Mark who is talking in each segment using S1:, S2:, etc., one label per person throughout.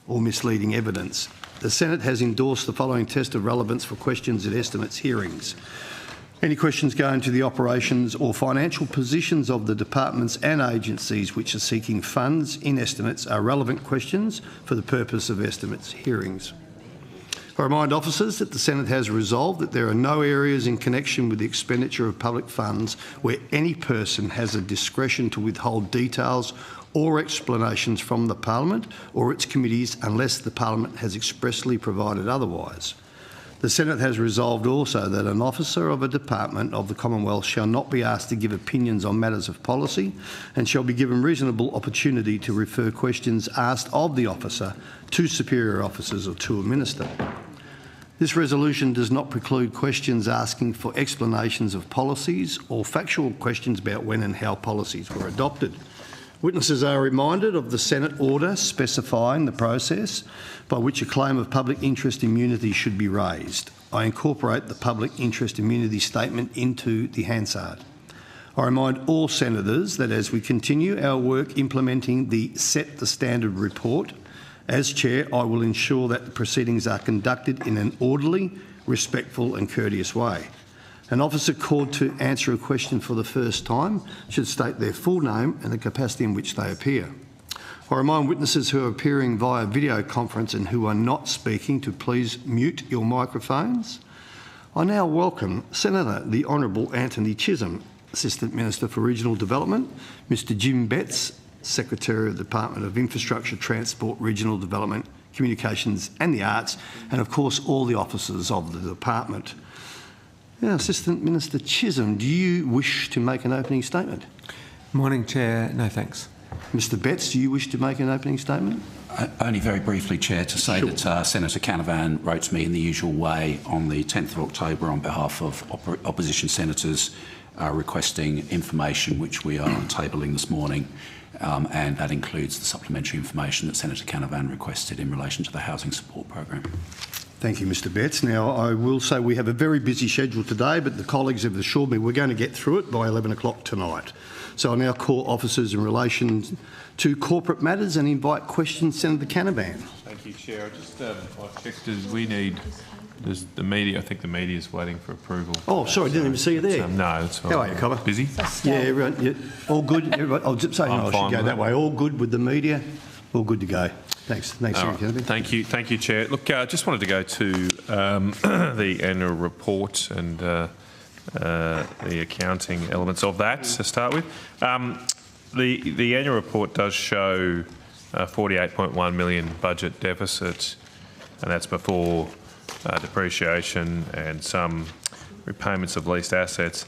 S1: or misleading evidence. The Senate has endorsed the following test of relevance for questions and estimates hearings. Any questions going to the operations or financial positions of the departments and agencies which are seeking funds in estimates are relevant questions for the purpose of estimates hearings. I remind officers that the Senate has resolved that there are no areas in connection with the expenditure of public funds where any person has a discretion to withhold details or explanations from the Parliament or its committees unless the Parliament has expressly provided otherwise. The Senate has resolved also that an officer of a department of the Commonwealth shall not be asked to give opinions on matters of policy and shall be given reasonable opportunity to refer questions asked of the officer to superior officers or to a minister. This resolution does not preclude questions asking for explanations of policies or factual questions about when and how policies were adopted. Witnesses are reminded of the Senate order specifying the process by which a claim of public interest immunity should be raised. I incorporate the public interest immunity statement into the Hansard. I remind all senators that as we continue our work implementing the Set the Standard report, as Chair, I will ensure that the proceedings are conducted in an orderly, respectful and courteous way. An officer called to answer a question for the first time should state their full name and the capacity in which they appear. I remind witnesses who are appearing via video conference and who are not speaking to please mute your microphones. I now welcome Senator the Honourable Anthony Chisholm, Assistant Minister for Regional Development, Mr Jim Betts, Secretary of the Department of Infrastructure, Transport, Regional Development, Communications and the Arts, and of course all the officers of the department. Now, Assistant Minister Chisholm, do you wish to make an opening statement?
S2: Morning, Chair. No, thanks.
S1: Mr Betts, do you wish to make an opening statement?
S3: Only very briefly, Chair, to say that Senator Canavan wrote to me in the usual way on the 10th of October on behalf of opposition senators requesting information which we are tabling this morning. And that includes the supplementary information that Senator Canavan requested in relation to the housing support program.
S1: Thank you, Mr Betts. Now, I will say we have a very busy schedule today, but the colleagues have assured me we're going to get through it by 11 o'clock tonight. So I'll now call officers in relation to corporate matters and invite questions. Senator Canavan.
S4: Thank you, Chair. I just I've checked. There's the media. I think the media is waiting for approval.
S1: Oh, sorry, didn't even see you there.
S4: No, that's fine.
S1: How are you, Cobber?
S4: Busy?
S1: Yeah, everyone. Yeah, all good. Everybody, I should go that way. All good with the media. All good to go. Thanks, Senator Kennedy.
S4: Thank you, Chair. Look, I just wanted to go to the annual report and the accounting elements of that to start with. The annual report does show a $48.1 million budget deficit, and that's before depreciation and some repayments of leased assets.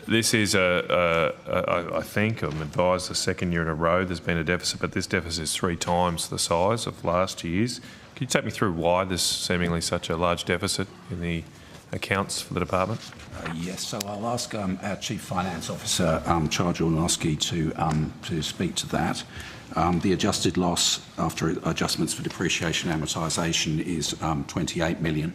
S4: This is, I think, I'm advised, the second year in a row there's been a deficit, but this deficit is 3 times the size of last year's. Can you take me through why there's seemingly such a large deficit in the accounts for the department?
S3: Yes, so I'll ask our Chief Finance Officer, Charles Jordanowski, to speak to that. The adjusted loss after adjustments for depreciation and amortisation is $28 million.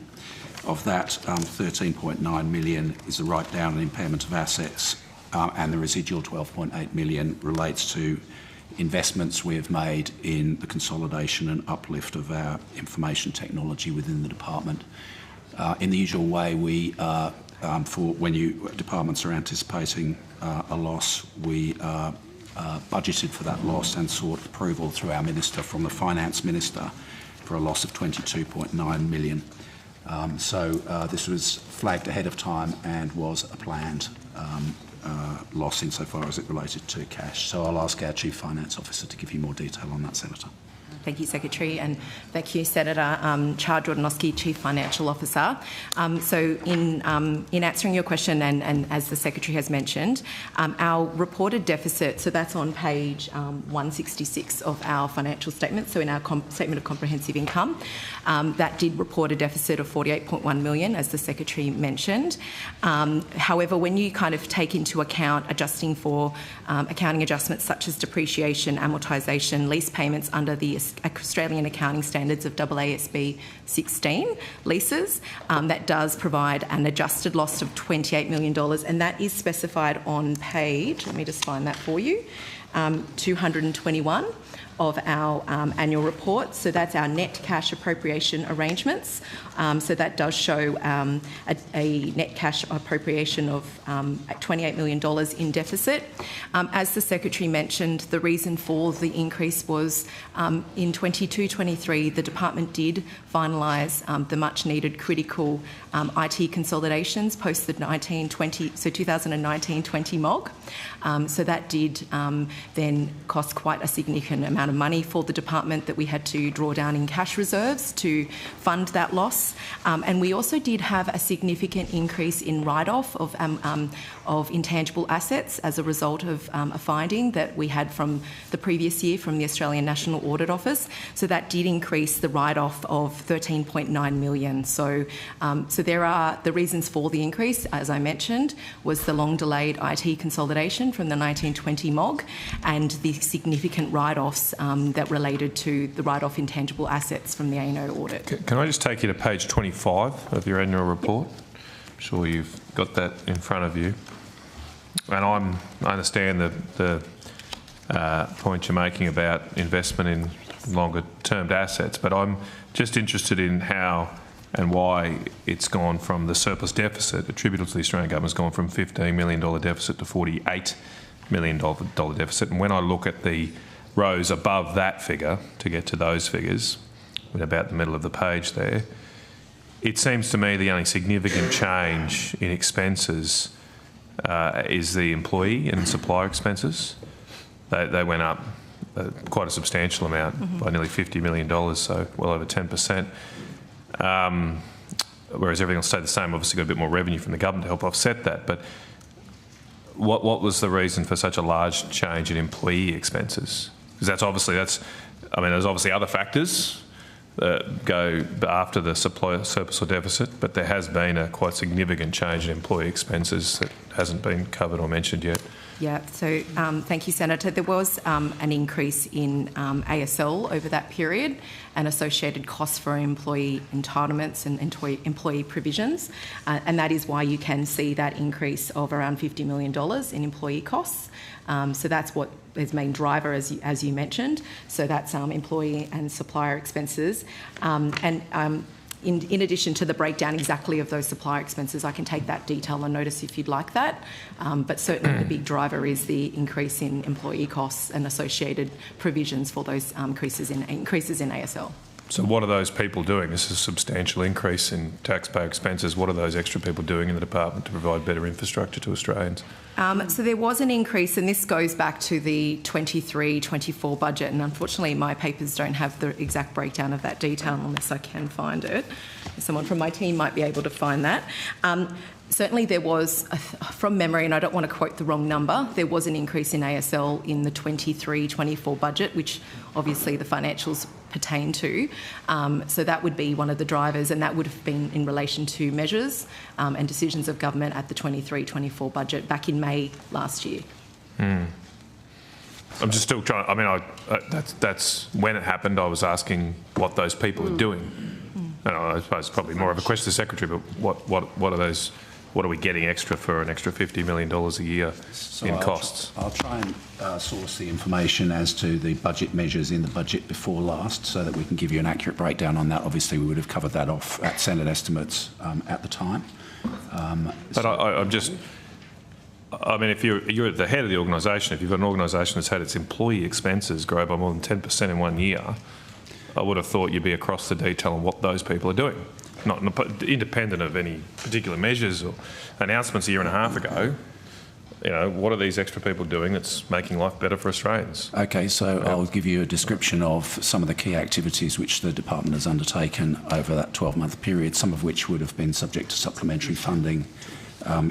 S3: Of that, $13.9 million is the write-down and impairment of assets, and the residual $12.8 million relates to investments we have made in the consolidation and uplift of our information technology within the department. In the usual way, we, for when departments are anticipating a loss, we budgeted for that loss and sought approval through our minister from the Finance Minister for a loss of $22.9 million. So this was flagged ahead of time and was a planned loss insofar as it related to cash. So I'll ask our Chief Finance Officer to give you more detail on that, Senator.
S5: Thank you, Secretary, and thank you, Senator. Charles Jordanowski, Chief Financial Officer. So in answering your question, and as the Secretary has mentioned, our reported deficit, so that's on page 166 of our financial statement, so in our Statement of Comprehensive Income, that did report a deficit of $48.1 million, as the Secretary mentioned. However, when you kind of take into account adjusting for accounting adjustments such as depreciation, amortisation, lease payments under the Australian accounting standards of AASB 16 leases, that does provide an adjusted loss of $28 million, and that is specified on page, let me just find that for you, 221 of our annual report. So that's our net cash appropriation arrangements. So that does show a net cash appropriation of $28 million in deficit. As the Secretary mentioned, the reason for the increase was in 22-23, the department did finalise the much-needed critical IT consolidations post the 2019-20 MOG. So that did then cost quite a significant amount of money for the department that we had to draw down in cash reserves to fund that loss. And we also did have a significant increase in write-off of intangible assets as a result of a finding that we had from the previous year from the Australian National Audit Office. So that did increase the write-off of $13.9 million. So there are the reasons for the increase, as I mentioned, was the long-delayed IT consolidation from the 1920 MOG and the significant write-offs that related to the write-off intangible assets from the A&O audit.
S4: Can I just take you to page 25 of your annual report? I'm sure you've got that in front of you. And I understand the point you're making about investment in longer-termed assets, but I'm just interested in how and why it's gone from the surplus deficit attributable to the Australian government has gone from $15 million deficit to $48 million deficit. And when I look at the rows above that figure to get to those figures, in about the middle of the page there, it seems to me the only significant change in expenses is the employee and supplier expenses. They went up quite a substantial amount by nearly $50 million, so well over 10%. Whereas everything else stayed the same. Obviously got a bit more revenue from the government to help offset that. But what was the reason for such a large change in employee expenses? Because there's obviously other factors that go after the supplier surplus or deficit, but there has been a quite significant change in employee expenses that hasn't been covered or mentioned yet.
S5: Yeah, so thank you, Senator. There was an increase in ASL over that period and associated costs for employee entitlements and employee provisions, and that is why you can see that increase of around $50 million in employee costs. So that's what is main driver, as you mentioned. So that's employee and supplier expenses. In addition to the breakdown exactly of those supplier expenses, I can take that detail on notice if you'd like that. But certainly the big driver is the increase in employee costs and associated provisions for those increases in ASL.
S4: So what are those people doing? This is a substantial increase in taxpayer expenses. What are those extra people doing in the department to provide better infrastructure to Australians?
S5: So there was an increase, and this goes back to the 23-24 budget, and unfortunately my papers don't have the exact breakdown of that detail unless I can find it. Someone from my team might be able to find that. Certainly there was, from memory, and I don't want to quote the wrong number, there was an increase in ASL in the 23-24 budget, which obviously the financials pertain to. So that would be one of the drivers, and that would have been in relation to measures and decisions of government at the 23-24 budget back in May last year.
S4: I'm just still trying, that's when it happened. I was asking what those people are doing. And I suppose it's probably more of a question to the Secretary, but what are those? What are we getting extra for an extra $50 million a year in costs?
S3: I'll try and source the information as to the budget measures in the budget before last so that we can give you an accurate breakdown on that. Obviously, we would have covered that off at Senate estimates at the time.
S4: But if you're at the head of the organisation, if you've got an organisation that's had its employee expenses grow by more than 10% in 1 year, I would have thought you'd be across the detail on what those people are doing. Not independent of any particular measures or announcements a year and a half ago. What are these extra people doing that's making life better for Australians?
S3: Okay, so I'll give you a description of some of the key activities which the department has undertaken over that 12-month period, some of which would have been subject to supplementary funding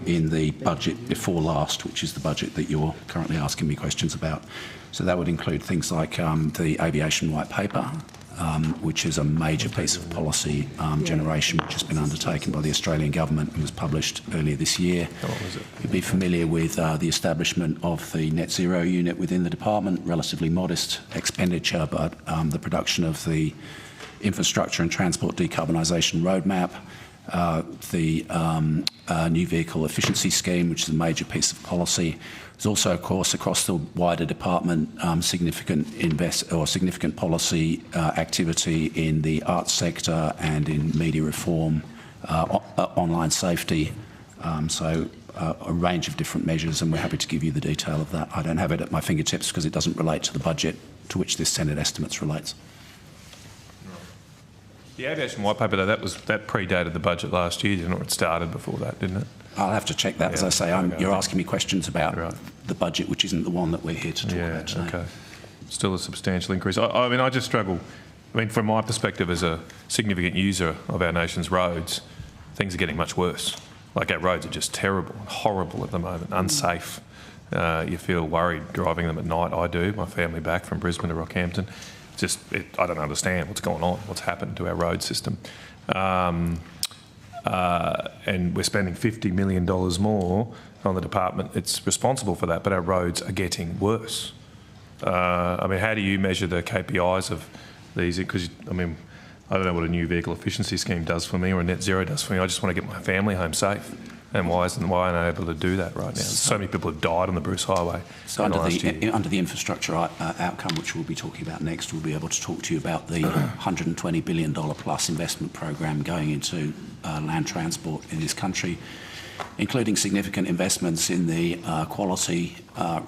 S3: in the budget before last, which is the budget that you're currently asking me questions about. So that would include things like the aviation white paper, which is a major piece of policy generation which has been undertaken by the Australian government and was published earlier this year. You'll be familiar with the establishment of the net zero unit within the department, relatively modest expenditure, but the production of the infrastructure and transport decarbonisation roadmap, the new vehicle efficiency scheme, which is a major piece of policy. There's also, of course, across the wider department, significant policy activity in the arts sector and in media reform, online safety. A range of different measures, and we're happy to give you the detail of that. I don't have it at my fingertips because it doesn't relate to the budget to which this Senate estimates relates.
S4: The aviation white paper, though, that predated the budget last year, didn't it? It started before that, didn't it?
S3: I'll have to check that. As I say, you're asking me questions about the budget, which isn't the one that we're here to talk about today. Okay. Still a substantial increase. I mean, I just struggle. I mean, from my perspective as a significant user of our nation's roads, things are getting much worse. Like, our roads are just terrible, horrible at the moment, unsafe. You feel worried driving them at night. I do. My family back from Brisbane to Rockhampton. I don't understand what's going on, what's happened to our road system. And we're spending $50 million more on the department. It's responsible for that, but our roads are getting worse. I mean, how do you measure the KPIs of these? Because, I mean, I don't know what a new vehicle efficiency scheme does for me or a net zero does for me. I just want to get my family home safe. And why aren't I able to do that right now? So many people have died on the Bruce Highway. So under the infrastructure outcome, which we'll be talking about next, we'll be able to talk to you about the $120 billion plus investment program going into land transport in this country, including significant investments in the quality,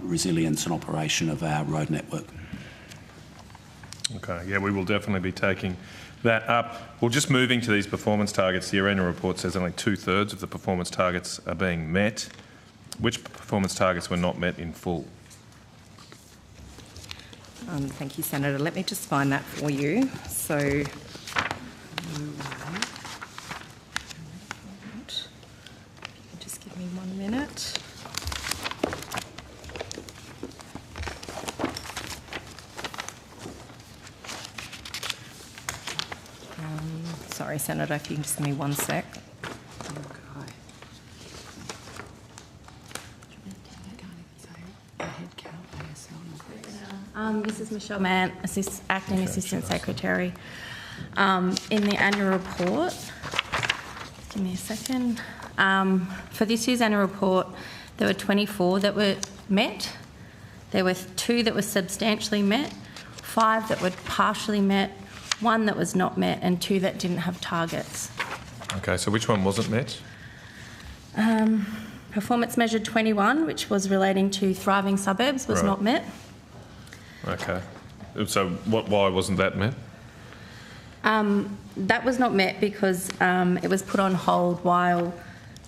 S3: resilience and operation of our road network.
S4: Okay, yeah, we will definitely be taking that up. Well, just moving to these performance targets, the annual report says only 2/3 of the performance targets are being met. Which performance targets were not met in full?
S5: Thank you, Senator. Let me just find that for you. So, just give me 1 minute. Sorry, Senator, if you can just give me 1 sec.
S6: This is Michelle Mann, Acting Assistant Secretary. In the annual report, give me a second. For this year's annual report, there were 24 that were met. There were 2 that were substantially met, 5 that were partially met, 1 that was not met, and 2 that didn't have targets.
S4: Okay, so which one wasn't met?
S6: Performance measure 21, which was relating to thriving suburbs, was not met.
S4: Okay. So why wasn't that met?
S6: That was not met because it was put on hold while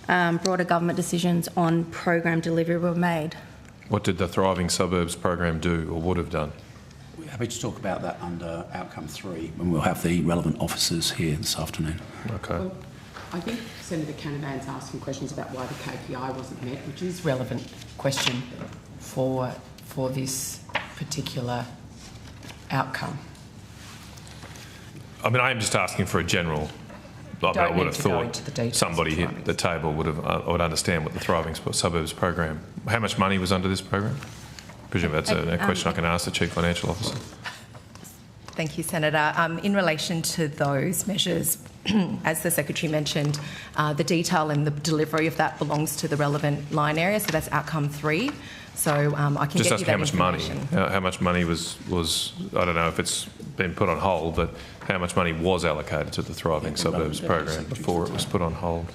S6: broader government decisions on program delivery were made. What did the Thriving Suburbs program do or would have done?
S3: We're happy to talk about that under outcome 3 when we'll have the relevant officers here this afternoon.
S4: Okay.
S7: Well, I think Senator Canavan's asking questions about why the KPI wasn't met, which is a relevant question for this particular outcome.
S4: I mean, I am just asking for a general. I would have thought somebody here at the table would understand what the Thriving Suburbs program. How much money was under this program? I presume that's a question I can ask the Chief Financial Officer.
S5: Thank you, Senator. In relation to those measures, as the Secretary mentioned, the detail and the delivery of that belongs to the relevant line area, so that's outcome 3. So I can
S4: just
S5: get you that information.
S4: How much money was I don't know if it's been put on hold, but how much money was allocated to the Thriving Suburbs program before it was put on hold?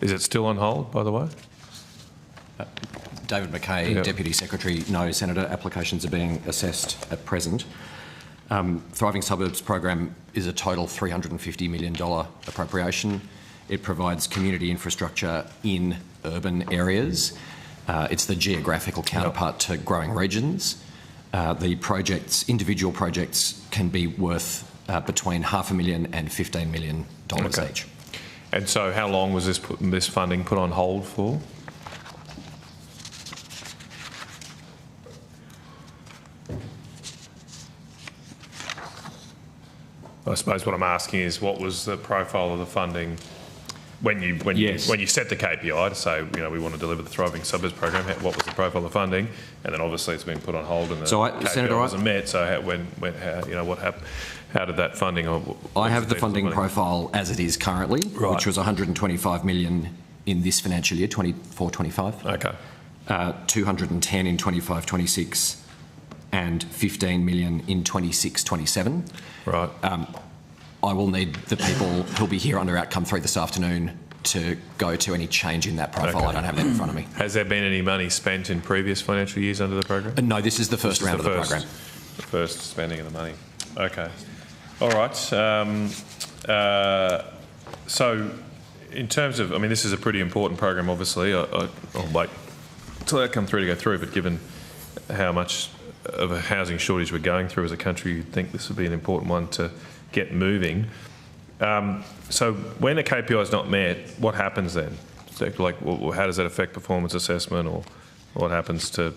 S4: Is it still on hold, by the way?
S8: David McKay, Deputy Secretary. No, Senator, applications are being assessed at present. Thriving Suburbs program is a total $350 million appropriation. It provides community infrastructure in urban areas. It's the geographical counterpart to growing regions. The projects, individual projects, can be worth between $500,000 and $15 million each.
S4: And so how long was this funding put on hold for? I suppose what I'm asking is what was the profile of the funding when you set the KPI to say, we want to deliver the Thriving Suburbs program, what was the profile of funding, and then obviously it's been put on hold and the KPI
S8: Senator,
S4: wasn't met. So what happened? How did that funding?
S8: I have the funding profile as it is currently, which was 125 million in this financial year, 24-25.
S4: Okay.
S8: 210 in 25-26, and 15 million in 26-27.
S4: Right.
S8: I will need the people who'll be here under outcome 3 this afternoon to go to any change in that profile.
S4: Okay.
S8: I don't have that in front of me.
S4: Has there been any money spent in previous financial years under the program?
S8: No, this is the first round of the program.
S4: The first spending of the money. Okay. All right. So in terms of, this is a pretty important program, obviously. I'll wait till that come through to go through, but given how much of a housing shortage we're going through as a country, you'd think this would be an important one to get moving. So when a KPI is not met, what happens then? So, how does that affect performance assessment, or what happens to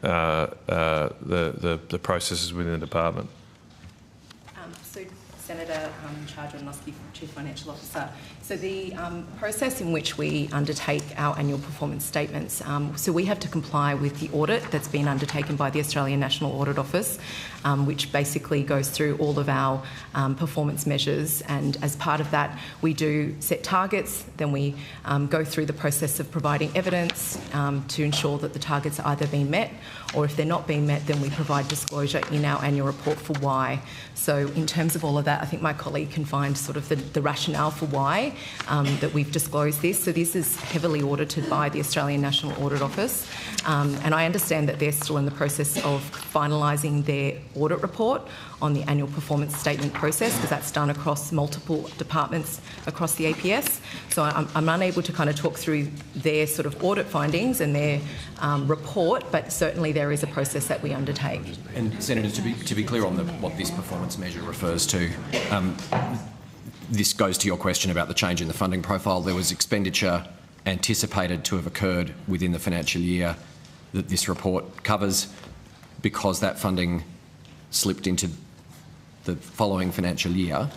S4: the processes within the department?
S5: So, Senator Charles-Jordan-Oski, Chief Financial Officer. So the process in which we undertake our annual performance statements, so we have to comply with the audit that's been undertaken by the Australian National Audit Office, which basically goes through all of our performance measures, and as part of that we do set targets, then we go through the process of providing evidence to ensure that the targets are either being met, or if they're not being met, then we provide disclosure in our annual report for why. So in terms of all of that, I think my colleague can find sort of the rationale for why that we've disclosed this. So this is heavily audited by the Australian National Audit Office, and I understand that they're still in the process of finalising their audit report on the annual performance statement process, because that's done across multiple departments across the APS. So I'm unable to kind of talk through their sort of audit findings and their report, but certainly there is a process that we undertake.
S8: And Senator, to be clear on what this performance measure refers to, this goes to your question about the change in the funding profile. There was expenditure anticipated to have occurred within the financial year that this report covers. Because that funding slipped into the following financial year,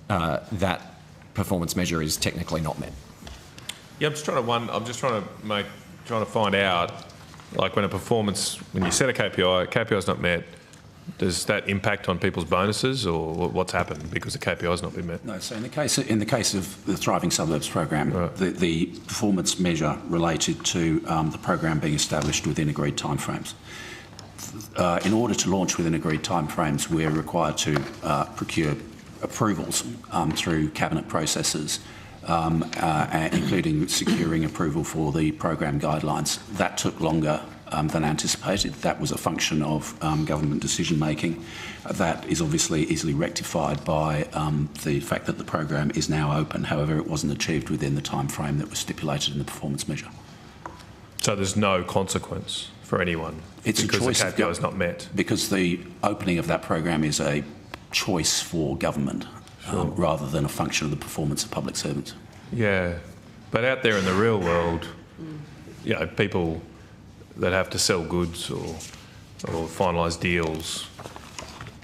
S8: that performance measure is technically not met.
S4: Yeah, I'm just trying to find out, like when you set a KPI is not met, does that impact on people's bonuses, or what's happened because the KPI has not been met?
S3: No. So in the case of the Thriving Suburbs program, right, the performance measure related to the program being established within agreed timeframes. In order to launch within agreed timeframes, we're required to procure approvals through cabinet processes, including securing approval for the program guidelines. That took longer than anticipated. That was a function of government decision making. That is obviously easily rectified by the fact that the program is now open. However, it wasn't achieved within the time frame that was stipulated in the performance measure. So
S4: there's no consequence for anyone because the KPI is not met?
S3: Because the opening of that program is a choice for government, sure, rather than a function of the performance of public servants.
S4: Yeah, but out there in the real world, people that have to sell goods or finalise deals,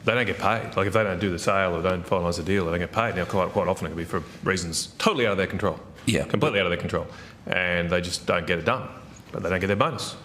S4: they don't get paid. Like if they don't do the sale or don't finalise the deal, they don't get paid. Now quite often it can be for reasons totally out of their control.
S3: Yeah.
S4: Completely out of their control. And they just don't get it done, but they don't get their bonus.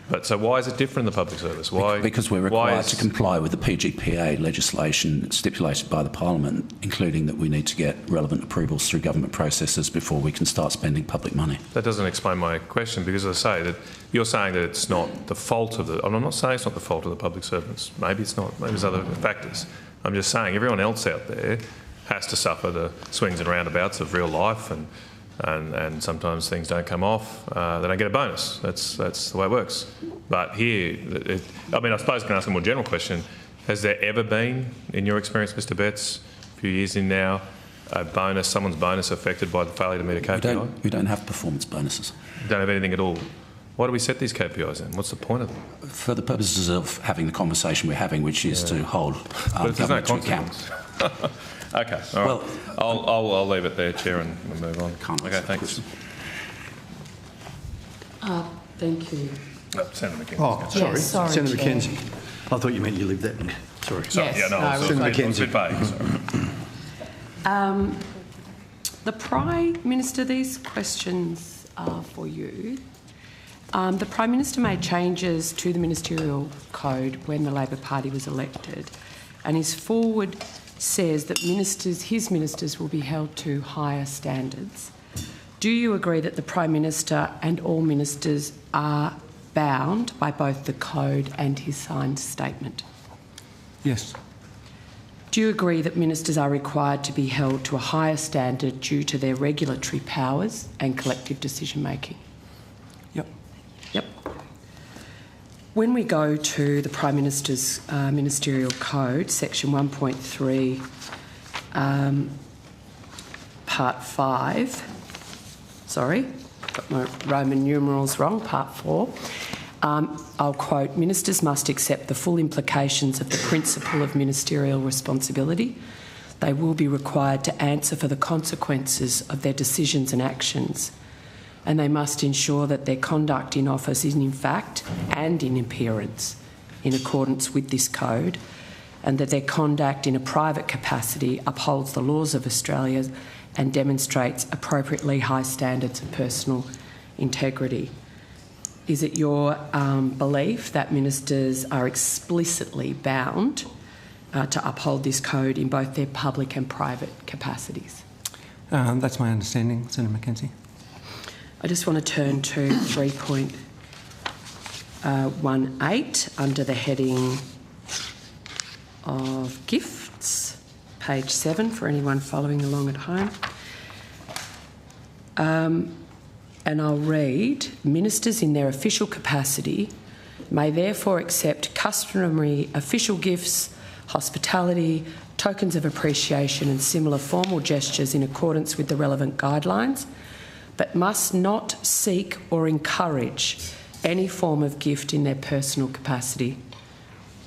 S4: But so why is it different in the public service? Why?
S3: Because we're required to comply with the PGPA legislation stipulated by the Parliament, including that we need to get relevant approvals through government processes before we can start spending public money.
S4: That doesn't explain my question, because as I say, that you're saying that it's not the fault of I'm not saying it's not the fault of the public servants. Maybe it's not. Maybe there's other factors. I'm just saying everyone else out there has to suffer the swings and roundabouts of real life, and sometimes things don't come off. They don't get a bonus. That's the way it works. But here, I suppose I can ask a more general question. Has there ever been, in your experience, Mr. Betts, a few years in now, someone's bonus affected by the failure to meet a KPI?
S3: We don't have performance bonuses.
S4: You don't have anything at all. Why do we set these KPIs then? What's the point of them?
S3: For the purposes of having the conversation we're having, which is to hold government to account.
S4: Okay, all right. I'll leave it there, Chair, and we'll move on. Okay, thanks.
S7: Thank you.
S1: Senator McKenzie. Oh, sorry.
S7: Yes, sorry,
S1: Senator
S7: Chair.
S1: McKenzie. I thought you meant you lived that. Sorry.
S7: Yes,
S1: Senator McKenzie.
S7: The Prime Minister, these questions are for you. The Prime Minister made changes to the ministerial code when the Labor Party was elected, and his forward says that his ministers will be held to higher standards. Do you agree that the Prime Minister and all ministers are bound by both the code and his signed statement?
S2: Yes.
S7: Do you agree that ministers are required to be held to a higher standard due to their regulatory powers and collective decision-making?
S2: Yep.
S7: Yep. When we go to the Prime Minister's Ministerial Code, section 1.3, part 5, sorry, got my Roman numerals wrong, part 4, I'll quote, "Ministers must accept the full implications of the principle of ministerial responsibility. They will be required to answer for the consequences of their decisions and actions, and they must ensure that their conduct in office is in fact and in appearance in accordance with this code, and that their conduct in a private capacity upholds the laws of Australia and demonstrates appropriately high standards of personal integrity." Is it your belief that ministers are explicitly bound to uphold this code in both their public and private capacities?
S2: That's my understanding, Senator Mackenzie.
S7: I just want to turn to 3.18 under the heading of gifts, page 7 for anyone following along at home. And I'll read, "Ministers in their official capacity may therefore accept customary official gifts, hospitality, tokens of appreciation and similar formal gestures in accordance with the relevant guidelines, but must not seek or encourage any form of gift in their personal capacity."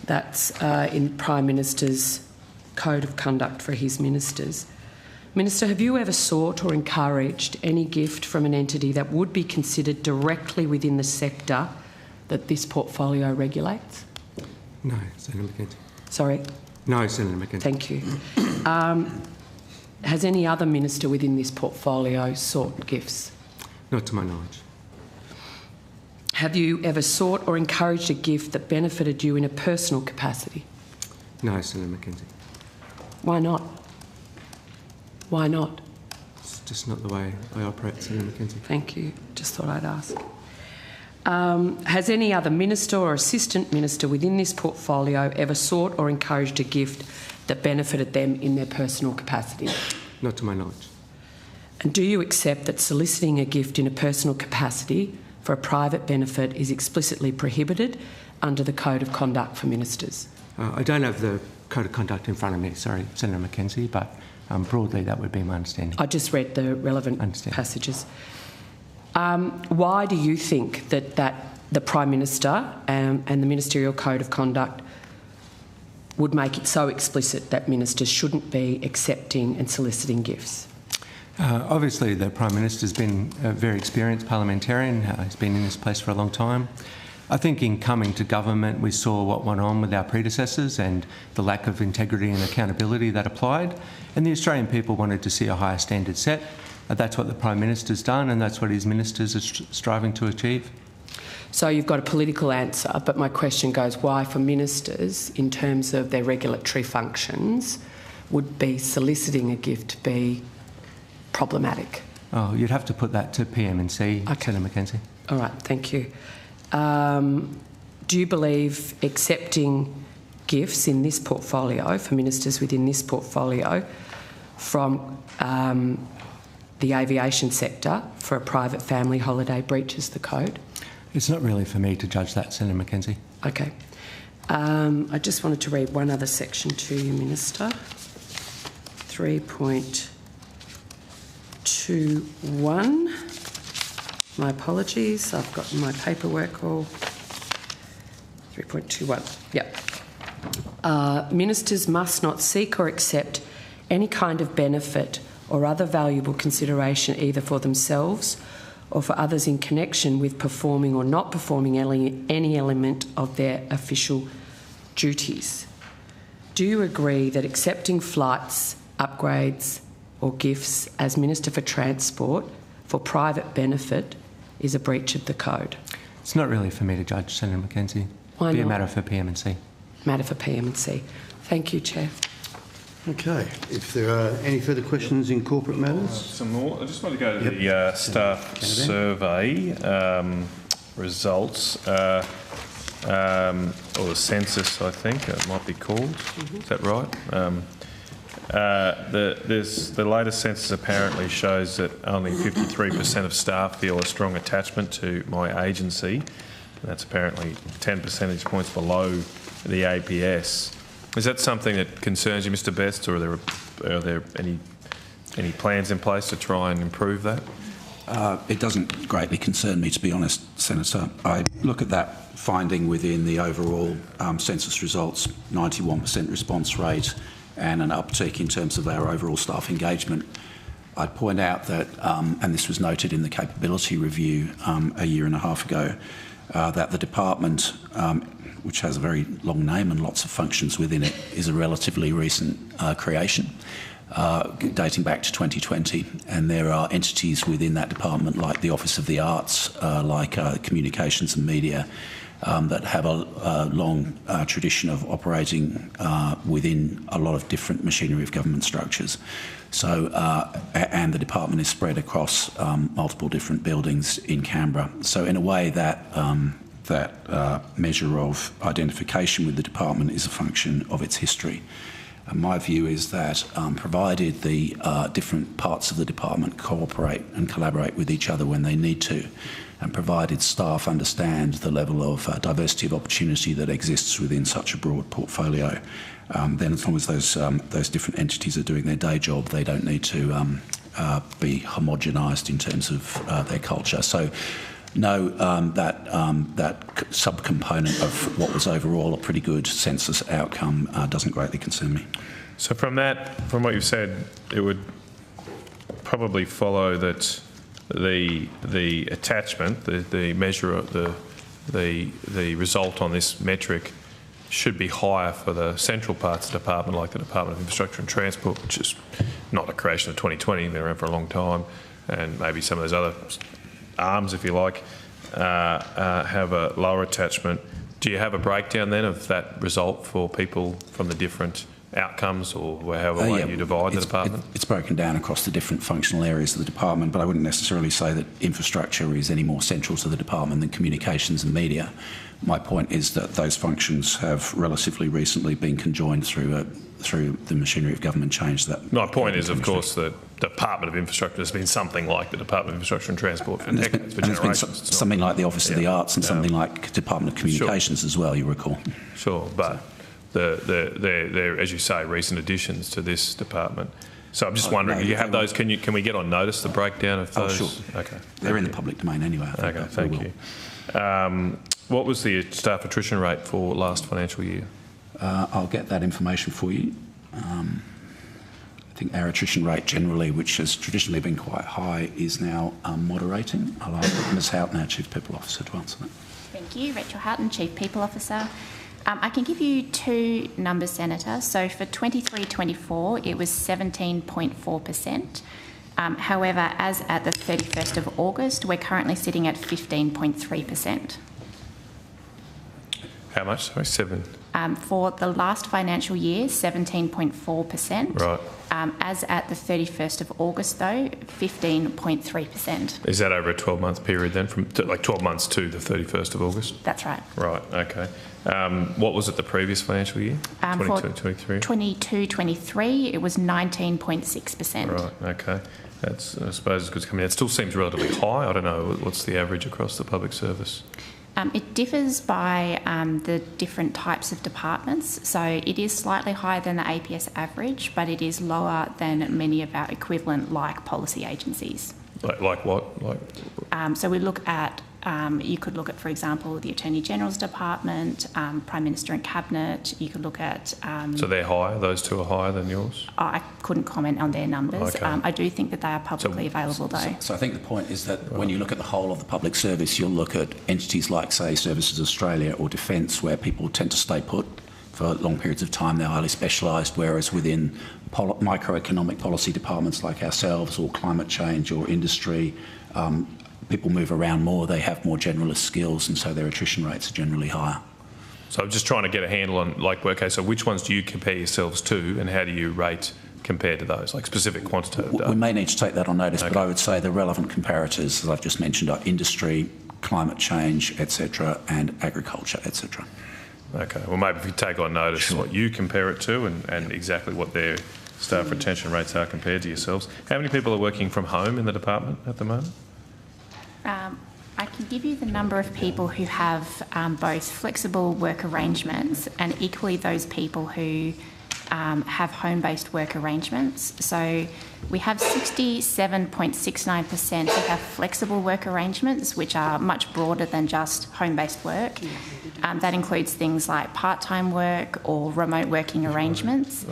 S7: That's in Prime Minister's Code of Conduct for his ministers. Minister, have you ever sought or encouraged any gift from an entity that would be considered directly within the sector that this portfolio regulates?
S2: No, Senator Mackenzie.
S7: Sorry?
S2: No, Senator Mackenzie.
S7: Thank you. Has any other minister within this portfolio sought gifts?
S2: Not to my knowledge.
S7: Have you ever sought or encouraged a gift that benefited you in a personal capacity?
S2: No, Senator Mackenzie.
S7: Why not? Why not?
S2: It's just not the way I operate, Senator Mackenzie.
S7: Thank you. Just thought I'd ask. Has any other minister or assistant minister within this portfolio ever sought or encouraged a gift that benefited them in their personal capacity?
S2: Not to my knowledge.
S7: And do you accept that soliciting a gift in a personal capacity for a private benefit is explicitly prohibited under the Code of Conduct for Ministers?
S2: I don't have the Code of Conduct in front of me, sorry, Senator Mackenzie, but broadly that would be my understanding.
S7: I just read the relevant passages. Why do you think that the Prime Minister and the Ministerial Code of Conduct would make it so explicit that ministers shouldn't be accepting and soliciting gifts?
S2: Obviously, the Prime Minister's been a very experienced parliamentarian. He's been in this place for a long time. I think in coming to government, we saw what went on with our predecessors and the lack of integrity and accountability that applied. And the Australian people wanted to see a higher standard set. That's what the Prime Minister's done, and that's what his ministers are striving to achieve.
S7: So you've got a political answer, but my question goes, why for ministers, in terms of their regulatory functions, would be soliciting a gift be problematic?
S2: Oh, you'd have to put that to PM&C, okay. Senator Mackenzie.
S7: All right, thank you. Do you believe accepting gifts in this portfolio, for ministers within this portfolio, from the aviation sector for a private family holiday breaches the code?
S2: It's not really for me to judge that, Senator Mackenzie.
S7: Okay. I just wanted to read one other section to you, Minister. 3.21. My apologies, I've got my paperwork all. 3.21, yep. Ministers must not seek or accept any kind of benefit or other valuable consideration either for themselves or for others in connection with performing or not performing any element of their official duties. Do you agree that accepting flights, upgrades, or gifts as Minister for Transport for private benefit is a breach of the code?
S2: It's not really for me to judge, Senator Mackenzie.
S7: Why
S2: It'd be
S7: not?
S2: a matter for PM&C.
S7: Matter for PM&C. Thank you, Chair.
S1: Okay. If there are any further questions in corporate matters?
S4: Some more. I just want to go to the staff survey results, or the census, I think it might be called. Is that right? The latest census apparently shows that only 53% of staff feel a strong attachment to my agency. That's apparently 10 percentage points below the APS. Is that something that concerns you, Mr. Best, or are there any plans in place to try and improve that?
S3: It doesn't greatly concern me, to be honest, Senator. I look at that finding within the overall census results, 91% response rate and an uptick in terms of our overall staff engagement. I'd point out that, and this was noted in the capability review a year and a half ago, that the department, which has a very long name and lots of functions within it, is a relatively recent creation, dating back to 2020. And there are entities within that department, like the Office of the Arts, like Communications and Media, that have a long tradition of operating within a lot of different machinery of government structures. So, and the department is spread across multiple different buildings in Canberra. So, in a way, that measure of identification with the department is a function of its history. And my view is that provided the different parts of the department cooperate and collaborate with each other when they need to, and provided staff understand the level of diversity of opportunity that exists within such a broad portfolio, then as long as those different entities are doing their day job, they don't need to be homogenised in terms of their culture. So, no, that subcomponent of what was overall a pretty good census outcome doesn't greatly concern me.
S4: So from what you've said, it would probably follow that the attachment, the measure of the result on this metric should be higher for the central parts of the department, like the Department of Infrastructure and Transport, which is not a creation of 2020, been around for a long time, and maybe some of those other arms, if you like, have a lower attachment. Do you have a breakdown then of that result for people from the different outcomes, or however way you divide the department?
S3: It's broken down across the different functional areas of the department, but I wouldn't necessarily say that infrastructure is any more central to the department than communications and media. My point is that those functions have relatively recently been conjoined through the machinery of government change. That
S4: my point is, of course, the Department of Infrastructure has been something like the Department of Infrastructure and Transport for decades, for generations.
S3: There's been something like the Office of the Arts and something like Department of Communications as well, you recall.
S4: Sure, but they're, as you say, recent additions to this department. So I'm just wondering, do you have those? Can we get on notice the breakdown of those?
S3: Oh, sure.
S4: Okay.
S3: They're in the public domain anyway.
S4: Okay, thank you. What was the staff attrition rate for last financial year?
S3: I'll get that information for you. I think our attrition rate generally, which has traditionally been quite high, is now moderating. I'll ask Ms Houghton, our Chief People Officer, to answer that.
S9: Thank you. Rachel Houghton, Chief People Officer. I can give you two numbers, Senator. So for 23-24, it was 17.4%. However, as at the 31st of August, we're currently sitting at 15.3%.
S4: How much? Sorry, 7.
S9: For the last financial year, 17.4%.
S4: Right.
S9: As at the 31st of August, though, 15.3%.
S4: Is that over a 12-month period then, from like 12 months to the 31st of August?
S9: That's right.
S4: Right, okay. What was it the previous financial year? 22-23?
S9: 22-23, it was 19.6%.
S4: Right, okay. That's, I suppose, it's good to come in. It still seems relatively high. I don't know, what's the average across the public service?
S9: It differs by the different types of departments. So it is slightly higher than the APS average, but it is lower than many of our equivalent like policy agencies.
S4: Like what?
S9: So we look at, you could look at, for example, the Attorney General's Department, Prime Minister and Cabinet. You could look at...
S4: so they're higher? Those two are higher than yours?
S9: I couldn't comment on their numbers.
S4: Okay.
S9: I do think that they are publicly available, though.
S3: So I think the point is that when you look at the whole of the public service, you'll look at entities like, say, Services Australia or Defence, where people tend to stay put for long periods of time. They're highly specialised, whereas within microeconomic policy departments like ourselves, or climate change or industry, people move around more, they have more generalist skills, and so their attrition rates are generally higher.
S4: So I'm just trying to get a handle on, like, okay, so which ones do you compare yourselves to, and how do you rate compared to those, like specific quantitative data?
S3: We may need to take that on notice,
S4: Okay.
S3: but I would say the relevant comparators, as I've just mentioned, are industry, climate change, etc., and agriculture, etc.
S4: Okay, well, maybe if you take on notice what you compare it to and exactly what their staff retention rates are compared to yourselves. How many people are working from home in the department at the moment?
S9: I can give you the number of people who have both flexible work arrangements and equally those people who have home-based work arrangements. So we have 67.69% who have flexible work arrangements, which are much broader than just home-based work. That includes things like part-time work or remote working arrangements.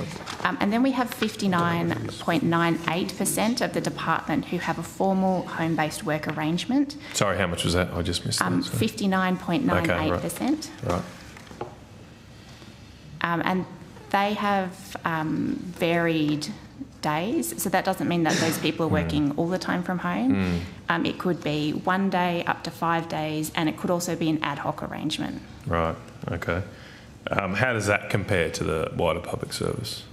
S9: And then we have 59.98% of the department who have a formal home-based work arrangement.
S4: Sorry, how much was that? I just missed that.
S9: 59.98%.
S4: Right.
S9: And they have varied days, so that doesn't mean that those people are working all the time from home. It could be 1 day up to 5 days, and it could also be an ad hoc arrangement.
S4: Right, okay. How does that compare to the wider public service?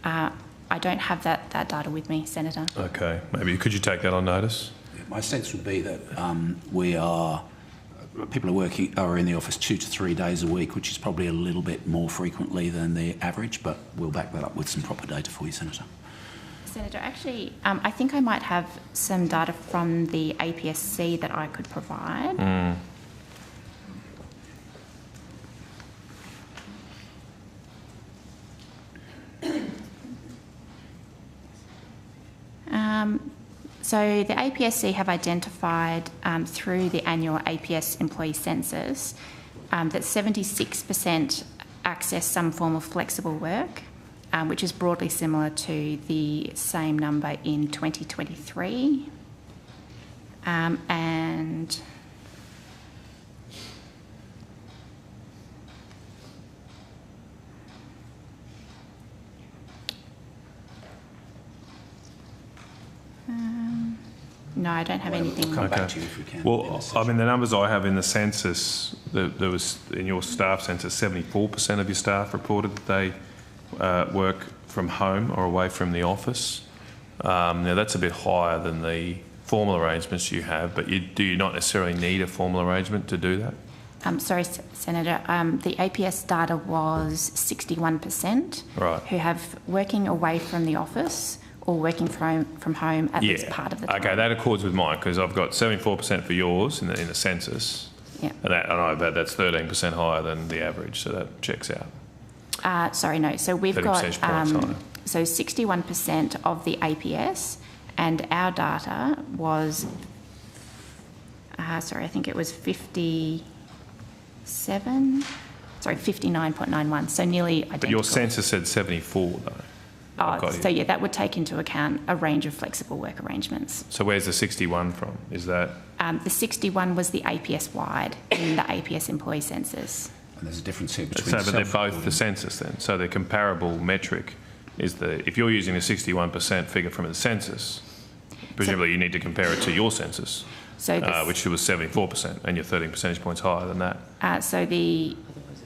S9: I don't have that data with me, Senator.
S4: Okay, maybe could you take that on notice?
S3: My sense would be that people are in the office 2 to 3 days a week, which is probably a little bit more frequently than the average, but we'll back that up with some proper data for you, Senator.
S9: Senator, actually, I think I might have some data from the APSC that I could provide. So the APSC have identified through the annual APS employee census that 76% access some form of flexible work, which is broadly similar to the same number in 2023. No, I don't have anything.
S3: Come back to you if we can.
S4: Well, I mean, the numbers I have in the census, there was, in your staff census, 74% of your staff reported that they work from home or away from the office. Now, that's a bit higher than the formal arrangements you have, but do you not necessarily need a formal arrangement to do that?
S9: Sorry, Senator. The APS data was 61%
S4: Right.
S9: who have working away from the office or working from home at least part of the time.
S4: Okay, that accords with mine because I've got 74% for yours in the census.
S9: Yeah.
S4: And I know that's 13% higher than the average, so that checks out.
S9: Sorry, no. So we've
S4: 30
S9: got
S4: percentage points higher.
S9: so 61% of the APS, and our data was I think it was 59.91. So nearly identical.
S4: But your census said 74 though.
S9: So yeah, that would take into account a range of flexible work arrangements.
S4: So where's the 61 from? Is that?
S9: The 61 was the APS wide in the APS employee census.
S3: And there's a difference here between...
S4: So, but they're both the census then. So the comparable metric is if you're using the 61% figure from the census, presumably you need to compare it to your census, which was 74%, and you're 13 percentage points higher than that.
S9: So the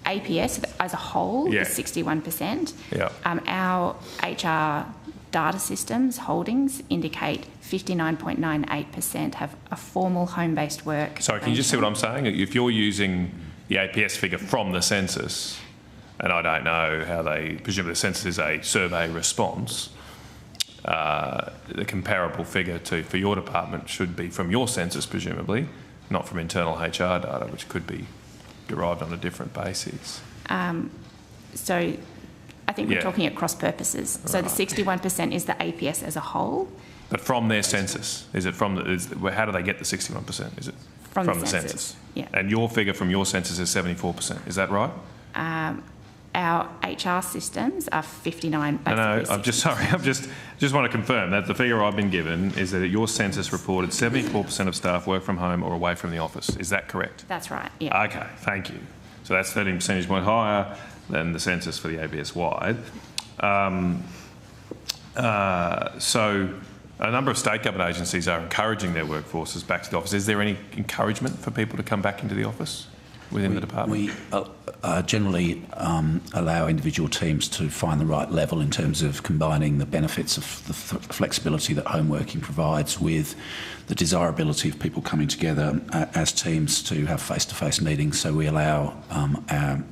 S9: APS as a whole is 61%.
S4: Yeah.
S9: Our HR data systems holdings indicate 59.98% have a formal home-based work.
S4: Sorry, can you just see what I'm saying? If you're using the APS figure from the census, and I don't know how presumably the census is a survey response, the comparable figure for your department should be from your census, presumably, not from internal HR data, which could be derived on a different basis.
S9: So I think we're talking at cross purposes. So the 61% is the APS as a whole.
S4: But from their census, is it from how do they get the 61%? Is it
S9: from the census? Yeah.
S4: And your figure from your census is 74%. Is that right?
S9: Our HR systems are 59.
S4: No, I'm just sorry. just want to confirm that the figure I've been given is that your census reported 74% of staff work from home or away from the office. Is that correct?
S9: That's right. Yeah.
S4: Okay, thank you. So that's 13 percentage point higher than the census for the ABS wide. So a number of state government agencies are encouraging their workforces back to the office. Is there any encouragement for people to come back into the office within the department?
S3: We generally allow individual teams to find the right level in terms of combining the benefits of the flexibility that home working provides with the desirability of people coming together as teams to have face-to-face meetings. So we allow our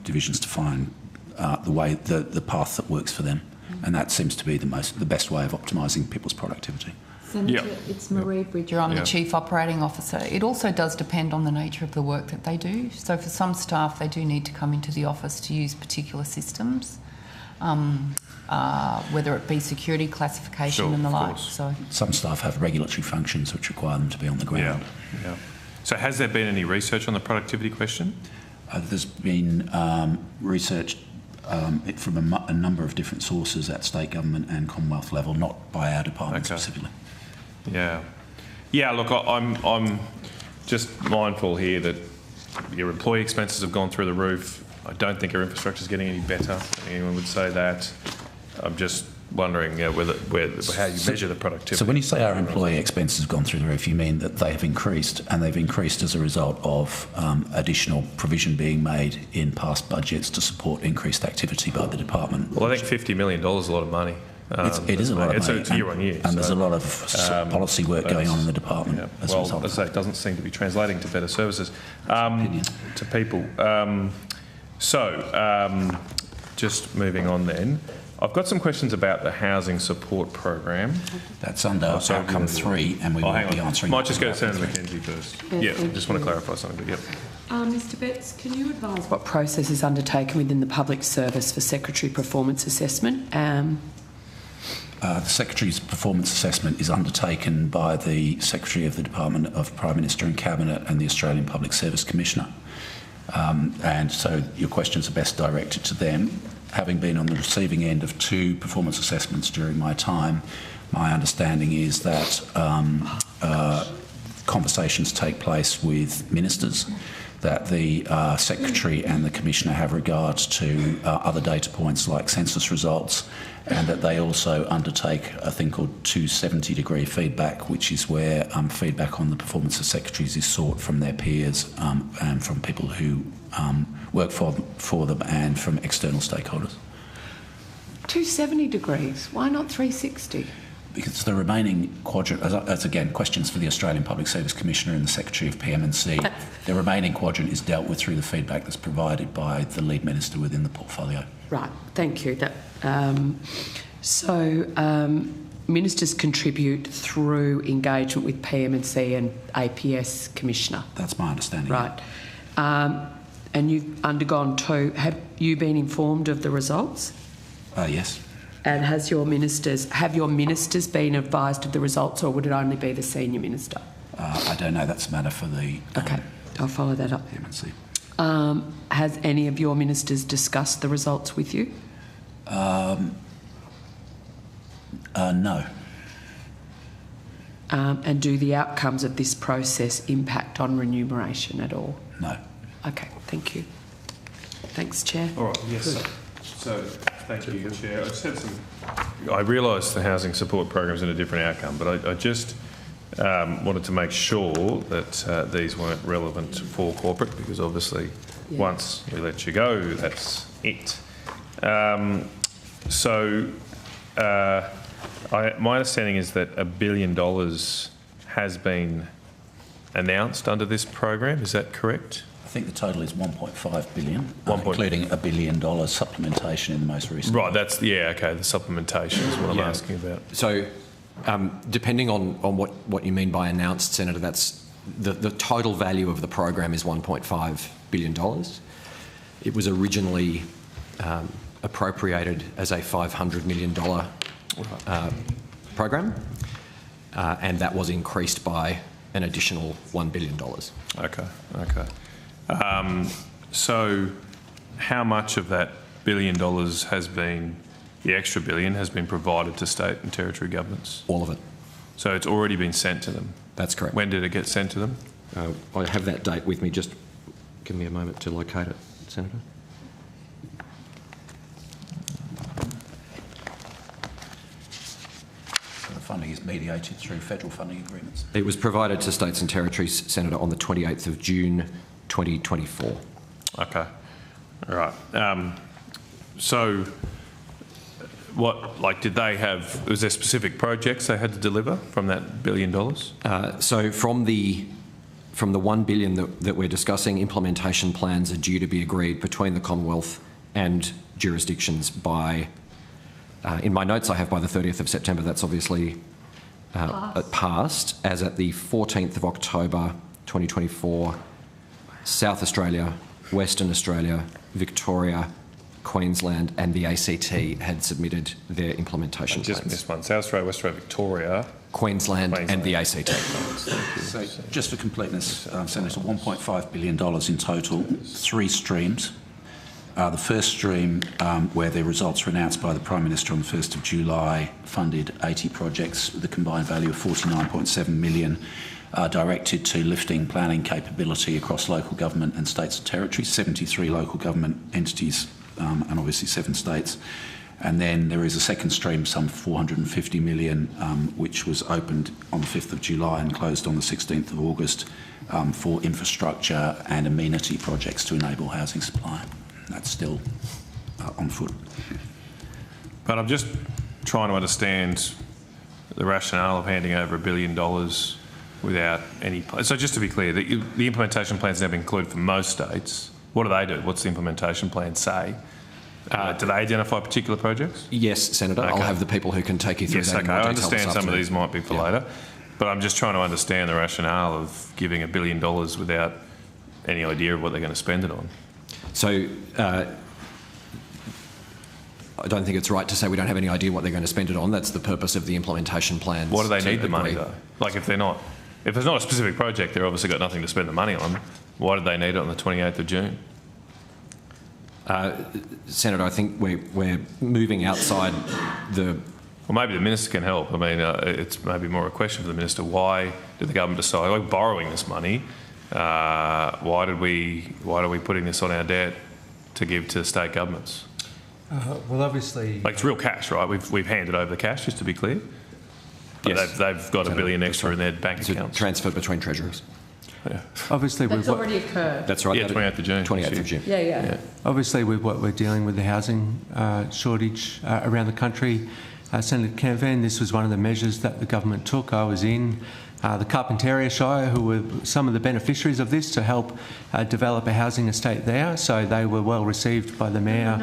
S3: divisions to find the path that works for them, and that seems to be the best way of optimising people's productivity.
S10: Senator, it's Marie Bridger. I'm the Chief Operating Officer. It also does depend on the nature of the work that they do. So for some staff, they do need to come into the office to use particular systems, whether it be security, classification and the like. So
S3: some staff have regulatory functions which require them to be on the ground.
S4: Yeah. So has there been any research on the productivity question?
S3: There's been research from a number of different sources at state government and Commonwealth level, not by our department specifically. Yeah. Look, I'm just mindful here that your employee expenses have gone through the roof. I don't think our infrastructure is getting any better. Anyone would say that. I'm just wondering how you measure the productivity. So when you say our employee expenses have gone through the roof, you mean that they have increased, and they've increased as a result of additional provision being made in past budgets to support increased activity by the department.
S4: Well, I think $50 million is a lot of money.
S3: It is a lot of money.
S4: It's year on year.
S3: And there's a lot of policy work going on in the department as a result.
S4: As I say, it doesn't seem to be translating to better services to people. Just moving on then. I've got some questions about the housing support program.
S3: That's under outcome 3, and we will be answering.
S4: Might just go to Senator McKenzie first. Yeah, just want to clarify something. But
S7: Mr. Betts, can you advise what process is undertaken within the public service for secretary performance assessment?
S3: The Secretary's performance assessment is undertaken by the Secretary of the Department of Prime Minister and Cabinet and the Australian Public Service Commissioner. And so your questions are best directed to them. Having been on the receiving end of 2 performance assessments during my time, my understanding is that conversations take place with ministers, that the Secretary and the Commissioner have regards to other data points like census results, and that they also undertake a thing called 270-degree feedback, which is where feedback on the performance of secretaries is sought from their peers and from people who work for them and from external stakeholders.
S7: 270 degrees, why not 360?
S3: Because the remaining quadrant, as again, questions for the Australian Public Service Commissioner and the Secretary of PM&C, the remaining quadrant is dealt with through the feedback that's provided by the lead minister within the portfolio.
S7: Right, thank you. Ministers contribute through engagement with PM&C and APS Commissioner.
S3: That's my understanding.
S7: Right. And you've undergone 2. Have you been informed of the results?
S3: Yes.
S7: And have your ministers been advised of the results, or would it only be the senior minister?
S3: I don't know. That's a matter for the.
S7: Okay, I'll follow that up.
S3: PM&C.
S7: Has any of your ministers discussed the results with you?
S3: No.
S7: And do the outcomes of this process impact on remuneration at all?
S3: No.
S7: Okay, thank you. Thanks, Chair.
S4: All right, yes. So, thank you, Chair. I realise the housing support program is in a different outcome, but I just wanted to make sure that these weren't relevant for corporate, because obviously once we let you go, that's it. My understanding is that $1 billion has been announced under this program. Is that correct?
S3: I think the total is $1.5 billion, including $1 billion supplementation in the most recent.
S4: Right. That's the supplementation is what I'm asking about.
S8: So, depending on what you mean by announced, Senator, that's the total value of the program is $1.5 billion. It was originally appropriated as a $500 million program, and that was increased by an additional $1 billion.
S4: Okay. So how much of that $1 billion has been, the extra billion, has been provided to state and territory governments?
S8: All of it.
S4: So it's already been sent to them?
S8: That's correct.
S4: When did it get sent to them?
S8: I have that date with me. Just give me a moment to locate it, Senator.
S3: mediated through federal funding agreements.
S8: It was provided to states and territories, Senator, on the 28th of June 2024.
S4: Okay. All right. So what, like, did they have, was there specific projects they had to deliver from that $1 billion?
S8: So from the $1 billion that we're discussing, implementation plans are due to be agreed between the Commonwealth and jurisdictions by, in my notes I have by the 30th of September. That's obviously passed, as at the 14th of October 2024, South Australia, Western Australia, Victoria, Queensland and the ACT had submitted their implementation plans.
S4: Just missed one. South Australia, West Australia, Victoria,
S8: Queensland and the ACT.
S3: So just for completeness, Senator, $1.5 billion in total, 3 streams. The first stream, where the results were announced by the Prime Minister on the 1st of July, funded 80 projects with a combined value of $49.7 million, directed to lifting planning capability across local government and states and territories, 73 local government entities and obviously 7 states. And then there is a second stream, some $450 million, which was opened on the 5th of July and closed on the 16th of August for infrastructure and amenity projects to enable housing supply. That's still on foot.
S4: But I'm just trying to understand the rationale of handing over $1 billion without any... So just to be clear, the implementation plan's now been included for most states. What do they do? What's the implementation plan say? Do they identify particular projects?
S8: Yes, Senator. Okay. I'll have the people who can take you through that in more
S4: I
S8: detail
S4: understand some of these might be for later, but I'm just trying to understand the rationale of giving $1 billion without any idea of what they're going to spend it on.
S8: So I don't think it's right to say we don't have any idea what they're going to spend it on. That's the purpose of the implementation plans.
S4: What do they need the money though? Like if there's not a specific project, they've obviously got nothing to spend the money on. Why did they need it on the 28th of June?
S8: Senator, I think we're moving outside the...
S4: Well, maybe the Minister can help. I mean, it's maybe more a question for the Minister. Why did the government decide, like borrowing this money, why are we putting this on our debt to give to state governments?
S2: Well, obviously...
S4: Like it's real cash, right? We've handed over the cash, just to be clear. But
S8: yes.
S4: They've got $1 billion extra in their bank accounts.
S8: Transfer between treasuries.
S4: Yeah.
S2: Obviously,
S7: that's already occurred.
S8: That's right.
S4: Yeah, 28th of June.
S8: 28th of June.
S7: Yeah.
S2: Obviously, with what we're dealing with the housing shortage around the country, Senator Canvan, this was one of the measures that the government took. I was in the Carpentaria Shire, who were some of the beneficiaries of this, to help develop a housing estate there. So they were well received by the Mayor,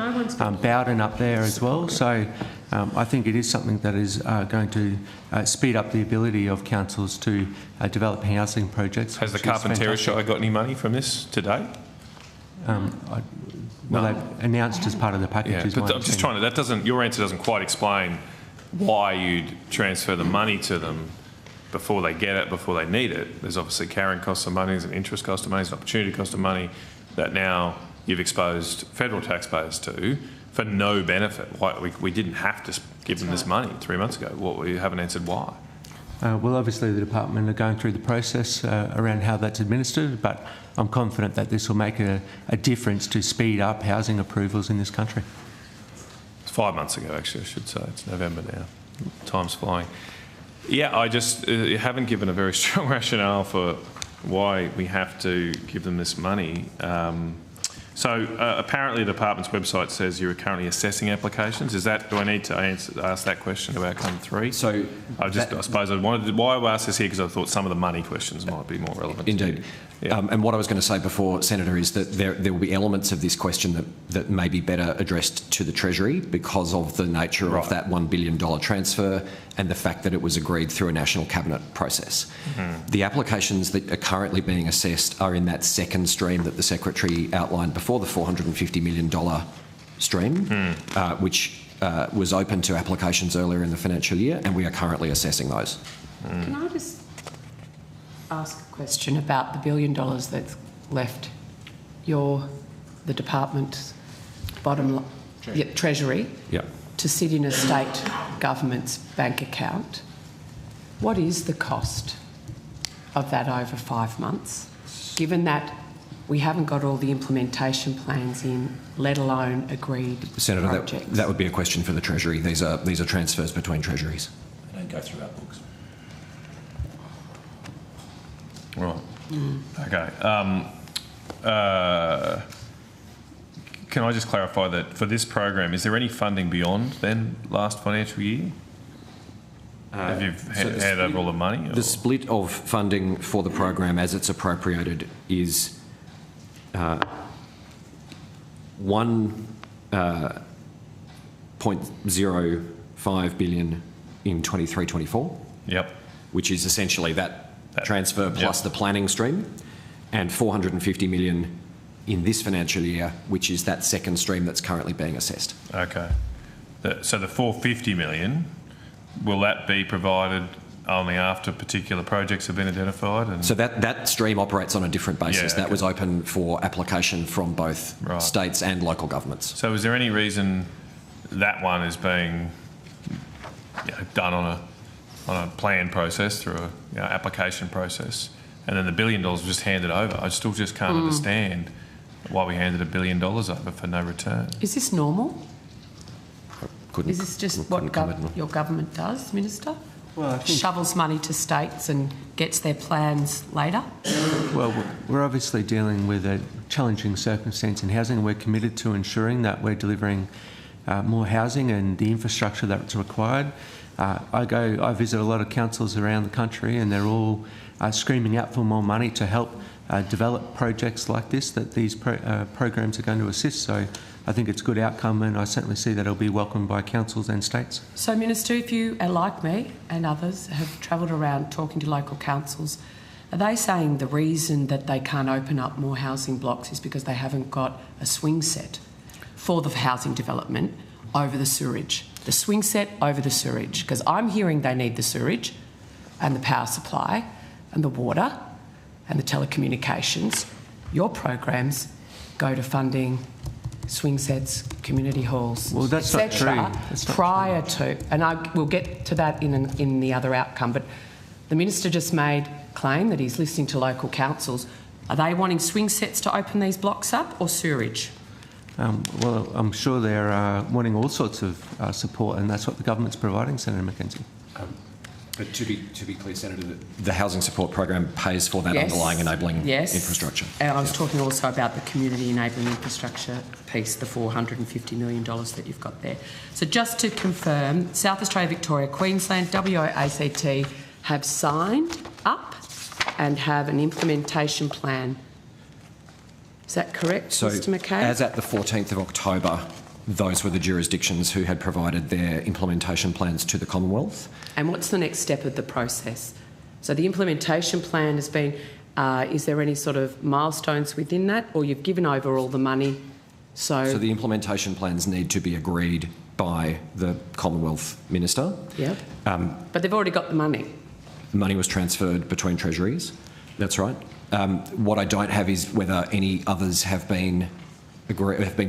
S2: Bowden up there as well. So I think it is something that is going to speed up the ability of councils to develop housing projects.
S4: Has the Carpentaria Shire got any money from this to date?
S2: They've announced as part of the package.
S4: Yeah, but I'm just trying to, your answer doesn't quite explain why you'd transfer the money to them before they get it, before they need it. There's obviously carrying costs of money, there's an interest cost of money, there's an opportunity cost of money that now you've exposed federal taxpayers to for no benefit. Why we didn't have to give them this money 3 months ago. We haven't answered why.
S2: Well, obviously the department are going through the process around how that's administered, but I'm confident that this will make a difference to speed up housing approvals in this country.
S4: It's 5 months ago, actually, I should say. It's November now. Time's flying. Yeah, I just haven't given a very strong rationale for why we have to give them this money. Apparently the department's website says you're currently assessing applications. Is that, do I need to ask that question about outcome 3?
S8: So
S4: I suppose I wanted, why I asked this here because I thought some of the money questions might be more relevant.
S8: Indeed. Yeah. And what I was going to say before, Senator, is that there will be elements of this question that may be better addressed to the Treasury because of the nature of that $1 billion transfer and the fact that it was agreed through a National Cabinet process. Mm-hmm. The applications that are currently being assessed are in that second stream that the Secretary outlined before, the $450 million stream, which was open to applications earlier in the financial year, and we are currently assessing those.
S7: Can I just ask a question about the $1 billion that's left the department's bottom Treasury to sit in a state government's bank account? What is the cost of that over 5 months, given that we haven't got all the implementation plans in, let alone agreed
S8: Senator,
S7: projects?
S8: that would be a question for the Treasury. These are transfers between Treasuries.
S3: then go through our books.
S4: Right. Okay. Can I just clarify that for this program, is there any funding beyond then last financial year? Have you handed over all the money? Or?
S8: The split of funding for the program as it's appropriated is 1.05 billion in 23-24.
S4: Yep.
S8: Which is essentially that transfer plus the planning stream, and 450 million in this financial year, which is that second stream that's currently being assessed.
S4: Okay. So the 450 million, will that be provided only after particular projects have been identified? And
S8: so that stream operates on a different basis.
S4: Yeah,
S8: that was open for application from both states and local governments.
S4: So is there any reason that one is being done on a planned process through a application process, and then the $1 billion was just handed over? I still just can't understand why we handed $1 billion over for no return.
S7: Is this normal?
S8: Is
S7: this just what your government does, Minister?
S2: Well, I think
S7: shovels money to states and gets their plans later?
S2: Well, we're obviously dealing with a challenging circumstance in housing. We're committed to ensuring that we're delivering more housing and the infrastructure that's required. I visit a lot of councils around the country, and they're all screaming out for more money to help develop projects like this, that these programs are going to assist. So I think it's a good outcome, and I certainly see that it'll be welcomed by councils and states.
S7: So, Minister, if you, like me and others, have travelled around talking to local councils, are they saying the reason that they can't open up more housing blocks is because they haven't got a swing set for the housing development over the sewerage? The swing set over the sewerage, because I'm hearing they need the sewerage and the power supply and the water and the telecommunications. Your programs go to funding swing sets, community halls,
S2: well, that's not true.
S7: That's prior to, and we'll get to that in the other outcome, but the Minister just made claim that he's listening to local councils. Are they wanting swing sets to open these blocks up, or sewerage?
S2: Well, I'm sure they're wanting all sorts of support, and that's what the government's providing, Senator Mackenzie.
S8: But to be clear, Senator, the housing support program pays for that underlying enabling infrastructure.
S7: And I was talking also about the community enabling infrastructure piece, the $450 million that you've got there. So just to confirm, South Australia, Victoria, Queensland, WA-ACT have signed up and have an implementation plan. Is that correct, Mr McKay?
S8: As at the 14th of October, those were the jurisdictions who had provided their implementation plans to the Commonwealth.
S7: And what's the next step of the process? So the implementation plan has been, is there any sort of milestones within that, or you've given over all the money? So
S8: the implementation plans need to be agreed by the Commonwealth Minister.
S7: Yeah. But they've already got the money.
S8: The money was transferred between treasuries. That's right. What I don't have is whether any others have been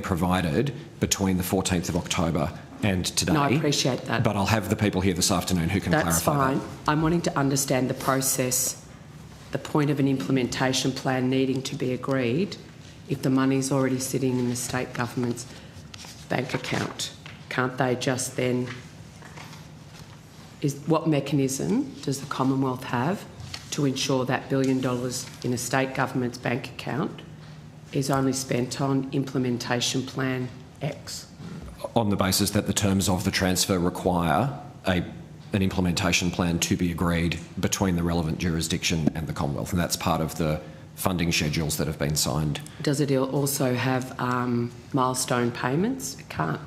S8: provided between the 14th of October and today.
S7: No, I appreciate that.
S8: But I'll have the people here this afternoon who can clarify that.
S7: That's fine. I'm wanting to understand the process, the point of an implementation plan needing to be agreed if the money's already sitting in the state government's bank account. Can't they just then... What mechanism does the Commonwealth have to ensure that $1 billion in a state government's bank account is only spent on implementation plan X?
S8: On the basis that the terms of the transfer require an implementation plan to be agreed between the relevant jurisdiction and the Commonwealth, and that's part of the funding schedules that have been signed.
S7: Does it also have milestone payments? It can't.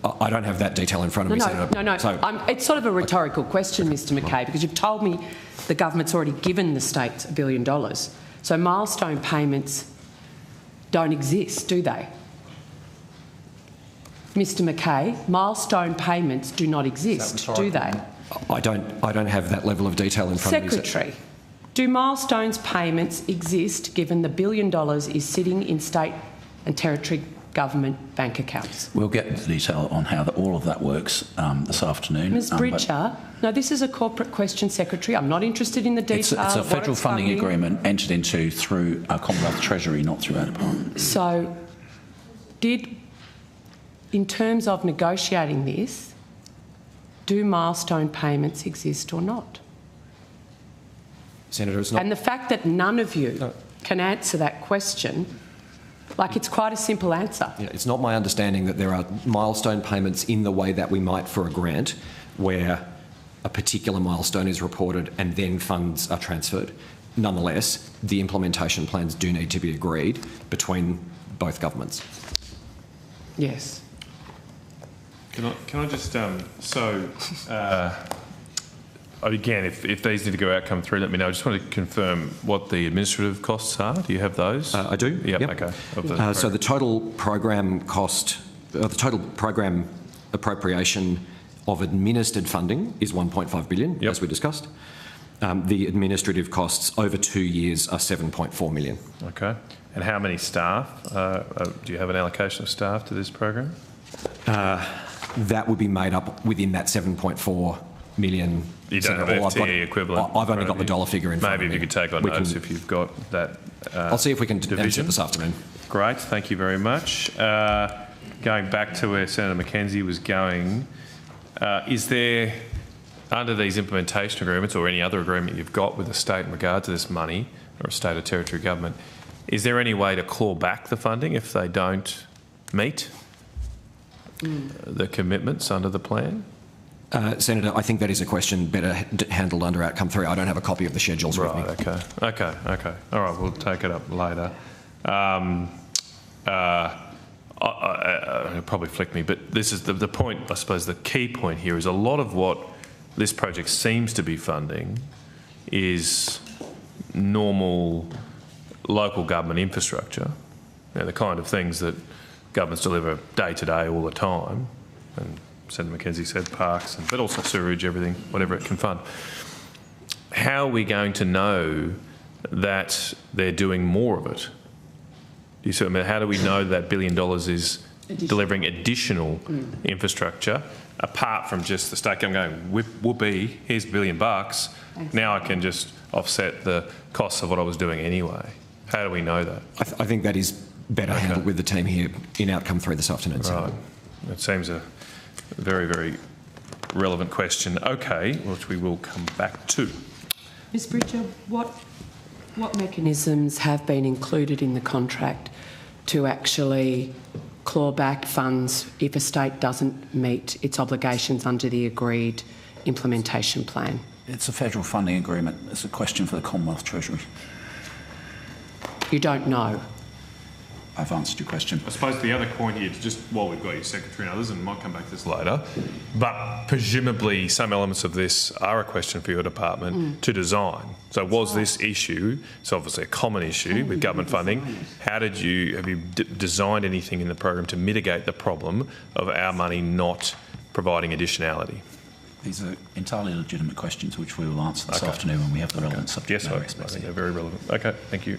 S8: I don't have that detail in front of me, Senator.
S7: No. So it's sort of a rhetorical question, Mr McKay, because you've told me the government's already given the states $1 billion. So milestone payments don't exist, do they? Mr McKay, milestone payments do not exist, do they?
S8: I don't have that level of detail in front of me.
S7: Secretary, do milestones payments exist given the $1 billion is sitting in state and territory government bank accounts?
S3: We'll get the detail on how all of that works this afternoon.
S7: Ms Bridger, no, this is a corporate question, Secretary. I'm not interested in the detail.
S3: It's a federal funding agreement entered into through our Commonwealth Treasury, not through our department.
S7: So, in terms of negotiating this, do milestone payments exist or not?
S8: Senator, it's not...
S7: And the fact that none of you can answer that question, like, it's quite a simple answer.
S8: Yeah, it's not my understanding that there are milestone payments in the way that we might for a grant, where a particular milestone is reported and then funds are transferred. Nonetheless, the implementation plans do need to be agreed between both governments.
S7: Yes.
S4: Can I just again, if these need to go out, come through, let me know. I just want to confirm what the administrative costs are. Do you have those?
S8: I do.
S4: Yep. Okay.
S8: So the total program cost, the total program appropriation of administered funding is 1.5 billion, as we discussed. The administrative costs over 2 years are 7.4 million.
S4: Okay. And how many staff? Do you have an allocation of staff to this program?
S8: That would be made up within that 7.4 million.
S4: You don't have FTE equivalent?
S8: I've only got the dollar figure in front of me.
S4: Maybe if you could take on notice if you've got that
S8: I'll see if we can answer it this afternoon.
S4: Great, thank you very much. Going back to where Senator Mackenzie was going, is there, under these implementation agreements or any other agreement you've got with the state in regard to this money, or a state or territory government, is there any way to claw back the funding if they don't meet the commitments under the plan?
S8: Senator, I think that is a question better handled under Outcome 3. I don't have a copy of the schedules with me.
S4: Okay. All right, we'll take it up later. It'll probably flick me, but this is the point, I suppose the key point here is a lot of what this project seems to be funding is normal local government infrastructure, the kind of things that governments deliver day to day all the time, and Senator Mackenzie said parks, but also sewerage, everything, whatever it can fund. How are we going to know that they're doing more of it? Do you see what I mean? How do we know that $1 billion is delivering additional infrastructure, apart from just the state government going, whoopee, here's $1 billion, now I can just offset the costs of what I was doing anyway? How do we know that?
S8: I think that is better handled with the team here in Outcome 3 this afternoon.
S4: Right. It seems a very, very relevant question. Okay, which we will come back to.
S7: Ms Bridger, what mechanisms have been included in the contract to actually claw back funds if a state doesn't meet its obligations under the agreed implementation plan?
S3: It's a federal funding agreement. It's a question for the Commonwealth Treasury.
S7: You don't know?
S3: I've answered your question.
S4: I suppose the other point here, just while we've got your secretary and others, and might come back to this later, but presumably some elements of this are a question for your department to design. So was this issue, it's obviously a common issue with government funding, have you designed anything in the program to mitigate the problem of our money not providing additionality?
S3: These are entirely legitimate questions which we will answer this afternoon when we have the relevant subject matter experts.
S4: I think they're very relevant. Okay, thank you.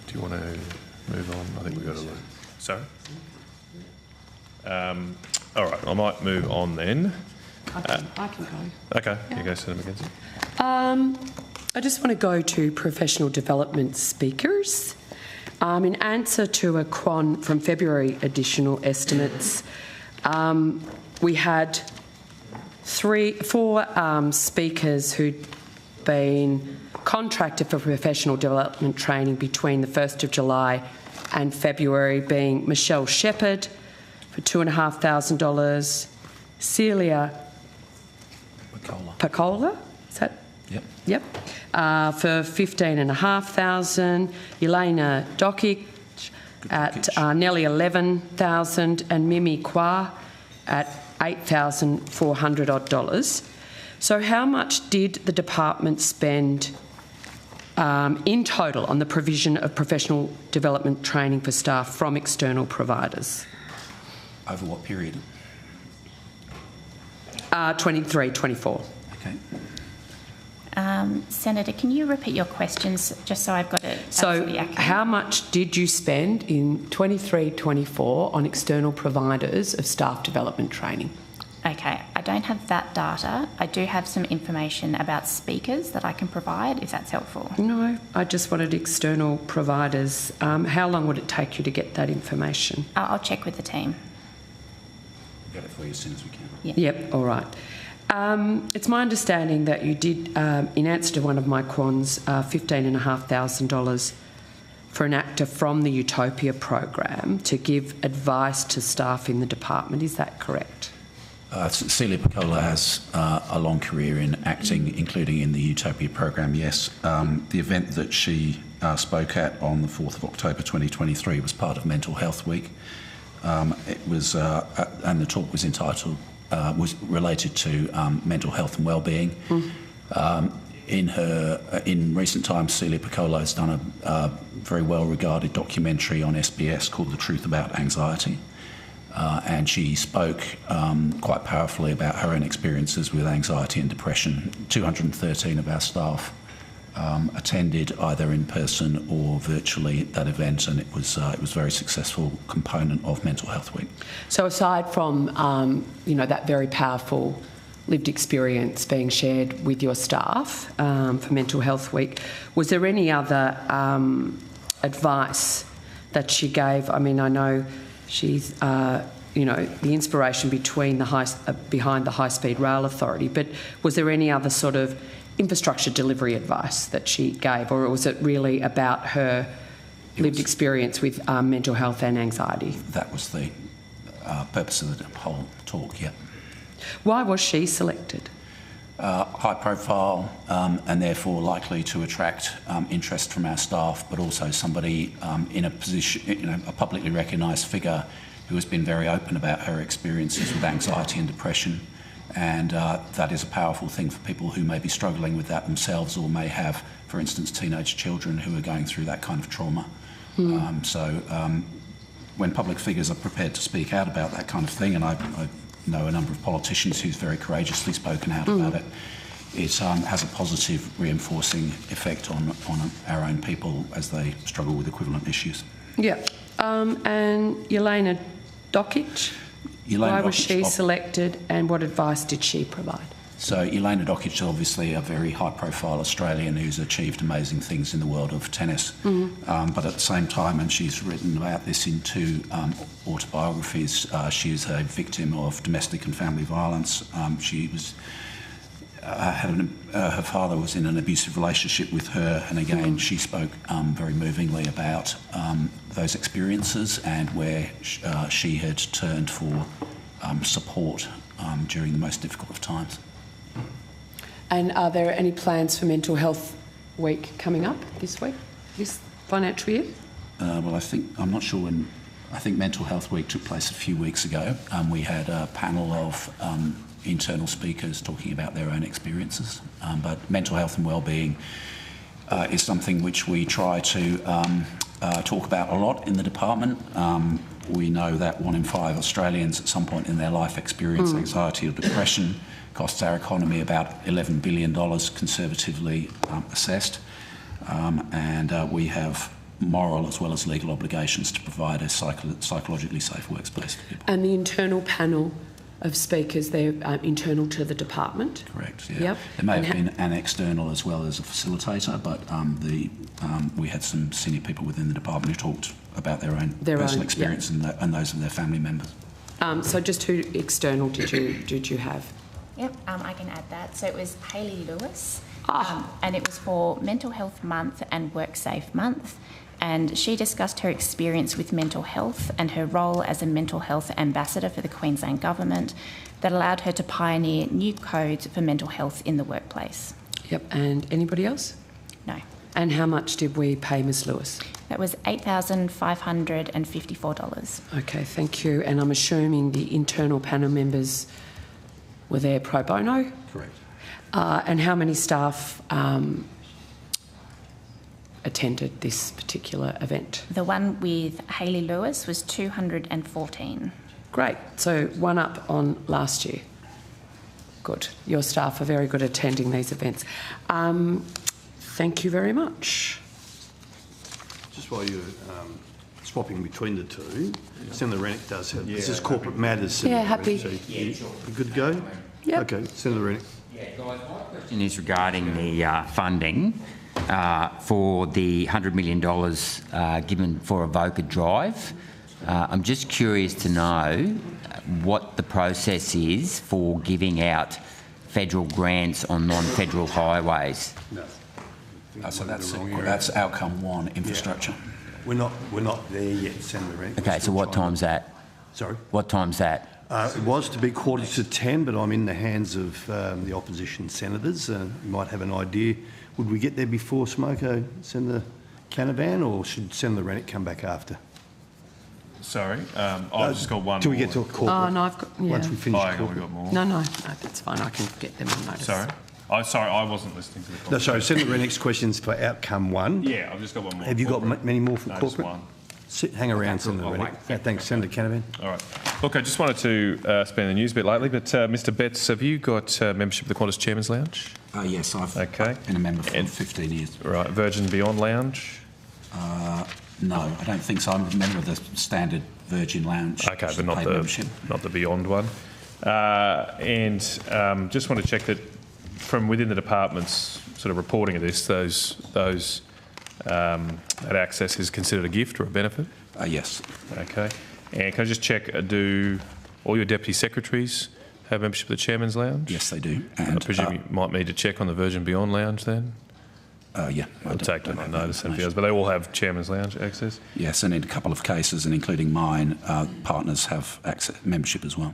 S4: Do you want to move on? I think we've got to look. Sorry? All right, I might move on then.
S7: I can go.
S4: Okay, you go, Senator Mackenzie.
S7: I just want to go to professional development speakers. In answer to a QUAN from February additional estimates, we had four speakers who'd been contracted for professional development training between the 1st of July and February, being Michelle Shepherd for $2,500, Celia Pacola, is that? Yep. For $15,500, Elena Dokic at nearly $11,000, and Mimi Kwa at $8,400 odd. So how much did the department spend in total on the provision of professional development training for staff from external providers?
S3: Over what period?
S7: 23-24.
S3: Okay.
S9: Senator, can you repeat your questions just so I've got it absolutely accurate?
S7: How much did you spend in 23-24 on external providers of staff development training?
S9: Okay, I don't have that data. I do have some information about speakers that I can provide, if that's helpful.
S7: No, I just wanted external providers. How long would it take you to get that information?
S9: I'll check with the team.
S3: for you as soon as we can.
S9: Yeah.
S7: Yep, all right. It's my understanding that you did, in answer to one of my quans, $15,500 for an actor from the Utopia program to give advice to staff in the department. Is that correct?
S3: Celia Piccola has a long career in acting, including in the Utopia program, yes. The event that she spoke at on the 4th of October 2023 was part of Mental Health Week. It was, and the talk was entitled, was related to mental health and well-being. In recent times, Celia Piccola has done a very well-regarded documentary on SBS called The Truth About Anxiety. And she spoke quite powerfully about her own experiences with anxiety and depression. 213 of our staff attended either in person or virtually that event, and it was a very successful component of Mental Health Week.
S7: So aside from that very powerful lived experience being shared with your staff for Mental Health Week, was there any other advice that she gave? I mean, I know she's, the inspiration behind the High Speed Rail Authority, but was there any other sort of infrastructure delivery advice that she gave, or was it really about her lived experience with mental health and anxiety?
S3: That was the purpose of the whole talk, yeah.
S7: Why was she selected?
S3: High profile and therefore likely to attract interest from our staff, but also somebody in a position, a publicly recognised figure who has been very open about her experiences with anxiety and depression. And that is a powerful thing for people who may be struggling with that themselves, or may have, for instance, teenage children who are going through that kind of trauma. When public figures are prepared to speak out about that kind of thing, and I know a number of politicians who've very courageously spoken out about it, it has a positive reinforcing effect on our own people as they struggle with equivalent issues.
S7: Yeah. And Yelena Dokic? Why was she selected, and what advice did she provide?
S3: So Yelena Dokic is obviously a very high-profile Australian who's achieved amazing things in the world of tennis. But at the same time, and she's written about this in two autobiographies, she is a victim of domestic and family violence. She was her father was in an abusive relationship with her, and again she spoke very movingly about those experiences and where she had turned for support during the most difficult of times.
S7: And are there any plans for Mental Health Week coming up this financial year?
S3: Well, I'm not sure when. I think Mental Health Week took place a few weeks ago. We had a panel of internal speakers talking about their own experiences. But mental health and wellbeing is something which we try to talk about a lot in the department. We know that 1 in 5 Australians at some point in their life experience anxiety or depression. Costs our economy about $11 billion conservatively assessed. And we have moral as well as legal obligations to provide a psychologically safe workspace for people.
S7: And the internal panel of speakers, they're internal to the department?
S3: Correct, yeah.
S7: Yep.
S3: There may have been an external as well as a facilitator, but we had some senior people within the department who talked about their own personal experience and those of their family members.
S7: So just who external did you have?
S9: Yep, I can add that. So it was Hayley Lewis, and it was for Mental Health Month and Work Safe Month. And she discussed her experience with mental health and her role as a mental health ambassador for the Queensland Government that allowed her to pioneer new codes for mental health in the workplace.
S7: Yep, and anybody else?
S9: No.
S7: And how much did we pay Ms Lewis?
S9: That was $8,554.
S7: Okay, thank you. And I'm assuming the internal panel members were there pro bono?
S3: Correct.
S7: And how many staff attended this particular event?
S9: The one with Hayley Lewis was 214.
S7: Great. So one up on last year. Good. Your staff are very good at attending these events. Thank you very much.
S1: Just while you're swapping between the two, Senator Rennick does have, this is corporate matters. Senator
S7: happy.
S1: Rennick, so you good to go?
S7: Yeah.
S1: Okay, Senator Rennick.
S11: Yeah, guys, my question is regarding the funding for the $100 million given for Avoca Drive. I'm just curious to know what the process is for giving out federal grants on non-federal highways.
S1: No.
S3: So that's outcome one, infrastructure.
S1: Yeah. We're not there yet, Senator Rennick.
S11: Okay, so what time's that?
S1: Sorry?
S11: What time's that?
S1: It was to be 9:45, but I'm in the hands of the opposition senators. You might have an idea. Would we get there before Smoko, Senator Canavan, or should Senator Rennick come back after?
S4: Sorry, I've just got one
S1: Till we
S4: more.
S1: get to a corporate.
S7: Oh, no, I've got... Yeah.
S1: Once we finish
S4: Hang on,
S1: corporate.
S4: we've got more.
S7: No, that's fine. I can get them on notice.
S4: Sorry? Sorry, I wasn't listening to the
S1: No,
S4: conversation.
S1: sorry, Senator Rennick's questions for outcome one.
S4: Yeah, I've just got one more.
S1: Have you got many more for
S4: No, just
S1: corporate?
S4: one.
S1: Hang around, Senator Rennick. Thanks, Senator Canavan.
S4: All right. Look, I just wanted to spend the news a bit lately, but Mr. Betts, have you got membership of the Qantas Chairman's Lounge?
S3: Yes, I've been a member for 15 years.
S4: Right. Virgin Beyond Lounge?
S3: No, I don't think so. I'm a member of the standard Virgin Lounge.
S4: Okay, but not the Beyond one. Just want to check that from within the department's sort of reporting of this, that access is considered a gift or a benefit?
S3: Yes.
S4: Okay. And can I just check, do all your deputy secretaries have membership of the Chairman's Lounge?
S3: Yes, they do.
S4: And I presume you might need to check on the Virgin Beyond Lounge then?
S3: Yeah.
S4: I'll take them on notice, but they all have Chairman's Lounge access?
S3: Yes, and in a couple of cases, and including mine, partners have membership as well.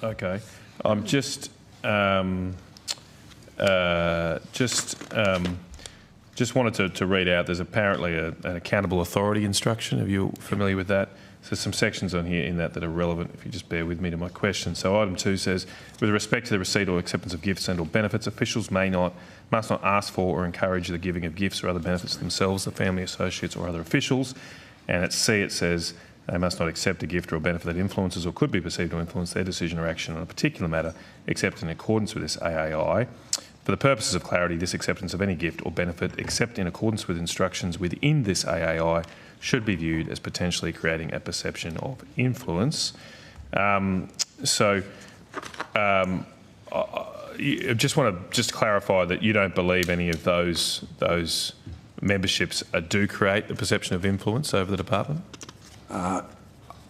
S4: Okay. I'm just wanted to read out, there's apparently an accountable authority instruction. Are you familiar with that? So there's some sections on here in that are relevant, if you just bear with me to my question. So item 2 says, with respect to the receipt or acceptance of gifts and or benefits, officials must not ask for or encourage the giving of gifts or other benefits to themselves, their family, associates or other officials. And at C it says, they must not accept a gift or a benefit that influences or could be perceived to influence their decision or action on a particular matter, except in accordance with this AAI. For the purposes of clarity, this acceptance of any gift or benefit, except in accordance with instructions within this AAI, should be viewed as potentially creating a perception of influence. I just want to clarify that you don't believe any of those memberships do create the perception of influence over the department?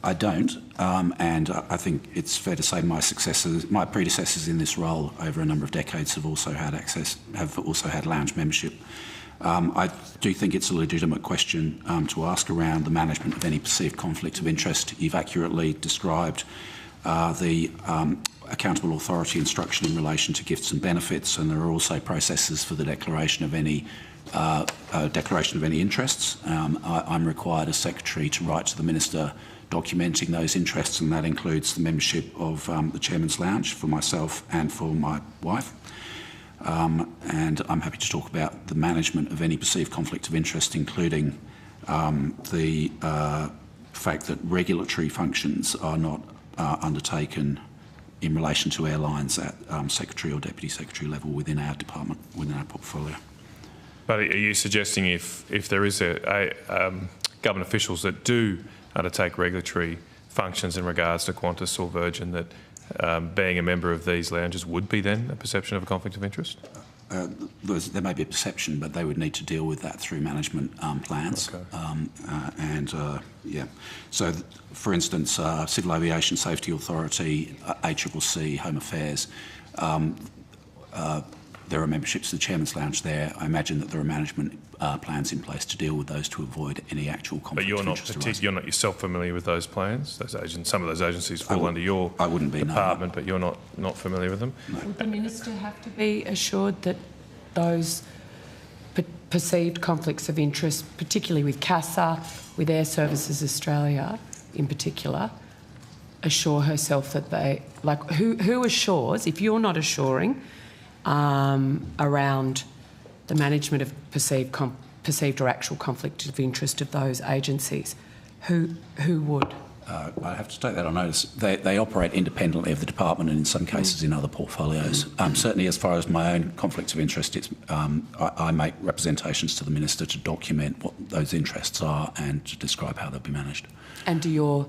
S3: I don't, and I think it's fair to say my predecessors in this role over a number of decades have also had lounge membership. I do think it's a legitimate question to ask around the management of any perceived conflict of interest. You've accurately described the accountable authority instruction in relation to gifts and benefits, and there are also processes for the declaration of any interests. I'm required as Secretary to write to the Minister documenting those interests, and that includes the membership of the Chairman's Lounge for myself and for my wife. And I'm happy to talk about the management of any perceived conflict of interest, including the fact that regulatory functions are not undertaken in relation to airlines at Secretary or Deputy Secretary level within our department, within our portfolio.
S4: But are you suggesting if there is government officials that do undertake regulatory functions in regards to Qantas or Virgin, that being a member of these lounges would be then a perception of a conflict of interest?
S3: There may be a perception, but they would need to deal with that through management plans.
S4: Okay.
S3: So, for instance, Civil Aviation Safety Authority, ACCC, Home Affairs, there are memberships to the Chairman's Lounge there. I imagine that there are management plans in place to deal with those to avoid any actual conflict of interest.
S4: But you're not yourself familiar with those plans? Some of those agencies fall under your department, but you're not familiar with them?
S3: No.
S7: Would the Minister have to be assured that those perceived conflicts of interest, particularly with CASA, with Air Services Australia in particular, assure herself that they... who assures, if you're not assuring, around the management of perceived or actual conflict of interest of those agencies, who would?
S3: I have to take that on notice. They operate independently of the department and in some cases in other portfolios. Certainly as far as my own conflicts of interest, I make representations to the Minister to document what those interests are and to describe how they'll be managed.
S7: And do your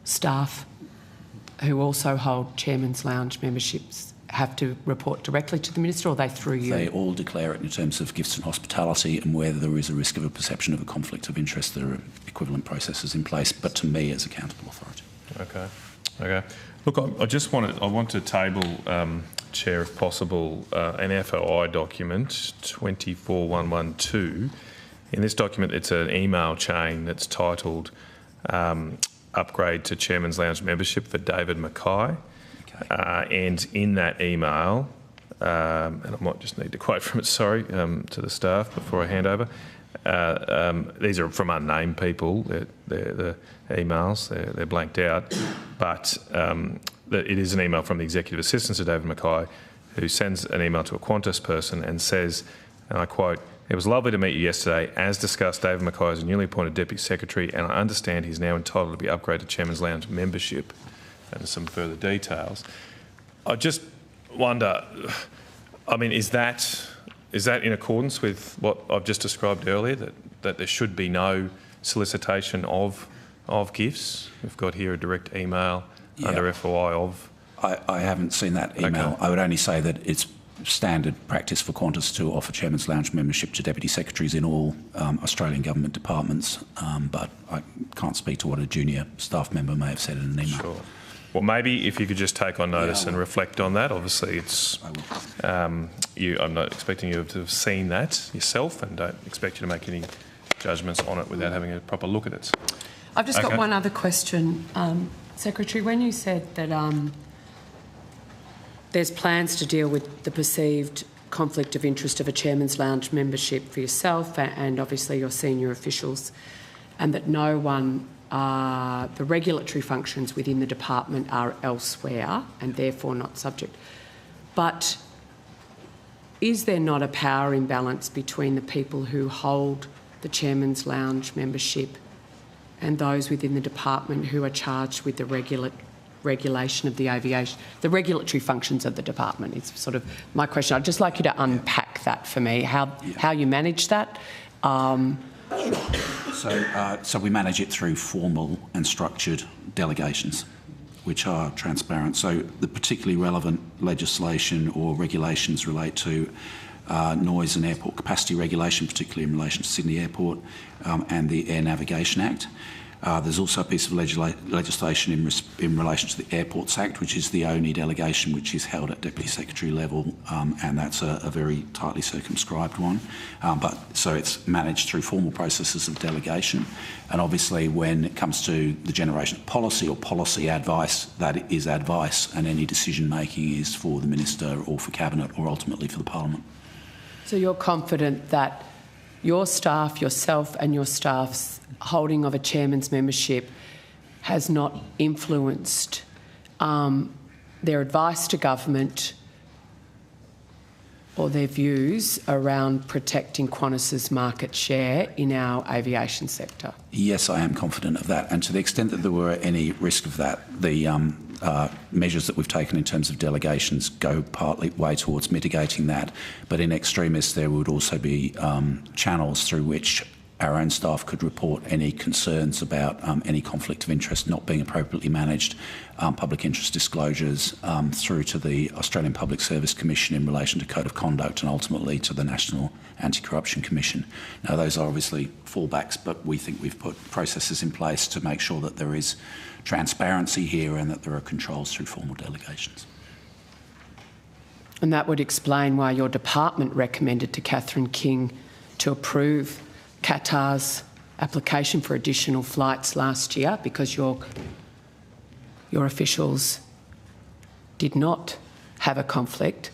S7: staff who also hold Chairman's Lounge memberships have to report directly to the Minister, or are they through you?
S3: They all declare it in terms of gifts and hospitality, and where there is a risk of a perception of a conflict of interest, there are equivalent processes in place, but to me as accountable authority.
S4: Okay. Look, I want to table, Chair, if possible, an FOI document, 24112. In this document, it's an email chain that's titled Upgrade to Chairman's Lounge Membership for David Mackay. And in that email, and I might just need to quote from it, sorry, to the staff before I hand over. These are from unnamed people. They're the emails. They're blanked out. But it is an email from the Executive Assistant to David Mackay, who sends an email to a Qantas person and says, and I quote, "It was lovely to meet you yesterday. As discussed, David Mackay is a newly appointed Deputy Secretary, and I understand he's now entitled to be upgraded to Chairman's Lounge membership." And some further details. I just wonder, I mean, is that in accordance with what I've just described earlier, that there should be no solicitation of gifts? We've got here a direct email under FOI of...
S3: I haven't seen that email. Okay. I would only say that it's standard practice for Qantas to offer Chairman's Lounge membership to Deputy Secretaries in all Australian government departments, but I can't speak to what a junior staff member may have said in an email.
S4: Sure. Well, maybe if you could just take on notice and reflect on that. Obviously, it's I'm not expecting you to have seen that yourself, and don't expect you to make any judgments on it without having a proper look at it.
S7: I've just got one other question. Secretary, when you said that there's plans to deal with the perceived conflict of interest of a Chairman's Lounge membership for yourself and obviously your senior officials, and that no one... the regulatory functions within the department are elsewhere and therefore not subject. But is there not a power imbalance between the people who hold the Chairman's Lounge membership and those within the department who are charged with the regulation of the aviation, the regulatory functions of the department? It's sort of my question. I'd just like you to unpack that for me, how you manage that.
S3: So we manage it through formal and structured delegations, which are transparent. So the particularly relevant legislation or regulations relate to noise and airport capacity regulation, particularly in relation to Sydney Airport, and the Air Navigation Act. There's also a piece of legislation in relation to the Airports Act, which is the only delegation which is held at Deputy Secretary level, and that's a very tightly circumscribed one. So it's managed through formal processes of delegation, and obviously when it comes to the generation of policy or policy advice, that is advice, and any decision making is for the Minister or for Cabinet or ultimately for the Parliament. So
S7: you're confident that your staff, yourself and your staff's holding of a chairman's membership has not influenced their advice to government or their views around protecting Qantas's market share in our aviation sector?
S3: Yes, I am confident of that. And to the extent that there were any risk of that, the measures that we've taken in terms of delegations go partly way towards mitigating that. But in extremis, there would also be channels through which our own staff could report any concerns about any conflict of interest not being appropriately managed, public interest disclosures through to the Australian Public Service Commission in relation to Code of Conduct and ultimately to the National Anti-Corruption Commission. Now, those are obviously fallbacks, but we think we've put processes in place to make sure that there is transparency here and that there are controls through formal delegations.
S7: And that would explain why your department recommended to Catherine King to approve Qatar's application for additional flights last year, because your officials did not have a conflict.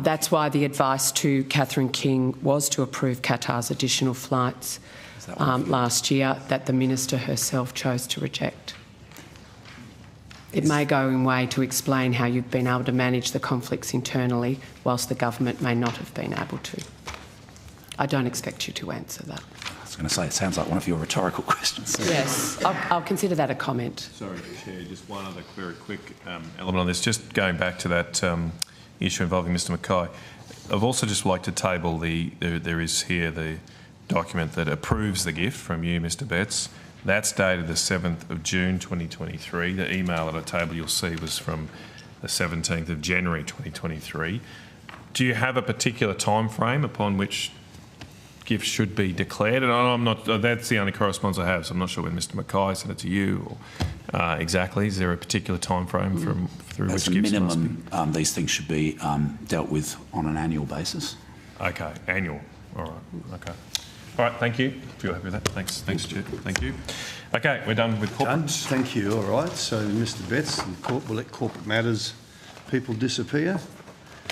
S7: That's why the advice to Catherine King was to approve Qatar's additional flights last year that the Minister herself chose to reject. It may go in way to explain how you've been able to manage the conflicts internally whilst the government may not have been able to. I don't expect you to answer that.
S3: I was going to say, it sounds like one of your rhetorical questions.
S7: Yes, I'll consider that a comment.
S4: Sorry, Chair, just one other very quick element on this. Just going back to that issue involving Mr Mackay, I've also just like to table there is here the document that approves the gift from you, Mr Betts. That's dated the 7th of June 2023. The email at a table you'll see was from the the 17th of January 2023. Do you have a particular time frame upon which gifts should be declared? And I'm not, that's the only correspondence I have, so I'm not sure when Mr Mackay sent it to you or exactly. Is there a particular time frame through which gifts must be?
S3: As a minimum, these things should be dealt with on an annual basis.
S4: Okay, annual. All right, okay. All right, thank you. If you're happy with that. Thanks, Chair. Thank you. Okay, we're done with corporate.
S1: Done. Thank you. All right, so Mr Betts, we'll let corporate matters people disappear,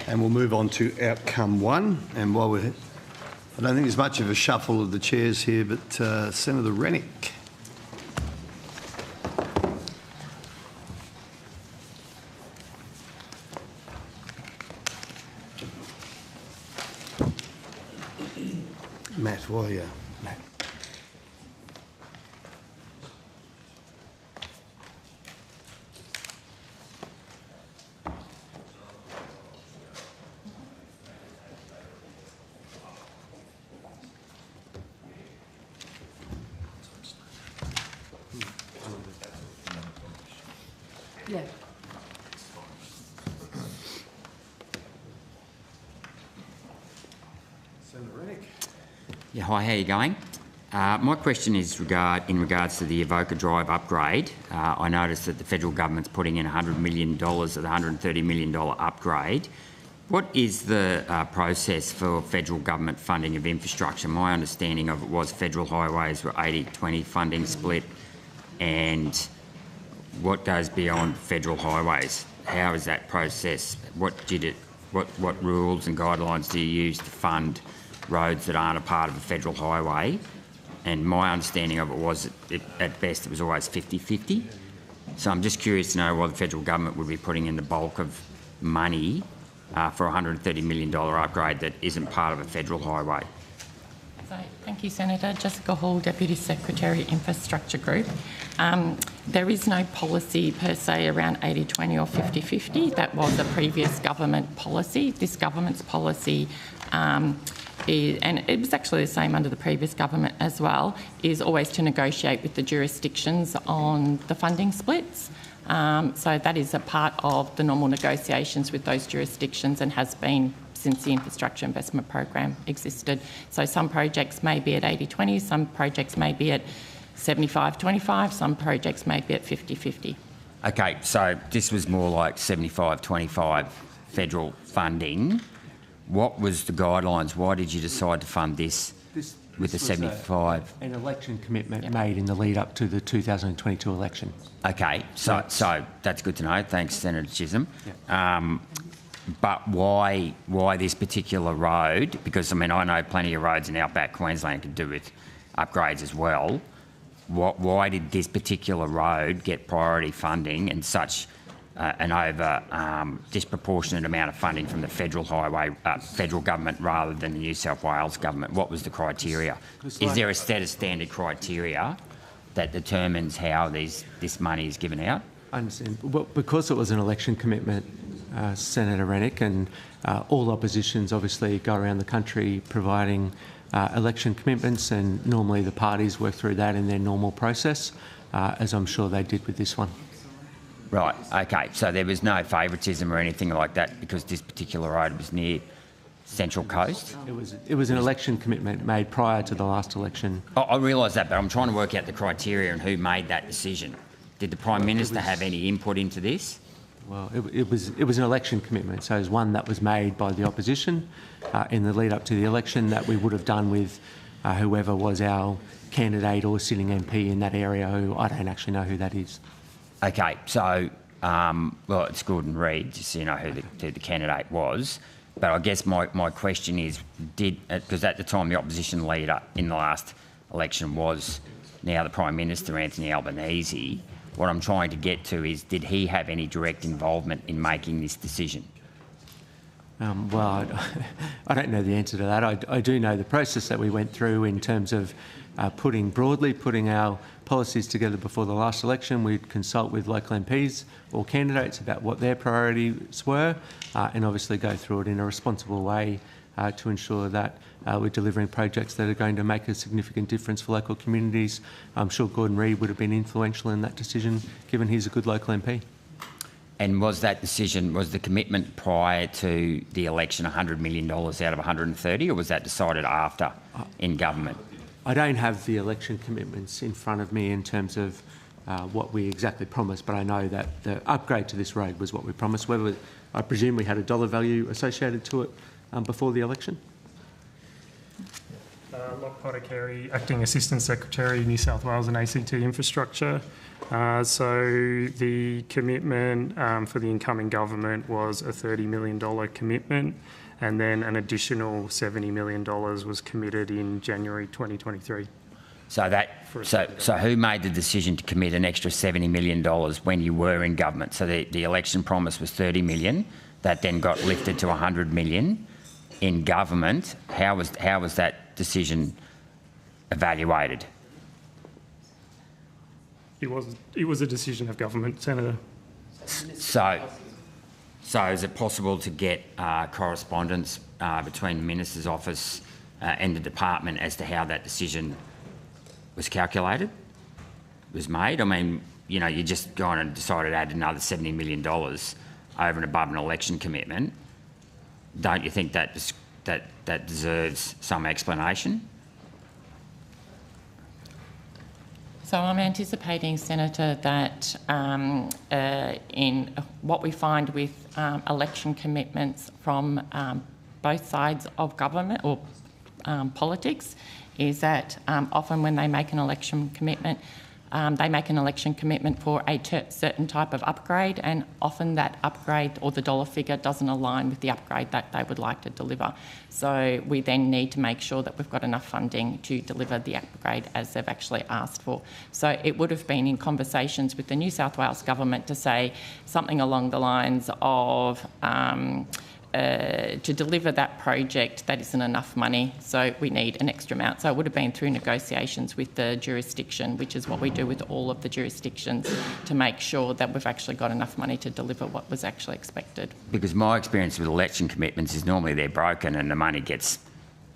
S1: and we'll move on to outcome one. And while we're, I don't think there's much of a shuffle of the chairs here, but Senator Rennick. Matt, why are you? Matt.
S7: Yeah.
S1: Senator Rennick.
S11: Yeah, hi, how are you going? My question is in regards to the Evoca Drive upgrade. I noticed that the federal government's putting in $100 million of the $130 million upgrade. What is the process for federal government funding of infrastructure? My understanding of it was federal highways were 80-20 funding split, and what goes beyond federal highways? How is that process? What rules and guidelines do you use to fund roads that aren't a part of a federal highway? And my understanding of it was, at best, it was always 50-50. So I'm just curious to know why the federal government would be putting in the bulk of money for a $130 million upgrade that isn't part of a federal highway.
S12: So, thank you, Senator. Jessica Hall, Deputy Secretary, Infrastructure Group. There is no policy per se around 80-20 or 50-50. That was a previous government policy. This government's policy and it was actually the same under the previous government as well, is always to negotiate with the jurisdictions on the funding splits. So that is a part of the normal negotiations with those jurisdictions and has been since the infrastructure investment program existed. So some projects may be at 80-20, some projects may be at 75-25, some projects may be at 50-50.
S11: Okay, so this was more like 75-25 federal funding. What was the guidelines? Why did you decide to fund this with the 75?
S2: An election commitment made in the lead up to the 2022 election.
S11: Okay, so that's good to know. Thanks, Senator Chisholm. But why this particular road? Because, I mean, I know plenty of roads in outback Queensland could do with upgrades as well. Why did this particular road get priority funding and such an over disproportionate amount of funding from the federal government rather than the New South Wales government? What was the criteria? Is there a set of standard criteria that determines how this money is given out?
S2: I understand. Well, because it was an election commitment, Senator Rennick, and all oppositions obviously go around the country providing election commitments, and normally the parties work through that in their normal process, as I'm sure they did with this one.
S11: Right, okay, so there was no favouritism or anything like that because this particular road was near Central Coast?
S2: It was an election commitment made prior to the last election.
S11: I realise that, but I'm trying to work out the criteria and who made that decision. Did the Prime Minister have any input into this?
S2: Well, it was an election commitment, so it was one that was made by the opposition in the lead up to the election that we would have done with whoever was our candidate or sitting MP in that area, who I don't actually know who that is. Okay, so, well, it's Gordon Reid, just so you know who the candidate was. But I guess my question is, because at the time the opposition leader in the last election was now the Prime Minister, Anthony Albanese, what I'm trying to get to is, did he have any direct involvement in making this decision? Well, I don't know the answer to that. I do know the process that we went through in terms of putting our policies together before the last election. We'd consult with local MPs or candidates about what their priorities were and obviously go through it in a responsible way to ensure that we're delivering projects that are going to make a significant difference for local communities. I'm sure Gordon Reid would have been influential in that decision, given he's a good local MP.
S11: And was that decision, was the commitment prior to the election $100 million out of 130, or was that decided after in government?
S2: I don't have the election commitments in front of me in terms of what we exactly promised, but I know that the upgrade to this road was what we promised. Whether I presume we had a dollar value associated to it before the election.
S13: Locke Potter Carey, Acting Assistant Secretary, New South Wales and ACT Infrastructure. So the commitment for the incoming government was a $30 million commitment, and then an additional $70 million was committed in January 2023.
S11: So who made the decision to commit an extra $70 million when you were in government? So the election promise was $30 million, that then got lifted to $100 million in government. How was that decision evaluated?
S13: It was a decision of government, Senator.
S11: So is it possible to get correspondence between the Minister's office and the department as to how that decision was calculated, was made? I mean, you know, you just gone and decided to add another $70 million over and above an election commitment. Don't you think that deserves some explanation?
S12: So I'm anticipating, Senator, that in what we find with election commitments from both sides of government or politics is that often when they make an election commitment, they make an election commitment for a certain type of upgrade, and often that upgrade or the dollar figure doesn't align with the upgrade that they would like to deliver. So we then need to make sure that we've got enough funding to deliver the upgrade as they've actually asked for. So it would have been in conversations with the New South Wales government to say something along the lines of to deliver that project, that isn't enough money, so we need an extra amount. So it would have been through negotiations with the jurisdiction, which is what we do with all of the jurisdictions, to make sure that we've actually got enough money to deliver what was actually expected.
S11: Because my experience with election commitments is normally they're broken and the money gets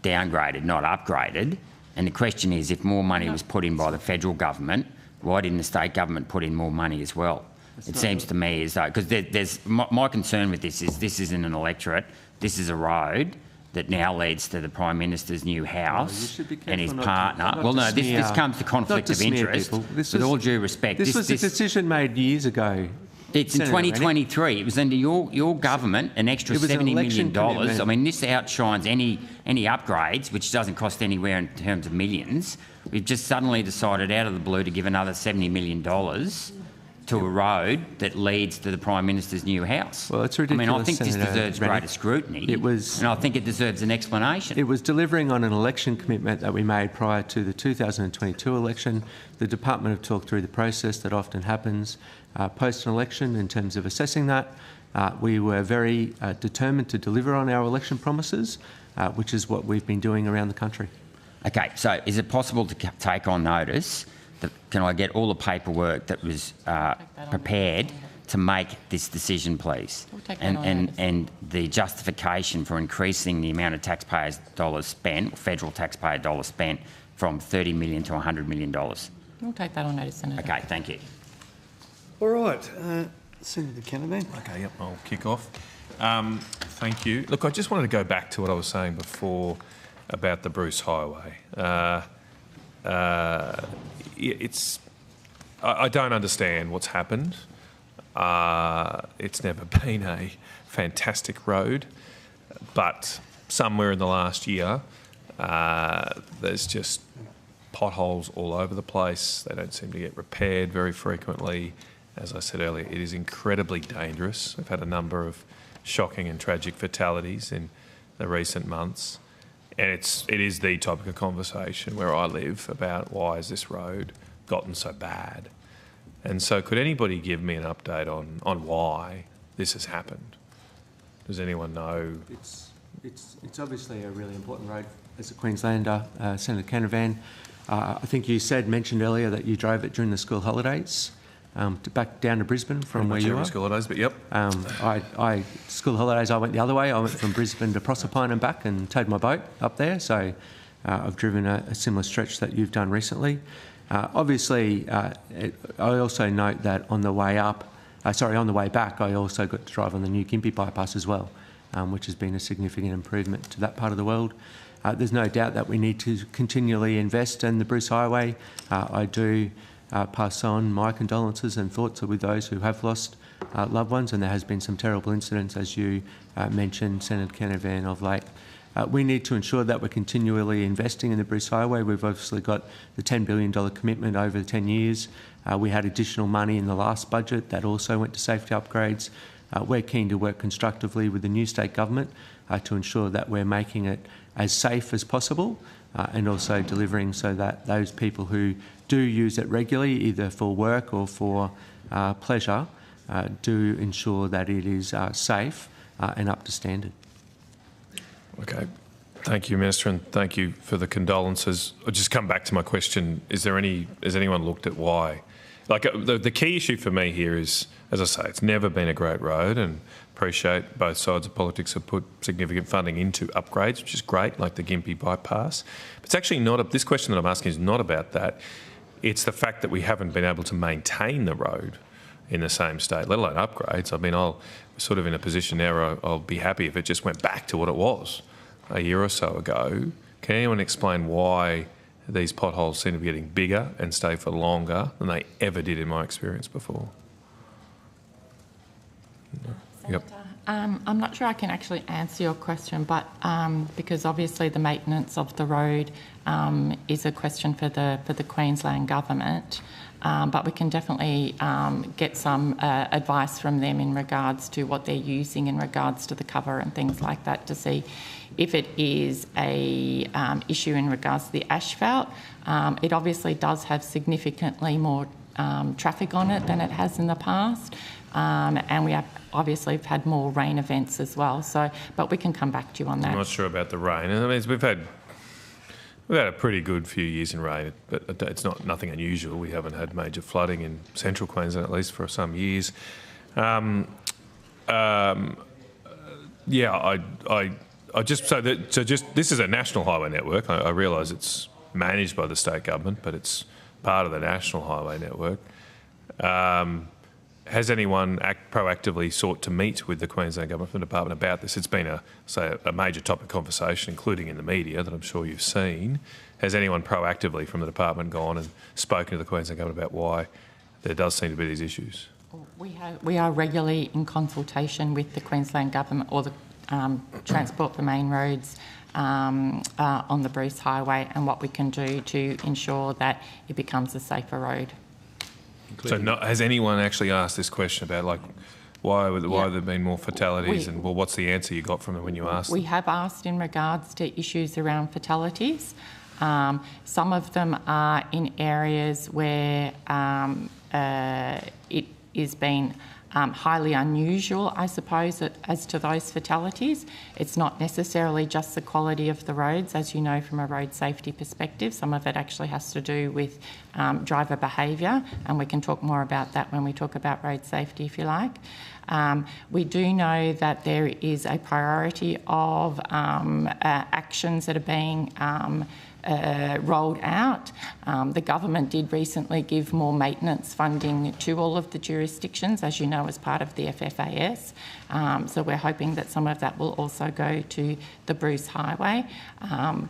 S11: downgraded, not upgraded. And the question is, if more money was put in by the federal government, why didn't the state government put in more money as well? It seems to me as though, because there's my concern with this isn't an electorate, this is a road that now leads to the Prime Minister's new house and his partner. Well, no, this comes to conflict of interest. With all due respect,
S2: this was a decision made years ago.
S11: It's in 2023. It was under your government, an extra $70 million. I mean, this outshines any upgrades, which doesn't cost anywhere in terms of millions. We've just suddenly decided out of the blue to give another $70 million to a road that leads to the Prime Minister's new house.
S2: Well, it's ridiculous.
S11: I mean, I think this
S2: Senator
S11: deserves greater scrutiny, and I think it deserves an explanation.
S2: It was delivering on an election commitment that we made prior to the 2022 election. The department have talked through the process that often happens post an election in terms of assessing that. We were very determined to deliver on our election promises, which is what we've been doing around the country.
S11: Okay, so is it possible to take on notice? Can I get all the paperwork that was prepared to make this decision, please? And the justification for increasing the amount of taxpayers' dollars spent, federal taxpayer dollars spent, from $30 million to $100 million.
S12: We'll take that on notice, Senator.
S11: Okay, thank you.
S1: All right, Senator Canavan.
S4: Okay, yep, I'll kick off. Thank you. Look, I just wanted to go back to what I was saying before about the Bruce Highway. I don't understand what's happened. It's never been a fantastic road, but somewhere in the last year, there's just potholes all over the place. They don't seem to get repaired very frequently. As I said earlier, it is incredibly dangerous. We've had a number of shocking and tragic fatalities in the recent months. And it is the topic of conversation where I live about why has this road gotten so bad. And so could anybody give me an update on why this has happened? Does anyone know?
S2: It's obviously a really important road as a Queenslander, Senator Canavan. I think you mentioned earlier that you drove it during the school holidays back down to Brisbane from where you are.
S4: School holidays, but yep.
S2: School holidays, I went the other way. I went from Brisbane to Proserpine and back and towed my boat up there. So I've driven a similar stretch that you've done recently. Obviously, I also note that on the way up, on the way back, I also got to drive on the new Gympie bypass as well, which has been a significant improvement to that part of the world. There's no doubt that we need to continually invest in the Bruce Highway. I do pass on my condolences and thoughts with those who have lost loved ones, and there has been some terrible incidents, as you mentioned, Senator Canavan, of late. We need to ensure that we're continually investing in the Bruce Highway. We've obviously got the $10 billion commitment over 10 years. We had additional money in the last budget that also went to safety upgrades. We're keen to work constructively with the new state government to ensure that we're making it as safe as possible and also delivering so that those people who do use it regularly, either for work or for pleasure, do ensure that it is safe and up to standard.
S4: Okay. Thank you, Minister, and thank you for the condolences. I'll just come back to my question. Has anyone looked at why? Like, the key issue for me here is, as I say, it's never been a great road, and appreciate both sides of politics have put significant funding into upgrades, which is great, like the Gympie bypass. But it's actually not, this question that I'm asking is not about that. It's the fact that we haven't been able to maintain the road in the same state, let alone upgrades. I mean, we're sort of in a position now where I'll be happy if it just went back to what it was a year or so ago. Can anyone explain why these potholes seem to be getting bigger and stay for longer than they ever did in my experience before? Yep.
S12: I'm not sure I can actually answer your question, but because obviously the maintenance of the road is a question for the Queensland government, but we can definitely get some advice from them in regards to what they're using in regards to the cover and things like that, to see if it is a issue in regards to the asphalt. It obviously does have significantly more traffic on it than it has in the past. And we have obviously had more rain events as well. So, but we can come back to you on that.
S4: I'm not sure about the rain. I mean, we've had a pretty good few years in rain, but it's nothing unusual. We haven't had major flooding in central Queensland, at least for some years. Yeah, this is a national highway network. I realise it's managed by the state government, but it's part of the national highway network. Has anyone proactively sought to meet with the Queensland Government and Department about this? It's been a major topic of conversation, including in the media, that I'm sure you've seen. Has anyone proactively from the department gone and spoken to the Queensland Government about why there does seem to be these issues?
S12: We are regularly in consultation with the Queensland Government or the Transport for Main Roads on the Bruce Highway, and what we can do to ensure that it becomes a safer road.
S4: So has anyone actually asked this question about, like, why have there been more fatalities, and what's the answer you got from them when you asked?
S12: We have asked in regards to issues around fatalities. Some of them are in areas where it is been highly unusual, I suppose, as to those fatalities. It's not necessarily just the quality of the roads, as you know, from a road safety perspective. Some of it actually has to do with driver behaviour, and we can talk more about that when we talk about road safety, if you like. We do know that there is a priority of actions that are being rolled out. The government did recently give more maintenance funding to all of the jurisdictions, as you know, as part of the FFAS. So we're hoping that some of that will also go to the Bruce Highway.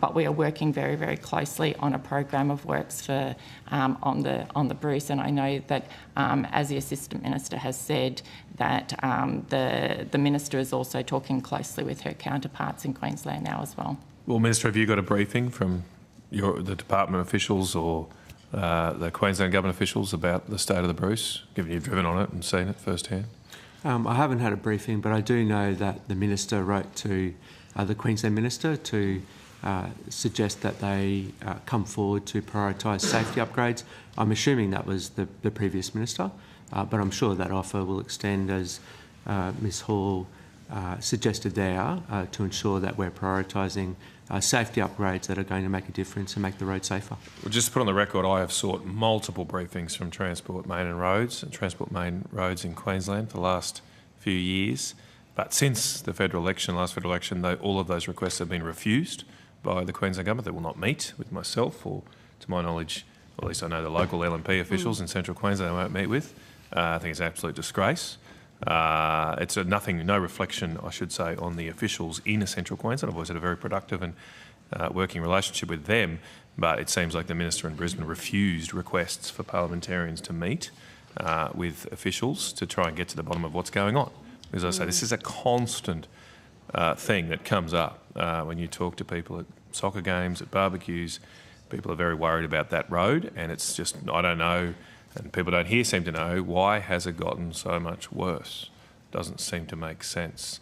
S12: But we are working very, very closely on a program of works for on the Bruce, and I know that as the Assistant Minister has said, that the Minister is also talking closely with her counterparts in Queensland now as well.
S4: Well, Minister, have you got a briefing from the department officials or the Queensland government officials about the state of the Bruce, given you've driven on it and seen it firsthand?
S2: I haven't had a briefing, but I do know that the Minister wrote to the Queensland Minister to suggest that they come forward to prioritise safety upgrades. I'm assuming that was the previous Minister, but I'm sure that offer will extend, as Ms Hall suggested there, to ensure that we're prioritising safety upgrades that are going to make a difference and make the road safer.
S4: Well, just to put on the record, I have sought multiple briefings from Transport Main Roads in Queensland for the last few years, but since the last federal election, all of those requests have been refused by the Queensland government. They will not meet with myself, or to my knowledge, or at least I know the local LNP officials in central Queensland they won't meet with. I think it's an absolute disgrace. It's no reflection, I should say, on the officials in Central Queensland. I've always had a very productive and working relationship with them, but it seems like the Minister in Brisbane refused requests for parliamentarians to meet with officials to try and get to the bottom of what's going on. As I say, this is a constant thing that comes up when you talk to people at soccer games, at barbecues. People are very worried about that road, and it's just, I don't know, and people don't here seem to know, why has it gotten so much worse? Doesn't seem to make sense.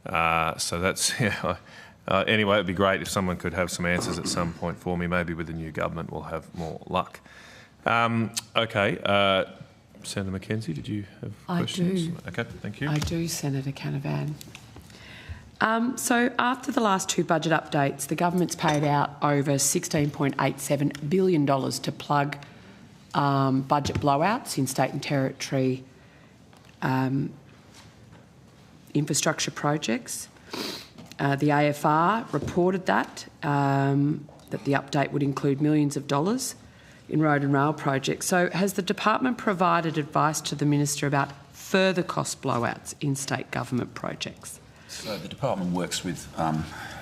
S4: So that's, anyway, it'd be great if someone could have some answers at some point for me. Maybe with the new government we'll have more luck. Okay, Senator McKenzie, did you have questions?
S7: I do.
S4: Okay, thank you.
S7: I do, Senator Canavan. So after the last two budget updates, the government's paid out over $16.87 billion to plug budget blowouts in state and territory infrastructure projects. The AFR reported that the update would include millions of dollars in road and rail projects. So has the department provided advice to the Minister about further cost blowouts in state government projects?
S3: So the department works with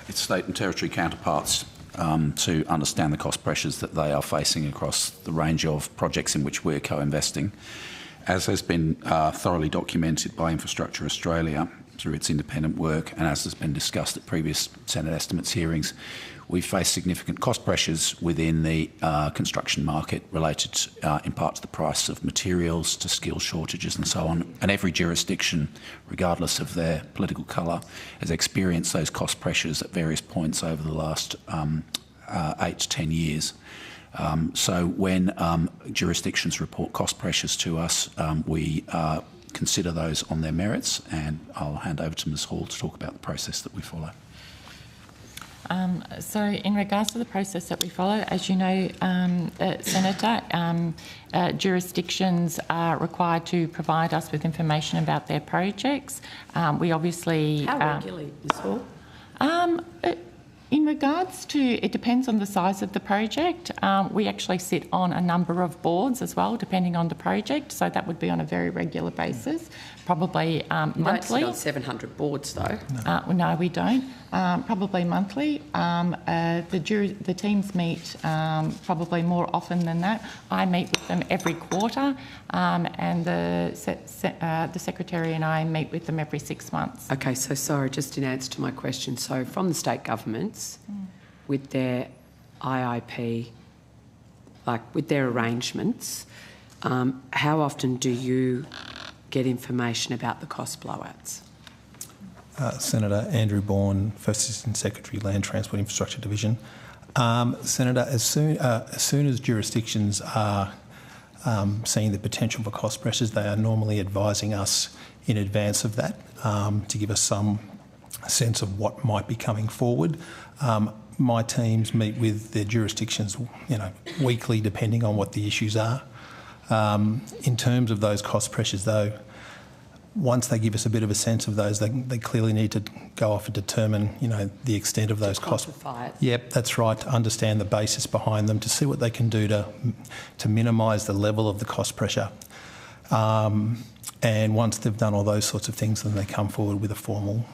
S3: its state and territory counterparts to understand the cost pressures that they are facing across the range of projects in which we're co-investing. As has been thoroughly documented by Infrastructure Australia through its independent work, and as has been discussed at previous Senate estimates hearings, we face significant cost pressures within the construction market related in part to the price of materials, to skill shortages and so on. And every jurisdiction, regardless of their political colour, has experienced those cost pressures at various points over the last 8 to 10 years. So when jurisdictions report cost pressures to us, we consider those on their merits, and I'll hand over to Ms Hall to talk about the process that we follow.
S12: So in regards to the process that we follow, as you know, Senator, jurisdictions are required to provide us with information about their projects. We obviously...
S7: How regularly, Ms Hall?
S12: In regards to, it depends on the size of the project. We actually sit on a number of boards as well, depending on the project. So that would be on a very regular basis, probably monthly.
S7: You don't sit on 700 boards, though.
S12: No, we don't. Probably monthly. The teams meet probably more often than that. I meet with them every quarter, and the Secretary and I meet with them every 6 months.
S7: Okay, so sorry, just in answer to my question. So from the state governments, with their IIP, like with their arrangements, how often do you get information about the cost blowouts?
S14: Senator Andrew Bourne, First Assistant Secretary, Land Transport Infrastructure Division. Senator, as soon as jurisdictions are seeing the potential for cost pressures, they are normally advising us in advance of that to give us some sense of what might be coming forward. My teams meet with their jurisdictions, weekly, depending on what the issues are. In terms of those cost pressures, though, once they give us a bit of a sense of those, they clearly need to go off and determine, the extent of those costs.
S7: Quantify it.
S14: Yep, that's right. To understand the basis behind them, to see what they can do to minimise the level of the cost pressure. And once they've done all those sorts of things, then they come forward with a formal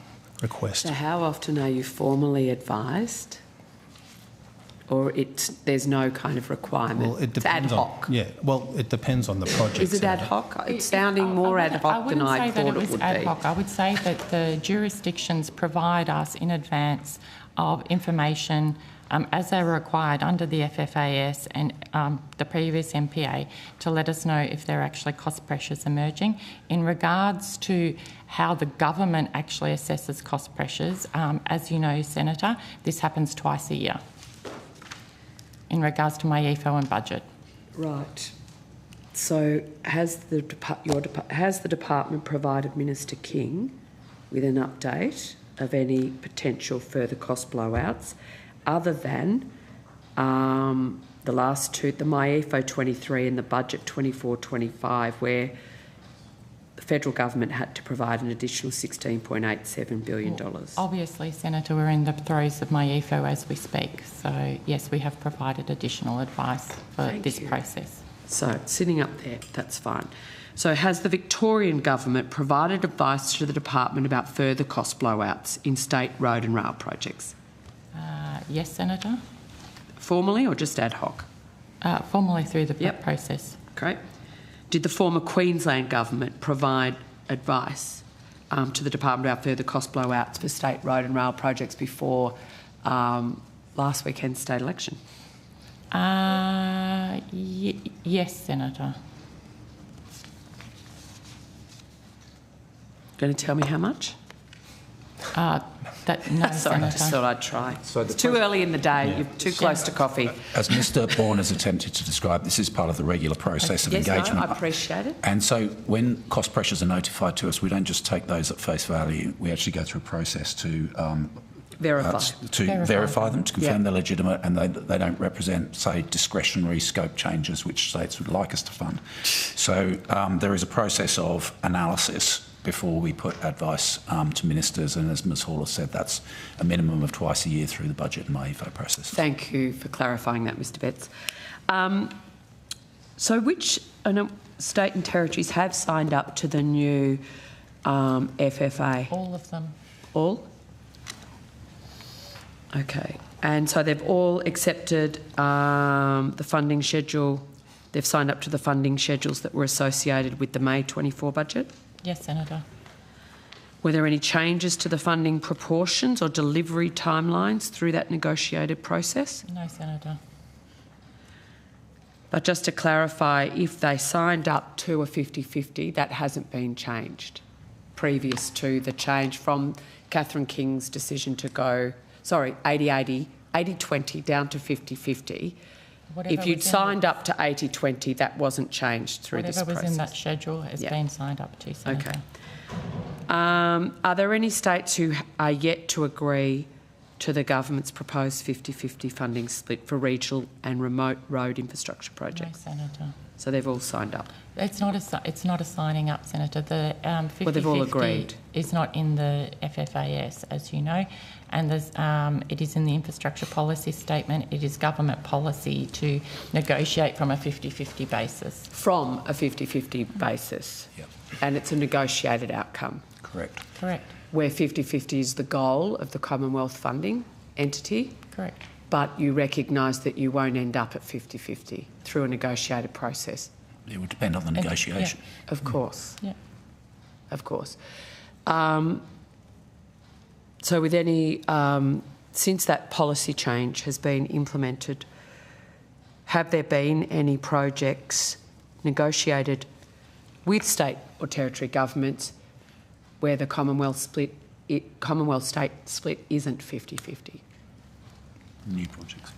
S14: request.
S7: So how often are you formally advised? Or there's no kind of requirement?
S14: Well, it depends.
S7: It's ad hoc?
S14: It depends on the project.
S7: Is it ad hoc? It's sounding more ad hoc than I thought it would be. I wouldn't say that it was ad hoc.
S12: I would say that the jurisdictions provide us in advance of information as they're required under the FFAS and the previous MPA to let us know if there are actually cost pressures emerging. In regards to how the government actually assesses cost pressures, as you know, Senator, this happens twice a year in regards to my EFO and budget.
S7: Right. So has the department provided Minister King with an update of any potential further cost blowouts other than the last two, the MyEFO 23 and the budget 24-25, where the federal government had to provide an additional $16.87 billion?
S12: Well, obviously, Senator, we're in the throes of MyEFO as we speak. So, yes, we have provided additional advice for this process.
S7: So sitting up there, that's fine. So has the Victorian Government provided advice to the department about further cost blowouts in state road and rail projects?
S12: Yes, Senator.
S7: Formally or just ad hoc?
S12: Formally through the process.
S7: Great. Did the former Queensland Government provide advice to the department about further cost blowouts for state road and rail projects before last weekend's state election?
S12: Yes, Senator.
S7: Going to tell me how much?
S12: No,
S7: Sorry, I just thought I'd try. So it's too early in the day. You're too close to coffee.
S3: As Mr Bourne has attempted to describe, this is part of the regular process of engagement.
S7: No, I appreciate it.
S3: And so when cost pressures are notified to us, we don't just take those at face value. We actually go through a process to verify them, to confirm they're legitimate, and they don't represent, say, discretionary scope changes which states would like us to fund. So there is a process of analysis before we put advice to ministers, and as Ms Hall has said, that's a minimum of twice a year through the budget and MyEvo process.
S7: Thank you for clarifying that, Mr Betts. So which state and territories have signed up to the new FFA?
S12: All of them.
S7: All? Okay. And so they've all accepted the funding schedule. They've signed up to the funding schedules that were associated with the May 24 budget?
S12: Yes, Senator.
S7: Were there any changes to the funding proportions or delivery timelines through that negotiated process?
S12: No, Senator.
S7: But just to clarify, if they signed up to a 50-50, that hasn't been changed previous to the change from Catherine King's decision to go, 80-80, 80-20 down to 50-50. If you'd signed up to 80-20, that wasn't changed through this process.
S12: Whatever was in that schedule has been signed up to, Senator.
S7: Okay. Are there any states who are yet to agree to the government's proposed 50-50 funding split for regional and remote road infrastructure projects?
S12: No, Senator.
S7: So they've all signed up?
S12: It's not a signing up, Senator. The 50-50
S7: well, they've all agreed.
S12: Is not in the FFAS, as you know, and it is in the infrastructure policy statement. It is government policy to negotiate from a 50-50 basis.
S7: From a 50-50 basis?
S3: Yep.
S7: And it's a negotiated outcome?
S3: Correct.
S12: Correct.
S7: Where 50-50 is the goal of the Commonwealth funding entity?
S12: Correct.
S7: But you recognise that you won't end up at 50-50 through a negotiated process?
S3: It would depend on the negotiation.
S7: Yeah. Of course.
S12: Yeah.
S7: Of course. So with any, since that policy change has been implemented, have there been any projects negotiated with state or territory governments where the Commonwealth state split isn't 50-50?
S3: New projects.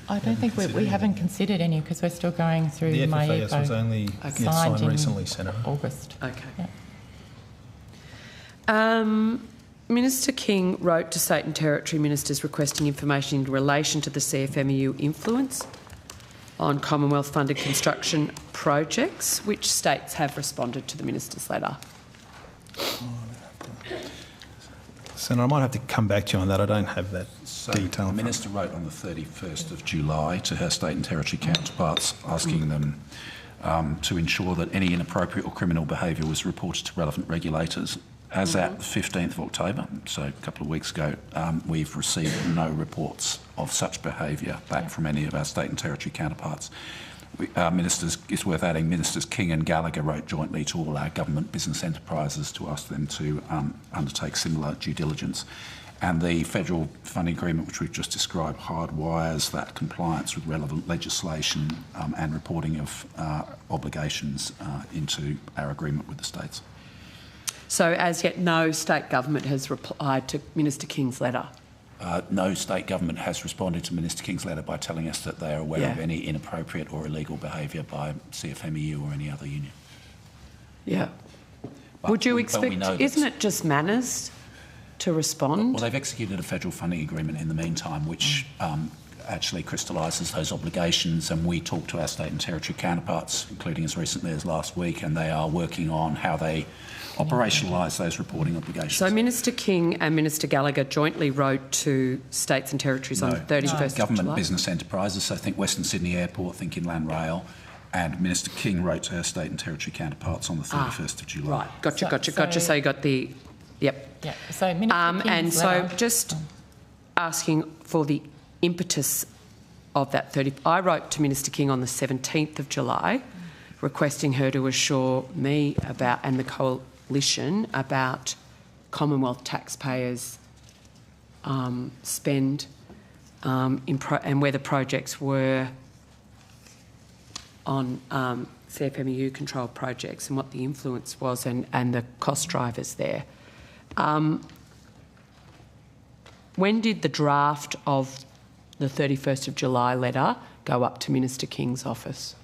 S12: I don't think we haven't considered any because we're still going through
S14: the
S12: MyEvo.
S14: FFAS was only signed recently, Senator.
S12: August.
S7: Okay.
S12: Yeah.
S7: Minister King wrote to state and territory ministers requesting information in relation to the CFMEU influence on Commonwealth-funded construction projects. Which states have responded to the minister's letter?
S14: Senator, I might have to come back to you on that. I don't have that detail.
S3: The Minister wrote on the 31st of July to her state and territory counterparts asking them to ensure that any inappropriate or criminal behaviour was reported to relevant regulators. As at the 15th of October, so a couple of weeks ago, we've received no reports of such behaviour back from any of our state and territory counterparts. It's worth adding, Ministers King and Gallagher wrote jointly to all our government business enterprises to ask them to undertake similar due diligence. And the federal funding agreement, which we've just described, hardwires that compliance with relevant legislation and reporting of obligations into our agreement with the states.
S7: So as yet no state government has replied to Minister King's letter?
S3: No state government has responded to Minister King's letter by telling us that they are aware of any inappropriate or illegal behaviour by CFMEU or any other union.
S7: Yeah. Would you expect, isn't it just manners to respond?
S3: Well, they've executed a federal funding agreement in the meantime, which actually crystallises those obligations, and we talk to our state and territory counterparts, including as recently as last week, and they are working on how they operationalise those reporting obligations.
S7: So Minister King and Minister Gallagher jointly wrote to states and territories on 31st of
S3: Government
S7: July?
S3: business enterprises, so think Western Sydney Airport, think Inland Rail, and Minister King wrote to her state and territory counterparts on the 31st of July.
S7: Right, gotcha. So you got the... Yep.
S12: Yeah, so Minister King's
S7: and so
S12: letter-
S7: just asking for the impetus of that 30... I wrote to Minister King on the 17th of July requesting her to assure me about, and the coalition, about Commonwealth taxpayers' spend and whether projects were on CFMEU controlled projects and what the influence was and the cost drivers there. When did the draft of the 31st of July letter go up to Minister King's office?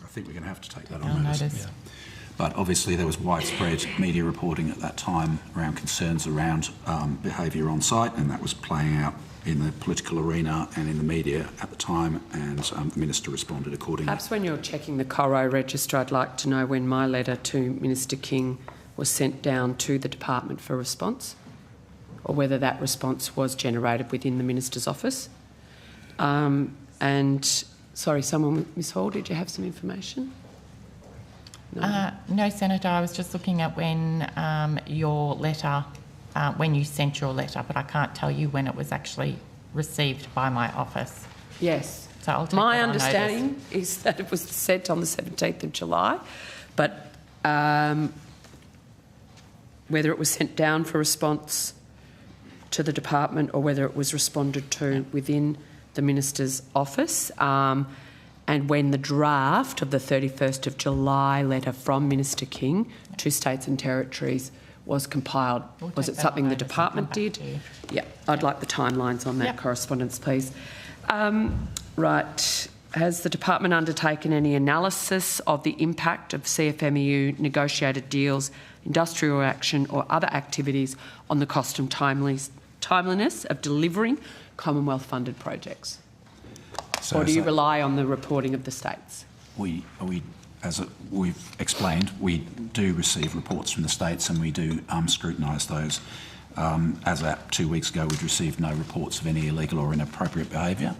S3: I think we're going to have to take that on notice. Yeah. But obviously there was widespread media reporting at that time around concerns around behaviour on site, and that was playing out in the political arena and in the media at the time, and the Minister responded accordingly.
S7: Perhaps when you're checking the Coro register, I'd like to know when my letter to Minister King was sent down to the department for response, or whether that response was generated within the Minister's office. And, sorry, Ms Hall, did you have some information?
S12: No, Senator, I was just looking at when your letter, when you sent your letter, but I can't tell you when it was actually received by my office.
S7: Yes.
S12: So I'll take
S7: my
S12: that on
S7: understanding
S12: notice.
S7: is that it was sent on the 17th of July, but whether it was sent down for response to the department or whether it was responded to within the Minister's office, and when the draft of the 31st of July letter from Minister King to states and territories was compiled. Was it something the department did? Yeah, I'd like the timelines on that correspondence, please. Right. Has the department undertaken any analysis of the impact of CFMEU negotiated deals, industrial action or other activities on the cost and timeliness of delivering Commonwealth-funded projects? Or do you rely on the reporting of the states?
S3: As we've explained, we do receive reports from the states and we do scrutinise those. As at 2 weeks ago, we'd received no reports of any illegal or inappropriate behaviour.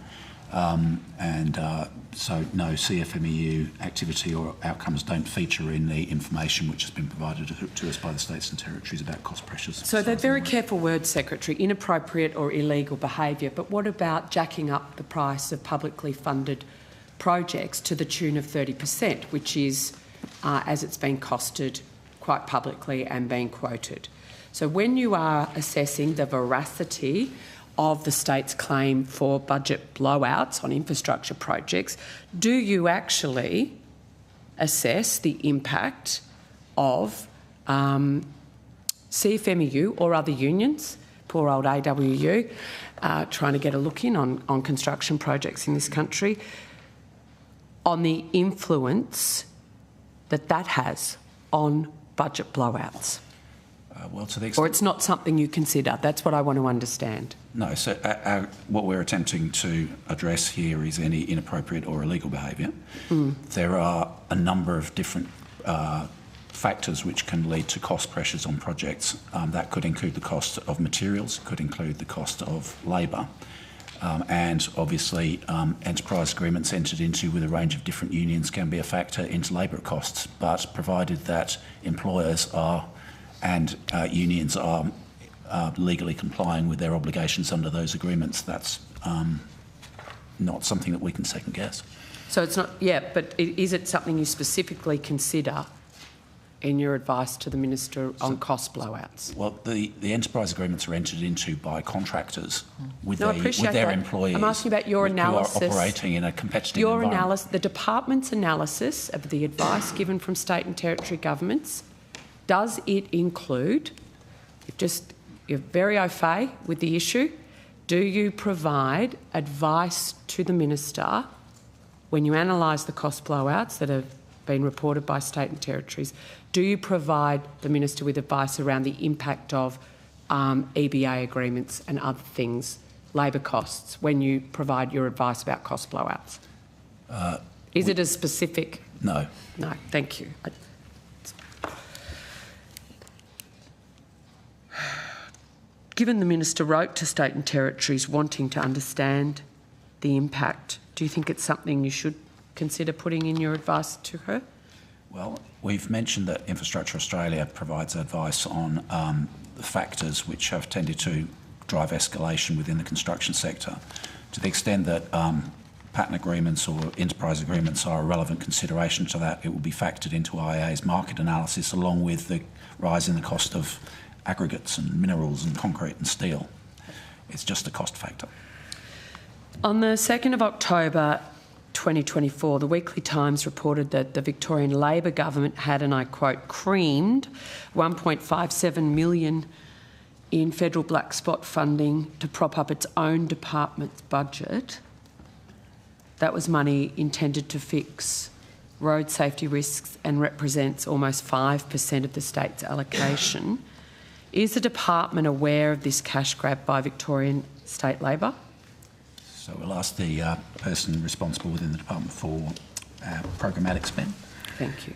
S3: So no CFMEU activity or outcomes don't feature in the information which has been provided to us by the states and territories about cost pressures.
S7: So they're very careful words, Secretary, inappropriate or illegal behaviour, but what about jacking up the price of publicly funded projects to the tune of 30%, which is, as it's been costed quite publicly and being quoted? So when you are assessing the veracity of the state's claim for budget blowouts on infrastructure projects, do you actually assess the impact of CFMEU or other unions, poor old AWU, trying to get a look in on construction projects in this country, on the influence that that has on budget blowouts?
S3: Well, to the extent...
S7: Or it's not something you consider? That's what I want to understand.
S3: No, so what we're attempting to address here is any inappropriate or illegal behaviour. There are a number of different factors which can lead to cost pressures on projects. That could include the cost of materials, could include the cost of labour, and obviously enterprise agreements entered into with a range of different unions can be a factor into labour costs, but provided that employers are and unions are legally complying with their obligations under those agreements, that's not something that we can second guess.
S7: So it's not, but is it something you specifically consider in your advice to the Minister on cost blowouts?
S3: Well, the enterprise agreements are entered into by contractors with,
S7: no,
S3: with their employees.
S7: I'm asking about your analysis.
S3: Who are operating in a competitive environment.
S7: The department's analysis of the advice given from state and territory governments, does it include, you're very au fait with the issue, do you provide advice to the Minister when you analyse the cost blowouts that have been reported by state and territories? Do you provide the Minister with advice around the impact of EBA agreements and other things, labour costs, when you provide your advice about cost blowouts? Is it as specific?
S3: No.
S7: No, thank you. given the Minister wrote to state and territories wanting to understand the impact, do you think it's something you should consider putting in your advice to her?
S3: Well, we've mentioned that Infrastructure Australia provides advice on the factors which have tended to drive escalation within the construction sector. To the extent that pattern agreements or enterprise agreements are a relevant consideration to that, it will be factored into IA's market analysis along with the rise in the cost of aggregates and minerals and concrete and steel. It's just a cost factor.
S7: On the 2nd of October 2024, the Weekly Times reported that the Victorian Labor government had, and I quote, creamed $1.57 million in federal black spot funding to prop up its own department's budget. That was money intended to fix road safety risks and represents almost 5% of the state's allocation. Is the department aware of this cash grab by Victorian State Labor?
S3: So we'll ask the person responsible within the department for programmatic spend.
S7: Thank you.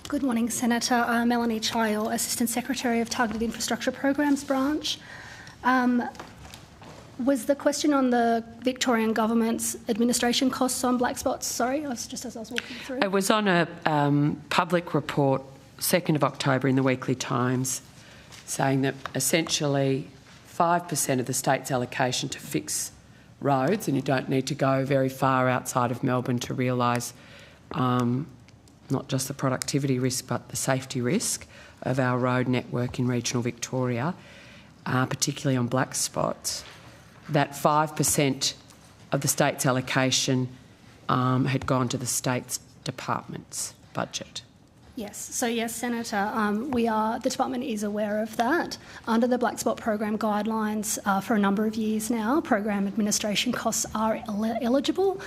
S15: Good morning, Senator. Melanie Chile, Assistant Secretary of Targeted Infrastructure Programs Branch. Was the question on the Victorian Government's administration costs on black spots? Sorry, just as I was walking through.
S7: It was on a public report, 2nd of October in the Weekly Times, saying that essentially 5% of the state's allocation to fix roads, and you don't need to go very far outside of Melbourne to realise not just the productivity risk but the safety risk of our road network in regional Victoria, particularly on black spots. That 5% of the state's allocation had gone to the state's department's budget.
S15: Yes. So yes, Senator, the department is aware of that. Under the Black Spot Program guidelines for a number of years now, program administration costs are eligible.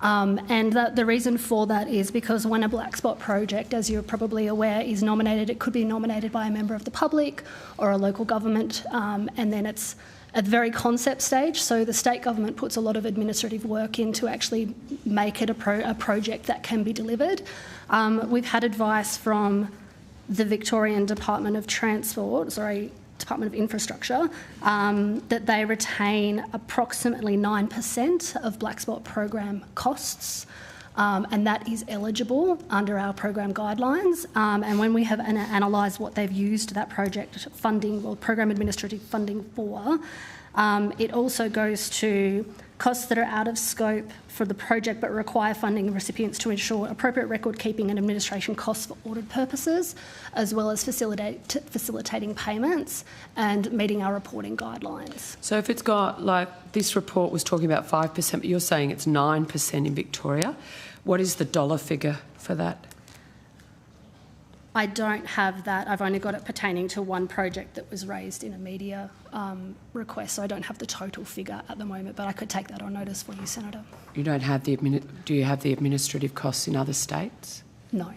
S15: And the reason for that is because when a black spot project, as you're probably aware, is nominated, it could be nominated by a member of the public or a local government, and then it's at the very concept stage. So the state government puts a lot of administrative work in to actually make it a project that can be delivered. We've had advice from the Victorian Department of Department of Infrastructure, that they retain approximately 9% of black spot program costs, and that is eligible under our program guidelines. And when we have analysed what they've used that project funding or program administrative funding for, it also goes to costs that are out of scope for the project but require funding recipients to ensure appropriate record keeping and administration costs for audit purposes, as well as facilitating payments and meeting our reporting guidelines.
S7: So if it's got, like this report was talking about 5%, but you're saying it's 9% in Victoria, what is the dollar figure for that?
S15: I don't have that. I've only got it pertaining to one project that was raised in a media request, so I don't have the total figure at the moment, but I could take that on notice for you, Senator.
S7: You don't have the do you have the administrative costs in other states?
S15: No.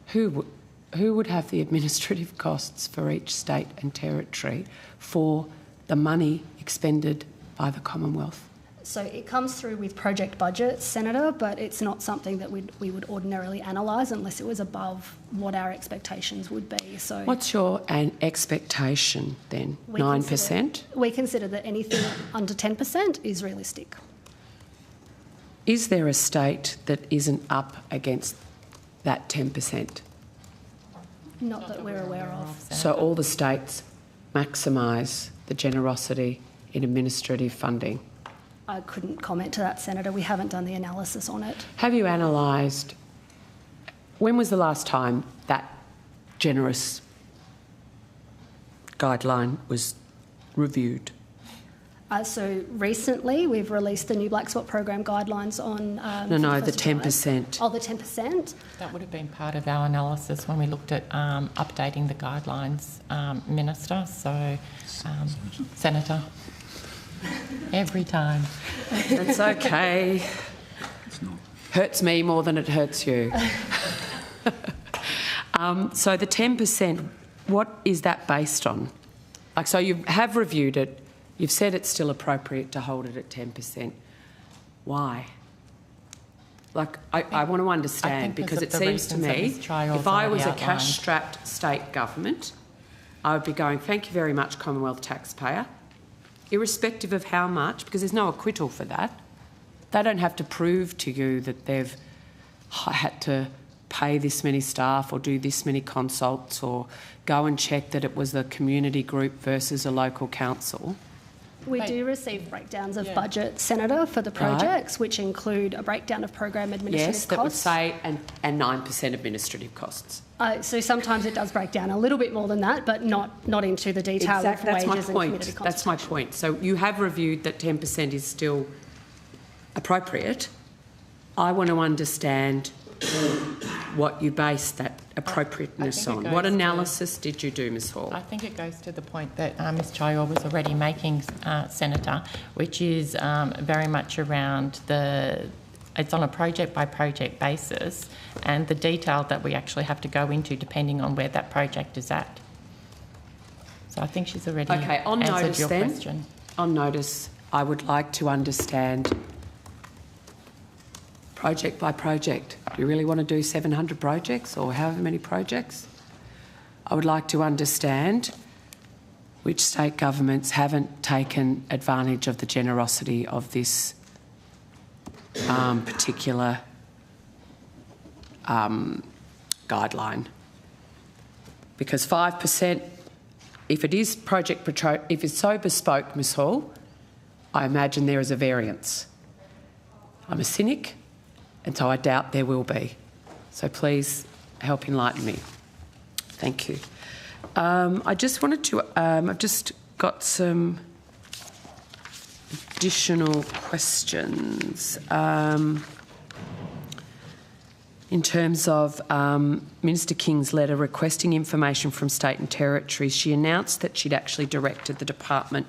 S7: Who would have the administrative costs for each state and territory for the money expended by the Commonwealth?
S15: So it comes through with project budgets, Senator, but it's not something that we would ordinarily analyse unless it was above what our expectations would be. So
S7: what's your expectation then? 9%?
S15: We consider that anything under 10% is realistic.
S7: Is there a state that isn't up against that 10%?
S15: Not that we're aware of.
S7: So all the states maximise the generosity in administrative funding?
S15: I couldn't comment to that, Senator. We haven't done the analysis on it.
S7: Have you analysed, when was the last time that generous guideline was reviewed?
S15: So recently we've released the new Black Spot Program guidelines on...
S7: the 10%.
S15: Oh, the 10%?
S12: That would have been part of our analysis when we looked at updating the guidelines, Minister. So, Senator... Every time.
S7: That's okay. Hurts me more than it hurts you. So the 10%, what is that based on? Like, so you have reviewed it. You've said it's still appropriate to hold it at 10%. Why? Like, I want to understand, because it seems to me, if I was a cash-strapped state government, I would be going, thank you very much, Commonwealth taxpayer, irrespective of how much, because there's no acquittal for that. They don't have to prove to you that they've had to pay this many staff or do this many consults or go and check that it was a community group versus a local council.
S15: We do receive breakdowns of budget, Senator, for the projects, which include a breakdown of program administrative costs.
S7: Yes, that would say, and 9% administrative costs.
S15: So sometimes it does break down a little bit more than that, but not into the detail of wages and community costs.
S7: That's my point. So you have reviewed that 10% is still appropriate. I want to understand what you base that appropriateness on. What analysis did you do, Ms Hall?
S12: I think it goes to the point that Ms Chayor was already making, Senator, which is very much around it's on a project-by-project basis, and the detail that we actually have to go into depending on where that project is at. So I think she's already answered your question.
S7: On notice, I would like to understand project by project. Do you really want to do 700 projects or however many projects? I would like to understand which state governments haven't taken advantage of the generosity of this particular guideline. Because 5%, if it is if it's so bespoke, Ms Hall, I imagine there is a variance. I'm a cynic, and so I doubt there will be. So please help enlighten me. Thank you. I just wanted to, I've just got some additional questions. In terms of Minister King's letter requesting information from state and territories, she announced that she'd actually directed the department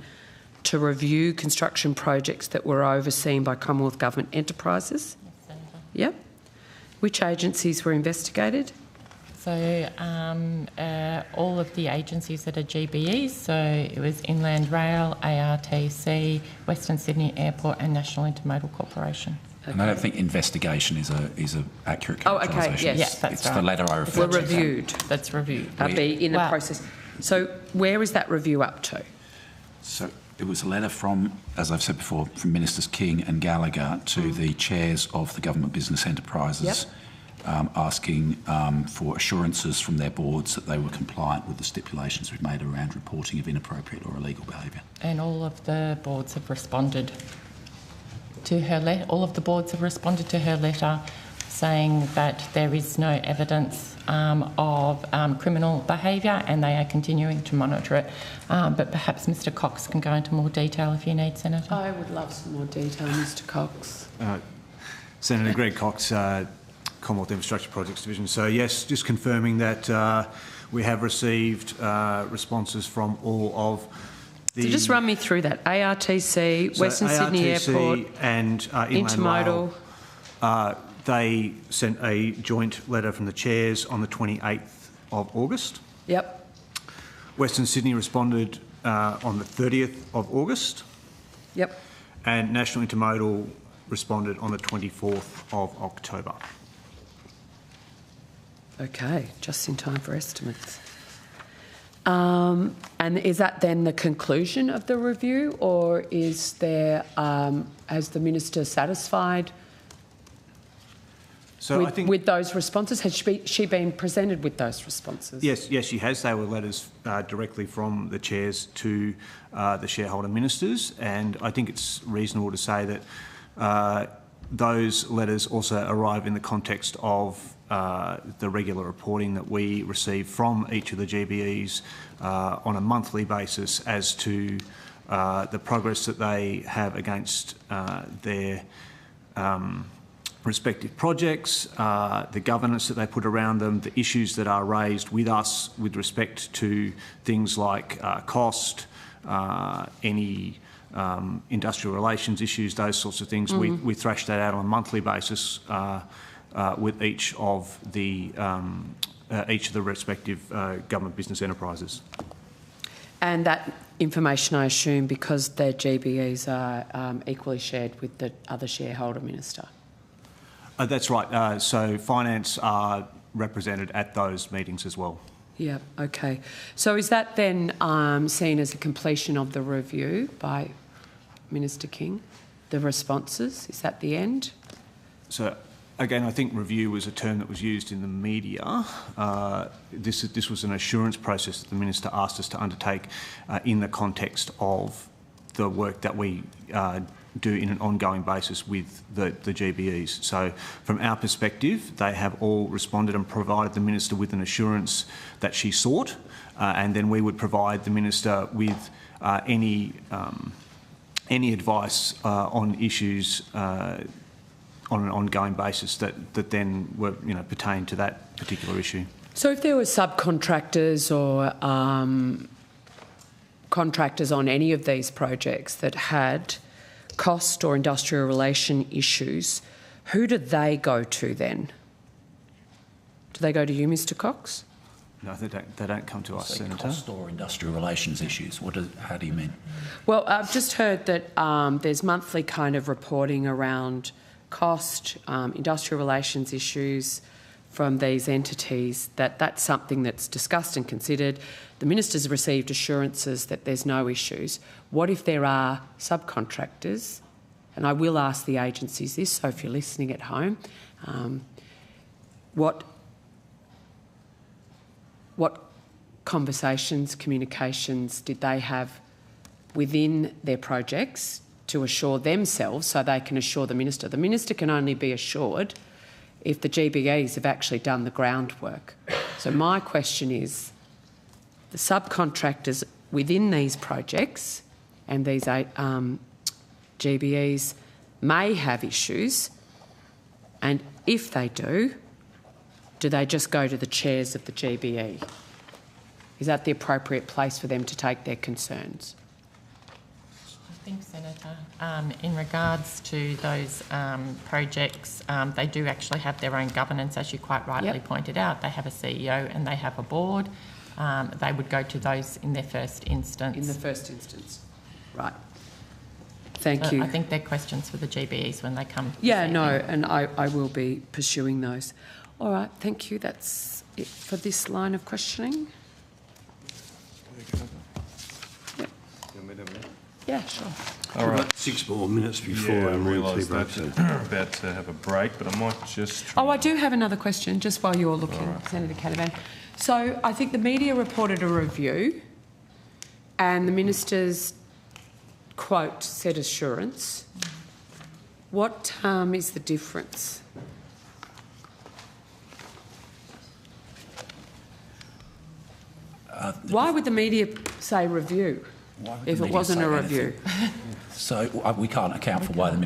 S7: to review construction projects that were overseen by Commonwealth Government enterprises. Yep. Which agencies were investigated?
S12: So all of the agencies that are GBEs, so it was Inland Rail, ARTC, Western Sydney Airport and National Intermodal Corporation.
S3: Okay. And I don't think investigation is a accurate characterisation.
S7: Oh, okay, yes.
S12: Yeah, that's
S3: it's
S12: right.
S3: the letter I referred
S7: Were
S3: to.
S7: reviewed.
S12: That's reviewed.
S7: Be in the process. So where is that review up to?
S3: So it was a letter from, as I've said before, from Ministers King and Gallagher to the chairs of the government business enterprises, asking for assurances from their boards that they were compliant with the stipulations we've made around reporting of inappropriate or illegal behaviour.
S12: And all of the boards have responded to her letter. All of the boards have responded to her letter, saying that there is no evidence of criminal behaviour and they are continuing to monitor it. But perhaps Mr Cox can go into more detail if you need, Senator.
S7: I would love some more detail, Mr Cox.
S16: Senator Greg Cox, Commonwealth Infrastructure Projects Division. So yes, just confirming that we have received responses from all of the...
S7: So just run me through that. ARTC, Western Sydney Airport
S16: and
S7: Intermodal.
S16: They sent a joint letter from the chairs on the 28th of August.
S7: Yep.
S16: Western Sydney responded on the 30th of August.
S7: Yep.
S16: And National Intermodal responded on the 24th of October.
S7: Okay, just in time for estimates. And is that then the conclusion of the review, or is there, has the Minister satisfied with those responses? Has she been presented with those responses?
S16: Yes, she has. They were letters directly from the chairs to the shareholder ministers, and I think it's reasonable to say that those letters also arrive in the context of the regular reporting that we receive from each of the GBEs on a monthly basis as to the progress that they have against their respective projects, the governance that they put around them, the issues that are raised with us with respect to things like cost, any industrial relations issues, those sorts of things. We thrash that out on a monthly basis with each of the respective government business enterprises.
S7: And that information, I assume, because their GBEs are equally shared with the other shareholder minister?
S16: That's right. So finance are represented at those meetings as well.
S7: Yeah, okay. So is that then seen as a completion of the review by Minister King? The responses, is that the end?
S16: So again, I think review was a term that was used in the media. This was an assurance process that the Minister asked us to undertake in the context of the work that we do in an ongoing basis with the GBEs. So from our perspective, they have all responded and provided the Minister with an assurance that she sought, and then we would provide the Minister with any advice on issues on an ongoing basis that then were, pertain to that particular issue.
S7: So if there were subcontractors or contractors on any of these projects that had cost or industrial relation issues, who do they go to then? Do they go to you, Mr Cox?
S16: No, they don't come to us, Senator.
S3: Cost or industrial relations issues? How do you mean?
S7: Well, I've just heard that there's monthly kind of reporting around cost, industrial relations issues from these entities, that's something that's discussed and considered. The Minister's received assurances that there's no issues. What if there are subcontractors? And I will ask the agencies this, so if you're listening at home, what conversations, communications did they have within their projects to assure themselves so they can assure the Minister? The Minister can only be assured if the GBEs have actually done the groundwork. So my question is, the subcontractors within these projects and these GBEs may have issues, and if they do they just go to the chairs of the GBE? Is that the appropriate place for them to take their concerns?
S12: I think, Senator, in regards to those projects, they do actually have their own governance, as you quite rightly pointed out. They have a CEO and they have a board. They would go to those in their first instance.
S7: In the first instance, right. Thank you.
S12: I think they're questions for the GBEs when they come.
S7: Yeah, no, and I will be pursuing those. All right, thank you. That's it for this line of questioning. Yeah, sure.
S1: All right. 6 more minutes before
S4: I
S1: our
S4: realise
S1: break.
S4: that we're about to have a break, but I might just...
S7: Oh, I do have another question, just while you're looking, Senator Canavan. So I think the media reported a review and the Minister's quote said assurance. What is the difference? Why would the media say review if it wasn't a review?
S3: So we can't account for why the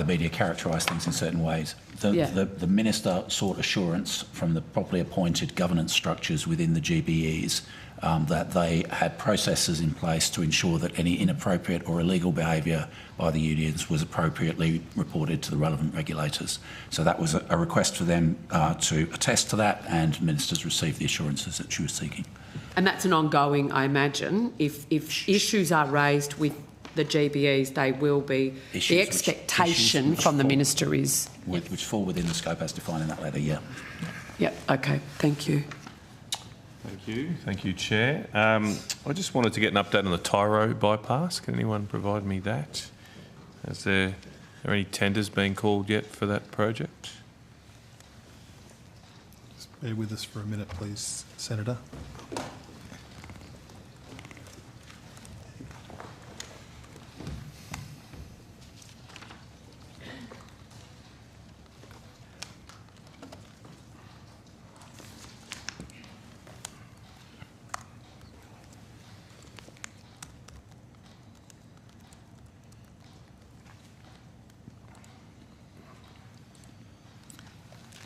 S3: media characterise things in certain ways. The Minister sought assurance from the properly appointed governance structures within the GBEs that they had processes in place to ensure that any inappropriate or illegal behaviour by the unions was appropriately reported to the relevant regulators. So that was a request for them to attest to that, and Ministers received the assurances that she was seeking.
S7: And that's an ongoing, I imagine. If issues are raised with the GBEs, they will be. The expectation from the Minister is...
S3: Which fall within the scope as defined in that letter, yeah.
S7: Yep, okay, thank you.
S4: Thank you. Thank you, Chair. I just wanted to get an update on the Tyro bypass. Can anyone provide me that? Are any tenders being called yet for that project?
S14: Just bear with us for a minute, please, Senator.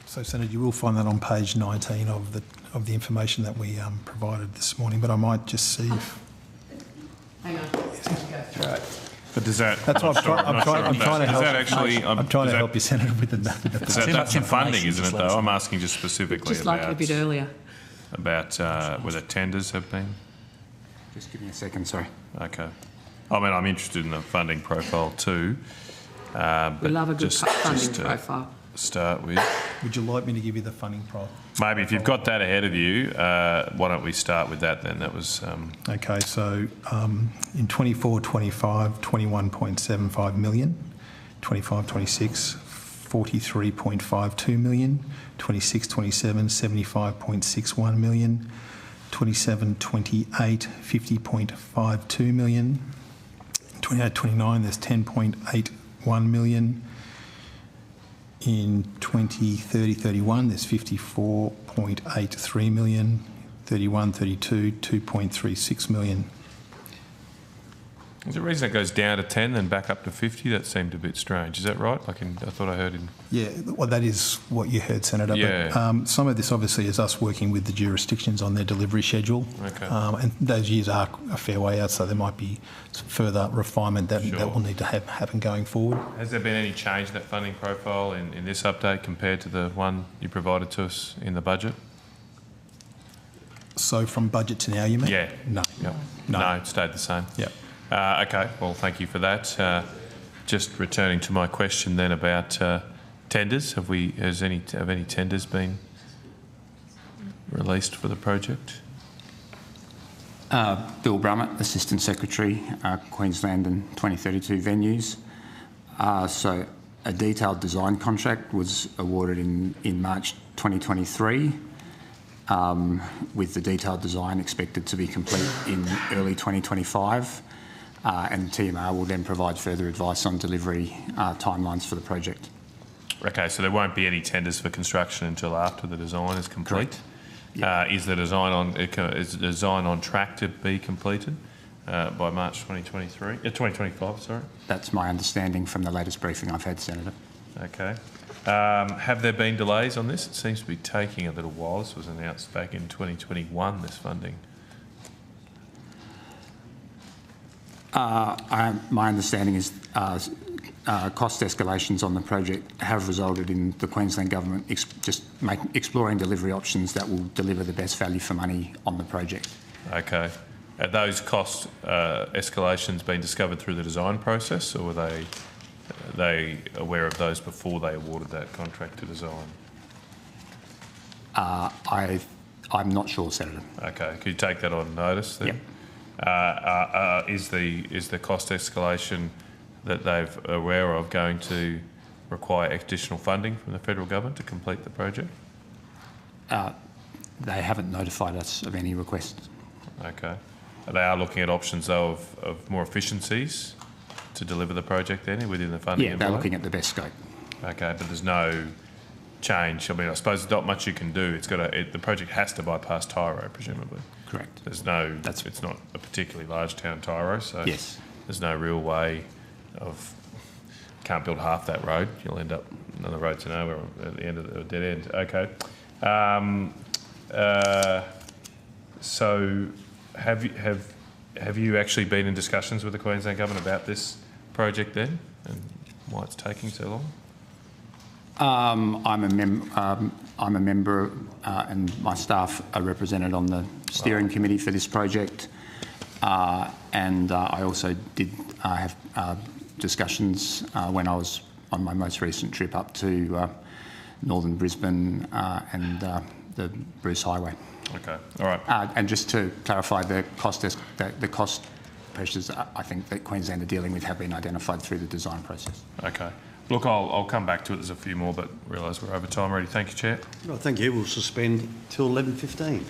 S14: So, Senator, you will find that on page 19 of the information that we provided this morning. But I might just see if.
S7: Hang on, go through it.
S4: But does that?
S14: That's what I'm trying to help. I'm trying to help you, Senator, with the.
S4: That's some funding, isn't it? Though I'm asking just specifically
S7: just like a bit earlier
S4: about whether tenders have been.
S3: Just give me a second, sorry.
S4: Okay. I mean, I'm interested in the funding profile too.
S7: We love a good funding profile.
S4: start with.
S14: Would you like me to give you the funding profile?
S4: Maybe if you've got that ahead of you, why don't we start with that then? That was...
S14: Okay, so in 24-25, 21.75 million. 25-26, 43.52 million. 26-27, 75.61 million. 27-28, 50.52 million. 28-29, there's 10.81 million. In 20-30-31, there's 54.83 million. 31-32, 2.36 million.
S4: Is there a reason it goes down to 10 then back up to 50? That seemed a bit strange. Is that right? I thought I heard in...
S14: Yeah, well, that is what you heard, Senator.
S4: Yeah.
S14: But some of this obviously is us working with the jurisdictions on their delivery schedule.
S4: Okay.
S14: And those years are a fair way out, so there might be some further refinement that will need to happen going forward.
S4: Has there been any change in that funding profile in this update compared to the one you provided to us in the budget?
S14: So from budget to now, you mean?
S4: Yeah.
S14: No.
S4: Yep.
S14: No.
S4: No, it stayed the same.
S14: Yeah.
S4: Okay, well, thank you for that. Just returning to my question then about tenders. Have any tenders been released for the project?
S17: Bill Brummett, Assistant Secretary, Queensland and 2032 venues. So a detailed design contract was awarded in March 2023, with the detailed design expected to be complete in early 2025. And TMR will then provide further advice on delivery timelines for the project.
S4: Okay, so there won't be any tenders for construction until after the design is complete?
S17: Correct. Yep.
S4: Is the design on track to be completed by March 2025, sorry?
S17: That's my understanding from the latest briefing I've had, Senator.
S4: Okay. Have there been delays on this? It seems to be taking a little while. This was announced back in 2021, this funding.
S17: My understanding is cost escalations on the project have resulted in the Queensland Government exploring delivery options that will deliver the best value for money on the project.
S4: Okay. Have those cost escalations been discovered through the design process, or were they aware of those before they awarded that contract to design?
S17: I'm not sure, Senator.
S4: Okay. Could you take that on notice then?
S17: Yep.
S4: Is the cost escalation that they're aware of going to require additional funding from the federal government to complete the project?
S17: They haven't notified us of any requests.
S4: Okay. They are looking at options though of more efficiencies to deliver the project then within the funding envelope?
S17: They're looking at the best scope.
S4: Okay, but there's no change. I mean, I suppose there's not much you can do. The project has to bypass Tyro, presumably.
S17: Correct.
S4: It's not a particularly large town, Tyro, so
S17: yes. There's
S4: no real way of... Can't build half that road. You'll end up on the road to nowhere at the end of the dead end. Okay. So have you actually been in discussions with the Queensland Government about this project then, and why it's taking so long?
S17: I'm a member and my staff are represented on the steering committee for this project, and I also did have discussions when I was on my most recent trip up to northern Brisbane and the Bruce Highway.
S4: Okay, all right.
S17: And just to clarify, the cost pressures I think that Queensland are dealing with have been identified through the design process.
S4: Okay. Look, I'll come back to it. There's a few more, but realise we're over time already. Thank you, Chair.
S1: Well, thank you. We'll suspend till 11:15.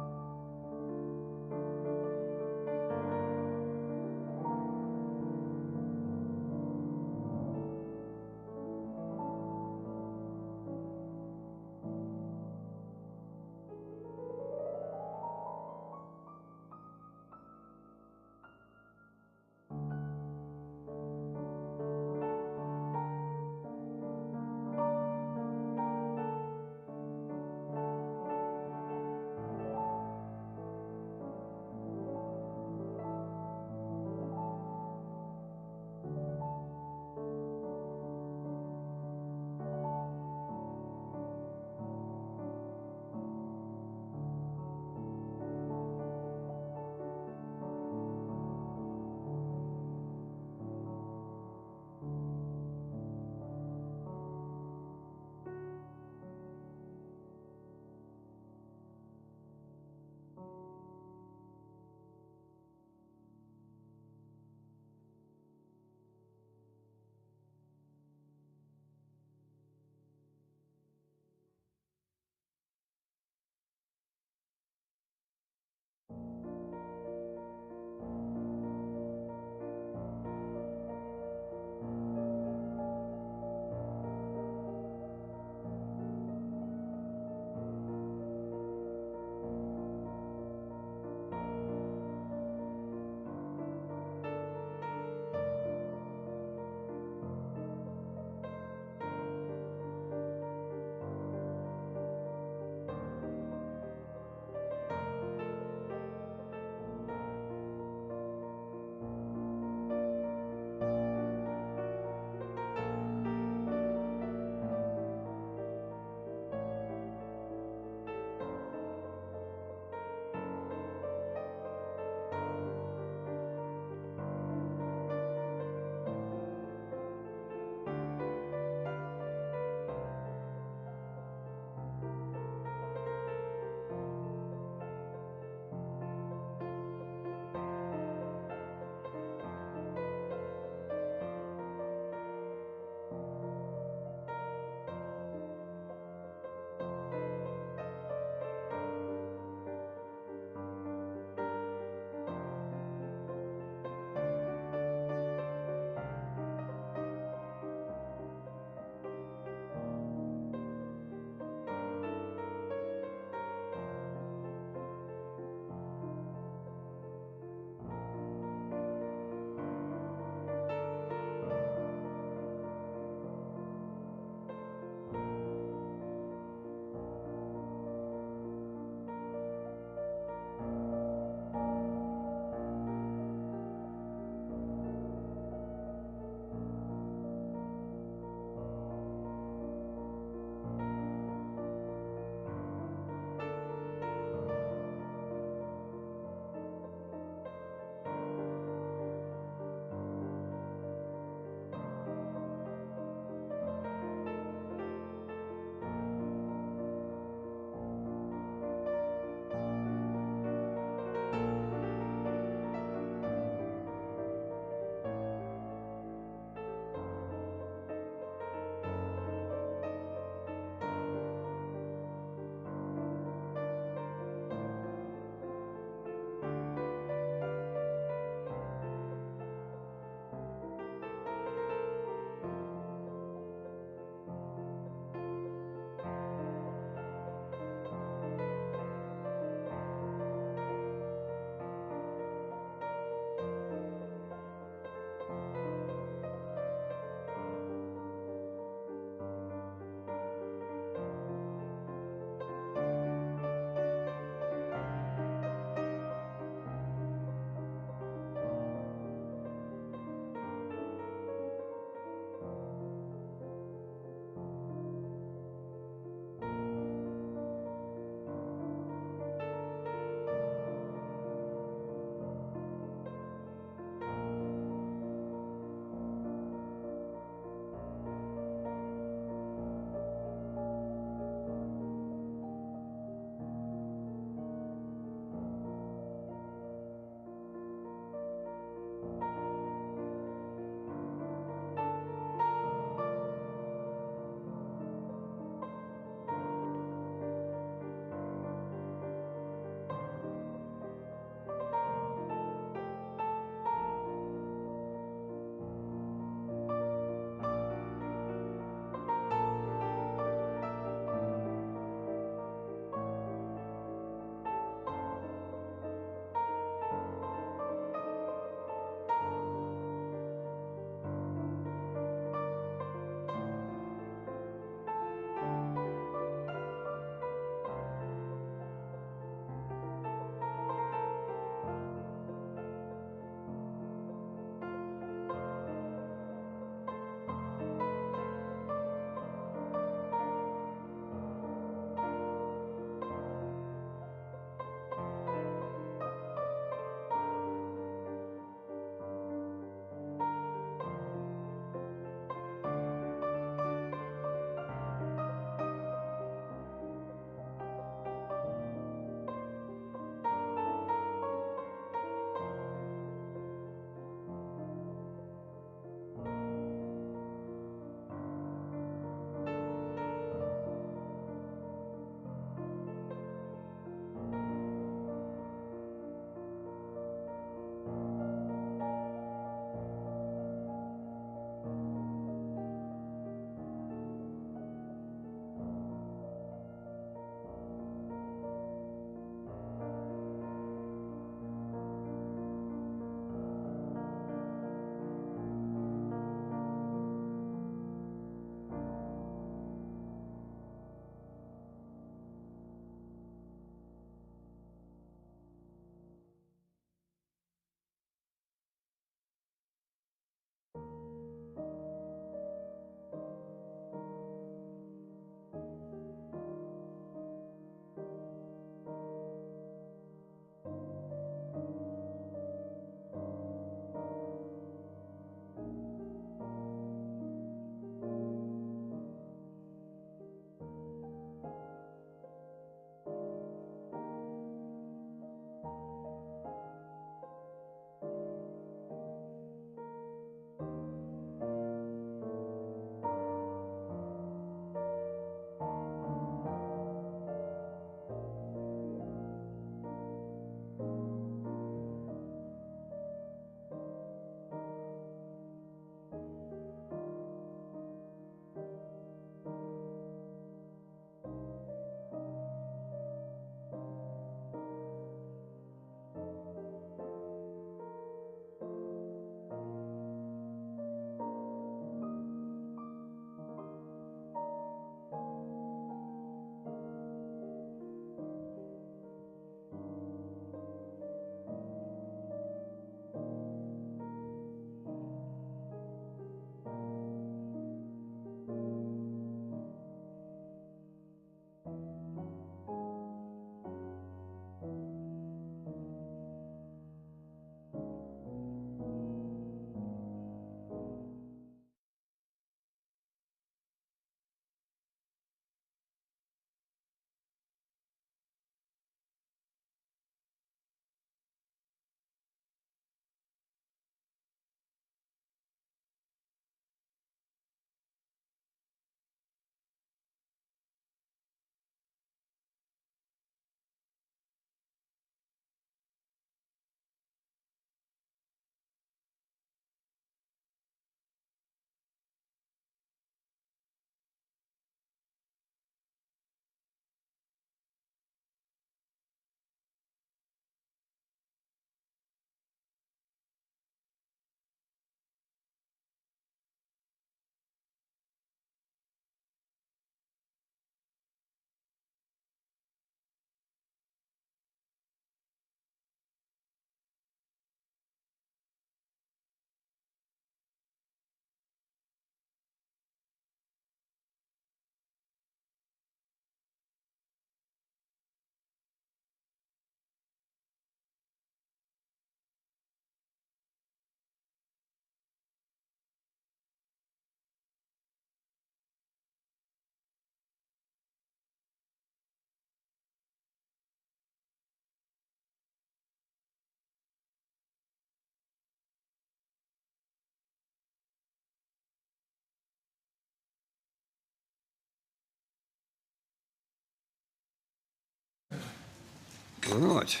S1: All right.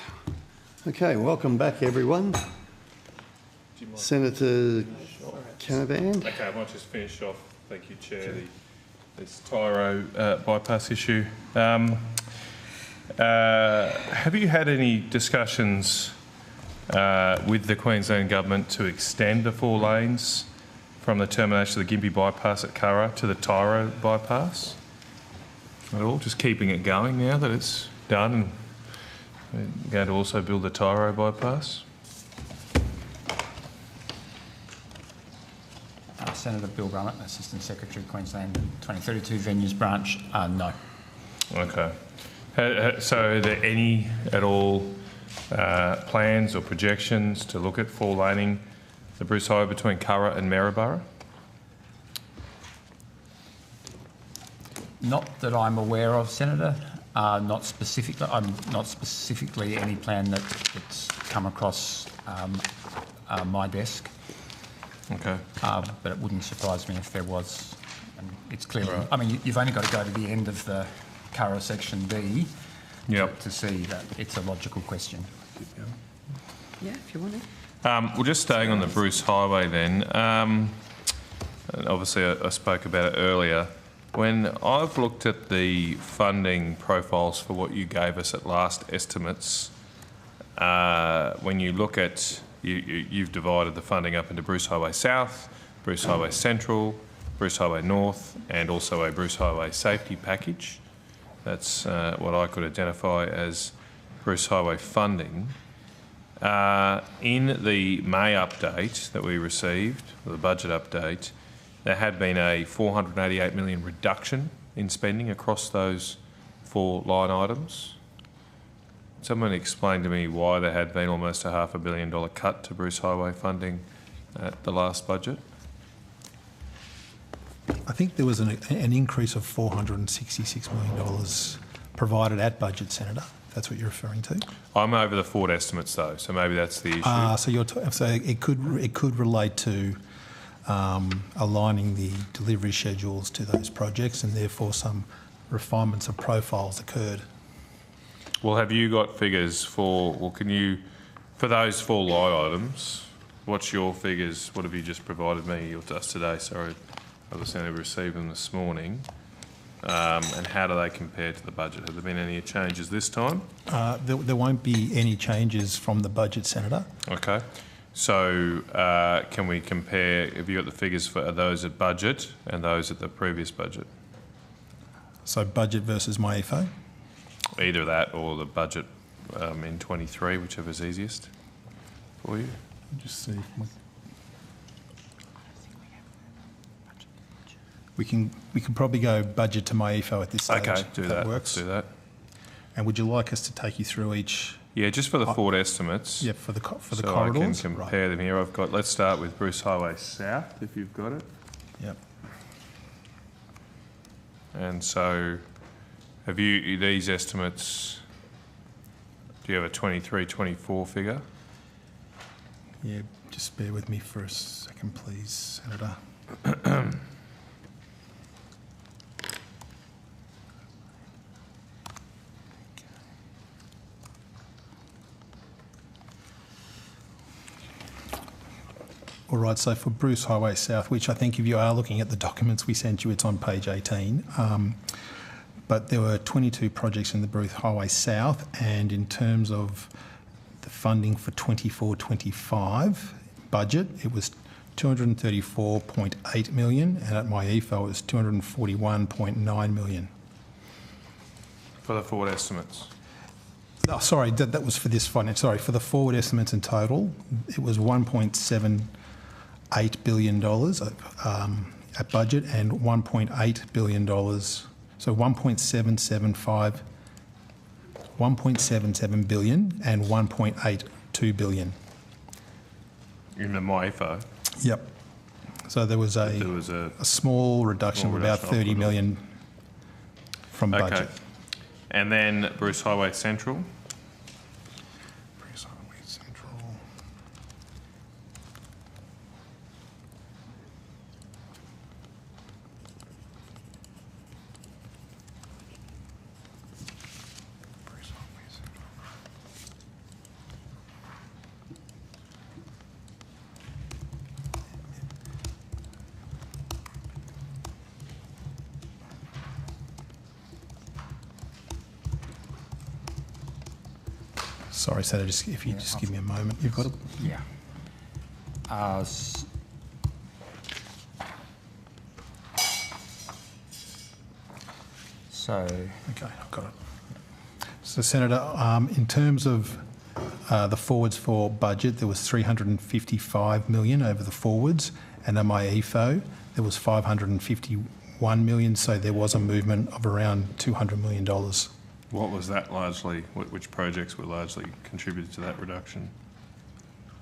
S1: Okay, welcome back, everyone. Senator Canavan.
S4: Okay, I might just finish off. Thank you, Chair. This Tyro bypass issue. Have you had any discussions with the Queensland Government to extend the 4 lanes from the termination of the Gympie bypass at Curra to the Tyro bypass at all? Just keeping it going now that it's done, and we're going to also build the Tyro bypass?
S17: Senator Bill Brummett, Assistant Secretary, Queensland 2032 Venues Branch. No.
S4: Okay. So are there any at all plans or projections to look at 4-laning the Bruce Highway between Curra and Maryborough?
S17: Not that I'm aware of, Senator. Not specifically any plan that's come across my desk.
S4: Okay.
S17: But it wouldn't surprise me if there was. And it's clearly, right. I mean, you've only got to go to the end of the Curra Section B to see that it's a logical question.
S7: Yeah, if you want to.
S4: Well, just staying on the Bruce Highway then, and obviously I spoke about it earlier. When I've looked at the funding profiles for what you gave us at last estimates, when you look at, you've divided the funding up into Bruce Highway South, Bruce Highway Central, Bruce Highway North, and also a Bruce Highway safety package. That's what I could identify as Bruce Highway funding. In the May update that we received, the budget update, there had been a $488 million reduction in spending across those 4 line items. Someone explain to me why there had been almost a $500 million cut to Bruce Highway funding at the last budget.
S14: I think there was an increase of $466 million provided at budget, Senator. If that's what you're referring to.
S4: I'm over the forward estimates though, so maybe that's the issue.
S14: So it could relate to aligning the delivery schedules to those projects, and therefore some refinements of profiles occurred.
S4: Well, have you got figures for? Well, can you, for those 4 line items? What's your figures? What have you just provided me or to us today? Sorry, I was saying we received them this morning. And how do they compare to the budget? Have there been any changes this time?
S14: There won't be any changes from the budget, Senator.
S4: Okay. So can we compare, have you got the figures for those at budget and those at the previous budget?
S14: So budget versus MyEFO?
S4: Either that or the budget in 23, whichever's easiest for you.
S14: Just see. We can probably go budget to MyEFO at this stage.
S4: Okay, do that.
S14: Works.
S4: Do that.
S14: And would you like us to take you through each?
S4: Yeah, just for the forward estimates.
S14: Yeah, for the corridors.
S4: So I can compare them here. I've got. Let's start with Bruce Highway South, if you've got it.
S14: Yep.
S4: And so, have you these estimates? Do you have a 23-24 figure?
S14: Yeah, just bear with me for a second, please, Senator. All right, so for Bruce Highway South, which I think if you are looking at the documents we sent you, it's on page 18. But there were 22 projects in the Bruce Highway South, and in terms of the funding for 24-25 budget, it was $234.8 million, and at MyEFO it was $241.9 million.
S4: For the forward estimates?
S14: Oh, sorry, that was for this finance. Sorry, for the forward estimates in total, it was $1.78 billion at budget and $1.8 billion. So $1.777 billion and $1.82 billion.
S4: In the MyEFO?
S14: Yep. So there was a small reduction of about $30 million from budget.
S4: Okay. And then Bruce Highway Central?
S14: Bruce Highway Central. Sorry, Senator, if you just give me a moment. You've got it?
S17: Yeah. Okay,
S14: I've got it. So, Senator, in terms of the forwards for budget, there was 355 million over the forwards, and on my EFO, there was 551 million, so there was a movement of around $200 million.
S4: What was that largely? Which projects were largely contributed to that reduction?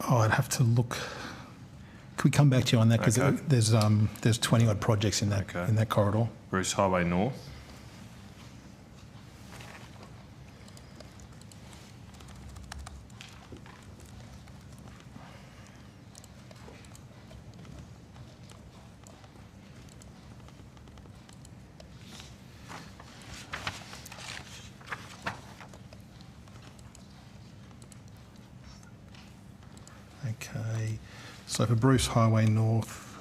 S14: Oh, I'd have to look. Could we come back to you on that? Because there's 20 odd projects in that corridor.
S4: Bruce Highway North.
S14: Okay, so for Bruce Highway North,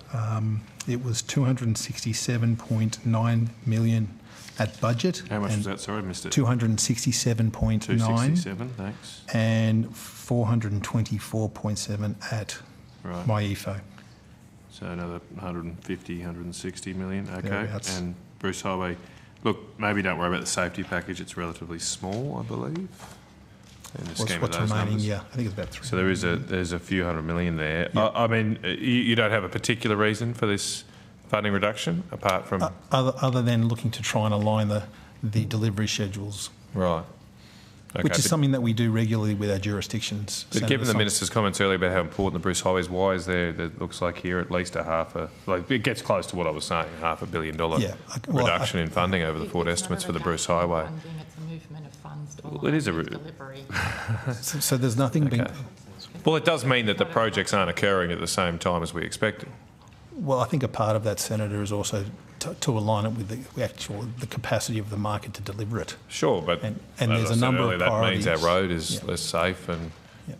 S14: it was 267.9 million at budget.
S4: How much was that? Sorry, I missed it.
S14: 267.9.
S4: 267, thanks.
S14: And 424.7 at my EFO.
S4: So another 150, 160 million, okay.
S14: Thereabouts.
S4: And Bruce Highway, look, maybe don't worry about the safety package, it's relatively small, I believe. In the scheme
S14: What's
S4: of those
S14: remaining?
S4: numbers.
S14: Yeah, I think it's about 3.
S4: So there's a few $100 million there. Yeah. I mean, you don't have a particular reason for this funding reduction apart from
S14: other than looking to try and align the delivery schedules.
S4: Right. Okay,
S14: which is something that we do regularly with our jurisdictions.
S4: But given the Minister's comments earlier about how important the Bruce Highway is, why is there, that looks like here, at least it gets close to what I was saying, $500 million reduction in funding over the forward estimates for the Bruce Highway.
S12: It's a movement of funds to
S4: Well, it is a
S12: delivery.
S14: So there's nothing being...
S4: Well, it does mean that the projects aren't occurring at the same time as we expected.
S14: Well, I think a part of that, Senator, is also to align it with the capacity of the market to deliver it.
S4: Sure, but
S14: and there's a number of priorities.
S4: That means our road is less safe and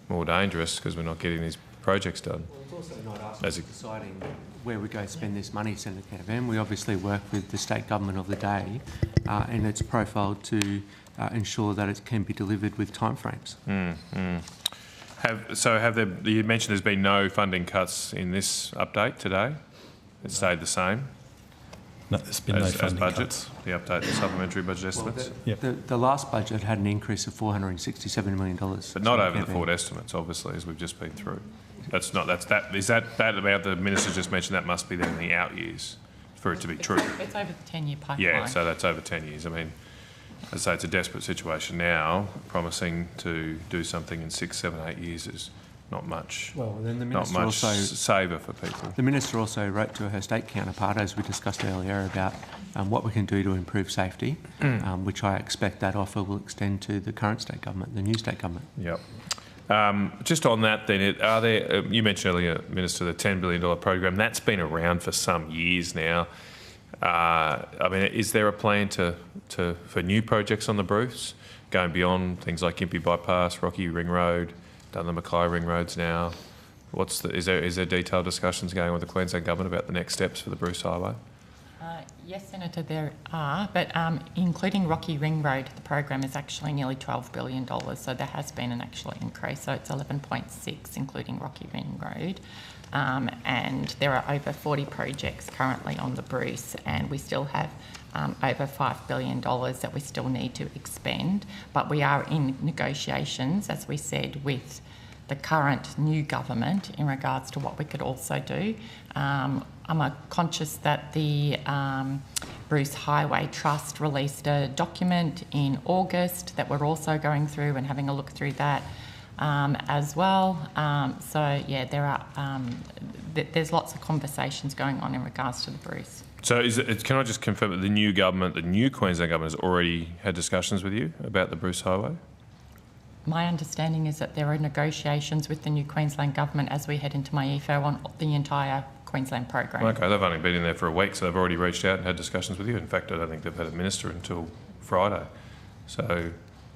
S4: more dangerous because we're not getting these projects done.
S2: Well, it's also not us deciding where we go spend this money, Senator Canavan. We obviously work with the state government of the day and it's profiled to ensure that it can be delivered with timeframes.
S4: You mentioned there's been no funding cuts in this update today? It stayed the same?
S14: No, there's been no funding cuts.
S4: The update, the supplementary budget estimates?
S2: The last budget had an increase of $467 million.
S4: But not over the forward estimates, obviously, as we've just been through. Is that about the Minister just mentioned that must be then in the out years for it to be true?
S12: It's over the 10-year pipeline.
S4: Yeah, so that's over 10 years. I mean, as I say, it's a desperate situation now. Promising to do something in 6, 7, 8 years is not much.
S2: Well, then the
S4: Minister not much saver for people.
S2: The Minister also wrote to her state counterpart, as we discussed earlier, about what we can do to improve safety, which I expect that offer will extend to the current state government, the new state government.
S4: Yep. Just on that then, are there, you mentioned earlier, Minister, the $10 billion program, that's been around for some years now. I mean, is there a plan for new projects on the Bruce, going beyond things like Gympie Bypass, Rocky Ring Road, done the Mackay Ring Roads now? Is there detailed discussions going with the Queensland Government about the next steps for the Bruce Highway?
S12: Yes, Senator, there are, but including Rocky Ring Road, the program is actually nearly $12 billion, so there has been an actual increase, so it's 11.6, including Rocky Ring Road. And there are over 40 projects currently on the Bruce, and we still have over $5 billion that we still need to expend, but we are in negotiations, as we said, with the current new government in regards to what we could also do. I'm conscious that the Bruce Highway Trust released a document in August that we're also going through and having a look through that as well. So yeah, there's lots of conversations going on in regards to the Bruce.
S4: So can I just confirm that the new government, the new Queensland government, has already had discussions with you about the Bruce Highway?
S12: My understanding is that there are negotiations with the new Queensland government as we head into my EFO on the entire Queensland program.
S4: Okay, they've only been in there for a week, so they've already reached out and had discussions with you. In fact, I don't think they've had a minister until Friday. So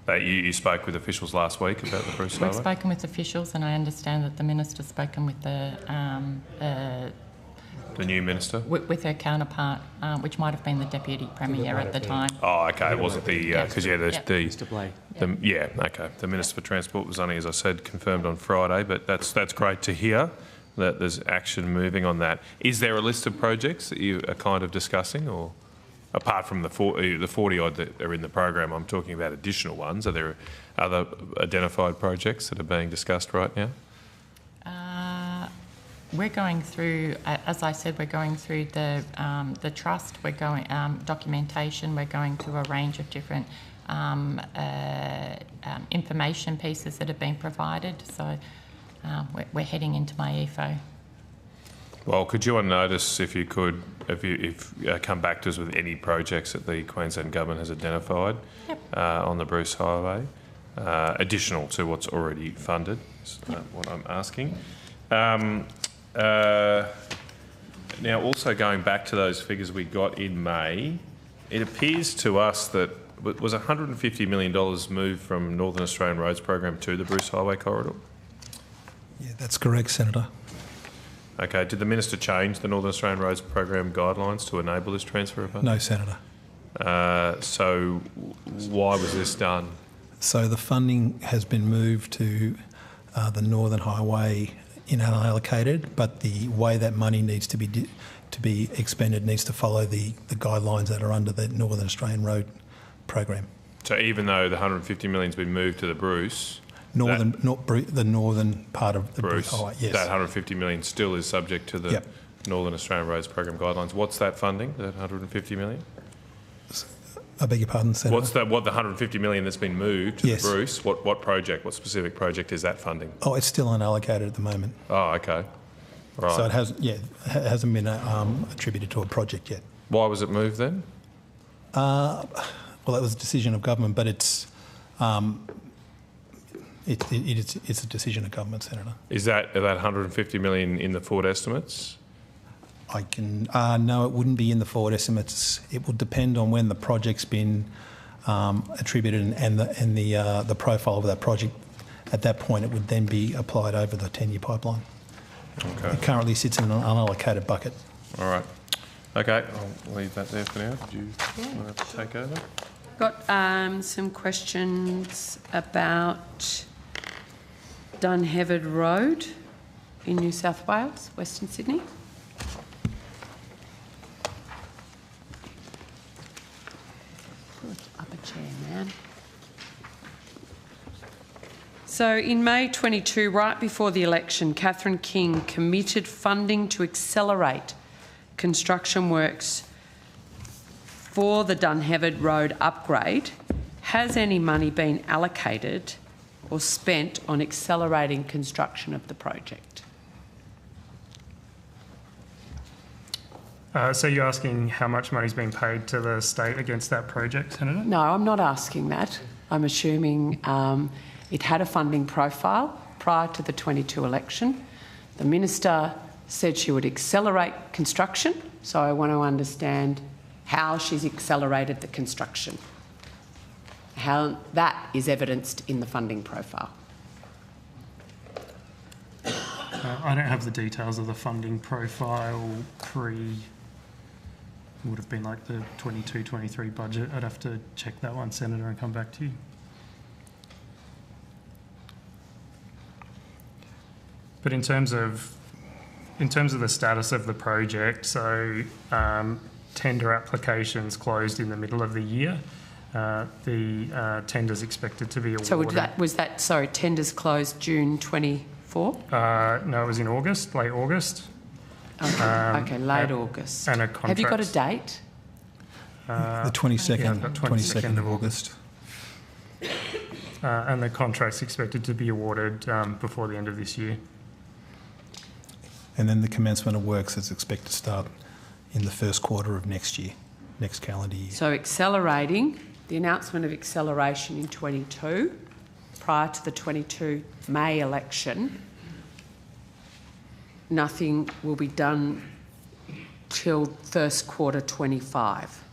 S4: you spoke with officials last week about the Bruce Highway?
S12: We've spoken with officials, and I understand that the minister's spoken with the
S4: The new minister?
S12: With her counterpart, which might have been the Deputy Premier at the time.
S4: Oh, okay. It wasn't the... Because,
S8: Mr Blay.
S4: okay. The Minister for Transport was only, as I said, confirmed on Friday, but that's great to hear that there's action moving on that. Is there a list of projects that you are kind of discussing, or apart from the 40-odd that are in the program, I'm talking about additional ones. Are there other identified projects that are being discussed right now?
S12: We're going through, as I said, we're going through the trust. We're going documentation. We're going through a range of different information pieces that have been provided. So we're heading into my EFO.
S4: Well, could you on notice, if you could, come back to us with any projects that the Queensland Government has identified on the Bruce Highway, additional to what's already funded, is what I'm asking. Now, also going back to those figures we got in May, it appears to us that was $150 million moved from Northern Australian Roads Program to the Bruce Highway corridor?
S14: Yeah, that's correct, Senator.
S4: Okay. Did the Minister change the Northern Australian Roads Program guidelines to enable this transfer of funds?
S14: No, Senator.
S4: So why was this done?
S14: So the funding has been moved to the Northern Highway in unallocated, but the way that money needs to be expended needs to follow the guidelines that are under the Northern Australian Road Program.
S4: So even though the $150 million has been moved to the Bruce,
S14: the northern part of the Bruce Highway, yes.
S4: That $150 million still is subject to the Northern Australian Roads Program guidelines. What's that funding, that $150 million?
S14: I beg your pardon, Senator?
S4: What the $150 million that's been moved to the Bruce, what project, what specific project is that funding?
S14: Oh, it's still unallocated at the moment.
S4: Oh, okay. Right.
S14: So it hasn't been attributed to a project yet.
S4: Why was it moved then?
S14: Well, that was a decision of government, but it's a decision of government, Senator.
S4: Is that $150 million in the forward estimates?
S14: No, it wouldn't be in the forward estimates. It would depend on when the project's been attributed and the profile of that project. At that point, it would then be applied over the 10-year pipeline.
S4: Okay.
S14: It currently sits in an unallocated bucket.
S4: All right. Okay, I'll leave that there for now. Did you want to take over?
S7: Got some questions about Dunheved Road in New South Wales, Western Sydney. Upper chair, man. So in May 22, right before the election, Catherine King committed funding to accelerate construction works for the Dunheved Road upgrade. Has any money been allocated or spent on accelerating construction of the project?
S13: So you're asking how much money's been paid to the state against that project, Senator?
S7: No, I'm not asking that. I'm assuming it had a funding profile prior to the 22 election. The Minister said she would accelerate construction, so I want to understand how she's accelerated the construction, how that is evidenced in the funding profile.
S13: I don't have the details of the funding profile would have been like the 22-23 budget. I'd have to check that one, Senator, and come back to you. But in terms of the status of the project, so tender applications closed in the middle of the year. The tender's expected to be awarded.
S7: So tenders closed June 24?
S13: No, it was in August, late August.
S7: Okay, late August.
S13: And
S7: have you got a date?
S14: The 22nd of August.
S13: And the contract's expected to be awarded before the end of this year.
S14: And then the commencement of works is expected to start in the first quarter of next year, next calendar year.
S7: So accelerating, the announcement of acceleration in 22, prior to the 22 May election, nothing will be done till first quarter 25.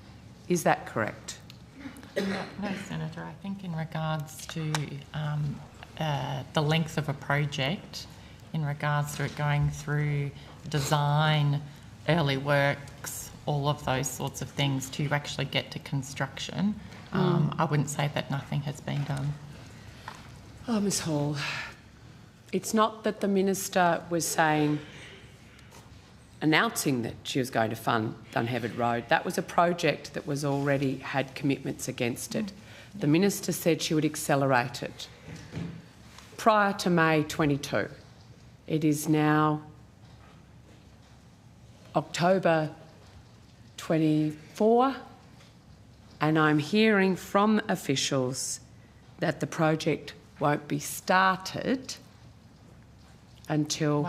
S7: Is that correct?
S12: No, Senator. I think in regards to the length of a project, in regards to it going through design, early works, all of those sorts of things to actually get to construction. I wouldn't say that nothing has been done.
S7: Oh, Ms Hall, it's not that the Minister was announcing that she was going to fund Dunheved Road. That was a project that was already had commitments against it. The Minister said she would accelerate it prior to May 22. It is now October 24, and I'm hearing from officials that the project won't be started until...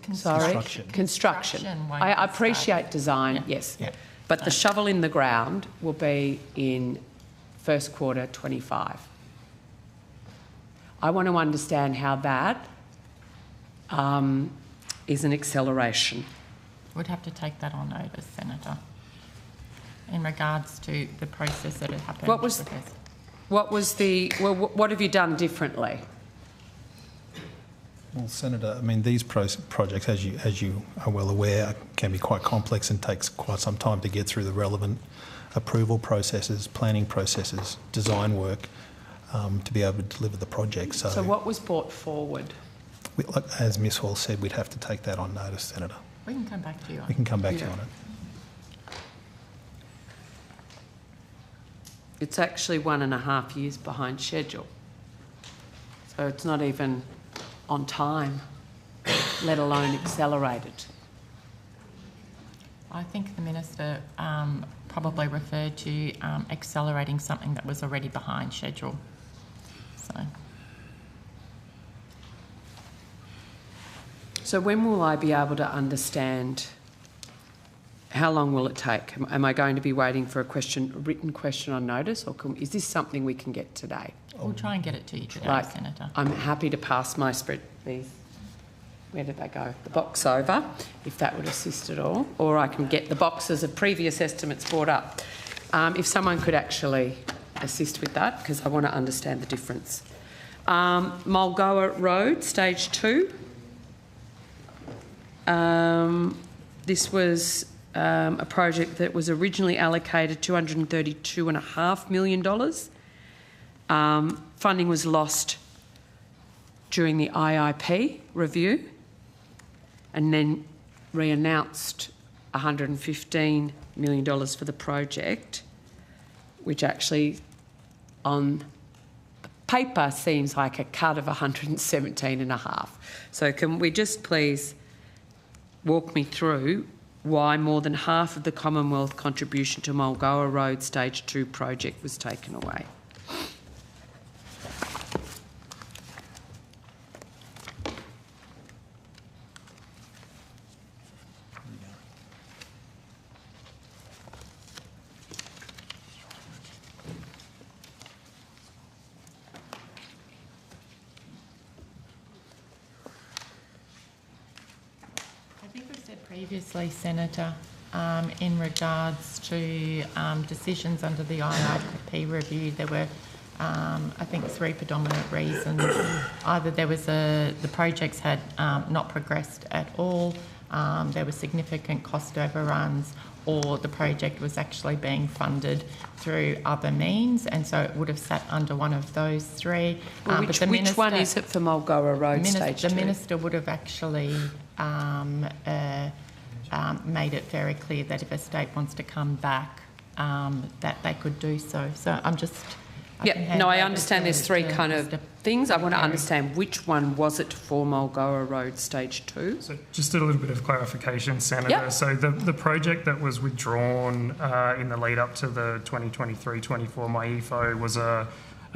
S7: Construction. I appreciate design, yes. Yeah. But the shovel in the ground will be in first quarter 25. I want to understand how that is an acceleration.
S12: We'd have to take that on notice, Senator, in regards to the process that had happened.
S7: What have you done differently?
S14: Well, Senator, I mean, these projects, as you are well aware, can be quite complex and takes quite some time to get through the relevant approval processes, planning processes, design work, to be able to deliver the project.
S7: So what was brought forward?
S14: As Ms Hall said, we'd have to take that on notice, Senator.
S12: We can come back to you on it.
S14: We can come back to you on it.
S7: It's actually 1.5 years behind schedule. So it's not even on time, let alone accelerated.
S12: I think the Minister probably referred to accelerating something that was already behind schedule.
S7: So when will I be able to understand? How long will it take? Am I going to be waiting for a written question on notice, or is this something we can get today?
S12: We'll try and get it to you today, Senator.
S7: I'm happy to pass my spread, please. Where did they go? The box over, if that would assist at all. Or I can get the boxes of previous estimates brought up. If someone could actually assist with that, because I want to understand the difference. Mulgoa Road, Stage 2. This was a project that was originally allocated $232.5 million. Funding was lost during the IIP review and then re-announced $115 million for the project, which actually on paper seems like a cut of 117.5. So can we just please walk me through why more than half of the Commonwealth contribution to Mulgoa Road Stage 2 project was taken away?
S12: Previously, Senator, in regards to decisions under the IIP review, there were, I think, 3 predominant reasons. Either there was the projects had not progressed at all, there were significant cost overruns, or the project was actually being funded through other means, and so it would have sat under one of those 3.
S7: Well, which one is it for Mulgoa Road Stage 2?
S12: The Minister would have actually made it very clear that if a state wants to come back, that they could do so. So I'm just...
S7: I understand there's 3 kind of things. I want to understand which one was it for Mulgoa Road Stage 2?
S13: So just a little bit of clarification, Senator. Yep. So the project that was withdrawn in the lead up to the 2023-24 MyEFO was a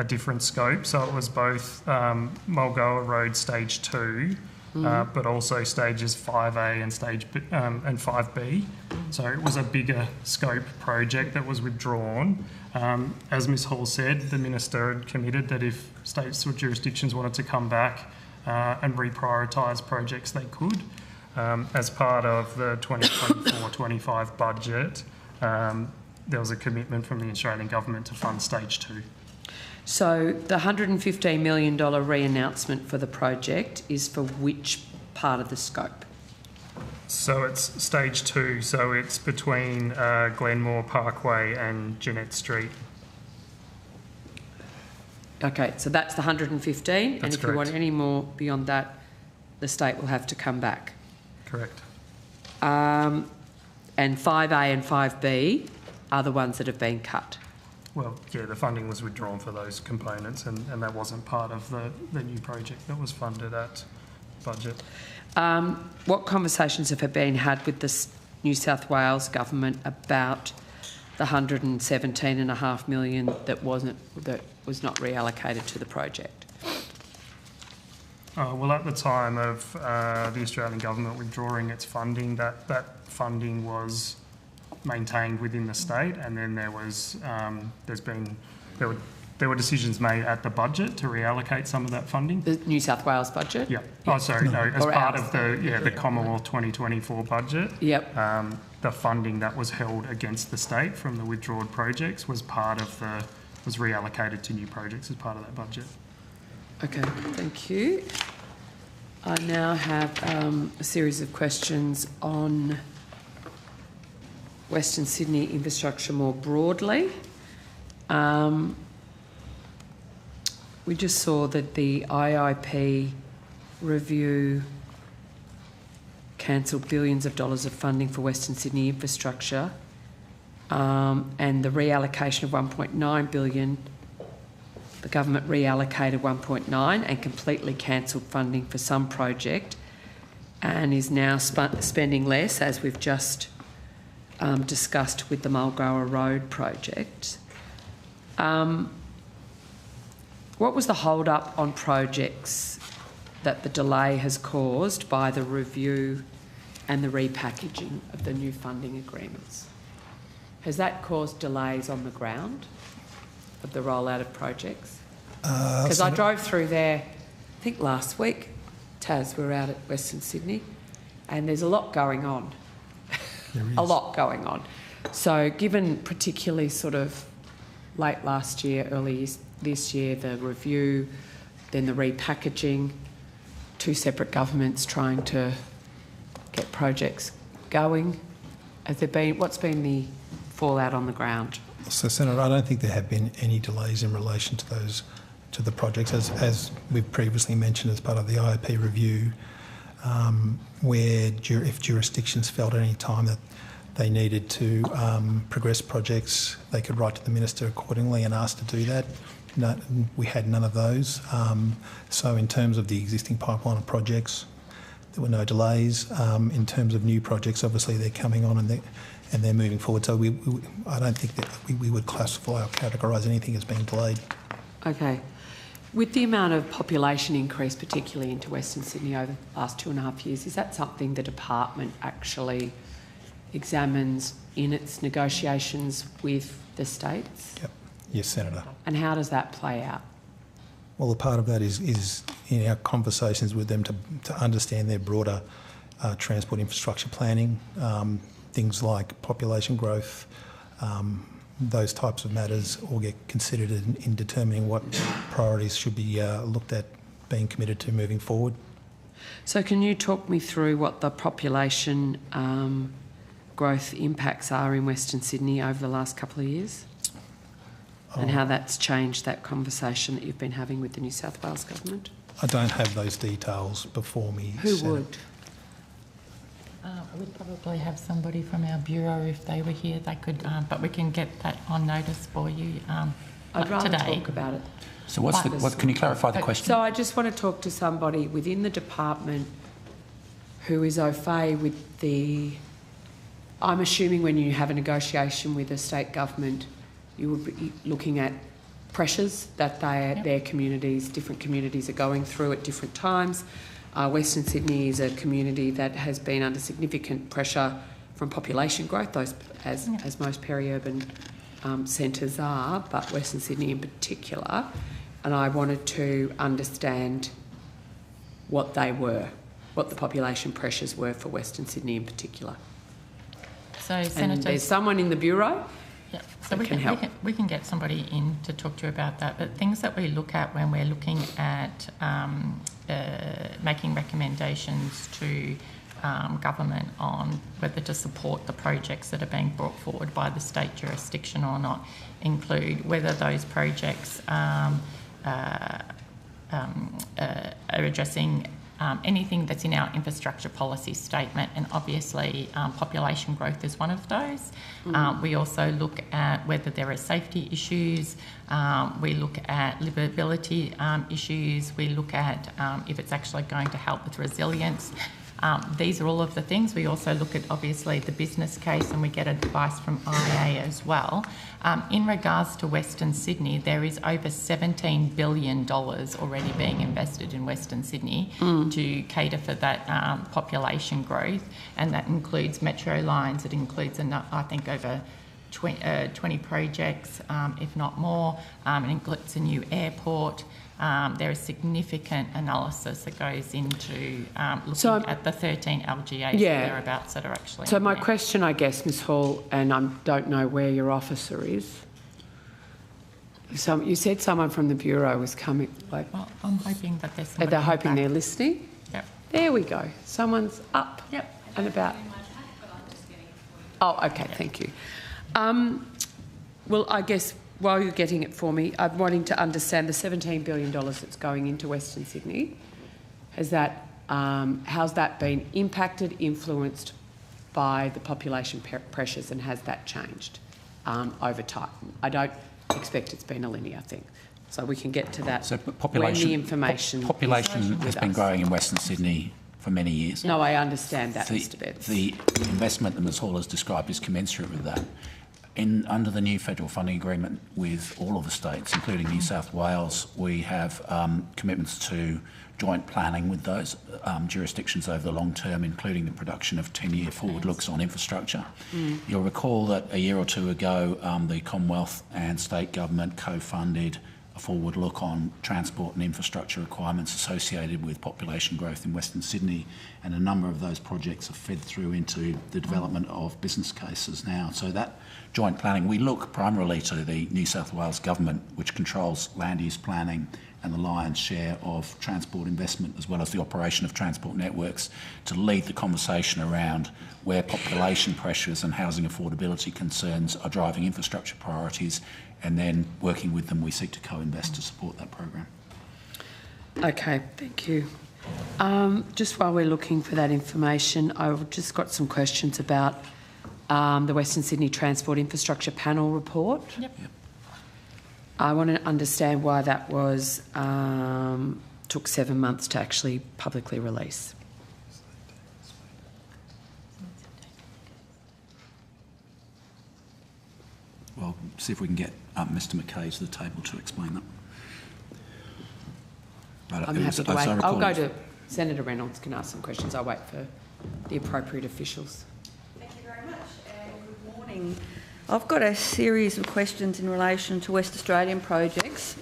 S13: different scope. So it was both Mulgoa Road Stage 2, but also stages 5A and 5B. So it was a bigger scope project that was withdrawn. As Ms Hall said, the Minister had committed that if states or jurisdictions wanted to come back and reprioritise projects, they could. As part of the 2024-25 budget, there was a commitment from the Australian Government to fund Stage 2.
S7: So the $115 million re-announcement for the project is for which part of the scope?
S13: So it's stage 2, so it's between Glenmore Parkway and Jeanette Street.
S7: Okay, so that's the 115, and
S13: That's
S7: if you want
S13: correct.
S7: any more beyond that, the state will have to come back.
S13: Correct.
S7: And 5A and 5B are the ones that have been cut.
S13: Well, yeah, the funding was withdrawn for those components, and that wasn't part of the new project that was funded at budget.
S7: What conversations have been had with the New South Wales government about the $117.5 million that was not reallocated to the project?
S13: Well, at the time of the Australian government withdrawing its funding, that funding was maintained within the state, and then there were decisions made at the budget to reallocate some of that funding.
S7: The New South Wales budget?
S13: Yeah. Oh, sorry, no, as
S7: Or
S13: part
S7: ours.
S13: of the Commonwealth 2024 budget.
S7: Yep.
S13: The funding that was held against the state from the withdrawn projects was reallocated to new projects as part of that budget.
S7: Okay, thank you. I now have a series of questions on Western Sydney infrastructure more broadly. We just saw that the IIP review cancelled billions of dollars of funding for Western Sydney infrastructure, and the reallocation of $1.9 billion. The government reallocated 1.9 and completely cancelled funding for some project, and is now spending less, as we've just discussed with the Mulgoa Road project. What was the hold-up on projects that the delay has caused by the review and the repackaging of the new funding agreements? Has that caused delays on the ground of the rollout of projects? Because I drove through there, I think last week, Taz, we were out at Western Sydney, and there's a lot going on. A lot going on. So given particularly sort of late last year, early this year, the review, then the repackaging, two separate governments trying to get projects going, what's been the fallout on the ground?
S14: So, Senator, I don't think there have been any delays in relation to the projects, as we've previously mentioned as part of the IOP review, where if jurisdictions felt at any time that they needed to progress projects, they could write to the Minister accordingly and ask to do that. No, we had none of those. So in terms of the existing pipeline of projects, there were no delays. In terms of new projects, obviously they're coming on and they're moving forward. So I don't think that we would classify or categorise anything as being delayed.
S7: Okay. With the amount of population increase, particularly into Western Sydney over the last 2.5 years, is that something the department actually examines in its negotiations with the states?
S14: Yep. Yes, Senator.
S7: And how does that play out?
S14: Well, a part of that is in our conversations with them to understand their broader transport infrastructure planning, things like population growth, those types of matters all get considered in determining what priorities should be looked at being committed to moving forward.
S7: So can you talk me through what the population growth impacts are in Western Sydney over the last couple of years? And how that's changed that conversation that you've been having with the New South Wales government?
S14: I don't have those details before me.
S7: Who would?
S12: We'd probably have somebody from our bureau if they were here. They could, but we can get that on notice for you
S7: I'd rather
S12: today.
S7: talk about it.
S3: So can you clarify the question?
S7: So I just want to talk to somebody within the department who is au fait with the... I'm assuming when you have a negotiation with a state government, you would be looking at pressures that their communities, different communities are going through at different times. Western Sydney is a community that has been under significant pressure from population growth, as most peri-urban centres are, but Western Sydney in particular. And I wanted to understand what they were, what the population pressures were for Western Sydney in particular.
S12: So, Senator,
S7: there's someone in the bureau.
S12: Yeah, so we can get somebody in to talk to you about that. But things that we look at when we're looking at making recommendations to government on whether to support the projects that are being brought forward by the state jurisdiction or not, include whether those projects are addressing anything that's in our infrastructure policy statement, and obviously population growth is one of those. We also look at whether there are safety issues, we look at livability issues, we look at if it's actually going to help with resilience. These are all of the things. We also look at, obviously, the business case, and we get advice from IA as well. In regards to Western Sydney, there is over $17 billion already being invested in Western Sydney to cater for that population growth, and that includes metro lines. It includes, I think, over 20 projects, if not more. It includes a new airport. There is significant analysis that goes into looking at the 13 LGAs thereabouts that are actually.
S7: So my question, I guess, Ms Hall, and I don't know where your officer is. You said someone from the Bureau was coming.
S12: Well, I'm hoping that there's.
S7: They're hoping they're listening.
S12: Yep.
S7: There we go. Someone's up.
S12: Yep.
S7: And about. Oh, okay. Thank you. Well, I guess. While you're getting it for me, I'm wanting to understand the $17 billion that's going into Western Sydney. How's that been impacted, influenced by the population pressures, and has that changed over time? I don't expect it's been a linear thing, so we can get to that.
S3: So population,
S7: when the information
S3: has been growing in Western Sydney for many years.
S7: No, I understand that, Mr. Betts.
S3: The investment that Ms Hall has described is commensurate with that. Under the new federal funding agreement with all of the states, including New South Wales, we have commitments to joint planning with those jurisdictions over the long term, including the production of 10-year forward looks on infrastructure. You'll recall that a year or two ago, the Commonwealth and state government co-funded a forward look on transport and infrastructure requirements associated with population growth in Western Sydney, and a number of those projects have fed through into the development of business cases now. So that joint planning, we look primarily to the New South Wales government, which controls land use planning and the lion's share of transport investment, as well as the operation of transport networks, to lead the conversation around where population pressures and housing affordability concerns are driving infrastructure priorities, and then working with them, we seek to co-invest to support that program.
S7: Okay, thank you. Just while we're looking for that information, I've just got some questions about the Western Sydney Transport Infrastructure Panel report.
S12: Yep.
S7: I want to understand why that was took 7 months to actually publicly release.
S3: Well, see if we can get Mr McKay to the table to explain that.
S7: I'm happy to wait. I'll go to Senator Reynolds, can ask some questions. I'll wait for the appropriate officials.
S18: Thank you very much, and good morning. I've got a series of questions in relation to West Australian projects.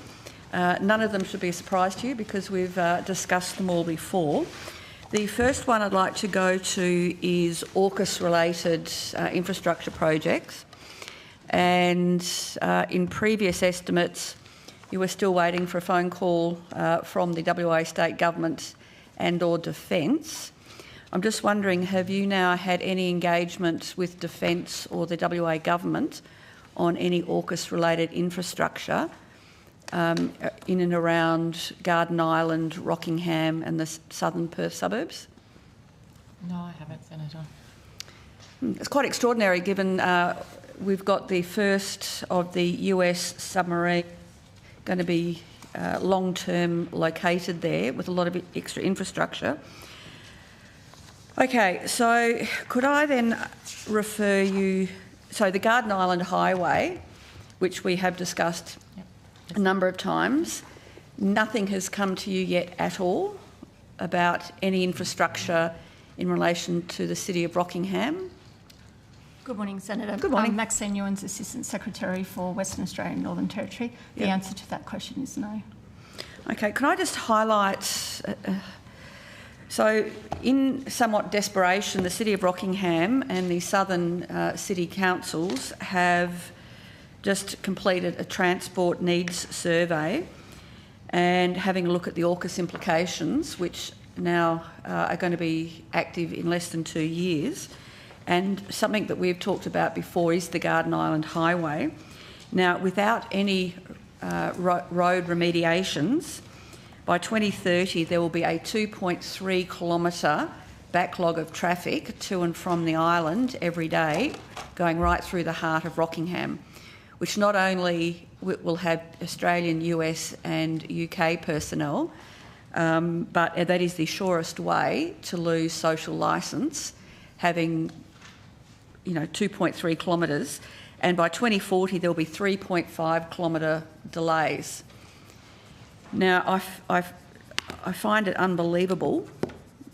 S18: None of them should be a surprise to you because we've discussed them all before. The first one I'd like to go to is AUKUS-related infrastructure projects. And in previous estimates, you were still waiting for a phone call from the WA State Government and/or Defence. I'm just wondering, have you now had any engagement with Defence or the WA Government on any AUKUS-related infrastructure in and around Garden Island, Rockingham and the southern Perth suburbs?
S12: No, I haven't, Senator.
S18: It's quite extraordinary given we've got the first of the US submarine going to be long-term located there with a lot of extra infrastructure. Okay, so could I then refer you... So the Garden Island Highway, which we have discussed a number of times, nothing has come to you yet at all about any infrastructure in relation to the City of Rockingham?
S19: Good morning, Senator.
S18: Good morning.
S19: I'm Maxine Ewan's Assistant Secretary for Western Australia and Northern Territory. The answer to that question is no.
S18: Okay, can I just highlight... so in somewhat desperation, the City of Rockingham and the southern city councils have just completed a transport needs survey and having a look at the AUKUS implications, which now are going to be active in less than 2 years. And something that we've talked about before is the Garden Island Highway. Now, without any road remediations, by 2030 there will be a 2.3 kilometre backlog of traffic to and from the island every day, going right through the heart of Rockingham, which not only will have Australian, US and UK personnel, but that is the surest way to lose social licence, having 2.3 kilometres, and by 2040 there will be 3.5 kilometre delays. Now, I find it unbelievable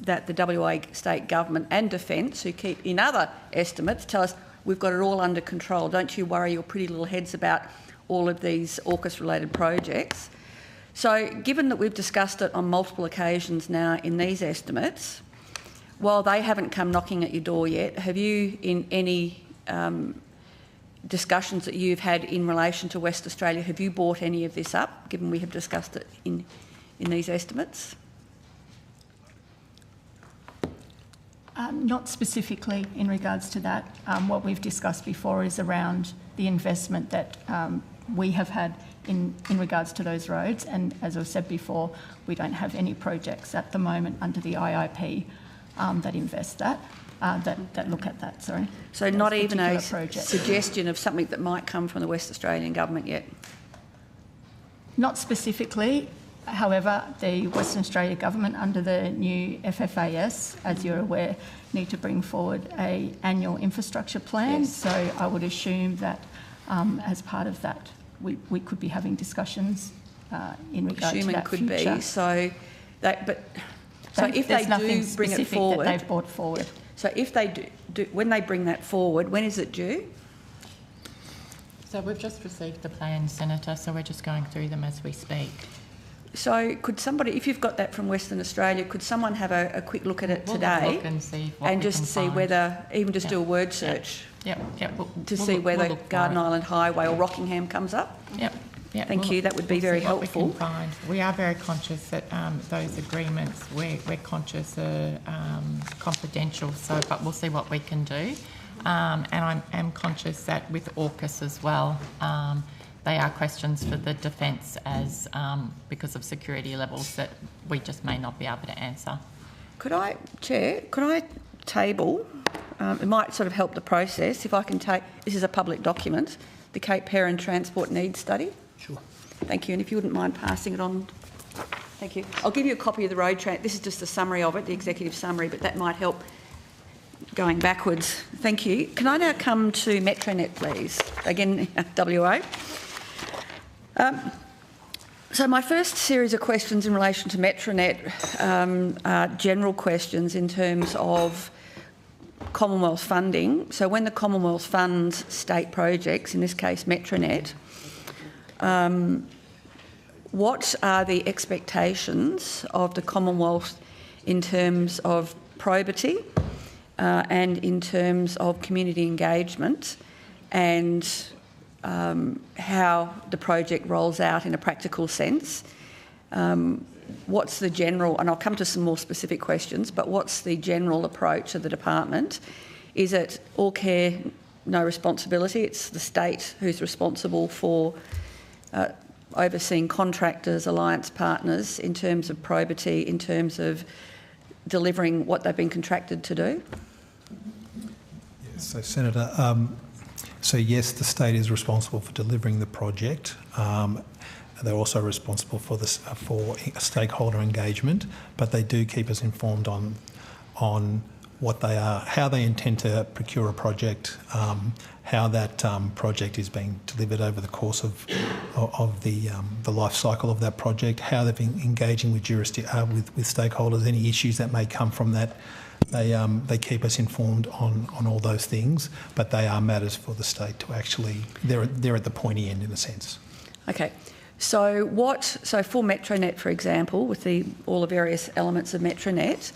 S18: that the WA state government and Defence, who keep in other estimates, tell us we've got it all under control. Don't you worry your pretty little heads about all of these AUKUS-related projects. So, given that we've discussed it on multiple occasions now in these estimates, while they haven't come knocking at your door yet, have you, in any discussions that you've had in relation to West Australia, have you brought any of this up, given we have discussed it in these estimates?
S19: Not specifically in regards to that. What we've discussed before is around the investment that we have had in regards to those roads, and as I've said before, we don't have any projects at the moment under the IIP that invest that look at that, sorry.
S18: So not even a suggestion of something that might come from the West Australian government yet?
S19: Not specifically. However, the Western Australia government, under the new FFAS, as you're aware, need to bring forward an annual infrastructure plan. Yes. So I would assume that as part of that, we could be having discussions in regard to that
S18: could
S19: future.
S18: Be. So if they do bring it forward,
S19: that they've brought forward.
S18: So if they do, when they bring that forward, when is it due?
S12: So we've just received the plans, Senator, so we're just going through them as we speak.
S18: So could somebody, if you've got that from Western Australia, could someone have a quick look at it today
S12: and see what
S18: and just see whether, even just do a word search to see whether Garden Island Highway or Rockingham comes up?
S12: Yep.
S18: Thank you, that would be very helpful.
S12: We are very conscious that those agreements, we're conscious are confidential, but we'll see what we can do. And I am conscious that with AUKUS as well, they are questions for the Defence as because of security levels that we just may not be able to answer.
S18: Chair, could I table, it might sort of help the process, if I can take, this is a public document, the Cape Heron Transport Needs Study.
S1: Sure.
S18: Thank you, and if you wouldn't mind passing it on. Thank you. I'll give you a copy of the road track. This is just a summary of it, the executive summary, but that might help going backwards. Thank you. Can I now come to Metronet, please? Again, WA. So my first series of questions in relation to Metronet are general questions in terms of Commonwealth funding. So when the Commonwealth funds state projects, in this case Metronet, what are the expectations of the Commonwealth in terms of probity and in terms of community engagement, and how the project rolls out in a practical sense? What's the general, and I'll come to some more specific questions, but what's the general approach of the department? Is it all care, no responsibility? It's the state who's responsible for overseeing contractors, alliance partners, in terms of probity, in terms of delivering what they've been contracted to do?
S14: Yes, so Senator, so yes, the state is responsible for delivering the project. They're also responsible for stakeholder engagement, but they do keep us informed on what they are, how they intend to procure a project, how that project is being delivered over the course of the life cycle of that project, how they've been engaging with with stakeholders, any issues that may come from that. They keep us informed on all those things, but they are matters for the state to actually, they're at the pointy end in a sense.
S18: Okay. So for Metronet, for example, with all the various elements of Metronet,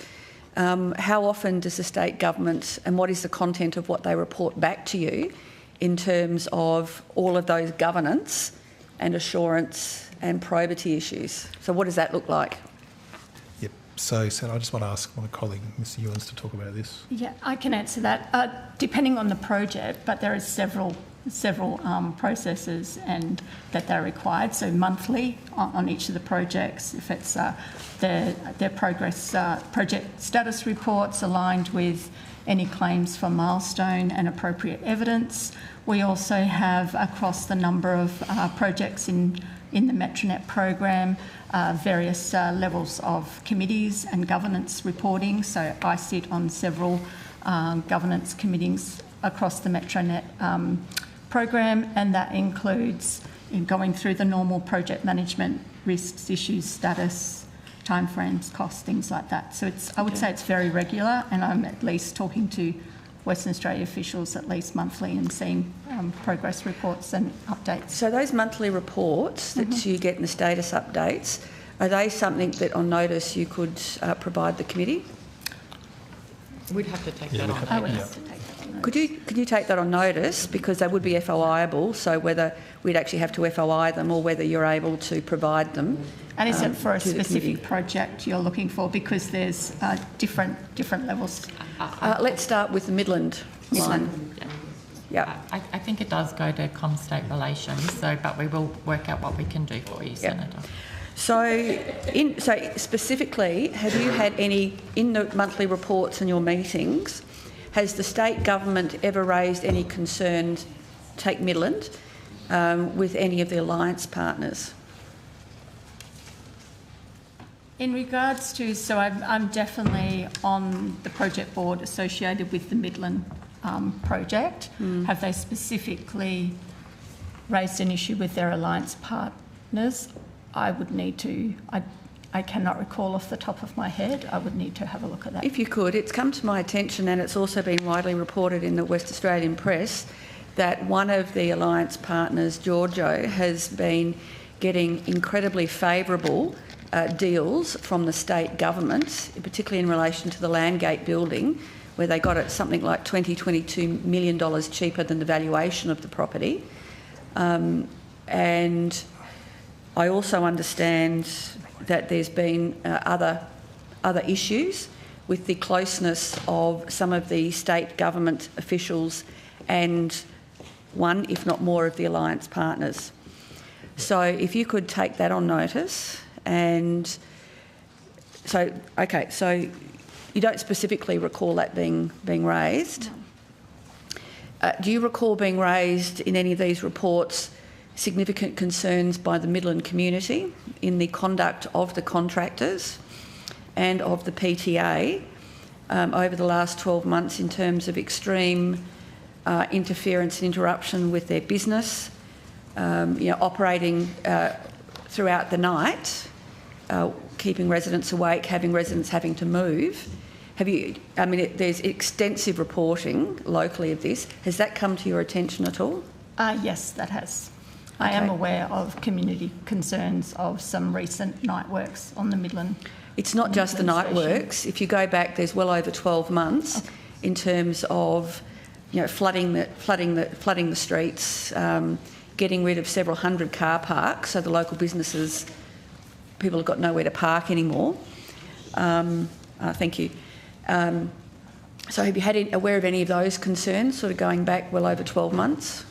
S18: how often does the state government, and what is the content of what they report back to you in terms of all of those governance and assurance and probity issues? So what does that look like?
S14: Yep. So, Senator, I just want to ask my colleague, Mr Ewens, to talk about this.
S19: Yeah, I can answer that. Depending on the project, but there are several processes and that they're required. So monthly on each of the projects, if it's their progress project status reports aligned with any claims for milestone and appropriate evidence. We also have across the number of projects in the Metronet program various levels of committees and governance reporting. So I sit on several governance committees across the Metronet program, and that includes going through the normal project management, risks, issues, status, timeframes, costs, things like that. So I would say it's very regular, and I'm at least talking to Western Australia officials at least monthly and seeing progress reports and updates.
S18: So those monthly reports that you get in the status updates, are they something that on notice you could provide the committee?
S12: We'd have to take that on.
S18: Could you take that on notice, because they would be FOIable, so whether we'd actually have to FOI them or whether you're able to provide them.
S19: And is it for a specific project you're looking for? Because there's different levels.
S18: Let's start with the Midland line. Yeah.
S12: I think it does go to Com-State Relations, but we will work out what we can do for you, Senator.
S18: So specifically, have you had any, in the monthly reports and your meetings, has the state government ever raised any concerns, take Midland, with any of the alliance partners?
S19: In regards to, so I'm definitely on the project board associated with the Midland project. Have they specifically raised an issue with their alliance partners? I would need to, I cannot recall off the top of my head. I would need to have a look at that.
S18: If you could, it's come to my attention, and it's also been widely reported in the West Australian press, that one of the alliance partners, Giorgio, has been getting incredibly favourable deals from the state government, particularly in relation to the Landgate building, where they got it something like $22 million cheaper than the valuation of the property. And I also understand that there's been other issues with the closeness of some of the state government officials and one, if not more, of the alliance partners. So if you could take that on notice. And so, okay, so you don't specifically recall that being raised. No. Do you recall being raised in any of these reports significant concerns by the Midland community in the conduct of the contractors and of the PTA over the last 12 months in terms of extreme interference and interruption with their business, operating throughout the night, keeping residents awake, having residents having to move? There's extensive reporting locally of this. Has that come to your attention at all?
S19: Yes, that has. I am aware of community concerns of some recent night works on the Midland.
S18: It's not just the night works. If you go back, there's well over 12 months in terms of, flooding the streets, getting rid of several hundred car parks, so the local businesses, people have got nowhere to park anymore. Thank you. So have you had aware of any of those concerns, sort of going back well over 12 months?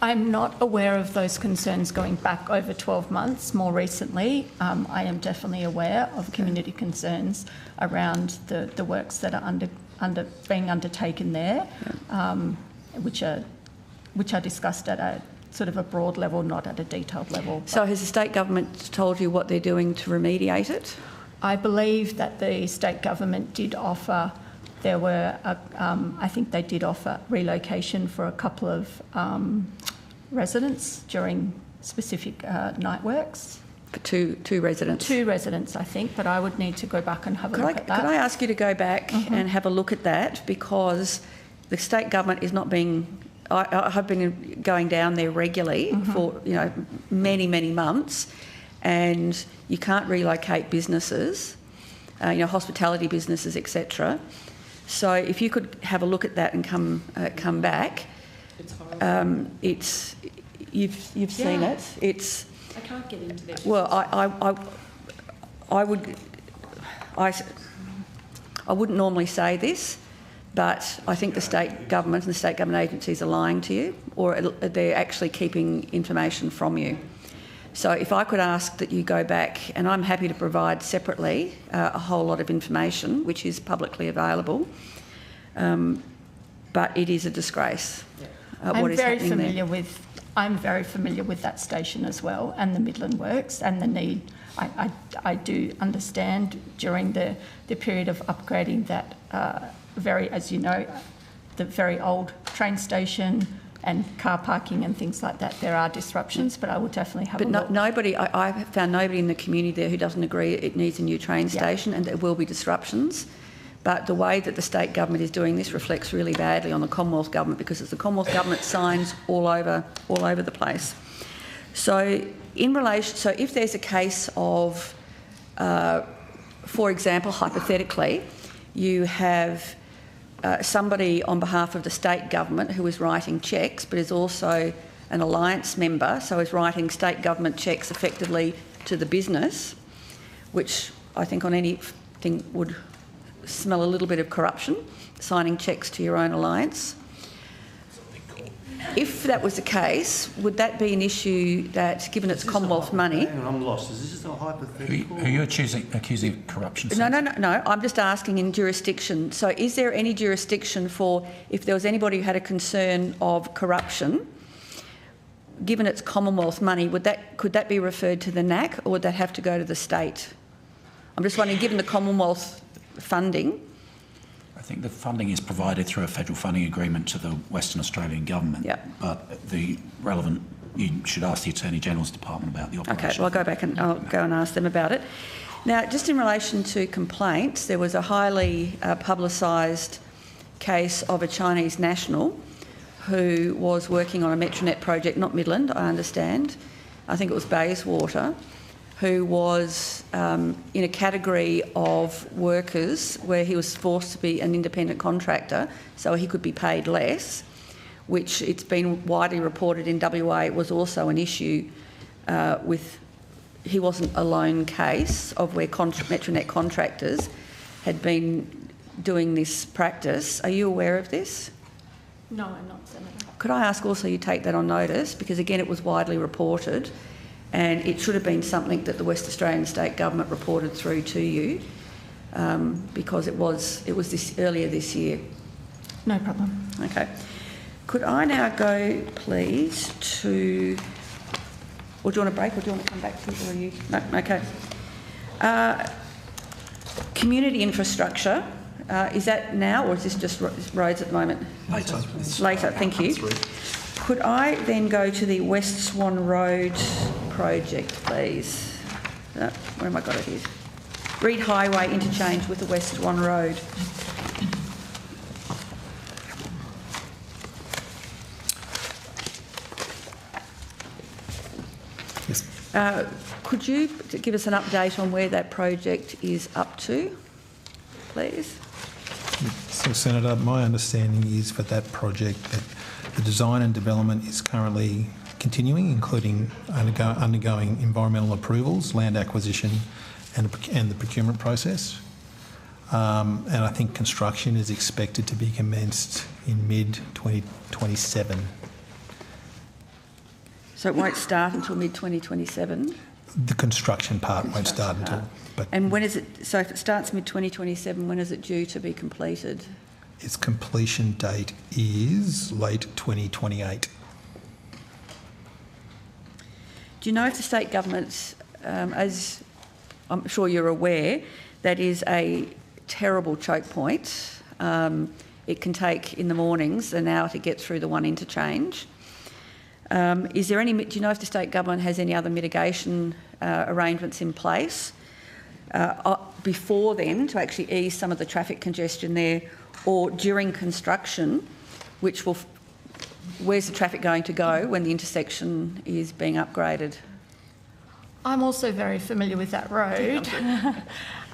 S19: I'm not aware of those concerns going back over 12 months. More recently, I am definitely aware of community concerns around the works that are being undertaken there, which are discussed at a sort of a broad level, not at a detailed level.
S18: So has the state government told you what they're doing to remediate it?
S19: I believe that the state government did offer. There were, I think they did offer relocation for a couple of residents during specific night works.
S18: For two residents?
S19: 2 residents, I think, but I would need to go back and have a look at that.
S18: Could I ask you to go back and have a look at that, because the state government is not being... I have been going down there regularly for many, many months, and you can't relocate businesses, hospitality businesses, etc. So if you could have a look at that and come back, it's horrible. You've seen it. It's.
S7: I can't get into that.
S18: Well, I wouldn't normally say this, but I think the state government and the state government agencies are lying to you, or they're actually keeping information from you. So if I could ask that you go back, and I'm happy to provide separately a whole lot of information which is publicly available, but it is a disgrace what is happening there.
S19: I'm very familiar with that station as well, and the Midland Works, and the need. I do understand during the period of upgrading that as you know, the very old train station and car parking and things like that, there are disruptions, but I will definitely have a look.
S18: But I have found nobody in the community there who doesn't agree it needs a new train station, and there will be disruptions. But the way that the state government is doing this reflects really badly on the Commonwealth government, because it's the Commonwealth government signs all over the place. So if there's a case of, for example, hypothetically, you have somebody on behalf of the state government who is writing cheques but is also an alliance member, so is writing state government cheques effectively to the business, which I think on anything would smell a little bit of corruption, signing cheques to your own alliance. If that was the case, would that be an issue that, given it's Commonwealth money...
S1: Hang on, I'm lost. Is this a hypothetical?
S3: Who are you accusing of corruption?
S18: No. I'm just asking in jurisdiction. So is there any jurisdiction for, if there was anybody who had a concern of corruption, given it's Commonwealth money, could that be referred to the NAC, or would that have to go to the state? I'm just wondering, given the Commonwealth funding...
S3: I think the funding is provided through a federal funding agreement to the Western Australian government. But the relevant, you should ask the Attorney General's Department about the operation.
S18: Okay, well, I'll go and ask them about it. Now, just in relation to complaints, there was a highly publicised case of a Chinese national who was working on a Metronet project, not Midland, I understand. I think it was Bayswater, who was in a category of workers where he was forced to be an independent contractor, so he could be paid less, which it's been widely reported in WA was also an issue he wasn't a lone case of where Metronet contractors had been doing this practice. Are you aware of this?
S19: No, I'm not, Senator.
S18: Could I ask also you take that on notice, because again it was widely reported, and it should have been something that the West Australian State Government reported through to you, because it was earlier this year.
S19: No problem.
S18: Okay. Could I now go, please, to... Or do you want a break, or do you want to come back to it, or are you... No, okay. Community infrastructure. Is that now, or is this just roads at the moment?
S3: Later.
S18: Later, thank you. Could I then go to the West Swan Road project, please? Where have I got it here? Reed Highway interchange with the West Swan Road.
S14: Yes.
S18: Could you give us an update on where that project is up to, please?
S14: So, Senator, my understanding is for that project that the design and development is currently continuing, including undergoing environmental approvals, land acquisition and the procurement process. And I think construction is expected to be commenced in mid-2027.
S18: So it won't start until mid-2027?
S14: The construction part won't start until...
S18: And when is it... So if it starts mid-2027, when is it due to be completed?
S14: Its completion date is late 2028.
S18: Do you know if the state government, as I'm sure you're aware, that is a terrible choke point. It can take in the mornings an hour to get through the one interchange. Is there any? Do you know if the state government has any other mitigation arrangements in place before then to actually ease some of the traffic congestion there, or during construction, which will? Where's the traffic going to go when the intersection is being upgraded?
S19: I'm also very familiar with that road.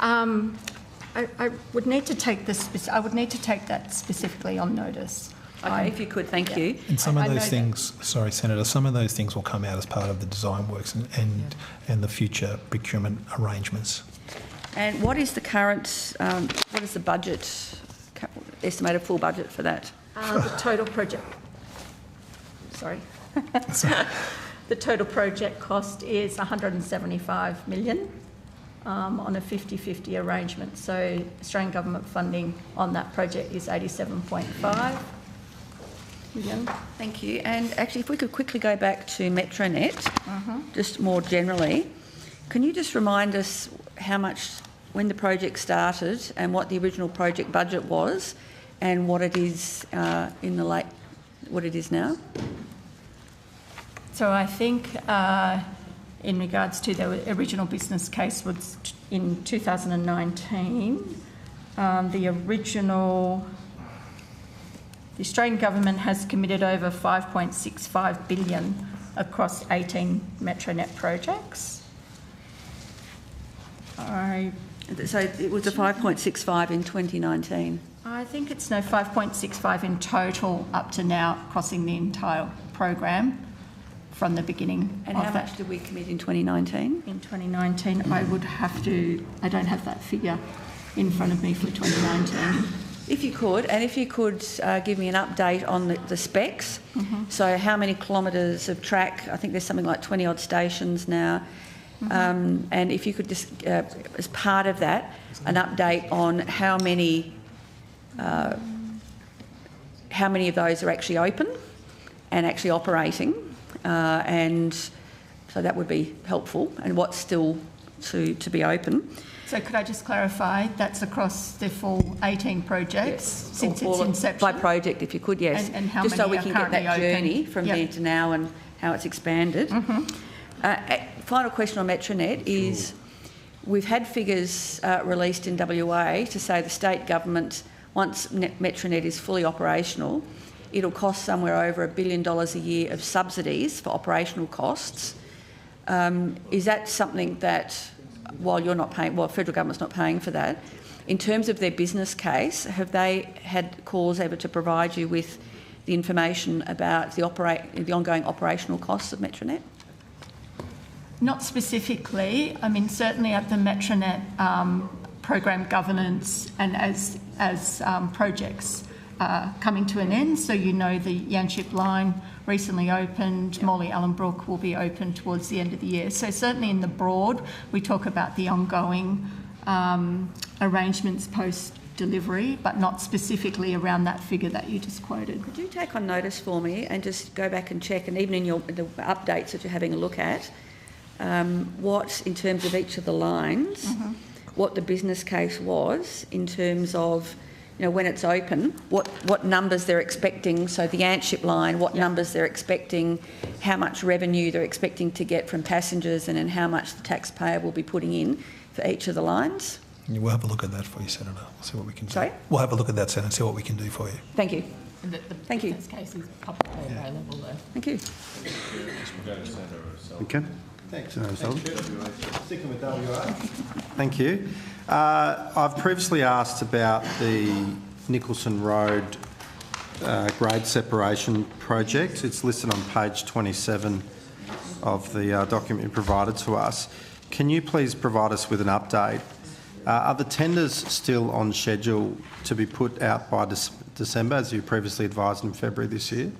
S19: I would need to take this. I would need to take that specifically on notice.
S18: Okay, if you could, thank you.
S14: And some of those things, sorry, Senator, some of those things will come out as part of the design works and the future procurement arrangements.
S18: And what is the current, what is the budget, estimated full budget for that?
S19: The total project, sorry. The total project cost is 175 million on a 50-50 arrangement. So Australian government funding on that project is 87.5 million.
S18: Thank you. And actually, if we could quickly go back to Metronet, just more generally, can you just remind us how much, when the project started and what the original project budget was and what it is what it is now?
S19: So I think in regards to the original business case was in 2019, the Australian government has committed over 5.65 billion across 18 Metronet projects.
S18: So it was a 5.65 in 2019?
S19: I think it's 5.65 in total up to now, crossing the entire program from the beginning.
S18: And how much did we commit in 2019?
S19: In 2019, I don't have that figure in front of me for 2019.
S18: If you could, give me an update on the specs. So how many kilometres of track? I think there's something like 20 odd stations now. And if you could just, as part of that, an update on how many of those are actually open and actually operating, and so that would be helpful, and what's still to be open.
S19: So could I just clarify, that's across the full 18 projects since its inception?
S18: By project, if you could, yes.
S19: And how
S18: just
S19: many
S18: so we
S19: are
S18: can get that
S19: currently
S18: journey
S19: open?
S18: from there to now and how it's expanded. Final question on Metronet is, we've had figures released in WA to say the state government, once Metronet is fully operational, it'll cost somewhere over $1 billion a year of subsidies for operational costs. Is that something that, while you're not paying, well, federal government's not paying for that, in terms of their business case, have they had calls ever to provide you with the information about the ongoing operational costs of Metronet?
S19: Not specifically. I mean, certainly at the Metronet program governance and as projects coming to an end. So the Yanchep line recently opened, Morley Allenbrook will be open towards the end of the year. So certainly in the broad, we talk about the ongoing arrangements post-delivery, but not specifically around that figure that you just quoted.
S18: Could you take on notice for me and just go back and check, and even in the updates that you're having a look at, what, in terms of each of the lines, what the business case was in terms of, when it's open, what numbers they're expecting. So the Yanchep line, what numbers they're expecting, how much revenue they're expecting to get from passengers, and then how much the taxpayer will be putting in for each of the lines.
S14: We'll have a look at that for you, Senator. We'll see what we can do.
S18: Sorry?
S14: We'll have a look at that, Senator, see what we can do for you.
S18: Thank you.
S12: The
S18: Thank you.
S12: business case is publicly available though.
S18: Thank you.
S1: Okay. Thanks, Senator. Sticking with WA. Thank you. I've previously asked about the Nicholson Road grade separation project. It's listed on page 27 of the document you provided to us. Can you please provide us with an update? Are the tenders still on schedule to be put out by December, as you previously advised in February this year?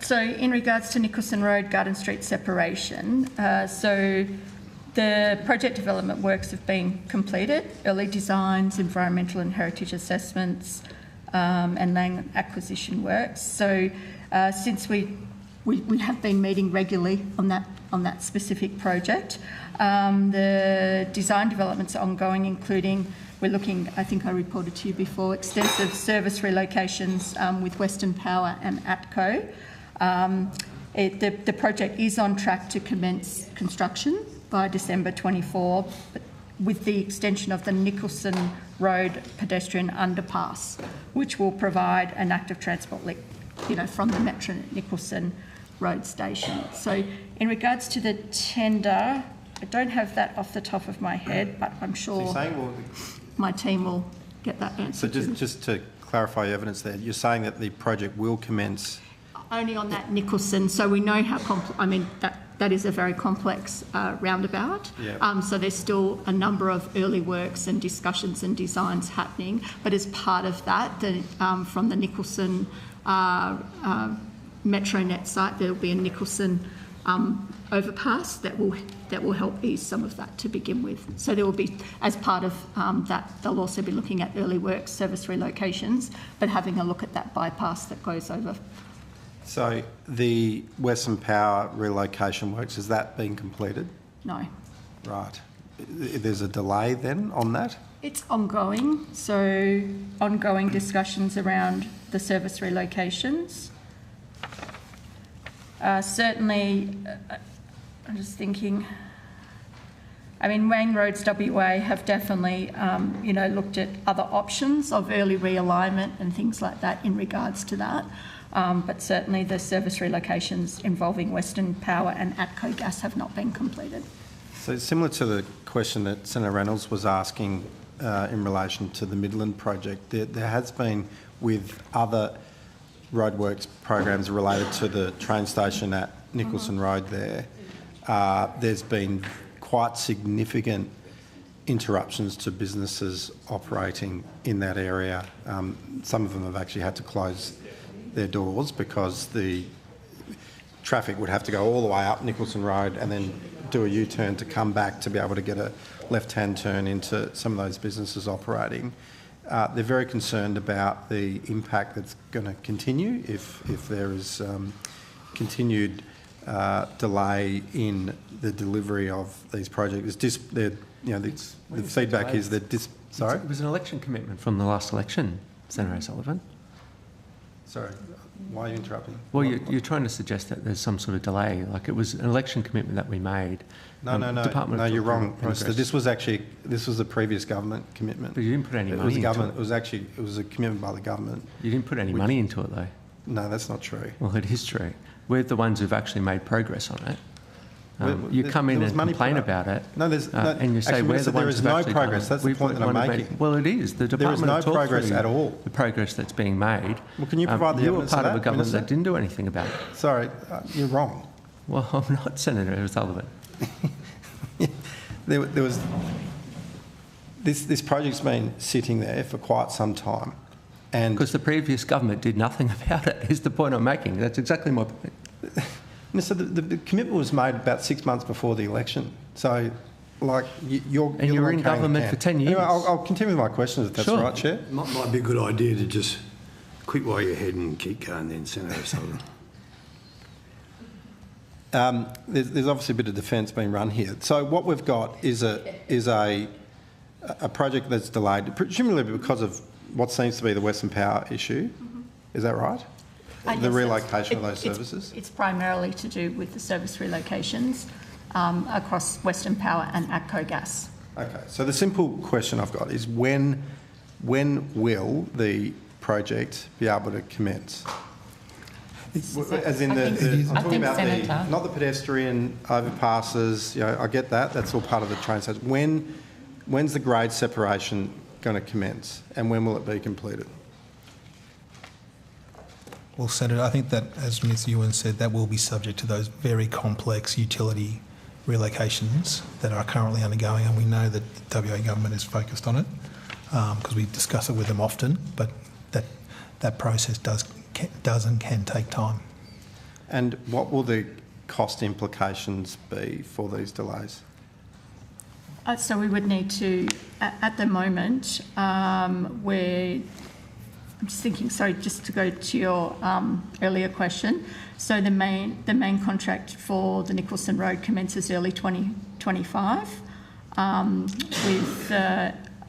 S19: So in regards to Nicholson Road, Garden Street separation, so the project development works have been completed, early designs, environmental and heritage assessments, and land acquisition works. So since we have been meeting regularly on that specific project, the design developments are ongoing, including we're looking, I think I reported to you before, extensive service relocations with Western Power and ATCO. The project is on track to commence construction by December 24, but with the extension of the Nicholson Road pedestrian underpass, which will provide an active transport link, from the Metro Nicholson Road station. So in regards to the tender, I don't have that off the top of my head, but I'm sure my team will get that answer.
S1: So just to clarify your evidence there, you're saying that the project will commence?
S19: Only on that Nicholson, so we know how that is a very complex roundabout.
S1: Yeah.
S19: So there's still a number of early works and discussions and designs happening. But as part of that, from the Nicholson Metronet site, there will be a Nicholson overpass that will help ease some of that to begin with. So there will be, as part of that, they'll also be looking at early works, service relocations, but having a look at that bypass that goes over.
S20: So the Western Power relocation works, has that been completed?
S19: No.
S20: Right. There's a delay then on that?
S19: It's ongoing, so ongoing discussions around the service relocations. Certainly, I'm just thinking, I mean, Main Roads WA have definitely, looked at other options of early realignment and things like that in regards to that. But certainly the service relocations involving Western Power and ATCO Gas have not been completed.
S20: So similar to the question that Senator Reynolds was asking in relation to the Midland project, there has been with other roadworks programs related to the train station at Nicholson Road there, there's been quite significant interruptions to businesses operating in that area. Some of them have actually had to close their doors because the traffic would have to go all the way up Nicholson Road and then do a U-turn to come back to be able to get a left-hand turn into some of those businesses operating. They're very concerned about the impact that's going to continue if there is continued delay in the delivery of these projects. The feedback is that sorry?
S2: It was an election commitment from the last election, Senator O'Sullivan.
S20: Sorry, why are you interrupting?
S2: Well, you're trying to suggest that there's some sort of delay. Like it was an election commitment that we made.
S20: No, you're wrong, Minister. This was a previous government commitment.
S2: But you didn't put any money into it.
S20: It was a commitment by the government.
S2: You didn't put any money into it, though.
S20: No, that's not true.
S2: Well, it is true. We're the ones who've actually made progress on it. You come in and complain about it, and you say we're the ones who've actually done it.
S20: There is no progress. That's the point that I'm making.
S2: Well, it is. The department
S20: there is no progress at all.
S2: The progress that's being made.
S20: Well, can you provide the evidence of that,
S2: You were part of a government
S20: Minister?
S2: that didn't do anything about it.
S20: Sorry, you're wrong.
S2: Well, I'm not, Senator O'Sullivan.
S20: There was this project's been sitting there for quite some time, and
S2: because the previous government did nothing about it is the point I'm making. That's exactly my point.
S20: Minister, the commitment was made about 6 months before the election. So, like, you're
S2: in government for 10 years.
S20: Anyway, I'll continue with my questions if that's all right, Chair.
S1: Might be a good idea to just quit while you're ahead and keep going then, Senator O'Sullivan.
S20: There's obviously a bit of defence being run here. So what we've got is a project that's delayed, presumably because of what seems to be the Western Power issue. Mm-hmm. Is that right? The relocation of those services?
S19: It's primarily to do with the service relocations across Western Power and ATCO Gas.
S20: Okay, so the simple question I've got is when will the project be able to commence? As in I'm talking about not the pedestrian overpasses. I get that. That's all part of the train station. When's the grade separation going to commence, and when will it be completed?
S14: Well, Senator, I think that, as Ms Ewan said, that will be subject to those very complex utility relocations that are currently undergoing, and we know that the WA government is focused on it because we discuss it with them often, but that process does and can take time.
S20: And what will the cost implications be for these delays?
S19: So we would need to, at the moment, I'm just thinking, sorry, just to go to your earlier question. So the main contract for the Nicholson Road commences early 2025, with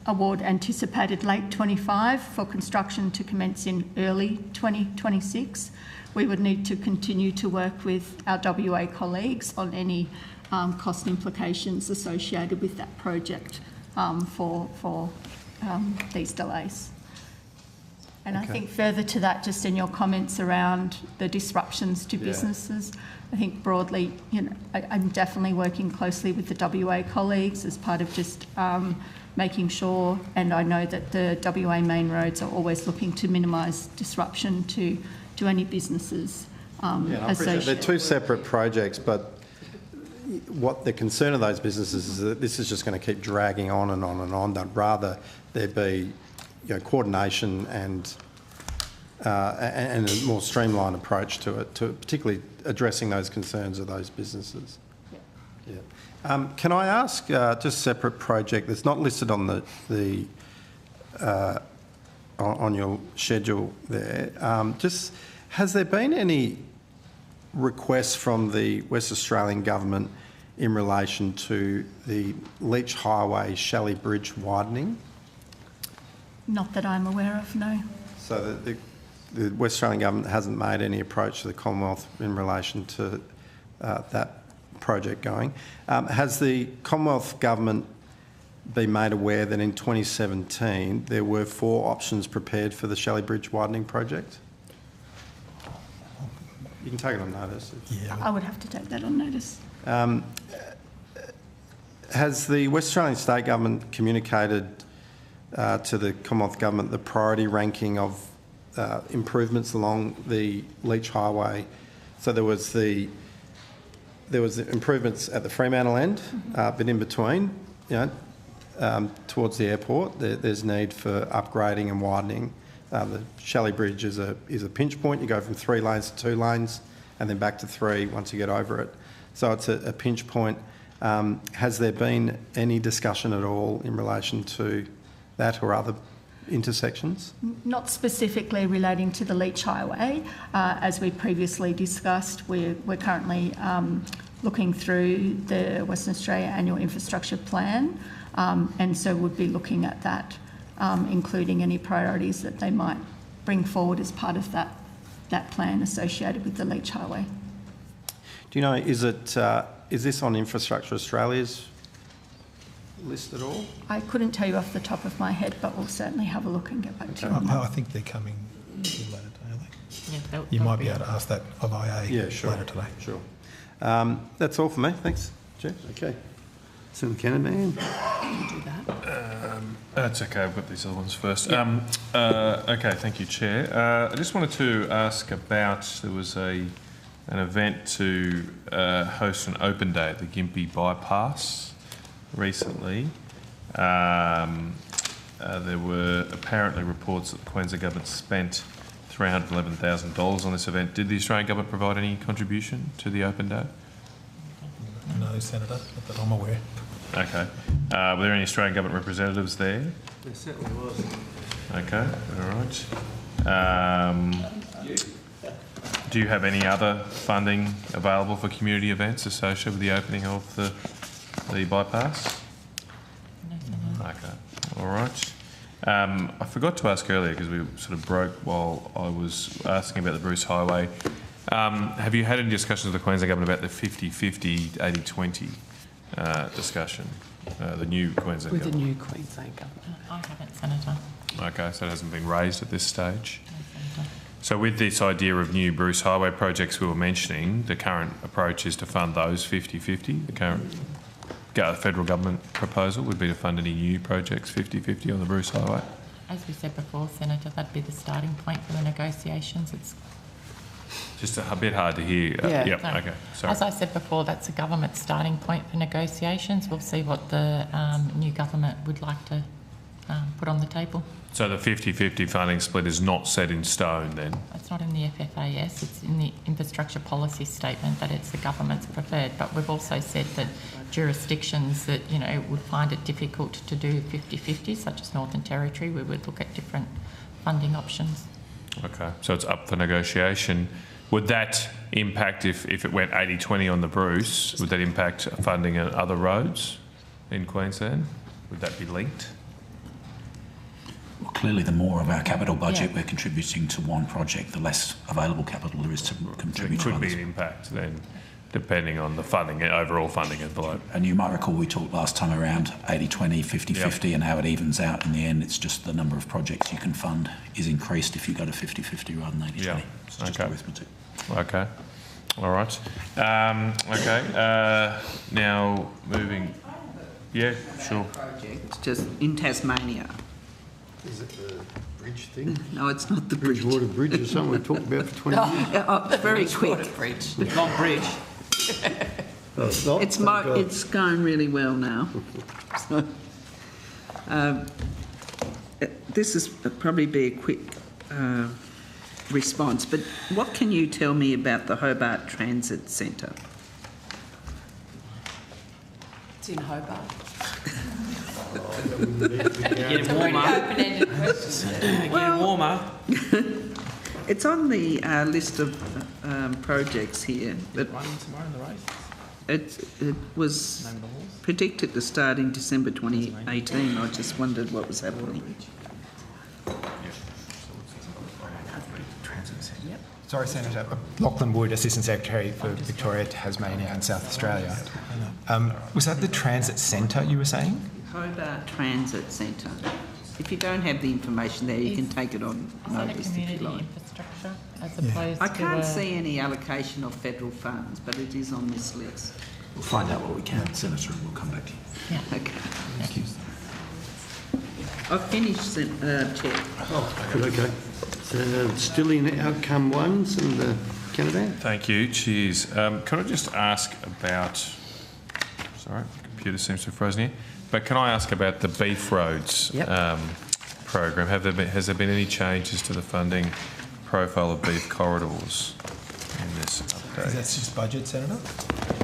S19: award anticipated late 25 for construction to commence in early 2026. We would need to continue to work with our WA colleagues on any cost implications associated with that project for these delays. And okay. I think further to that, just in your comments around the disruptions to businesses, I think broadly, I'm definitely working closely with the WA colleagues as part of just making sure, and I know that the WA main roads are always looking to minimise disruption to any businesses.
S20: I appreciate they're two separate projects, but what the concern of those businesses is that this is just going to keep dragging on and on and on. They'd rather there be coordination and a more streamlined approach to it, to particularly addressing those concerns of those businesses. Yeah. Can I ask just a separate project that's not listed on on your schedule there? Just has there been any requests from the West Australian government in relation to the Leach Highway Shelley Bridge widening?
S19: Not that I'm aware of, no.
S20: So the West Australian government hasn't made any approach to the Commonwealth in relation to that project going. Has the Commonwealth government been made aware that in 2017 there were 4 options prepared for the Shelley Bridge widening project? You can take it on notice.
S19: Yeah. I would have to take that on notice.
S20: Has the West Australian State Government communicated to the Commonwealth Government the priority ranking of improvements along the Leach Highway? So there was the improvements at the Fremantle end, but in between, towards the airport, there's need for upgrading and widening. The Shelley Bridge is a pinch point. You go from 3 lanes to 2 lanes and then back to 3 once you get over it. So it's a pinch point. Has there been any discussion at all in relation to that or other intersections?
S19: Not specifically relating to the Leach Highway. As we previously discussed, we're currently looking through the Western Australia Annual Infrastructure Plan, and so we'll be looking at that, including any priorities that they might bring forward as part of that plan associated with the Leach Highway.
S20: Do you know, is this on Infrastructure Australia's list at all?
S19: I couldn't tell you off the top of my head, but we'll certainly have a look and get back to you on that.
S14: I think they're coming later today,
S12: Yeah,
S14: you might be able to ask that of IA later today.
S20: Sure. That's all for me. Thanks, Jeff.
S1: Okay. Senator Kennedy.
S4: That's okay, I've got these other ones first. Okay, thank you, Chair. I just wanted to ask about, there was an event to host an open day at the Gympie Bypass recently. There were apparently reports that the Queensland Government spent $311,000 on this event. Did the Australian Government provide any contribution to the open day?
S14: No, Senator, not that I'm aware.
S4: Okay. Were there any Australian Government representatives there?
S1: There certainly was.
S4: Okay, all right. Do you have any other funding available for community events associated with the opening of the bypass? No. Okay, all right. I forgot to ask earlier because we sort of broke while I was asking about the Bruce Highway. Have you had any discussions with the Queensland Government about the 50-50, 80-20 discussion? The new Queensland
S7: With
S4: Government?
S7: the new Queensland Government.
S12: I haven't, Senator.
S4: Okay, so it hasn't been raised at this stage? So with this idea of new Bruce Highway projects we were mentioning, the current approach is to fund those 50-50. The current federal government proposal would be to fund any new projects 50-50 on the Bruce Highway.
S12: As we said before, Senator, that'd be the starting point for the negotiations. It's
S4: just a bit hard to hear. Yep, okay, sorry.
S12: As I said before, that's a government starting point for negotiations. We'll see what the new government would like to put on the table.
S4: So the 50-50 funding split is not set in stone then?
S12: It's not in the FFAS, it's in the infrastructure policy statement that it's the government's preferred, but we've also said that jurisdictions that, would find it difficult to do 50-50, such as Northern Territory, we would look at different funding options.
S4: Okay, so it's up for negotiation. Would that impact, if it went 80-20 on the Bruce, would that impact funding on other roads in Queensland? Would that be linked?
S3: Well, clearly, the more of our capital budget we're contributing to one project, the less available capital there is to contribute to
S4: others. It could be an impact then, depending on the funding, overall funding envelope.
S3: And you might recall we talked last time around 80-20, 50-50 and how it evens out in the end. It's just the number of projects you can fund is increased if you go to 50-50 rather than 80-20. It's just arithmetic.
S4: Okay. All right. Okay. Now moving. Yeah, sure.
S21: Project just in Tasmania.
S1: Is it the bridge thing?
S21: No, it's not the bridge.
S1: Bridgewater Bridge or something we've talked about for 20 years.
S21: Very quick.
S7: Bridge.
S21: Long bridge.
S1: Oh, it's not?
S21: It's going really well now. So, this is probably be a quick response, but what can you tell me about the Hobart Transit Centre?
S7: It's in Hobart.
S21: Getting warmer.
S7: Open-ended question.
S21: Getting warmer. It's on the list of projects here, but it was predicted to start in December 2018. I just wondered what was happening.
S6: Sorry, Senator. Lachlan Wood, Assistant Secretary for Victoria, Tasmania and South Australia. Was that the transit centre you were saying?
S21: Hobart Transit Centre. If you don't have the information there, you can take it on notice if you like.
S12: Infrastructure as opposed
S21: I can't see any allocation of federal funds, but it is on this list.
S3: We'll find out what we can, Senator, and we'll come back to you.
S21: Yeah. Okay.
S3: Thank you.
S21: I've finished, Chair.
S1: Oh, good, okay. So, still in outcome one, Senator Canavan.
S4: Thank you. Cheers. Can I just ask about... Sorry, the computer seems to have frozen here. But can I ask about the beef roads program? Has there been any changes to the funding profile of beef corridors in this update?
S14: Is that just budget, Senator?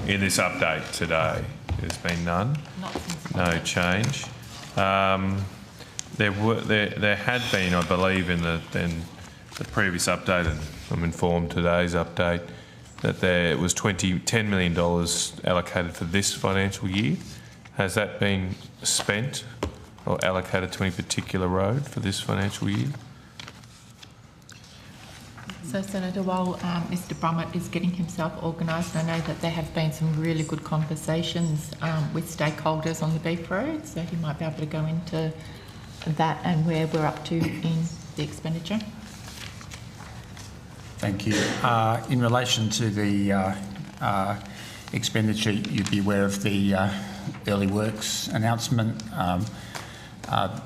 S4: In this update today, there's been none. No change. There had been, I believe, in the previous update, and I'm informed today's update, that there was $10 million allocated for this financial year. Has that been spent or allocated to any particular road for this financial year?
S12: So, Senator, while Mr Brummett is getting himself organised, I know that there have been some really good conversations with stakeholders on the beef road, so he might be able to go into that and where we're up to in the expenditure.
S17: Thank you. In relation to the expenditure, you'd be aware of the early works announcement that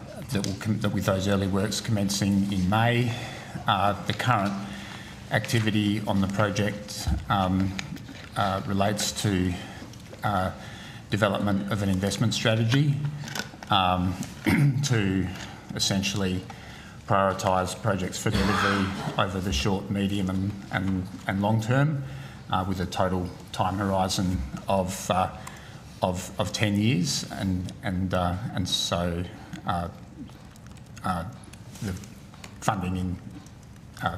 S17: with those early works commencing in May. The current activity on the project relates to development of an investment strategy to essentially prioritise projects for delivery over the short, medium and long term, with a total time horizon of 10 years, and so the funding in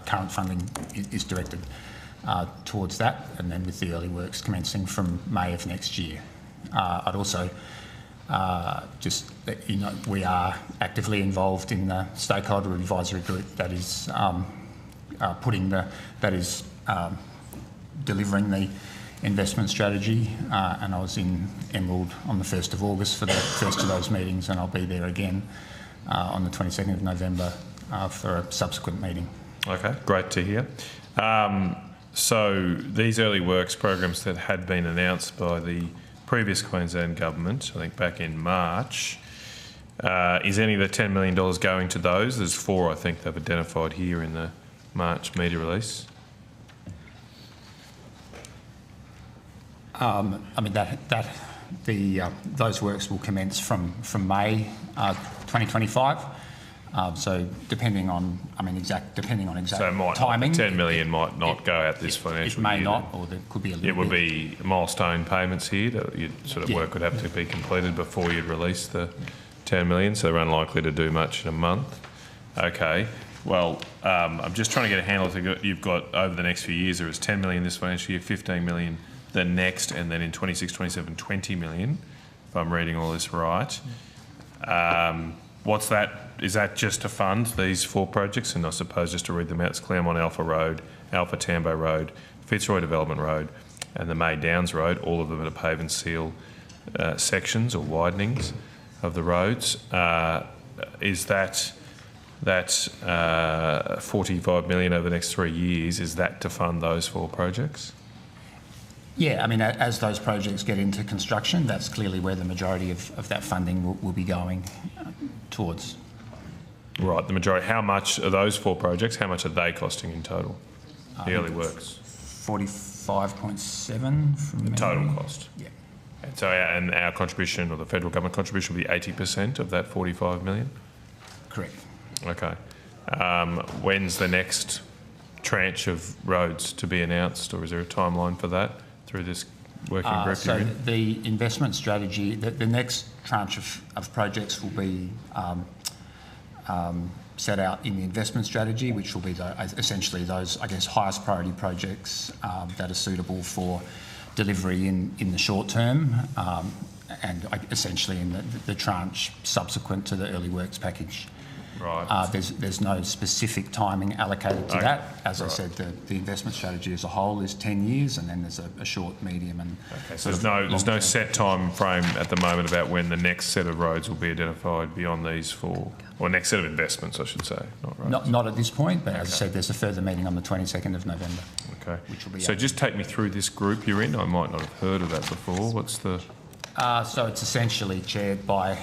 S17: current funding is directed towards that, and then with the early works commencing from May of next year. I'd also just let you know we are actively involved in the stakeholder advisory group that is delivering the investment strategy, and I was in Emerald on the 1st of August for the first of those meetings, and I'll be there again on the 22nd of November for a subsequent meeting.
S4: Okay, great to hear. So these early works programs that had been announced by the previous Queensland government, I think back in March, is any of the $10 million going to those? There's 4, I think, they've identified here in the March media release.
S17: I mean those works will commence from May 2025. So depending on exact timing,
S4: $10 million might not go out this financial year.
S17: It may not, or there could be a little bit.
S4: It would be milestone payments here that work would have to be completed before you'd release the $10 million, so they're unlikely to do much in a month. Okay, well, I'm just trying to get a handle of you've got over the next few years. There is $10 million this financial year, $15 million the next, and then in 26, 27, $20 million, if I'm reading all this right. What's that? Is that just to fund these 4 projects? And I suppose just to read them out, it's Claremont Alpha Road, Alpha Tambo Road, Fitzroy Development Road, and the May Downs Road, all of them are pave and seal sections or widenings of the roads. Is that $45 million over the next 3 years, is that to fund those 4 projects?
S17: Yeah, I mean, as those projects get into construction, that's clearly where the majority of that funding will be going towards.
S4: Right, the majority. How much are those 4 projects? How much are they costing in total? The early works.
S17: 45.7 from memory.
S4: Total cost.
S17: Yeah.
S4: And so our contribution, or the federal government contribution, will be 80% of that 45 million?
S17: Correct.
S4: Okay. When's the next tranche of roads to be announced, or is there a timeline for that through this working group?
S17: So the investment strategy, the next tranche of projects will be set out in the investment strategy, which will be essentially those, I guess, highest priority projects that are suitable for delivery in the short term, and essentially in the tranche subsequent to the early works package.
S4: Right.
S17: There's no specific timing allocated to that. As I said, the investment strategy as a whole is 10 years, and then there's a short, medium, and
S4: so there's no set time frame at the moment about when the next set of roads will be identified beyond these four, or next set of investments, I should say, not roads.
S17: Not at this point, but as I said, there's a further meeting on the 22nd of November.
S4: Okay.
S17: Which will be
S4: so just take me through this group you're in. I might not have heard of that before. What's the...
S17: So it's essentially chaired by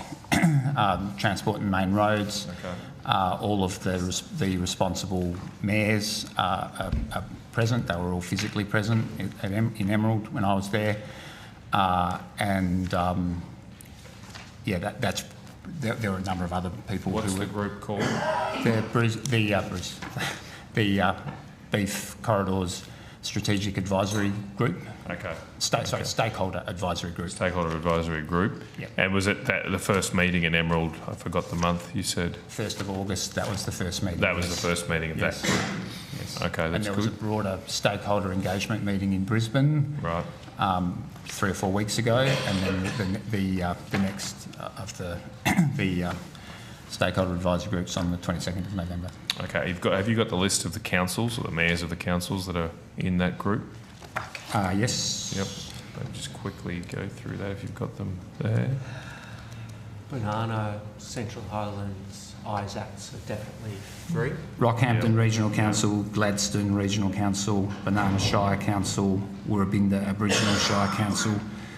S17: Transport and Main Roads.
S4: Okay.
S17: All of the responsible mayors are present. They were all physically present in Emerald when I was there. There are a number of other people.
S4: What's the group called?
S17: The Beef Corridors Strategic Advisory Group.
S4: Okay.
S17: Stakeholder Advisory Group.
S4: Stakeholder Advisory Group.
S17: Yep.
S4: And was it the first meeting in Emerald? I forgot the month you said.
S17: 1st of August, that was the first meeting.
S4: That was the first meeting of that group.
S17: Yes.
S4: Okay, that's good.
S17: And there was a broader stakeholder engagement meeting in Brisbane.
S4: Right.
S17: 3 or 4 weeks ago, and then the next of the stakeholder advisory groups on the 22nd of November.
S4: Okay, have you got the list of the councils or the mayors of the councils that are in that group?
S17: Yes.
S4: Yep. I'll just quickly go through that if you've got them there.
S2: Banana, Central Highlands, Isaacs are definitely 3.
S17: Rockhampton Regional Council, Gladstone Regional Council, Banana Shire Council, Woorabinda Aboriginal Shire Council,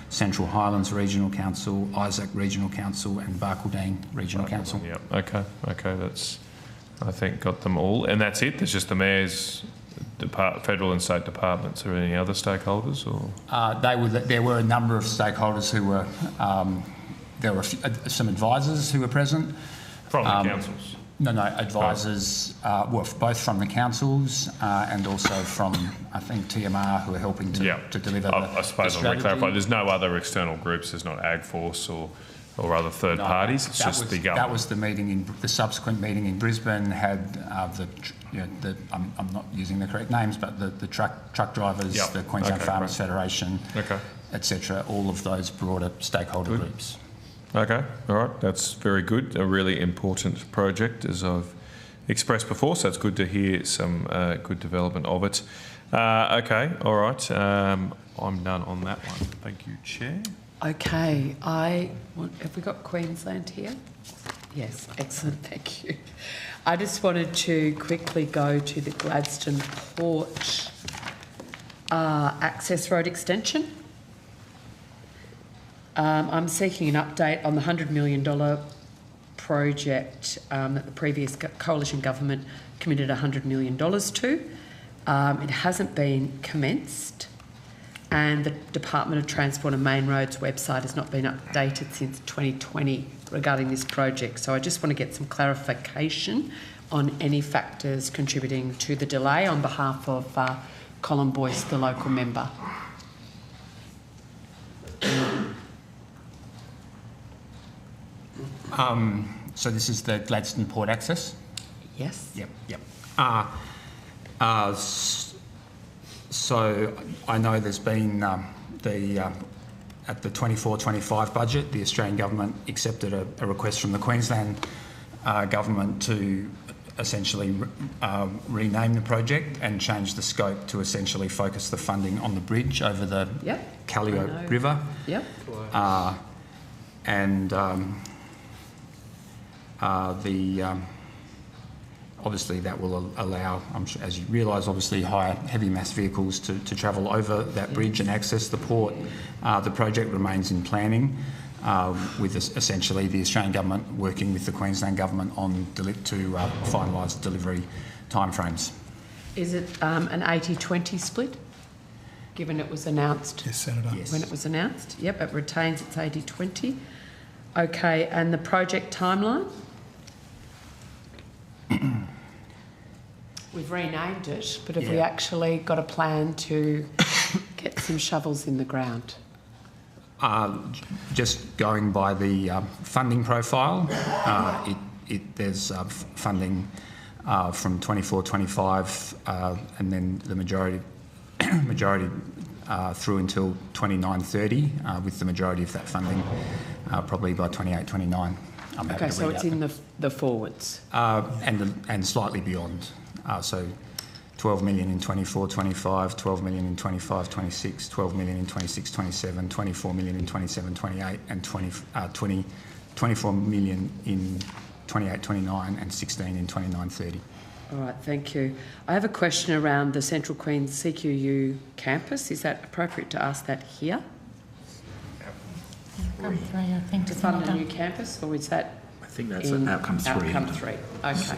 S17: Central Highlands Regional Council, Isaac Regional Council, and Barcaldine Regional Council.
S4: Yep. Okay, that's, I think, got them all. And that's it? There's just the mayors, federal and state departments, or any other stakeholders? Or
S17: There were a number of stakeholders who were... there were some advisors who were present.
S4: From the councils?
S17: No, advisors, both from the councils and also from, I think, TMR, who are helping to deliver
S4: I suppose I'll clarify. There's no other external groups. There's not AgForce or other third parties. It's just the government.
S17: That was the meeting the subsequent meeting in Brisbane had I'm not using the correct names, but the truck drivers, the Queensland Farmers Federation, etc. All of those broader stakeholder groups.
S4: Okay, all right, that's very good. A really important project, as I've expressed before, so it's good to hear some good development of it. Okay, all right, I'm done on that one. Thank you, Chair.
S7: Okay, have we got Queensland here? Yes, excellent, thank you. I just wanted to quickly go to the Gladstone Port access road extension. I'm seeking an update on the $100 million project that the previous coalition government committed $100 million to. It hasn't been commenced, and the Department of Transport and Main Roads website has not been updated since 2020 regarding this project. So I just want to get some clarification on any factors contributing to the delay on behalf of Colin Boyce, the local member.
S17: So this is the Gladstone Port access?
S7: Yes.
S17: Yep. So I know there's been at the 24-25 budget, the Australian government accepted a request from the Queensland government to essentially rename the project and change the scope to essentially focus the funding on the bridge over the Calliope River.
S7: Yep.
S17: Obviously that will allow, I'm sure, as you realise, obviously heavy mass vehicles to travel over that bridge and access the port. The project remains in planning with essentially the Australian government working with the Queensland government on to finalise delivery timeframes.
S7: Is it an 80-20 split? given it was announced?
S14: Yes, Senator.
S7: When it was announced? Yep, it retains its 80/20. Okay, and the project timeline? We've renamed it, but have we actually got a plan to get some shovels in the ground?
S17: Just going by the funding profile, there's funding from 24-25 and then the majority through until 29-30, with the majority of that funding probably by 28-29.
S7: Okay, so it's in the forwards?
S17: And slightly beyond. So 12 million in 24-25, 12 million in 25-26, 12 million in 26-27, 24 million in 27-28 and 24 million in 28-29 and 16 in 29-30.
S7: All right, thank you. I have a question around the Central Queens CQU campus. Is that appropriate to ask that here?
S12: Outcome 3, I think.
S7: To fund a new campus, or is that?
S3: I think that's outcome 3.
S7: Outcome 3, okay.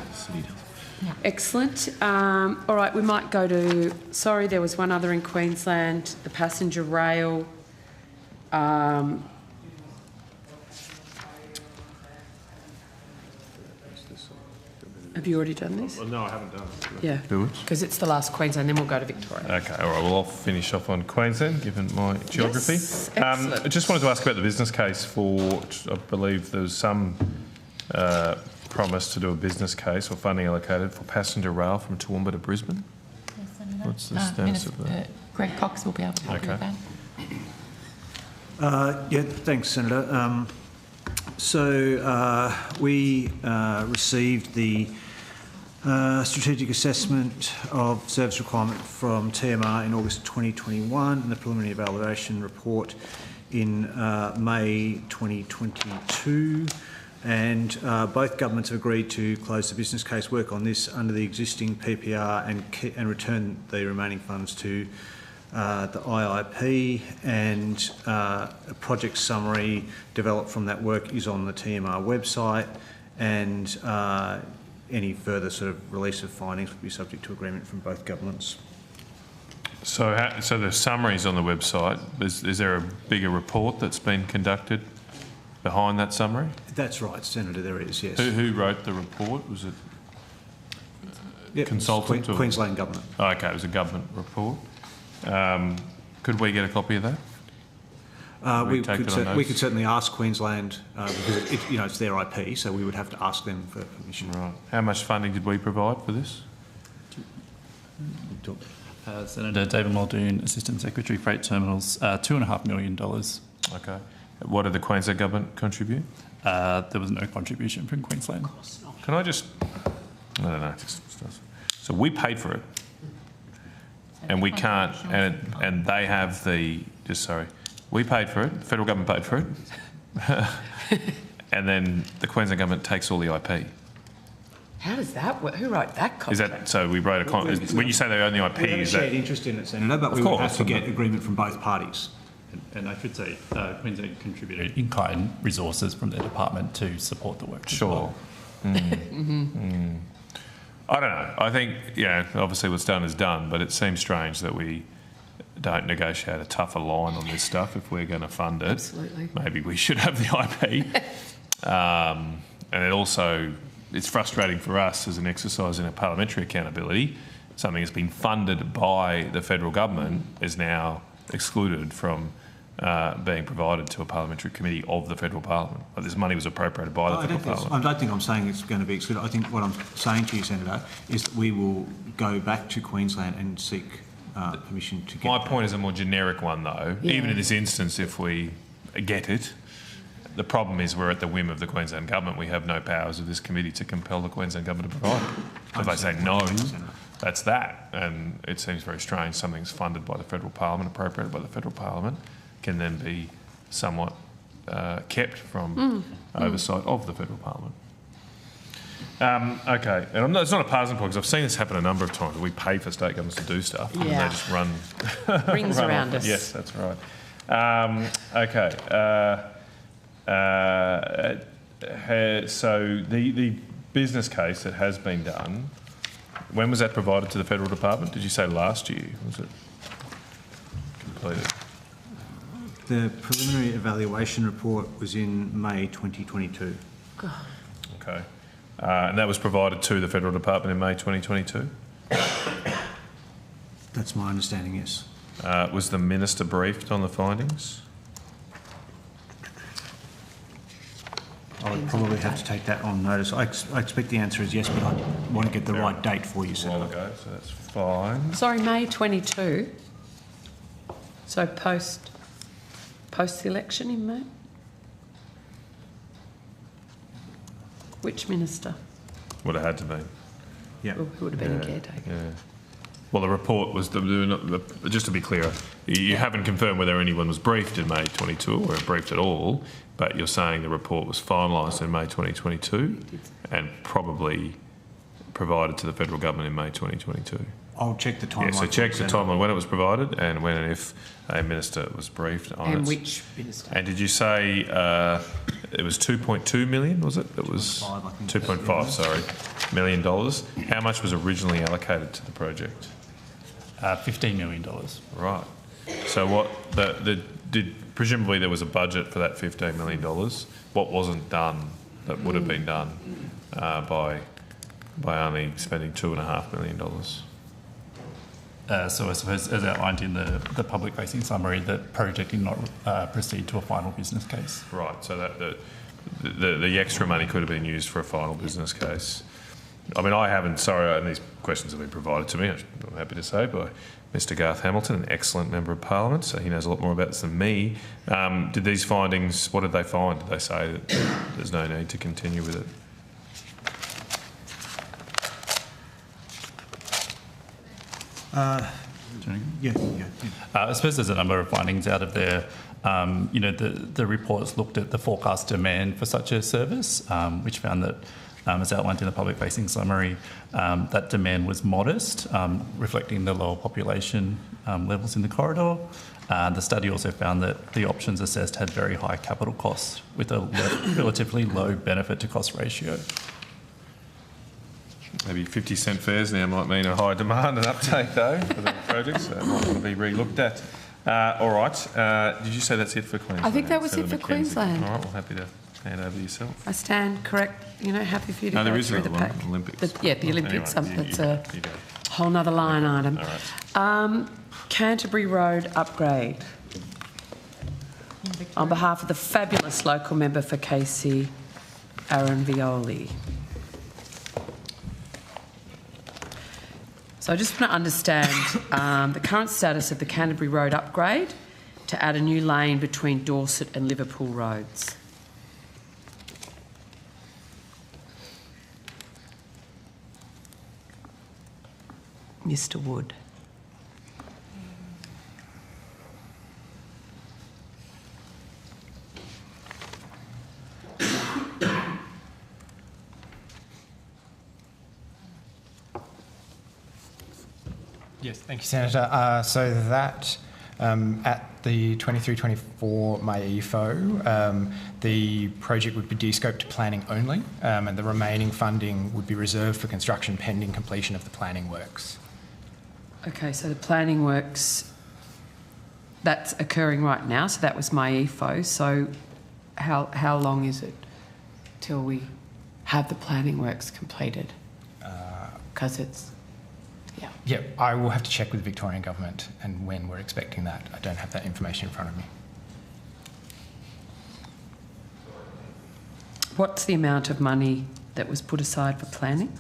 S7: Yeah. Excellent. All right, we might go to, sorry, there was one other in Queensland, the passenger rail. Have you already done this?
S4: Well, no, I haven't done it.
S7: Yeah,
S4: Do it?
S7: because it's the last Queensland, then we'll go to Victoria.
S4: Okay, all right, well, I'll finish off on Queensland, given my geography.
S7: Yes,
S4: I just wanted to ask about the business case for, I believe there was some promise to do a business case or funding allocated for passenger rail from Toowoomba to Brisbane.
S12: Yes, Senator.
S4: What's the status of that?
S12: Greg Cox will be able to help you with that.
S16: Yeah, thanks, Senator. We received the strategic assessment of service requirement from TMR in August 2021 and the preliminary evaluation report in May 2022. And both governments have agreed to close the business case work on this under the existing PPR and return the remaining funds to the IIP, and a project summary developed from that work is on the TMR website, and any further sort of release of findings would be subject to agreement from both governments.
S4: So the summary's on the website. Is there a bigger report that's been conducted behind that summary?
S16: That's right, Senator, there is, yes.
S4: Who wrote the report? Was it consultant?
S16: Queensland Government.
S4: Oh, okay, it was a government report. Could we get a copy of that?
S16: We could certainly ask Queensland, because it's their IP, so we would have to ask them for permission.
S4: Right. How much funding did we provide for this?
S5: Senator David Muldoon, Assistant Secretary, Freight Terminals, $2.5 million.
S4: Okay. What did the Queensland Government contribute?
S5: There was no contribution from Queensland.
S4: Can I just... I don't know. So we paid for it. And we can't... And they have the... We paid for it. The federal government paid for it. And then the Queensland Government takes all the IP.
S7: How does that work? Who wrote that contract?
S4: Is that... So we wrote a... When you say they own the IP,
S16: we have
S4: is
S16: a
S4: that...
S16: shared interest in it, Senator, but we would have to get agreement from both parties.
S5: And I should say, Queensland contributed in-kind resources from their department to support the work.
S4: Sure. I don't know. I think, obviously what's done is done, but it seems strange that we don't negotiate a tougher line on this stuff if we're going to fund it.
S7: Absolutely.
S4: Maybe we should have the IP. And it also, it's frustrating for us as an exercise in a parliamentary accountability. Something that's been funded by the federal government is now excluded from being provided to a parliamentary committee of the federal parliament. But this money was appropriated by the federal parliament.
S16: I don't think I'm saying it's going to be excluded. I think what I'm saying to you, Senator, is that we will go back to Queensland and seek permission to get
S4: My point is a more generic one, though. Yeah. Even in this instance, if we get it, the problem is we're at the whim of the Queensland Government. We have no powers of this committee to compel the Queensland Government to provide it. If they say no, that's that. And it seems very strange something's funded by the federal parliament, appropriated by the federal parliament, can then be somewhat kept from oversight of the federal parliament. Okay, and it's not a partisan point, because I've seen this happen a number of times. We pay for state governments to do stuff, and they just run...
S7: Rings around us.
S4: Yes, that's right. Okay. So the business case that has been done, when was that provided to the federal department? Did you say last year? Was it? completed?
S16: The preliminary evaluation report was in May 2022.
S4: Okay. And that was provided to the Federal Department in May 2022?
S16: That's my understanding, yes.
S4: Was the Minister briefed on the findings?
S16: I would probably have to take that on notice. I expect the answer is yes, but I want to get the right date for you, Senator.
S4: A while ago, so that's fine.
S7: Sorry, May 22. So post the election in May? Which minister?
S4: Would have had to be.
S16: Yeah.
S7: Who would have been a caretaker?
S4: Yeah. Well, the report was, just to be clear, you haven't confirmed whether anyone was briefed in May 22 or briefed at all, but you're saying the report was finalised in May 2022 and probably provided to the federal government in May 2022.
S16: I'll check the timeline.
S4: Yeah, so check the timeline when it was provided and when and if a minister was briefed on it.
S7: And which minister?
S4: And did you say it was 2.2 million, was it? It was 2.5, sorry, $1 million. How much was originally allocated to the project?
S5: $15 million.
S4: Right. So what presumably there was a budget for that $15 million. What wasn't done that would have been done by only spending $2.5 million?
S5: So I suppose, as outlined in the public-facing summary, the project did not proceed to a final business case.
S4: Right. So that the extra money could have been used for a final business case. I mean, I haven't. Sorry, and these questions have been provided to me. I'm happy to say by Mr. Garth Hamilton, an excellent member of Parliament, so he knows a lot more about this than me. Did these findings? What did they find? Did they say that there's no need to continue with it?
S5: I suppose there's a number of findings out of there. The reports looked at the forecast demand for such a service, which found that, as outlined in the public-facing summary, that demand was modest, reflecting the lower population levels in the corridor. The study also found that the options assessed had very high capital costs with a relatively low benefit to cost ratio.
S4: Maybe 50-cent fares now might mean a high demand and uptake, though, for the project, so it might want to be re-looked at. All right. Did you say that's it for Queensland?
S7: I think that was it for Queensland.
S4: All right, well, happy to hand over to yourself.
S7: I stand correct. Happy for you to go through the pack.
S4: Olympics.
S7: The Olympics.
S4: Anyway,
S7: that's a whole nother line item.
S4: All right.
S7: Canterbury Road upgrade. On behalf of the fabulous local member for Casey, Aaron Violi. So I just want to understand the current status of the Canterbury Road upgrade to add a new lane between Dorset and Liverpool roads. Mr. Wood.
S6: Yes, thank you, Senator. So that at the 23-24 May EFO, the project would be de-scoped to planning only, and the remaining funding would be reserved for construction pending completion of the planning works.
S7: Okay, so the planning works, that's occurring right now, so that was my EFO. So how long is it till we have the planning works completed? Because it's...
S6: Yeah, I will have to check with the Victorian Government and when we're expecting that. I don't have that information in front of me.
S7: What's the amount of money that was put aside for planning?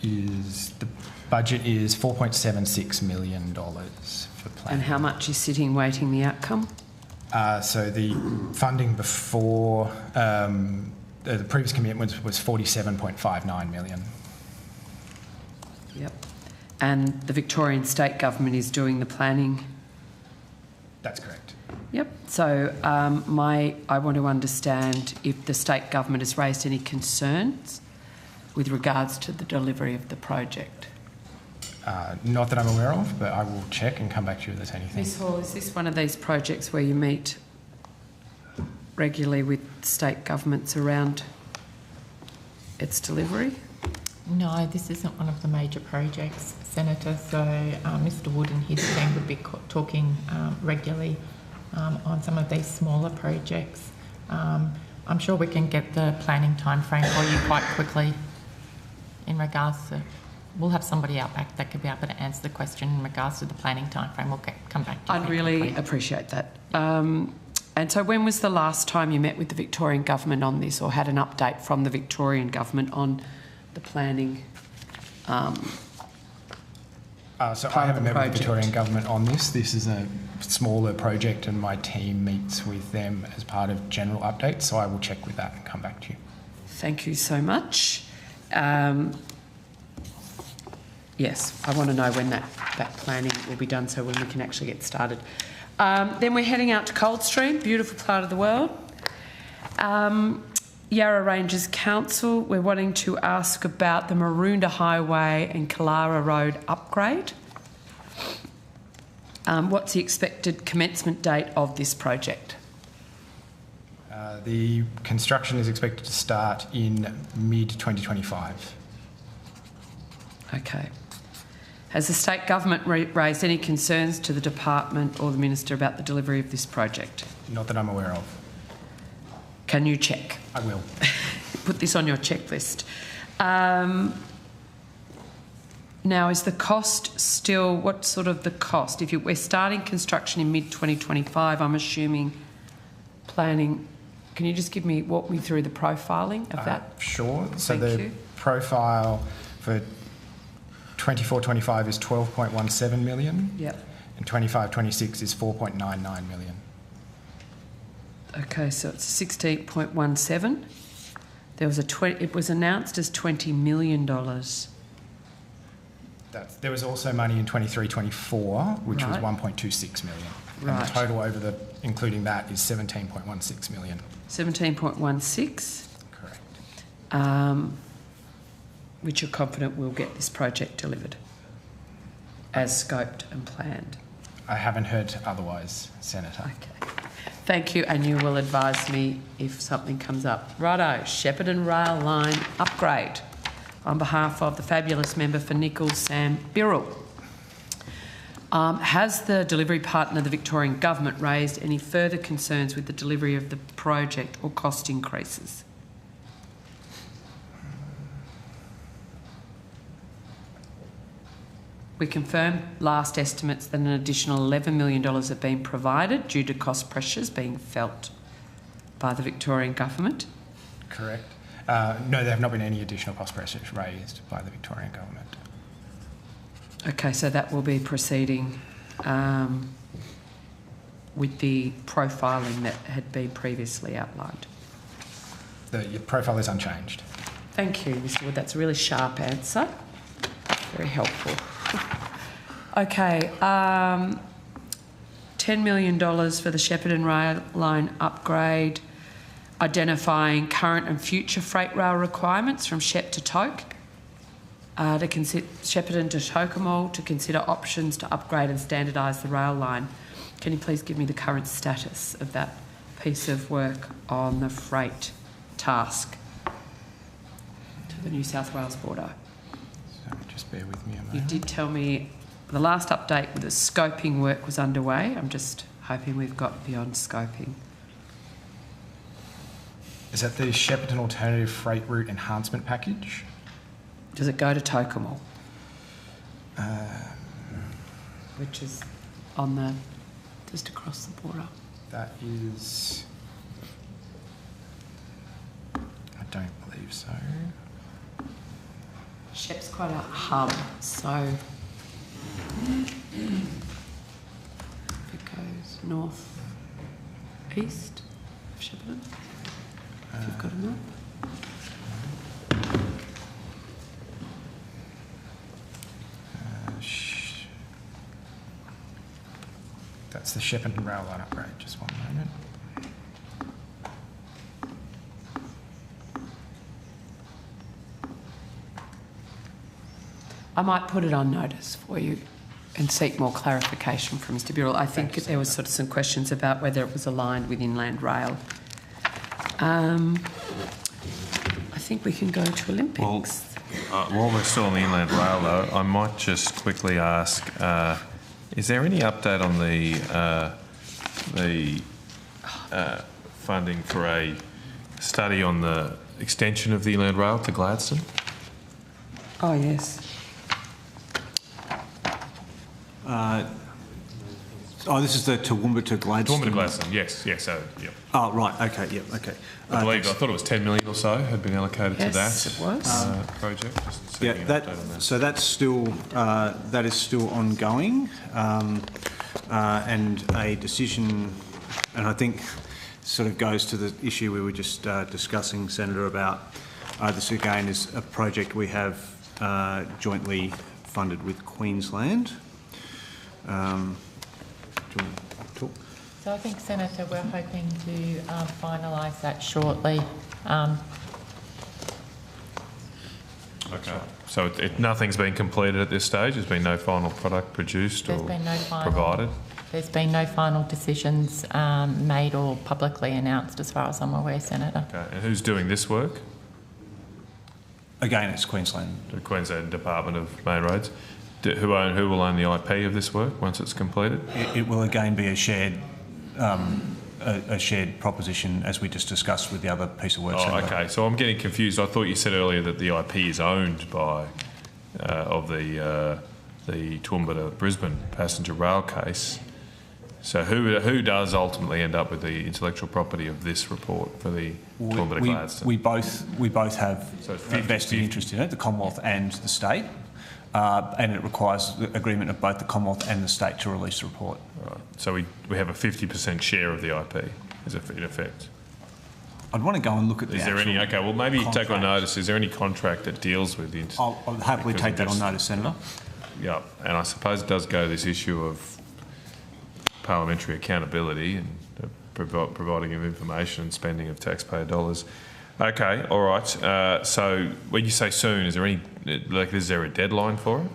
S6: The budget is $4.76 million for planning.
S7: And how much is sitting waiting the outcome?
S6: So the funding before the previous commitment was $47.59 million.
S7: Yep. And the Victorian State Government is doing the planning?
S6: That's correct.
S7: Yep. So I want to understand if the State Government has raised any concerns with regards to the delivery of the project.
S6: Not that I'm aware of, but I will check and come back to you if there's anything.
S7: Ms Hall, is this one of these projects where you meet regularly with state governments around its delivery?
S12: No, this isn't one of the major projects. Senator. So Mr Wood and his team would be talking regularly on some of these smaller projects. I'm sure we can get the planning timeframe for you quite quickly in regards to... We'll have somebody out back that could be able to answer the question in regards to the planning timeframe. We'll come back to you.
S7: I'd really appreciate that. And so when was the last time you met with the Victorian Government on this, or had an update from the Victorian Government on the planning?
S6: So I haven't met with the Victorian Government on this. This is a smaller project and my team meets with them as part of general updates, so I will check with that and come back to you.
S7: Thank you so much. Yes, I want to know when that planning will be done, so when we can actually get started. Then we're heading out to Coldstream, beautiful part of the world. Yarra Ranges Council, we're wanting to ask about the Maroondah Highway and Killara Road upgrade. What's the expected commencement date of this project?
S6: The construction is expected to start in mid-2025.
S7: Okay. Has the state government raised any concerns to the department or the minister about the delivery of this project?
S6: Not that I'm aware of.
S7: Can you check?
S6: I will.
S7: Put this on your checklist. Now, is the cost still, what's sort of the cost? If we're starting construction in mid-2025, I'm assuming planning. Can you just walk me through the profiling of that?
S6: Sure. So
S7: Thank
S6: the
S7: you.
S6: profile for 24-25 is 12.17 million.
S7: Yep.
S6: And 25-26 is 4.99 million.
S7: Okay, so it's 16.17. There was it was announced as $20 million.
S6: There was also money in 23-24, which was
S7: Right.
S6: 1.26 million.
S7: Right.
S6: And the total including that is 17.16 million.
S7: 17.16.
S6: Correct.
S7: Which you're confident will get this project delivered as scoped and planned.
S6: I haven't heard otherwise, Senator.
S7: Okay. Thank you, and you will advise me if something comes up. Righto, Shepparton Rail Line upgrade. On behalf of the fabulous member for Nichols, Sam Birrell. Has the delivery partner, the Victorian Government, raised any further concerns with the delivery of the project or cost increases? We confirmed last estimates that an additional $11 million have been provided due to cost pressures being felt by the Victorian Government.
S6: Correct. No, there have not been any additional cost pressures raised by the Victorian Government.
S7: Okay, so that will be proceeding with the profiling that had been previously outlined.
S6: Your profile is unchanged.
S7: Thank you, Mr Wood. That's a really sharp answer. Very helpful. Okay, $10 million for the Shepparton Rail Line upgrade, identifying current and future freight rail requirements from Shep to Toke, to consider Shepparton to Tocumwal, to consider options to upgrade and standardise the rail line. Can you please give me the current status of that piece of work on the freight task to the New South Wales border?
S6: So just bear with me a moment.
S7: You did tell me the last update with the scoping work was underway. I'm just hoping we've got beyond scoping.
S6: Is that the Shepparton Alternative Freight Route Enhancement Package?
S7: Does it go to Tocumwal? Which is on the, just across the border.
S6: That is... I don't believe so.
S7: Shep's quite a hub, so it goes north east of Shepparton. If you've got a map.
S6: That's the Shepparton Rail Line upgrade. Just one moment.
S7: I might put it on notice for you and seek more clarification from Mr Birrell. I think there was sort of some questions about whether it was aligned with Inland Rail. I think we can go to Olympics.
S3: Well,
S4: While we're still on the Inland Rail, though, I might just quickly ask, is there any update on the funding for a study on the extension of the Inland Rail to Gladstone?
S7: Oh, yes.
S16: This is the Toowoomba to Gladstone.
S4: Toowoomba to Gladstone, yes, yep.
S16: Oh, right, okay, yep, okay.
S4: I thought it was 10 million or so had been allocated to that.
S7: Yes, it was.
S4: Project. Just
S16: Yeah,
S4: seeking an update on that.
S16: so that's still that is still ongoing, and a decision, and I think sort of goes to the issue we were just discussing, Senator, about this again is a project we have jointly funded with Queensland. Do you want to talk?
S12: So I think, Senator, we're hoping to finalise that shortly.
S4: Okay. So nothing's been completed at this stage? There's been no final product produced or provided?
S12: There's been no final decisions made or publicly announced as far as I'm aware, Senator.
S4: Okay. And who's doing this work?
S16: Again, it's Queensland.
S4: The Queensland Department of Main Roads. Who will own the IP of this work once it's completed?
S16: It will again be a shared proposition, as we just discussed with the other piece of work.
S4: Oh, okay. So I'm getting confused. I thought you said earlier that the IP is owned by of the Toowoomba to Brisbane passenger rail case. So who does ultimately end up with the intellectual property of this report for the Toowoomba to Gladstone?
S16: We both have a vested interest in it, the Commonwealth and the state. And it requires the agreement of both the Commonwealth and the state to release the report.
S4: Right. So we have a 50% share of the IP, in effect.
S16: I'd want to go and look at the
S4: Is there any? Okay, well maybe
S16: contract.
S4: Take on notice. Is there any contract that deals with the?
S16: I'll happily take that on notice, Senator.
S4: Yeah, and I suppose it does go to this issue of parliamentary accountability and providing of information and spending of taxpayer dollars. Okay, all right. So when you say soon, is there any, is there a deadline for it?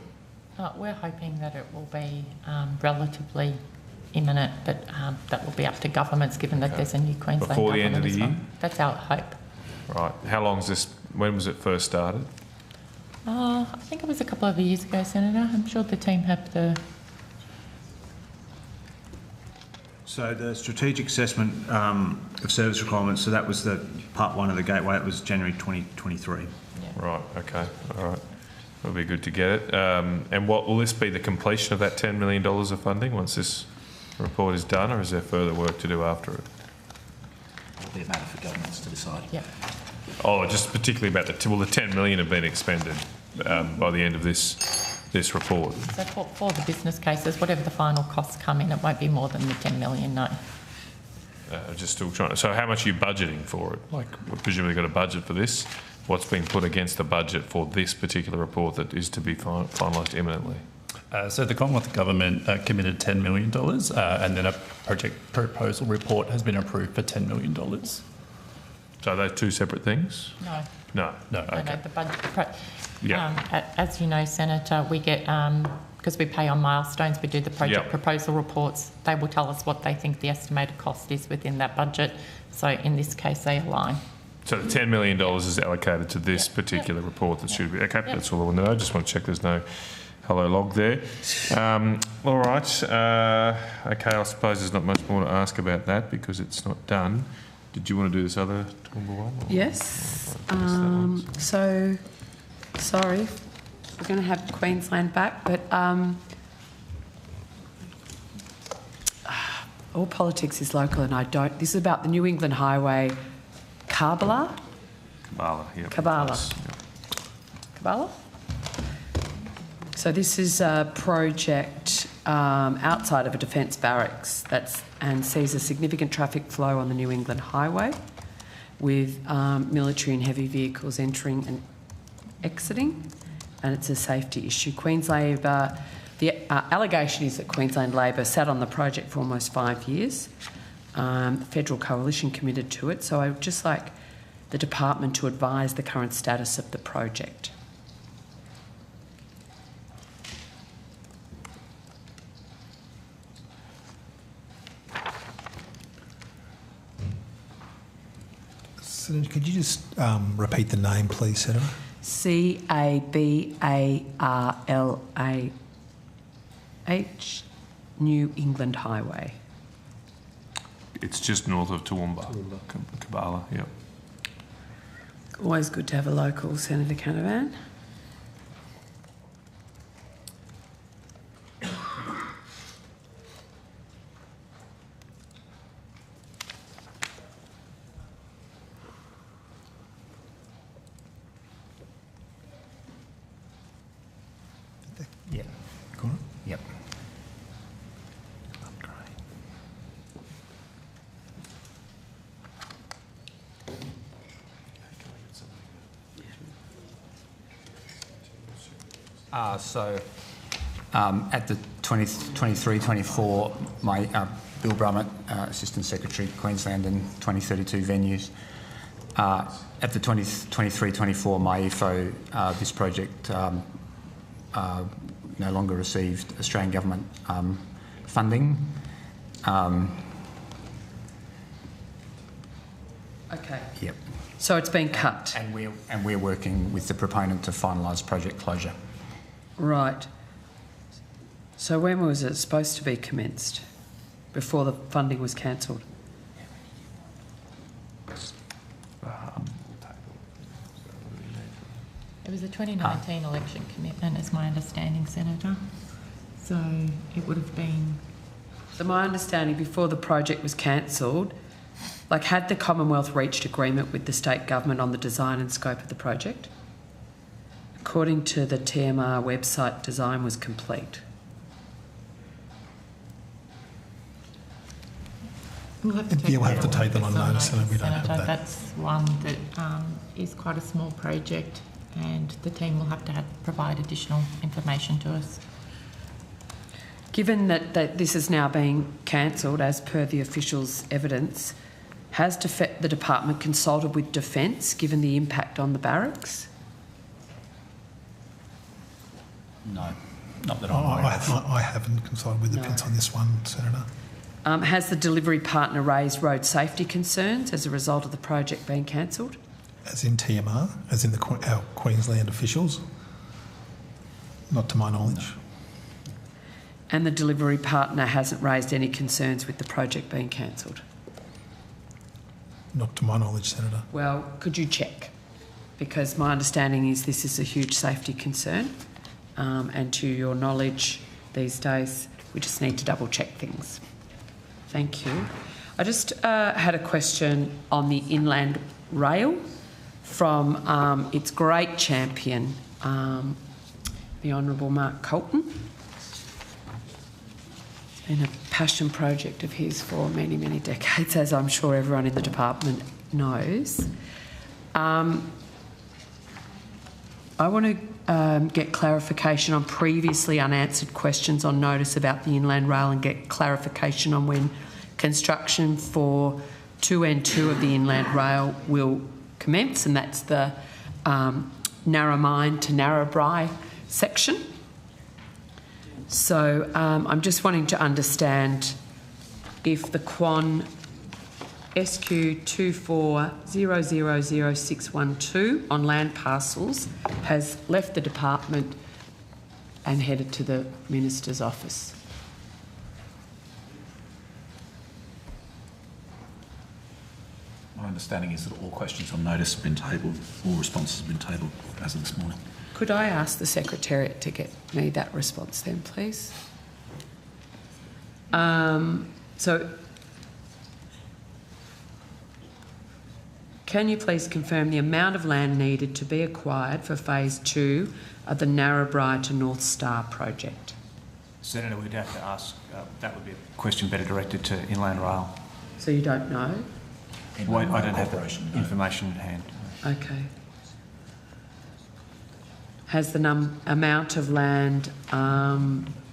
S12: We're hoping that it will be relatively imminent, but that will be up to governments given that there's a new Queensland
S4: Before the end of the year?
S12: That's our hope.
S4: Right. How long is this, when was it first started?
S12: I think it was a couple of years ago, Senator. I'm sure the team have the...
S16: So the strategic assessment of service requirements, so that was the part one of the gateway, it was January 2023.
S12: Yeah.
S4: Right, okay, all right. It'll be good to get it. And what will this be, the completion of that $10 million of funding once this report is done, or is there further work to do after it?
S3: It'll be a matter for governments to decide.
S12: Yeah.
S4: Oh, just particularly about the $10 million have been expended by the end of this report.
S12: So for the business cases, whatever the final costs come in, it won't be more than the 10 million, no.
S4: Just still trying to, so how much are you budgeting for it? Like, we've presumably got a budget for this. What's being put against the budget for this particular report that is to be finalised imminently?
S5: So the Commonwealth Government committed $10 million and then a project proposal report has been approved for $10 million.
S4: So are those two separate things?
S12: No.
S4: No? No, okay.
S12: No, the budget...
S4: Yeah.
S12: As you know, Senator, we get, because we pay on milestones, we do the project proposal reports. They will tell us what they think the estimated cost is within that budget. So in this case, they align.
S4: So the $10 million is allocated to this particular report that should be... Okay, that's all I want to know. I just want to check there's no hello log there. All right. Okay, I suppose there's not much more to ask about that because it's not done. Did you want to do this other Toowoomba one?
S7: Yes. So... Sorry, we're going to have Queensland back, but all politics is local and I don't... This is about the New England Highway Kabbalah? Kabbalah? So this is a project outside of a defence barracks and sees a significant traffic flow on the New England Highway with military and heavy vehicles entering and exiting, and it's a safety issue. Queensland Labor, the allegation is that Queensland Labor sat on the project for almost 5 years. The Federal Coalition committed to it, so I would just like the department to advise the current status of the project.
S14: Senator, could you just repeat the name, please, Senator?
S7: CABARLAH, New England Highway.
S4: It's just north of Toowoomba. Kabbalah, yep.
S7: Always good to have a local, Senator Canavan.
S8: Yep. Yep. At the 23-24, my Bill Brummett, Assistant Secretary, Queensland and 2032 venues. At the 23-24, my EFO, this project no longer received Australian Government funding.
S7: Okay.
S8: Yep.
S7: So it's been cut.
S8: And we're working with the proponent to finalise project closure.
S7: Right. So when was it supposed to be commenced? Before the funding was cancelled?
S12: It was a 2019 election commitment, is my understanding, Senator. So it would have been...
S7: So my understanding, before the project was cancelled, like, had the Commonwealth reached agreement with the state government on the design and scope of the project? According to the TMR website, design was complete.
S12: We'll have to take
S14: we'll have to take them on notice, and we don't have
S12: Senator.
S14: that.
S12: That's one that is quite a small project, and the team will have to provide additional information to us.
S7: Given that this is now being cancelled, as per the official's evidence, has the department consulted with Defence, given the impact on the barracks?
S8: No, not that I'm aware of.
S14: I haven't consulted with Defence on this one, Senator.
S7: Has the delivery partner raised road safety concerns as a result of the project being cancelled?
S14: As in TMR, as in our Queensland officials? Not to my knowledge.
S7: And the delivery partner hasn't raised any concerns with the project being cancelled?
S14: Not to my knowledge, Senator.
S7: Well, could you check? Because my understanding is this is a huge safety concern, and to your knowledge these days, we just need to double check things. Thank you. I just had a question on the Inland Rail from its great champion, the Honourable Mark Colton. It's been a passion project of his for many, many decades, as I'm sure everyone in the department knows. I want to get clarification on previously unanswered questions on notice about the Inland Rail and get clarification on when construction for 2N2 of the Inland Rail will commence, and that's the Narromine to Narrabri section. So I'm just wanting to understand if the Quan SQ240000612 on land parcels has left the department and headed to the Minister's office.
S3: My understanding is that all questions on notice have been tabled, all responses have been tabled as of this morning.
S7: Could I ask the Secretariat to get me that response then, please? So, can you please confirm the amount of land needed to be acquired for Phase 2 of the Narrabri to North Star project?
S16: Senator, we'd have to ask, that would be a question better directed to Inland Rail.
S7: So you don't know?
S16: I don't have that information at hand.
S7: Okay. Has the amount of land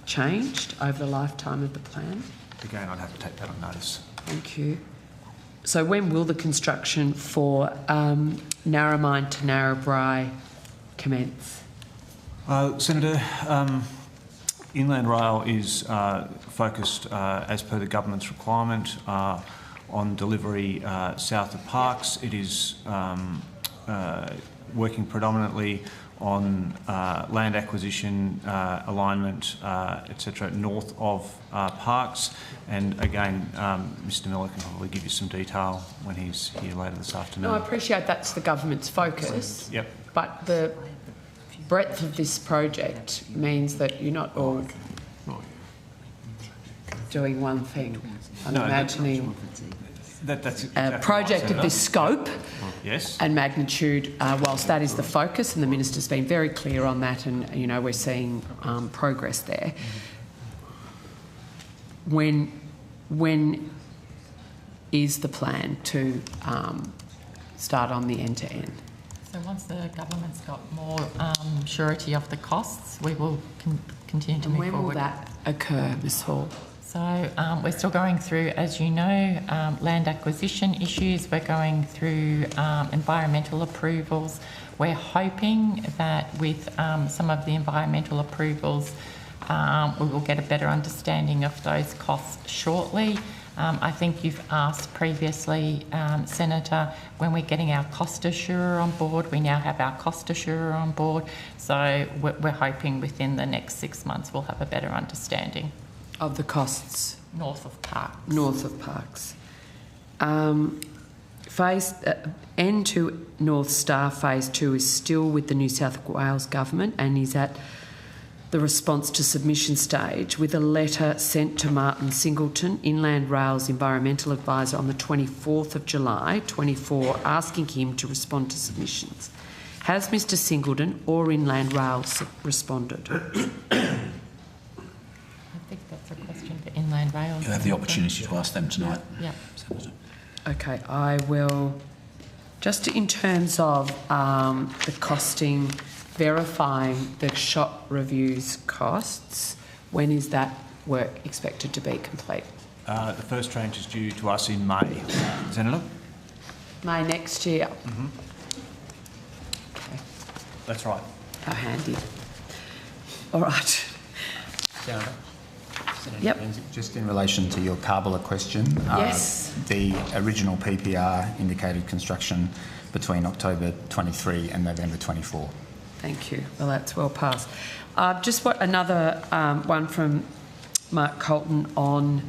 S7: changed over the lifetime of the plan?
S16: Again, I'd have to take that on notice.
S7: Thank you. So when will the construction for Narromine to Narrabri commence?
S16: Senator, Inland Rail is focused, as per the government's requirement, on delivery south of Parks. It is working predominantly on land acquisition, alignment, etc., north of parks. And again, Mr Miller can probably give you some detail when he's here later this afternoon.
S7: No, I appreciate that's the government's focus.
S16: Yep.
S7: But the breadth of this project means that you're not all doing one thing. I'm imagining
S16: that's
S7: a project of this scope and magnitude, whilst that is the focus, and the Minister's been very clear on that, and, you know, we're seeing progress there. When is the plan to start on the end-to-end?
S12: So once the government's got more surety of the costs, we will continue to move forward.
S7: When will that occur, Ms Hall?
S12: So we're still going through, as you know, land acquisition issues. We're going through environmental approvals. We're hoping that with some of the environmental approvals, we will get a better understanding of those costs shortly. I think you've asked previously, Senator, when we're getting our cost assurer on board. We now have our cost assurer on board. So we're hoping within the next 6 months we'll have a better understanding.
S7: Of the costs?
S12: North of Parks.
S7: North of Parks. Phase N2 North Star Phase 2 is still with the New South Wales Government and is at the response to submission stage, with a letter sent to Martin Singleton, Inland Rail's Environmental Advisor, on the 24th of July 24, asking him to respond to submissions. Has Mr Singleton or Inland Rail responded?
S12: I think that's a question for Inland Rail.
S3: You have the opportunity to ask them tonight.
S12: Yeah.
S7: Okay, I will, just in terms of the costing, verifying the shop reviews costs, when is that work expected to be complete?
S16: The first tranche is due to us in May, Senator.
S7: May next year?
S16: Mm-hmm.
S7: Okay.
S16: That's right.
S7: How handy. All right.
S17: Senator,
S7: Yep.
S17: just in relation to your Karbala question,
S7: yes.
S17: The original PPR indicated construction between October 23 and November 24.
S7: Thank you. Well, that's well past. Just what another one from Mark Colton on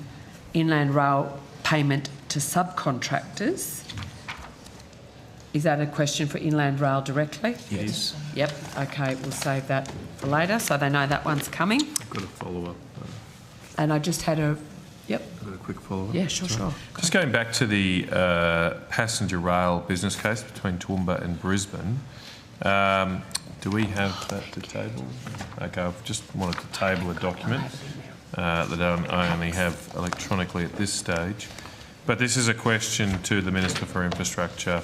S7: Inland Rail payment to subcontractors. Is that a question for Inland Rail directly?
S16: Yes.
S7: Yep. Okay, we'll save that for later so they know that one's coming.
S4: I've got a follow-up.
S7: And I just had a... Yep.
S4: I've got a quick follow-up.
S7: Yeah, sure.
S4: Just going back to the passenger rail business case between Toowoomba and Brisbane, do we have that to table? Okay, I've just wanted to table a document that I only have electronically at this stage. But this is a question to the Minister for Infrastructure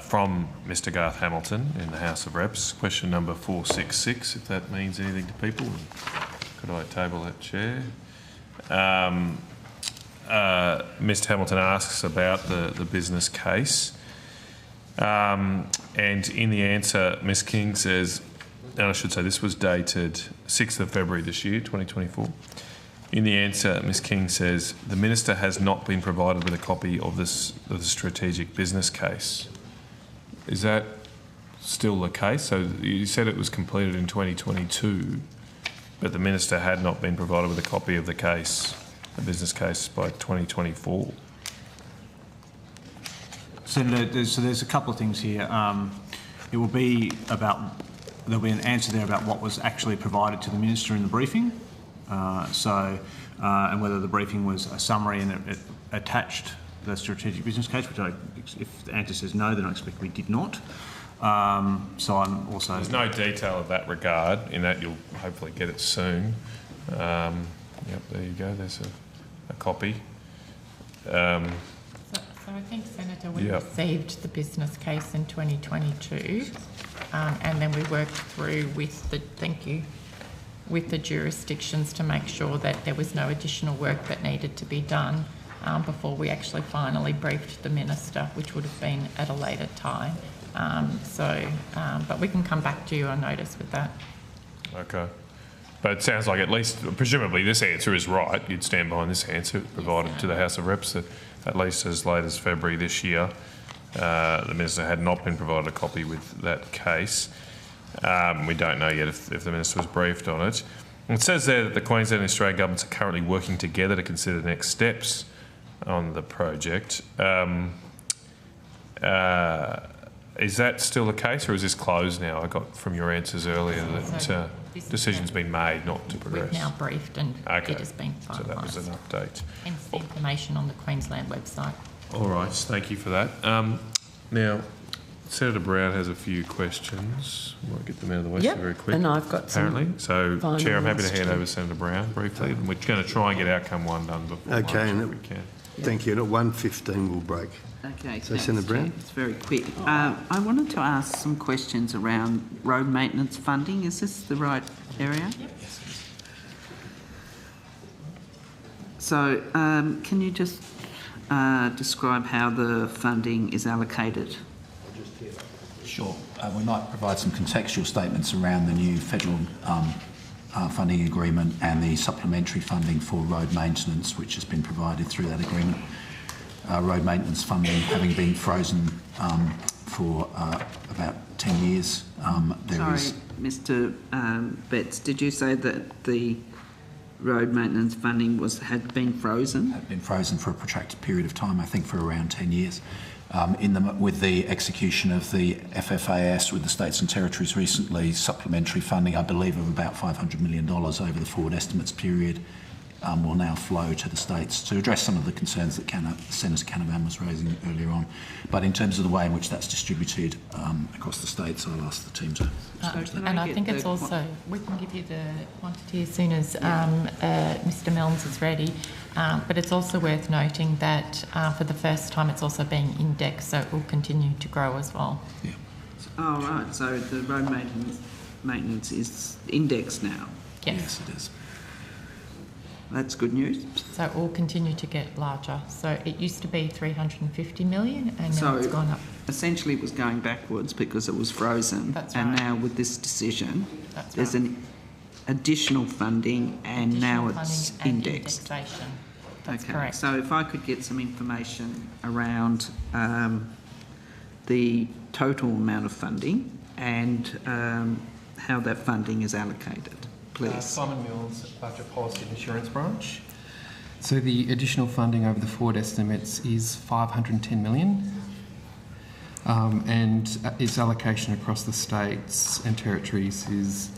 S4: from Mr Garth Hamilton in the House of Reps. Question number 466, if that means anything to people. Could I table that, Chair? Mr Hamilton asks about the business case. And in the answer, Ms King says, and I should say this was dated 6th of February this year, 2024. In the answer, Ms King says, the Minister has not been provided with a copy of the strategic business case. Is that still the case? So you said it was completed in 2022, but the Minister had not been provided with a copy of the case, the business case, by 2024.
S16: Senator, there's a couple of things here. It will be about, there'll be an answer there about what was actually provided to the Minister in the briefing. And whether the briefing was a summary and it attached the strategic business case, which if the answer says no, then I expect we did not. So I'm also...
S4: There's no detail of that regard, in that you'll hopefully get it soon. Yep, there you go, there's a copy.
S12: So I think, Senator, we received the business case in 2022 and then we worked through with the jurisdictions to make sure that there was no additional work that needed to be done before we actually finally briefed the Minister, which would have been at a later time. But we can come back to you on notice with that.
S4: Okay. But it sounds like, at least, presumably this answer is right. You'd stand behind this answer provided to the House of Reps, that at least as late as February this year, the Minister had not been provided a copy with that case. We don't know yet if the Minister was briefed on it. It says there that the Queensland and Australian governments are currently working together to consider the next steps on the project. Is that still the case, or is this closed now? I got from your answers earlier that decision's been made not to progress.
S12: We've now briefed and it has been finalised.
S4: So that was an update.
S12: Hence the information on the Queensland website.
S4: All right, thank you for that. Now, Senator Brown has a few questions. I might get them out of the way very quick.
S7: And I've got some.
S4: Apparently. So, Chair, I'm happy to hand over to Senator Brown briefly. And we're going to try and get outcome one done before lunch if we can.
S1: Thank you. And at 1:15 we'll break.
S21: Okay,
S1: so Senator Brown.
S21: It's very quick. I wanted to ask some questions around road maintenance funding. Is this the right area? Yep. So, can you just describe how the funding is allocated?
S3: Sure. We might provide some contextual statements around the new federal funding agreement and the supplementary funding for road maintenance, which has been provided through that agreement. Road maintenance funding having been frozen for about 10 years.
S21: Mr. Betts, did you say that the road maintenance funding had been frozen?
S3: Had been frozen for a protracted period of time, I think for around 10 years. With the execution of the FFAS with the states and territories recently, supplementary funding, I believe, of about $500 million over the forward estimates period will now flow to the states to address some of the concerns that Senator Canavan was raising earlier on. But in terms of the way in which that's distributed across the states, I'll ask the team to respond to that.
S12: And I think it's also, we can give you the quantity as soon as Mr Milnes is ready, but it's also worth noting that for the first time it's also being indexed, so it will continue to grow as well.
S3: Yeah.
S21: Oh, right, so the road maintenance is indexed now?
S12: Yes,
S3: it is.
S21: That's good news.
S12: So it will continue to get larger. So it used to be 350 million and now it's gone up.
S21: Essentially it was going backwards because it was frozen.
S12: That's
S21: and
S12: right.
S21: now with this decision, there's
S12: right.
S21: an additional funding and now it's indexed.
S12: Indexation. That's
S21: okay.
S12: correct.
S21: So if I could get some information around the total amount of funding and how that funding is allocated. Please.
S10: Simon Mills, Budget Policy and Insurance Branch. So the additional funding over the forward estimates is $510 million, and its allocation across the states and territories is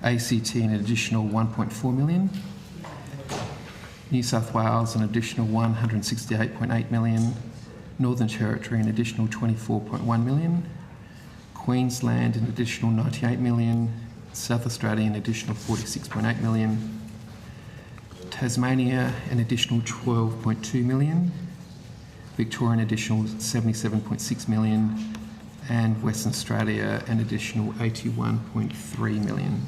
S10: ACT an additional $1.4 million, New South Wales an additional $168.8 million, Northern Territory an additional $24.1 million, Queensland an additional $98 million, South Australia an additional $46.8 million, Tasmania an additional $12.2 million, Victoria an additional $77.6 million, and Western Australia an additional $81.3 million.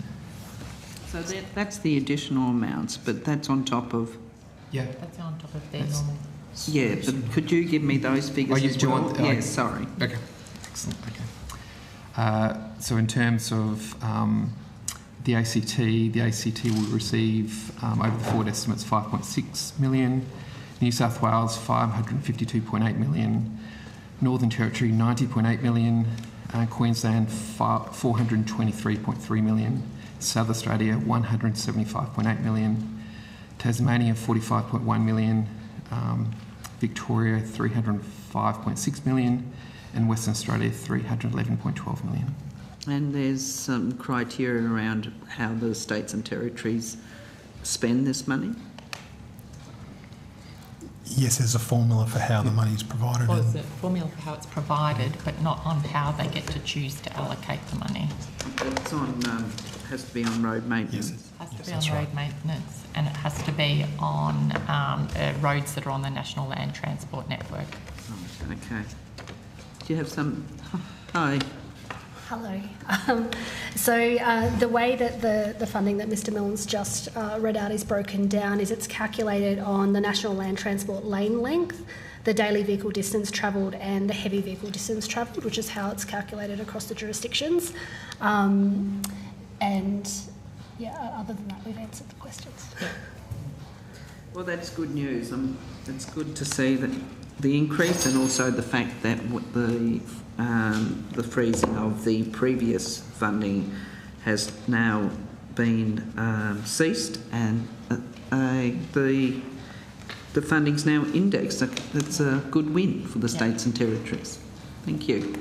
S21: So that's the additional amounts, but that's on top of...
S12: Yeah. That's on top of their normal...
S21: Yeah, but could you give me those figures as well? Yes, sorry.
S10: Okay, excellent, okay. So in terms of the ACT will receive over the forward estimates $5.6 million, New South Wales $552.8 million, Northern Territory $90.8 million, Queensland $423.3 million, South Australia $175.8 million, Tasmania $45.1 million, Victoria $305.6 million, and Western Australia $311.12 million.
S21: And there's some criteria around how the states and territories spend this money?
S14: Yes, there's a formula for how the money is provided.
S12: Well, there's a formula for how it's provided, but not on how they get to choose to allocate the money.
S21: It's on, has to be on road maintenance.
S12: It has to be on road maintenance, and it has to be on roads that are on the National Land Transport Network.
S21: Oh, okay. Do you have some? Hi.
S15: Hello. The way that the funding that Mr Milnes just read out is broken down is it's calculated on the National Land Transport lane length, the daily vehicle distance travelled and the heavy vehicle distance travelled, which is how it's calculated across the jurisdictions. And yeah, other than that, we've answered the questions.
S21: Well, that's good news. It's good to see that the increase and also the fact that the freezing of the previous funding has now been ceased and the funding's now indexed. That's a good win for the states and territories. Thank you.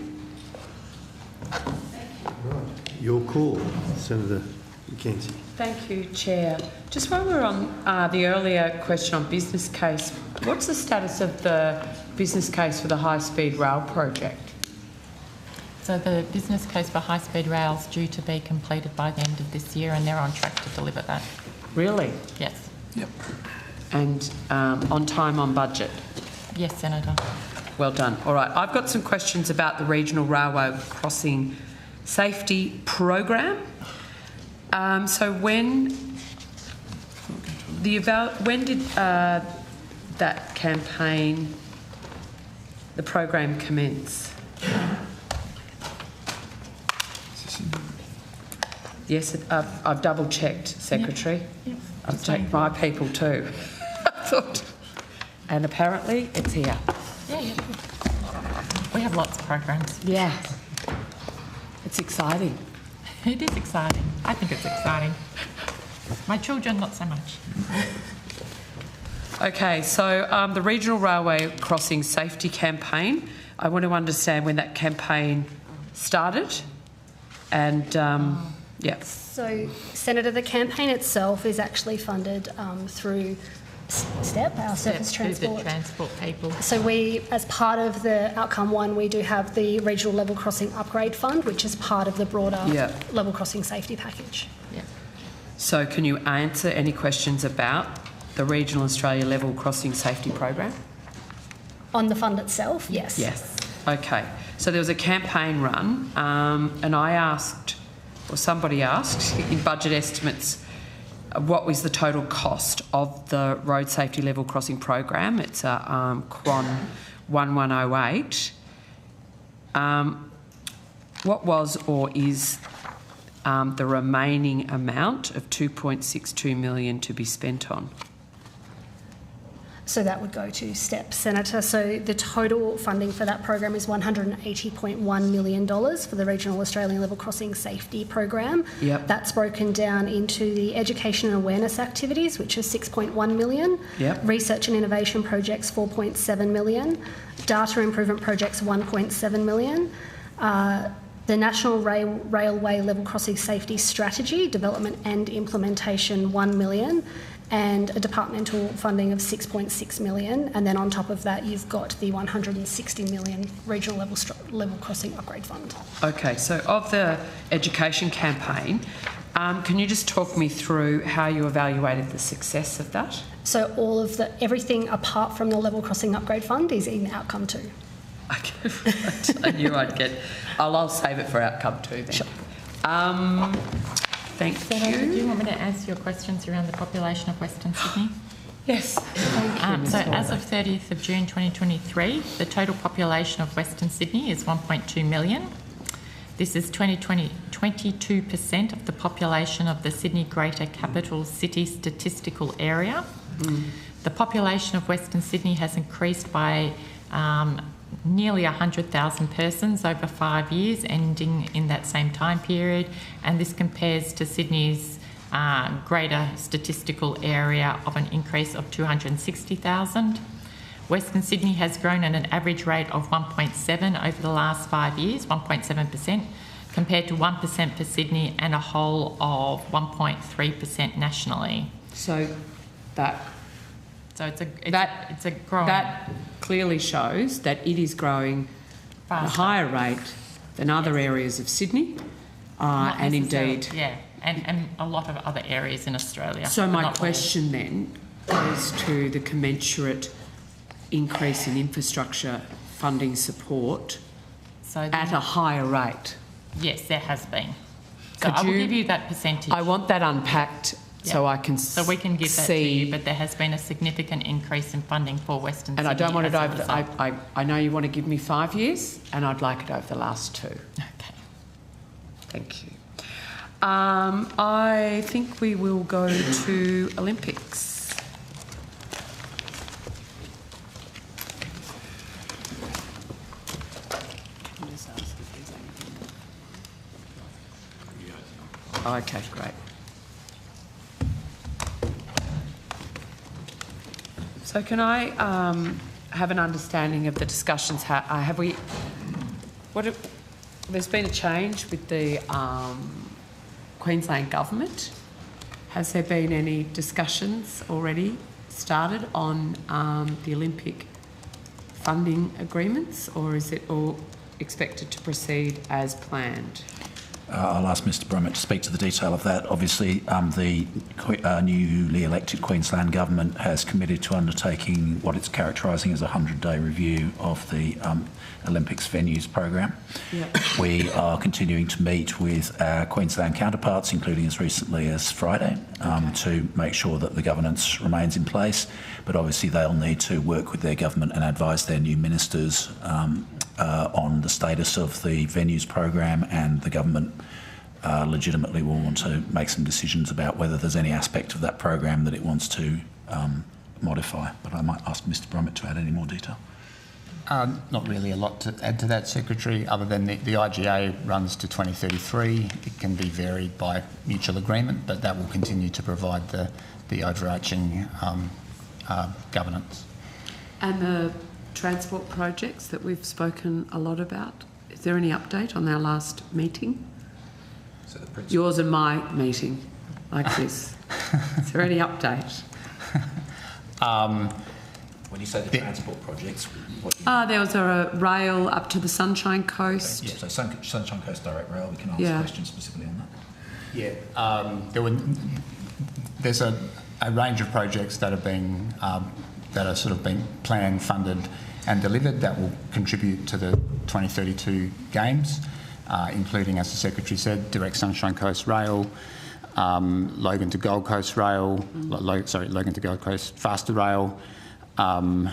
S1: Your call, Senator McKenzie.
S7: Thank you, Chair. Just while we're on the earlier question on business case, what's the status of the business case for the high-speed rail project?
S12: So the business case for high-speed rail is due to be completed by the end of this year, and they're on track to deliver that.
S7: Really?
S12: Yes.
S7: Yep. And on time, on budget?
S12: Yes, Senator.
S7: Well done. All right. I've got some questions about the Regional Railway Crossing Safety Program. So when did that campaign, the program commence? Yes, I've double checked, Secretary.
S12: Yep.
S7: I've checked my people too. I thought, and apparently it's here.
S12: Yeah. We have lots of programs.
S7: Yeah. It's exciting.
S12: It is exciting. I think it's exciting. My children, not so much.
S7: Okay, so the Regional Railway Crossing Safety Campaign, I want to understand when that campaign started and, yeah.
S15: So, Senator, the campaign itself is actually funded through STEP, our Surface Transport.
S12: The transport people.
S15: So we, as part of the Outcome 1, we do have the Regional Level Crossing Upgrade Fund, which is part of the broader level crossing safety package.
S7: Yeah. So can you answer any questions about the Regional Australia Level Crossing Safety Program?
S15: On the fund itself, yes.
S7: Yes. Okay. So there was a campaign run and I asked, or somebody asked, in budget estimates, what was the total cost of the Road Safety Level Crossing Program? It's a Quon 1108. What was or is the remaining amount of $2.62 million to be spent on?
S15: So that would go to STEP, Senator. So the total funding for that program is $180.1 million for the Regional Australian Level Crossing Safety Program.
S7: Yep.
S15: That's broken down into the education and awareness activities, which is $6.1 million.
S7: Yep.
S15: Research and innovation projects, $4.7 million. Data improvement projects, $1.7 million. The National Railway Level Crossing Safety Strategy, development and implementation, $1 million. And a departmental funding of $6.6 million, and then on top of that you've got the $160 million Regional Level Crossing Upgrade Fund. Okay, so of the education campaign, can you just talk me through how you evaluated the success of that? So all of everything apart from the Level Crossing Upgrade Fund is in Outcome 2. Okay, right. I knew I'd get. I'll save it for Outcome 2 then. Sure. Thank you.
S12: Do you want me to answer your questions around the population of Western Sydney?
S7: Yes.
S12: So as of 30th of June 2023, the total population of Western Sydney is 1.2 million. This is 22% of the population of the Sydney Greater Capital City Statistical Area. The population of Western Sydney has increased by nearly 100,000 persons over 5 years, ending in that same time period, and this compares to Sydney's greater statistical area of an increase of 260,000. Western Sydney has grown at an average rate of 1.7 over the last 5 years, 1.7%, compared to 1% for Sydney and a whole of 1.3% nationally.
S7: So that
S12: it's a growing.
S7: That clearly shows that it is growing at a higher rate than other areas of Sydney, and indeed,
S12: and a lot of other areas in Australia.
S7: So my question then goes to the commensurate increase in infrastructure funding support at a higher rate.
S12: Yes, there has been. So I will give you that percentage.
S7: I want that unpacked. So I can
S12: So we can give that to you, but there has been a significant increase in funding for Western Sydney.
S7: And I don't want it over. I know you want to give me 5 years, and I'd like it over the last 2.
S12: Okay.
S7: Thank you. I think we will go to Olympics. Oh, okay, great. So can I have an understanding of the discussions? Have we... there's been a change with the Queensland Government. Has there been any discussions already started on the Olympic funding agreements, or is it all expected to proceed as planned?
S3: I'll ask Mr Brummett to speak to the detail of that. Obviously, the newly elected Queensland Government has committed to undertaking what it's characterising as a 100-day review of the Olympics venues program.
S7: Yep.
S3: We are continuing to meet with our Queensland counterparts, including as recently as Friday, to make sure that the governance remains in place. But obviously they'll need to work with their government and advise their new ministers on the status of the venues program, and the government legitimately will want to make some decisions about whether there's any aspect of that program that it wants to modify. But I might ask Mr Brummett to add any more detail.
S17: Not really a lot to add to that, Secretary, other than the IGA runs to 2033. It can be varied by mutual agreement, but that will continue to provide the overarching governance.
S7: And the transport projects that we've spoken a lot about, is there any update on our last meeting?
S3: So the
S7: yours and my meeting, like this. Is there any update?
S3: When you say the transport projects, what do you
S7: There was a rail up to the Sunshine Coast.
S3: Yeah, so Sunshine Coast Direct Rail, we can ask questions specifically on that.
S17: Yeah, there's a range of projects that are being that are sort of being planned, funded and delivered that will contribute to the 2032 Games, including, as the Secretary said, Direct Sunshine Coast Rail, Logan to Gold Coast Rail, Logan to Gold Coast Faster Rail, the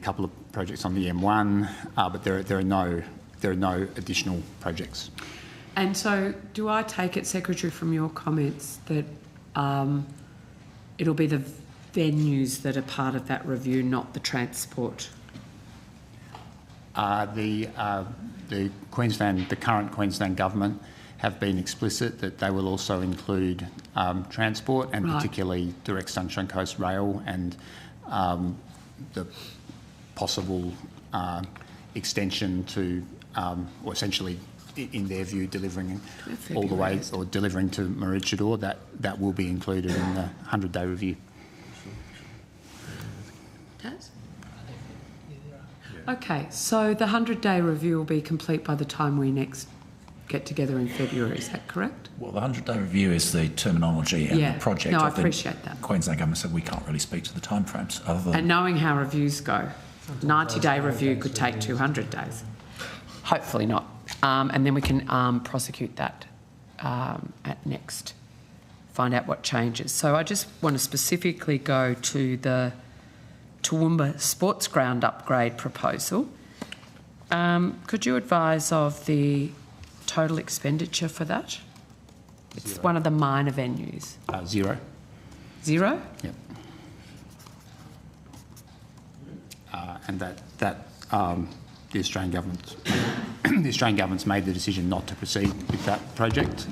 S17: couple of projects on the M1, but there are no additional projects.
S7: And so, do I take it, Secretary, from your comments that it'll be the venues that are part of that review, not the transport?
S17: The current Queensland Government have been explicit that they will also include transport, and particularly Direct Sunshine Coast Rail, and the possible extension to, or essentially, in their view, delivering all the way, or delivering to Maroochydore, that will be included in the 100-day review.
S7: Does? Okay, so the 100-day review will be complete by the time we next get together in February, is that correct?
S3: Well, the 100-day review is the terminology and the project.
S7: No, I appreciate that.
S3: Queensland Government said we can't really speak to the timeframes other than...
S7: And knowing how reviews go, 90-day review could take 200 days. Hopefully not. And then we can prosecute that at next, find out what changes. So I just want to specifically go to the Toowoomba Sports Ground upgrade proposal. Could you advise of the total expenditure for that? It's one of the minor venues.
S17: Zero.
S7: Zero?
S17: Yep. And the Australian government's made the decision not to proceed with that project,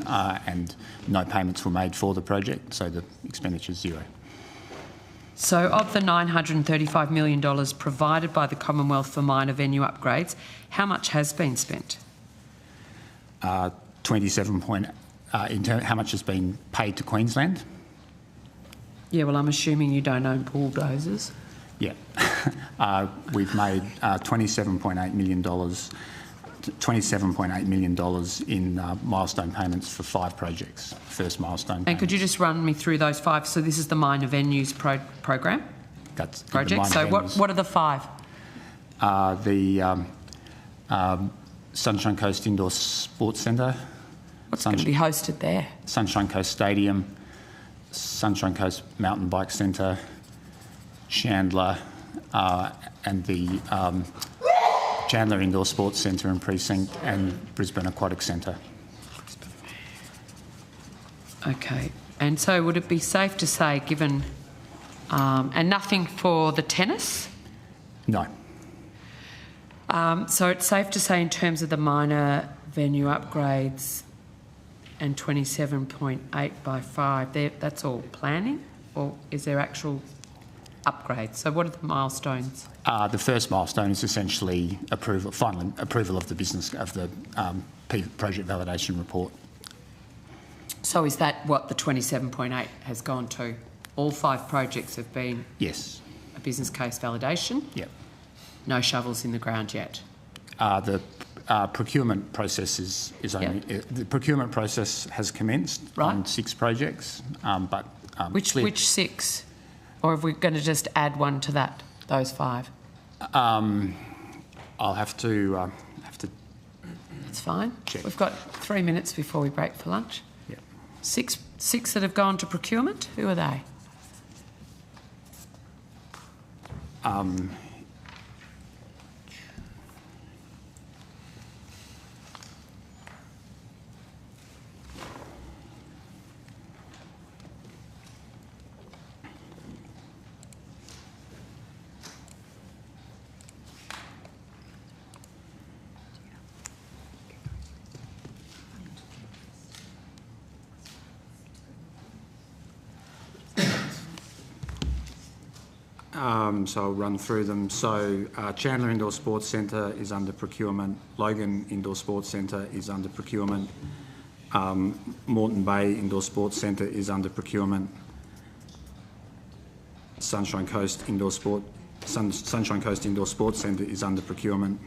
S17: and no payments were made for the project, so the expenditure is zero.
S7: So of the $935 million provided by the Commonwealth for minor venue upgrades, how much has been spent?
S17: 27 point, how much has been paid to Queensland?
S7: Yeah, well, I'm assuming you don't own bulldozers.
S17: Yeah. We've made $27.8 million in milestone payments for 5 projects, first milestone payments.
S7: And could you just run me through those 5? So this is the minor venues program?
S17: That's
S7: project. So what are the 5?
S17: The Sunshine Coast Indoor Sports Centre.
S7: What's going to be hosted there?
S17: Sunshine Coast Stadium, Sunshine Coast Mountain Bike Centre, Chandler, and the Chandler Indoor Sports Centre and Precinct, and Brisbane Aquatic Centre. Okay.
S7: And so would it be safe to say, given... and nothing for the tennis?
S17: No.
S7: So it's safe to say in terms of the minor venue upgrades, and 27.8 by 5. That's all planning, or is there actual upgrades? So what are the milestones?
S17: The first milestone is essentially final approval of the project validation report.
S7: So is that what the 27.8 has gone to? All 5 projects have been
S17: Yes.
S7: a business case validation?
S17: Yep.
S7: No shovels in the ground yet?
S17: The procurement process is only the procurement process has commenced on 6 projects, but
S7: which 6? Or are we going to just add one to that? Those 5?
S17: I'll have to
S7: That's fine.
S17: Check.
S7: We've got 3 minutes before we break for lunch.
S17: Yeah.
S7: 6 that have gone to procurement. Who are they?
S17: So I'll run through them. So Chandler Indoor Sports Centre is under procurement. Logan Indoor Sports Centre is under procurement. Moreton Bay Indoor Sports Centre is under procurement. Sunshine Coast Indoor Sports Centre is under procurement.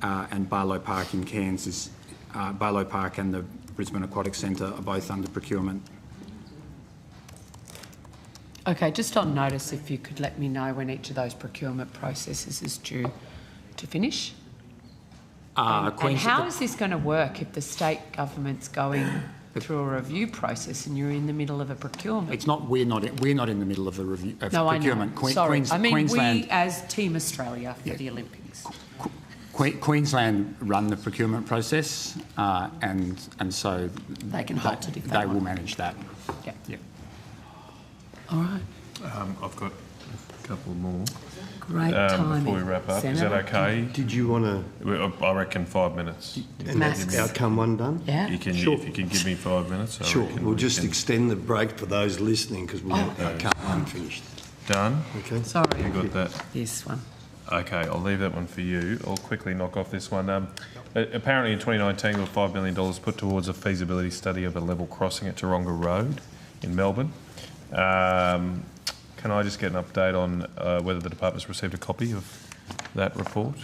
S17: And Barlow Park in Cairns Barlow Park and the Brisbane Aquatic Centre are both under procurement.
S7: Okay, just on notice, if you could let me know when each of those procurement processes is due to finish. And how is this going to work if the state government's going through a review process and you're in the middle of a procurement?
S17: It's not. We're not in the middle of a review of procurement.
S7: I know. Sorry, I mean
S17: Queensland,
S7: we as Team Australia for the Olympics.
S17: Queensland run the procurement process, and so
S7: they can halt it if
S17: they will manage that.
S7: Yeah.
S17: Yeah.
S7: All right.
S4: I've got a couple more.
S7: Great timing.
S4: Before we wrap up,
S7: Senator,
S4: is that okay?
S1: Did you want to...
S4: I reckon 5 minutes.
S1: And that's outcome 1 done?
S7: Yeah.
S4: You can,
S1: sure.
S4: If you can give me 5 minutes.
S1: Sure. We'll just extend the break for those listening because we can't unfinished.
S4: Done?
S1: Okay.
S7: Sorry.
S4: You got that?
S7: This one.
S4: Okay, I'll leave that one for you. I'll quickly knock off this one. Apparently in 2019 there was $5 million put towards a feasibility study of a level crossing at Taronga Road in Melbourne. Can I just get an update on whether the department's received a copy of that report?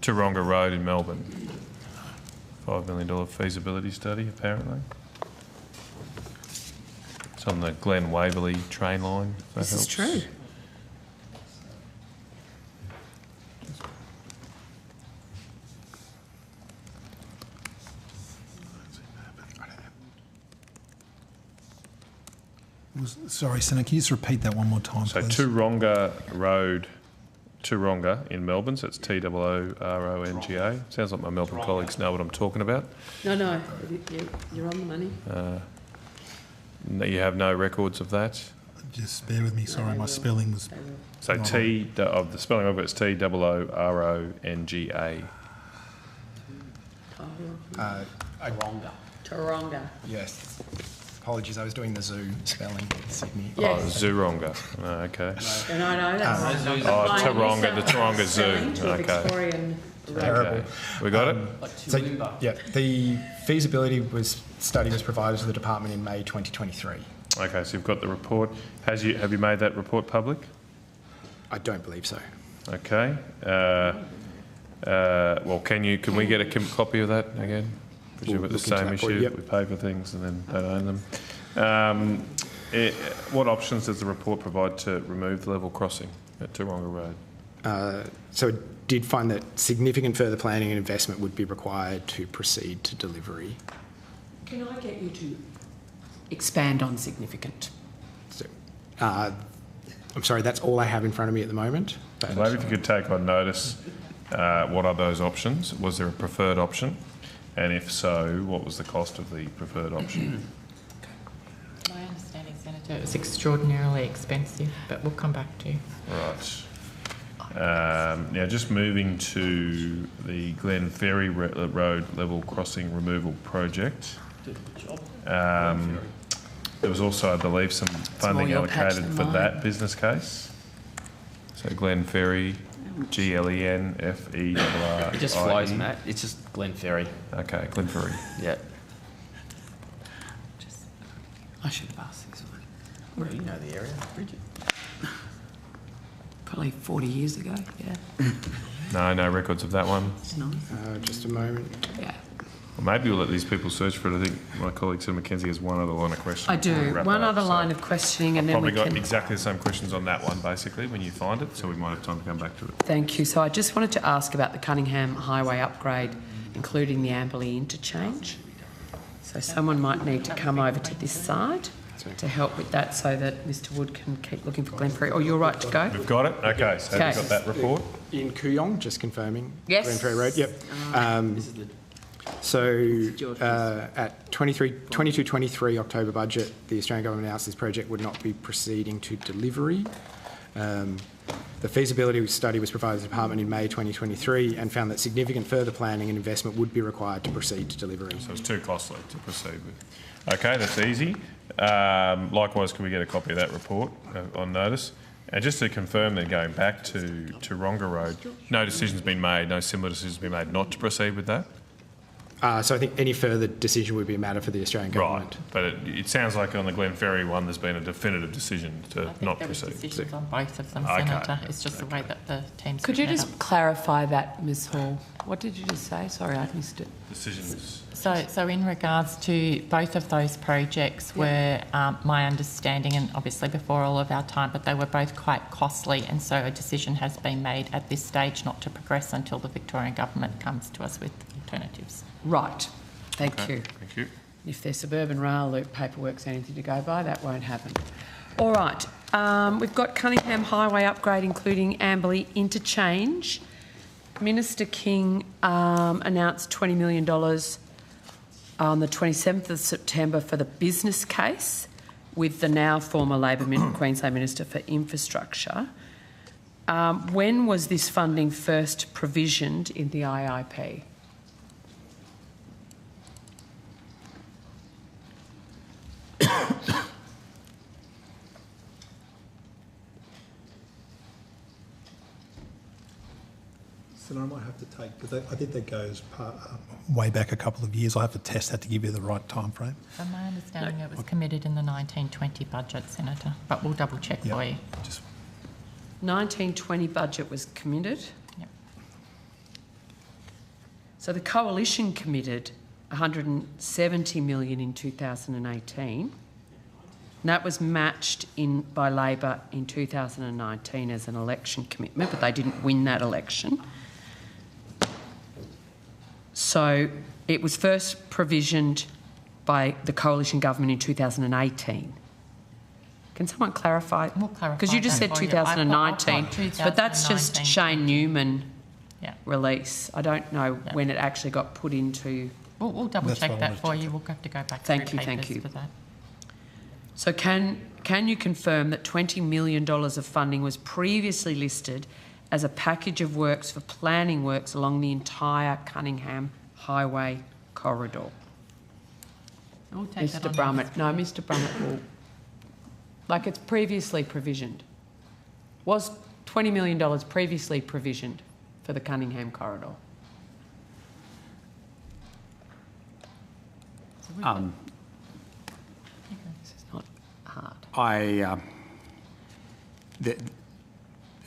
S4: Taronga Road in Melbourne. $5 million feasibility study, apparently. It's on the Glen Waverley train line. If that
S7: This
S4: helps.
S7: is true.
S14: Sorry, Senator, can you just repeat that one more time,
S4: So
S14: please?
S4: Taronga Road, Taronga in Melbourne, so it's T-O-O-R-O-N-G-A. Sounds like my Melbourne colleagues know what I'm talking about.
S7: No, you're on the money.
S4: You have no records of that?
S14: Just bear with me, sorry, my spelling was...
S4: So the spelling of it is T-O-O-R-O-N-G-A.
S6: Taronga. Yes. Apologies, I was doing the zoo spelling in Sydney.
S4: Yes. Oh, Zooronga. Oh, okay.
S7: No, that's
S4: Taronga, the Taronga Zoo. Okay.
S6: Terrible.
S4: We got it?
S6: So, yeah, the feasibility study was provided to the department in May 2023.
S4: Okay, so you've got the report. Have you made that report public?
S6: I don't believe so.
S4: Okay. Well, can we get a copy of that again? Because you've got the same issue.
S6: Yep.
S4: We pay for things and then don't own them. What options does the report provide to remove the level crossing at Taronga Road?
S6: So it did find that significant further planning and investment would be required to proceed to delivery.
S7: Can I get you to expand on significant?
S6: So, I'm sorry, that's all I have in front of me at the moment. But
S4: Maybe if you could take on notice, what are those options? Was there a preferred option? And if so, what was the cost of the preferred option?
S12: My understanding, Senator, it was extraordinarily expensive, but we'll come back to you.
S4: Right. Now, just moving to the Glen Ferry Road level crossing removal project. There was also, I believe, some funding allocated for that business case. So Glen Ferry, GLENFERRIE.
S9: It just flows, Matt. It's just Glen Ferry.
S4: Okay, Glen Ferry.
S9: Yeah.
S7: I should have asked this one.
S9: Well, you know the area, Bridget.
S7: Probably 40 years ago, yeah.
S4: No records of that one.
S7: It's nice.
S6: Just a moment.
S7: Yeah.
S4: Well, maybe we'll let these people search for it. I think my colleague, Senator Mackenzie, has one other line of questioning.
S7: I do. One other line of questioning and then we
S4: probably
S7: can...
S4: got exactly the same questions on that one, basically, when you find it, so we might have time to come back to it.
S7: Thank you. So I just wanted to ask about the Cunningham Highway upgrade, including the Amberley interchange. So someone might need to come over to this side to help with that so that Mr Wood can keep looking for Glenferrie. Oh, you're right to go?
S4: We've got it? Okay, so have you got that report?
S6: In Kooyong, just confirming.
S7: Yes.
S6: Glenferrie Road, yep. So at 22-23 October budget, the Australian Government announced this project would not be proceeding to delivery. The feasibility study was provided to the department in May 2023 and found that significant further planning and investment would be required to proceed to delivery.
S4: So it's too costly to proceed with. Okay, that's easy. Likewise, can we get a copy of that report on notice? And just to confirm then, going back to Ronga Road, no decision's been made, no similar decision's been made not to proceed with that?
S6: So I think any further decision would be a matter for the Australian Government.
S4: Right, but it sounds like on the Glen Ferry one there's been a definitive decision to not proceed.
S12: There were decisions on both of them, Senator. It's just the way that the teams...
S7: Could you just clarify that, Ms Hall? What did you just say? Sorry, I missed it.
S4: Decisions.
S12: So in regards to both of those projects were my understanding, and obviously before all of our time, but they were both quite costly, and so a decision has been made at this stage not to progress until the Victorian Government comes to us with alternatives.
S7: Right. Thank you.
S4: Thank you.
S7: If their suburban rail loop paperwork's anything to go by, that won't happen. All right. We've got Cunningham Highway upgrade, including Amberley interchange. Minister King announced $20 million on the 27th of September for the business case with the now former Labor Queensland Minister for Infrastructure. When was this funding first provisioned in the IIP?
S14: So I might have to take, because I think that goes way back a couple of years. I have to test that to give you the right time frame.
S12: From my understanding, it was committed in the 1920 budget, Senator, but we'll double check for you.
S7: 1920 budget was committed.
S12: Yep.
S7: So the coalition committed $170 million in 2018. And that was matched by Labor in 2019 as an election commitment, but they didn't win that election. So it was first provisioned by the coalition government in 2018. Can someone clarify?
S12: We'll clarify.
S7: Because you just said 2019, but that's just Shane Newman release. I don't know when it actually got put into...
S12: We'll double check that for you. We'll have to go back
S7: thank
S12: through
S7: you,
S12: papers
S7: thank you.
S12: for that.
S7: So can you confirm that $20 million of funding was previously listed as a package of works for planning works along the entire Cunningham Highway corridor?
S12: We'll take that on
S7: Mr Brummett. No, Mr Brummett will... Like it's previously provisioned. Was $20 million previously provisioned for the Cunningham corridor? This is not hard.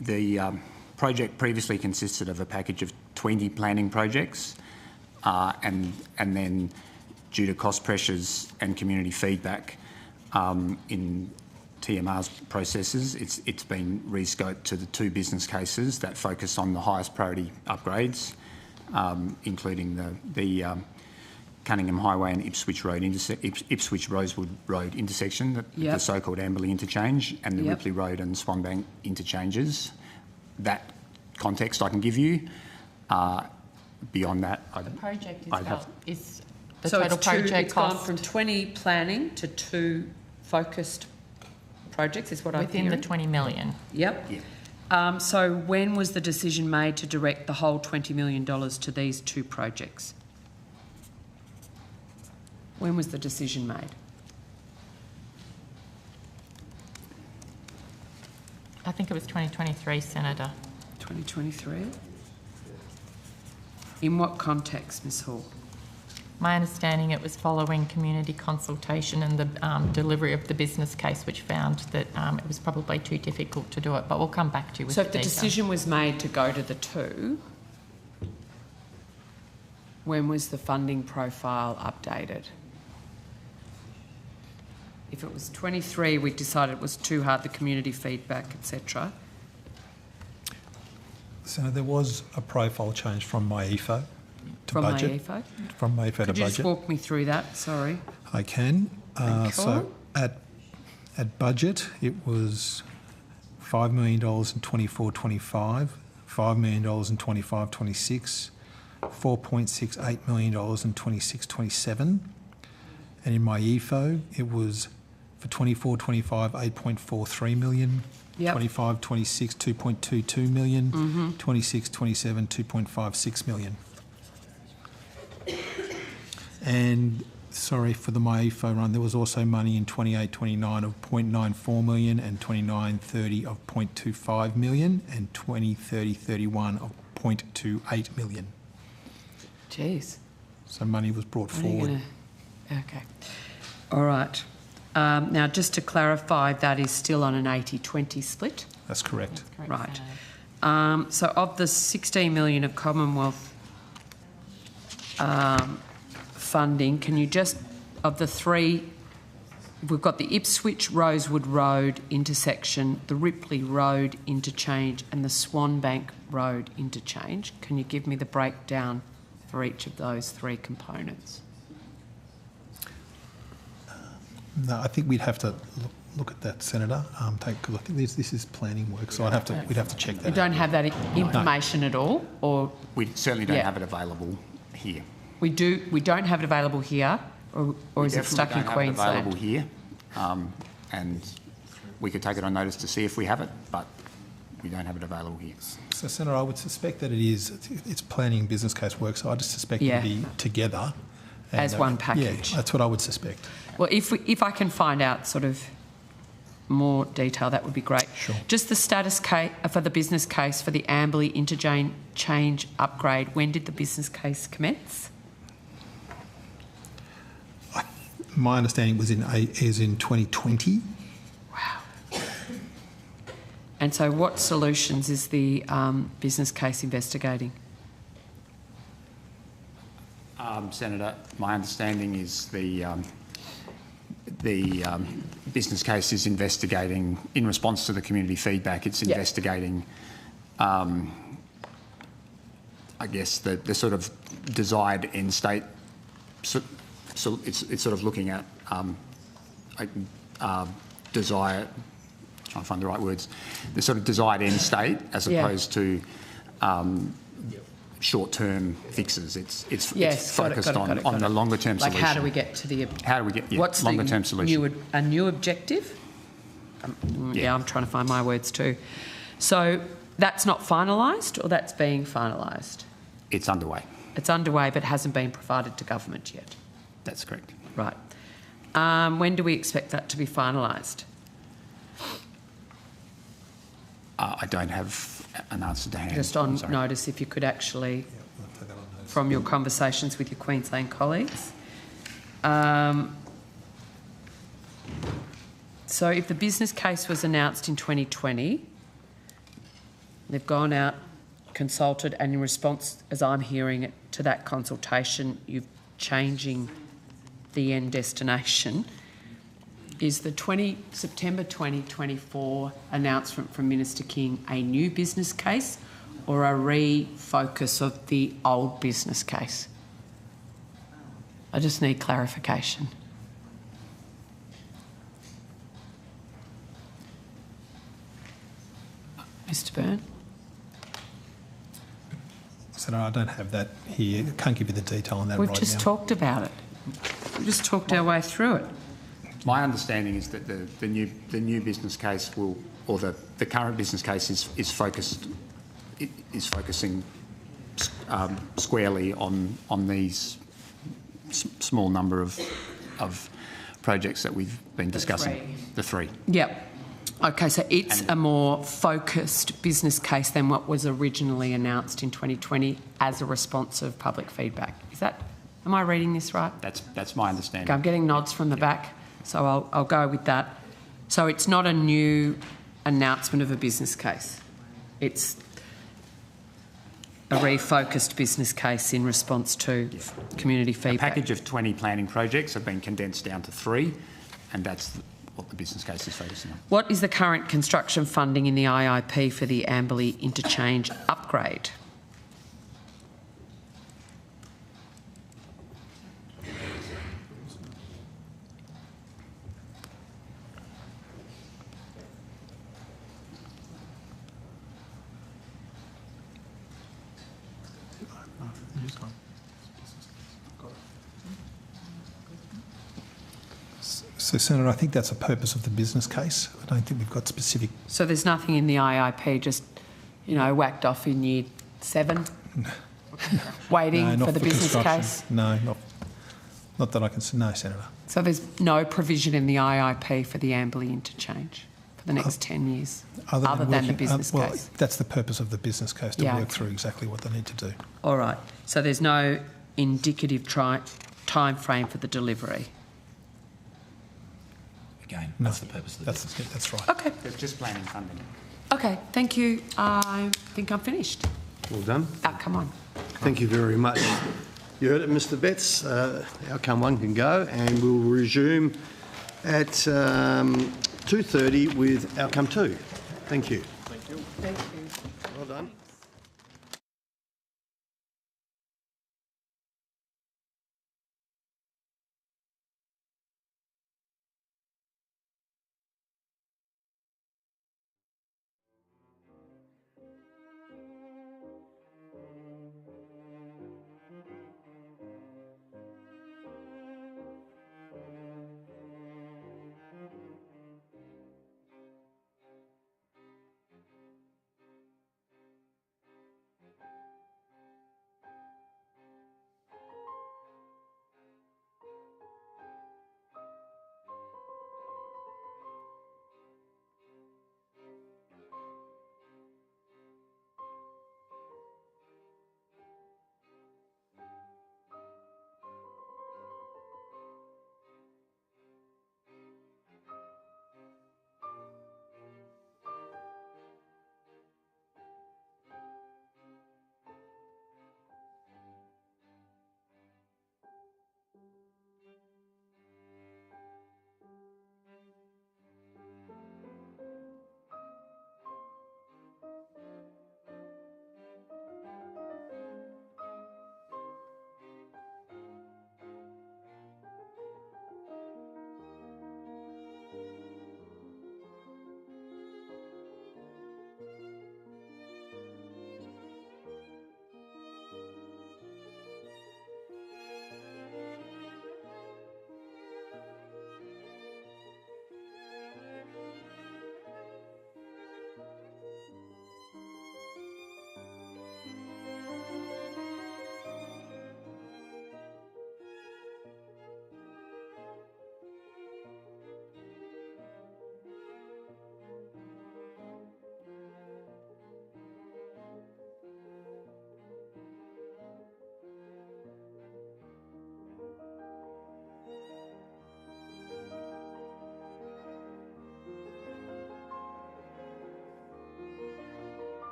S17: The project previously consisted of a package of 20 planning projects, and then due to cost pressures and community feedback in TMR's processes, it's been rescoped to the two business cases that focus on the highest priority upgrades, including the Cunningham Highway and Ipswich Rosewood Road intersection, the so-called Amberley interchange, and the Ripley Road and Swanbank interchanges. That context I can give you. Beyond that,
S12: the project is the
S7: so
S12: total project
S7: it's
S12: cost
S7: gone from 20 planning to 2 focused projects, is what I'm hearing.
S12: within the 20 million.
S7: Yep. So when was the decision made to direct the whole $20 million to these two projects? When was the decision made?
S12: I think it was 2023, Senator.
S7: 2023? In what context, Ms Hall?
S12: My understanding it was following community consultation and the delivery of the business case, which found that it was probably too difficult to do it, but we'll come back to you with
S7: So
S12: the
S7: if the
S12: detail.
S7: decision was made to go to the two, when was the funding profile updated? If it was 23, we decided it was too hard, the community feedback, etc.
S14: So there was a profile change from MyEFO to
S7: From
S14: budget.
S7: MyEFO?
S14: From MyEFO to
S7: Could you
S14: budget.
S7: just walk me through that? Sorry.
S14: I can.
S7: Thank you.
S14: So at budget, it was $5 million in 24-25, $5 million in 25-26, $4.68 million in 26-27, and in my EFO, it was for 24-25, 8.43 million.
S7: Yep.
S14: 25-26, 2.22 million.
S7: Mm-hmm.
S14: 26-27, 2.56 million. And sorry for the MyEFO run, there was also money in 28-29 of 0.94 million and 29-30 of 0.25 million and 20-30-31 of 0.28 million.
S7: Jeez.
S14: So money was brought
S7: When are you
S14: forward.
S7: Okay. All right. Now, just to clarify, that is still on an 80-20 split?
S14: That's correct.
S7: Right. So of the 16 million of Commonwealth funding, can you just, of the three, we've got the Ipswich Rosewood Road intersection, the Ripley Road interchange and the Swanbank Road interchange. Can you give me the breakdown for each of those three components?
S14: No, I think we'd have to look at that, Senator. Take a look at this. This is planning work, so we'd have to check that.
S7: You don't have that information at all, or
S17: We certainly don't have it available here.
S7: We do. We don't have it available here, or is it stuck in
S17: Definitely don't have it
S7: Queensland?
S17: available here, and we could take it on notice to see if we have it, but we don't have it available here.
S14: So, Senator, I would suspect that it's planning business case work, so I just suspect
S7: Yeah.
S14: it'll be together.
S7: As one package.
S14: Yeah, that's what I would suspect.
S7: Well, if I can find out sort of more detail, that would be great.
S14: Sure.
S7: Just the status case for the business case for the Amberley interchange upgrade. When did the business case commence?
S14: My understanding was is in 2020.
S7: Wow. And so what solutions is the business case investigating?
S17: Senator, my understanding is the business case is investigating, in response to the community feedback, it's investigating, I guess, the sort of desired end state. So it's sort of looking at desire, trying to find the right words, the sort of desired end state as opposed to short-term fixes. It's focused on the longer-term solution.
S7: Like how do we get to the... what's
S17: longer-term solution?
S7: A new objective? Yeah, I'm trying to find my words too. So that's not finalised, or that's being finalised?
S17: It's underway.
S7: It's underway but hasn't been provided to government yet?
S17: That's correct.
S7: Right. When do we expect that to be finalised?
S17: I don't have an answer to hand.
S7: Just on notice, if you could actually, from your conversations with your Queensland colleagues. So if the business case was announced in 2020, they've gone out, consulted, and in response, as I'm hearing it, to that consultation, you're changing the end destination. Is the September 2024 announcement from Minister King a new business case or a refocus of the old business case? I just need clarification. Mr Byrne?
S14: Senator, I don't have that here. I can't give you the detail on that
S7: We've
S14: right now.
S7: just talked about it. We've just talked our way through it.
S17: My understanding is that the new business case will, or the current business case is focusing squarely on these small number of projects that we've been discussing. The three.
S7: Yep. Okay, so it's a more focused business case than what was originally announced in 2020 as a response of public feedback. Am I reading this right?
S17: That's my understanding.
S7: Okay, I'm getting nods from the back, so I'll go with that. So it's not a new announcement of a business case. It's a refocused business case in response to community feedback.
S17: A package of 20 planning projects have been condensed down to 3, and that's what the business case is focusing on.
S7: What is the current construction funding in the IIP for the Amberley interchange upgrade?
S14: So, Senator, I think that's the purpose of the business case. I don't think we've got specific...
S7: So there's nothing in the IIP just, whacked off in year 7? Waiting for the business case?
S14: No, not that I can see. No, Senator.
S7: So there's no provision in the IIP for the Amberley interchange for the next 10 years, other than the business case?
S14: That's the purpose of the business case, to work through exactly what they need to do.
S7: All right. So there's no indicative time frame for the delivery?
S3: Again, that's the purpose of the business.
S14: That's right.
S7: Okay.
S17: There's just planning funding.
S7: Okay, thank you. I think I'm finished.
S1: Well done.
S7: Outcome 1.
S1: Thank you very much. You heard it, Mr Betts. Outcome 1 can go, and we'll resume at 2:30 with outcome 2. Thank you.
S21: Thank you. Thank you.
S1: Well done.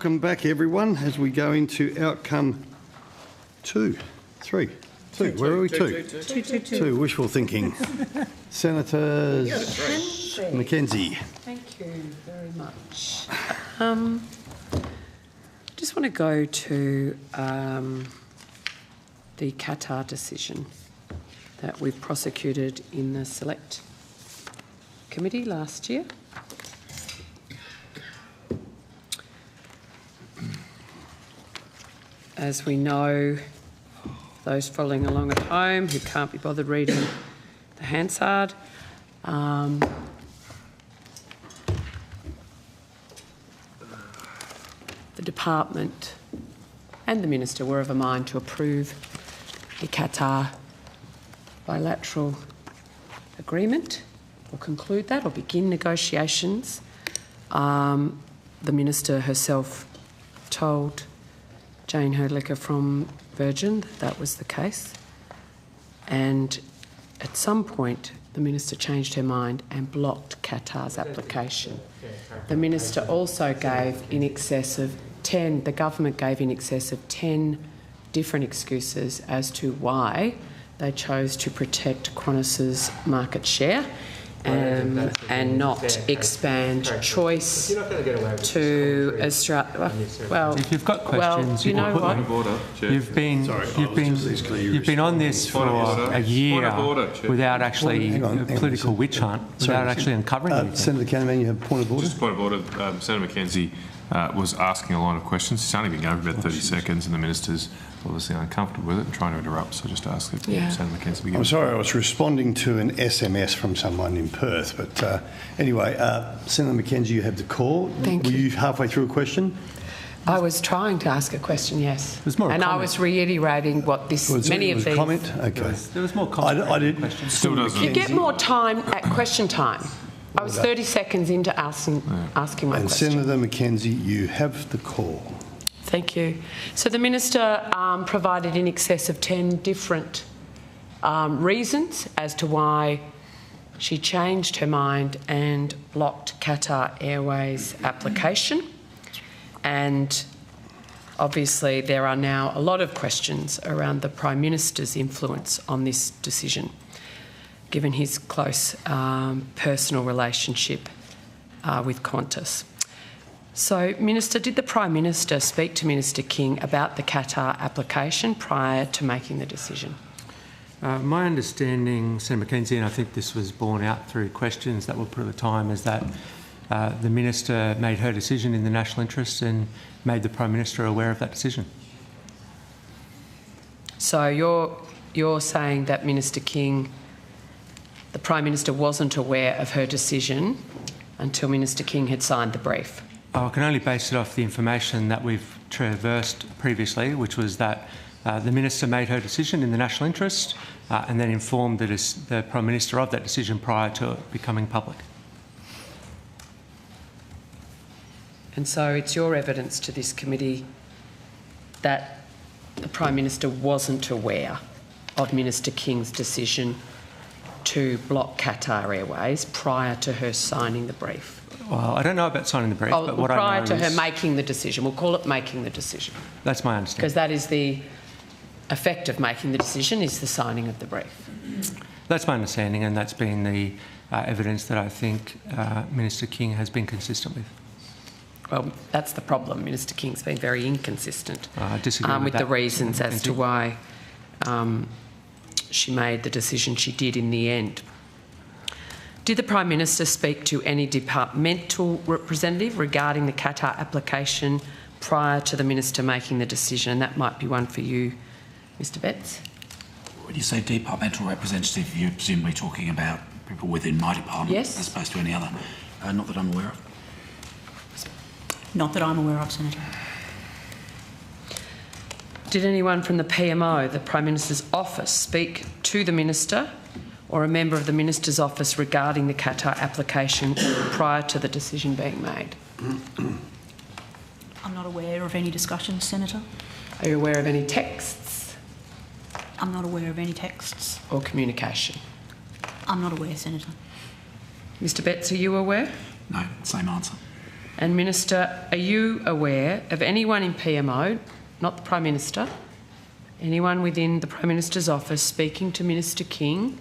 S1: Welcome back, everyone, as we go into outcome 2. 3. 2. Where are we? 2. 2. Wishful thinking. Senator Mackenzie.
S7: Thank you very much. Just want to go to the Qatar decision that we prosecuted in the Select Committee last year. As we know, those following along at home who can't be bothered reading the Hansard, the Department and the Minister were of a mind to approve the Qatar bilateral agreement or conclude that or begin negotiations. The Minister herself told Jane Herdlicker from Virgin that was the case, and at some point the Minister changed her mind and blocked Qatar's application. The Minister also gave in excess of 10, the government gave in excess of 10 different excuses as to why they chose to protect Qantas's market share and not expand choice to Australia. Well,
S2: if you've got questions,
S7: you know what?
S2: You've been on this for a year without actually a political witch hunt, without actually uncovering anything.
S1: Senator Canavan, you have a point of order?
S4: Just a point of order. Senator Mackenzie was asking a lot of questions. He's only been going for about 30 seconds, and the Minister's obviously uncomfortable with it and trying to interrupt. So just ask that Senator Mackenzie begin.
S1: I'm sorry, I was responding to an SMS from someone in Perth. But anyway, Senator Mackenzie, you have the call.
S7: Thank you.
S1: Were you halfway through a question?
S7: I was trying to ask a question, yes.
S2: There's more
S7: and I was reiterating what this, many of these...
S1: comment? Okay.
S2: There was more comment.
S1: I didn't...
S4: Still doesn't.
S7: You get more time at question time. I was 30 seconds into asking my
S1: and
S7: question.
S1: Senator Mackenzie, you have the call.
S7: Thank you. So the Minister provided in excess of 10 different reasons as to why she changed her mind and blocked Qatar Airways' application. And obviously there are now a lot of questions around the Prime Minister's influence on this decision, given his close personal relationship with Qantas. So, Minister, did the Prime Minister speak to Minister King about the Qatar application prior to making the decision?
S2: My understanding, Senator Mackenzie, and I think this was borne out through questions that were put at the time, is that the Minister made her decision in the national interest and made the Prime Minister aware of that decision.
S7: So you're saying that Minister King, the Prime Minister wasn't aware of her decision until Minister King had signed the brief?
S2: I can only base it off the information that we've traversed previously, which was that the Minister made her decision in the national interest and then informed the Prime Minister of that decision prior to it becoming public.
S7: And so it's your evidence to this committee that the Prime Minister wasn't aware of Minister King's decision to block Qatar Airways prior to her signing the brief?
S2: Well, I don't know about signing the brief, but what I know
S7: prior to her making the decision. We'll call it making the decision.
S2: That's my understanding.
S7: Because that is the effect of making the decision, is the signing of the brief.
S2: That's my understanding, and that's been the evidence that I think Minister King has been consistent with.
S7: Well, that's the problem. Minister King's been very inconsistent
S2: I disagree
S7: with the
S2: that.
S7: reasons as to why she made the decision she did in the end. Did the Prime Minister speak to any departmental representative regarding the Qatar application prior to the Minister making the decision? And that might be one for you, Mr Betts.
S3: When you say departmental representative, you're presumably talking about people within my department,
S7: yes,
S3: as opposed to any other. Not that I'm aware of.
S11: Not that I'm aware of, Senator.
S7: Did anyone from the PMO, the Prime Minister's office, speak to the Minister or a member of the Minister's office regarding the Qatar application prior to the decision being made?
S11: I'm not aware of any discussions, Senator.
S7: Are you aware of any texts?
S11: I'm not aware of any texts.
S7: Or communication?
S11: I'm not aware, Senator.
S7: Mr Betts, are you aware?
S3: No, same answer.
S7: And Minister, are you aware of anyone in PMO, not the Prime Minister, anyone within the Prime Minister's office speaking to Minister King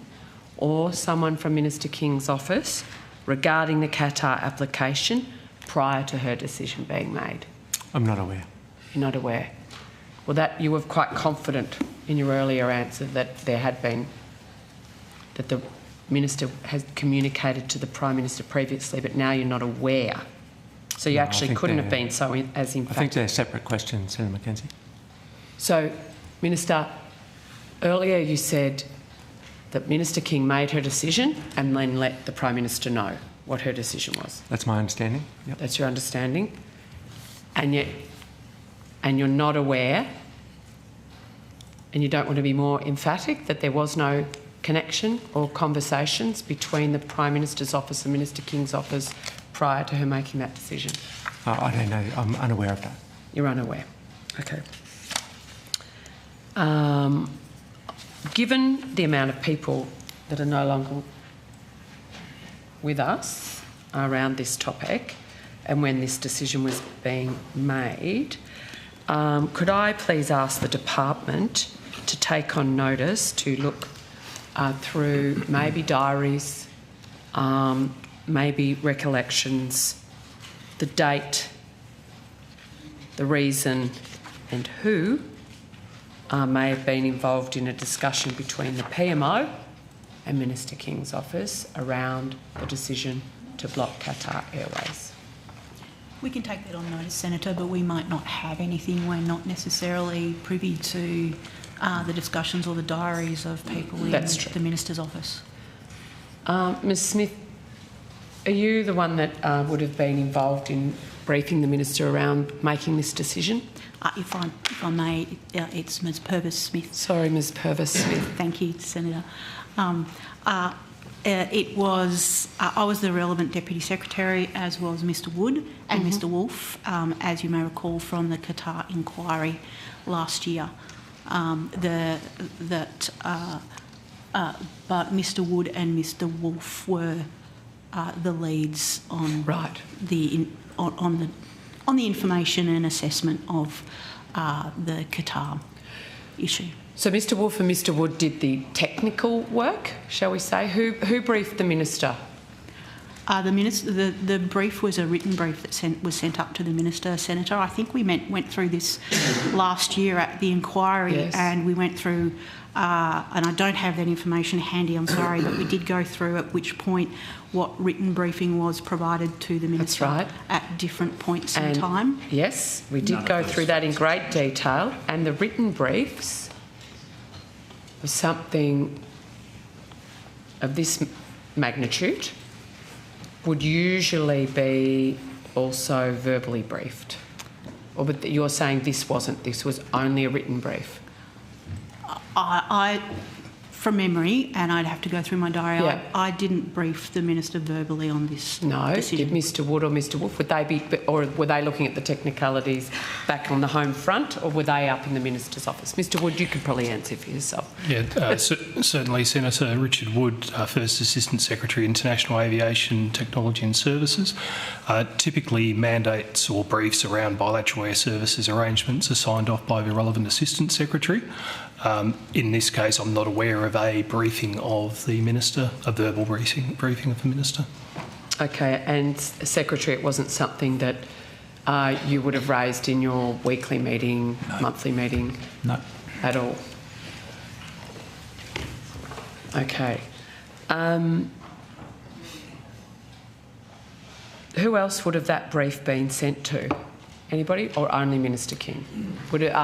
S7: or someone from Minister King's office regarding the Qatar application prior to her decision being made?
S2: I'm not aware.
S7: You're not aware? Well, that you were quite confident in your earlier answer that there had been, that the Minister has communicated to the Prime Minister previously, but now you're not aware. So you actually couldn't have been so as in fact.
S2: I think they're separate questions, Senator Mackenzie.
S7: So, Minister, earlier you said that Minister King made her decision and then let the Prime Minister know what her decision was.
S2: That's my understanding. Yep.
S7: That's your understanding. And yet, and you're not aware, and you don't want to be more emphatic that there was no connection or conversations between the Prime Minister's office and Minister King's office prior to her making that decision?
S2: I don't know. I'm unaware of that.
S7: You're unaware. Okay. Given the amount of people that are no longer with us around this topic and when this decision was being made, could I please ask the department to take on notice to look through maybe diaries, maybe recollections, the date, the reason and who may have been involved in a discussion between the PMO and Minister King's office around the decision to block Qatar Airways.
S11: We can take that on notice, Senator, but we might not have anything. We're not necessarily privy to the discussions or the diaries of people in the Minister's office.
S7: Ms Smith, are you the one that would have been involved in briefing the Minister around making this decision?
S11: If I may, it's Ms Purvis Smith.
S7: Sorry, Ms Purvis Smith.
S11: Thank you, Senator. It was, I was the relevant Deputy Secretary, as was Mr Wood and Mr Wolfe, as you may recall from the Qatar inquiry last year. But Mr Wood and Mr Wolfe were the leads on on the information and assessment of the Qatar issue.
S7: So Mr Wolfe and Mr Wood did the technical work, shall we say? Who briefed the Minister?
S11: The brief was a written brief that was sent up to the Minister, Senator. I think we went through this last year at the inquiry, and we went through, and I don't have that information handy, I'm sorry, but we did go through at which point what written briefing was provided to the Minister at different points in time.
S7: Yes, we did go through that in great detail, and the written briefs was something of this magnitude would usually be also verbally briefed. Or but you're saying this wasn't, this was only a written brief?
S11: I from memory, and I'd have to go through my diary, I didn't brief the Minister verbally on this decision.
S7: Did Mr Wood or Mr Wolfe, would they be, or were they looking at the technicalities back on the home front, or were they up in the Minister's office? Mr Wood, you could probably answer for yourself.
S13: Yeah, certainly Senator Richard Wood, First Assistant Secretary, International Aviation Technology and Services. Typically mandates or briefs around bilateral air services arrangements are signed off by the relevant Assistant Secretary. In this case, I'm not aware of a briefing of the Minister, a verbal briefing of the Minister.
S7: Okay, and Secretary, it wasn't something that you would have raised in your weekly meeting, monthly meeting?
S17: No.
S7: At all? Okay. Who else would have that brief been sent to? Anybody, or only Minister King? Would it,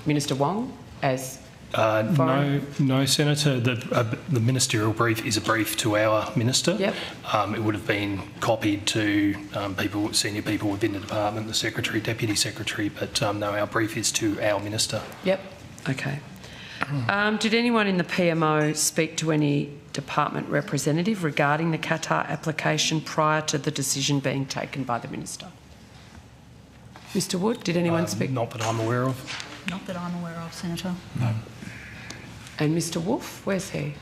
S7: Minister Wong as
S13: No, Senator. The ministerial brief is a brief to our Minister.
S7: Yep.
S13: It would have been copied to senior people within the department, the Secretary, Deputy Secretary, but no, our brief is to our Minister.
S7: Yep. Okay. Did anyone in the PMO speak to any department representative regarding the Qatar application prior to the decision being taken by the Minister? Mr Wood, did anyone speak?
S13: Not that I'm aware of.
S11: Not that I'm aware of, Senator.
S13: No.
S7: And Mr Wolfe, where's he?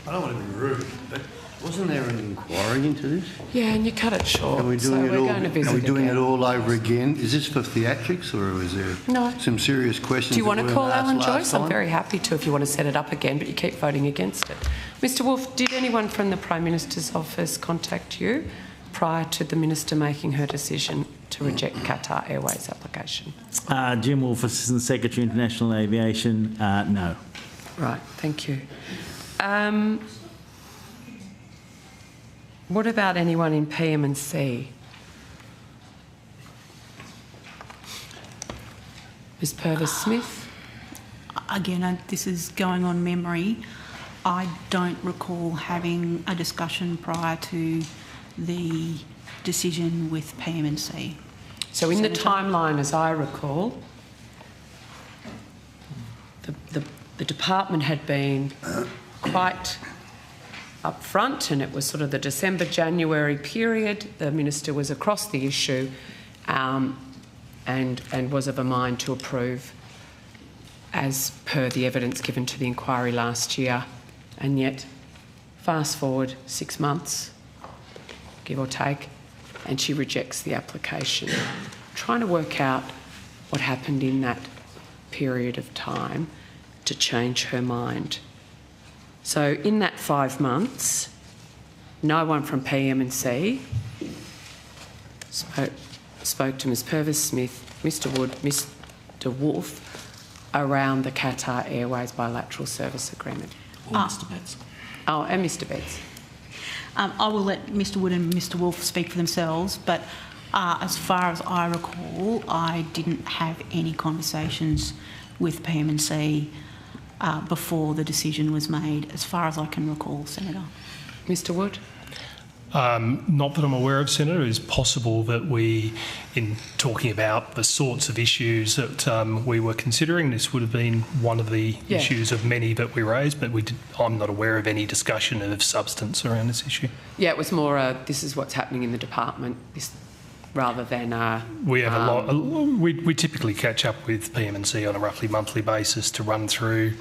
S1: I don't want to be rude, but Wasn't there an inquiry into this?
S7: Yeah, and you cut it short.
S1: Are we
S7: so
S1: doing it
S7: we're
S1: all?
S7: going to visit
S1: Are we doing
S7: again.
S1: it all over again? Is this for theatrics, or is there some serious questions?
S7: Do you want to call Alan Joyce?
S1: Time?
S7: I'm very happy to if you want to set it up again, but you keep voting against it. Mr Wolf, did anyone from the Prime Minister's office contact you prior to the Minister making her decision to reject Qatar Airways application?
S18: Jim Wolf, Assistant Secretary, International Aviation, no.
S7: Right, thank you. What about anyone in PM&C? Ms Purvis-Smith?
S11: Again, this is going on memory. I don't recall having a discussion prior to the decision with PM&C.
S7: So in
S11: Senator?
S7: the timeline, as I recall, the department had been quite upfront, and it was sort of the December-January period. The minister was across the issue and was of a mind to approve as per the evidence given to the inquiry last year. And yet, fast forward 6 months, give or take, and she rejects the application. Trying to work out what happened in that period of time to change her mind. So in that 5 months, no one from PM&C spoke to Ms Purvis-Smith, Mr Wood, Mr Wolf around the Qatar Airways bilateral service agreement.
S18: Or Mr Betts.
S7: Oh, and Mr Betts.
S11: I will let Mr Wood and Mr Wolf speak for themselves, but as far as I recall, I didn't have any conversations with PM&C before the decision was made, as far as I can recall, Senator.
S7: Mr Wood?
S13: Not that I'm aware of, Senator. It's possible that we, in talking about the sorts of issues that we were considering, this would have been one of the issues of many that we raised, but I'm not aware of any discussion of substance around this issue.
S7: Yeah, it was more this is what's happening in the department, rather than...
S13: we have a lot... We typically catch up with PM&C on a roughly monthly basis to run through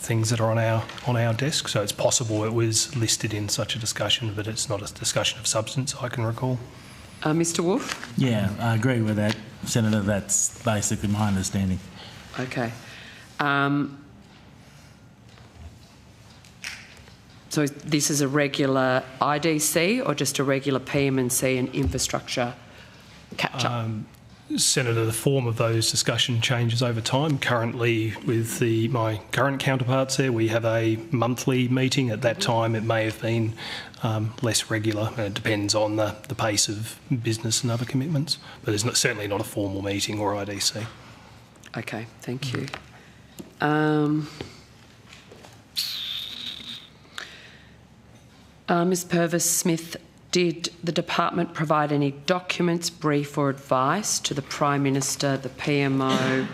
S13: things that are on our desk, so it's possible it was listed in such a discussion, but it's not a discussion of substance I can recall.
S7: Mr Wolf?
S18: Yeah, I agree with that, Senator. That's basically my understanding.
S7: Okay. So this is a regular IDC or just a regular PM&C and infrastructure catch-up?
S13: Senator, the form of those discussion changes over time. Currently, with my current counterparts there, we have a monthly meeting. At that time, it may have been less regular. It depends on the pace of business and other commitments. But it's certainly not a formal meeting or IDC.
S7: Okay, thank you. Ms Purvis-Smith, did the department provide any documents, brief or advice to the Prime Minister, the PMO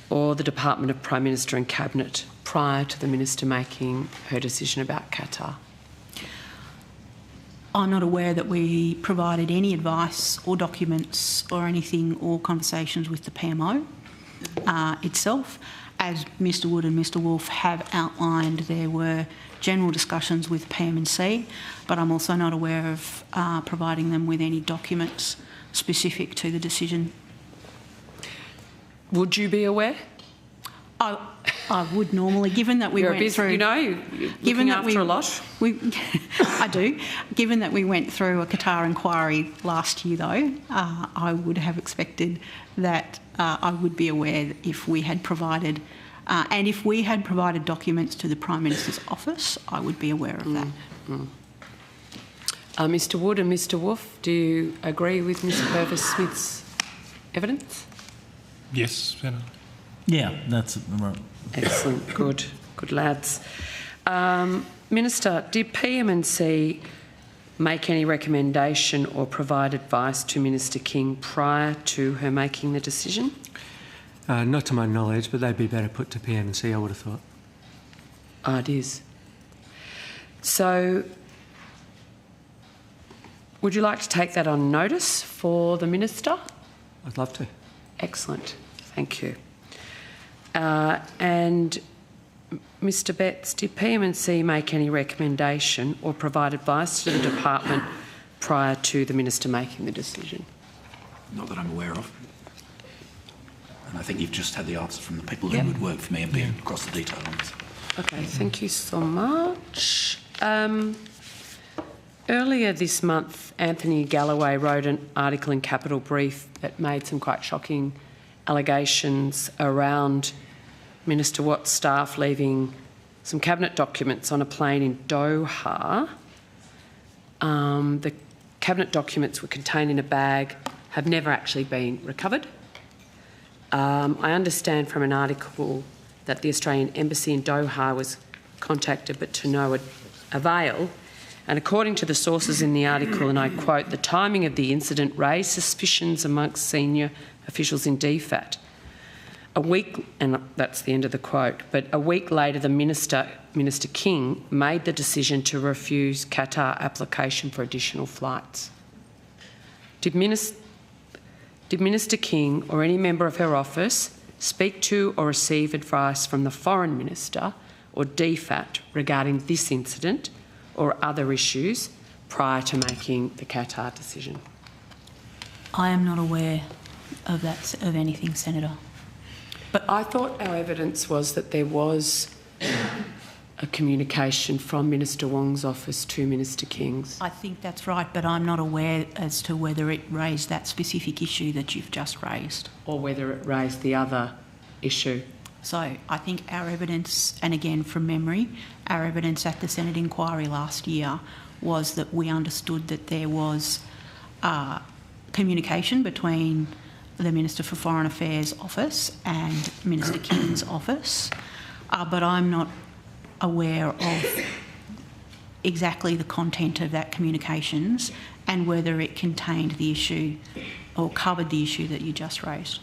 S7: or the Department of Prime Minister and Cabinet prior to the Minister making her decision about Qatar?
S11: I'm not aware that we provided any advice or documents or anything or conversations with the PMO itself. As Mr Wood and Mr Wolf have outlined, there were general discussions with PM&C, but I'm also not aware of providing them with any documents specific to the decision.
S7: Would you be aware?
S11: I would normally, given that we went through...
S7: You know, you're looking after a lot.
S11: I do. Given that we went through a Qatar inquiry last year, though, I would have expected that I would be aware if we had provided... and if we had provided documents to the Prime Minister's office, I would be aware of that.
S7: Mr Wood and Mr Wolf, do you agree with Ms Purvis-Smith's evidence?
S13: Yes, Senator.
S18: Yeah, that's right.
S7: Excellent, good lads. Minister, did PM&C make any recommendation or provide advice to Minister King prior to her making the decision?
S2: Not to my knowledge, but they'd be better put to PM&C, I would have thought.
S7: It is. So, would you like to take that on notice for the Minister?
S2: I'd love to.
S7: Excellent, thank you. And Mr Betts, did PM&C make any recommendation or provide advice to the department prior to the Minister making the decision?
S3: Not that I'm aware of. And I think you've just had the answer from the people who would work for me and be across the detail on this.
S7: Okay, thank you so much. Earlier this month, Anthony Galloway wrote an article in Capital Brief that made some quite shocking allegations around Minister Watt's staff leaving some cabinet documents on a plane in Doha. The cabinet documents were contained in a bag, have never actually been recovered. I understand from an article that the Australian Embassy in Doha was contacted but to no avail. And according to the sources in the article, and I quote, the timing of the incident raised suspicions amongst senior officials in DFAT. A week, and that's the end of the quote, but a week later the Minister King made the decision to refuse Qatar application for additional flights. Did Minister King or any member of her office speak to or receive advice from the Foreign Minister or DFAT regarding this incident or other issues prior to making the Qatar decision?
S11: I am not aware of that, of anything, Senator.
S7: But I thought our evidence was that there was a communication from Minister Wong's office to Minister King's.
S11: I think that's right, but I'm not aware as to whether it raised that specific issue that you've just raised.
S7: Or whether it raised the other issue.
S11: So I think our evidence, and again from memory, our evidence at the Senate inquiry last year was that we understood that there was communication between the Minister for Foreign Affairs office and Minister King's office, but I'm not aware of exactly the content of that communications and whether it contained the issue or covered the issue that you just raised.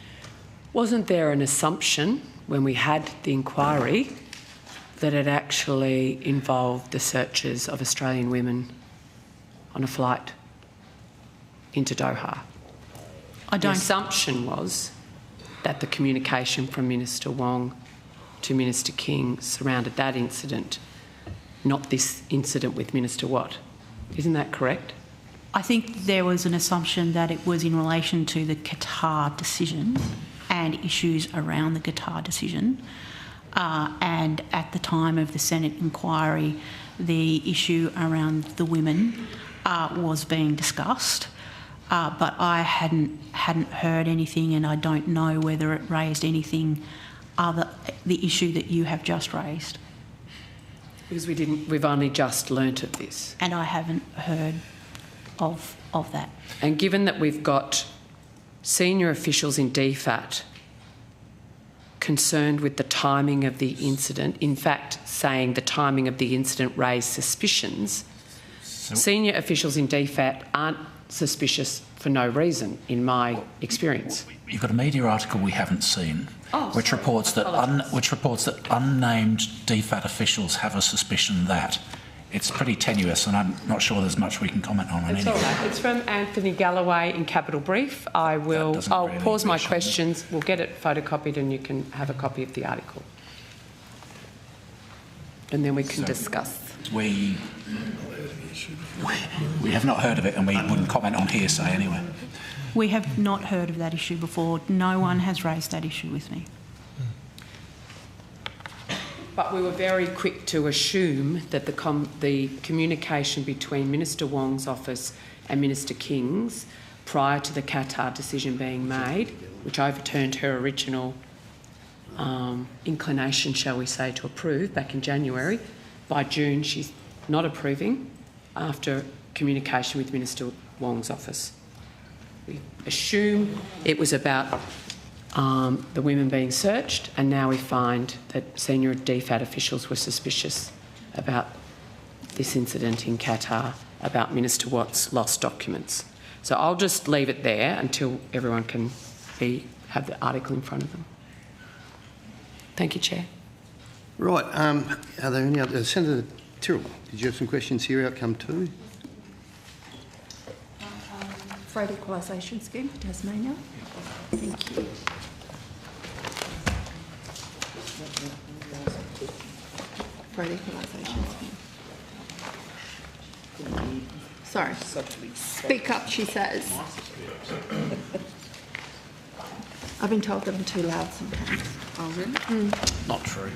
S7: Wasn't there an assumption when we had the inquiry that it actually involved the searches of Australian women on a flight into Doha? The assumption was that the communication from Minister Wong to Minister King surrounded that incident, not this incident with Minister Watt. Isn't that correct?
S11: I think there was an assumption that it was in relation to the Qatar decision and issues around the Qatar decision. And at the time of the Senate inquiry, the issue around the women was being discussed. But I hadn't heard anything, and I don't know whether it raised anything other the issue that you have just raised.
S7: Because we've only just learnt of this.
S11: And I haven't heard of that.
S7: And given that we've got senior officials in DFAT concerned with the timing of the incident, in fact saying the timing of the incident raised suspicions, senior officials in DFAT aren't suspicious for no reason, in my experience.
S3: You've got a media article we haven't seen, which reports that unnamed DFAT officials have a suspicion that. It's pretty tenuous, and I'm not sure there's much we can comment on.
S7: It's all right. It's from Anthony Galloway in Capital Brief. I'll pause my questions. We'll get it photocopied, and you can have a copy of the article, and then we can discuss.
S3: We have not heard of it, and we wouldn't comment on hearsay anyway.
S11: We have not heard of that issue before. No one has raised that issue with me.
S7: But we were very quick to assume that the communication between Minister Wong's office and Minister King's prior to the Qatar decision being made, which overturned her original inclination, shall we say, to approve back in January. By June, she's not approving after communication with Minister Wong's office. We assume it was about the women being searched, and now we find that senior DFAT officials were suspicious about this incident in Qatar, about Minister Watt's lost documents. So I'll just leave it there until everyone can have the article in front of them. Thank you, Chair.
S1: Right. Are there any other? Senator Tyrrell, did you have some questions here? Outcome 2.
S19: Freight Equalisation Scheme, Tasmania. Thank you. Freight equalisation scheme. Sorry. Speak up, she says. I've been told that I'm too loud sometimes.
S21: Oh, really?
S9: Not true.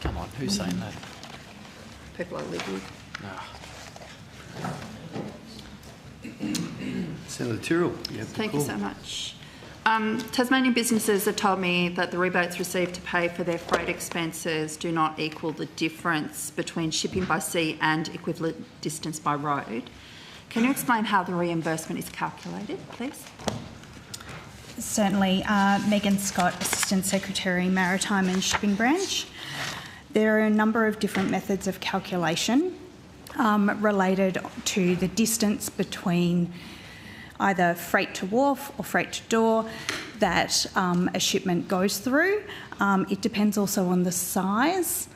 S9: Come on, who's saying that?
S19: People I live with.
S1: Senator Tyrrell, you have the
S20: Thank
S1: call.
S20: you so much. Tasmanian businesses have told me that the rebates received to pay for their freight expenses do not equal the difference between shipping by sea and equivalent distance by road. Can you explain how the reimbursement is calculated, please?
S11: Certainly. Megan Scott, Assistant Secretary, Maritime and Shipping Branch. There are a number of different methods of calculation related to the distance between either freight to wharf or freight to door that a shipment goes through. It depends also on the size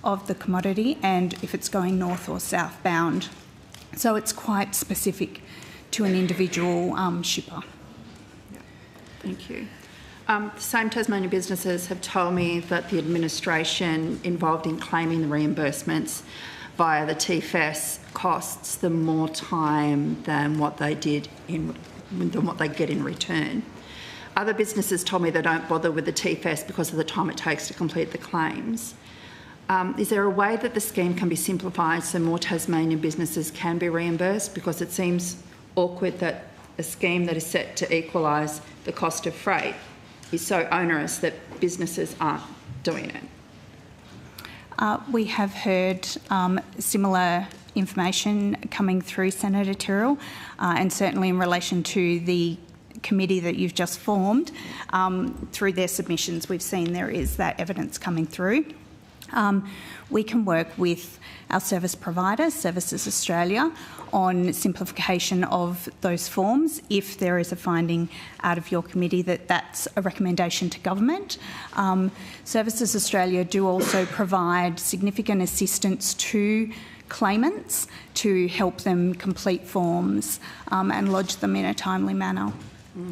S11: of the commodity and if it's going north or southbound. So it's quite specific to an individual shipper.
S20: Thank you. The same Tasmanian businesses have told me that the administration involved in claiming the reimbursements via the TFS costs them more time than what they get in return. Other businesses told me they don't bother with the TFS because of the time it takes to complete the claims. Is there a way that the scheme can be simplified so more Tasmanian businesses can be reimbursed? Because it seems awkward that a scheme that is set to equalise the cost of freight is so onerous that businesses aren't doing it.
S11: We have heard similar information coming through, Senator Tyrrell, and certainly in relation to the committee that you've just formed, through their submissions we've seen there is that evidence coming through. We can work with our service provider, Services Australia, on simplification of those forms if there is a finding out of your committee that that's a recommendation to government. Services Australia do also provide significant assistance to claimants to help them complete forms and lodge them in a timely manner.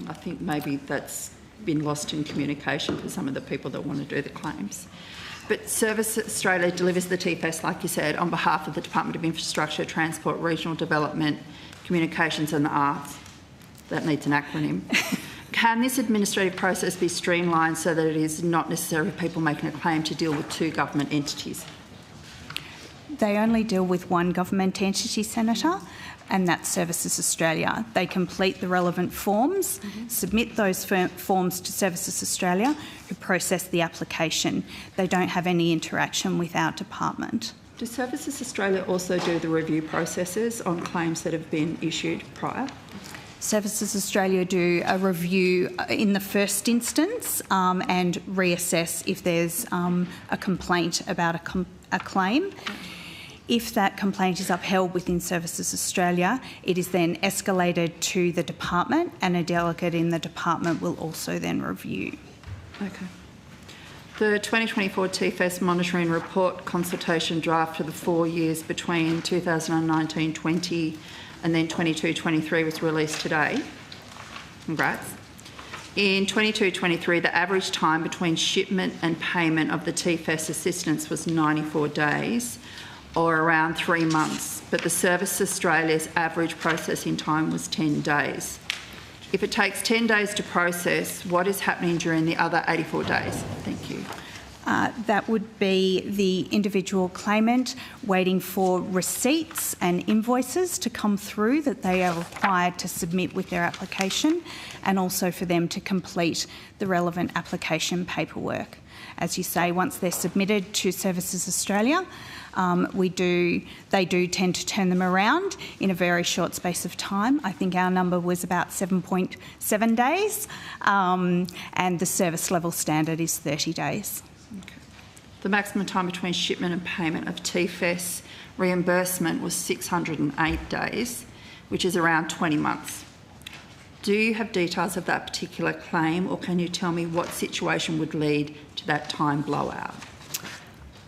S20: I think maybe that's been lost in communication for some of the people that want to do the claims. But Service Australia delivers the TFS, like you said, on behalf of the Department of Infrastructure, Transport, Regional Development, Communications and the Arts. That needs an acronym. Can this administrative process be streamlined so that it is not necessary for people making a claim to deal with two government entities?
S11: They only deal with one government entity, Senator, and that's Services Australia. They complete the relevant forms, submit those forms to Services Australia, who process the application. They don't have any interaction with our department.
S20: Does Services Australia also do the review processes on claims that have been issued prior?
S11: Services Australia do a review in the first instance and reassess if there's a complaint about a claim. If that complaint is upheld within Services Australia, it is then escalated to the department and a delegate in the department will also then review.
S20: Okay. The 2024 TFS monitoring report consultation draft for the 4 years between 2019-20 and then 22-23 was released today. Congrats. In 22-23, the average time between shipment and payment of the TFS assistance was 94 days, or around 3 months, but the Service Australia's average processing time was 10 days. If it takes 10 days to process, what is happening during the other 84 days? Thank you.
S11: That would be the individual claimant waiting for receipts and invoices to come through that they are required to submit with their application, and also for them to complete the relevant application paperwork. As you say, once they're submitted to Services Australia, they do tend to turn them around in a very short space of time. I think our number was about 7.7 days, and the service level standard is 30 days.
S20: Okay. The maximum time between shipment and payment of TFS reimbursement was 608 days, which is around 20 months. Do you have details of that particular claim, or can you tell me what situation would lead to that time blowout?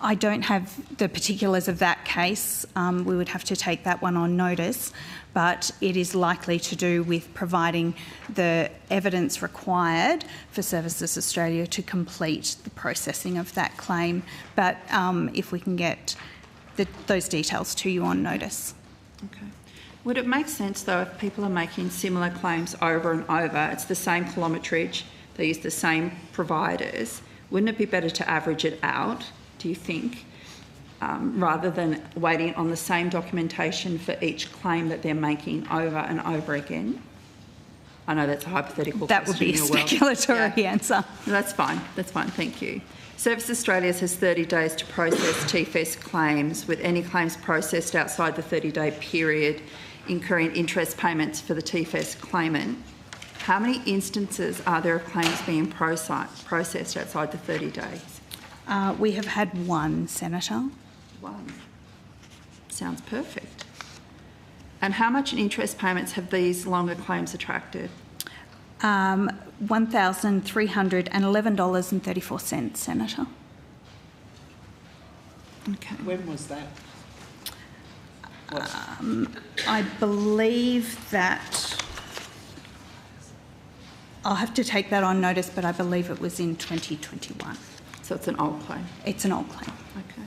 S11: I don't have the particulars of that case. We would have to take that one on notice, but it is likely to do with providing the evidence required for Services Australia to complete the processing of that claim. But if we can get those details to you on notice.
S20: Okay. Would it make sense, though, if people are making similar claims over and over, it's the same kilometrage, they use the same providers, wouldn't it be better to average it out, do you think, rather than waiting on the same documentation for each claim that they're making over and over again? I know that's a hypothetical
S11: that
S20: question.
S11: That would be a speculatory answer.
S20: No, that's fine, thank you. Service Australia has 30 days to process TFS claims, with any claims processed outside the 30-day period incurring interest payments for the TFS claimant. How many instances are there of claims being processed outside the 30 days?
S11: We have had one, Senator.
S20: One. Sounds perfect. And how much in interest payments have these longer claims attracted?
S11: $1,311.34, Senator.
S20: Okay.
S21: When was that?
S11: I believe that... I'll have to take that on notice, but I believe it was in 2021.
S20: So it's an old claim?
S11: It's an old claim.
S20: Okay.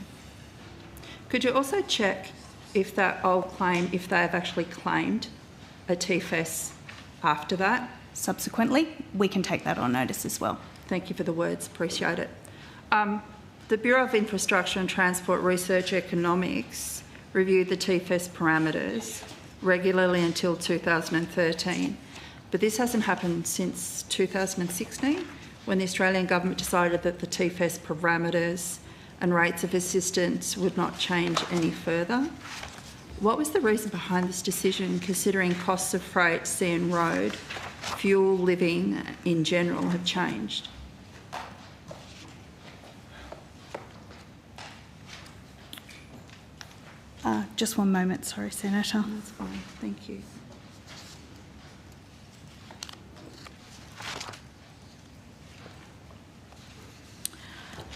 S20: Could you also check if that old claim, if they have actually claimed a TFS after that?
S11: Subsequently, we can take that on notice as well.
S20: Thank you for the words, appreciate it. The Bureau of Infrastructure and Transport Research Economics reviewed the TFS parameters regularly until 2013, but this hasn't happened since 2016, when the Australian government decided that the TFS parameters and rates of assistance would not change any further. What was the reason behind this decision, considering costs of freight, sea and road, fuel, living in general have changed?
S11: Just one moment, sorry, Senator.
S20: That's fine, thank you.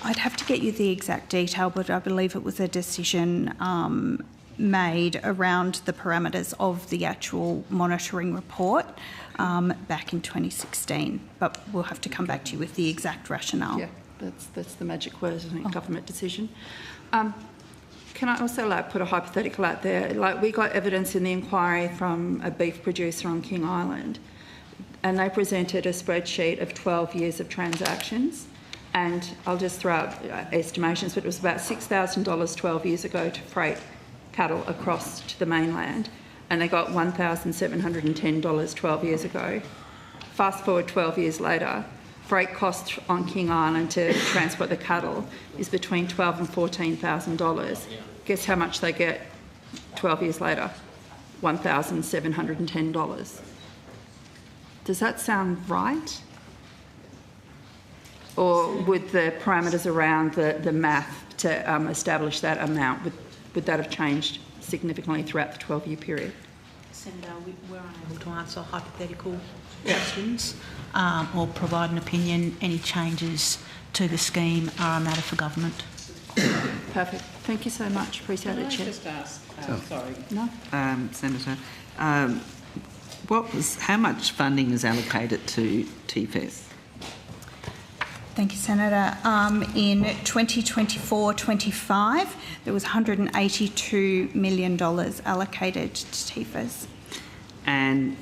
S11: I'd have to get you the exact detail, but I believe it was a decision made around the parameters of the actual monitoring report back in 2016. But we'll have to come back to you with the exact rationale.
S20: Yeah, that's the magic word, isn't it? Government decision. Can I also put a hypothetical out there? We got evidence in the inquiry from a beef producer on King Island, and they presented a spreadsheet of 12 years of transactions. And I'll just throw out estimations, but it was about $6,000 12 years ago to freight cattle across to the mainland, and they got $1,710 12 years ago. Fast forward 12 years later, freight costs on King Island to transport the cattle is between $12,000 and $14,000. Guess how much they get 12 years later? $1,710. Does that sound right? Or would the parameters around the math to establish that amount, would that have changed significantly throughout the 12-year period?
S11: Senator, we're unable to answer hypothetical questions or provide an opinion. Any changes to the scheme are a matter for government.
S20: Perfect. Thank you so much. Appreciate it, Chair.
S21: Just ask, sorry.
S20: No?
S21: Senator, how much funding is allocated to TFS?
S11: Thank you, Senator. In 2024-25, there was $182 million allocated to TFS.
S21: And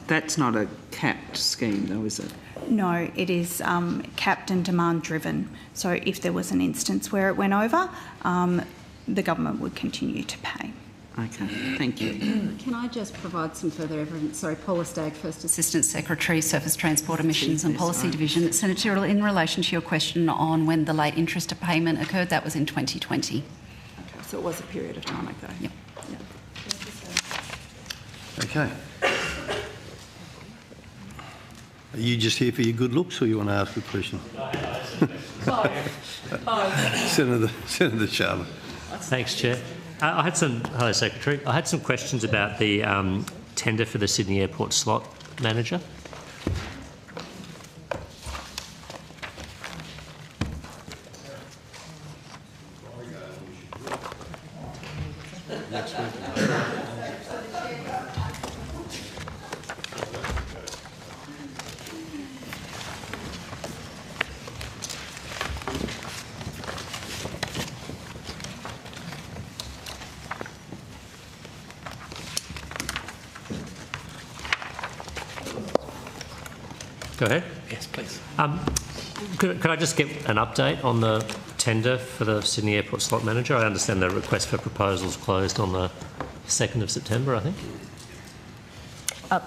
S21: that's not a capped scheme, though, is it?
S11: No, it is capped and demand-driven. So if there was an instance where it went over, the government would continue to pay.
S21: Okay, thank you.
S5: Can I just provide some further evidence? Sorry, Paula Stagg, First Assistant Secretary, Surface Transport Emissions and Policy Division. Senator, in relation to your question on when the late interest payment occurred, that was in 2020.
S20: Okay, so it was a period of time ago.
S5: Yep.
S1: Okay. Are you just here for your good looks, or you want to ask a question? Senator Sharma.
S22: Thanks, Chair. Hello, Secretary. I had some questions about the tender for the Sydney Airport slot manager. Go ahead.
S9: Yes, please.
S22: Could I just get an update on the tender for the Sydney Airport slot manager? I understand the request for proposals closed on the 2nd of September, I think.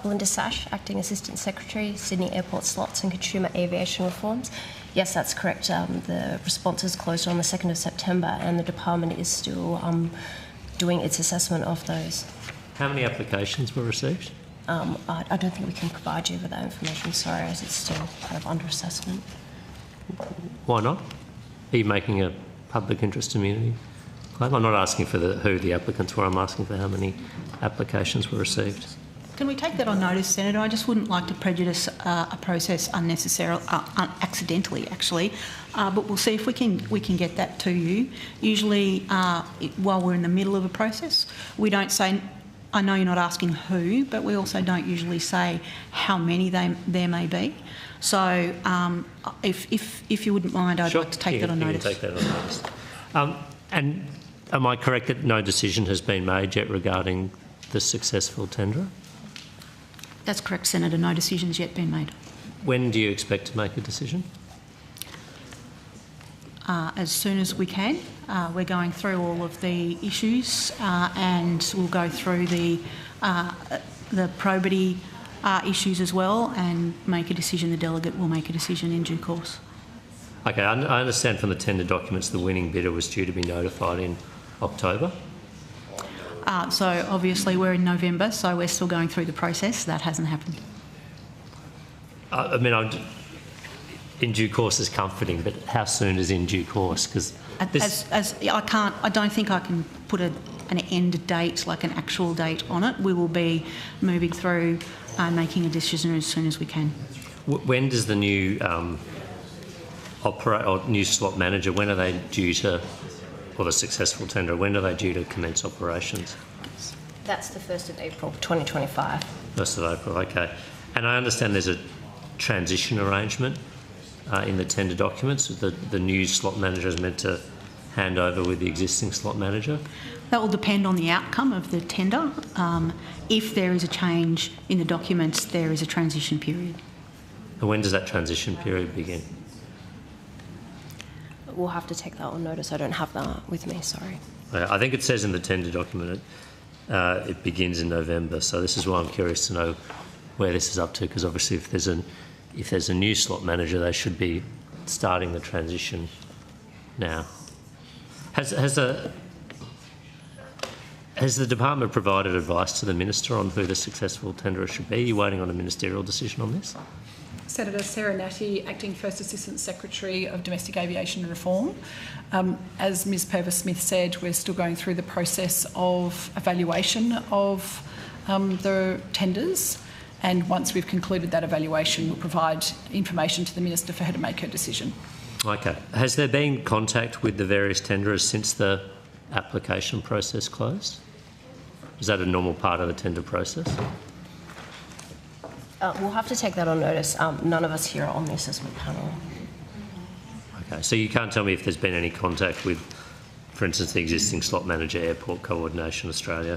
S8: Belinda Sash, Acting Assistant Secretary, Sydney Airport Slots and Consumer Aviation Reforms. Yes, that's correct. The responses closed on the 2nd of September and the department is still doing its assessment of those.
S22: How many applications were received?
S8: I don't think we can provide you with that information, sorry, as it's still kind of under assessment.
S22: Why not? Are you making a public interest immunity claim? I'm not asking for who the applicants were, I'm asking for how many applications were received.
S11: Can we take that on notice, Senator? I just wouldn't like to prejudice a process unnecessarily, accidentally, actually. But we'll see if we can get that to you. Usually, while we're in the middle of a process, we don't say. I know you're not asking who, but we also don't usually say how many there may be. So, if you wouldn't mind, I'd like to take that on notice.
S22: Take that on notice. And am I correct that no decision has been made yet regarding the successful tenderer?
S11: That's correct, Senator. No decision's yet been made.
S22: When do you expect to make a decision?
S11: As soon as we can. We're going through all of the issues and we'll go through the probity issues as well and make a decision. The delegate will make a decision in due course.
S22: Okay, I understand from the tender documents the winning bidder was due to be notified in October. So obviously we're in November, so we're still going through the process. That hasn't happened. I mean, in due course is comforting, but how soon is in due course? Because
S11: I don't think I can put an end date, like an actual date on it. We will be moving through making a decision as soon as we can.
S22: When does the new new slot manager, when are they due to, or the successful tender, when are they due to commence operations?
S8: That's the 1st of April 2025.
S22: 1st of April, okay. And I understand there's a transition arrangement in the tender documents. The new slot manager is meant to hand over with the existing slot manager?
S11: That will depend on the outcome of the tender. If there is a change in the documents, there is a transition period.
S22: And when does that transition period begin?
S8: We'll have to take that on notice. I don't have that with me, sorry.
S22: I think it says in the tender document it begins in November, so this is why I'm curious to know where this is up to, because obviously if there's a new slot manager, they should be starting the transition now. Has the department provided advice to the minister on who the successful tenderer should be? Are you waiting on a ministerial decision on this?
S16: Senator Sarah Natty, Acting First Assistant Secretary of Domestic Aviation Reform. As Ms Purvis-Smith said, we're still going through the process of evaluation of the tenders, and once we've concluded that evaluation, we'll provide information to the Minister for her to make her decision.
S22: Okay. Has there been contact with the various tenderers since the application process closed? Is that a normal part of the tender process?
S8: We'll have to take that on notice. None of us here are on the assessment panel.
S22: Okay, so you can't tell me if there's been any contact with, for instance, the existing slot manager, Airport Coordination Australia,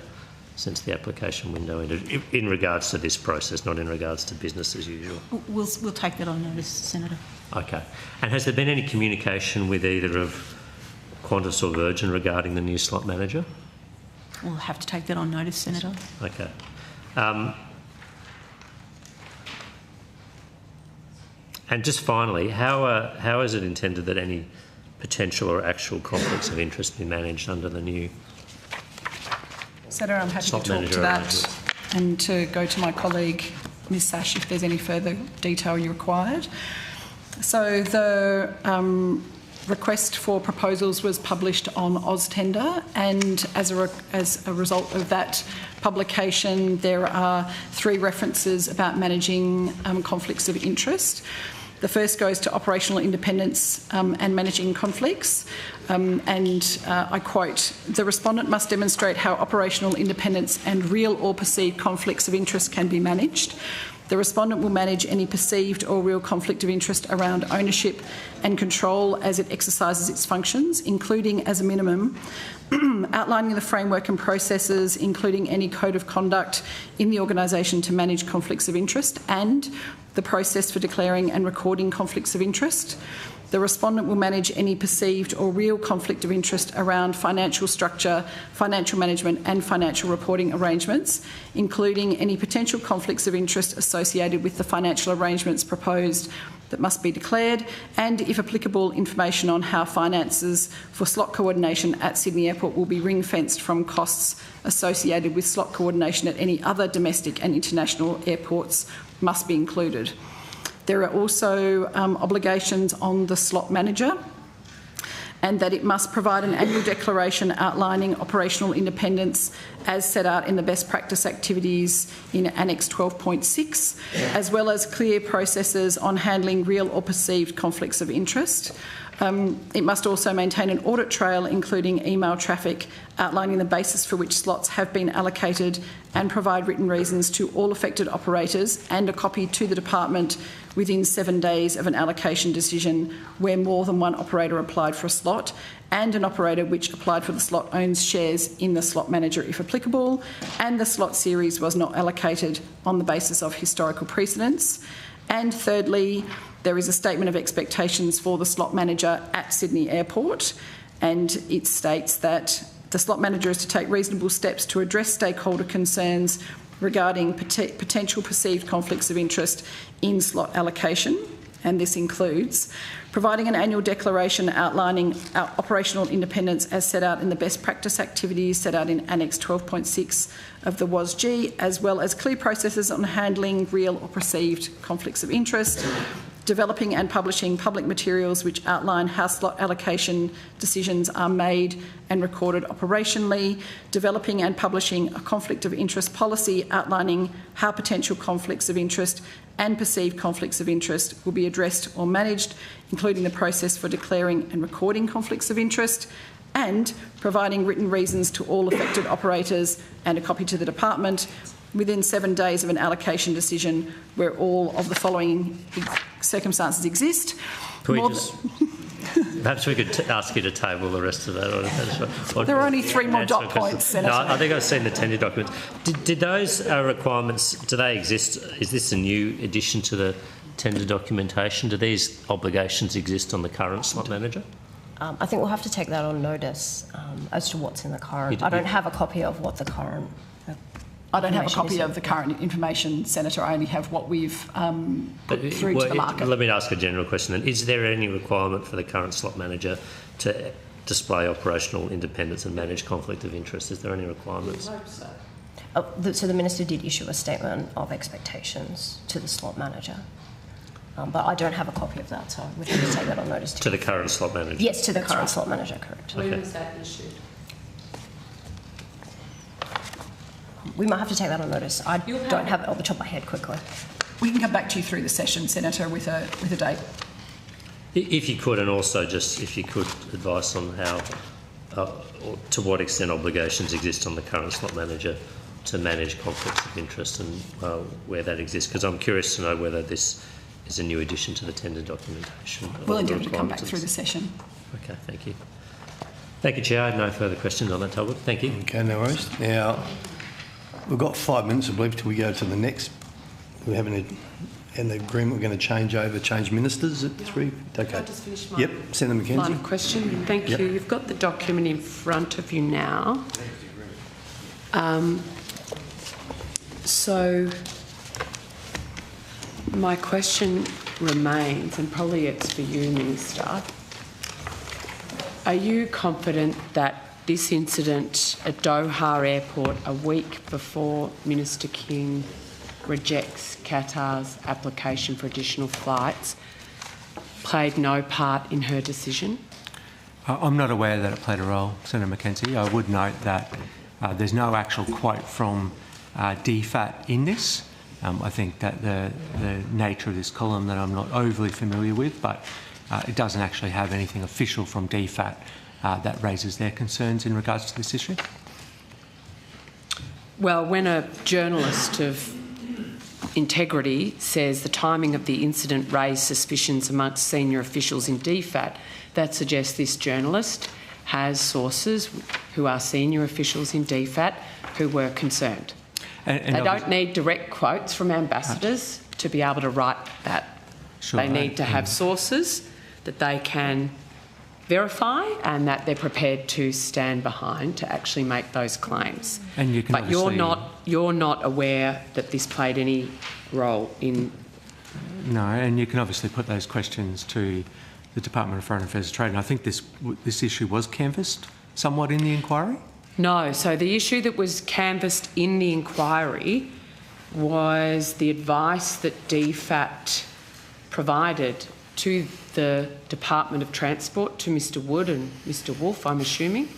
S22: since the application window ended, in regards to this process, not in regards to business as usual?
S11: We'll take that on notice, Senator.
S22: Okay. And has there been any communication with either of Qantas or Virgin regarding the new slot manager?
S11: We'll have to take that on notice, Senator.
S22: Okay. And just finally, how is it intended that any potential or actual conflicts of interest be managed under the new
S16: Senator, I'm happy to
S22: slot
S16: talk
S22: manager
S16: to that
S22: arrangements?
S16: and to go to my colleague, Ms Sash, if there's any further detail you required. So the request for proposals was published on AUSTender, and as a result of that publication, there are 3 references about managing conflicts of interest. The first goes to operational independence and managing conflicts, and I quote, "The respondent must demonstrate how operational independence and real or perceived conflicts of interest can be managed. The respondent will manage any perceived or real conflict of interest around ownership and control as it exercises its functions, including, as a minimum, outlining the framework and processes, including any code of conduct in the organisation to manage conflicts of interest, and the process for declaring and recording conflicts of interest. The respondent will manage any perceived or real conflict of interest around financial structure, financial management and financial reporting arrangements, including any potential conflicts of interest associated with the financial arrangements proposed that must be declared, and, if applicable, information on how finances for slot coordination at Sydney Airport will be ring-fenced from costs associated with slot coordination at any other domestic and international airports must be included. There are also obligations on the slot manager, and that it must provide an annual declaration outlining operational independence as set out in the best practice activities in Annex 12.6, as well as clear processes on handling real or perceived conflicts of interest. It must also maintain an audit trail, including email traffic, outlining the basis for which slots have been allocated, and provide written reasons to all affected operators and a copy to the department within 7 days of an allocation decision where more than one operator applied for a slot, and an operator which applied for the slot owns shares in the slot manager if applicable, and the slot series was not allocated on the basis of historical precedents. And thirdly, there is a statement of expectations for the slot manager at Sydney Airport, and it states that the slot manager is to take reasonable steps to address stakeholder concerns regarding potential perceived conflicts of interest in slot allocation, and this includes providing an annual declaration outlining our operational independence as set out in the best practice activities set out in Annex 12.6 of the WASG, as well as clear processes on handling real or perceived conflicts of interest, developing and publishing public materials which outline how slot allocation decisions are made and recorded operationally, developing and publishing a conflict of interest policy outlining how potential conflicts of interest and perceived conflicts of interest will be addressed or managed, including the process for declaring and recording conflicts of interest, and providing written reasons to all affected operators and a copy to the department within 7 days of an allocation decision where all of the following circumstances exist.
S22: Perhaps we could ask you to table the rest of that.
S16: There are only 3 more dot points, Senator.
S22: No, I think I've seen the tender documents. Did those requirements, do they exist? Is this a new addition to the tender documentation? Do these obligations exist on the current slot manager?
S8: I think we'll have to take that on notice as to what's in the current. I don't have a copy of what the current...
S16: I don't have a copy of the current information, Senator. I only have what we've put through to the market.
S22: Let me ask a general question then. Is there any requirement for the current slot manager to display operational independence and manage conflict of interest? Is there any requirements?
S8: I hope so. So the Minister did issue a statement of expectations to the slot manager. But I don't have a copy of that, so we'd have to take that on notice.
S22: To the current slot manager?
S8: Yes, to the current slot manager, correct.
S7: When was that issued?
S8: We might have to take that on notice. I don't have it off the top of my head quickly.
S16: We can come back to you through the session, Senator, with a date.
S22: If you could, and also just if you could advise on how, or to what extent obligations exist on the current slot manager to manage conflicts of interest and where that exists, because I'm curious to know whether this is a new addition to the tender documentation.
S16: We'll endeavour to come back through the session.
S22: Okay, thank you. Thank you, Chair. I have no further questions on that topic. Thank you.
S1: Okay, no worries. Now, we've got 5 minutes, I believe, till we go to the next. We're having an agreement. We're going to change ministers at 3. Okay.
S7: Can I just finish my
S1: Senator McKenzie.
S7: line of question? Thank you. You've got the document in front of you now. So my question remains, and probably it's for you, Minister. Are you confident that this incident at Doha Airport a week before Minister King rejects Qatar's application for additional flights played no part in her decision?
S2: I'm not aware that it played a role, Senator McKenzie. I would note that there's no actual quote from DFAT in this. I think that the nature of this column that I'm not overly familiar with, but it doesn't actually have anything official from DFAT that raises their concerns in regards to this issue.
S7: Well, when a journalist of integrity says the timing of the incident raised suspicions amongst senior officials in DFAT, that suggests this journalist has sources who are senior officials in DFAT who were concerned. They don't need direct quotes from ambassadors. to be able to write that.
S2: Sure,
S7: they need to have sources that they can verify and that they're prepared to stand behind to actually make those claims.
S2: And you can
S7: but you're not aware that this played any role in...
S2: No, and you can obviously put those questions to the Department of Foreign Affairs and Trade, and I think this issue was canvassed somewhat in the inquiry?
S7: No, so the issue that was canvassed in the inquiry was the advice that DFAT provided to the Department of Transport, to Mr Wood and Mr Wolf, I'm assuming,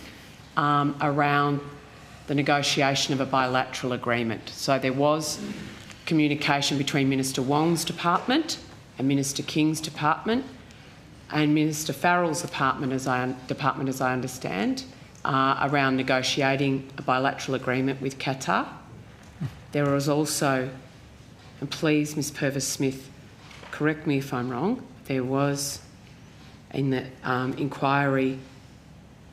S7: around the negotiation of a bilateral agreement. So there was communication between Minister Wong's department and Minister King's department and Minister Farrell's department, as I understand, around negotiating a bilateral agreement with Qatar. There was also, and please, Ms Purvis-Smith, correct me if I'm wrong, there was in the inquiry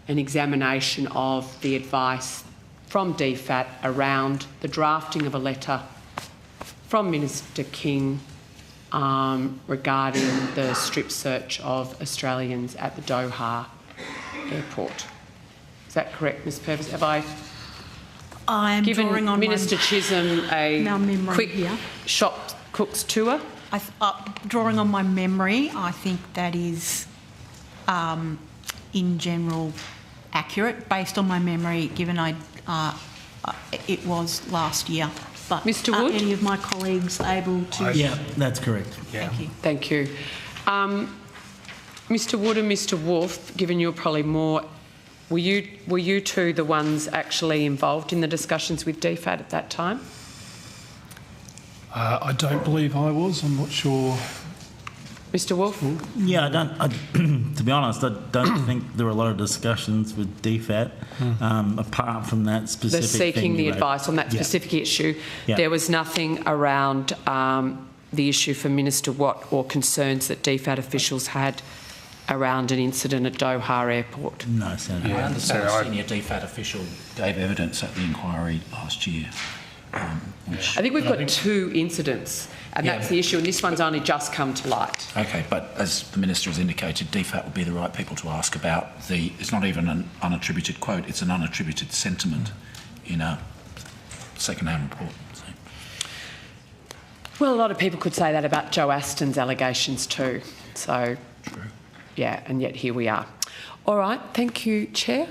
S7: an examination of the advice from DFAT around the drafting of a letter from Minister King regarding the strip search of Australians at the Doha airport. Is that correct, Ms Purvis? Have I given Minister Chisholm a quick shop cook's tour?
S11: Drawing on my memory, I think that is, in general, accurate based on my memory, given it was last year. But
S7: Mr Wood?
S11: Are any of my colleagues able to...
S18: Yeah, that's correct.
S11: Yeah. Thank you.
S7: Thank you. Mr Wood and Mr Wolf, given you're probably more... Were you two the ones actually involved in the discussions with DFAT at that time?
S13: I don't believe I was. I'm not sure.
S7: Mr Wolf?
S18: Yeah, to be honest, I don't think there were a lot of discussions with DFAT apart from that specific
S7: They're seeking the
S18: thing
S7: advice on that specific issue.
S18: Yeah.
S7: There was nothing around the issue for Minister Watt or concerns that DFAT officials had around an incident at Doha Airport.
S18: No, Senator.
S3: I understand a senior DFAT official gave evidence at the inquiry last year.
S7: I think we've got two incidents, and that's the issue, and this one's only just come to light.
S3: Okay, but as the Minister has indicated, DFAT would be the right people to ask about it's not even an unattributed quote, it's an unattributed sentiment in a second-hand report. So.
S7: Well, a lot of people could say that about Joe Aston's allegations too. So,
S3: true.
S7: Yeah, and yet here we are. All right, thank you, Chair.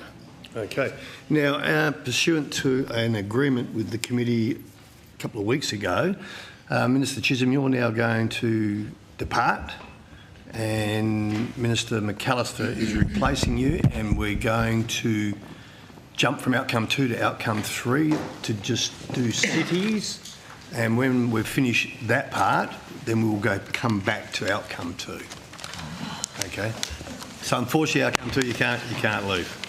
S1: Okay. Now, pursuant to an agreement with the committee a couple of weeks ago, Minister Chisholm, you're now going to depart, and Minister McAllister is replacing you, and we're going to jump from outcome 2 to outcome 3 to just do cities, and when we've finished that part, then we'll come back to outcome 2. Okay. So unfortunately, outcome 2 you can't leave.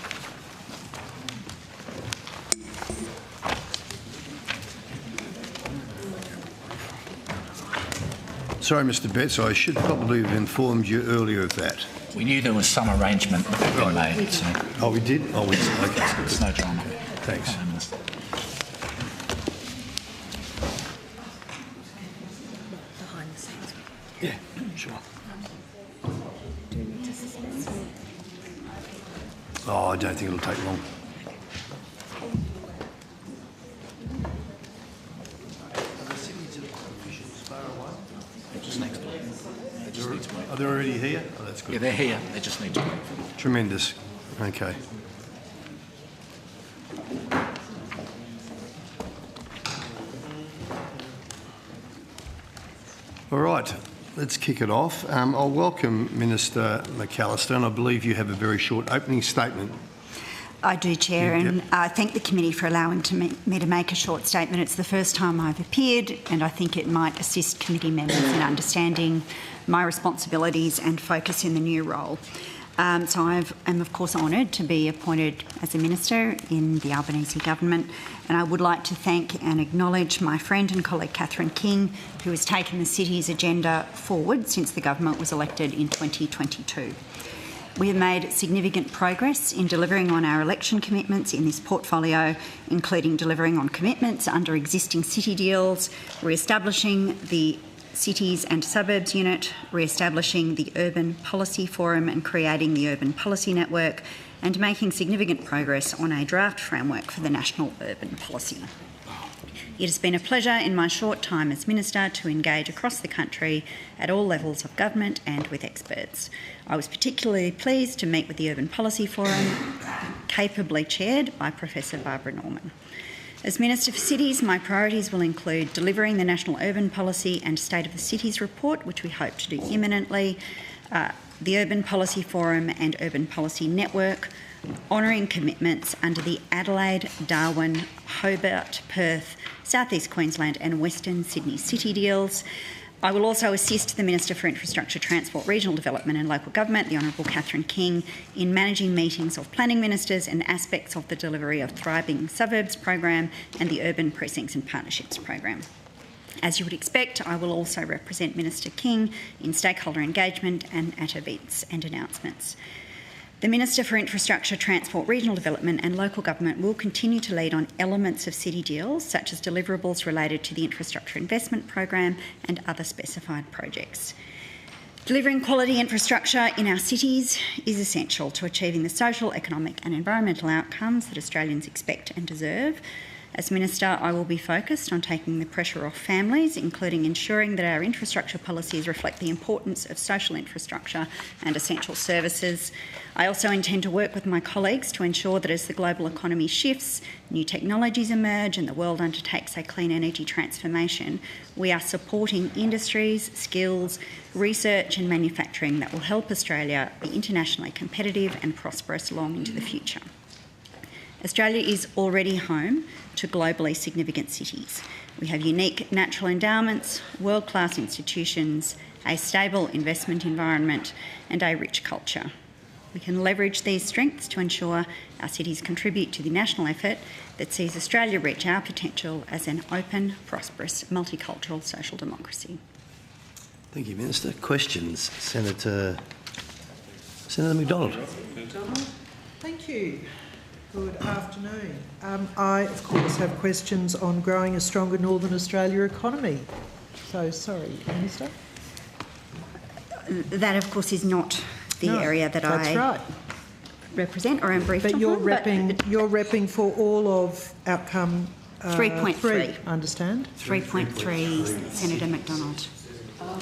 S1: Sorry, Mr Betts, I should probably have informed you earlier of that.
S3: We knew there was some arrangement that had been made. So.
S1: Oh, we did? Oh, we did. Okay.
S3: It's no drama.
S1: Thanks.
S8: Behind the scenes.
S1: Yeah, sure. Oh, I don't think it'll take long. Are they already here? Oh, that's good.
S3: Yeah, they're here. They just need to wait.
S1: Tremendous. Okay. All right, let's kick it off. I'll welcome Minister McAllister, and I believe you have a very short opening statement.
S10: I do, Chair, and I thank the committee for allowing me to make a short statement. It's the first time I've appeared, and I think it might assist committee members in understanding my responsibilities and focus in the new role. So I am, of course, honoured to be appointed as a minister in the Albanese government, and I would like to thank and acknowledge my friend and colleague Catherine King, who has taken the city's agenda forward since the government was elected in 2022. We have made significant progress in delivering on our election commitments in this portfolio, including delivering on commitments under existing city deals, re-establishing the Cities and Suburbs Unit, re-establishing the Urban Policy Forum and creating the Urban Policy Network, and making significant progress on a draft framework for the National Urban Policy. It has been a pleasure in my short time as Minister to engage across the country at all levels of government and with experts. I was particularly pleased to meet with the Urban Policy Forum, capably chaired by Professor Barbara Norman. As Minister for Cities, my priorities will include delivering the National Urban Policy and State of the Cities report, which we hope to do imminently, the Urban Policy Forum and Urban Policy Network, honouring commitments under the Adelaide, Darwin, Hobart, Perth, South East Queensland and Western Sydney City deals. I will also assist the Minister for Infrastructure, Transport, Regional Development and Local Government, the Honourable Catherine King, in managing meetings of planning ministers and aspects of the delivery of Thriving Suburbs program and the Urban Precincts and Partnerships program. As you would expect, I will also represent Minister King in stakeholder engagement and at events and announcements. The Minister for Infrastructure, Transport, Regional Development and Local Government will continue to lead on elements of city deals, such as deliverables related to the Infrastructure Investment Program and other specified projects. Delivering quality infrastructure in our cities is essential to achieving the social, economic and environmental outcomes that Australians expect and deserve. As Minister, I will be focused on taking the pressure off families, including ensuring that our infrastructure policies reflect the importance of social infrastructure and essential services. I also intend to work with my colleagues to ensure that as the global economy shifts, new technologies emerge and the world undertakes a clean energy transformation, we are supporting industries, skills, research and manufacturing that will help Australia be internationally competitive and prosperous long into the future. Australia is already home to globally significant cities. We have unique natural endowments, world-class institutions, a stable investment environment and a rich culture. We can leverage these strengths to ensure our cities contribute to the national effort that sees Australia reach our potential as an open, prosperous, multicultural social democracy.
S1: Thank you, Minister. Questions? Senator McDonald.
S6: Thank you. Good afternoon. I, of course, have questions on growing a stronger Northern Australia economy. So, sorry, Minister.
S10: That, of course, is not the area that I represent or am briefed
S6: but
S10: on.
S6: You're repping for all of outcome
S10: 3.3.
S6: Understand?
S10: 3.3, Senator McDonald.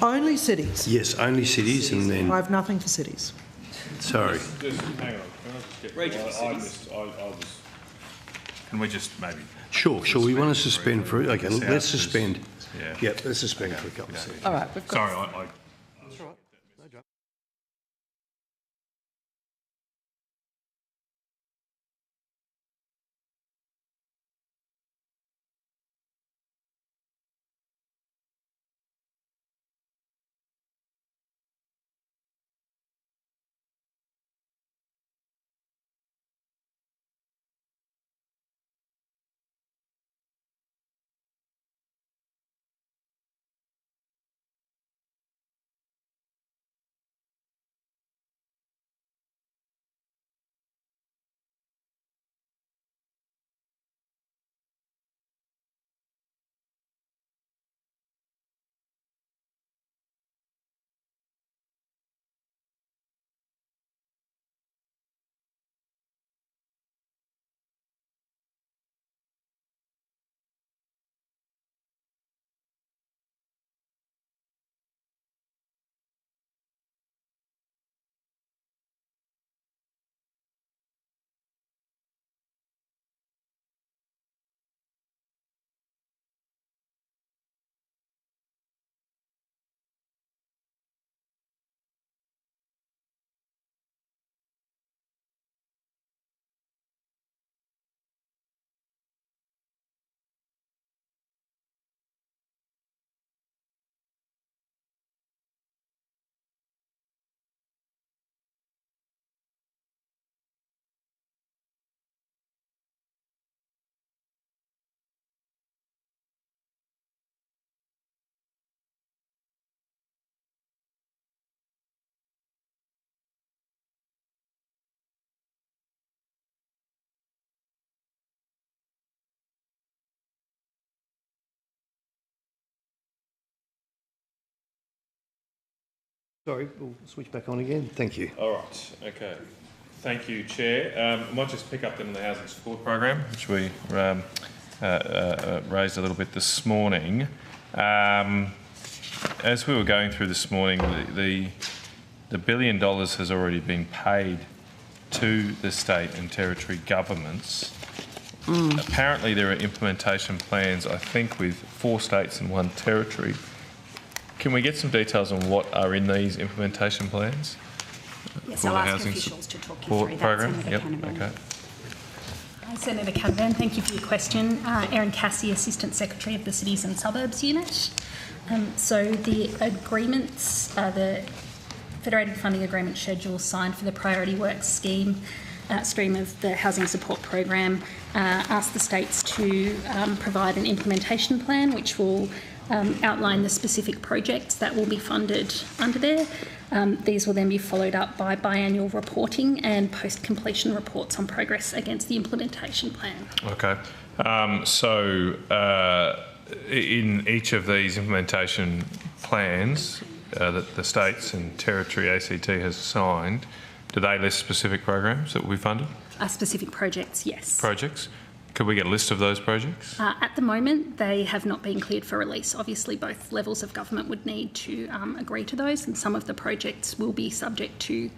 S6: Only cities?
S1: Yes, only cities and then...
S6: I have nothing for cities.
S1: Sorry.
S4: Hang on. Can we just maybe...
S1: Sure. We want to suspend for... Okay, let's suspend. Yeah. Yep, let's suspend for a couple of seconds.
S16: All right. We've got
S4: Sorry,
S1: Sorry, we'll switch back on again. Thank you.
S4: All right. Okay. Thank you, Chair. I might just pick up then on the housing support program, which we raised a little bit this morning. As we were going through this morning, the $1 billion has already been paid to the state and territory governments. Apparently there are implementation plans, I think, with 4 states and 1 territory. Can we get some details on what are in these implementation plans?
S12: Yes, I'll ask officials to talk you through that,
S4: program?
S12: Senator
S4: Yep.
S12: Canavan.
S4: Okay.
S12: Hi, Senator Canavan, thank you for your question. Erin Cassie, Assistant Secretary of the Cities and Suburbs Unit. So the agreements, the Federated Funding Agreement schedule signed for the Priority Works scheme stream of the Housing Support Program asked the states to provide an implementation plan which will outline the specific projects that will be funded under there. These will then be followed up by biannual reporting and post-completion reports on progress against the implementation plan.
S4: Okay. In each of these implementation plans that the states and territory ACT has signed, do they list specific programs that will be funded?
S12: Specific projects, yes.
S4: Projects? Could we get a list of those projects?
S12: At the moment, they have not been cleared for release. Obviously, both levels of government would need to agree to those, and some of the projects will be subject to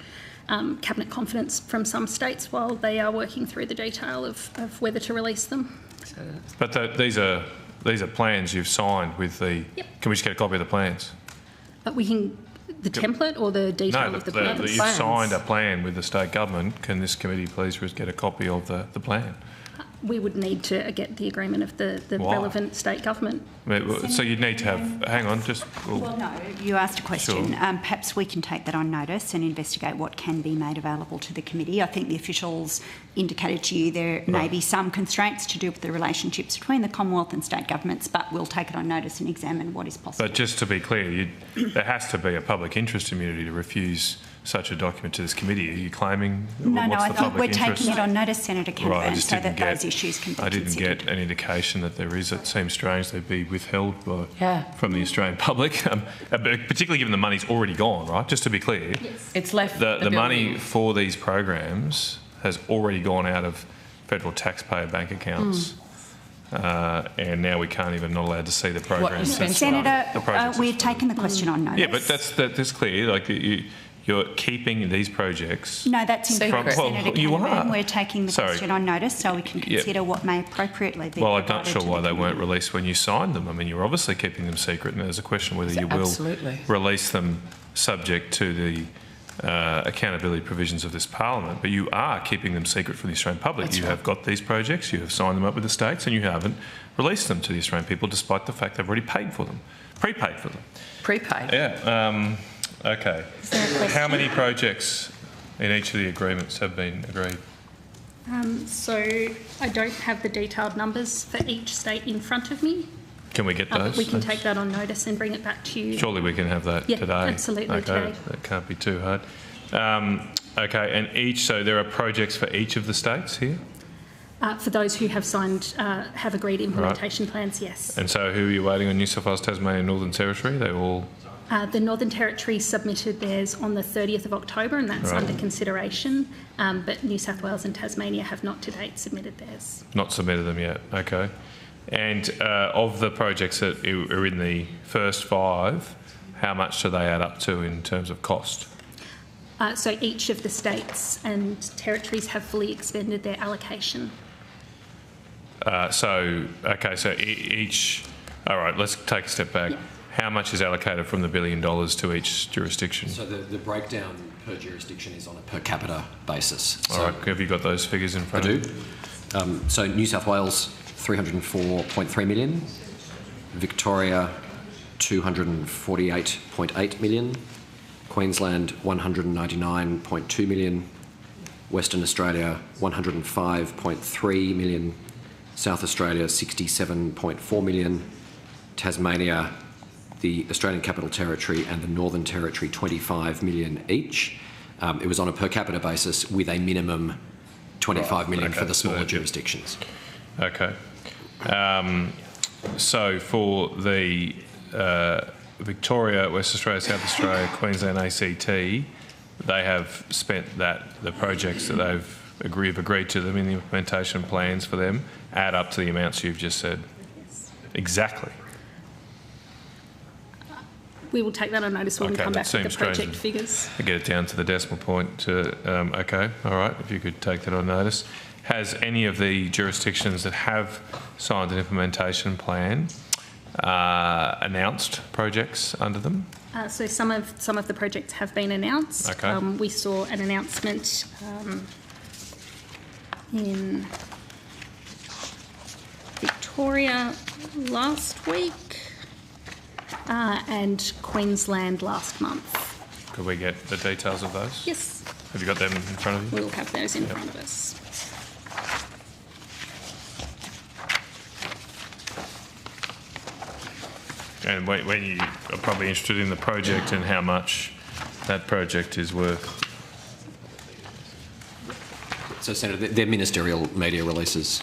S12: cabinet confidence from some states while they are working through the detail of whether to release them.
S4: But these are plans you've signed with the... Yep. Can we just get a copy of the plans?
S12: But we can... The template or the detail of the plan?
S4: You've signed a plan with the state government. Can this committee please get a copy of the plan?
S12: We would need to get the agreement of the relevant state government.
S4: So you'd need to have... Hang on, just...
S10: Well, no, you asked a question.
S4: Sure.
S10: Perhaps we can take that on notice and investigate what can be made available to the committee. I think the officials indicated to you there may be some constraints to do with the relationships between the Commonwealth and state governments, but we'll take it on notice and examine what is possible.
S4: But just to be clear, there has to be a public interest immunity to refuse such a document to this committee. Are you claiming...
S10: No, I think we're taking it on notice, Senator Canavan, so that those issues can be
S4: I didn't
S10: considered.
S4: get an indication that there is. It seems strange they'd be withheld from the Australian public, particularly given the money's already gone, right? Just to be clear.
S7: Yes. It's left
S4: the money for these programs has already gone out of federal taxpayer bank accounts. And now we can't even, not allowed to see the programs.
S10: Senator, we've taken the question on notice.
S4: Yeah, but that's clear. Like you're keeping these projects.
S10: No, that's incorrect, Senator Canavan. We're taking the
S4: Sorry.
S10: question on notice so we can consider what may appropriately be
S4: Well, I'm not
S10: provided
S4: sure
S10: to
S4: why
S10: the
S4: they weren't
S10: committee.
S4: released when you signed them. I mean, you're obviously keeping them secret, and there's a question whether you will release them subject to the accountability provisions of this Parliament. But you are keeping them secret from the Australian public. You have got these projects, you have signed them up with the states, and you haven't released them to the Australian people, despite the fact they've already paid for them, prepaid for them.
S7: Prepaid?
S4: Yeah. Okay. How many projects in each of the agreements have been agreed?
S12: So I don't have the detailed numbers for each state in front of me.
S4: Can we get those?
S12: We can take that on notice and bring it back to you.
S4: Surely we can have that today.
S12: Absolutely, today.
S4: That can't be too hard. Okay, and so there are projects for each of the states here?
S12: For those who have signed, have agreed implementation plans, yes.
S4: And so who are you waiting on? New South Wales, Tasmania, Northern Territory? They all...
S12: The Northern Territory submitted theirs on the 30th of October, and that's under consideration. But New South Wales and Tasmania have not to date submitted theirs.
S4: Not submitted them yet, okay. And of the projects that are in the first 5, how much do they add up to in terms of cost?
S12: So each of the states and territories have fully expended their allocation.
S4: So each... All right, let's take a step back. Yep. How much is allocated from the $1 billion to each jurisdiction?
S15: So the breakdown per jurisdiction is on a per capita basis. So
S4: all right, have you got those figures in front of you?
S15: I do. So New South Wales, 304.3 million. Victoria, 248.8 million. Queensland, 199.2 million. Western Australia, 105.3 million. South Australia, 67.4 million. Tasmania, the Australian Capital Territory and the Northern Territory, 25 million each. It was on a per capita basis with a minimum 25 million for the smaller jurisdictions.
S4: Okay. So for the Victoria, West Australia, South Australia, Queensland, ACT, they have spent the projects that they've agreed to them in the implementation plans for them add up to the amounts you've just said.
S12: Yes.
S4: Exactly.
S12: We will take that on notice when we come back with the project figures.
S4: I get it down to the decimal point. Okay, all right, if you could take that on notice. Has any of the jurisdictions that have signed an implementation plan announced projects under them?
S12: So some of the projects have been announced.
S4: Okay.
S12: We saw an announcement in Victoria last week and Queensland last month.
S4: Could we get the details of those?
S12: Yes.
S4: Have you got them in front of you?
S12: We'll have those in front of us.
S4: And when you are probably interested in the project and how much that project is worth.
S15: So, Senator, they're ministerial media releases,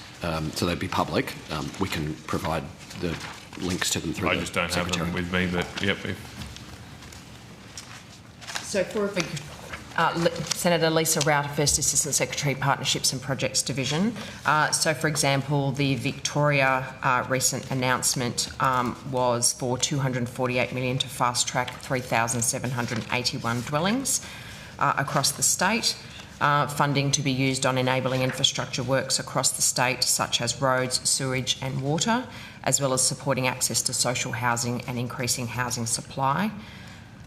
S15: so they'd be public. We can provide the links to them through the
S4: just don't
S15: Secretary.
S4: have them with me, but yep.
S7: So for Senator Lisa Router, First Assistant Secretary, Partnerships and Projects Division. So, for example, the Victoria recent announcement was for $248 million to fast-track 3,781 dwellings across the state. Funding to be used on enabling infrastructure works across the state, such as roads, sewerage and water, as well as supporting access to social housing and increasing housing supply.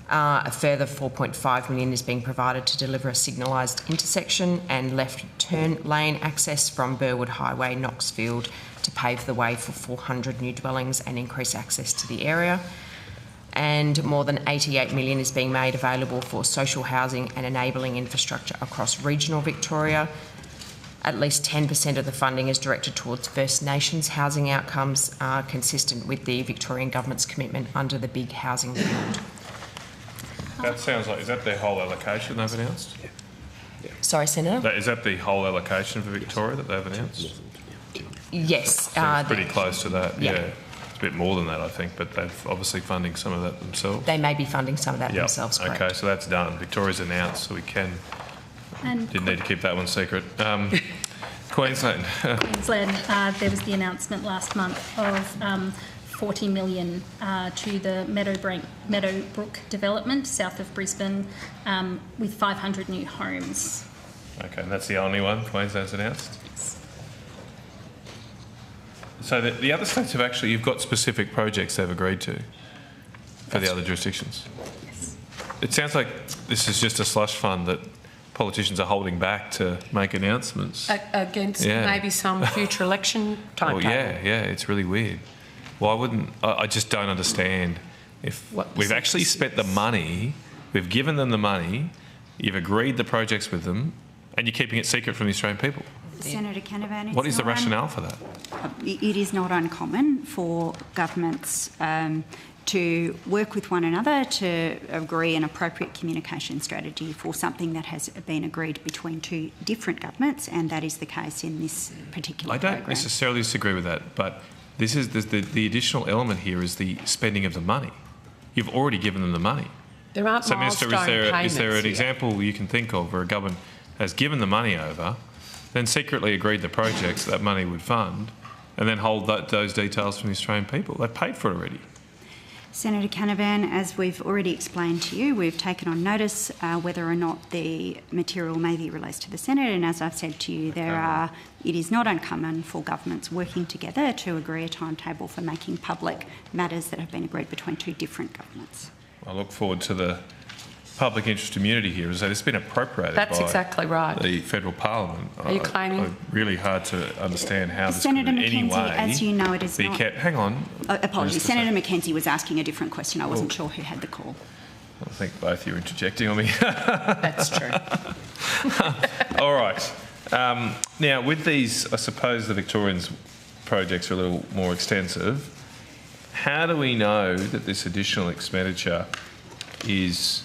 S7: A further $4.5 million is being provided to deliver a signalised intersection and left turn lane access from Burwood Highway, Knoxfield, to pave the way for 400 new dwellings and increase access to the area. And more than $88 million is being made available for social housing and enabling infrastructure across regional Victoria. At least 10% of the funding is directed towards First Nations housing outcomes, consistent with the Victorian Government's commitment under the Big Housing Build.
S4: That sounds like, is that their whole allocation they've announced?
S7: Yeah. Sorry, Senator?
S4: Is that the whole allocation for Victoria that they've announced?
S7: Yes.
S4: So it's pretty close to that,
S7: yeah.
S4: yeah. It's a bit more than that, I think, but they're obviously funding some of that themselves.
S7: They may be funding some of that themselves, correct.
S4: Okay, so that's done. Victoria's announced, so we can... Didn't need to keep that one secret. Queensland.
S12: Queensland, there was the announcement last month of $40 million to the Meadowbrook development south of Brisbane with 500 new homes.
S4: Okay, and that's the only one Queensland's announced?
S12: Yes.
S4: So the other states have actually, you've got specific projects they've agreed to for the other jurisdictions?
S12: Yes.
S4: It sounds like this is just a slush fund that politicians are holding back to make announcements.
S7: Against maybe some future election timetable.
S4: Well, yeah, it's really weird. Why wouldn't... I just don't understand. If we've actually spent the money, we've given them the money, you've agreed the projects with them, and you're keeping it secret from the Australian people.
S10: Senator Canavan,
S4: what is the rationale for that?
S10: It is not uncommon for governments to work with one another to agree an appropriate communication strategy for something that has been agreed between two different governments, and that is the case in this particular program.
S4: I don't necessarily disagree with that, but this is the additional element here is the spending of the money. You've already given them the money.
S7: There aren't milestone payments
S4: is there an
S7: here.
S4: example you can think of where a government has given the money over, then secretly agreed the projects that money would fund, and then hold those details from the Australian people? They've paid for it already.
S10: Senator Canavan, as we've already explained to you, we've taken on notice whether or not the material may be released to the Senate, and as I've said to you, it is not uncommon for governments working together to agree a timetable for making public matters that have been agreed between two different governments.
S4: I look forward to the public interest immunity here, is that it's been appropriated
S7: That's
S4: by
S7: exactly right.
S4: the federal parliament.
S7: Are you claiming?
S4: Really hard to understand how this
S10: Senator
S4: could in any
S10: McKenzie,
S4: way
S10: as you know, it is
S4: be
S10: not...
S4: kept. Hang on.
S10: Apologies. Senator McKenzie was asking a different question. I wasn't sure who had the call.
S4: I think both of you are interjecting on me.
S7: That's true.
S4: All right. Now, with these, I suppose the Victorians' projects are a little more extensive. How do we know that this additional expenditure is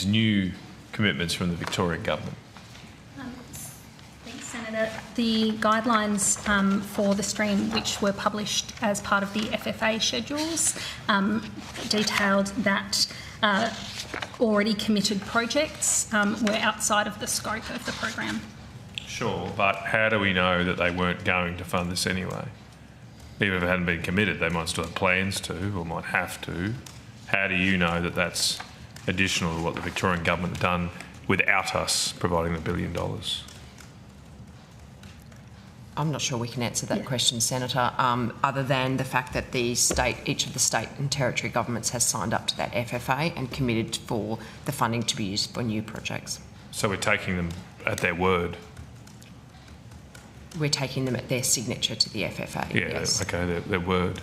S4: new commitments from the Victorian government?
S12: I think Senator Senator, the guidelines for the stream, which were published as part of the FFA schedules, detailed that already committed projects were outside of the scope of the program.
S4: Sure, but how do we know that they weren't going to fund this anyway? Even if it hadn't been committed, they might still have plans to or might have to. How do you know that that's additional to what the Victorian government had done without us providing the $1 billion?
S7: I'm not sure we can answer that question, Senator, other than the fact that each of the state and territory governments has signed up to that FFA and committed for the funding to be used for new projects.
S4: So we're taking them at their word?
S7: We're taking them at their signature to the FFA,
S4: yeah,
S7: yes.
S4: Okay, their word.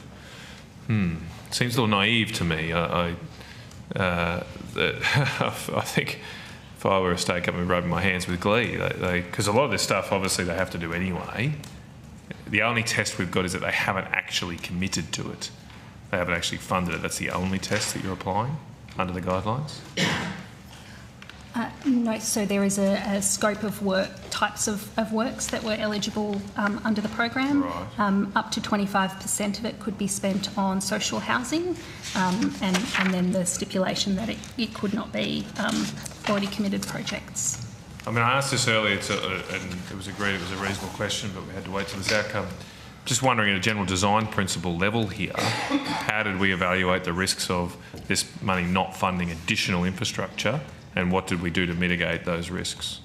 S4: Seems a little naive to me. I think if I were a state government, I'd rub my hands with glee. Because a lot of this stuff, obviously, they have to do anyway. The only test we've got is that they haven't actually committed to it. They haven't actually funded it. That's the only test that you're applying under the guidelines?
S12: No, so there is a scope of work, types of works that were eligible under the program.
S4: Right.
S12: Up to 25% of it could be spent on social housing, and then the stipulation that it could not be already committed projects.
S4: I mean, I asked this earlier, and it was agreed it was a reasonable question, but we had to wait till this outcome. Just wondering, at a general design principle level here, how did we evaluate the risks of this money not funding additional infrastructure? And what did we do to mitigate those risks?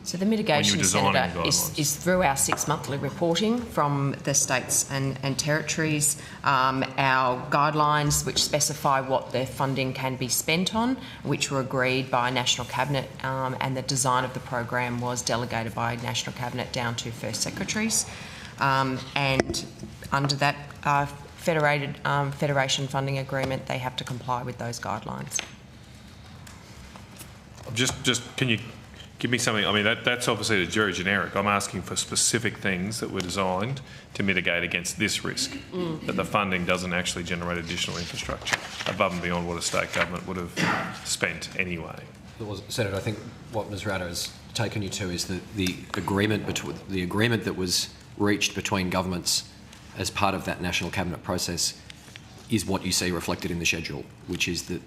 S7: So the mitigation, Senator, is through our 6 monthly reporting from the states and territories, our guidelines which specify what their funding can be spent on, which were agreed by National Cabinet, and the design of the program was delegated by National Cabinet down to First Secretaries. And under that Federation funding agreement, they have to comply with those guidelines.
S4: Just can you give me something? I mean, that's obviously very generic. I'm asking for specific things that were designed to mitigate against this risk, that the funding doesn't actually generate additional infrastructure above and beyond what a state government would have spent anyway.
S15: Well, Senator, I think what Ms Ratter has taken you to is the agreement that was reached between governments as part of that National Cabinet process is what you see reflected in the schedule, which is that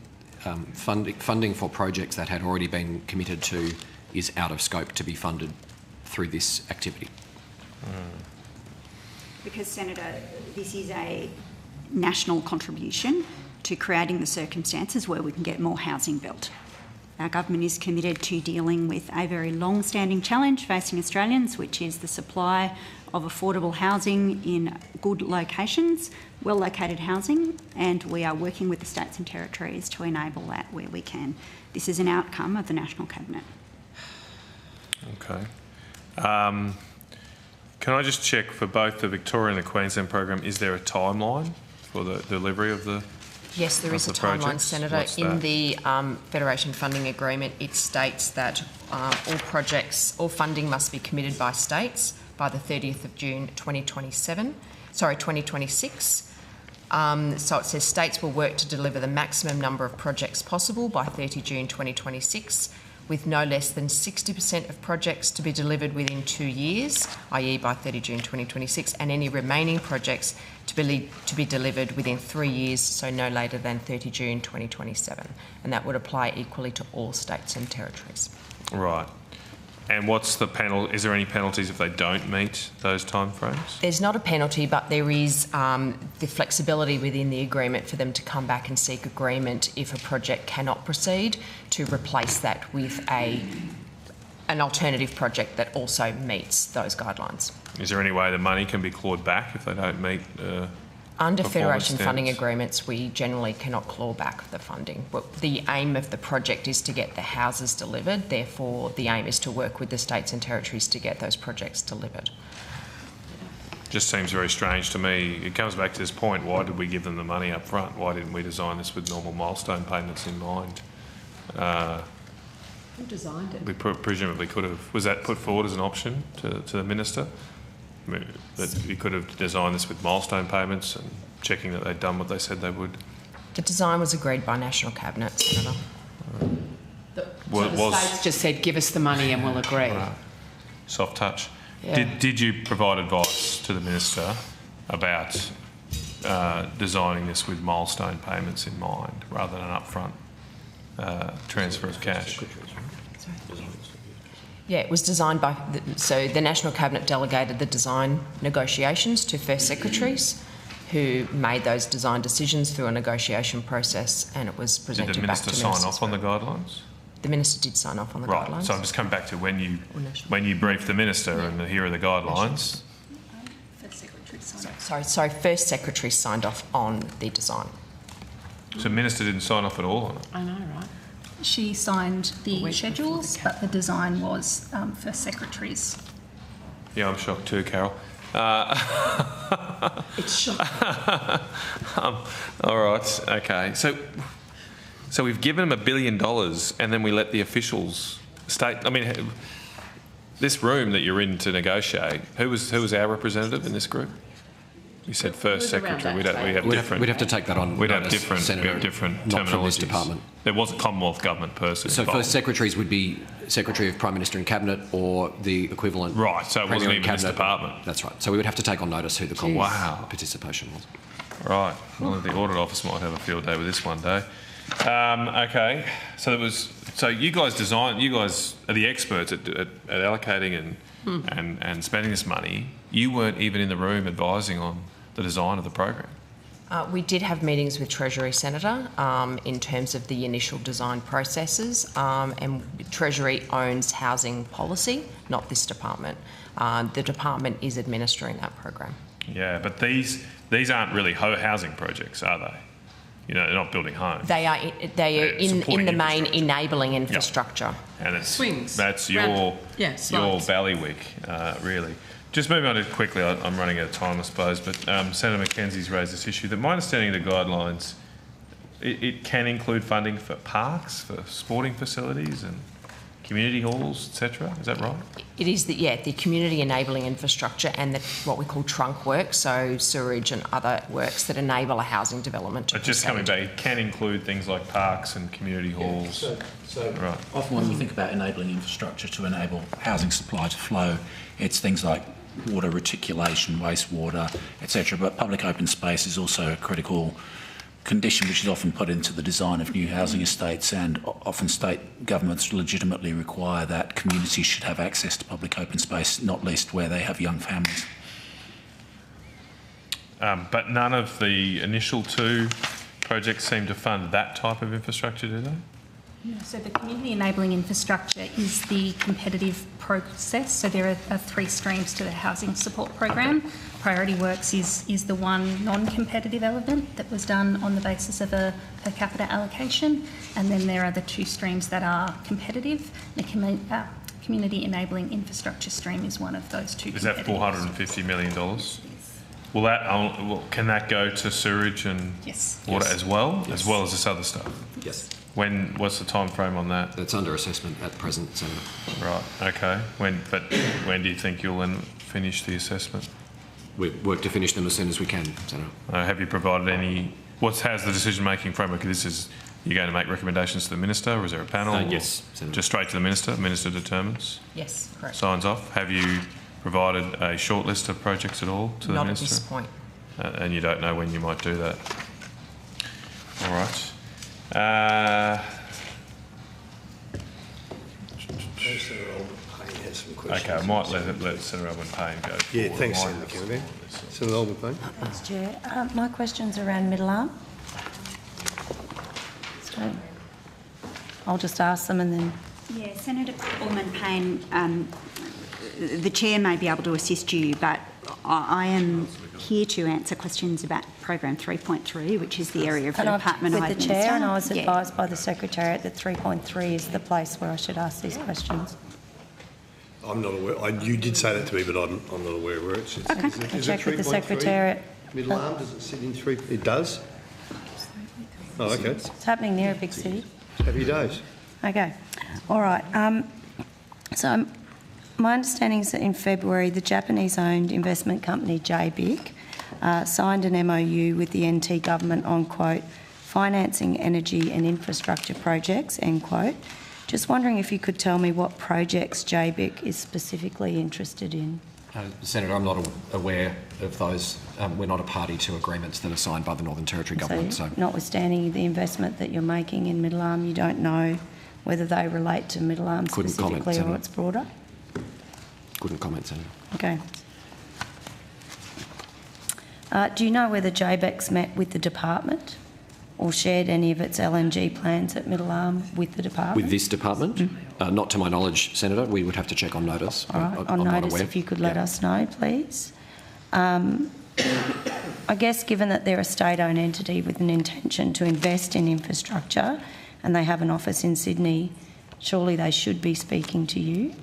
S15: funding for projects that had already been committed to is out of scope to be funded through this activity.
S10: Because, Senator, this is a national contribution to creating the circumstances where we can get more housing built. Our government is committed to dealing with a very long-standing challenge facing Australians, which is the supply of affordable housing in good locations, well-located housing, and we are working with the states and territories to enable that where we can. This is an outcome of the National Cabinet.
S4: Okay. Can I just check for both the Victorian and the Queensland program, is there a timeline for the delivery of the
S7: Yes, there is a timeline,
S4: projects?
S7: Senator. In the Federation funding agreement, it states that all funding must be committed by states by the 30th of June 2026. So it says states will work to deliver the maximum number of projects possible by 30 June 2026, with no less than 60% of projects to be delivered within 2 years, i.e. by 30 June 2026, and any remaining projects to be delivered within 3 years, so no later than 30 June 2027. And that would apply equally to all states and territories.
S4: Right. And what's the penalty? Is there any penalties if they don't meet those timeframes?
S7: There's not a penalty, but there is the flexibility within the agreement for them to come back and seek agreement if a project cannot proceed, to replace that with an alternative project that also meets those guidelines.
S4: Is there any way the money can be clawed back if they don't meet
S7: Under
S4: performance
S7: Federation
S4: standards?
S7: funding agreements, we generally cannot claw back the funding. But the aim of the project is to get the houses delivered. Therefore, the aim is to work with the states and territories to get those projects delivered.
S4: Just seems very strange to me. It comes back to this point, why did we give them the money up front? Why didn't we design this with normal milestone payments in mind?
S7: Who designed it?
S4: We presumably could have. Was that put forward as an option to the Minister? That you could have designed this with milestone payments and checking that they'd done what they said they would?
S7: The design was agreed by National Cabinet, Senator.
S16: So the states just said, give us the money and we'll agree.
S4: Right. soft touch.
S7: Yeah.
S4: Did you provide advice to the Minister about designing this with milestone payments in mind rather than an upfront transfer of cash?
S7: Yeah, it was designed by... So the National Cabinet delegated the design negotiations to First Secretaries, who made those design decisions through a negotiation process, and it was presented
S4: Did the
S7: back to
S4: Minister sign off on the guidelines?
S7: The Minister did sign off on the
S4: right.
S7: guidelines.
S4: So I'm just coming back to when you briefed the Minister and here are the guidelines.
S7: Sorry, First Secretary signed off on the design.
S4: So the Minister didn't sign off at all on it?
S12: I know, right? She signed the schedules, but the design was First Secretary's.
S4: Yeah, I'm shocked too, Carol.
S7: It's shocking.
S4: All right, okay. So we've given them $1 billion and then we let the officials state... I mean, this room that you're in to negotiate, who was our representative in this group? You said First Secretary. We'd have
S15: to take that on.
S4: We'd have
S15: notice,
S4: different
S15: Senator,
S4: different
S15: not
S4: terminologies.
S15: from this department.
S4: There was a Commonwealth Government person
S15: So
S4: involved.
S15: First Secretaries would be Secretary of Prime Minister and Cabinet or the equivalent.
S4: Right, so it wasn't even this department.
S15: That's right. So we would have to take on notice who the Commonwealth participation was.
S4: Right. Well, the Audit Office might have a field day with this one day. Okay. So there was. So you guys are the experts at allocating and spending this money. You weren't even in the room advising on the design of the program.
S7: We did have meetings with Treasury, Senator, in terms of the initial design processes, and Treasury owns housing policy, not this department. The department is administering that program.
S4: Yeah, but these aren't really housing projects, are they? You know, they're not building homes.
S7: They are in the main enabling infrastructure.
S4: Yep. And it's
S7: Swings.
S4: That's your
S7: slides.
S4: bailiwick, really. Just moving on to quickly, I'm running out of time, I suppose, but Senator Mackenzie's raised this issue that my understanding of the guidelines, it can include funding for parks, for sporting facilities and community halls, etc. Is that right?
S7: It is the community enabling infrastructure and what we call trunk work, so sewerage and other works that enable a housing development to
S4: But just coming back, it can include things like parks and community halls.
S3: So
S4: right.
S3: Often when we think about enabling infrastructure to enable housing supply to flow, it's things like water reticulation, wastewater, etc. But public open space is also a critical condition which is often put into the design of new housing estates, and often state governments legitimately require that communities should have access to public open space, not least where they have young families.
S4: But none of the initial two projects seem to fund that type of infrastructure, do they?
S12: No, so the community enabling infrastructure is the competitive process. So there are three streams to the housing support program. Priority works is the one non-competitive element that was done on the basis of a per capita allocation, and then there are the two streams that are competitive. The community enabling infrastructure stream is one of those two.
S4: Is that $450 million? Will that can that go to sewerage and water as well as this other stuff?
S15: Yes.
S4: What's the time frame on that?
S15: It's under assessment at present, Senator.
S4: Right. Okay. When do you think you'll then finish the assessment?
S15: We work to finish them as soon as we can, Senator.
S4: Have you provided any? How's the decision-making framework? You're going to make recommendations to the Minister, or is there a panel?
S15: Yes, Senator.
S4: Just straight to the Minister. Minister determines.
S7: Yes, correct.
S4: Signs off. Have you provided a short list of projects at all to the Minister?
S7: Not at this point.
S4: And you don't know when you might do that. All right. Okay, I might let Senator Alban Payne go.
S1: Yeah, thanks, Senator Kennedy. Senator Alban Payne.
S14: Thanks, Chair. My question's around middle arm. So I'll just ask them and then...
S10: Yeah, Senator Alban Payne, the Chair may be able to assist you, but I am here to answer questions about Program 3.3, which is the area of the Department I
S14: with the Chair, and I was advised by the Secretariat that 3.3 is the place where I should ask these questions.
S1: I'm not aware. You did say that to me, but I'm not aware where it sits.
S14: Okay, I'll check with the Secretariat.
S1: Middle arm, does it sit in 3? It does? Oh, okay.
S14: It's happening near a big city.
S1: Happy days.
S14: Okay. All right. So my understanding is that in February, the Japanese-owned investment company JBIC signed an MOU with the NT government on, quote, financing energy and infrastructure projects, end quote, Just wondering if you could tell me what projects JBIC is specifically interested in.
S15: Senator, I'm not aware of those. We're not a party to agreements that are signed by the Northern Territory Government. So,
S14: notwithstanding the investment that you're making in Middle Arm, you don't know whether they relate to Middle Arm specifically or it's broader?
S15: Couldn't comment, Senator.
S14: Okay. Do you know whether JBEC's met with the department or shared any of its LNG plans at Middle Arm with the department?
S15: With this department? Not to my knowledge, Senator. We would have to check on notice.
S14: All right, on notice, if you could let us know, please. I guess given that they're a state-owned entity with an intention to invest in infrastructure and they have an office in Sydney, surely they should be speaking to you?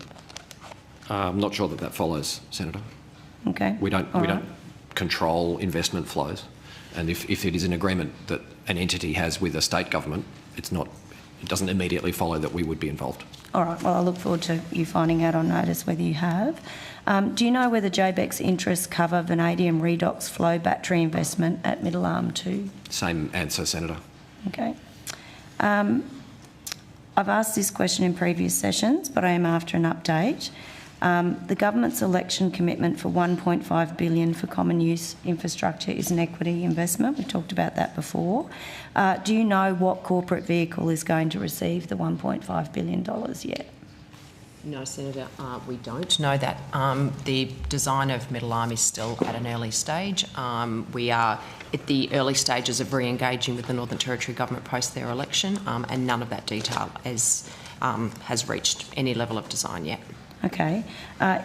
S15: I'm not sure that that follows, Senator.
S14: Okay.
S15: We don't control investment flows, and if it is an agreement that an entity has with a state government, it doesn't immediately follow that we would be involved.
S14: All right, well, I look forward to you finding out on notice whether you have. Do you know whether JBEC's interests cover vanadium redox flow battery investment at Middle Arm too?
S15: Same answer, Senator.
S14: Okay. I've asked this question in previous sessions, but I am after an update. The government's election commitment for $1.5 billion for common use infrastructure is an equity investment. We talked about that before. Do you know what corporate vehicle is going to receive the $1.5 billion yet?
S17: No, Senator, we don't know that. The design of Middle Arm is still at an early stage. We are at the early stages of re-engaging with the Northern Territory Government post their election, and none of that detail has reached any level of design yet.
S14: Okay.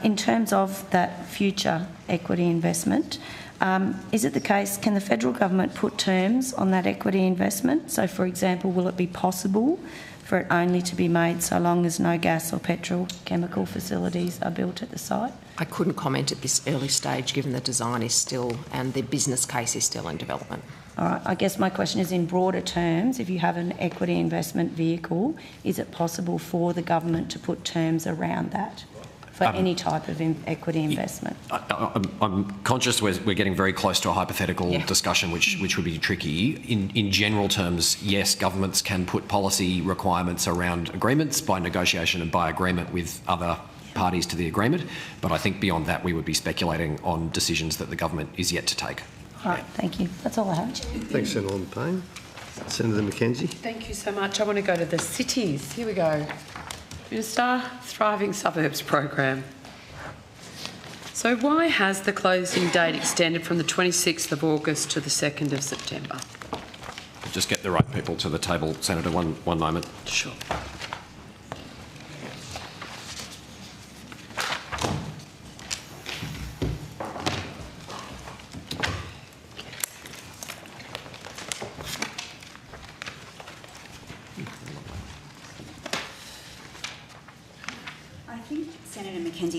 S14: In terms of that future equity investment, is it the case, can the federal government put terms on that equity investment? So, for example, will it be possible for it only to be made so long as no gas or petrochemical facilities are built at the site?
S17: I couldn't comment at this early stage given the design is still and the business case is still in development.
S14: All right, I guess my question is in broader terms, if you have an equity investment vehicle, is it possible for the government to put terms around that for any type of equity investment?
S15: I'm conscious we're getting very close to a hypothetical discussion, which would be tricky. In general terms, yes, governments can put policy requirements around agreements by negotiation and by agreement with other parties to the agreement, but I think beyond that we would be speculating on decisions that the government is yet to take.
S14: All right, thank you. That's all I have.
S1: Thanks, Senator Payne. Senator McKenzie.
S7: Thank you so much. I want to go to the cities. Here we go. Minister, Thriving Suburbs Program. So why has the closing date extended from the 26th of August to the 2nd of September?
S15: Just get the right people to the table, Senator. One moment.
S7: Sure.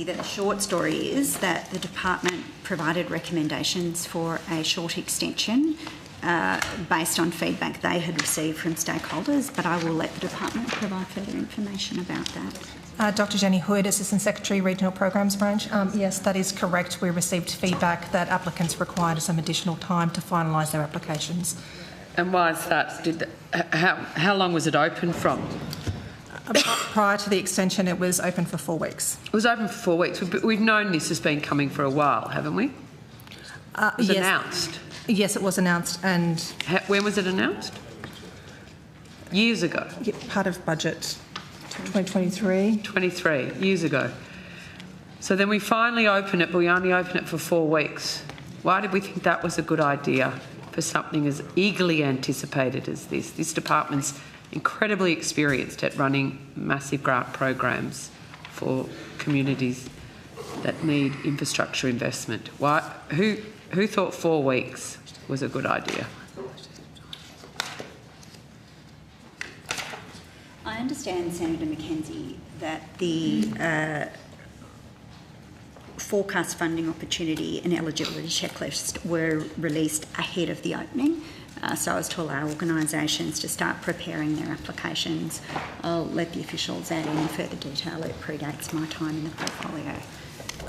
S10: That the short story is that the department provided recommendations for a short extension based on feedback they had received from stakeholders, but I will let the department provide further information about that.
S19: Dr Jenny Hood, Assistant Secretary, Regional Programs Branch. Yes, that is correct. We received feedback that applicants required some additional time to finalise their applications.
S7: And why is that? How long was it open from?
S19: Prior to the extension, it was open for 4 weeks.
S7: It was open for 4 weeks. We've known this has been coming for a while, haven't we? It was announced.
S19: Yes, it was announced. And
S7: when was it announced? Years ago.
S19: Yeah, part of budget 2023.
S7: 23 years ago. So then we finally open it, but we only open it for 4 weeks. Why did we think that was a good idea for something as eagerly anticipated as this? This department's incredibly experienced at running massive grant programs for communities that need infrastructure investment. Why? Who thought 4 weeks was a good idea?
S10: I understand, Senator McKenzie, that the forecast funding opportunity and eligibility checklist were released ahead of the opening, so as to allow organisations to start preparing their applications. I'll let the officials add any further detail. It predates my time in the portfolio.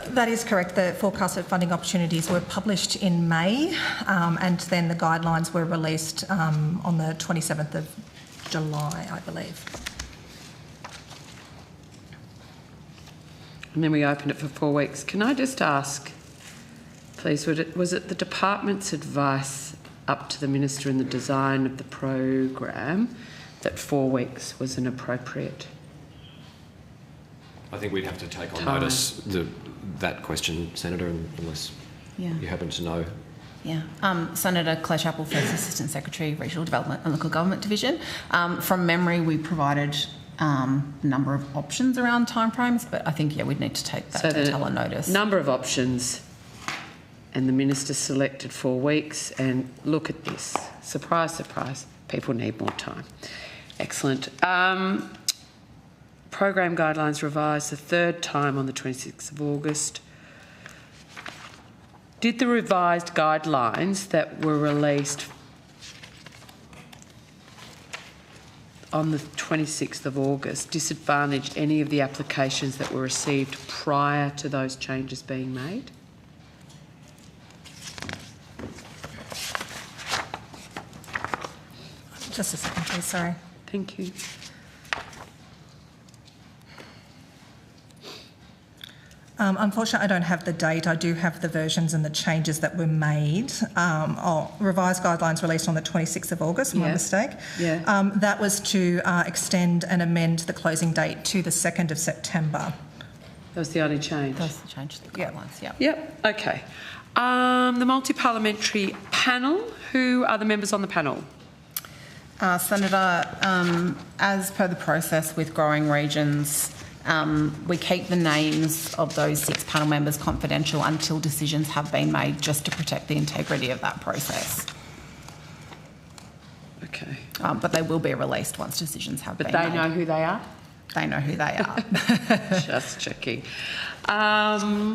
S19: That is correct. The forecasted funding opportunities were published in May, and then the guidelines were released on the 27th of July, I believe.
S7: and then we opened it for 4 weeks. Can I just ask, please, was it the department's advice up to the Minister in the design of the program that 4 weeks was an appropriate?
S15: I think we'd have to take on notice that question, Senator, unless you happen to know.
S20: Yeah, Senator Claire Chappell, First Assistant Secretary, Regional Development and Local Government Division. From memory, we provided a number of options around timeframes, but I think, we'd need to take that detail on notice.
S7: Number of options, and the Minister selected 4 weeks, and look at this. Surprise, surprise, people need more time. Excellent. Program guidelines revised the 3rd time on the 26th of August. Did the revised guidelines that were released on the 26th of August disadvantage any of the applications that were received prior to those changes being made?
S19: Just a second, please. Sorry.
S7: Thank you.
S19: Unfortunately, I don't have the date. I do have the versions and the changes that were made. Revised guidelines released on the 26th of August, my mistake.
S7: Yeah.
S19: That was to extend and amend the closing date to the 2nd of September.
S7: That was the only change?
S20: That's the change to the guidelines,
S7: Yep, okay. The multi-parliamentary panel, who are the members on the panel?
S20: Senator, as per the process with growing regions, we keep the names of those 6 panel members confidential until decisions have been made, just to protect the integrity of that process.
S7: Okay.
S20: But they will be released once decisions have been made.
S7: But they know who they are?
S20: They know who they are.
S7: Just checking. As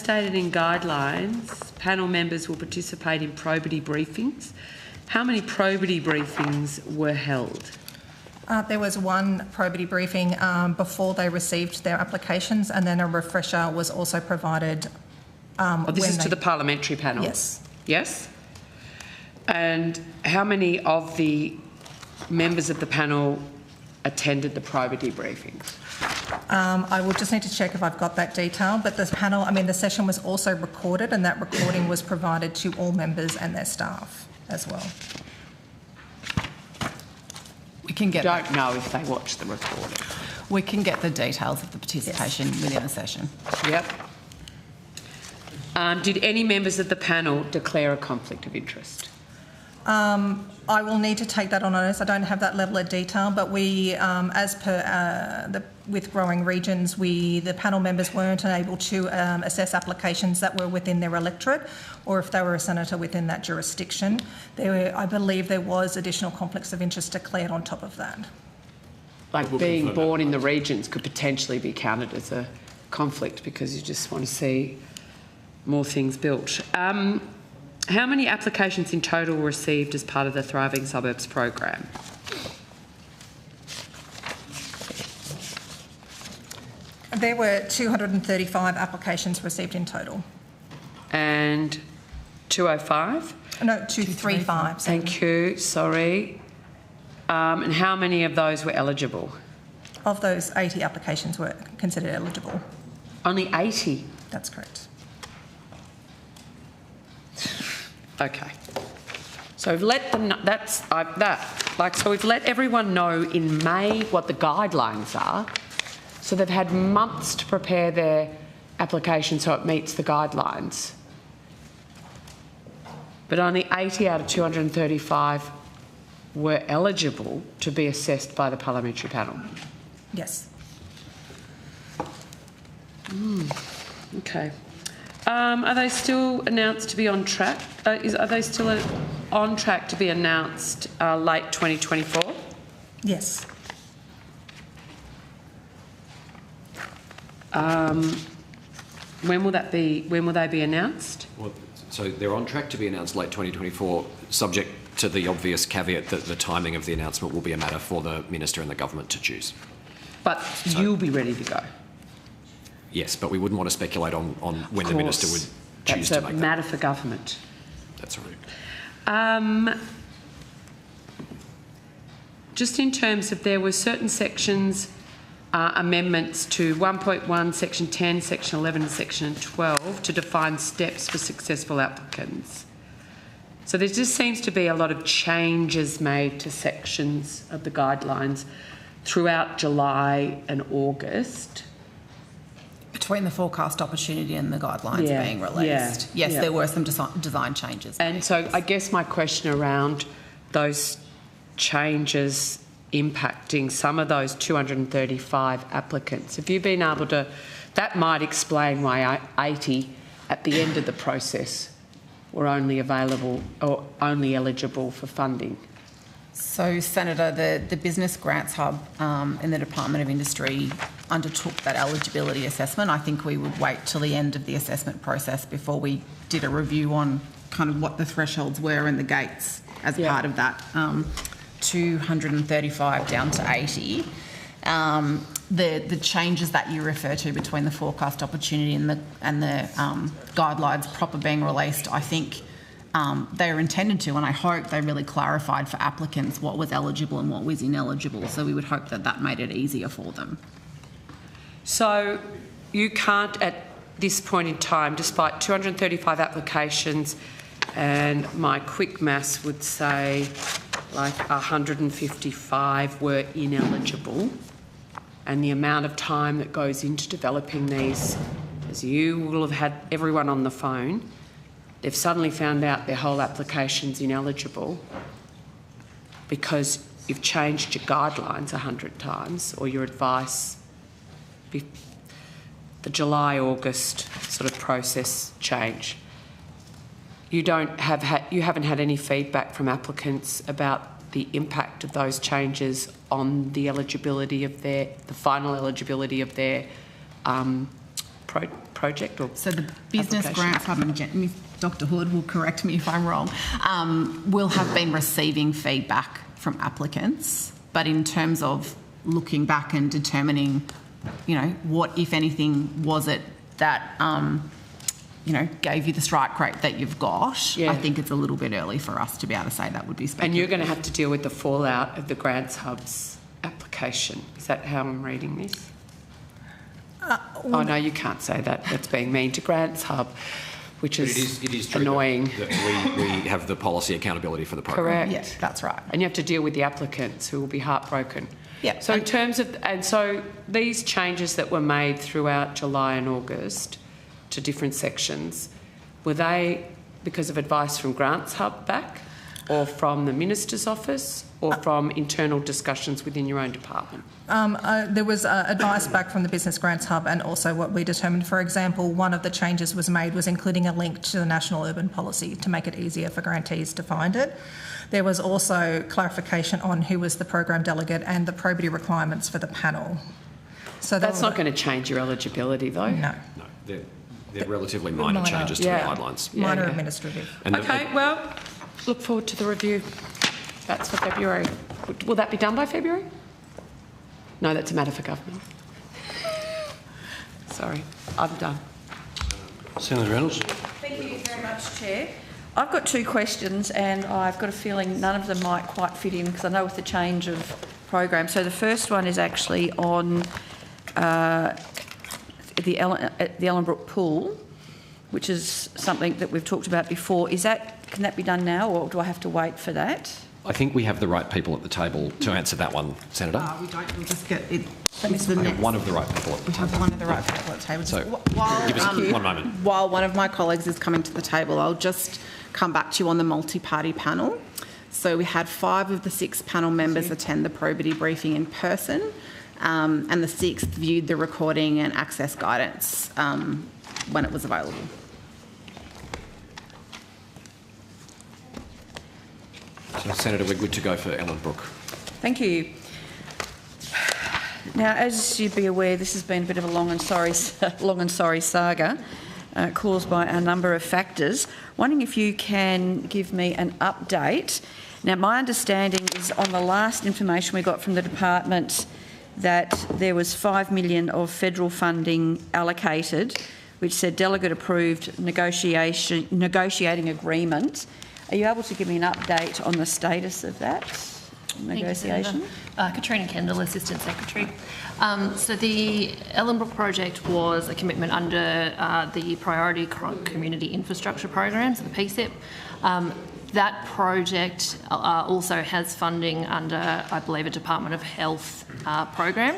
S7: stated in guidelines, panel members will participate in probity briefings. How many probity briefings were held?
S19: There was one probity briefing before they received their applications, and then a refresher was also provided.
S7: This is to the parliamentary panel?
S19: Yes.
S7: Yes? And how many of the members of the panel attended the probity briefings?
S19: I will just need to check if I've got that detail, but the session was also recorded, and that recording was provided to all members and their staff as well.
S20: We can get.
S7: Don't know if they watched the recording.
S20: We can get the details of the participation within the session.
S7: Yep. Did any members of the panel declare a conflict of interest?
S19: I will need to take that on notice. I don't have that level of detail, but we, as per with growing regions, the panel members weren't able to assess applications that were within their electorate, or if they were a senator within that jurisdiction. I believe there was additional conflicts of interest declared on top of that.
S7: Like being born in the regions could potentially be counted as a conflict because you just want to see more things built. How many applications in total were received as part of the Thriving Suburbs program?
S19: There were 235 applications received in total.
S7: And 205?
S19: No, 235.
S7: Thank you, sorry. And how many of those were eligible?
S19: Of those, 80 applications were considered eligible.
S7: Only 80?
S19: That's correct.
S7: Okay. So we've let them know, so we've let everyone know in May what the guidelines are. So they've had months to prepare their application so it meets the guidelines. But only 80 out of 235 were eligible to be assessed by the parliamentary panel.
S19: Yes.
S7: Okay. Are they still announced to be on track? Are they still on track to be announced late 2024?
S19: Yes.
S7: When will that be? When will they be announced?
S15: Well, so they're on track to be announced late 2024, subject to the obvious caveat that the timing of the announcement will be a matter for the minister and the government to choose.
S7: But you'll be ready to go.
S15: Yes, but we wouldn't want to speculate on when the minister would choose to make that.
S7: That's a matter for government.
S15: That's right.
S7: Just in terms of, there were certain sections amendments to 1.1, Section 10, Section 11 and Section 12 to define steps for successful applicants. So there just seems to be a lot of changes made to sections of the guidelines throughout July and August.
S20: Between the forecast opportunity and the guidelines being released. Yes, there were some design changes.
S7: And so I guess my question around those changes impacting some of those 235 applicants, have you been able to, that might explain why 80 at the end of the process were only available or only eligible for funding?
S20: So, Senator, the Business Grants Hub in the Department of Industry undertook that eligibility assessment. I think we would wait till the end of the assessment process before we did a review on kind of what the thresholds were and the gates as part of that 235 down to 80. The changes that you refer to between the forecast opportunity and the guidelines proper being released, I think they were intended to, and I hope they really clarified for applicants what was eligible and what was ineligible. So we would hope that that made it easier for them.
S7: So you can't, at this point in time, despite 235 applications, and my quick maths would say like 155 were ineligible, and the amount of time that goes into developing these, as you will have had everyone on the phone, they've suddenly found out their whole application's ineligible because you've changed your guidelines 100 times or your advice. The July-August sort of process change. You haven't had any feedback from applicants about the impact of those changes on the eligibility of the final eligibility of their project or
S20: so the Business Grants Hub, and Dr. Hood will correct me if I'm wrong, will have been receiving feedback from applicants, but in terms of looking back and determining, what, if anything, was it that, gave you the strike rate that you've got, I think it's a little bit early for us to be able to say that would be speculative.
S7: And you're going to have to deal with the fallout of the Grants Hub's application. Is that how I'm reading this? Oh, no, you can't say that. That's being mean to Grants Hub, which is
S15: it is true
S7: annoying.
S15: That we have the policy accountability for the program.
S7: Correct.
S20: Yeah, that's right.
S7: And you have to deal with the applicants who will be heartbroken.
S20: Yeah.
S7: So in terms of, and so these changes that were made throughout July and August to different sections, were they because of advice from Grants Hub back, or from the Minister's office, or from internal discussions within your own department?
S19: There was advice back from the Business Grants Hub, and also what we determined. For example, one of the changes was made was including a link to the National Urban Policy to make it easier for grantees to find it. There was also clarification on who was the program delegate and the probity requirements for the panel. So
S7: that's not going to change your eligibility, though?
S19: No.
S15: No, they're relatively minor changes to the guidelines.
S19: Minor administrative.
S7: Okay, well, look forward to the review. That's for February. Will that be done by February? No, that's a matter for government. Sorry, I'm done.
S1: Senator Reynolds.
S14: Thank you very much, Chair. I've got two questions, and I've got a feeling none of them might quite fit in because I know with the change of program. So the first one is actually on the Ellenbrook pool, which is something that we've talked about before. Can that be done now, or do I have to wait for that?
S15: I think we have the right people at the table to answer that one, Senator.
S20: We don't. We'll just get it.
S15: We have one of the right people at the table.
S20: We have one of the right people at the table.
S15: So
S20: while,
S15: give us 1 moment.
S20: While one of my colleagues is coming to the table, I'll just come back to you on the multi-party panel. So we had 5 of the 6 panel members attend the probity briefing in person, and the 6th viewed the recording and access guidance when it was available.
S15: So, Senator, we're good to go for Ellenbrook.
S14: Thank you. Now, as you'd be aware, this has been a bit of a long and sorry saga caused by a number of factors. Wondering if you can give me an update. Now, my understanding is on the last information we got from the department that there was $5 million of federal funding allocated, which said delegate approved negotiating agreement. Are you able to give me an update on the status of that? negotiation?
S5: Katrina Kendall, Assistant Secretary. So the Ellenbrook project was a commitment under the Priority Community Infrastructure Program, so the PCIP. That project also has funding under, I believe, a Department of Health program.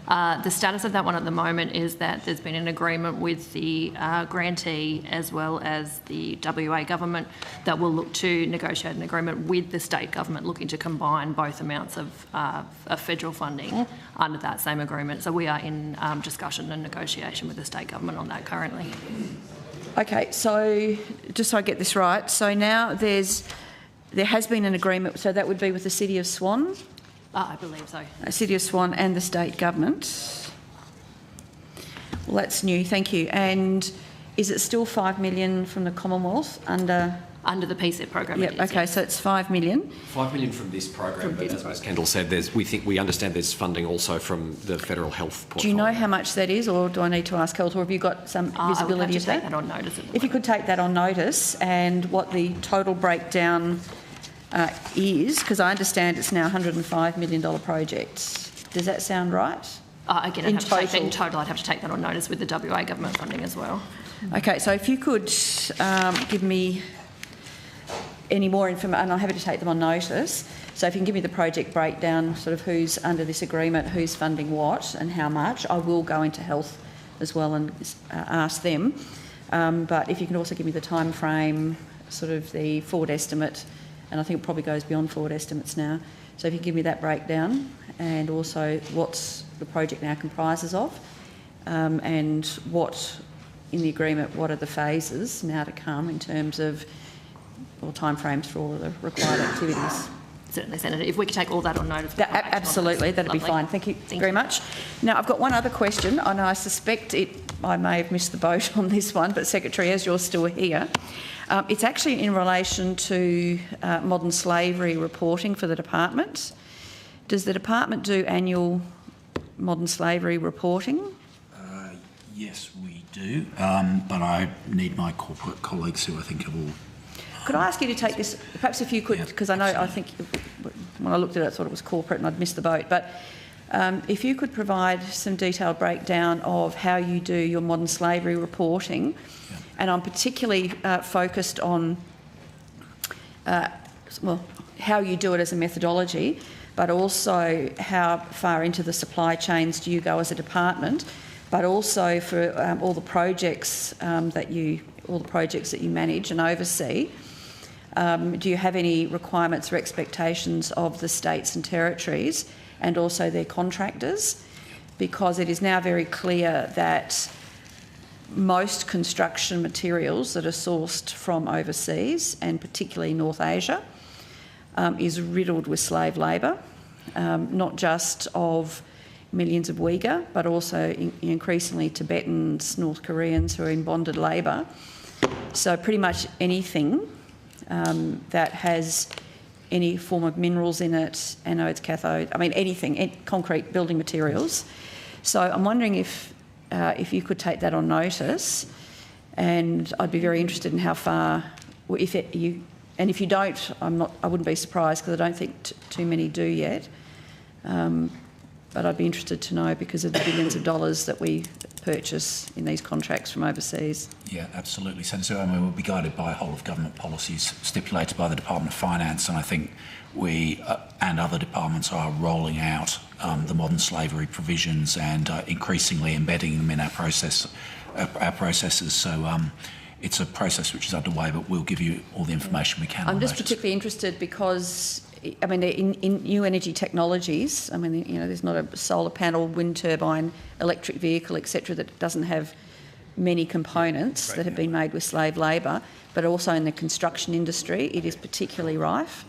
S5: The status of that one at the moment is that there's been an agreement with the grantee as well as the WA government that will look to negotiate an agreement with the state government looking to combine both amounts of federal funding under that same agreement. So we are in discussion and negotiation with the state government on that currently.
S14: Okay, so just so I get this right, so now there has been an agreement, so that would be with the City of Swan?
S5: I believe so.
S14: City of Swan and the state government. Well, that's new, thank you. And is it still $5 million from the Commonwealth under
S5: the PCIP program?
S14: Yep. Okay, yes. So it's $5 million.
S15: $5 million from this program, but as Ms Kendall said, we understand there's funding also from the federal health portfolio.
S14: Do you know how much that is, or do I need to ask Health, or have you got some visibility of that?
S5: I would have to take that on notice.
S14: If you could take that on notice, and what the total breakdown is, because I understand it's now a $105 million project. Does that sound right?
S5: Again, in total, I'd have to take that on notice with the WA government funding as well.
S14: Okay, so if you could give me any more information, and I'm happy to take them on notice. So if you can give me the project breakdown, sort of who's under this agreement, who's funding what and how much. I will go into health as well and ask them. But if you can also give me the time frame, sort of the forward estimate, and I think it probably goes beyond forward estimates now. So if you give me that breakdown, and also what's the project now comprises of, and what in the agreement, what are the phases now to come in terms of, or timeframes for all of the required activities.
S5: Certainly, Senator. If we could take all that on notice.
S14: Absolutely, that'd be fine. Thank you very much. Now, I've got one other question, and I suspect I may have missed the boat on this one, but Secretary, as you're still here, it's actually in relation to modern slavery reporting for the department. Does the department do annual modern slavery reporting?
S3: Yes, we do, but I need my corporate colleagues who I think have all...
S14: Could I ask you to take this, perhaps if you could, because I think when I looked at it I thought it was corporate and I'd missed the boat, but if you could provide some detailed breakdown of how you do your modern slavery reporting, and I'm particularly focused on how you do it as a methodology, but also how far into the supply chains do you go as a department, but also for all the projects that you manage and oversee. Do you have any requirements or expectations of the states and territories and also their contractors? Because it is now very clear that most construction materials that are sourced from overseas, and particularly North Asia, is riddled with slave labour, not just of millions of Uyghur, but also increasingly Tibetans, North Koreans who are in bonded labour. So pretty much anything that has any form of minerals in it, anodes, cathodes, I mean anything, concrete building materials. So I'm wondering if you could take that on notice, and I'd be very interested in how far, if you don't, I wouldn't be surprised because I don't think too many do yet. But I'd be interested to know because of the billions of dollars that we purchase in these contracts from overseas.
S3: Yeah, absolutely, Senator. I mean, we'll be guided by whole of government policies stipulated by the Department of Finance, and I think we and other departments are rolling out the modern slavery provisions and increasingly embedding them in our processes. So it's a process which is underway, but we'll give you all the information we can.
S14: I'm just particularly interested because, I mean, in new energy technologies, I mean, you know, there's not a solar panel, wind turbine, electric vehicle, etc., that doesn't have many components that have been made with slave labour, but also in the construction industry, it is particularly rife.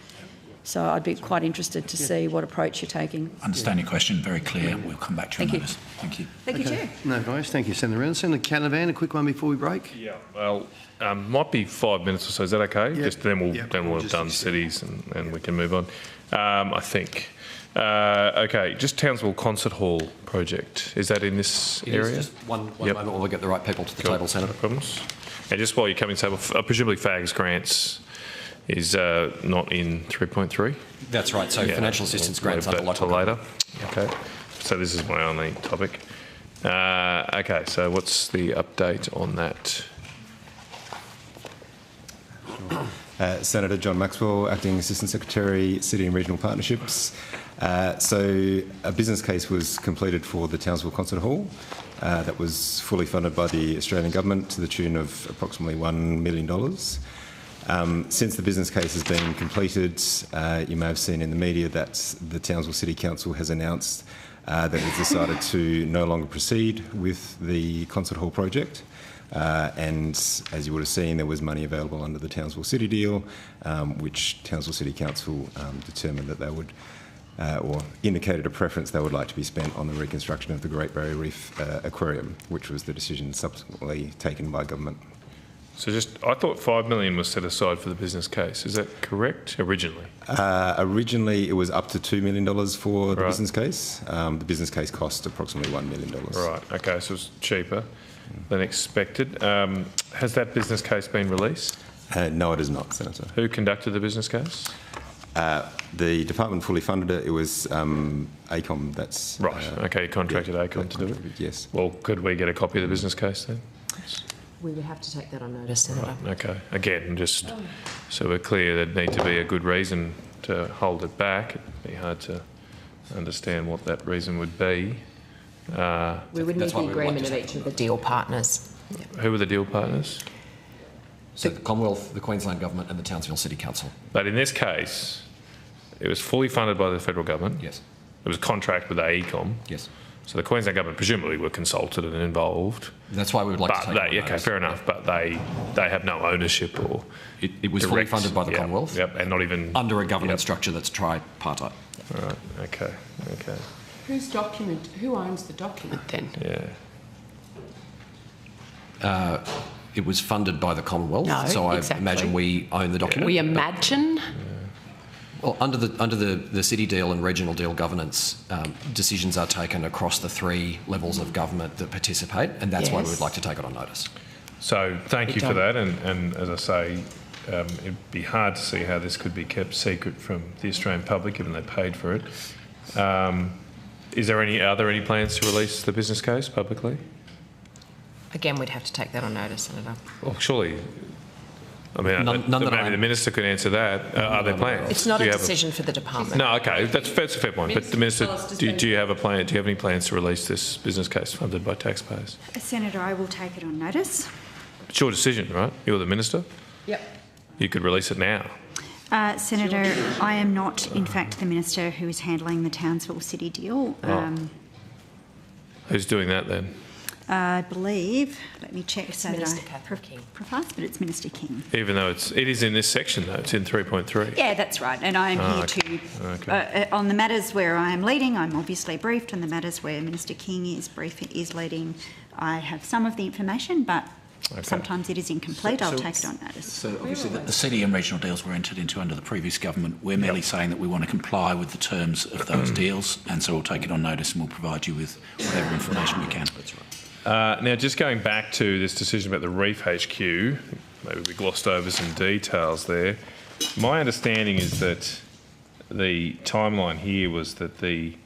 S14: So I'd be quite interested to see what approach you're taking.
S3: Understand your question, very clear. We'll come back to you on notice. Thank you.
S14: Thank you, Chair.
S1: No worries. Thank you, Senator Reynolds. Senator Canavan, a quick one before we break.
S4: Yeah, well, might be 5 minutes or so. Is that okay?
S1: Yep.
S4: Just then we'll have done cities and we can move on. I think. Okay, just Townsville Concert Hall project. Is that in this area?
S15: Just one moment while we get the right people to the table, Senator.
S4: No problems. And just while you're coming to the table, presumably FAGS grants is not in 3.3?
S15: That's right. So financial assistance grants under local
S4: later. Okay. So this is my only topic. Okay. So what's the update on that?
S9: Senator John Maxwell, Acting Assistant Secretary, City and Regional Partnerships. So a business case was completed for the Townsville Concert Hall that was fully funded by the Australian Government to the tune of approximately $1 million. Since the business case has been completed, you may have seen in the media that the Townsville City Council has announced that it's decided to no longer proceed with the Concert Hall project. And as you would have seen, there was money available under the Townsville City deal, which Townsville City Council determined that they would, or indicated a preference they would like to be spent on the reconstruction of the Great Barrier Reef Aquarium, which was the decision subsequently taken by government.
S4: So I thought $5 million was set aside for the business case. Is that correct, originally?
S9: Originally, it was up to $2 million for the business case. The business case cost approximately $1 million.
S4: Right, okay, so it's cheaper than expected. Has that business case been released?
S9: No, it is not, Senator.
S4: Who conducted the business case?
S9: The department fully funded it. It was ACOM that's...
S4: Right, okay, you contracted ACOM to do it?
S9: Yes.
S4: Well, could we get a copy of the business case then?
S17: We would have to take that on notice, Senator.
S4: Right, okay, again, just so we're clear, there'd need to be a good reason to hold it back. It'd be hard to understand what that reason would be.
S17: We would need the agreement of each of the deal partners.
S4: Who were the deal partners?
S15: So the Commonwealth, the Queensland Government and the Townsville City Council.
S4: But in this case, it was fully funded by the federal government.
S15: Yes.
S4: It was a contract with AECOM.
S15: Yes.
S4: So the Queensland Government presumably were consulted and involved.
S15: That's why we would like to take it on
S4: okay, fair enough, but they have no ownership or...
S15: It was fully funded by the Commonwealth.
S4: Yep, and not even...
S15: Under a government structure that's tripartite.
S4: All right, okay.
S7: Who owns the document then?
S4: Yeah.
S15: It was funded by the Commonwealth,
S7: No,
S15: so I
S7: exactly.
S15: imagine we own the document.
S7: We imagine?
S15: Well, under the city deal and regional deal governance, decisions are taken across the three levels of government that participate, and that's why we would like to take it on notice.
S4: So thank you for that, and as I say, it'd be hard to see how this could be kept secret from the Australian public, given they paid for it. Are there any plans to release the business case publicly?
S17: Again, we'd have to take that on notice, Senator.
S4: Well, surely... I mean, maybe the Minister could answer that. Are there plans?
S17: It's not a decision for the department.
S4: No, okay, that's a fair point. But the Minister, do you have a plan? Do you have any plans to release this business case funded by taxpayers?
S10: Senator, I will take it on notice.
S4: It's your decision, right? You're the Minister?
S10: Yep.
S4: You could release it now.
S10: Senator, I am not, in fact, the Minister who is handling the Townsville City deal.
S4: Who's doing that then?
S10: I believe, let me check
S17: so that I
S10: precise, but it's Minister King.
S4: Even though it is in this section, though, it's in 3.3.
S10: Yeah, that's right. And I am here to, on the matters where I am leading, I'm obviously briefed. On the matters where Minister King is leading, I have some of the information, but sometimes it is incomplete. I'll take it on notice.
S3: So obviously the city and regional deals were entered into under the previous government. We're merely saying that we want to comply with the terms of those deals, and so we'll take it on notice and we'll provide you with whatever information we can. That's right.
S4: Now, just going back to this decision about the Reef HQ, maybe we glossed over some details there. My understanding is that the timeline here was that the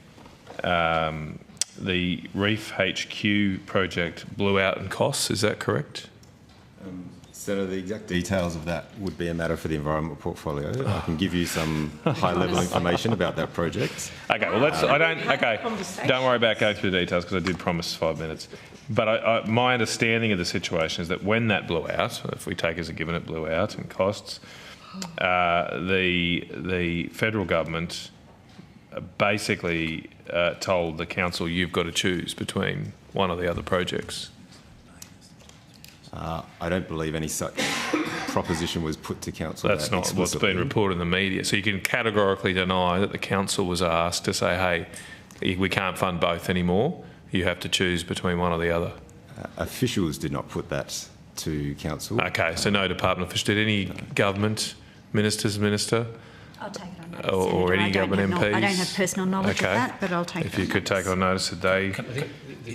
S4: Reef HQ project blew out in costs. Is that correct?
S9: Senator, the exact details of that would be a matter for the environment portfolio. I can give you some high-level information about that project.
S4: Okay, well, don't worry about going through the details because I did promise 5 minutes. But my understanding of the situation is that when that blew out, if we take as a given it blew out in costs, the federal government basically told the council, you've got to choose between one or the other projects.
S9: I don't believe any such proposition was put to council.
S4: That's not what's been reported in the media. So you can categorically deny that the council was asked to say, hey, we can't fund both anymore. You have to choose between one or the other.
S9: Officials did not put that to council.
S4: Okay, so no department official. Did any government minister?
S10: I'll take it on notice.
S4: Or any government MPs?
S10: I don't have personal knowledge of that, but I'll take it on notice.
S4: If you could take on notice that they...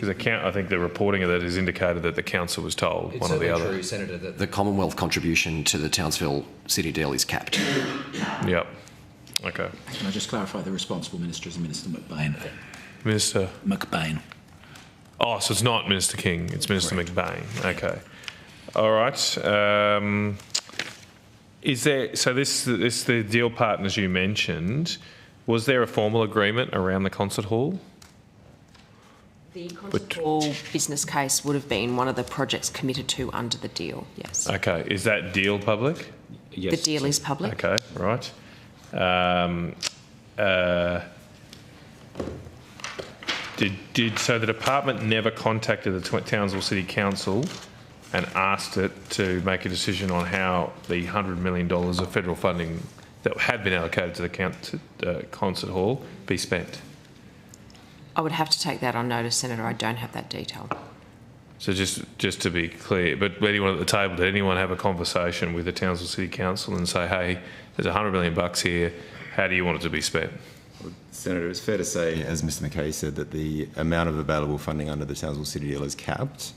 S4: Because I think the reporting of that has indicated that the council was told
S15: It's
S4: one or the other.
S15: true, Senator, that the Commonwealth contribution to the Townsville City deal is capped.
S4: Yep. Okay.
S3: Can I just clarify the responsible minister is Minister McBain?
S4: Minister
S3: McBain.
S4: Oh, so it's not Minister King, it's Minister McBain. Okay. All right. Is there, so this the deal partners you mentioned, was there a formal agreement around the concert hall?
S17: The concert hall business case would have been one of the projects committed to under the deal, yes.
S4: Okay. Is that deal public?
S17: Yes. The deal is public.
S4: Okay, right. So the department never contacted the Townsville City Council and asked it to make a decision on how the $100 million of federal funding that had been allocated to the concert hall be spent?
S17: I would have to take that on notice, Senator. I don't have that detail.
S4: So just to be clear, but anyone at the table, did anyone have a conversation with the Townsville City Council and say, hey, there's $100 million here, how do you want it to be spent?
S9: Senator, it's fair to say, as Mr McKay said, that the amount of available funding under the Townsville City deal is capped,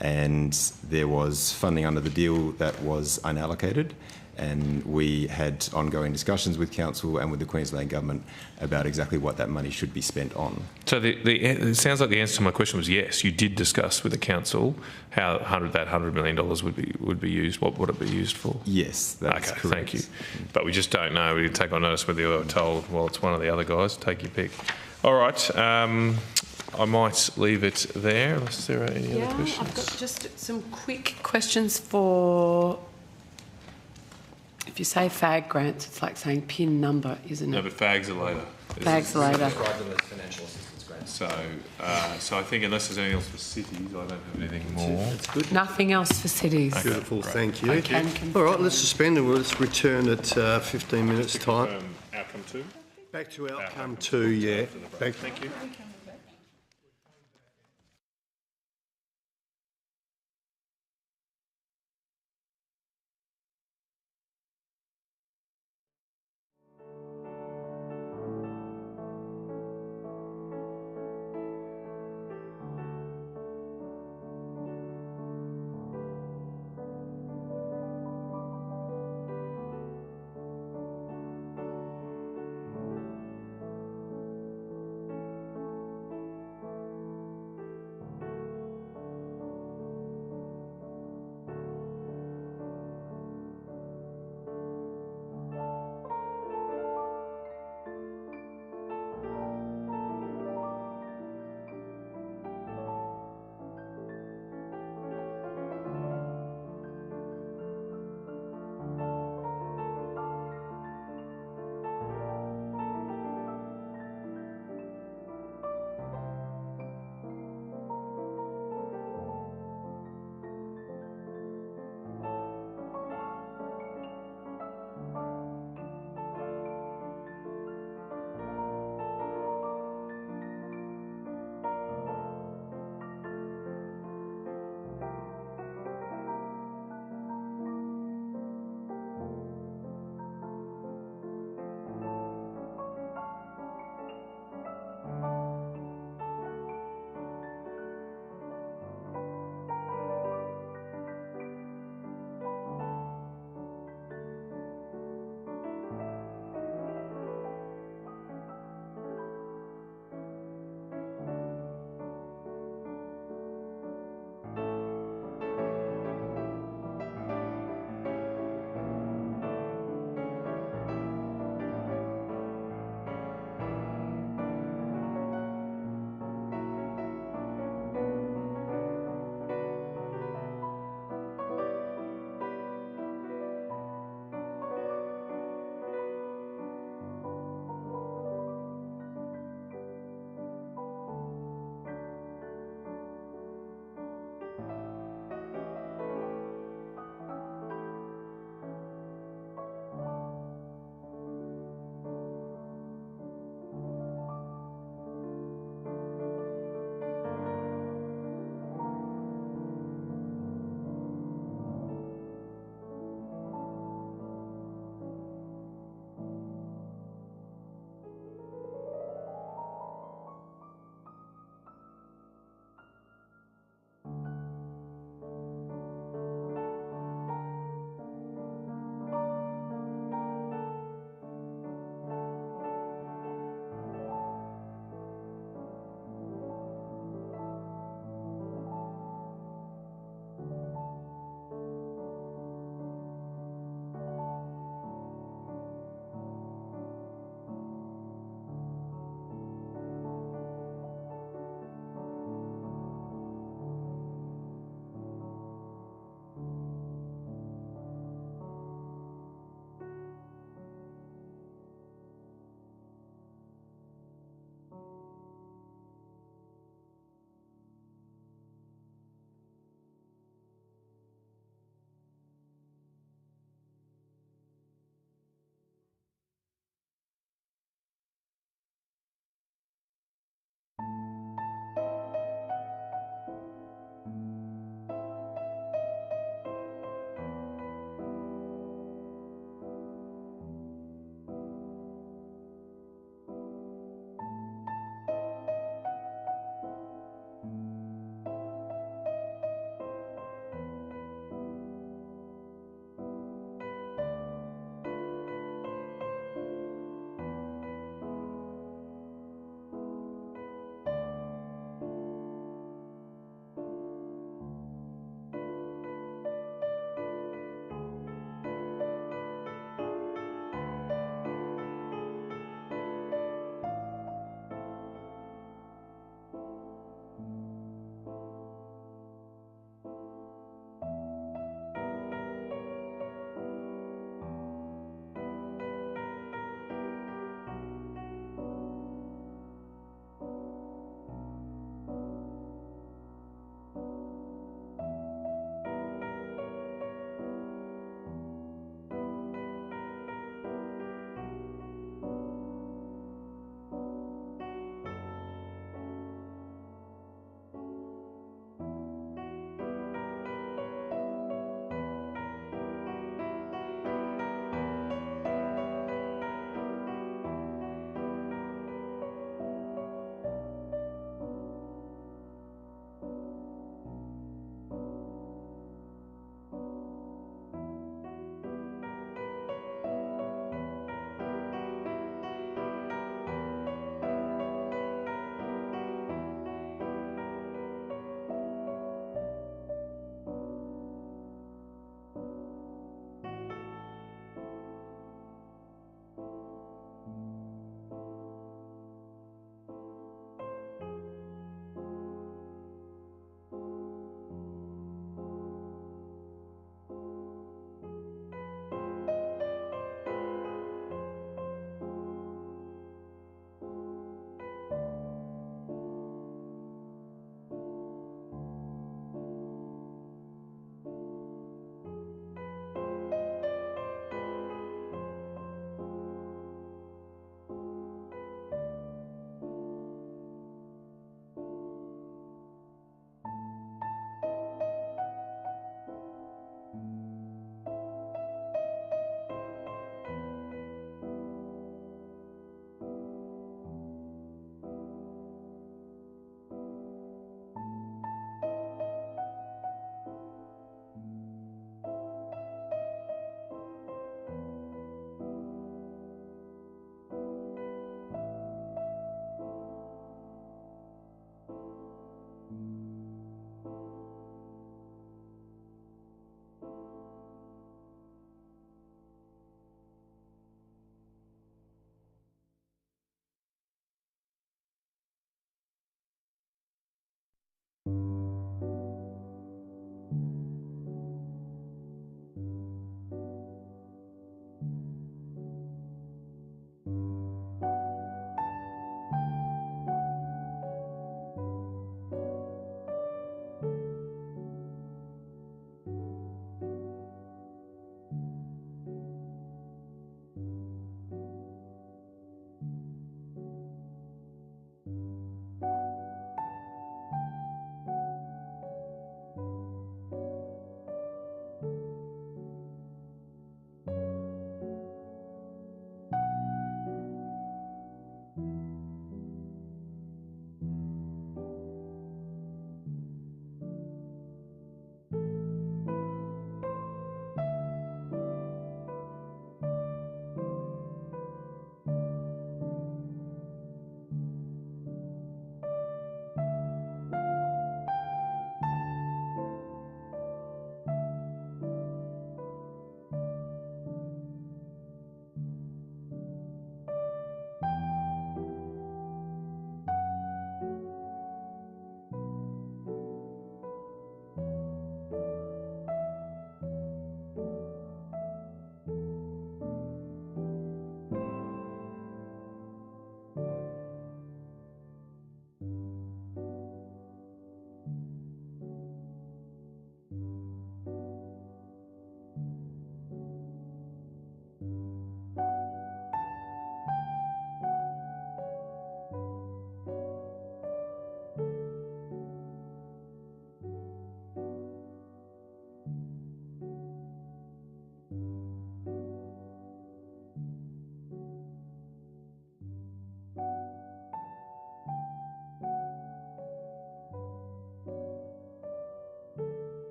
S9: and there was funding under the deal that was unallocated, and we had ongoing discussions with Council and with the Queensland Government about exactly what that money should be spent on.
S4: So it sounds like the answer to my question was yes, you did discuss with the Council how that $100 million would be used. What would it be used for?
S9: Yes, that's
S4: okay,
S9: correct.
S4: Thank you. But we just don't know. We didn't take on notice whether you were told, well, it's one of the other guys. Take your pick. All right. I might leave it there unless there are any other questions.
S7: I've got just some quick questions for... If you say FAG grants, it's like saying PIN number, isn't it?
S4: No, but fags are later.
S7: Fags are later.
S15: Describe them as financial assistance grants.
S4: So I think unless there's anything else for cities, I don't have anything more.
S1: That's good.
S7: Nothing else for cities.
S4: Okay.
S1: Beautiful,
S4: Right.
S1: thank you.
S7: Okay.
S1: All right, let's suspend and let's return at 15 minutes' time.
S4: Outcome 2?
S1: Back to outcome 2, yeah.
S4: Thank you.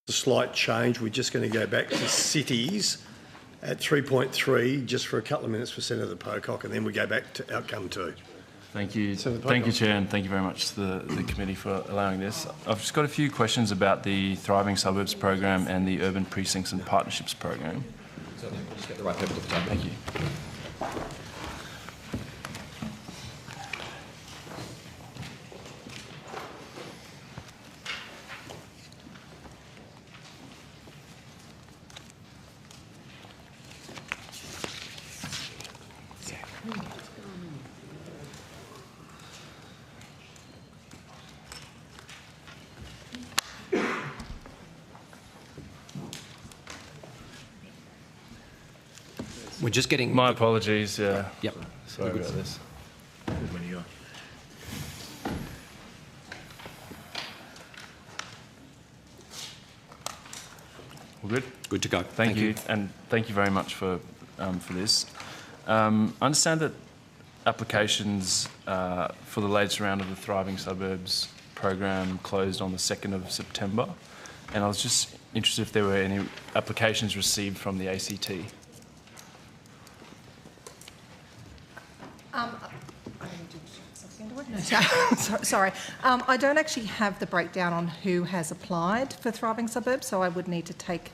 S1: a slight change. We're just going to go back to cities at 3.3 just for a couple of minutes for Senator Pocock, and then we go back to outcome 2.
S21: Thank you. Thank you, Chair, and thank you very much to the committee for allowing this. I've just got a few questions about the Thriving Suburbs program and the Urban Precincts and Partnerships program.
S15: Certainly. Just get the right people to the table.
S21: Thank you.
S15: We're just getting...
S21: My apologies. Yeah.
S15: Yep.
S21: Sorry about this. All good?
S15: Good to go.
S21: Thank you. And thank you very much for this. I understand that applications for the latest round of the Thriving Suburbs program closed on the 2nd of September, and I was just interested if there were any applications received from the ACT.
S19: Sorry. I don't actually have the breakdown on who has applied for Thriving Suburbs, so I would need to take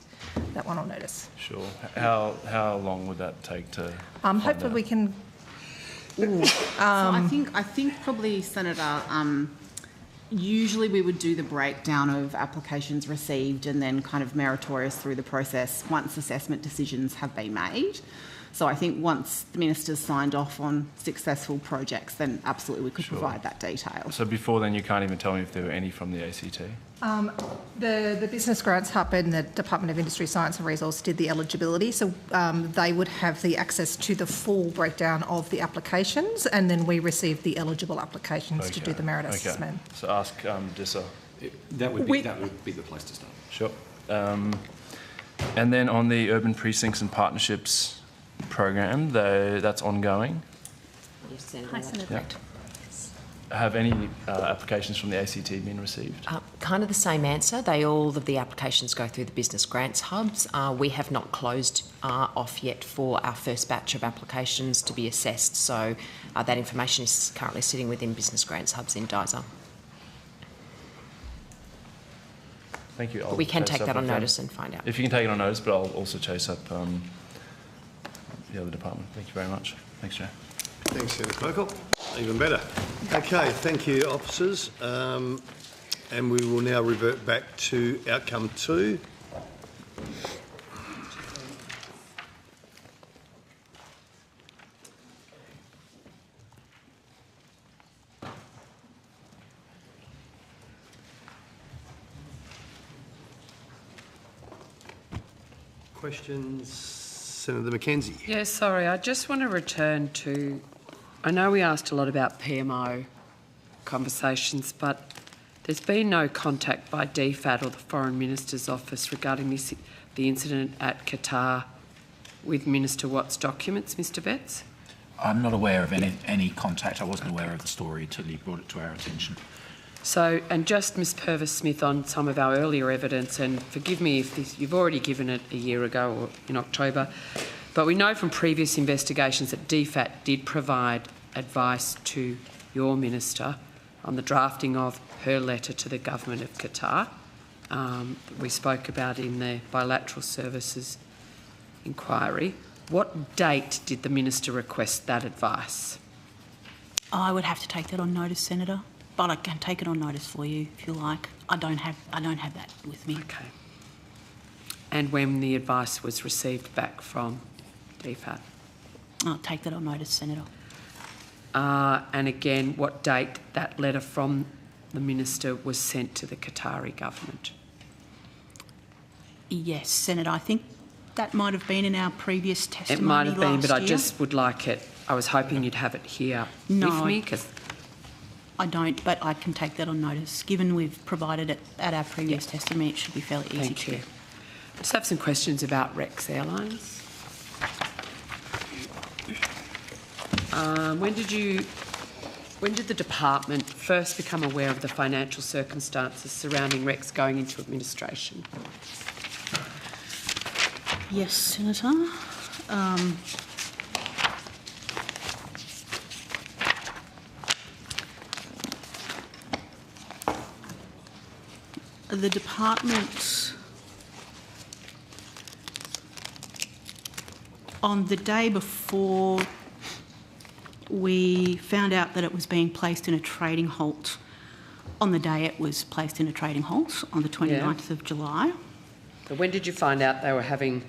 S19: that one on notice.
S21: Sure. How long would that take to
S19: hopefully we can...
S20: So I think probably, Senator, usually we would do the breakdown of applications received and then kind of meritorious through the process once assessment decisions have been made. So I think once the Minister's signed off on successful projects, then absolutely we could provide that detail.
S21: So before then you can't even tell me if there were any from the ACT?
S19: The Business Grants Hub and the Department of Industry, Science and Resource did the eligibility, so they would have the access to the full breakdown of the applications, and then we received the eligible applications to do the merit assessment.
S21: So ask DISA.
S15: That would be the place to start.
S21: Sure. And then on the Urban Precincts and Partnerships program, that's ongoing.
S17: Yes, Senator.
S12: Hi, Senator.
S21: Yep. Have any applications from the ACT been received?
S17: Kind of the same answer. All of the applications go through the business grants hubs. We have not closed off yet for our first batch of applications to be assessed, so that information is currently sitting within business grants hubs in DISA.
S21: Thank you.
S17: We can take that on notice and find out.
S21: If you can take it on notice, but I'll also chase up the other department. Thank you very much. Thanks, Chair.
S1: Thanks, Senator Pocock. Even better. Okay, thank you, officers. And we will now revert back to outcome 2. Questions? Senator Mackenzie.
S7: Yeah, sorry, I just want to return to... I know we asked a lot about PMO conversations, but there's been no contact by DFAT or the Foreign Minister's Office regarding the incident at Qatar with Minister Watt's documents, Mr Betts?
S3: I'm not aware of any contact. I wasn't aware of the story until you brought it to our attention.
S7: So, and just Ms Purvis-Smith on some of our earlier evidence, and forgive me if you've already given it a year ago or in October, but we know from previous investigations that DFAT did provide advice to your minister on the drafting of her letter to the government of Qatar that we spoke about in the bilateral services inquiry. What date did the minister request that advice?
S11: I would have to take that on notice, Senator, but I can take it on notice for you if you like. I don't have that with me.
S7: Okay. And when the advice was received back from DFAT?
S11: I'll take that on notice, Senator.
S7: And again, what date that letter from the minister was sent to the Qatari government?
S11: Yes, Senator. I think that might have been in our previous testimony.
S7: It might have been, but I
S11: year.
S7: just would like it. I was hoping you'd have it here with me, because
S11: I don't, but I can take that on notice. Given we've provided it at our previous testimony, it should be fairly easy.
S7: Thank you. I just have some questions about Rex Airlines. When did you When did the department first become aware of the financial circumstances surrounding Rex going into administration?
S11: Yes, Senator. The department, on the day before we found out that it was being placed in a trading halt, on the day it was placed in a trading halt, on the 29th of July.
S7: So when did you find out they were having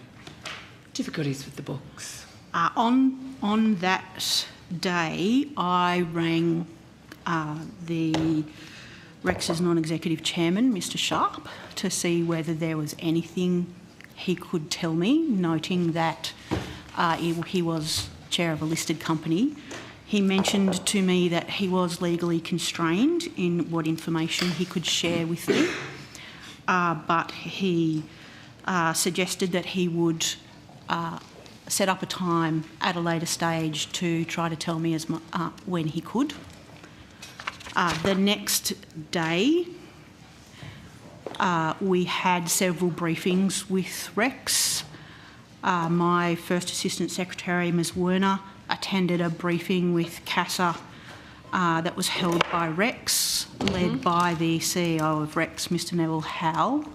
S7: difficulties with the books?
S11: On that day, I rang the Rex's non-executive chairman, Mr Sharp, to see whether there was anything he could tell me, noting that he was chair of a listed company. He mentioned to me that he was legally constrained in what information he could share with me, but he suggested that he would set up a time at a later stage to try to tell me when he could. The next day, we had several briefings with Rex. My First Assistant Secretary, Ms Werner, attended a briefing with CASA that was held by Rex, led by the CEO of Rex, Mr Neville Howell,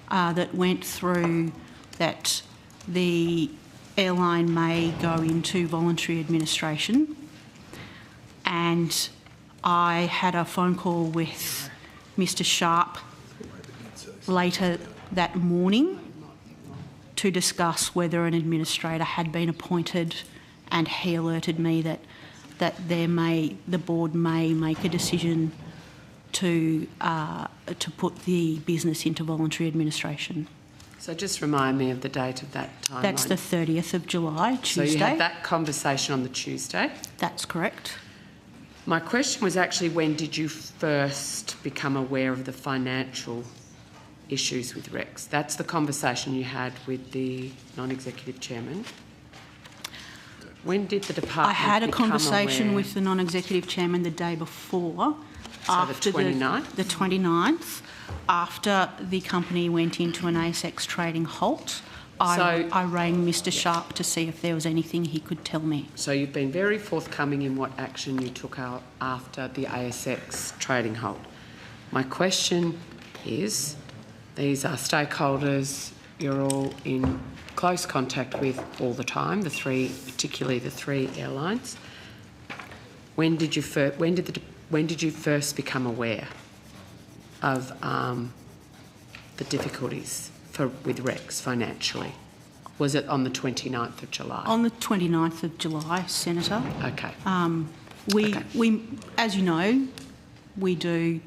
S11: that went through that the airline may go into voluntary administration, and I had a phone call with Mr Sharp later that morning to discuss whether an administrator had been appointed, and he alerted me that the board may make a decision to put the business into voluntary administration.
S7: So just remind me of the date of that timeline.
S11: That's the 30th of July, Tuesday.
S7: So you had that conversation on the Tuesday?
S11: That's correct.
S7: My question was actually, when did you first become aware of the financial issues with Rex? That's the conversation you had with the non-executive chairman. When did the department
S11: I had a conversation
S7: aware?
S11: with the non-executive chairman the day before,
S7: So
S11: after
S7: the 29th?
S11: the 29th, after the company went into an ASX trading halt. I rang Mr Sharp to see if there was anything he could tell me.
S7: So you've been very forthcoming in what action you took out after the ASX trading halt. My question is, these are stakeholders you're all in close contact with all the time, particularly the three airlines. When did you first become aware of the difficulties with Rex financially? Was it on the 29th of July?
S11: On the 29th of July, Senator.
S7: Okay.
S11: We, as you know, we do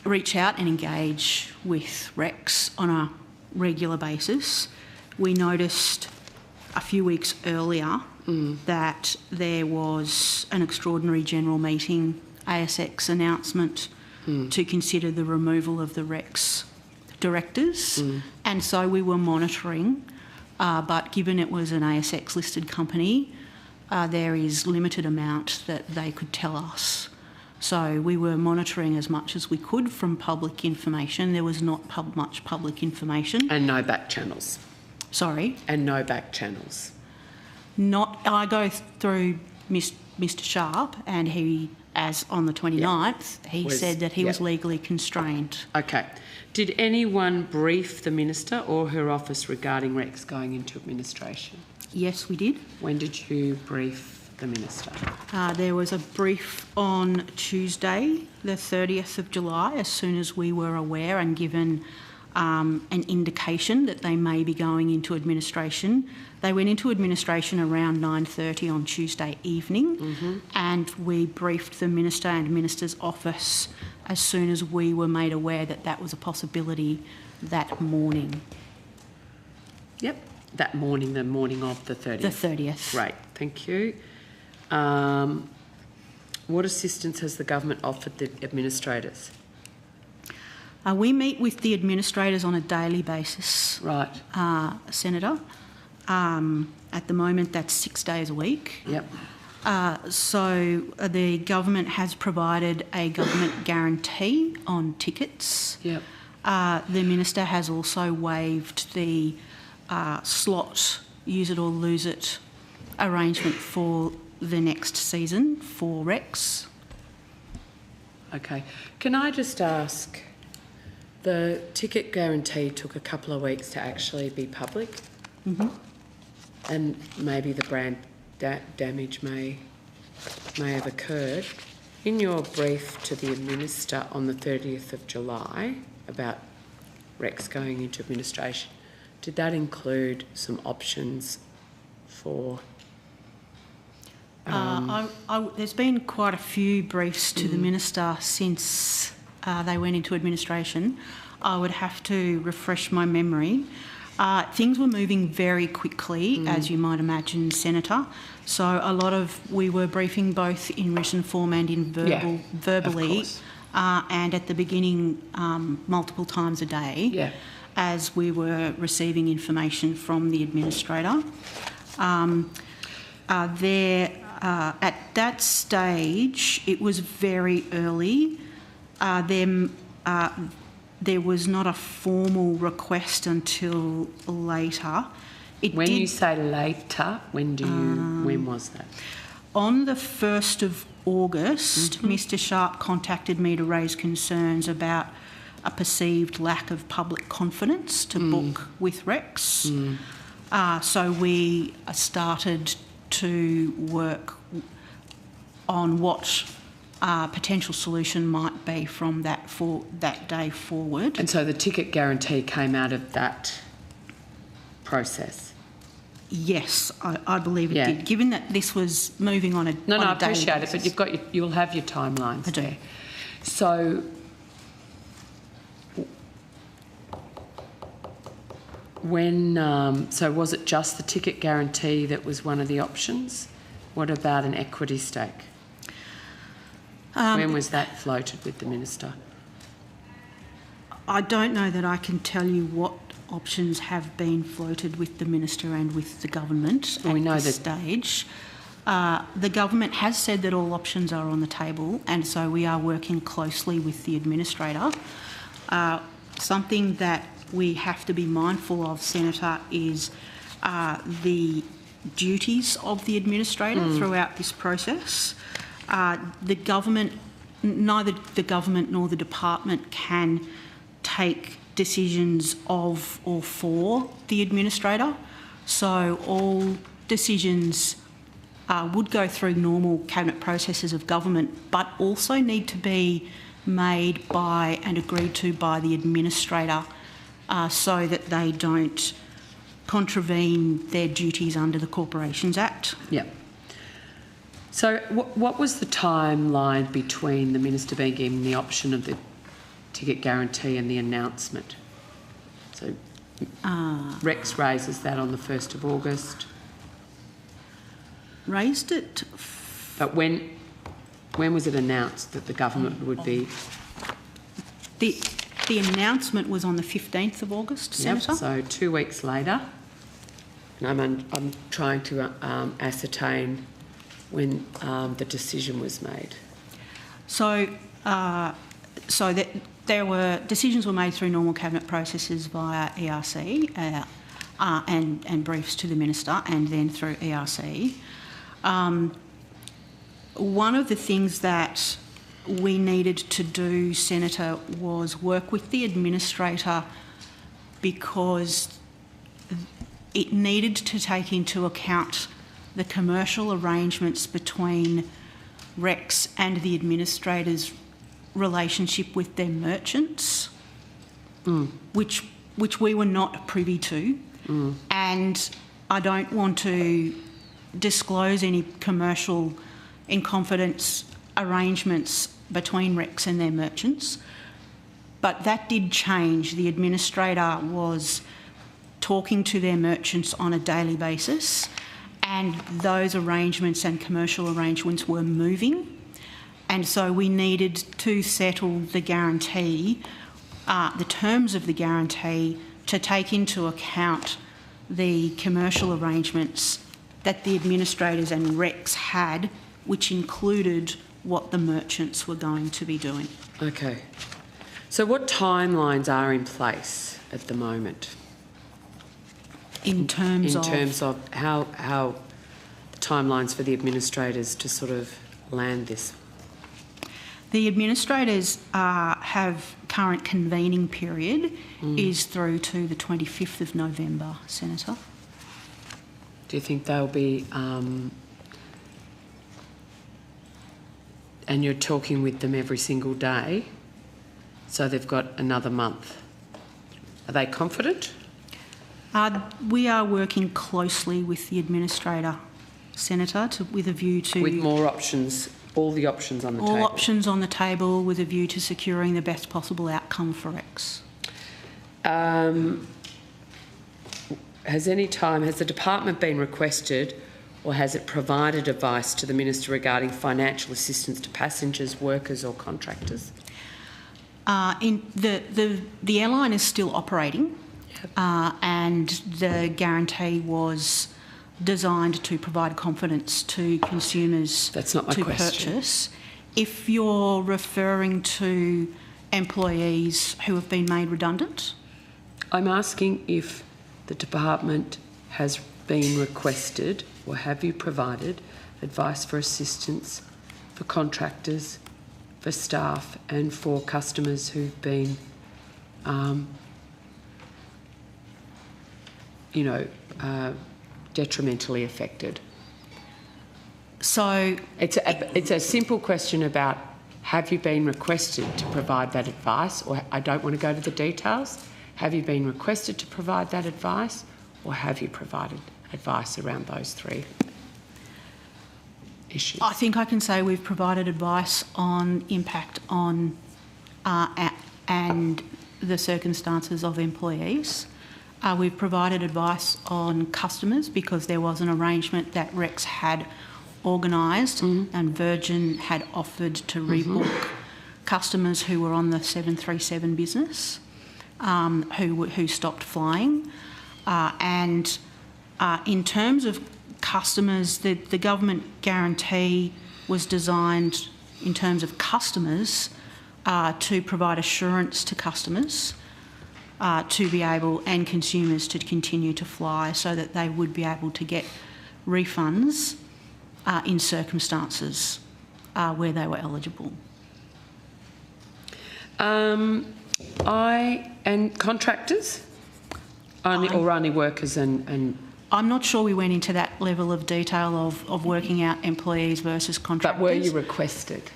S11: reach out and engage with Rex on a regular basis. We noticed a few weeks earlier that there was an extraordinary general meeting ASX announcement to consider the removal of the Rex directors, and so we were monitoring, but given it was an ASX listed company, there is limited amount that they could tell us. So we were monitoring as much as we could from public information. There was not much public information.
S7: And no back channels.
S11: Sorry?
S7: And no back channels.
S11: I go through Mr Sharp, and he, as on the 29th, he said that he was legally constrained.
S7: Okay. Did anyone brief the Minister or her office regarding Rex going into administration?
S11: Yes, we did.
S7: When did you brief the Minister?
S11: There was a brief on Tuesday, the 30th of July, as soon as we were aware and given an indication that they may be going into administration. They went into administration around 9:30 on Tuesday evening, and we briefed the Minister and Minister's office as soon as we were made aware that that was a possibility that morning.
S7: Yep, that morning, the morning of the 30th.
S11: The 30th.
S7: Great, thank you. What assistance has the government offered the administrators?
S11: We meet with the administrators on a daily basis.
S7: Right.
S11: Senator. At the moment, that's 6 days a week.
S7: Yep.
S11: The government has provided a government guarantee on tickets.
S7: Yep.
S11: The Minister has also waived the slot use it or lose it arrangement for the next season for Rex.
S7: Okay. Can I just ask, the ticket guarantee took a couple of weeks to actually be public, and maybe the brand damage may have occurred. In your brief to the Minister on the 30th of July about Rex going into administration, did that include some options for...
S11: there's been quite a few briefs to the Minister since they went into administration. I would have to refresh my memory. Things were moving very quickly, as you might imagine, Senator. So we were briefing both in written form and in verbally, and at the beginning multiple times a day, as we were receiving information from the administrator. At that stage, it was very early. There was not a formal request until later.
S7: When you say later, when was that?
S11: On the 1st of August, Mr Sharp contacted me to raise concerns about a perceived lack of public confidence to book with Rex. So we started to work on what potential solution might be from that day forward.
S7: And so the ticket guarantee came out of that process?
S11: Yes, I believe it did. Given that this was moving on a
S7: No, I
S11: daily
S7: appreciate
S11: basis.
S7: it, but you'll have your timelines there. So so was it just the ticket guarantee that was one of the options? What about an equity stake? When was that floated with the Minister?
S11: I don't know that I can tell you what options have been floated with the Minister and with the government at this stage. The government has said that all options are on the table, and so we are working closely with the administrator. Something that we have to be mindful of, Senator, is the duties of the administrator throughout this process. The government, neither the government nor the department can take decisions of or for the administrator. So all decisions would go through normal cabinet processes of government, but also need to be made by and agreed to by the administrator so that they don't contravene their duties under the Corporations Act.
S7: Yep. So what was the timeline between the Minister being given the option of the ticket guarantee and the announcement? So Rex raises that on the 1st of August.
S11: Raised it...
S7: But when was it announced that the government would be...
S11: The announcement was on the 15th of August, Senator.
S7: Yep, so 2 weeks later. And I'm trying to ascertain when the decision was made.
S11: So that there were decisions were made through normal cabinet processes via ERC and briefs to the Minister, and then through ERC. One of the things that we needed to do, Senator, was work with the administrator because it needed to take into account the commercial arrangements between Rex and the administrator's relationship with their merchants, which we were not privy to. And I don't want to disclose any commercial in confidence arrangements between Rex and their merchants, but that did change. The administrator was talking to their merchants on a daily basis, and those arrangements and commercial arrangements were moving, and so we needed to settle the guarantee, the terms of the guarantee, to take into account the commercial arrangements that the administrators and recs had, which included what the merchants were going to be doing.
S7: Okay. So what timelines are in place at the moment?
S11: In terms
S7: of how the timelines for the administrators to sort of land this?
S11: The administrators have current convening period is through to the 25th of November, Senator.
S7: Do you think they'll be... and you're talking with them every single day, so they've got another month. Are they confident?
S11: We are working closely with the administrator, Senator, with a view to...
S7: With more options, all the options on the table?
S11: All options on the table with a view to securing the best possible outcome for Rex. Has the department been requested or has it provided advice to the Minister regarding financial assistance to passengers, workers or contractors? The airline is still operating, and the guarantee was designed to provide confidence to consumers.
S7: That's not my question.
S11: Purchase. If you're referring to employees who have been made redundant?
S7: I'm asking if the department has been requested or have you provided advice for assistance for contractors, for staff and for customers who've been, detrimentally affected?
S11: So
S7: it's a simple question about have you been requested to provide that advice, or I don't want to go to the details. Have you been requested to provide that advice, or have you provided advice around those three issues?
S11: I think I can say we've provided advice on impact on and the circumstances of employees. We've provided advice on customers because there was an arrangement that Rex had organised and Virgin had offered to rebook customers who were on the 737 business who stopped flying. And in terms of customers, the government guarantee was designed in terms of customers to provide assurance to customers to be able, and consumers to continue to fly so that they would be able to get refunds in circumstances where they were eligible.
S7: And contractors? Only workers and...
S11: I'm not sure we went into that level of detail of working out employees versus contractors.
S7: But were you requested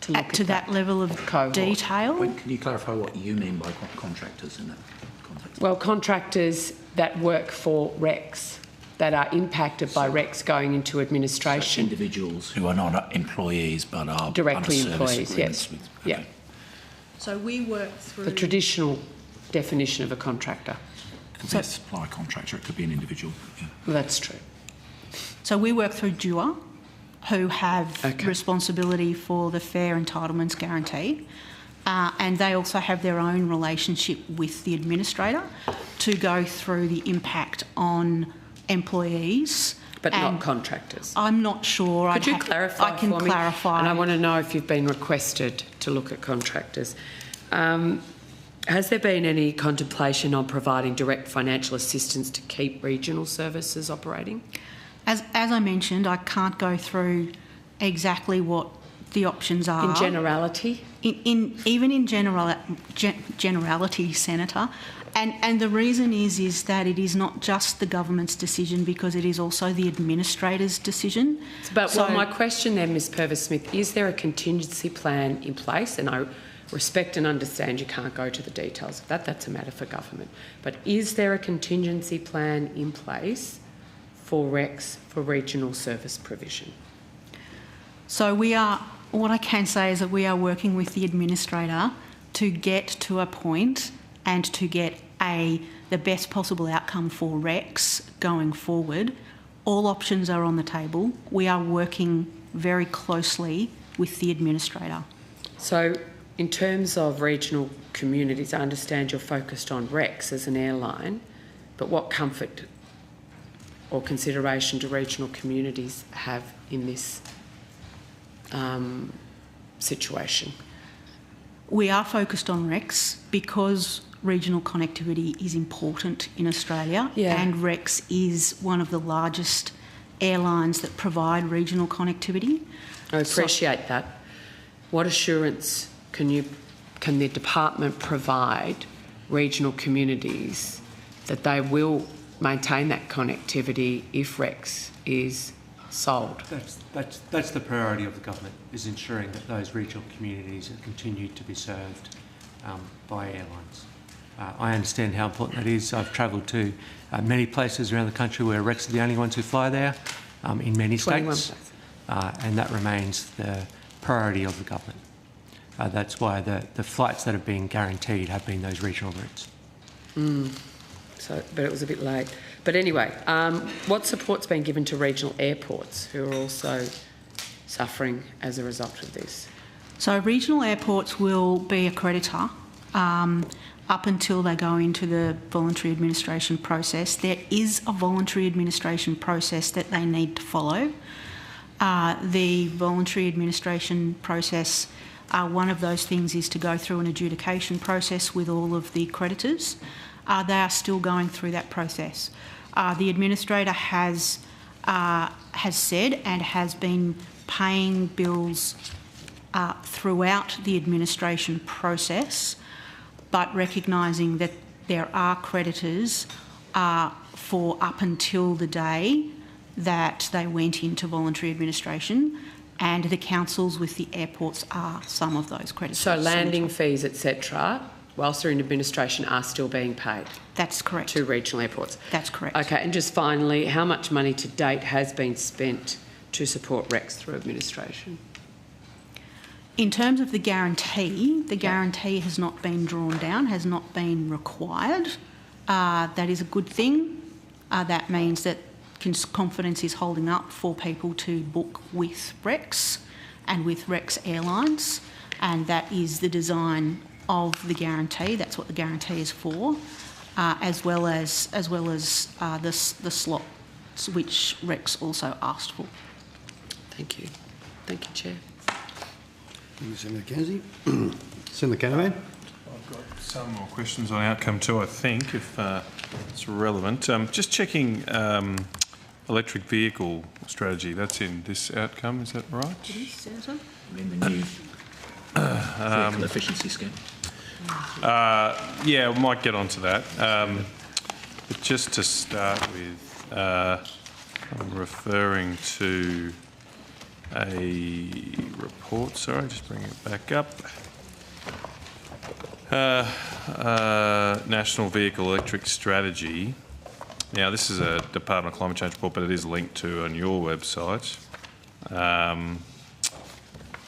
S7: to look at
S11: that level of detail?
S3: Can you clarify what you mean by contractors in that context?
S7: Well, contractors that work for Rex, that are impacted by Rex going into administration.
S3: So individuals who are not employees but are
S7: directly
S3: under
S7: employees, yes. Yeah.
S11: So we work through...
S7: The traditional definition of a contractor.
S3: It could be a supply contractor, it could be an individual. Yeah.
S7: Well, that's true.
S11: So we work through DUA, who have responsibility for the Fair Entitlements Guarantee, and they also have their own relationship with the administrator to go through the impact on employees.
S7: But not contractors.
S11: I'm not sure.
S7: Could you clarify
S11: I can
S7: for me?
S11: clarify.
S7: And I want to know if you've been requested to look at contractors. Has there been any contemplation on providing direct financial assistance to keep regional services operating?
S11: As I mentioned, I can't go through exactly what the options are.
S7: In generality?
S11: Even in generality, Senator. And the reason is that it is not just the government's decision, because it is also the administrator's decision.
S7: But my question then, Ms Purvis-Smith, is there a contingency plan in place? And I respect and understand you can't go to the details of that, that's a matter for government. But is there a contingency plan in place for Rex for regional service provision?
S11: So what I can say is that we are working with the administrator to get to a point and to get the best possible outcome for Rex going forward. All options are on the table. We are working very closely with the administrator.
S7: So in terms of regional communities, I understand you're focused on Rex as an airline, but what comfort or consideration do regional communities have in this situation?
S11: We are focused on REX because regional connectivity is important in Australia, and REX is one of the largest airlines that provide regional connectivity.
S7: I appreciate that. What assurance can the department provide regional communities that they will maintain that connectivity if REX is sold?
S2: That's the priority of the government, is ensuring that those regional communities are continued to be served by airlines. I understand how important that is. I've travelled to many places around the country where REX are the only ones who fly there, in many states, and that remains the priority of the government. That's why the flights that have been guaranteed have been those regional routes.
S7: But it was a bit late. But anyway, what support's been given to regional airports who are also suffering as a result of this?
S11: So regional airports will be a creditor up until they go into the voluntary administration process. There is a voluntary administration process that they need to follow. The voluntary administration process, one of those things is to go through an adjudication process with all of the creditors. They are still going through that process. The administrator has said and has been paying bills throughout the administration process, but recognising that there are creditors for up until the day that they went into voluntary administration, and the councils with the airports are some of those creditors.
S7: So landing fees, etc., whilst they're in administration, are still being paid?
S11: That's correct.
S7: To regional airports?
S11: That's correct.
S7: Okay, and just finally, how much money to date has been spent to support REX through administration?
S11: In terms of the guarantee has not been drawn down, has not been required. That is a good thing. That means that confidence is holding up for people to book with REX and with REX Airlines, and that is the design of the guarantee. That's what the guarantee is for, as well as the slots which REX also asked for.
S7: Thank you. Thank you, Chair.
S1: Thank you, Senator Mackenzie. Senator Canavan.
S4: I've got some more questions on outcome 2, I think, if it's relevant. Just checking electric vehicle strategy. That's in this outcome, is that right?
S11: It is, Senator.
S3: In the new vehicle efficiency scheme.
S4: Yeah, we might get onto that. But just to start with, I'm referring to a report. Sorry, just bring it back up. National Vehicle Electric Strategy. Now, this is a Department of Climate Change report, but it is linked to on your website.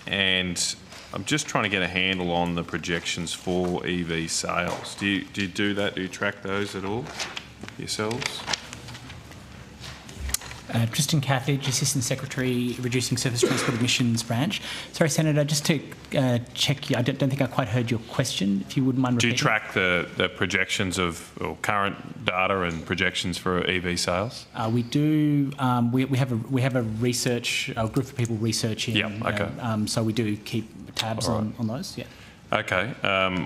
S4: And I'm just trying to get a handle on the projections for EV sales. Do you do that? Do you track those at all yourselves?
S22: Tristan Cathedge, Assistant Secretary, Reducing Surface Transport Emissions Branch. Sorry, Senator, just to check you, I don't think I quite heard your question. If you wouldn't mind repeating.
S4: Do you track the projections of or current data and projections for EV sales?
S22: We do. We have a research a group of people researching.
S4: Yeah. Okay.
S22: So we do keep tabs on those. Yeah.
S4: Okay.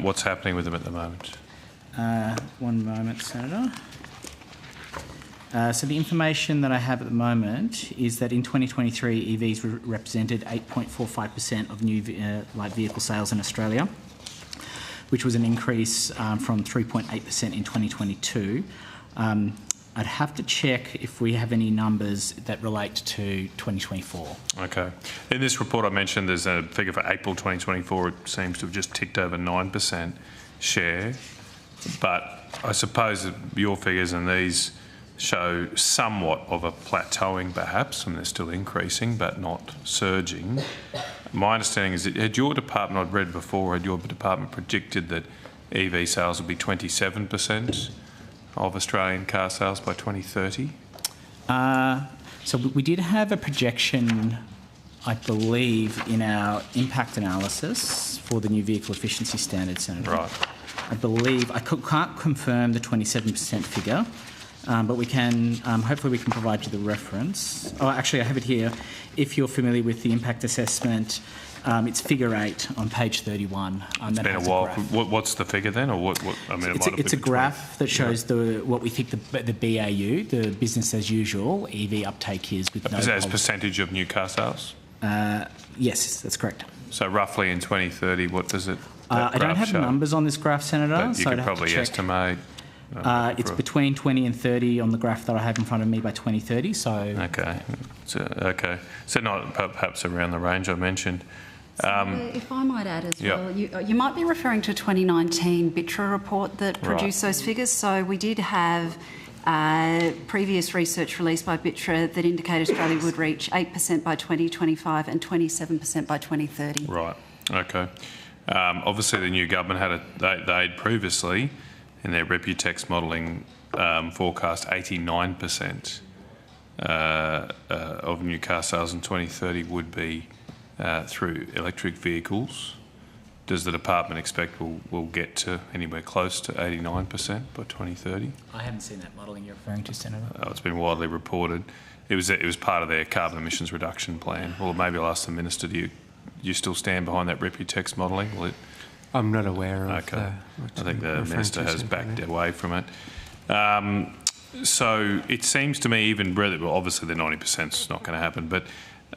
S4: What's happening with them at the moment?
S22: One moment, Senator. So the information that I have at the moment is that in 2023, EVs represented 8.45% of new light vehicle sales in Australia, which was an increase from 3.8% in 2022. I'd have to check if we have any numbers that relate to 2024.
S4: Okay. In this report I mentioned there's a figure for April 2024. It seems to have just ticked over 9% share. But I suppose that your figures and these show somewhat of a plateauing perhaps, and they're still increasing but not surging. My understanding is that had your department, I'd read before, had your department predicted that EV sales would be 27% of Australian car sales by 2030?
S22: So we did have a projection, I believe, in our impact analysis for the new vehicle efficiency standard, Senator.
S4: Right.
S22: I believe, I can't confirm the 27% figure, but we can, hopefully we can provide you the reference. Oh, actually I have it here. If you're familiar with the impact assessment, it's figure 8 on page 31.
S4: It's been a while. What's the figure then, or what? I mean,
S22: it's a graph that shows what we think the BAU, the business as usual, EV uptake is with no.
S4: Is that as percentage of new car sales?
S22: Yes, that's correct.
S4: So roughly in 2030, what does it?
S22: I don't have numbers on this graph, Senator.
S4: But you
S22: so
S4: could probably estimate.
S22: It's between 20 and 30 on the graph that I have in front of me by 2030. So
S4: okay, so not perhaps around the range I mentioned.
S10: If I might add as well, you might be referring to a 2019 BITRA report that produced those figures. So we did have previous research released by BITRA that indicated Australia would reach 8% by 2025 and 27% by 2030.
S4: Right, okay. Obviously the new government they'd previously, in their Reputex modelling, forecast 89% of new car sales in 2030 would be through electric vehicles. Does the department expect we'll get to anywhere close to 89% by 2030?
S22: I haven't seen that modelling you're referring to, Senator.
S4: Oh, it's been widely reported. It was part of their carbon emissions reduction plan. Well, maybe I'll ask the Minister, do you still stand behind that Reputex modelling?
S2: I'm not aware of
S4: okay. I think the Minister has backed away from it. So it seems to me obviously the 90% is not going to happen, but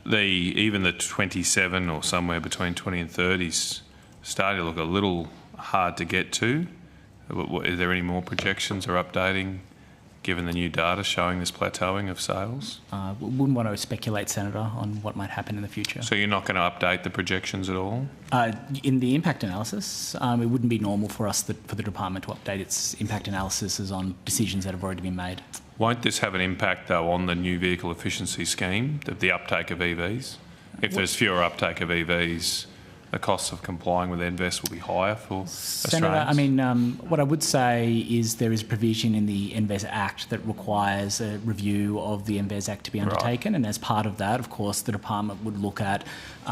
S4: even the 27 or somewhere between 20 and 30's starting to look a little hard to get to. Is there any more projections or updating given the new data showing this plateauing of sales?
S22: We wouldn't want to speculate, Senator, on what might happen in the future.
S4: So you're not going to update the projections at all?
S22: In the impact analysis, it wouldn't be normal for for the department to update its impact analysis on decisions that have already been made.
S4: Won't this have an impact, though, on the new vehicle efficiency scheme, the uptake of EVs? If there's fewer uptake of EVs, the costs of complying with NVES will be higher for
S22: Senator,
S4: Australians?
S22: I mean, what I would say is there is a provision in the NVES Act that requires a review of the NVES Act to be undertaken, and as part of that, of course, the department would look at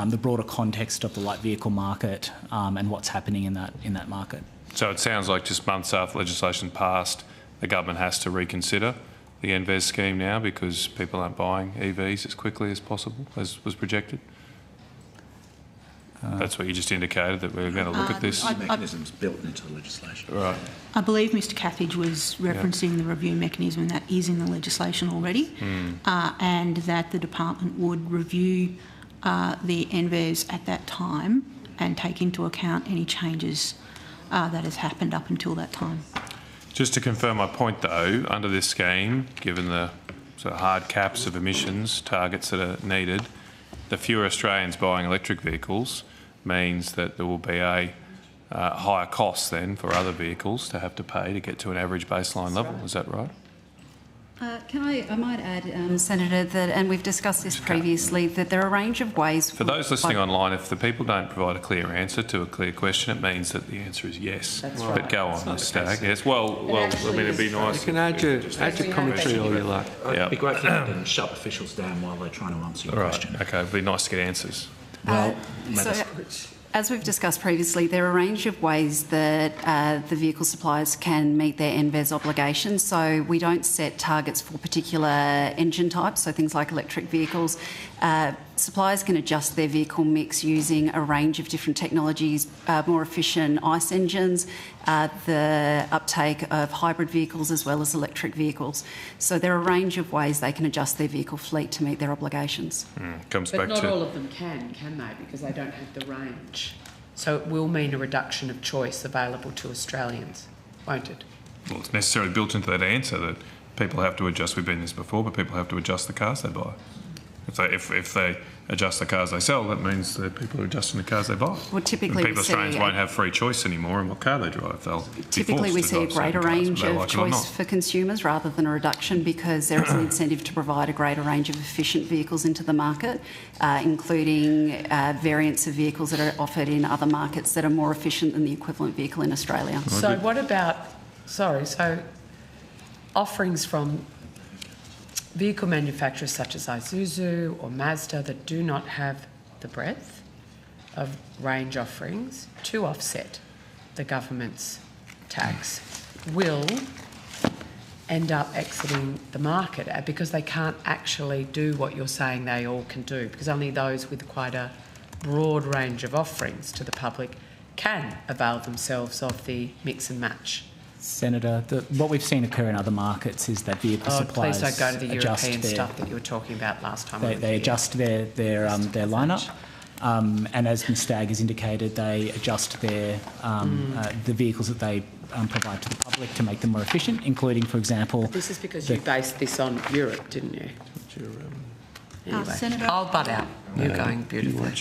S22: the broader context of the light vehicle market and what's happening in that market.
S4: So it sounds like just months after legislation passed, the government has to reconsider the NVES scheme now because people aren't buying EVs as quickly as possible, as was projected? That's what you just indicated, that we're going to look at this.
S3: Mechanisms built into the legislation.
S4: Right.
S11: I believe Mr Cathage was referencing the review mechanism, and that is in the legislation already, and that the department would review the NVES at that time and take into account any changes that has happened up until that time.
S4: Just to confirm my point, though, under this scheme, given the sort of hard caps of emissions targets that are needed, the fewer Australians buying electric vehicles means that there will be a higher cost then for other vehicles to have to pay to get to an average baseline level. Is that right?
S10: I might add, Senator, that, and we've discussed this previously, that there are a range of ways...
S4: For those listening online, if the people don't provide a clear answer to a clear question, it means that the answer is yes.
S10: That's
S4: right. But go on, Ms Stagg. Yes, well, I mean, it'd be nice...
S2: You can add your commentary all you like.
S3: It'd be great for them to shut officials down while they're trying to answer your question.
S4: Okay, it'd be nice to get answers.
S10: Well, as we've discussed previously, there are a range of ways that the vehicle suppliers can meet their NVES obligations. So we don't set targets for particular engine types, so things like electric vehicles. Suppliers can adjust their vehicle mix using a range of different technologies, more efficient ICE engines, the uptake of hybrid vehicles as well as electric vehicles. So there are a range of ways they can adjust their vehicle fleet to meet their obligations.
S4: But
S7: not all of them can they? Because they don't have the range. So it will mean a reduction of choice available to Australians, won't it?
S4: Well, it's necessarily built into that answer that people have to adjust. We've been this before, but people have to adjust the cars they buy. If they adjust the cars they sell, that means that people are adjusting the cars they buy.
S10: Well, typically
S4: and Australians won't have free choice anymore in what car they drive.
S10: Typically we see a greater range of choice for consumers rather than a reduction, because there is an incentive to provide a greater range of efficient vehicles into the market, including variants of vehicles that are offered in other markets that are more efficient than the equivalent vehicle in Australia.
S7: So what about, offerings from vehicle manufacturers such as Isuzu or Mazda that do not have the breadth of range offerings to offset the government's tax will end up exiting the market because they can't actually do what you're saying they all can do, because only those with quite a broad range of offerings to the public can avail themselves of the mix and match.
S22: Senator, what we've seen occur in other markets is that vehicle suppliers
S7: please don't go to the European
S22: their,
S7: stuff that you were talking about last time.
S22: They adjust their lineup, and as Ms Stagg has indicated, they adjust their the vehicles that they provide to the public to make them more efficient, including, for example...
S7: This is because you based this on Europe, didn't you? Anyway,
S11: Senator,
S7: I'll butt out. You're going beautifully.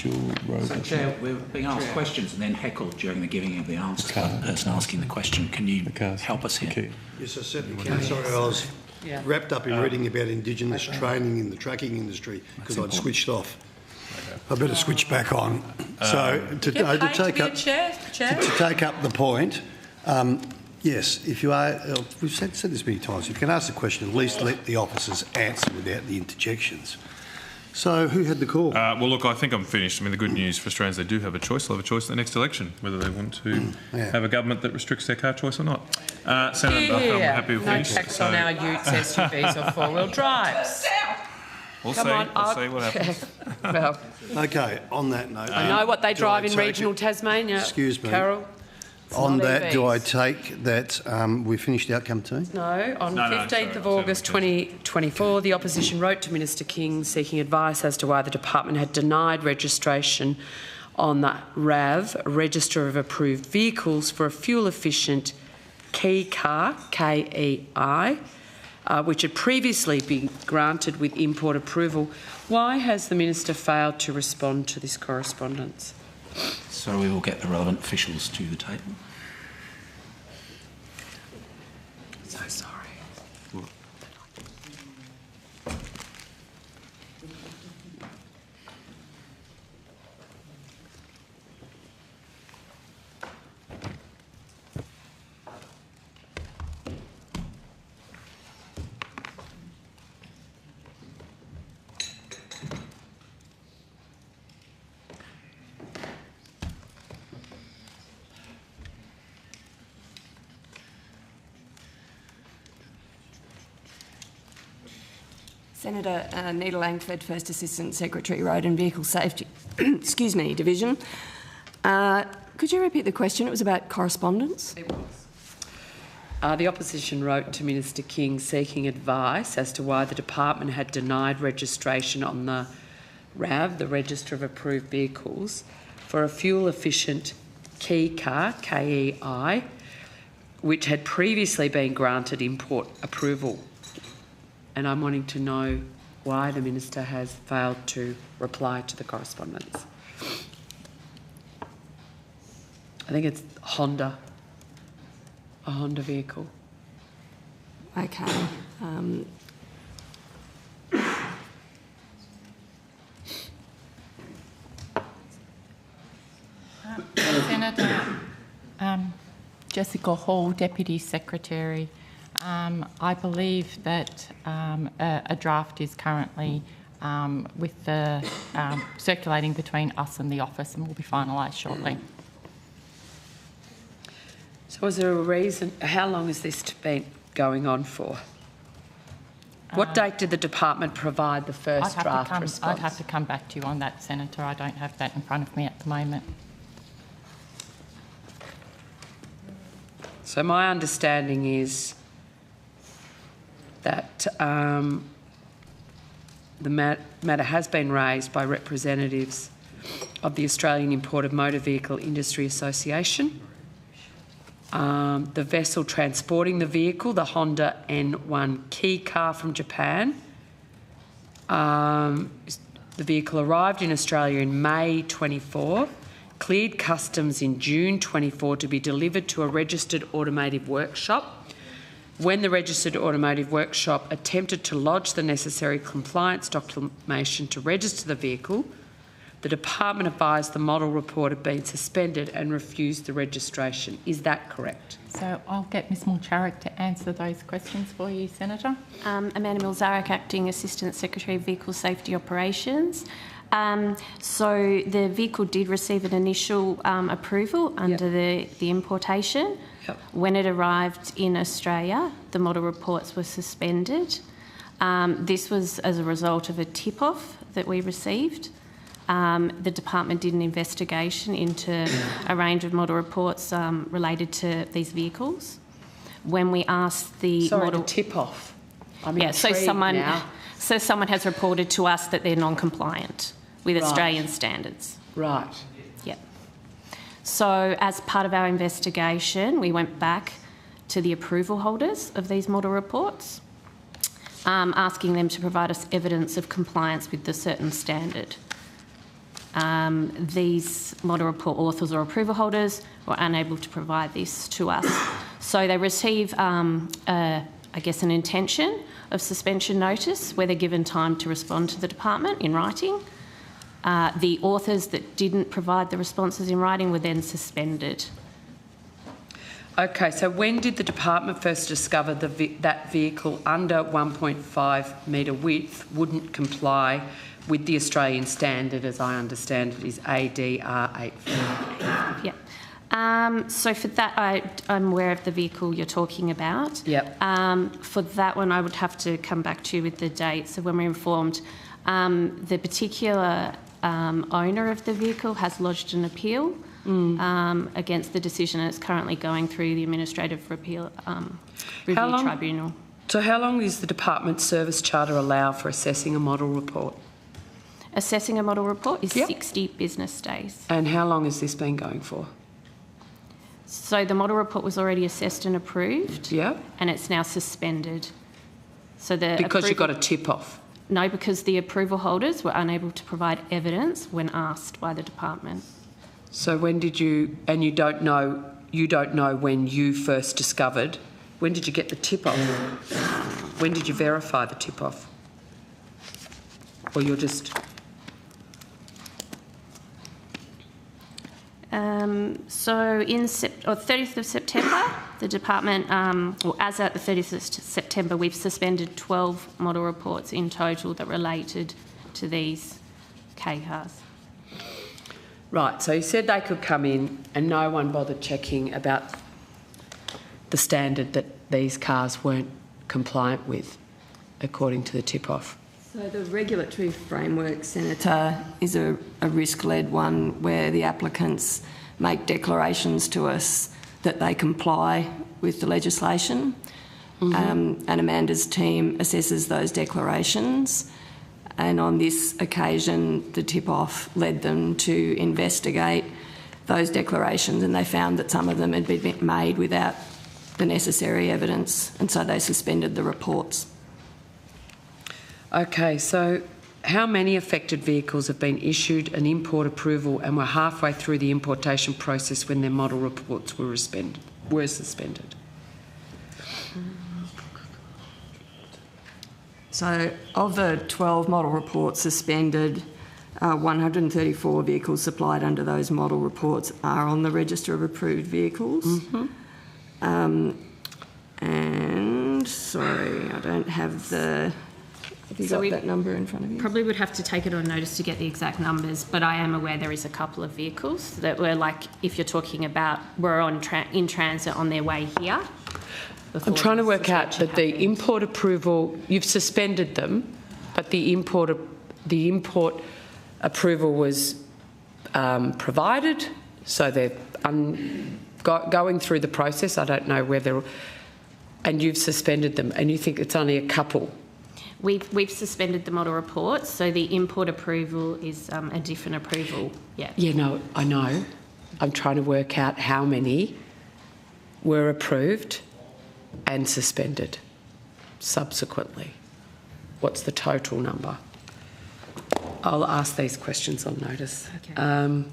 S3: So, Chair, we're being asked questions and then heckled during the giving of the answers by the person asking the question. Can you help us here?
S1: Yes, I certainly can. Sorry, I was wrapped up in reading about Indigenous training in the trucking industry because I'd switched off. I better switch back on. So to take up the point, yes, if you are, we've said this many times, if you can ask the question, at least let the officers answer without the interjections. So who had the call?
S4: Well, look, I think I'm finished. I mean, the good news for Australians, they do have a choice. They'll have a choice in the next election, whether they want to have a government that restricts their car choice or not. Senator, I'm happy we've finished.
S7: No tax on our utes, SUVs or four-wheel drives.
S4: We'll see what happens.
S7: Well,
S1: okay, on that note...
S7: I know what they drive in regional Tasmania.
S1: Excuse me.
S7: Carol.
S1: On that, do I take that we finished outcome 2?
S7: No. On 15th of August 2024, the opposition wrote to Minister King seeking advice as to why the department had denied registration on the RAV, Register of Approved Vehicles, for a fuel-efficient key car, KEI, which had previously been granted with import approval. Why has the minister failed to respond to this correspondence?
S3: So we will get the relevant officials to the table.
S7: So sorry.
S13: Senator Nita Langford, First Assistant Secretary, Road and Vehicle Safety excuse me, Division. Could you repeat the question? It was about correspondence.
S7: It was. The opposition wrote to Minister King seeking advice as to why the department had denied registration on the RAV, the Register of Approved Vehicles, for a fuel-efficient key car, KEI, which had previously been granted import approval. And I'm wanting to know why the minister has failed to reply to the correspondence. I think it's Honda, a Honda vehicle.
S13: Okay.
S18: Senator Jessica Hall, Deputy Secretary. I believe that a draft is currently with the circulating between us and the office and will be finalised shortly.
S7: So is there a reason? How long has this been going on for? What date did the department provide the first draft response?
S18: I'd have to come back to you on that, Senator. I don't have that in front of me at the moment.
S7: So my understanding is that the matter has been raised by representatives of the Australian Imported Motor Vehicle Industry Association. The vessel transporting the vehicle, the Honda N1 key car from Japan. The vehicle arrived in Australia in May 24, cleared customs in June 24 to be delivered to a registered automotive workshop. When the registered automotive workshop attempted to lodge the necessary compliance documentation to register the vehicle, the department advised the model report had been suspended and refused the registration. Is that correct?
S18: So I'll get Ms Mulcharik to answer those questions for you, Senator.
S8: Amanda Milzarek, Acting Assistant Secretary of Vehicle Safety Operations. So the vehicle did receive an initial approval under the importation.
S6: Yep. When it arrived in Australia, the model reports were suspended. This was as a result of a tip-off that we received. The department did an investigation into a range of model reports related to these vehicles. When we asked the model
S7: tip-off.
S6: So someone has reported to us that they're non-compliant with Australian standards.
S7: Right.
S6: Yep. So as part of our investigation, we went back to the approval holders of these model reports, asking them to provide us evidence of compliance with the certain standard. These model report authors or approval holders were unable to provide this to us. So they receive, I guess, an intention of suspension notice where they're given time to respond to the department in writing. The authors that didn't provide the responses in writing were then suspended.
S7: Okay, so when did the department first discover that vehicle under 1.5 metre width wouldn't comply with the Australian standard, as I understand it, is ADR 840?
S6: Yeah. So for that, I'm aware of the vehicle you're talking about.
S7: Yep.
S6: For that one, I would have to come back to you with the date. So when we're informed, the particular owner of the vehicle has lodged an appeal against the decision, and it's currently going through the Administrative Review Tribunal.
S7: So how long does the department's service charter allow for assessing a model report?
S6: Assessing a model report is 60 business days.
S7: And how long has this been going for?
S6: So the model report was already assessed and approved.
S7: Yeah.
S6: And it's now suspended. So
S7: because you got a tip-off?
S6: No, because the approval holders were unable to provide evidence when asked by the department.
S7: So when did you, and you don't know when you first discovered, when did you get the tip-off? When did you verify the tip-off? Or you're just...
S6: So in 30th of September, the department, as at the 30th of September, we've suspended 12 model reports in total that related to these K cars.
S7: Right, so you said they could come in and no one bothered checking about the standard that these cars weren't compliant with, according to the tip-off.
S13: So the regulatory framework, Senator, is a risk-led one where the applicants make declarations to us that they comply with the legislation. And Amanda's team assesses those declarations. And on this occasion, the tip-off led them to investigate those declarations, and they found that some of them had been made without the necessary evidence, and so they suspended the reports.
S7: Okay, so how many affected vehicles have been issued an import approval and were halfway through the importation process when their model reports were suspended?
S13: So of the 12 model reports suspended, 134 vehicles supplied under those model reports are on the register of approved vehicles. And, sorry, I don't have the... Have you got that number in front of you?
S6: Probably would have to take it on notice to get the exact numbers, but I am aware there is a couple of vehicles that were, like, if you're talking about, were in transit on their way here.
S7: I'm trying to work out that the import approval, you've suspended them, but the import approval was provided, so they're going through the process. I don't know whether, and you've suspended them, and you think it's only a couple.
S6: We've suspended the model reports, so the import approval is a different approval. Yeah.
S7: Yeah, no, I know. I'm trying to work out how many were approved and suspended subsequently. What's the total number? I'll ask these questions on notice.
S6: Okay.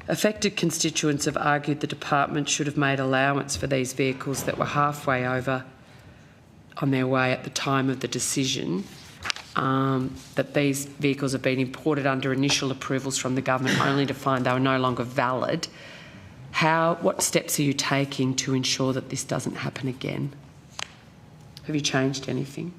S7: Affected constituents have argued the department should have made allowance for these vehicles that were halfway over on their way at the time of the decision, that these vehicles have been imported under initial approvals from the government only to find they were no longer valid. What steps are you taking to ensure that this doesn't happen again? Have you changed anything?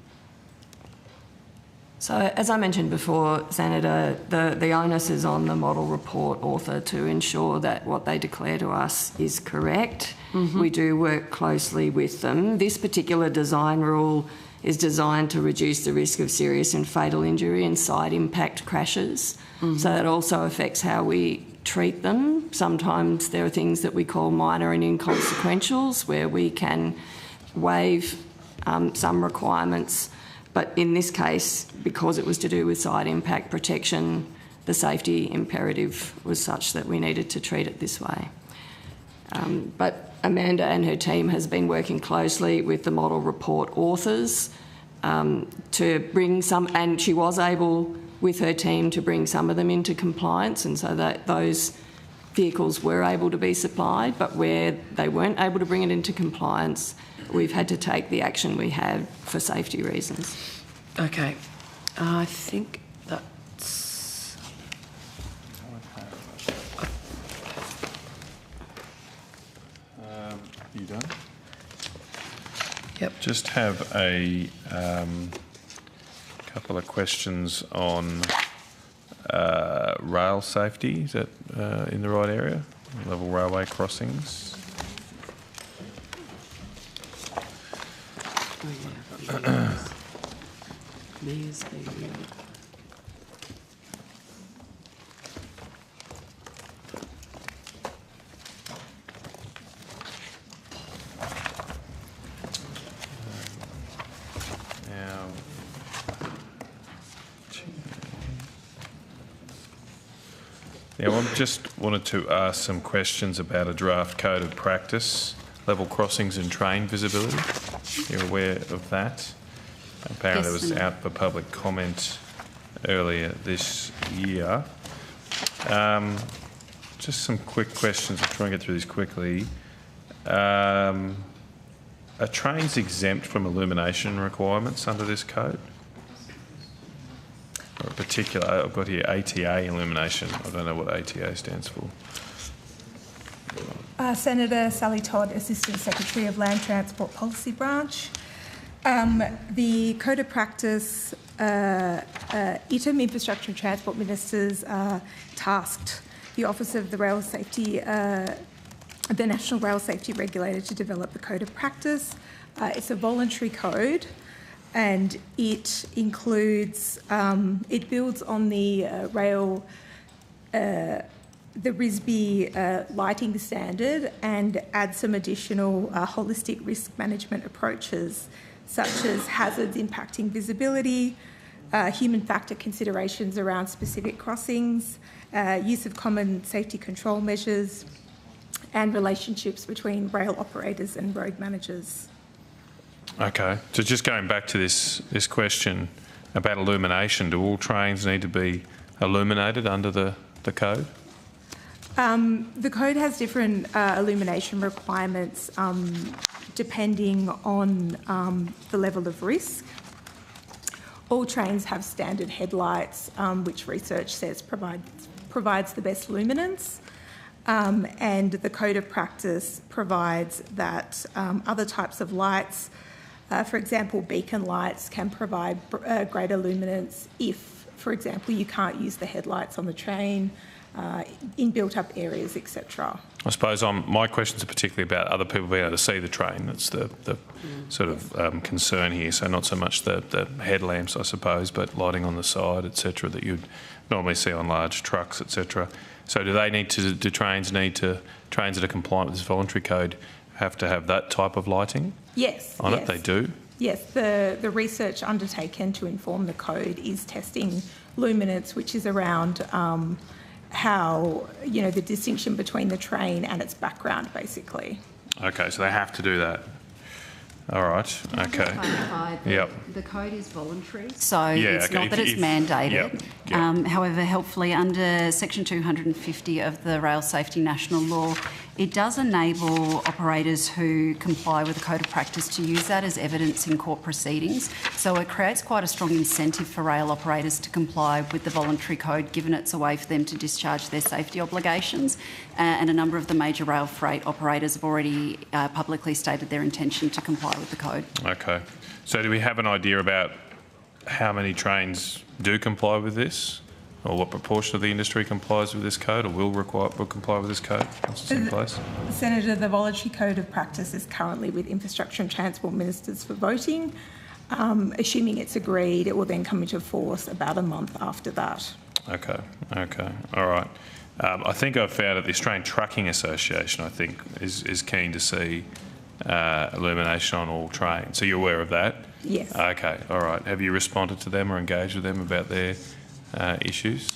S13: So, as I mentioned before, Senator, the onus is on the model report author to ensure that what they declare to us is correct. We do work closely with them. This particular design rule is designed to reduce the risk of serious and fatal injury and side impact crashes. So that also affects how we treat them. Sometimes there are things that we call minor and inconsequentials where we can waive some requirements. But in this case, because it was to do with side impact protection, the safety imperative was such that we needed to treat it this way. But Amanda and her team has been working closely with the model report authors to bring some, and she was able with her team to bring some of them into compliance, and so that those vehicles were able to be supplied, but where they weren't able to bring it into compliance, we've had to take the action we have for safety reasons.
S7: Okay. I think that's...
S4: You done?
S7: Yep.
S4: Just have a couple of questions on rail safety. Is that in the right area? Level railway crossings. Now, I just wanted to ask some questions about a draft code of practice, level crossings and train visibility. You're aware of that? Apparently
S11: Yes,
S4: it was out for public comment earlier this year. Just some quick questions. I'll try and get through these quickly. Are trains exempt from illumination requirements under this code? Or a particular, I've got here ATA illumination. I don't know what ATA stands for.
S19: Senator Sally Todd, Assistant Secretary of Land Transport Policy Branch. The Code of Practice, ITEM, Infrastructure and Transport Ministers, tasked the Office of the Rail Safety, the National Rail Safety Regulator, to develop the Code of Practice. It's a voluntary code, and it includes, it builds on the the RISB lighting standard and adds some additional holistic risk management approaches, such as hazards impacting visibility, human factor considerations around specific crossings, use of common safety control measures, and relationships between rail operators and road managers.
S4: Okay, so just going back to this question about illumination, do all trains need to be illuminated under the code?
S19: The code has different illumination requirements depending on the level of risk. All trains have standard headlights, which research says provides the best luminance. And the Code of Practice provides that other types of lights, for example, beacon lights, can provide greater luminance if, for example, you can't use the headlights on the train in built-up areas, etc.
S4: I suppose my questions are particularly about other people being able to see the train. That's the sort of concern here. So not so much the headlamps, I suppose, but lighting on the side, etc., that you'd normally see on large trucks, etc. So do trains that are compliant with this voluntary code have to have that type of lighting?
S19: Yes.
S4: On it, they do?
S19: Yes, the research undertaken to inform the code is testing luminance, which is around how, the distinction between the train and its background, basically.
S4: Okay, so they have to do that. All right, okay. Yep.
S5: The code is voluntary, so it's not that it's mandated. However, helpfully, under Section 250 of the Rail Safety National Law, it does enable operators who comply with the Code of Practice to use that as evidence in court proceedings. So it creates quite a strong incentive for rail operators to comply with the voluntary code, given it's a way for them to discharge their safety obligations. And a number of the major rail freight operators have already publicly stated their intention to comply with the code.
S4: Okay. So do we have an idea about how many trains do comply with this, or what proportion of the industry complies with this code, or will comply with this code once it's in place?
S19: Senator, the voluntary code of practice is currently with Infrastructure and Transport Ministers for voting. Assuming it's agreed, it will then come into force about a month after that.
S4: Okay, all right. I think I've found that the Australian Trucking Association, I think, is keen to see illumination on all trains. So you're aware of that?
S19: Yes.
S4: Okay, all right. Have you responded to them or engaged with them about their issues?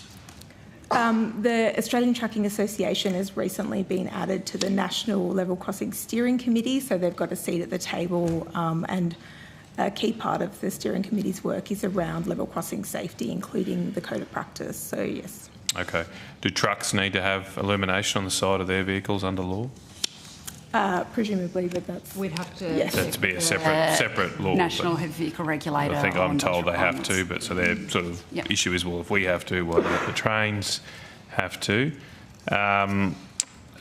S19: The Australian Trucking Association has recently been added to the National Level Crossing Steering Committee, so they've got a seat at the table, and a key part of the steering committee's work is around level crossing safety, including the code of practice. So, yes.
S4: Okay. Do trucks need to have illumination on the side of their vehicles under law?
S19: Presumably, but that's...
S5: We'd have to...
S19: Yes.
S4: That's to be a separate law.
S5: National Heavy Vehicle Regulator.
S4: I think I'm told they have to, but so their sort of issue is, well, if we have to, well, the trains have to.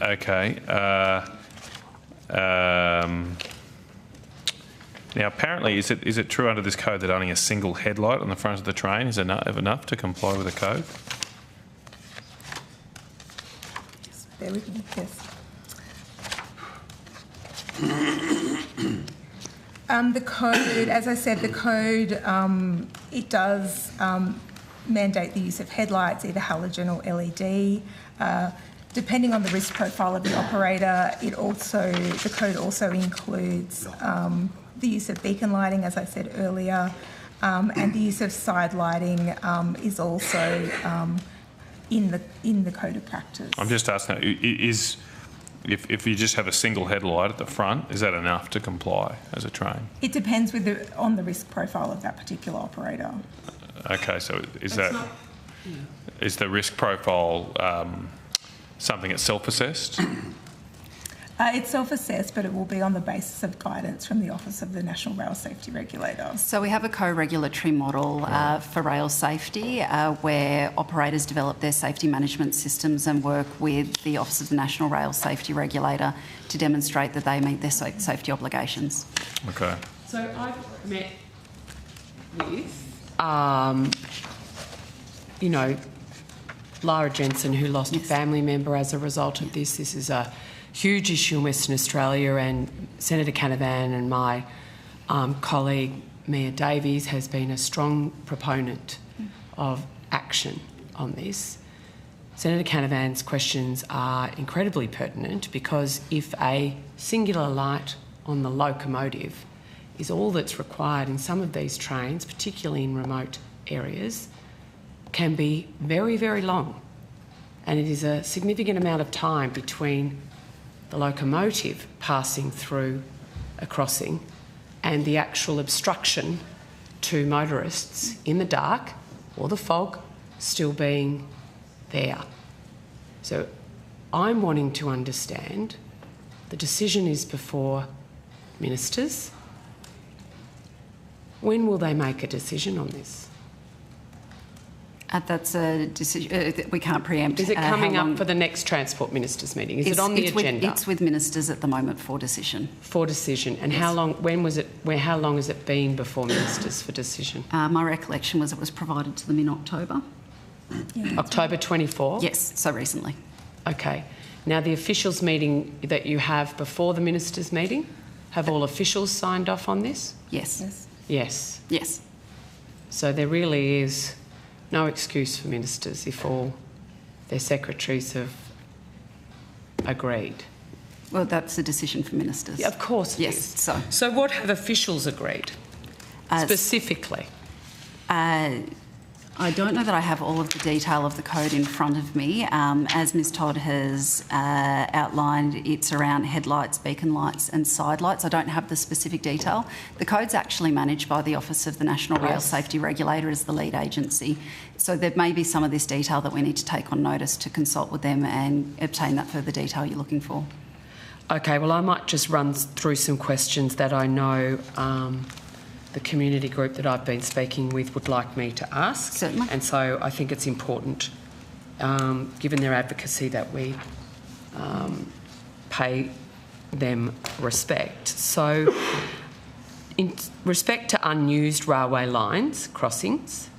S4: Okay. Now, apparently, is it true under this code that only a single headlight on the front of the train is enough to comply with the code?
S19: Yes, bear with me, yes. The code, as I said, the code, it does mandate the use of headlights, either halogen or LED. Depending on the risk profile of the operator, the code also includes the use of beacon lighting, as I said earlier, and the use of side lighting is also in the code of practice.
S4: I'm just asking, if you just have a single headlight at the front, is that enough to comply as a train?
S19: It depends on the risk profile of that particular operator.
S4: Okay, so is the risk profile something that's self-assessed?
S19: It's self-assessed, but it will be on the basis of guidance from the Office of the National Rail Safety Regulator.
S5: So we have a co-regulatory model for rail safety where operators develop their safety management systems and work with the Office of the National Rail Safety Regulator to demonstrate that they meet their safety obligations.
S4: Okay.
S7: So I've met with, Lara Jensen, who lost a family member as a result of this. This is a huge issue in Western Australia, and Senator Canavan and my colleague Mia Davies has been a strong proponent of action on this. Senator Canavan's questions are incredibly pertinent because if a singular light on the locomotive is all that's required in some of these trains, particularly in remote areas, can be very, very long. And it is a significant amount of time between the locomotive passing through a crossing and the actual obstruction to motorists in the dark or the fog still being there. So I'm wanting to understand, the decision is before ministers. When will they make a decision on this?
S5: That's a decision we can't preempt.
S7: Is it coming up for the next Transport Ministers meeting? Is it on the agenda?
S5: It's with ministers at the moment for decision.
S7: For decision. And
S5: yes.
S7: How long? When was it? How long has it been before ministers for decision?
S5: My recollection was it was provided to them in October.
S7: October 24?
S5: Yes, so recently.
S7: Okay. Now the officials meeting that you have before the ministers meeting, have all officials signed off on this?
S5: Yes.
S7: Yes.
S5: Yes.
S7: So there really is no excuse for ministers if all their secretaries have agreed.
S5: Well, that's a decision for ministers.
S7: Yeah, of course it is. So what have officials agreed, specifically?
S5: I don't know that I have all of the detail of the code in front of me. As Ms Todd has outlined, it's around headlights, beacon lights and side lights. I don't have the specific detail. The code's actually managed by the Office of the National Rail Safety Regulator as the lead agency. So there may be some of this detail that we need to take on notice to consult with them and obtain that further detail you're looking for.
S7: Okay, well, I might just run through some questions that I know the community group that I've been speaking with would like me to ask.
S5: Certainly.
S7: And so I think it's important, given their advocacy, that we pay them respect. So In respect to unused railway lines, crossings,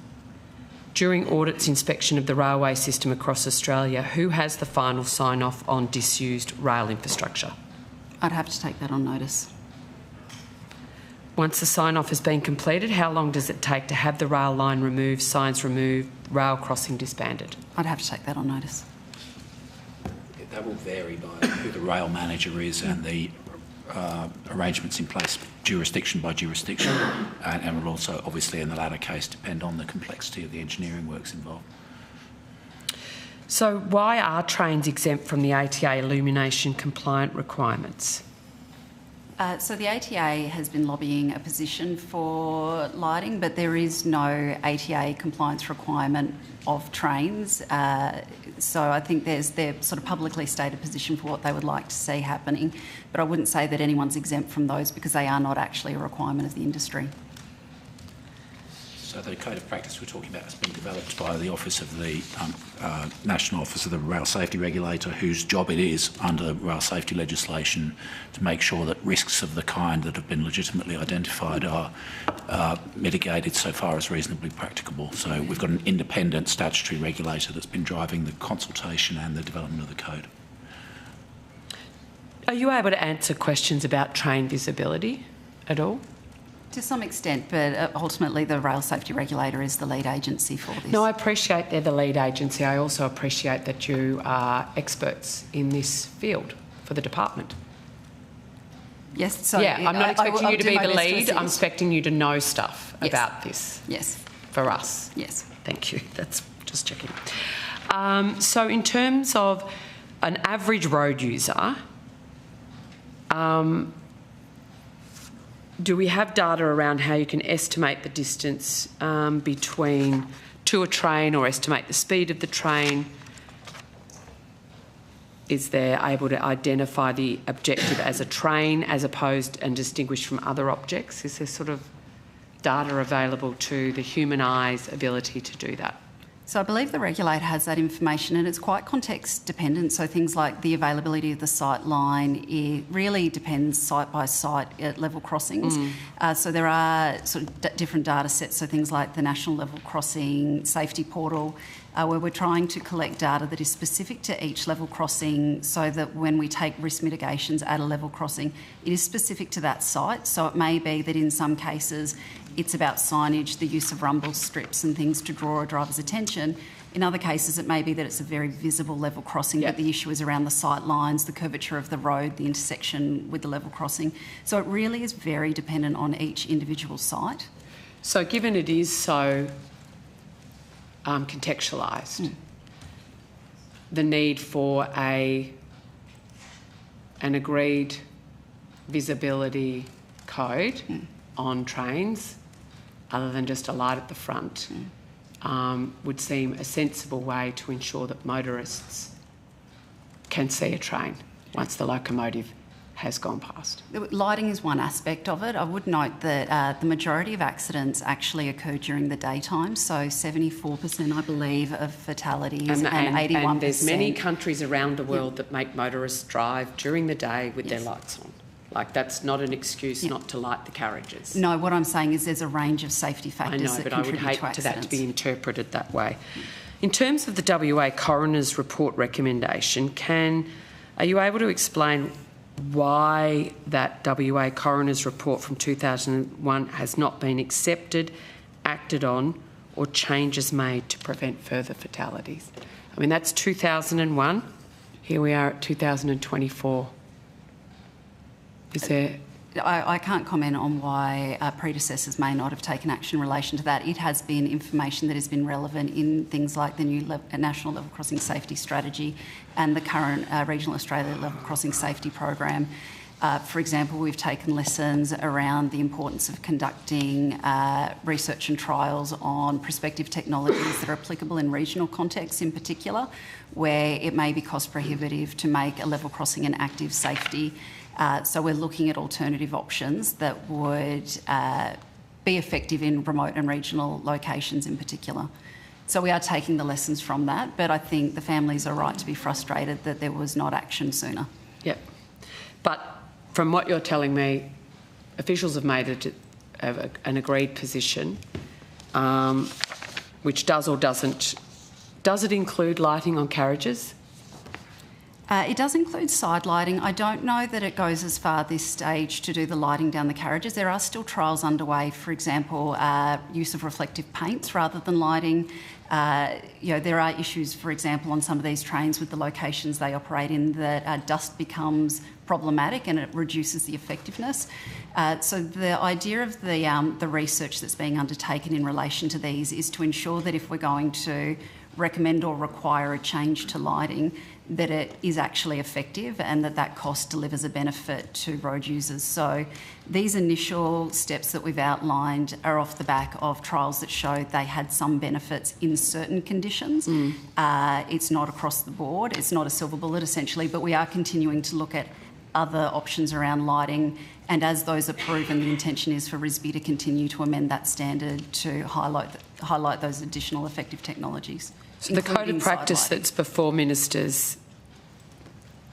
S7: during audits inspection of the railway system across Australia, who has the final sign-off on disused rail infrastructure?
S5: I'd have to take that on notice.
S7: Once the sign-off has been completed, how long does it take to have the rail line removed, signs removed, rail crossing disbanded?
S5: I'd have to take that on notice.
S3: That will vary by who the rail manager is and the arrangements in place jurisdiction by jurisdiction, and will also obviously in the latter case depend on the complexity of the engineering works involved.
S7: So why are trains exempt from the ATA illumination compliant requirements?
S5: So the ATA has been lobbying a position for lighting, but there is no ATA compliance requirement of trains. So I think their sort of publicly stated position for what they would like to see happening. But I wouldn't say that anyone's exempt from those because they are not actually a requirement of the industry.
S3: So the code of practice we're talking about has been developed by the Office of the National Office of the Rail Safety Regulator, whose job it is under rail safety legislation to make sure that risks of the kind that have been legitimately identified are mitigated so far as reasonably practicable. So we've got an independent statutory regulator that's been driving the consultation and the development of the code.
S7: Are you able to answer questions about train visibility at all?
S5: To some extent, but ultimately the rail safety regulator is the lead agency for this.
S7: No, I appreciate they're the lead agency. I also appreciate that you are experts in this field for the department.
S5: Yes, so
S7: yeah, I'm not expecting you to be the lead. I'm expecting you to know stuff
S5: yes.
S7: about this.
S5: Yes.
S7: For us.
S5: Yes.
S7: Thank you. That's just checking. So in terms of an average road user, do we have data around how you can estimate the distance between to a train or estimate the speed of the train? Is there able to identify the objective as a train as opposed and distinguished from other objects? Is there sort of data available to the human eye's ability to do that?
S5: So I believe the regulator has that information and it's quite context dependent. So things like the availability of the sight line, it really depends site by site at level crossings. So there are sort of different data sets. So things like the National Level Crossing Safety Portal, where we're trying to collect data that is specific to each level crossing so that when we take risk mitigations at a level crossing, it is specific to that site. So it may be that in some cases it's about signage, the use of rumble strips and things to draw a driver's attention. In other cases, it may be that it's a very visible level crossing, but the issue is around the sight lines, the curvature of the road, the intersection with the level crossing. So it really is very dependent on each individual site.
S7: So given it is so contextualised, the need for an agreed visibility code on trains, other than just a light at the front, would seem a sensible way to ensure that motorists can see a train once the locomotive has gone past.
S5: Lighting is one aspect of it. I would note that the majority of accidents actually occur during the daytime, so 74%, I believe, of fatalities and 81%.
S7: And there's many countries around the world that make motorists drive during the day with their lights on. Like, that's not an excuse not to light the carriages.
S5: No, what I'm saying is there's a range of safety factors
S7: I know,
S5: that
S7: but I would hate
S5: to
S7: that to be interpreted that way. In terms of the WA Coroner's Report recommendation, are you able to explain why that WA Coroner's Report from 2001 has not been accepted, acted on, or changes made to prevent further fatalities? I mean, that's 2001. Here we are at 2024. Is there...
S5: I can't comment on why predecessors may not have taken action in relation to that. It has been information that has been relevant in things like the new National Level Crossing Safety Strategy and the current Regional Australia Level Crossing Safety Program. For example, we've taken lessons around the importance of conducting research and trials on prospective technologies that are applicable in regional contexts in particular, where it may be cost prohibitive to make a level crossing an active safety. So we're looking at alternative options that would be effective in remote and regional locations in particular. So we are taking the lessons from that, but I think the families are right to be frustrated that there was not action sooner.
S7: Yep. But from what you're telling me, officials have made an agreed position, which does or doesn't. Does it include lighting on carriages?
S5: It does include side lighting. I don't know that it goes as far at this stage to do the lighting down the carriages. There are still trials underway, for example, use of reflective paints rather than lighting. There are issues, for example, on some of these trains with the locations they operate in that dust becomes problematic and it reduces the effectiveness. So the idea of the research that's being undertaken in relation to these is to ensure that if we're going to recommend or require a change to lighting, that it is actually effective and that cost delivers a benefit to road users. So these initial steps that we've outlined are off the back of trials that showed they had some benefits in certain conditions. It's not across the board. It's not a silver bullet, essentially, but we are continuing to look at other options around lighting, and as those are proven, the intention is for RISB to continue to amend that standard to highlight those additional effective technologies.
S7: So the code of practice that's before ministers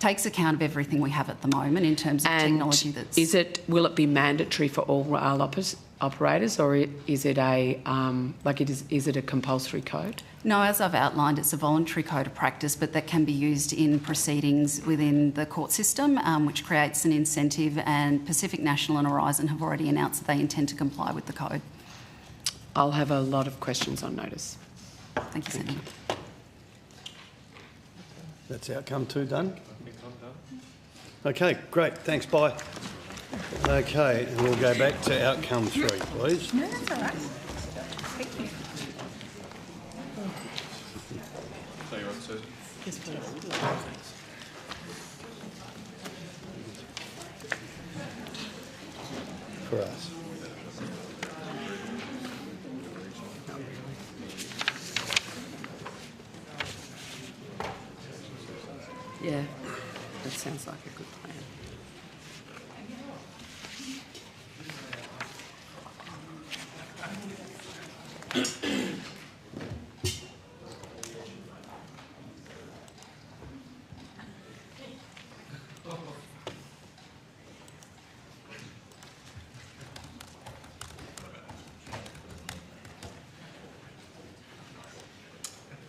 S5: takes account of everything we have at the moment in terms of technology that's...
S7: Will it be mandatory for all rail operators, or is it a compulsory code?
S5: No, as I've outlined, it's a voluntary code of practice, but that can be used in proceedings within the court system, which creates an incentive, and Pacific National and Horizon have already announced that they intend to comply with the code.
S7: I'll have a lot of questions on notice.
S5: Thank you, Senator.
S1: That's outcome 2 done? Okay, great. Thanks, bye. Okay, and we'll go back to outcome 3, please.
S19: No, that's all right. Thank you.
S11: Yes, please.
S1: For us.
S7: Yeah, that sounds like a good plan.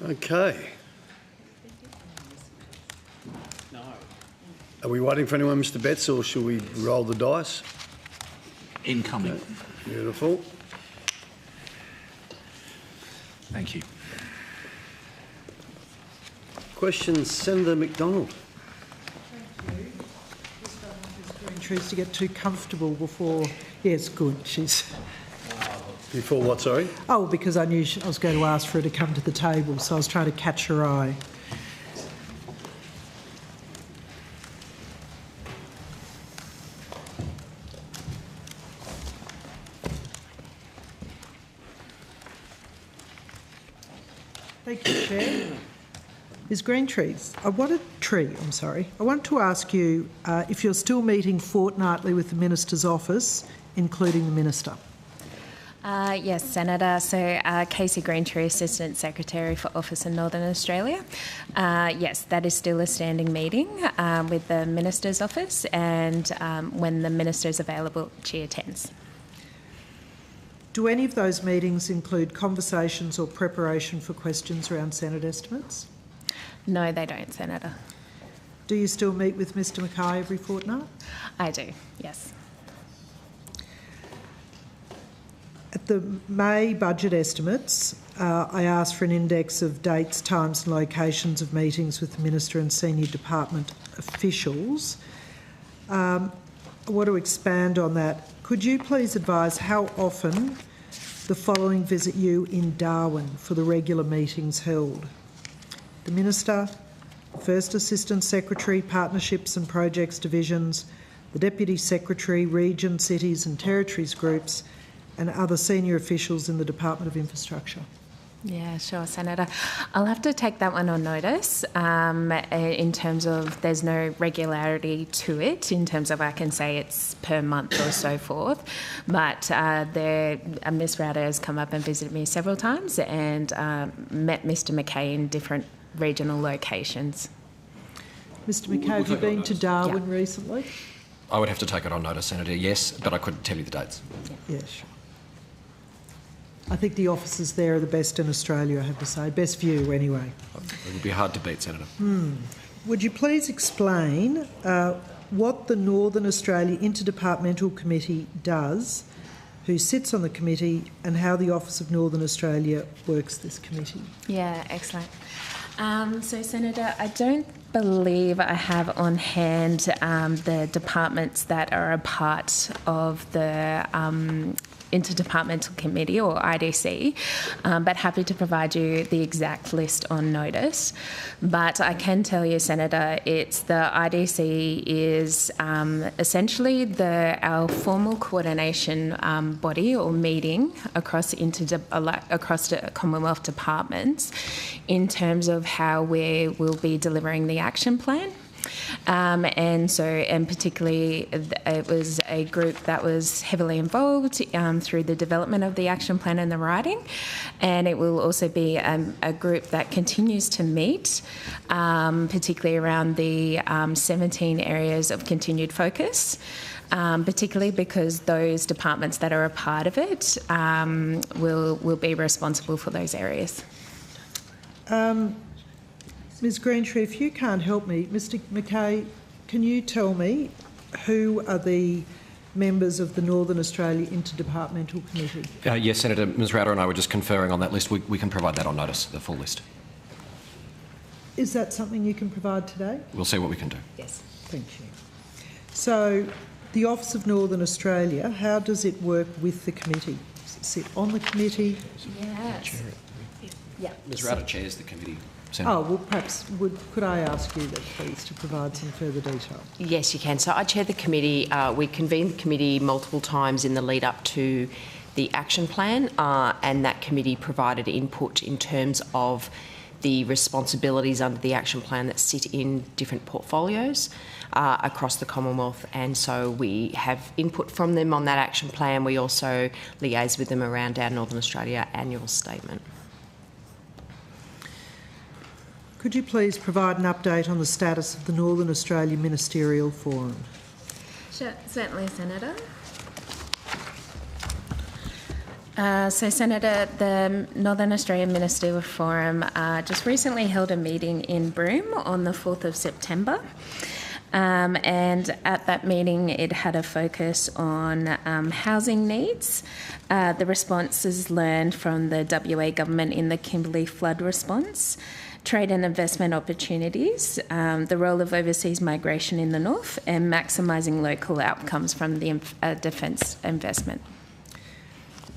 S1: Okay. Are we waiting for anyone, Mr. Betts, or shall we roll the dice?
S3: Incoming.
S1: Beautiful.
S3: Thank you.
S1: Questions, Senator McDonald.
S14: Trees to get too comfortable before. Yes, good. She's.
S1: Before what, sorry?
S14: Oh, because I knew I was going to ask for her to come to the table, so I was trying to catch her eye. Thank you, Chair. Ms Greentrees, I wanted to ask you if you're still meeting fortnightly with the Minister's office, including the Minister.
S16: Yes, Senator. So Casey Greentree, Assistant Secretary for Office in Northern Australia. Yes, that is still a standing meeting with the Minister's office, and when the Minister is available, she attends.
S14: Do any of those meetings include conversations or preparation for questions around Senate estimates?
S16: No, they don't, Senator.
S14: Do you still meet with Mr Mackay every fortnight?
S16: I do, yes.
S14: At the May budget estimates, I asked for an index of dates, times and locations of meetings with the Minister and senior department officials. I want to expand on that. Could you please advise how often the following visit you in Darwin for the regular meetings held? The Minister, First Assistant Secretary, Partnerships and Projects Divisions, the Deputy Secretary, Region, Cities and Territories Groups, and other senior officials in the Department of Infrastructure.
S16: Yeah, sure, Senator. I'll have to take that one on notice in terms of there's no regularity to it, in terms of I can say it's per month or so forth. But Ms Rowder has come up and visited me several times and met Mr Mackay in different regional locations.
S14: Mr Mackay, have you been to Darwin recently?
S15: I would have to take it on notice, Senator, yes, but I couldn't tell you the dates.
S14: Yeah, sure. I think the officers there are the best in Australia, I have to say. Best view, anyway.
S15: It would be hard to beat, Senator.
S14: Would you please explain what the Northern Australia Interdepartmental Committee does, who sits on the committee, and how the Office of Northern Australia works this committee?
S16: Yeah, excellent. So, Senator, I don't believe I have on hand the departments that are a part of the Interdepartmental Committee, or IDC, but happy to provide you the exact list on notice. But I can tell you, Senator, it's the IDC is essentially our formal coordination body or meeting across the Commonwealth departments in terms of how we will be delivering the action plan. And particularly it was a group that was heavily involved through the development of the action plan and the writing, and it will also be a group that continues to meet, particularly around the 17 areas of continued focus, particularly because those departments that are a part of it will be responsible for those areas.
S14: Ms Greentree, if you can't help me, Mr Mackay, can you tell me who are the members of the Northern Australia Interdepartmental Committee?
S15: Yes, Senator, Ms Rowder and I were just conferring on that list. We can provide that on notice, the full list.
S14: Is that something you can provide today?
S15: We'll see what we can do.
S14: Yes. Thank you. So, the Office of Northern Australia, how does it work with the committee? Does it sit on the committee?
S16: Yes. Yeah.
S15: Ms Rowder chairs the committee.
S14: Senator. Oh, well, perhaps could I ask you that, please, to provide some further detail?
S17: Yes, you can. So I chair the committee. We convened the committee multiple times in the lead up to the action plan, and that committee provided input in terms of the responsibilities under the action plan that sit in different portfolios across the Commonwealth, and so we have input from them on that action plan. We also liaise with them around our Northern Australia annual statement.
S14: Could you please provide an update on the status of the Northern Australia Ministerial Forum?
S16: Sure, certainly, Senator. So, Senator, the Northern Australian Ministerial Forum just recently held a meeting in Broome on the 4th of September. And at that meeting, it had a focus on housing needs, the responses learned from the WA government in the Kimberley flood response, trade and investment opportunities, the role of overseas migration in the north, and maximising local outcomes from the defence investment.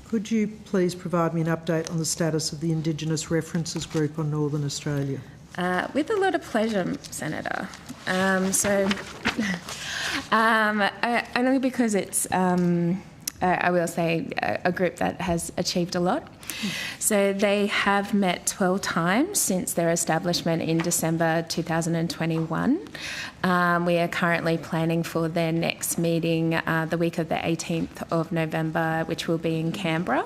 S14: Could you please provide me an update on the status of the Indigenous References Group on Northern Australia?
S16: With a lot of pleasure, Senator. Only because it's, I will say, a group that has achieved a lot. So they have met 12 times since their establishment in December 2021. We are currently planning for their next meeting the week of the 18th of November, which will be in Canberra.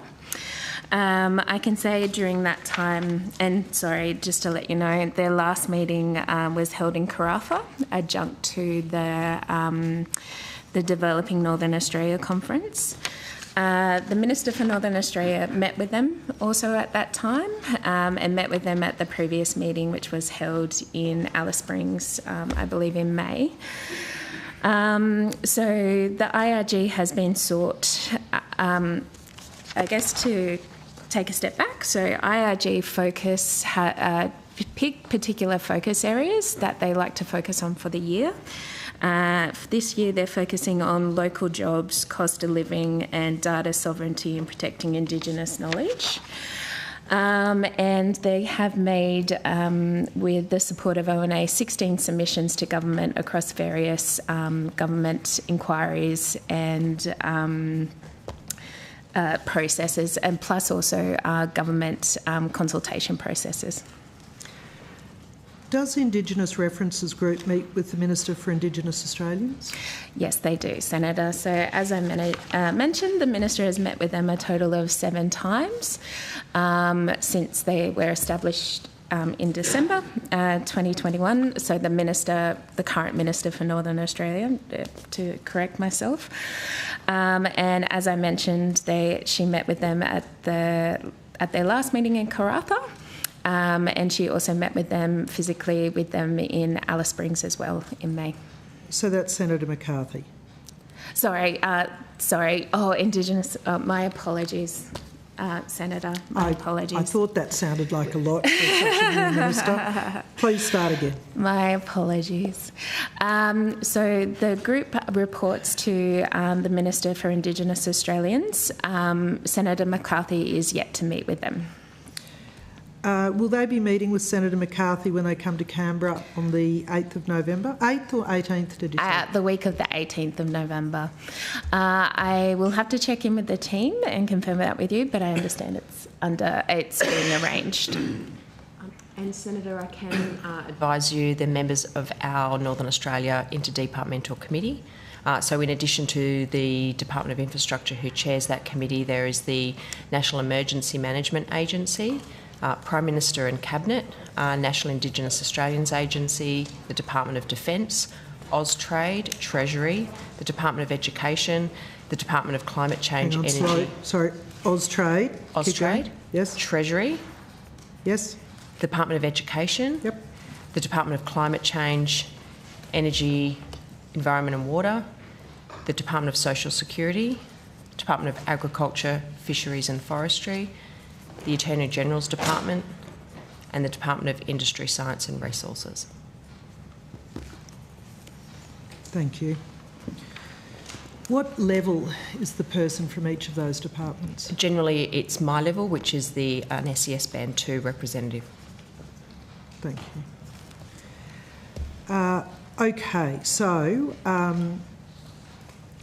S16: I can say during that time, and sorry, just to let you know, their last meeting was held in Karratha, adjunct to the Developing Northern Australia Conference. The Minister for Northern Australia met with them also at that time, and met with them at the previous meeting, which was held in Alice Springs, I believe in May. So the IRG has been sought, I guess, to take a step back. So IRG focus particular focus areas that they like to focus on for the year. This year they're focusing on local jobs, cost of living, and data sovereignty and protecting Indigenous knowledge. And they have made, with the support of ONA, 16 submissions to government across various government inquiries and processes, and plus also government consultation processes.
S14: Does Indigenous References Group meet with the Minister for Indigenous Australians?
S16: Yes, they do, Senator. So as I mentioned, the Minister has met with them a total of 7 times since they were established in December 2021. So the current Minister for Northern Australia, to correct myself. And as I mentioned, she met with them at their last meeting in Karratha. And she also met with them physically in Alice Springs as well in May.
S14: So that's Senator McCarthy.
S16: Sorry. Oh, Indigenous. My apologies, Senator. My apologies.
S14: I thought that sounded like a lot for such a new minister. Please start again.
S16: My apologies. So the group reports to the Minister for Indigenous Australians. Senator McCarthy is yet to meet with them.
S14: Will they be meeting with Senator McCarthy when they come to Canberra on the 8th of November? 8th or 18th, did you say?
S16: The week of the 18th of November. I will have to check in with the team and confirm that with you, but I understand it's being arranged.
S17: And Senator, I can advise you the members of our Northern Australia Interdepartmental Committee. So in addition to the Department of Infrastructure who chairs that committee, there is the National Emergency Management Agency, Prime Minister and Cabinet, National Indigenous Australians Agency, the Department of Defence, Austrade, Treasury, the Department of Education, the Department of Climate Change, Energy.
S14: Sorry, Austrade.
S17: Austrade.
S14: Yes.
S17: Treasury.
S14: Yes.
S17: Department of Education.
S14: Yep.
S17: The Department of Climate Change, Energy, Environment and Water, the Department of Social Security, Department of Agriculture, Fisheries and Forestry, the Attorney General's Department, and the Department of Industry, Science and Resources.
S14: Thank you. What level is the person from each of those departments?
S17: Generally, it's my level, which is an SES Band 2 representative.
S14: Thank you. Okay, so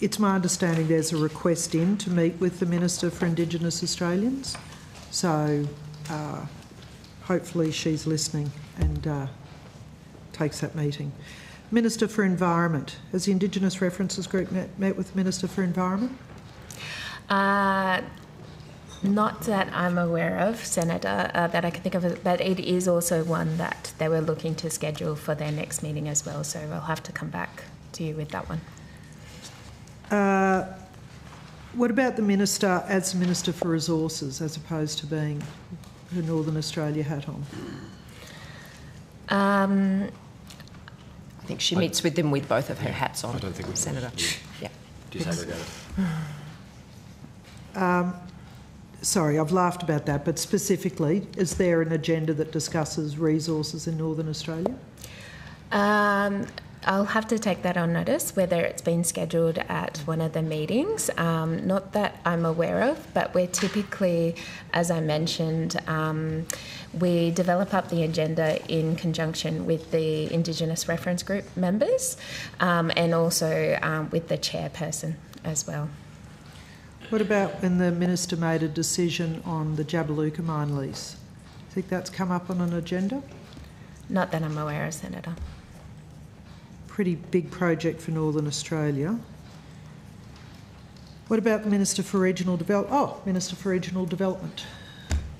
S14: it's my understanding there's a request in to meet with the Minister for Indigenous Australians. So hopefully she's listening and takes that meeting. Minister for Environment. Has the Indigenous References Group met with the Minister for Environment?
S16: Not that I'm aware of, Senator, that I can think of, but it is also one that they were looking to schedule for their next meeting as well, so I'll have to come back to you with that one.
S14: What about the Minister as Minister for Resources as opposed to being her Northern Australia hat on?
S17: I think she meets with them with both of her hats on.
S15: I don't think we
S17: Senator.
S15: Yeah. Disaggregate
S14: it. Sorry, I've laughed about that, but specifically, is there an agenda that discusses resources in Northern Australia?
S16: I'll have to take that on notice, whether it's been scheduled at one of the meetings. Not that I'm aware of, but we're typically, as I mentioned, we develop up the agenda in conjunction with the Indigenous Reference Group members and also with the chairperson as well.
S14: What about when the Minister made a decision on the Jabiluka mine lease? Do you think that's come up on an agenda?
S16: Not that I'm aware of, Senator.
S14: Pretty big project for Northern Australia. What about the Minister for Regional Development? Oh, Minister for Regional Development.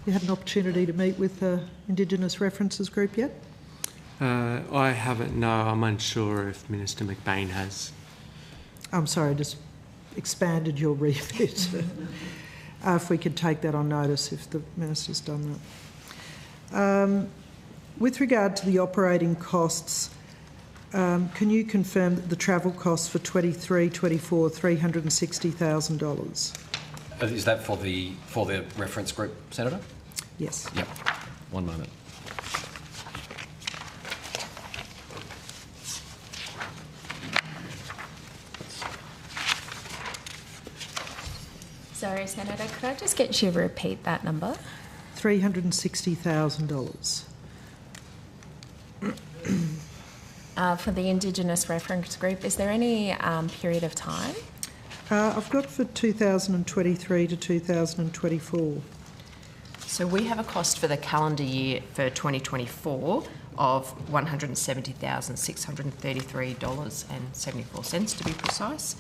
S14: You had an opportunity to meet with the Indigenous References Group yet?
S2: I haven't, no. I'm unsure if Minister McBain has.
S14: I'm sorry, I just expanded your remit. If we could take that on notice if the Minister's done that. With regard to the operating costs, can you confirm that the travel costs for 23-24, $360,000?
S15: Is that for the reference group, Senator?
S14: Yes.
S15: Yep. One moment.
S16: Sorry, Senator, could I just get you to repeat that number?
S14: $360,000.
S16: For the Indigenous Reference Group, is there any period of time?
S14: I've got for 2023 to 2024.
S17: So we have a cost for the calendar year for 2024 of $170,633.74 to be precise.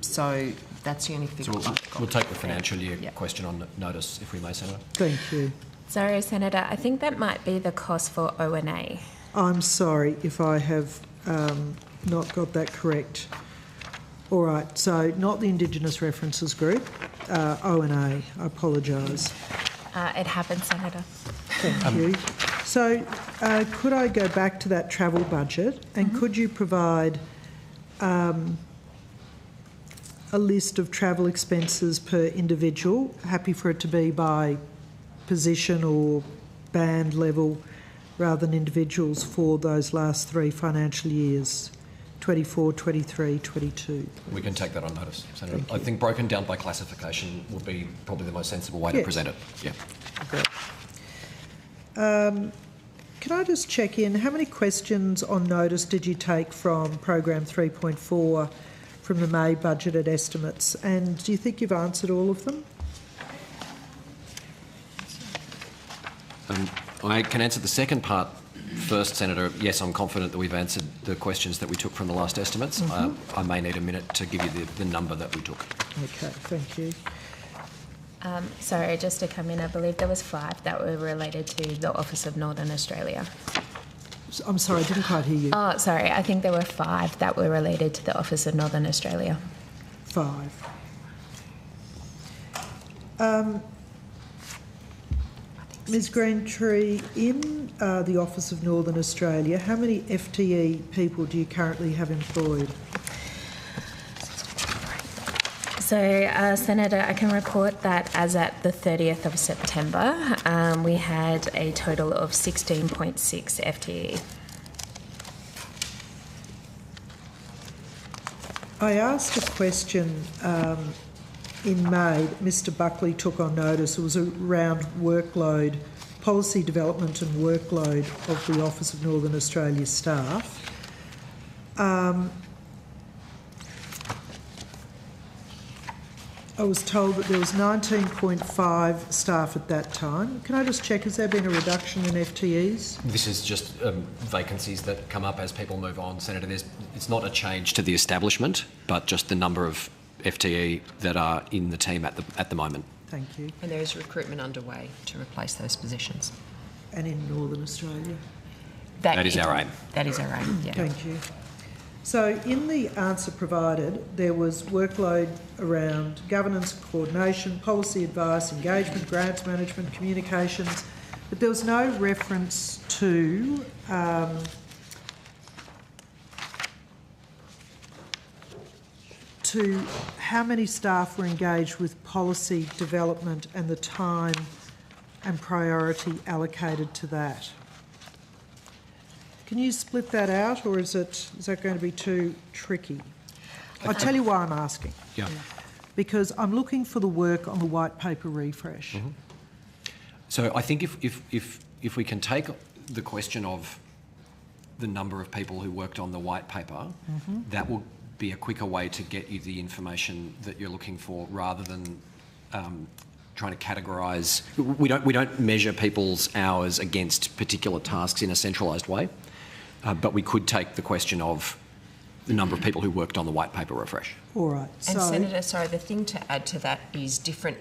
S17: So that's the only figure.
S15: So we'll take the financial year question on notice, if we may, Senator.
S14: Thank you.
S16: Sorry, Senator, I think that might be the cost for O&A.
S14: I'm sorry if I have not got that correct. All right, so not the Indigenous References Group, O&A. I apologise.
S16: It happens, Senator.
S14: Thank you. So could I go back to that travel budget and could you provide a list of travel expenses per individual? Happy for it to be by position or band level rather than individuals for those last 3 financial years, 24, 23, 22.
S15: We can take that on notice, Senator. I think broken down by classification would be probably the most sensible way to present it. Yeah.
S14: Okay. Can I just check in, how many questions on notice did you take from program 3.4 from the May budgeted estimates, and do you think you've answered all of them?
S15: I can answer the second part first, Senator. Yes, I'm confident that we've answered the questions that we took from the last estimates. I may need a minute to give you the number that we took.
S14: Okay, thank you.
S16: Sorry, just to come in, I believe there was 5 that were related to the Office of Northern Australia.
S14: I'm sorry, I didn't quite hear you.
S16: Oh, sorry, I think there were 5 that were related to the Office of Northern Australia.
S14: 5. Ms Greentree, in the Office of Northern Australia, how many FTE people do you currently have employed?
S16: So, Senator, I can report that as at the 30th of September, we had a total of 16.6 FTE.
S14: I asked a question in May that Mr Buckley took on notice. It was around workload, policy development and workload of the Office of Northern Australia staff. I was told that there was 19.5 staff at that time. Can I just check, has there been a reduction in FTEs?
S15: This is just vacancies that come up as people move on, Senator. It's not a change to the establishment, but just the number of FTE that are in the team at the moment.
S14: Thank you.
S17: And there is recruitment underway to replace those positions.
S14: And in Northern Australia?
S15: That is our aim.
S17: That is our aim, yeah.
S14: Thank you. So in the answer provided, there was workload around governance, coordination, policy advice, engagement, grants management, communications, but there was no reference to how many staff were engaged with policy development and the time and priority allocated to that. Can you split that out, or is that going to be too tricky? I'll tell you why I'm asking.
S15: Yeah.
S14: Because I'm looking for the work on the white paper refresh.
S15: Mm-hmm. So I think if we can take the question of the number of people who worked on the white paper, that will be a quicker way to get you the information that you're looking for, rather than trying to categorise. We don't measure people's hours against particular tasks in a centralised way, but we could take the question of the number of people who worked on the white paper refresh.
S14: All right.
S17: And Senator, sorry, the thing to add to that is different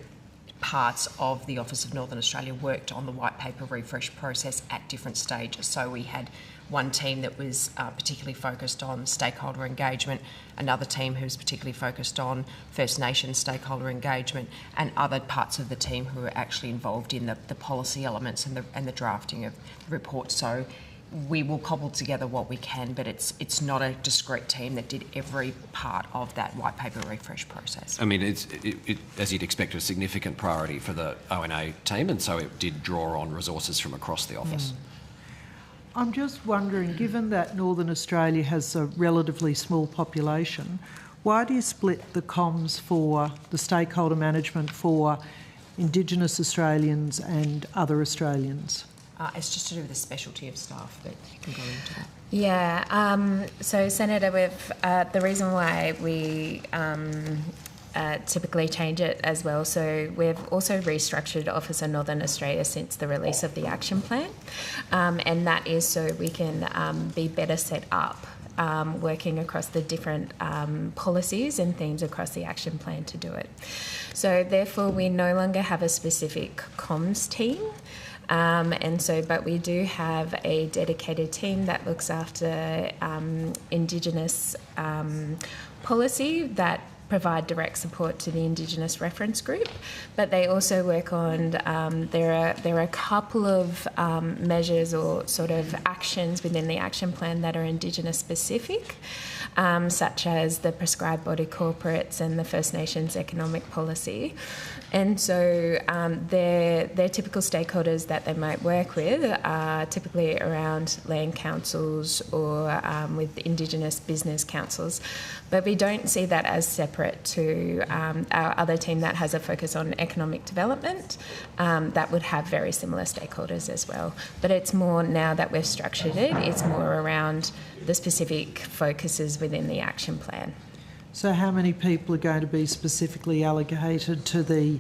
S17: parts of the Office of Northern Australia worked on the white paper refresh process at different stages. So we had one team that was particularly focused on stakeholder engagement, another team who was particularly focused on First Nations stakeholder engagement, and other parts of the team who were actually involved in the policy elements and the drafting of the report. So we will cobble together what we can, but it's not a discrete team that did every part of that white paper refresh process.
S15: I mean, it as you'd expect, a significant priority for the O&A team, and so it did draw on resources from across the office.
S14: I'm just wondering, given that Northern Australia has a relatively small population, why do you split the comms for the stakeholder management for Indigenous Australians and other Australians?
S17: It's just to do with the specialty of staff, but you can go into that.
S16: Yeah, so Senator, the reason why we typically change it as well, so we've also restructured Office of Northern Australia since the release of the action plan, and that is so we can be better set up working across the different policies and themes across the action plan to do it. So therefore we no longer have a specific comms team. But we do have a dedicated team that looks after Indigenous policy that provide direct support to the Indigenous reference group, but they also work on, there are a couple of measures or sort of actions within the action plan that are Indigenous specific, such as the prescribed body corporates and the First Nations economic policy. And so their typical stakeholders that they might work with are typically around land councils or with Indigenous business councils. But we don't see that as separate to our other team that has a focus on economic development that would have very similar stakeholders as well. But it's more, now that we've structured it, it's more around the specific focuses within the action plan.
S14: So how many people are going to be specifically allocated to the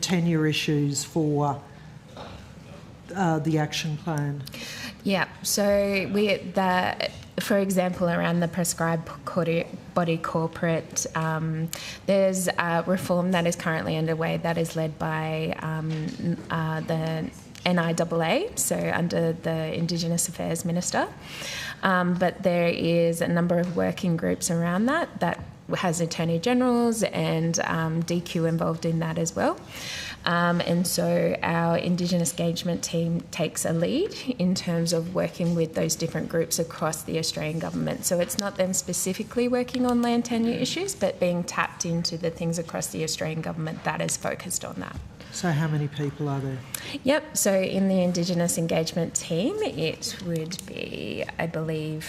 S14: tenure issues for the action plan?
S16: Yeah, so for example, around the prescribed body corporate, there's a reform that is currently underway that is led by the NIAA, so under the Indigenous Affairs Minister. But there is a number of working groups around that has Attorney Generals and DQ involved in that as well. And so our Indigenous engagement team takes a lead in terms of working with those different groups across the Australian government. So it's not them specifically working on land tenure issues, but being tapped into the things across the Australian government that is focused on that.
S14: So how many people are there?
S16: Yep, so in the Indigenous engagement team, it would be, I believe,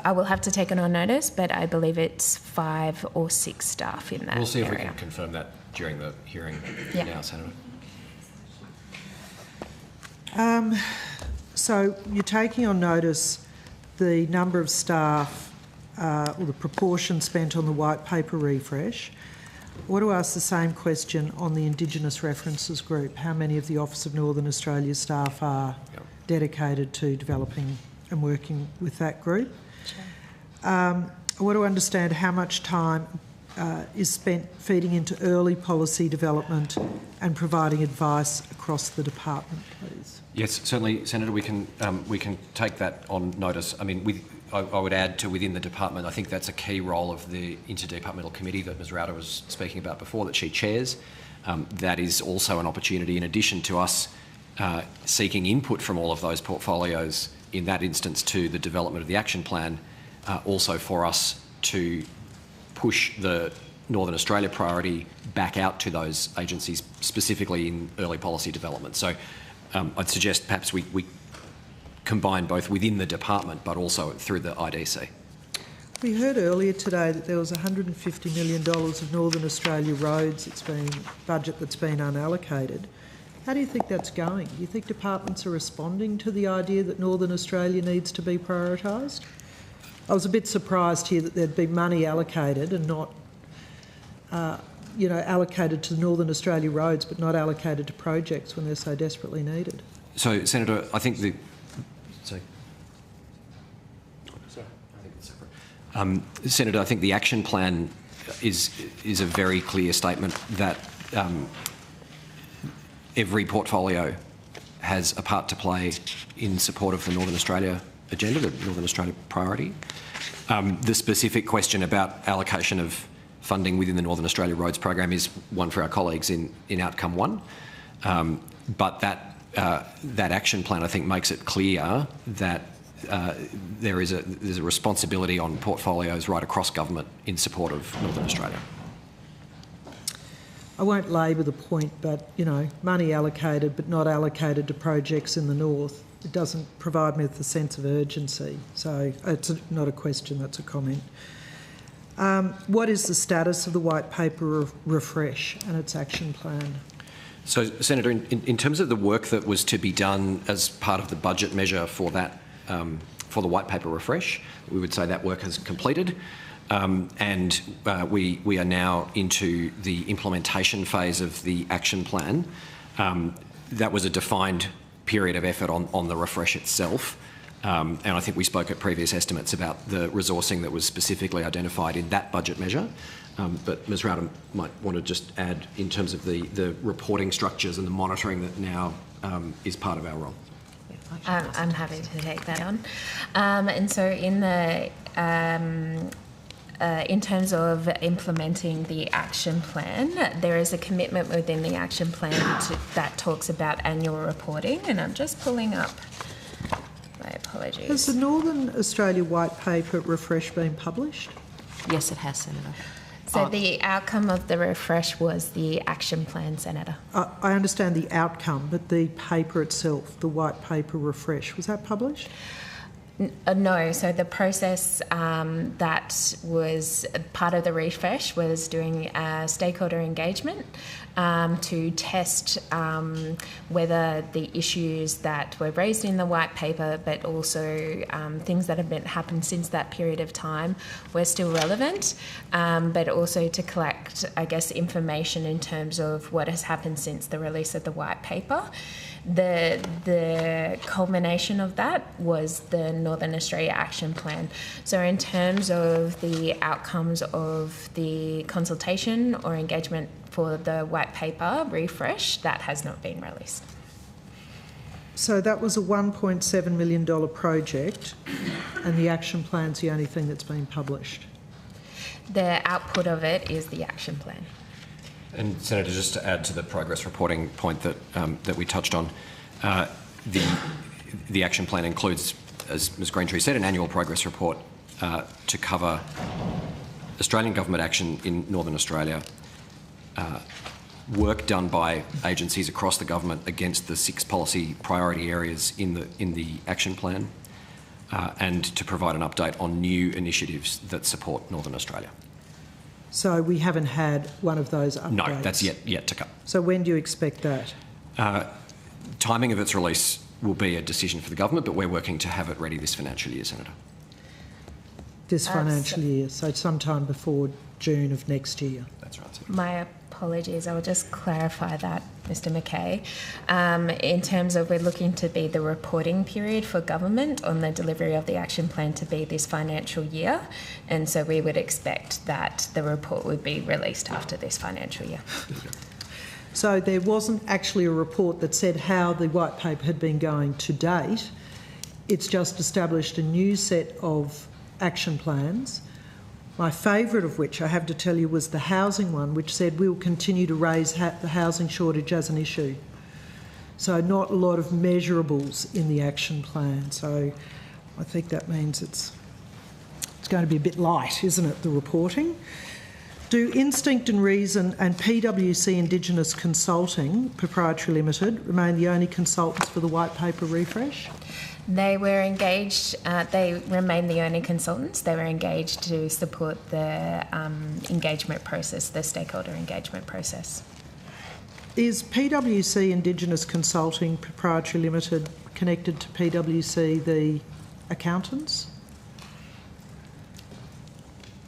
S16: I will have to take it on notice, but I believe it's 5 or 6 staff in that
S15: We'll see if we
S16: area.
S15: can confirm that during the hearing now, Senator.
S14: So you're taking on notice the number of staff or the proportion spent on the white paper refresh. I want to ask the same question on the Indigenous References Group. How many of the Office of Northern Australia staff are dedicated to developing and working with that group? I want to understand how much time is spent feeding into early policy development and providing advice across the department, please.
S15: Yes, certainly, Senator. We can take that on notice. I mean, I would add to within the department, I think that's a key role of the interdepartmental committee that Ms Rowder was speaking about before, that she chairs. That is also an opportunity, in addition to us seeking input from all of those portfolios, in that instance to the development of the action plan, also for us to push the Northern Australia priority back out to those agencies, specifically in early policy development. So I'd suggest perhaps we combine both within the department but also through the IDC.
S14: We heard earlier today that there was $150 million of Northern Australia roads budget that's been unallocated. How do you think that's going? Do you think departments are responding to the idea that Northern Australia needs to be prioritised? I was a bit surprised here that there'd be money allocated and not, allocated to Northern Australia roads but not allocated to projects when they're so desperately needed.
S15: So, Senator, I think Senator, I think the action plan is a very clear statement that every portfolio has a part to play in support of the Northern Australia agenda, the Northern Australia priority. The specific question about allocation of funding within the Northern Australia Roads program is one for our colleagues in Outcome 1. But that action plan, I think, makes it clear that there's a responsibility on portfolios right across government in support of Northern Australia.
S14: I won't labour the point, but, money allocated but not allocated to projects in the north, it doesn't provide me with a sense of urgency. So it's not a question, that's a comment. What is the status of the white paper refresh and its action plan?
S15: So, Senator, in terms of the work that was to be done as part of the budget measure for that, for the white paper refresh, we would say that work has completed. And we are now into the implementation phase of the action plan. That was a defined period of effort on the refresh itself. And I think we spoke at previous estimates about the resourcing that was specifically identified in that budget measure. But Ms Rowden might want to just add in terms of the reporting structures and the monitoring that now is part of our role.
S16: I'm happy to take that on. And so in terms of implementing the action plan, there is a commitment within the action plan that talks about annual reporting, and I'm just pulling up. My apologies.
S14: Has the Northern Australia White Paper refresh been published?
S17: Yes, it has, Senator.
S16: So the outcome of the refresh was the action plan, Senator.
S14: I understand the outcome, but the paper itself, the White Paper refresh, was that published?
S16: No, so the process that was part of the refresh was doing stakeholder engagement to test whether the issues that were raised in the white paper, but also things that have happened since that period of time were still relevant, but also to collect, I guess, information in terms of what has happened since the release of the white paper. The culmination of that was the Northern Australia Action Plan. So in terms of the outcomes of the consultation or engagement for the white paper refresh, that has not been released.
S14: So that was a $1.7 million project, and the action plan's the only thing that's been published?
S16: The output of it is the action plan.
S15: And Senator, just to add to the progress reporting point that that we touched on, the action plan includes, as Ms Greentree said, an annual progress report to cover Australian government action in Northern Australia, work done by agencies across the government against the 6 policy priority areas in the action plan, and to provide an update on new initiatives that support Northern Australia.
S14: So we haven't had one of those updates?
S15: No, that's yet to come.
S14: So when do you expect that?
S15: Timing of its release will be a decision for the government, but we're working to have it ready this financial year, Senator.
S14: This financial year, so sometime before June of next year?
S15: That's right, Senator.
S16: My apologies, I will just clarify that, Mr Mackay. In terms of, we're looking to be the reporting period for government on the delivery of the action plan to be this financial year, and so we would expect that the report would be released after this financial year.
S14: So there wasn't actually a report that said how the white paper had been going to date. It's just established a new set of action plans. My favourite of which, I have to tell you, was the housing one, which said we'll continue to raise the housing shortage as an issue. So not a lot of measurables in the action plan. So I think that means it's going to be a bit light, isn't it, the reporting? Do Instinct and Reason and PwC Indigenous Consulting Proprietary Limited remain the only consultants for the white paper refresh?
S16: They were engaged, they remain the only consultants. They were engaged to support the engagement process, the stakeholder engagement process.
S14: Is PwC Indigenous Consulting Proprietary Limited connected to PwC, the accountants?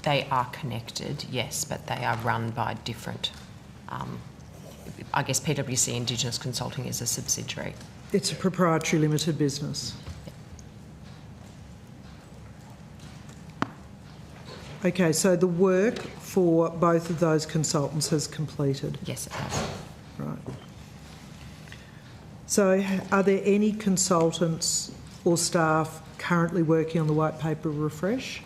S17: They are connected, yes, but they are run by different... I guess PwC Indigenous Consulting is a subsidiary.
S14: It's a proprietary limited business. Okay, so the work for both of those consultants has completed?
S17: Yes, it has.
S14: Right. So are there any consultants or staff currently working on the white paper refresh?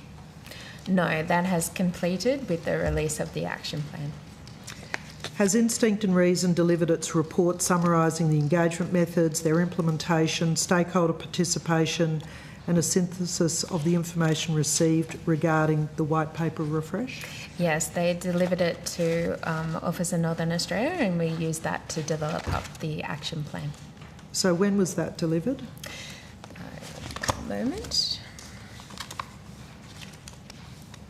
S16: No, that has completed with the release of the action plan.
S14: Has Instinct and Reason delivered its report summarising the engagement methods, their implementation, stakeholder participation and a synthesis of the information received regarding the white paper refresh?
S16: Yes, they delivered it to Office of Northern Australia, and we used that to develop up the action plan.
S14: So when was that delivered?
S16: A moment.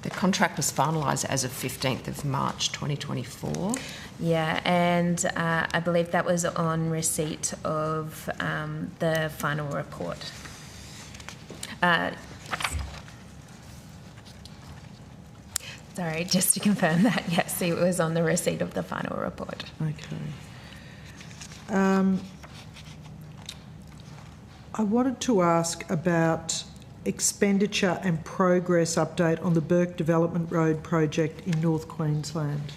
S17: The contract was finalised as of 15th of March 2024.
S16: Yeah, and I believe that was on receipt of the final report. Sorry, just to confirm that, yes, it was on the receipt of the final report.
S14: I wanted to ask about expenditure and progress update on the Burke Development Road project in North Queensland.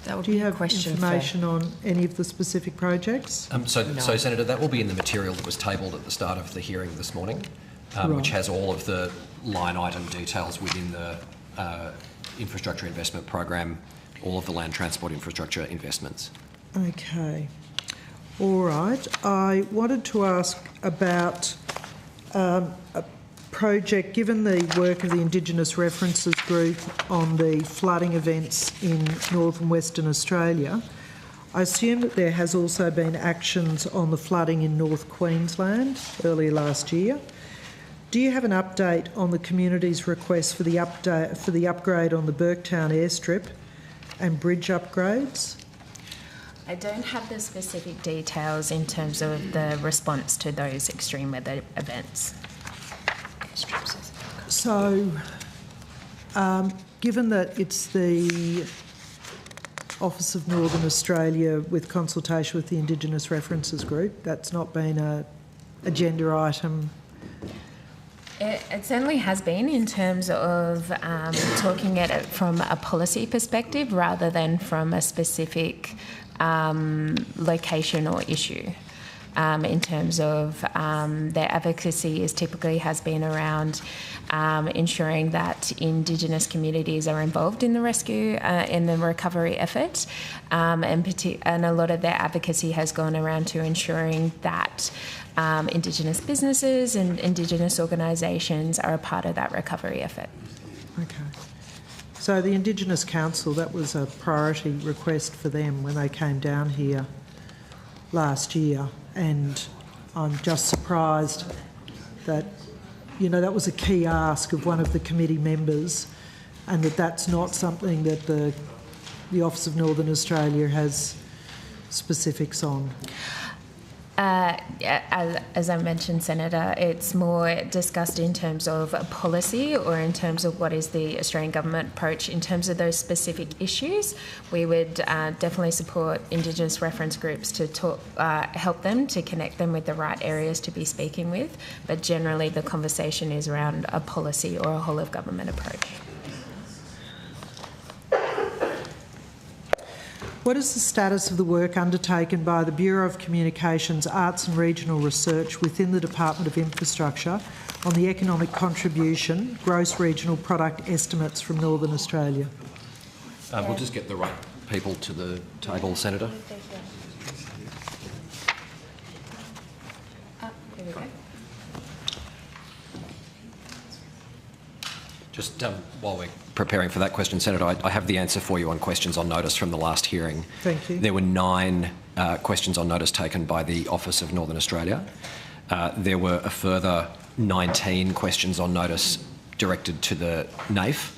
S17: That would
S14: Do you
S17: be a
S14: have
S17: question
S14: information on any of the specific projects?
S15: So, Senator, that will be in the material that was tabled at the start of the hearing this morning, which has all of the line item details within the infrastructure investment program, all of the land transport infrastructure investments.
S14: Okay. All right. I wanted to ask about a project, given the work of the Indigenous References Group on the flooding events in North and Western Australia. I assume that there has also been actions on the flooding in North Queensland earlier last year. Do you have an update on the community's request for the upgrade on the Burketown airstrip and bridge upgrades?
S16: I don't have the specific details in terms of the response to those extreme weather events.
S14: So, given that it's the Office of Northern Australia with consultation with the Indigenous References Group, that's not been an agenda item?
S16: It certainly has been in terms of talking at it from a policy perspective rather than from a specific location or issue. In terms of their advocacy typically has been around ensuring that Indigenous communities are involved in the rescue, in the recovery effort, and a lot of their advocacy has gone around to ensuring that Indigenous businesses and Indigenous organisations are a part of that recovery effort.
S14: Okay. So the Indigenous Council, that was a priority request for them when they came down here last year, and I'm just surprised that, you know, that was a key ask of one of the committee members, and that's not something that the Office of Northern Australia has specifics on.
S16: As I mentioned, Senator, it's more discussed in terms of policy or in terms of what is the Australian government approach. In terms of those specific issues, we would definitely support Indigenous reference groups to help them, to connect them with the right areas to be speaking with, but generally the conversation is around a policy or a whole of government approach.
S14: What is the status of the work undertaken by the Bureau of Communications, Arts and Regional Research within the Department of Infrastructure on the economic contribution, gross regional product estimates from Northern Australia?
S15: We'll just get the right people to the table, Senator.
S16: Here we go.
S15: Just while we're preparing for that question, Senator, I have the answer for you on questions on notice from the last hearing.
S14: Thank you.
S15: There were 9 questions on notice taken by the Office of Northern Australia. There were a further 19 questions on notice directed to the NAIF.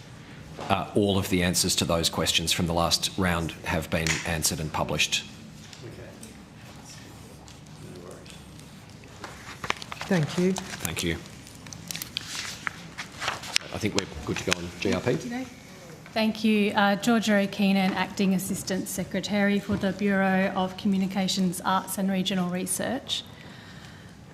S15: All of the answers to those questions from the last round have been answered and published.
S14: Thank you.
S15: Thank you. I think we're good to go on GRP.
S9: Thank you. Georgia O'Keenan, Acting Assistant Secretary for the Bureau of Communications, Arts and Regional Research.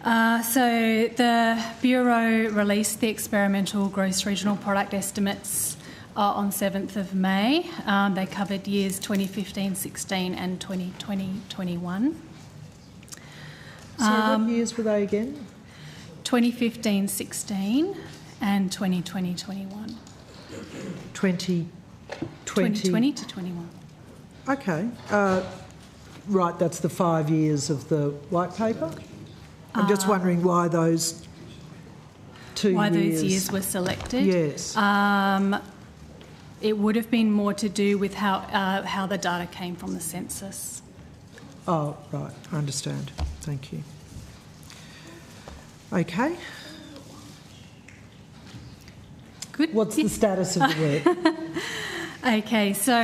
S9: So the Bureau released the experimental gross regional product estimates on 7th of May. They covered years 2015-16 and 2020-21.
S14: So what years were they again?
S9: 2015-16 and 2020-21.
S14: 2020
S9: to 21.
S14: Okay. Right, that's the 5 years of the white paper. I'm just wondering why those 2 years...
S9: Why those years were selected?
S14: Yes.
S9: It would have been more to do with how the data came from the census.
S14: Oh, right, I understand. Thank you. Okay.
S9: Good.
S14: What's the status of the work?
S9: Okay, so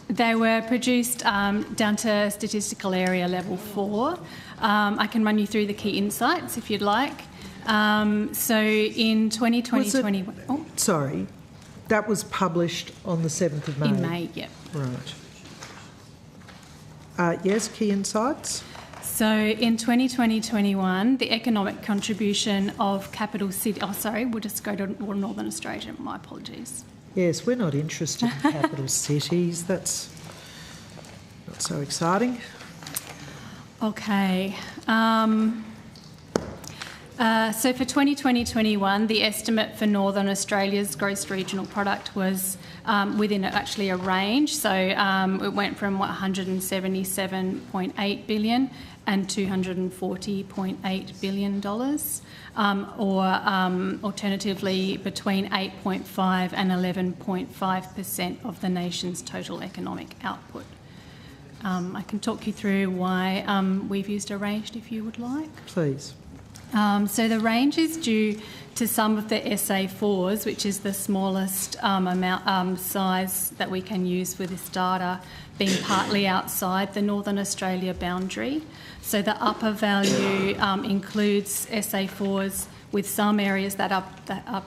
S9: they were produced down to statistical area level 4. I can run you through the key insights if you'd like. So in 2020-21... Oh.
S14: Sorry, that was published on the 7th of May?
S9: In May, yeah.
S14: Right. Yes, key insights?
S9: So in 2020-21, the economic contribution of capital city... Oh, sorry, we'll just go to Northern Australia. My apologies.
S14: Yes, we're not interested in capital cities. That's not so exciting.
S9: Okay. So for 2020-21, the estimate for Northern Australia's gross regional product was within actually a range. So it went from 177.8 billion and $240.8 billion, or alternatively between 8.5 and 11.5% of the nation's total economic output. I can talk you through why we've used a range if you would like.
S14: Please.
S9: So the range is due to some of the SA4s, which is the smallest size that we can use for this data, being partly outside the Northern Australia boundary. So the upper value includes SA4s with some areas that are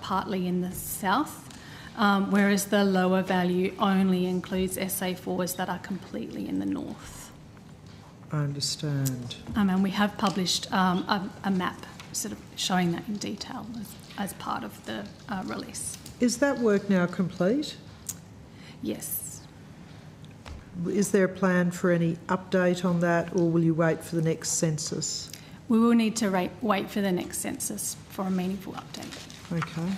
S9: partly in the south, whereas the lower value only includes SA4s that are completely in the north.
S14: I understand.
S9: And we have published a map sort of showing that in detail as part of the release.
S14: Is that work now complete?
S9: Yes.
S14: Is there a plan for any update on that, or will you wait for the next census?
S9: We will need to wait for the next census for a meaningful update.
S14: Okay.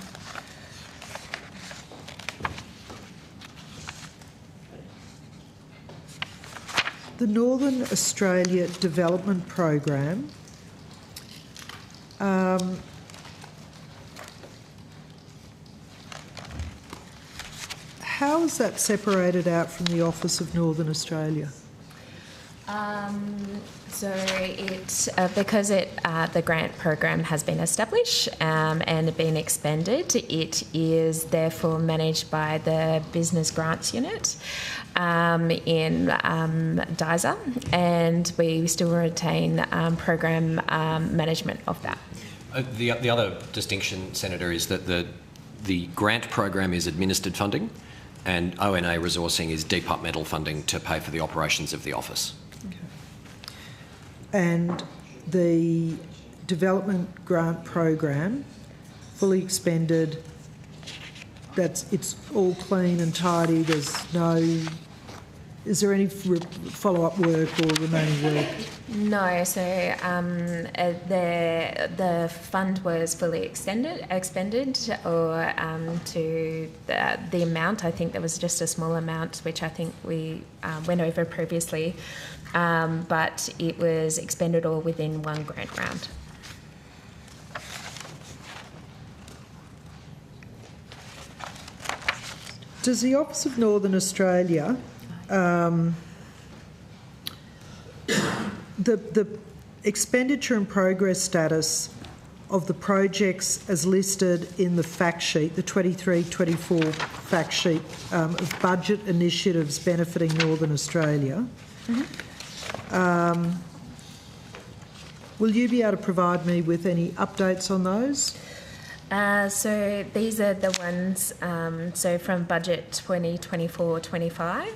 S14: The Northern Australia Development Program, how is that separated out from the Office of Northern Australia?
S16: So it because the grant program has been established and been expanded, it is therefore managed by the Business Grants Unit in DISA, and we still retain program management of that.
S15: The other distinction, Senator, is that the grant program is administered funding, and ONA resourcing is departmental funding to pay for the operations of the office.
S14: And the development grant program, fully expended, it's all clean and tidy, there's no... Is there any follow-up work or remaining work?
S16: No, so the fund was fully expended, or to the amount. I think there was just a small amount, which I think we went over previously, but it was expended all within one grant round.
S14: Does the Office of Northern Australia... the expenditure and progress status of the projects as listed in the fact sheet, the 23-24 fact sheet of budget initiatives benefiting Northern Australia, will you be able to provide me with any updates on those?
S16: So these are the ones, so from budget 2024-25,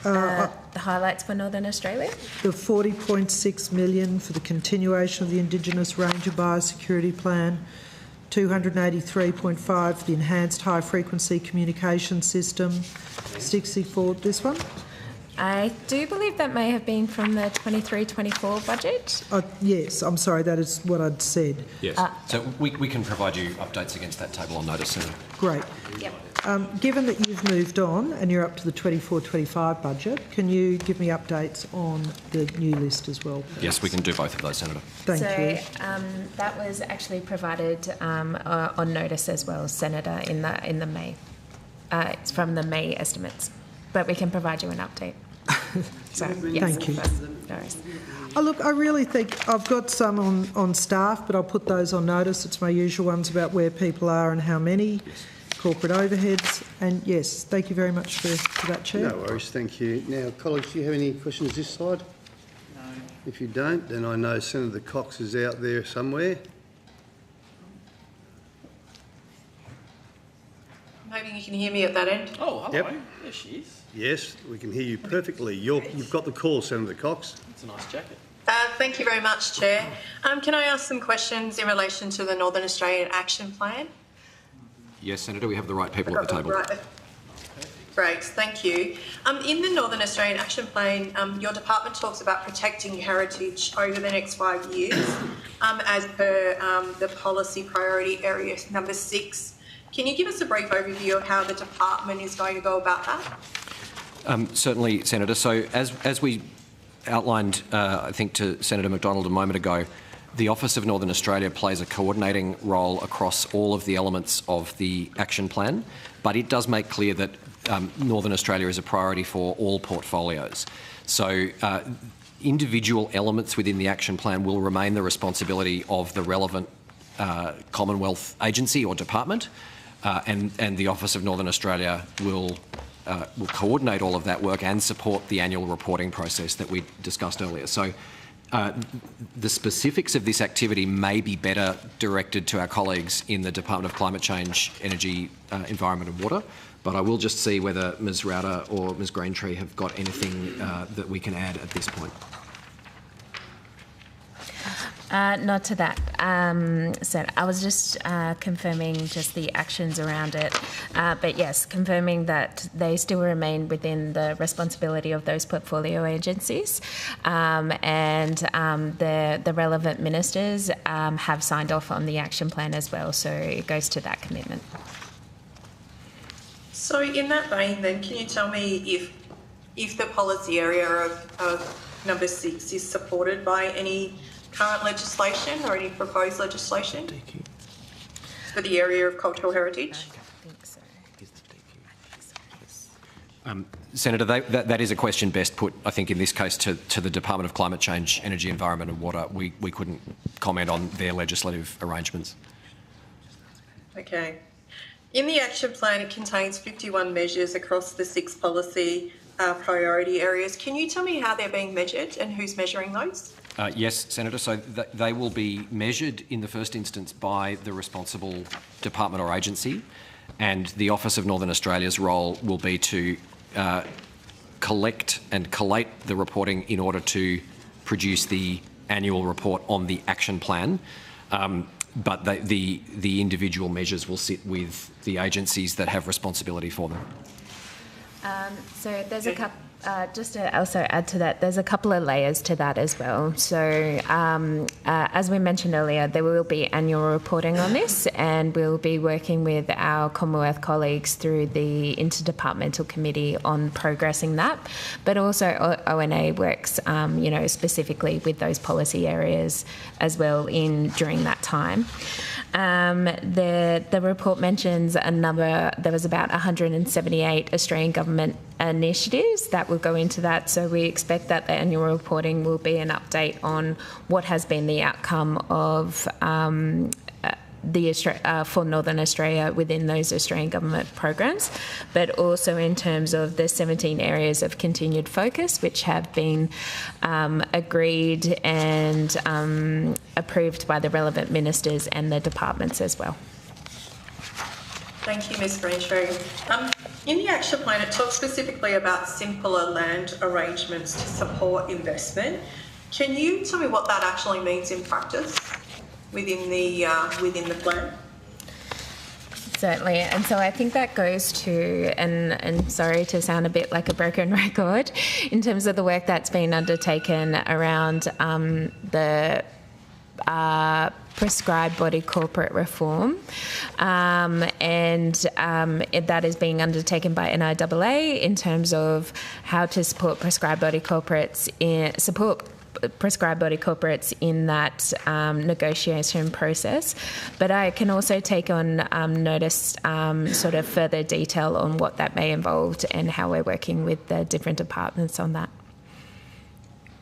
S16: the highlights for Northern Australia.
S14: The $40.6 million for the continuation of the Indigenous Ranger Biosecurity Plan, $283.5 for the Enhanced High Frequency Communication System, 64, this one?
S16: I do believe that may have been from the 23-24 budget.
S14: Yes, I'm sorry, that is what I'd said.
S15: Yes. So we can provide you updates against that table on notice, Senator.
S14: Great.
S16: Yep.
S14: Given that you've moved on and you're up to the 24-25 budget, can you give me updates on the new list as well, please?
S15: Yes, we can do both of those, Senator.
S14: Thank you.
S16: That was actually provided on notice as well, Senator, in the May. It's from the May estimates, but we can provide you an update. So, yes,
S14: thank you.
S16: No worries.
S14: Oh, look, I really think I've got some on staff, but I'll put those on notice. It's my usual ones about where people are and how many, corporate overheads. And yes, thank you very much for that, Chair.
S1: No worries, thank you. Now, colleagues, do you have any questions this side? No. If you don't, then I know Senator Cox is out there somewhere.
S12: Maybe you can hear me at that end.
S20: Oh, hello.
S1: Yep.
S20: There she is.
S1: Yes, we can hear you perfectly. You've got the call, Senator Cox.
S20: It's a nice jacket.
S12: Thank you very much, Chair. Can I ask some questions in relation to the Northern Australian Action Plan?
S15: Yes, Senator, we have the right people at the table.
S12: Right. Great, thank you. In the Northern Australian Action Plan, your department talks about protecting heritage over the next 5 years as per the policy priority area number 6. Can you give us a brief overview of how the department is going to go about that?
S15: Certainly, Senator. So as we outlined, I think, to Senator McDonald a moment ago, the Office of Northern Australia plays a coordinating role across all of the elements of the action plan, but it does make clear that Northern Australia is a priority for all portfolios. So individual elements within the action plan will remain the responsibility of the relevant Commonwealth agency or department, and the Office of Northern Australia will coordinate all of that work and support the annual reporting process that we discussed earlier. So the specifics of this activity may be better directed to our colleagues in the Department of Climate Change, Energy, Environment and Water, but I will just see whether Ms Rowder or Ms Greentree have got anything that we can add at this point.
S16: Not to that. So I was just confirming just the actions around it. But yes, confirming that they still remain within the responsibility of those portfolio agencies. And the relevant ministers have signed off on the action plan as well. So it goes to that commitment.
S12: So in that vein then, can you tell me if the policy area of number 6 is supported by any current legislation or any proposed legislation for the area of cultural heritage?
S15: Senator, that is a question best put, I think, in this case to the Department of Climate Change, Energy, Environment and Water. We couldn't comment on their legislative arrangements.
S12: Okay. In the action plan, it contains 51 measures across the 6 policy priority areas. Can you tell me how they're being measured and who's measuring those?
S15: Yes, Senator. So they will be measured in the first instance by the responsible department or agency, and the Office of Northern Australia's role will be to collect and collate the reporting in order to produce the annual report on the action plan. But the individual measures will sit with the agencies that have responsibility for them.
S16: So there's a couple. Just to also add to that, there's a couple of layers to that as well. So as we mentioned earlier, there will be annual reporting on this, and we'll be working with our Commonwealth colleagues through the Interdepartmental Committee on progressing that. But also ONA works, specifically with those policy areas as well during that time. The report mentions a number. There was about 178 Australian government initiatives that will go into that. So we expect that the annual reporting will be an update on what has been the outcome of for Northern Australia within those Australian government programs, but also in terms of the 17 areas of continued focus which have been agreed and approved by the relevant ministers and the departments as well.
S12: Thank you, Ms Greentree. In the action plan, it talks specifically about simpler land arrangements to support investment. Can you tell me what that actually means in practice within the plan?
S16: Certainly, and so I think that goes to, and sorry to sound a bit like a broken record, in terms of the work that's been undertaken around the prescribed body corporate reform, and that is being undertaken by NIAA in terms of how to support prescribed body corporates in that negotiation process. But I can also take on notice sort of further detail on what that may involve and how we're working with the different departments on that.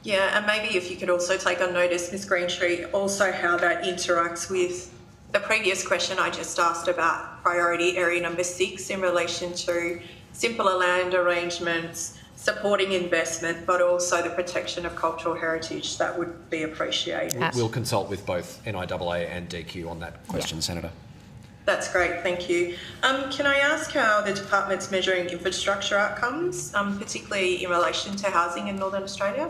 S12: Yeah, and maybe if you could also take on notice, Ms Greentree, also how that interacts with the previous question I just asked about priority area number 6 in relation to simpler land arrangements, supporting investment, but also the protection of cultural heritage. That would be appreciated.
S15: We'll consult with both NIAA and DQ on that question, Senator.
S12: That's great, thank you. Can I ask how the department's measuring infrastructure outcomes, particularly in relation to housing in Northern Australia?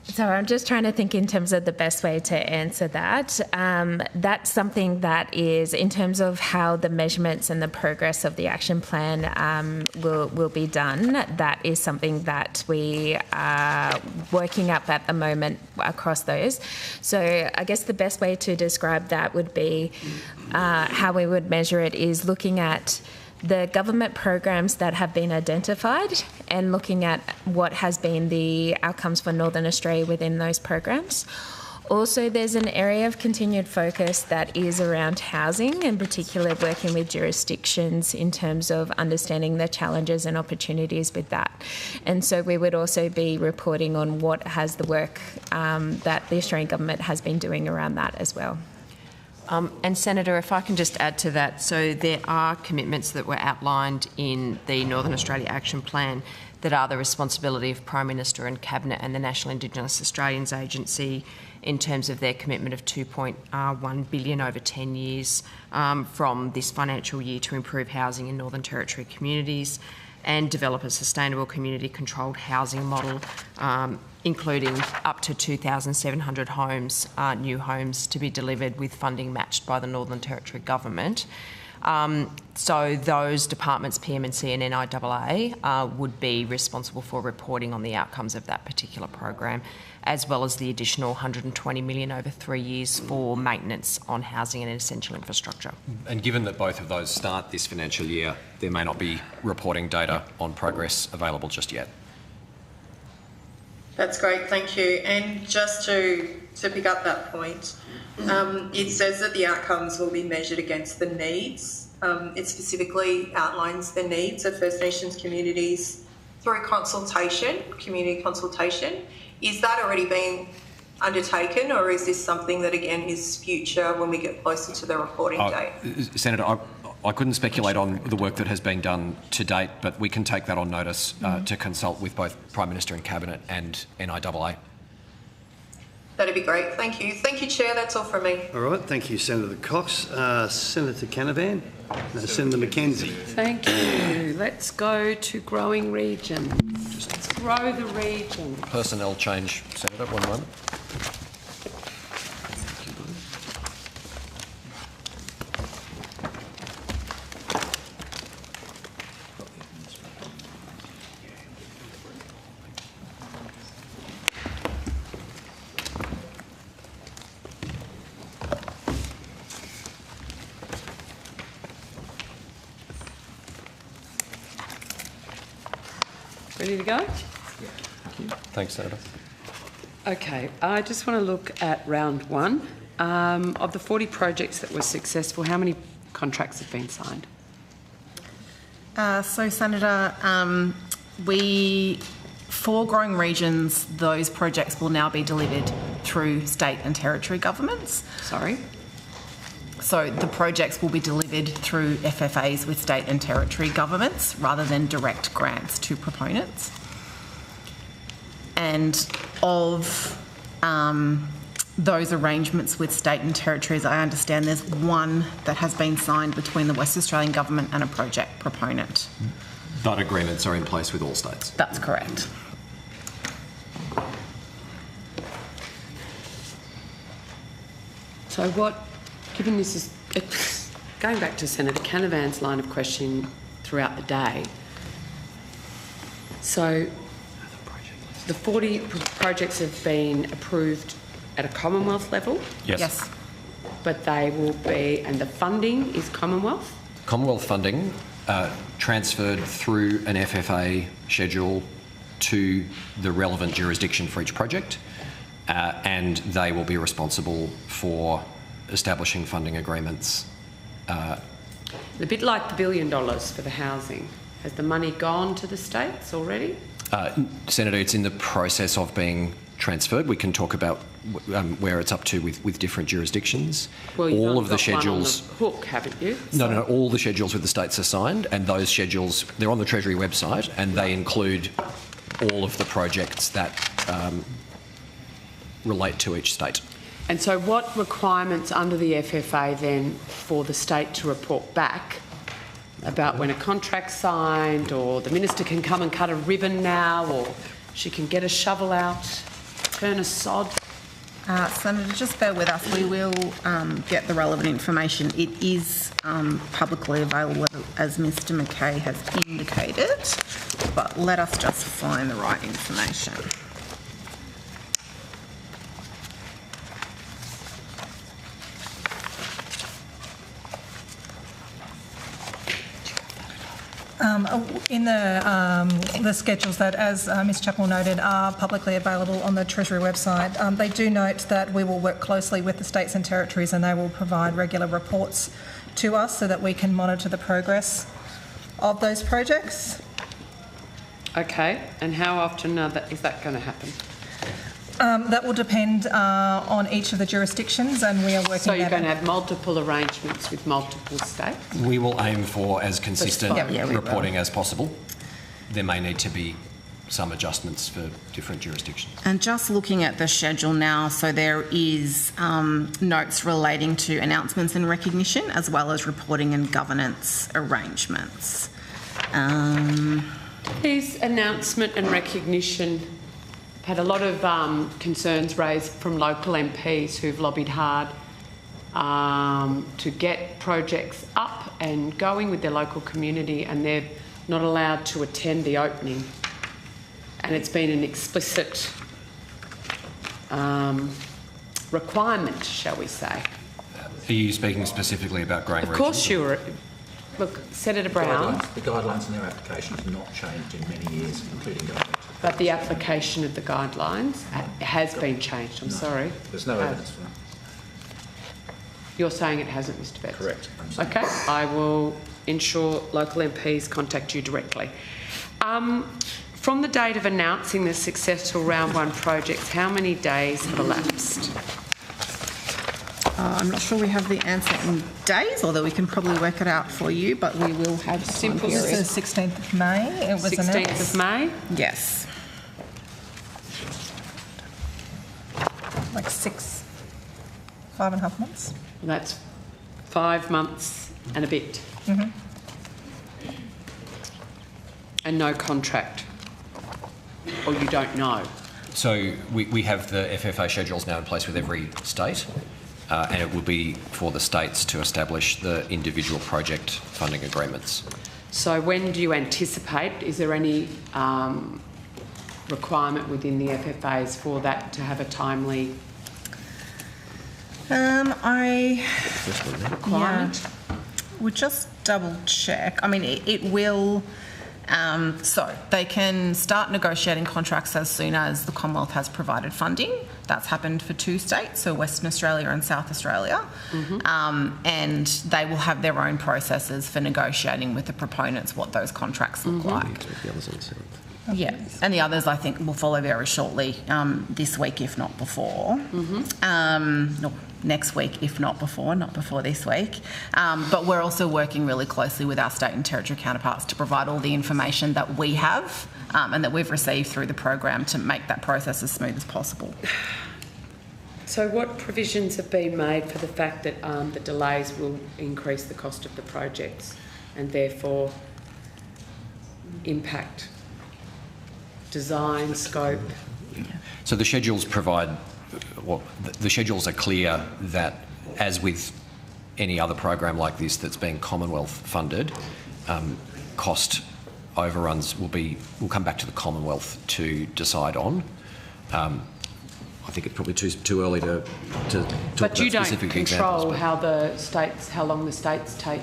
S16: So I'm just trying to think in terms of the best way to answer that. That's something that is, in terms of how the measurements and the progress of the action plan will be done, that is something that we are working up at the moment across those. So I guess the best way to describe that would be how we would measure it is looking at the government programs that have been identified and looking at what has been the outcomes for Northern Australia within those programs. Also, there's an area of continued focus that is around housing, in particular working with jurisdictions in terms of understanding the challenges and opportunities with that. And so we would also be reporting on what has the work that the Australian government has been doing around that as well.
S17: And Senator, if I can just add to that, so there are commitments that were outlined in the Northern Australia Action Plan that are the responsibility of Prime Minister and Cabinet and the National Indigenous Australians Agency in terms of their commitment of $2.1 billion over 10 years from this financial year to improve housing in Northern Territory communities and develop a sustainable community-controlled housing model, including up to 2,700 homes, new homes to be delivered with funding matched by the Northern Territory Government. So those departments, PM&C and NIAA, would be responsible for reporting on the outcomes of that particular program, as well as the additional $120 million over 3 years for maintenance on housing and essential infrastructure.
S15: And given that both of those start this financial year, there may not be reporting data on progress available just yet.
S12: That's great, thank you. And just to pick up that point, it says that the outcomes will be measured against the needs. It specifically outlines the needs of First Nations communities through consultation, community consultation. Is that already being undertaken, or is this something that, again, is future when we get closer to the reporting date?
S15: Senator, I couldn't speculate on the work that has been done to date, but we can take that on notice to consult with both Prime Minister and Cabinet and NIAA.
S12: That'd be great. Thank you. Thank you, Chair. That's all from me.
S1: All right. Thank you, Senator Cox. Senator Canavan. No, Senator McKenzie.
S7: Thank you. Let's go to growing regions. Let's grow the region.
S15: Personnel change, Senator. 1 moment.
S7: Ready to go?
S15: Yeah. Thank you. Thanks, Senator.
S7: Okay, I just want to look at round one. Of the 40 projects that were successful, how many contracts have been signed?
S19: So, Senator, for growing regions, those projects will now be delivered through state and territory governments.
S7: Sorry?
S19: So the projects will be delivered through FFAs with state and territory governments rather than direct grants to proponents. And of those arrangements with state and territories, I understand there's one that has been signed between the West Australian Government and a project proponent.
S15: But agreements are in place with all states?
S19: That's correct.
S7: So given this is going back to Senator Canavan's line of questioning throughout the day, so the 40 projects have been approved at a Commonwealth level?
S15: Yes.
S7: But they will be, and the funding is Commonwealth?
S15: Commonwealth funding transferred through an FFA schedule to the relevant jurisdiction for each project, and they will be responsible for establishing funding agreements.
S7: A bit like the $1 billion for the housing. Has the money gone to the states already?
S15: Senator, it's in the process of being transferred. We can talk about where it's up to with different jurisdictions.
S7: Well, you've
S15: all of the schedules.
S7: One on the hook, haven't you?
S15: No. All the schedules with the states are signed, and those schedules, they're on the Treasury website, and they include all of the projects that relate to each state.
S7: And so what requirements under the FFA then for the state to report back about when a contract's signed, or the minister can come and cut a ribbon now, or she can get a shovel out, turn a sod.
S20: Senator, just bear with us. We will get the relevant information. It is publicly available, as Mr McKay has indicated, but let us just find the right information.
S19: In the schedules that, as Ms Chappell noted, are publicly available on the Treasury website, they do note that we will work closely with the states and territories, and they will provide regular reports to us so that we can monitor the progress of those projects.
S7: Okay, and how often is that going to happen?
S19: That will depend on each of the jurisdictions, and we are working.
S7: So you're going to have multiple arrangements with multiple states?
S15: We will aim for as consistent reporting as possible. There may need to be some adjustments for different jurisdictions.
S20: And just looking at the schedule now, so there is notes relating to announcements and recognition, as well as reporting and governance arrangements.
S7: Is announcement and recognition had a lot of concerns raised from local MPs who've lobbied hard to get projects up and going with their local community, and they're not allowed to attend the opening. And it's been an explicit requirement, shall we say.
S15: Are you speaking specifically about growing regions?
S7: Of course you are. Look, Senator Brown.
S3: The guidelines in their application have not changed in many years, including government.
S7: But the application of the guidelines has been changed. I'm sorry.
S3: There's no evidence for that.
S7: You're saying it hasn't, Mr. Betts?
S3: Correct.
S7: Okay. I will ensure local MPs contact you directly. From the date of announcing the successful round one projects, how many days have elapsed?
S20: I'm not sure we have the answer in days, although we can probably work it out for you, but we will have
S19: Simple. This is 16th of May. It was
S7: 16th of May?
S20: Yes.
S19: Like 5.5 months.
S7: Well, that's 5 months and a bit.
S19: Mm-hmm.
S7: And no contract? Or you don't know?
S15: So we have the FFA schedules now in place with every state. And it will be for the states to establish the individual project funding agreements.
S7: So when do you anticipate, is there any requirement within the FFAs for that to have a timely requirement?
S20: We'll just double check. I mean, it will... so they can start negotiating contracts as soon as the Commonwealth has provided funding. That's happened for 2 states, so Western Australia and South Australia. Mm-hmm. And they will have their own processes for negotiating with the proponents what those contracts look like. Yeah, and the others I think will follow very shortly this week, if not before. Mm-hmm. No, next week, if not before this week. But we're also working really closely with our state and territory counterparts to provide all the information that we have and that we've received through the program to make that process as smooth as possible.
S7: So what provisions have been made for the fact that the delays will increase the cost of the projects and therefore impact design, scope?
S15: So the schedules provide, well, the schedules are clear that, as with any other program like this that's being Commonwealth funded, cost overruns will come back to the Commonwealth to decide on. I think it's probably too early to talk
S7: but you
S15: about
S7: don't
S15: specific
S7: control
S15: examples,
S7: how long the states take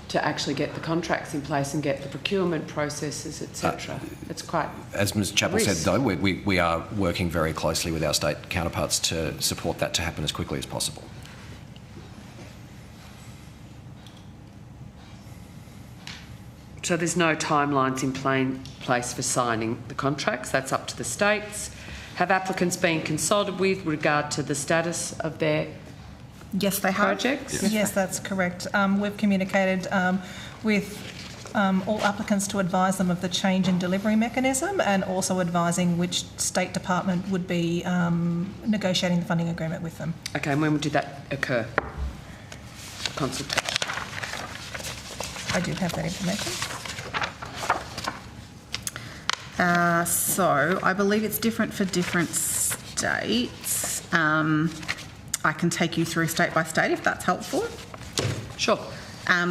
S7: to actually get the contracts in place and get the procurement processes, etc. It's quite...
S15: As Ms Chappell said, though, we are working very closely with our state counterparts to support that to happen as quickly as possible.
S7: So there's no timelines in place for signing the contracts. That's up to the states. Have applicants been consulted with regard to the status of their
S19: Yes, they have.
S7: Projects?
S19: Yes, that's correct. We've communicated with all applicants to advise them of the change in delivery mechanism and also advising which state department would be negotiating the funding agreement with them.
S7: Okay, and when did that occur? Consultation.
S19: I do have that information.
S20: So I believe it's different for different states. I can take you through state by state if that's helpful.
S7: Sure.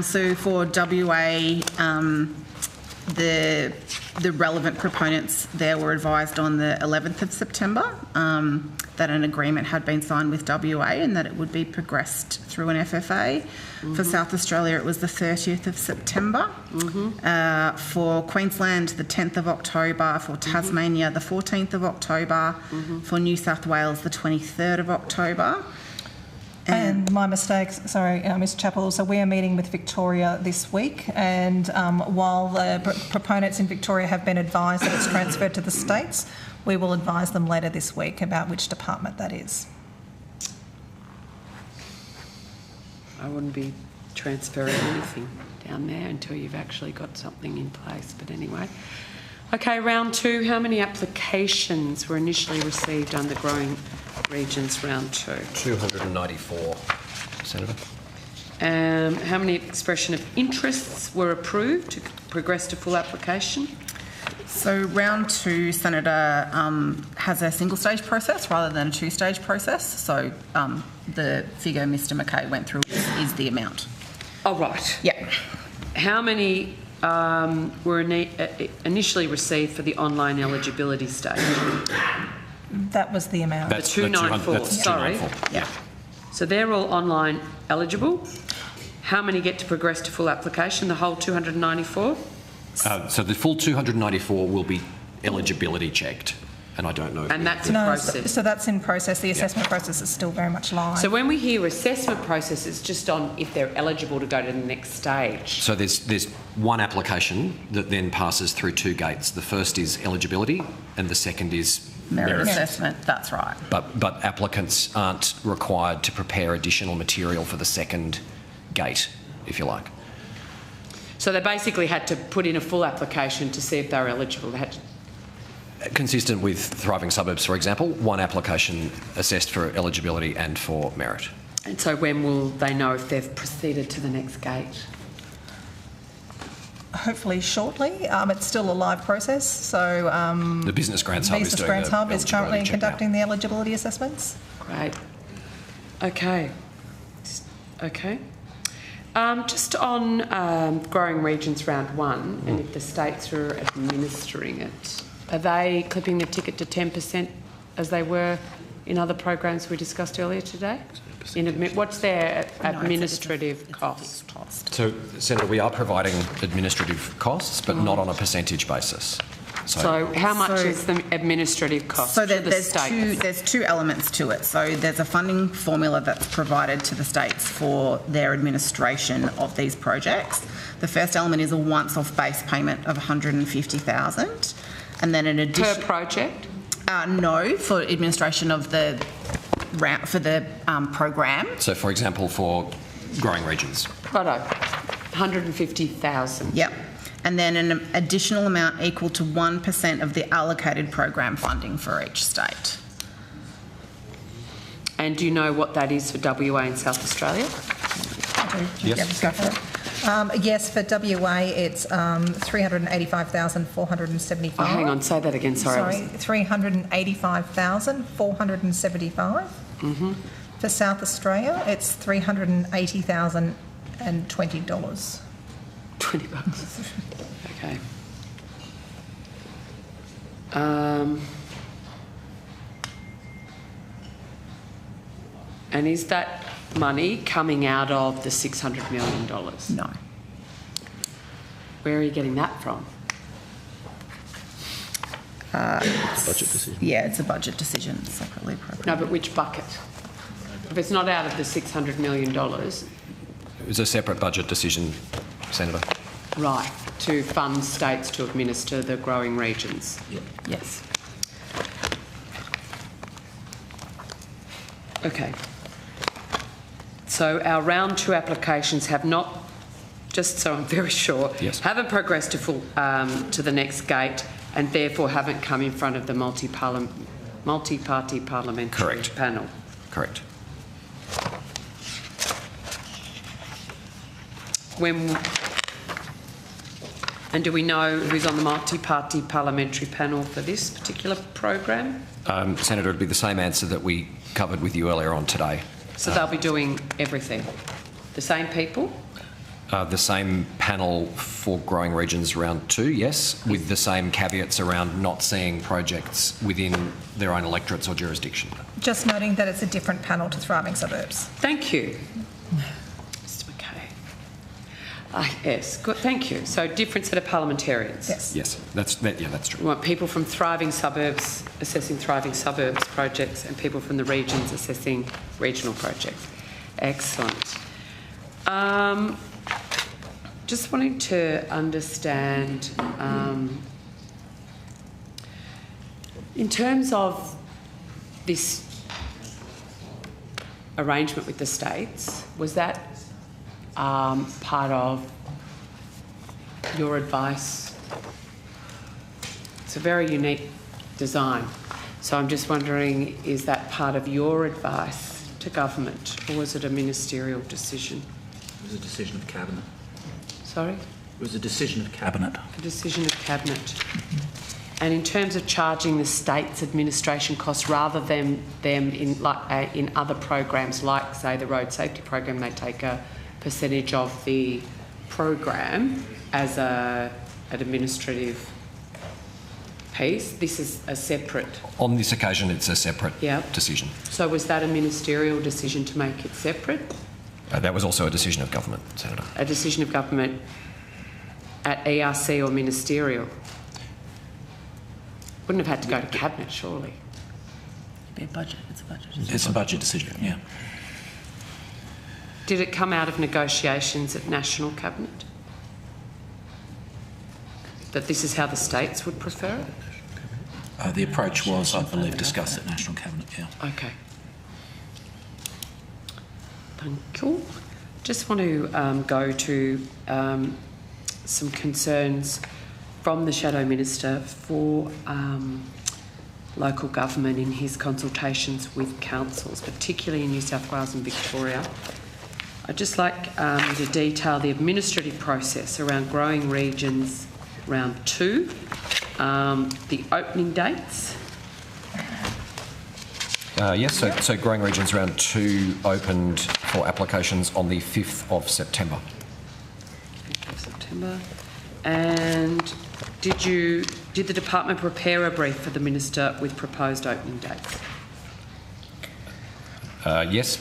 S20: So for WA, the relevant proponents there were advised on the 11th of September that an agreement had been signed with WA and that it would be progressed through an FFA. For South Australia, it was the 30th of September. For Queensland, the 10th of October. For Tasmania, the 14th of October. For New South Wales, the 23rd of October.
S19: And my mistake, sorry, Ms Chappell, so we are meeting with Victoria this week, and while the proponents in Victoria have been advised that it's transferred to the states, we will advise them later this week about which department that is.
S7: I wouldn't be transferring anything down there until you've actually got something in place, but anyway. Okay, round 2, how many applications were initially received under Growing Regions round 2?
S15: 294, Senator.
S7: How many expression of interests were approved to progress to full application?
S20: So round 2, Senator, has a single-stage process rather than a two-stage process. So the figure Mr McKay went through is the amount.
S7: Oh, right.
S20: Yeah.
S7: How many were initially received for the online eligibility stage?
S19: That was the amount.
S7: The 294, sorry.
S20: Yeah.
S7: So they're all online eligible. How many get to progress to full application, the whole 294?
S15: So the full 294 will be eligibility checked, and I don't know.
S7: And that's in process?
S19: So that's in process. The assessment process is still very much live.
S7: So when we hear assessment process, it's just on if they're eligible to go to the next stage.
S15: So there's one application that then passes through 2 gates. The first is eligibility, and the second is
S20: merit assessment. That's right.
S15: But applicants aren't required to prepare additional material for the second gate, if you like.
S7: So they basically had to put in a full application to see if they were eligible. They had to...
S15: Consistent with Thriving Suburbs, for example, one application assessed for eligibility and for merit.
S7: And so when will they know if they've proceeded to the next gate?
S19: Hopefully shortly. It's still a live process, so
S15: the Business Grants Hub
S19: is currently conducting the eligibility assessments.
S7: Great. Okay. Okay. Just on Growing Regions round 1, and if the states are administering it, are they clipping the ticket to 10% as they were in other programs we discussed earlier today? What's their administrative cost?
S15: So, Senator, we are providing administrative costs, but not on a percentage basis.
S7: So how much is the administrative cost
S20: so
S7: to the states?
S20: There's two elements to it. So there's a funding formula that's provided to the states for their administration of these projects. The first element is a once-off base payment of $150,000, and then an addition
S7: per project.
S20: No, for administration of the program.
S15: So, for example, for Growing Regions.
S7: Righto, $150,000.
S20: Yep. And then an additional amount equal to 1% of the allocated program funding for each state.
S7: And do you know what that is for WA and South Australia?
S19: Yes. Go for it. Yes, for WA it's 385,475.
S7: Oh, hang on, say that again. Sorry.
S19: 385,475. For South Australia, it's $380,020.
S7: $20. Okay. And is that money coming out of the $600 million?
S20: No.
S7: Where are you getting that from?
S15: Budget decision.
S20: Yeah, it's a budget decision, separately appropriate.
S7: No, but which bucket? If it's not out of the $600 million...
S15: It was a separate budget decision, Senator.
S7: Right, to fund states to administer the Growing Regions.
S15: Yep.
S7: Yes. Okay. So our round 2 applications have not, just so I'm very sure, haven't progressed to full to the next gate, and therefore haven't come in front of the multi-party parliamentary panel.
S15: Correct.
S7: And do we know who's on the multi-party parliamentary panel for this particular program?
S15: Senator, it'd be the same answer that we covered with you earlier on today.
S7: So they'll be doing everything? The same people?
S15: The same panel for Growing Regions Round 2, yes, with the same caveats around not seeing projects within their own electorates or jurisdiction.
S19: Just noting that it's a different panel to Thriving Suburbs.
S7: Thank you. Mr McKay. Yes, good, thank you. So different set of parliamentarians?
S19: Yes.
S15: Yes, that's true.
S7: We want people from Thriving Suburbs assessing Thriving Suburbs projects and people from the regions assessing regional projects. Excellent. Just wanting to understand, in terms of this arrangement with the states, was that part of your advice? It's a very unique design. So I'm just wondering, is that part of your advice to government, or was it a ministerial decision?
S3: It was a decision of Cabinet.
S7: Sorry?
S3: It was a decision of Cabinet.
S7: A decision of Cabinet. And in terms of charging the state's administration costs rather than them in other programs, like, say, the road safety program, they take a percentage of the program as an administrative piece. This is a separate...
S15: On this occasion, it's a separate decision.
S7: So was that a ministerial decision to make it separate?
S15: That was also a decision of government, Senator.
S7: A decision of government at ERC or ministerial? Wouldn't have had to go to Cabinet, surely.
S17: It'd be a budget. It's a budget decision.
S3: It's a budget decision, yeah.
S7: Did it come out of negotiations at National Cabinet? That this is how the states would prefer it?
S3: The approach was, I believe, discussed at National Cabinet, yeah.
S7: Okay. Thank you. Just want to go to some concerns from the Shadow Minister for local government in his consultations with councils, particularly in New South Wales and Victoria. I'd just like to detail the administrative process around Growing Regions Round 2, the opening dates.
S15: Yes, so Growing Regions Round 2 opened for applications on the 5th of September.
S7: 5th of September. And did the department prepare a brief for the Minister with proposed opening dates?
S15: Yes,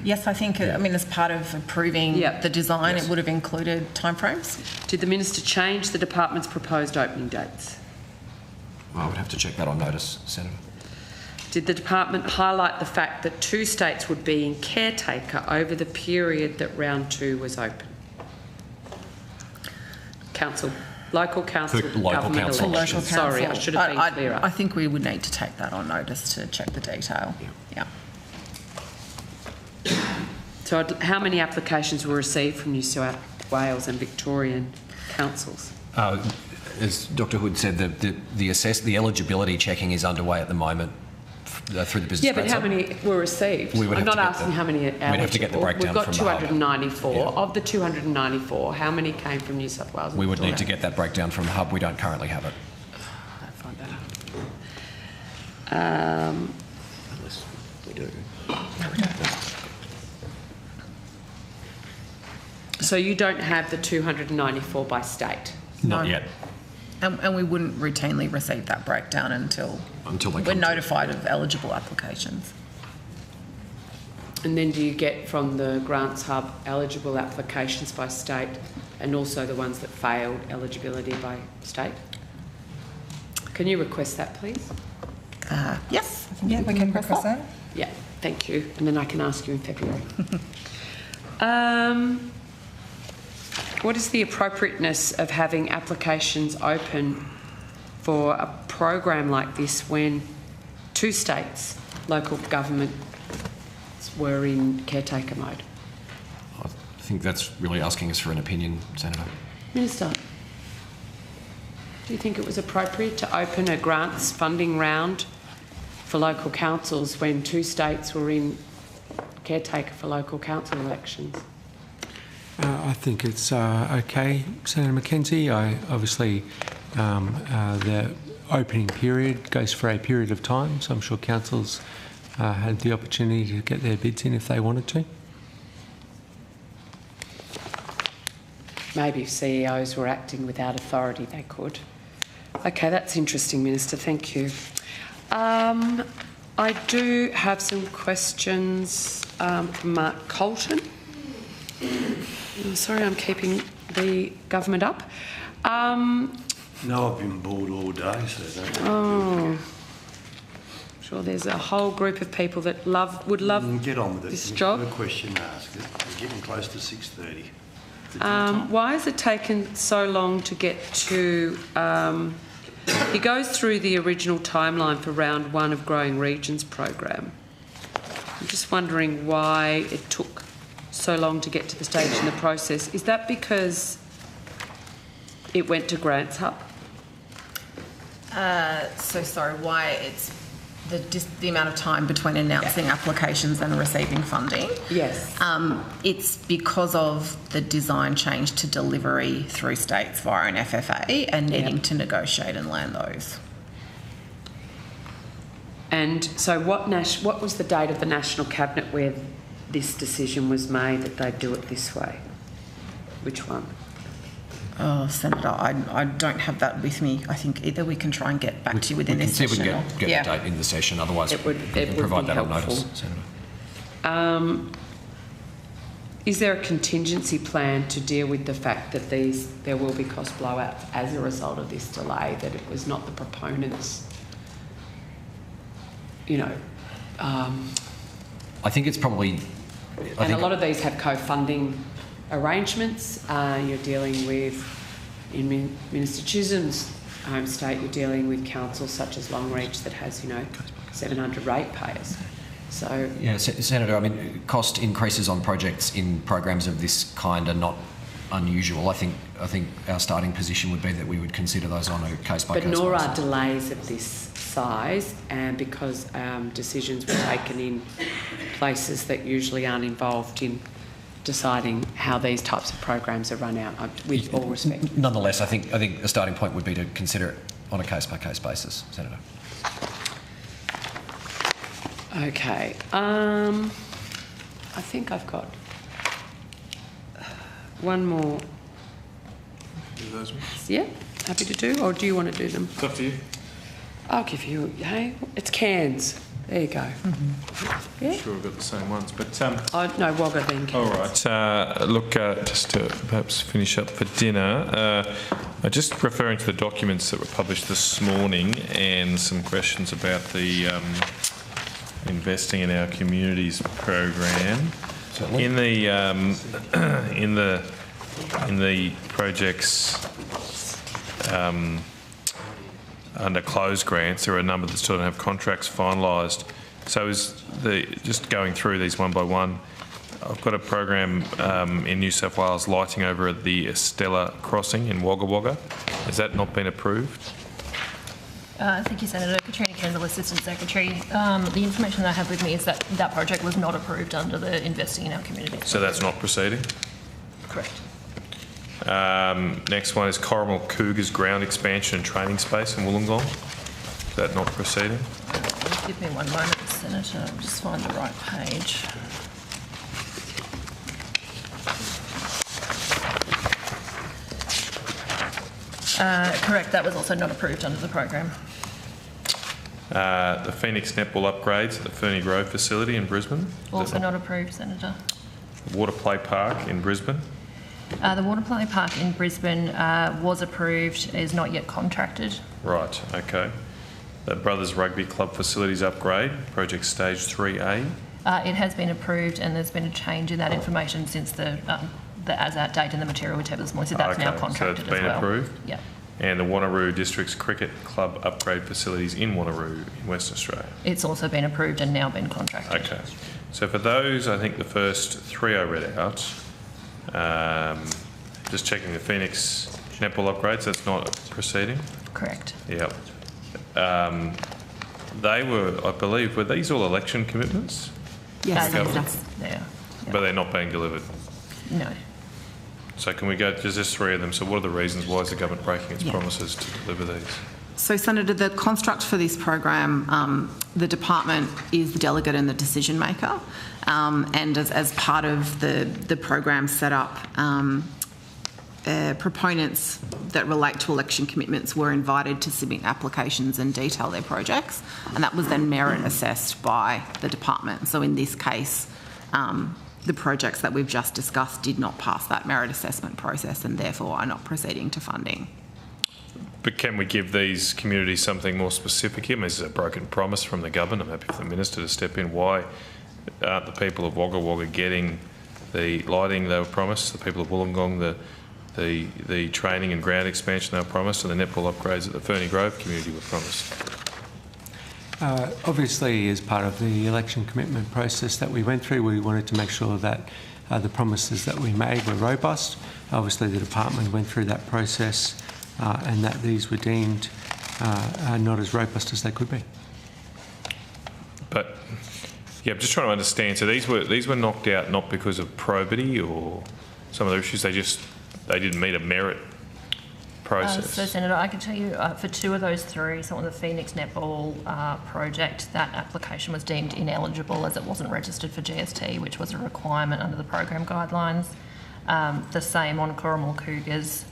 S20: Yes, I think, I mean, as part of approving the design, it would have included timeframes.
S7: Did the Minister change the department's proposed opening dates?
S15: I would have to check that on notice, Senator.
S7: Did the department highlight the fact that 2 states would be in caretaker over the period that Round 2 was open? Council, local council, government elections. Sorry, I should have been clearer.
S20: I think we would need to take that on notice to check the detail. Yeah.
S7: So how many applications were received from New South Wales and Victorian councils?
S15: As Dr Hood said, the eligibility checking is underway at the moment through the business.
S7: Yeah, but how many were received? I'm not asking how many are eligible.
S15: We'd have to get the breakdown from the hub.
S7: We've got 294. Yeah. Of the 294, how many came from New South Wales and
S15: We would
S7: Victoria?
S15: need to get that breakdown from the hub. We don't currently have it.
S7: I'll find that out.
S15: Unless we do.
S20: No, we don't.
S7: So you don't have the 294 by state?
S15: Not yet.
S20: And we wouldn't routinely receive that breakdown until we're notified of eligible applications.
S7: And then do you get from the Grants Hub eligible applications by state and also the ones that failed eligibility by state? Can you request that, please?
S20: Yes, I think we can request that.
S7: Yeah, thank you. And then I can ask you in February. What is the appropriateness of having applications open for a program like this when 2 states, local government, were in caretaker mode?
S15: I think that's really asking us for an opinion, Senator.
S7: Minister, do you think it was appropriate to open a grants funding round for local councils when 2 states were in caretaker for local council elections?
S2: I think it's okay, Senator Mackenzie. Obviously, the opening period goes for a period of time, so I'm sure councils had the opportunity to get their bids in if they wanted to.
S7: Maybe if CEOs were acting without authority, they could. Okay, that's interesting, Minister. Thank you. I do have some questions from Mark Colton. I'm sorry, I'm keeping the government up.
S1: No, I've been bored all day, so don't.
S7: Oh, I'm sure there's a whole group of people that would love
S1: get on with it.
S7: This job.
S1: No question to ask. We're getting close to 6:30.
S7: Why has it taken so long to get to... he goes through the original timeline for round 1 of Growing Regions program. I'm just wondering why it took so long to get to the stage in the process. Is that because it went to Grants Hub?
S20: So sorry, why it's the amount of time between announcing applications and receiving funding?
S7: Yes.
S20: It's because of the design change to delivery through states via an FFA and needing to negotiate and land those.
S7: And so what was the date of the National Cabinet where this decision was made that they'd do it this way? Which one?
S20: Oh, Senator, I don't have that with me. I think either we can try and get back to you within this session.
S15: We can get the date in the session, otherwise we can provide that on notice, Senator.
S7: Is there a contingency plan to deal with the fact that there will be cost blowouts as a result of this delay, that it was not the proponents,
S15: I think it's probably...
S7: a lot of these have co-funding arrangements. You're dealing with, in Minister Chisholm's home state, you're dealing with councils such as Longreach that has, 700 ratepayers. So
S15: yeah, Senator, I mean, cost increases on projects in programs of this kind are not unusual. I think our starting position would be that we would consider those on a case-by-case basis.
S7: But nor are delays of this size, and because decisions were taken in places that usually aren't involved in deciding how these types of programs are run out, with all respect.
S15: Nonetheless, I think a starting point would be to consider it on a case-by-case basis, Senator.
S7: Okay. I think I've got one more.
S4: Do those ones?
S7: Yeah, happy to do, or do you want to do them?
S4: It's up to you.
S7: I'll give you, it's cans. There you go.
S4: Mm-hmm. I'm sure we've got the same ones, but...
S7: no, Wagga then cans.
S4: All right. Look, just to perhaps finish up for dinner, just referring to the documents that were published this morning and some questions about the investing in our communities program. Certainly. In the projects under closed grants, there are a number that still don't have contracts finalised. So just going through these one by one, I've got a program in New South Wales lighting over at the Estella Crossing in Wagga Wagga. Has that not been approved?
S8: Thank you, Senator. Katrina Kendall, Assistant Secretary. The information that I have with me is that that project was not approved under the Investing in Our Community.
S4: So that's not proceeding?
S8: Correct.
S4: Next one is Corrimal Cougars ground expansion and training space in Wollongong. Is that not proceeding?
S8: Give me one moment, Senator. I'll just find the right page. Correct, that was also not approved under the program.
S4: The Phoenix netball upgrades at the Ferny Grove facility in Brisbane.
S8: Also not approved, Senator.
S4: Water Play Park in Brisbane.
S8: The Water Play Park in Brisbane was approved, is not yet contracted.
S4: Right, okay. The Brothers Rugby Club facilities upgrade, project stage 3A.
S8: It has been approved, and there's been a change in that information since the as at date in the material we tabled this morning, so that's now contracted as well.
S4: So it's been approved?
S8: Yeah.
S4: And the Wanneroo District's cricket club upgrade facilities in Wanneroo in Western Australia?
S8: It's also been approved and now been contracted.
S4: Okay. So for those, I think the first three I read out, just checking the Phoenix netball upgrades, that's not proceeding?
S8: Correct.
S4: Yep. They were, I believe, were these all election commitments?
S8: Yes,
S4: That's
S8: there.
S4: But they're not being delivered?
S8: No.
S4: So can we go, there's just 3 of them, so what are the reasons why is the government breaking its promises to deliver these?
S20: So, Senator, the construct for this program, the department is the delegate and the decision maker, and as part of the program set up, proponents that relate to election commitments were invited to submit applications and detail their projects, and that was then merit assessed by the department. So in this case, the projects that we've just discussed did not pass that merit assessment process and therefore are not proceeding to funding.
S4: But can we give these communities something more specific here? I mean, this is a broken promise from the government. I'm happy for the Minister to step in. Why aren't the people of Wagga Wagga getting the lighting they were promised, the people of Wollongong the training and ground expansion they were promised, and the netball upgrades that the Ferny Grove community were promised?
S2: Obviously, as part of the election commitment process that we went through, we wanted to make sure that the promises that we made were robust. Obviously, the department went through that process and that these were deemed not as robust as they could be.
S4: But yeah, I'm just trying to understand. So these were knocked out not because of probity or some other issues. They didn't meet a merit process.
S8: So, Senator, I can tell you for 2 of those 3, so on the Phoenix Netball project, that application was deemed ineligible as it wasn't registered for GST, which was a requirement under the program guidelines. The same on Corrimal Cougars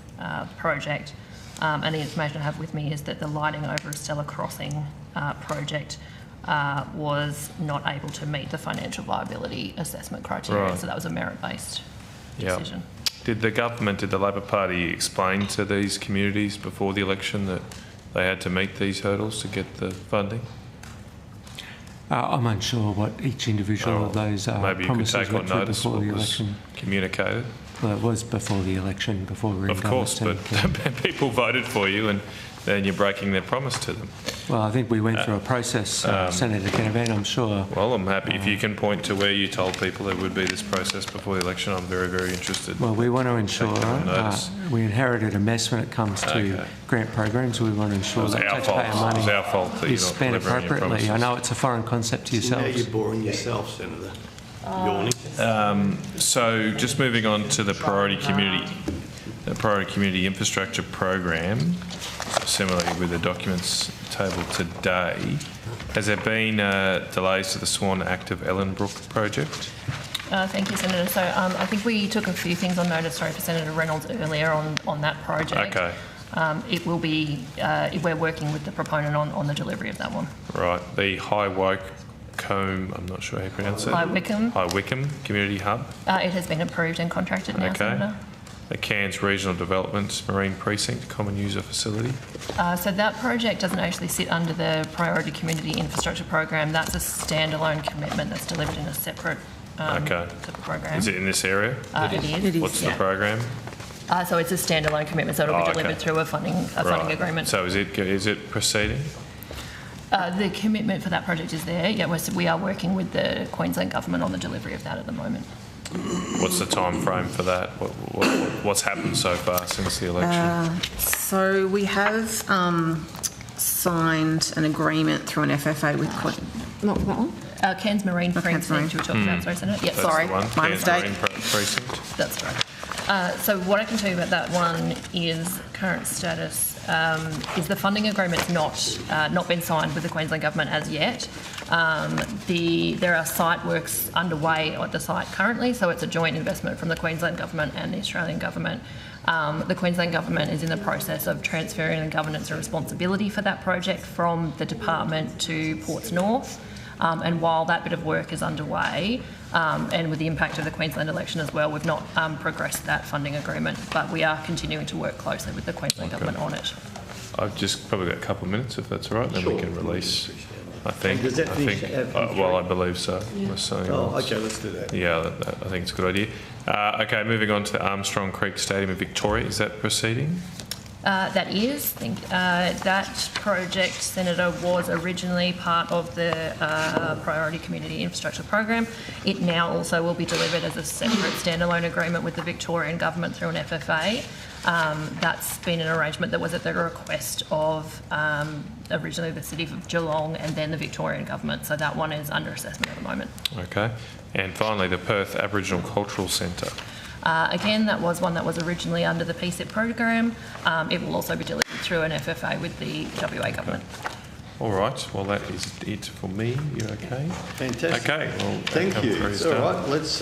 S8: project. And the information I have with me is that the lighting over Estella Crossing project was not able to meet the financial viability assessment criteria,
S4: Right.
S8: so that was a merit-based decision.
S4: Did the Labor Party explain to these communities before the election that they had to meet these hurdles to get the funding?
S2: I'm unsure what each individual of those
S4: maybe
S2: promises
S4: you could take on notice
S2: before
S4: what
S2: the
S4: was
S2: election.
S4: Communicated.
S2: Well, it was before the election, before we were in
S4: Of
S2: government.
S4: course, but people voted for you and then you're breaking their promise to them.
S2: Well, I think we went through a process, Senator Canavan, I'm sure.
S4: Well, I'm happy if you can point to where you told people there would be this process before the election. I'm very, very interested.
S2: Well, we want to ensure, we inherited a mess when it comes to grant programs. We want to ensure that taxpayer money is spent appropriately. I know it's a foreign concept to yourselves.
S1: Now you're boring yourself, Senator.
S4: So just moving on to the priority community infrastructure program, similarly with the documents tabled today, has there been delays to the Swan Active Ellenbrook project?
S8: Thank you, Senator. So I think we took a few things on notice, sorry, for Senator Reynolds earlier on that project.
S4: Okay.
S8: It will be, we're working with the proponent on the delivery of that one.
S4: Right. The High Wycombe, I'm not sure how you pronounce it.
S8: High Wycombe.
S4: High Wycombe Community Hub.
S8: It has been approved and contracted now, Senator.
S4: The Cairns Regional Development Marine Precinct Common User Facility. So
S8: that project doesn't actually sit under the Priority Community Infrastructure Program. That's a standalone commitment that's delivered in a separate program.
S4: Is it in this area?
S8: It is.
S4: What's the program?
S8: So it's a standalone commitment, so it'll be delivered through a funding agreement.
S4: So is it proceeding?
S8: The commitment for that project is there. Yeah, we are working with the Queensland Government on the delivery of that at the moment.
S4: What's the time frame for that? What's happened so far since the election?
S20: So we have signed an agreement through an FFA with not that one.
S8: Cairns Marine Precinct you were talking about, sorry, Senator.
S20: Yeah, sorry, my mistake.
S4: Precinct.
S8: That's right. So what I can tell you about that one is current status is the funding agreement's not been signed with the Queensland Government as yet. There are site works underway at the site currently, so it's a joint investment from the Queensland Government and the Australian Government. The Queensland Government is in the process of transferring the governance and responsibility for that project from the department to Ports North. And while that bit of work is underway, and with the impact of the Queensland election as well, we've not progressed that funding agreement, but we are continuing to work closely with the Queensland Government on it.
S4: I've just probably got a couple of minutes, if that's all right, then we can release. I think.
S1: Does that finish?
S4: Well, I believe so.
S1: Yeah. Okay, let's do that.
S4: Yeah, I think it's a good idea. Okay, moving on to the Armstrong Creek Stadium in Victoria. Is that proceeding?
S8: That is. That project, Senator, was originally part of the Priority Community Infrastructure Program. It now also will be delivered as a separate standalone agreement with the Victorian Government through an FFA. That's been an arrangement that was at the request of originally the City of Geelong and then the Victorian Government. So that one is under assessment at the moment.
S4: Okay. And finally, the Perth Aboriginal Cultural Centre.
S10: Again, that was one that was originally under the PSIP program. It will also be delivered through an FFA with the WA government.
S4: All right. Well, that is it for me. You okay?
S1: Fantastic.
S4: Okay. Well,
S1: thank you. All right. Let's.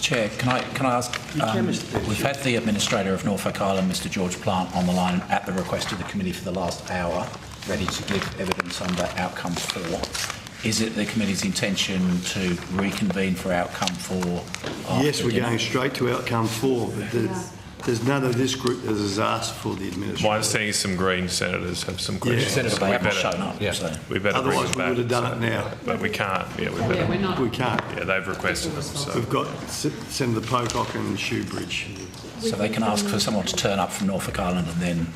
S3: Chair, can I ask? We've had the Administrator of Norfolk Island, Mr. George Plant, on the line at the request of the committee for the last hour, ready to give evidence under outcome 4. Is it the committee's intention to reconvene for outcome 4?
S1: Yes, we're going straight to outcome 4. But there's none of this group that has asked for the administration.
S4: My understanding is some Green senators have some questions.
S3: Senator, they haven't shown up. So.
S4: We better
S1: Otherwise,
S4: bring them
S1: we would have done it now.
S4: But we can't. Yeah,
S1: we can't.
S4: Yeah, they've requested them. So.
S1: We've got Senator Pocock and Shoebridge.
S3: So they can ask for someone to turn up from Norfolk Island and then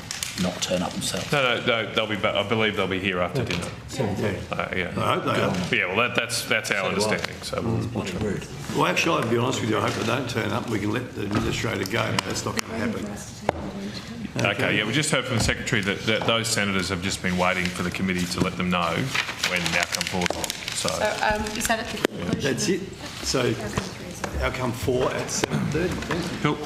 S3: not turn up themselves.
S4: No, they'll be. I believe they'll be here after dinner. Yeah.
S1: I hope they are.
S4: Yeah. Well, that's our understanding. So
S3: rude.
S1: Well, actually, I'll be honest with you. I hope they don't turn up. We can let the administrator go. But that's not going to happen.
S4: Okay. Yeah. We just heard from the secretary that those senators have just been waiting for the committee to let them know when outcome 4 is on. So
S10: is that at the conclusion?
S1: That's it. So outcome 4 at 7:30. Thank you.
S4: Cool.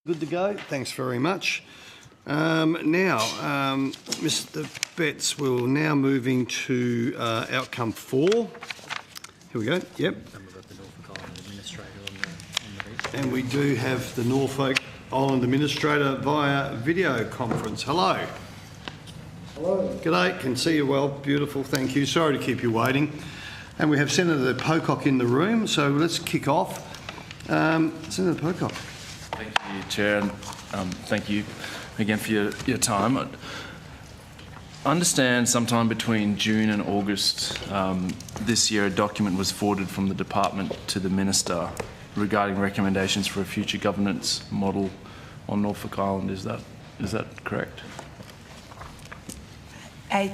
S1: Good to go. Thanks very much. Mr. Betts, we're now moving to outcome 4. Here we go. Yep. And we do have the Norfolk Island Administrator via video conference. Hello. Hello. G'day. Can see you well. Beautiful. Thank you. Sorry to keep you waiting. And we have Senator Pocock in the room, so let's kick off. Senator Pocock.
S21: Thank you, Chair, and thank you again for your time. I understand sometime between June and August this year a document was forwarded from the department to the Minister regarding recommendations for a future governance model on Norfolk Island. Is that correct?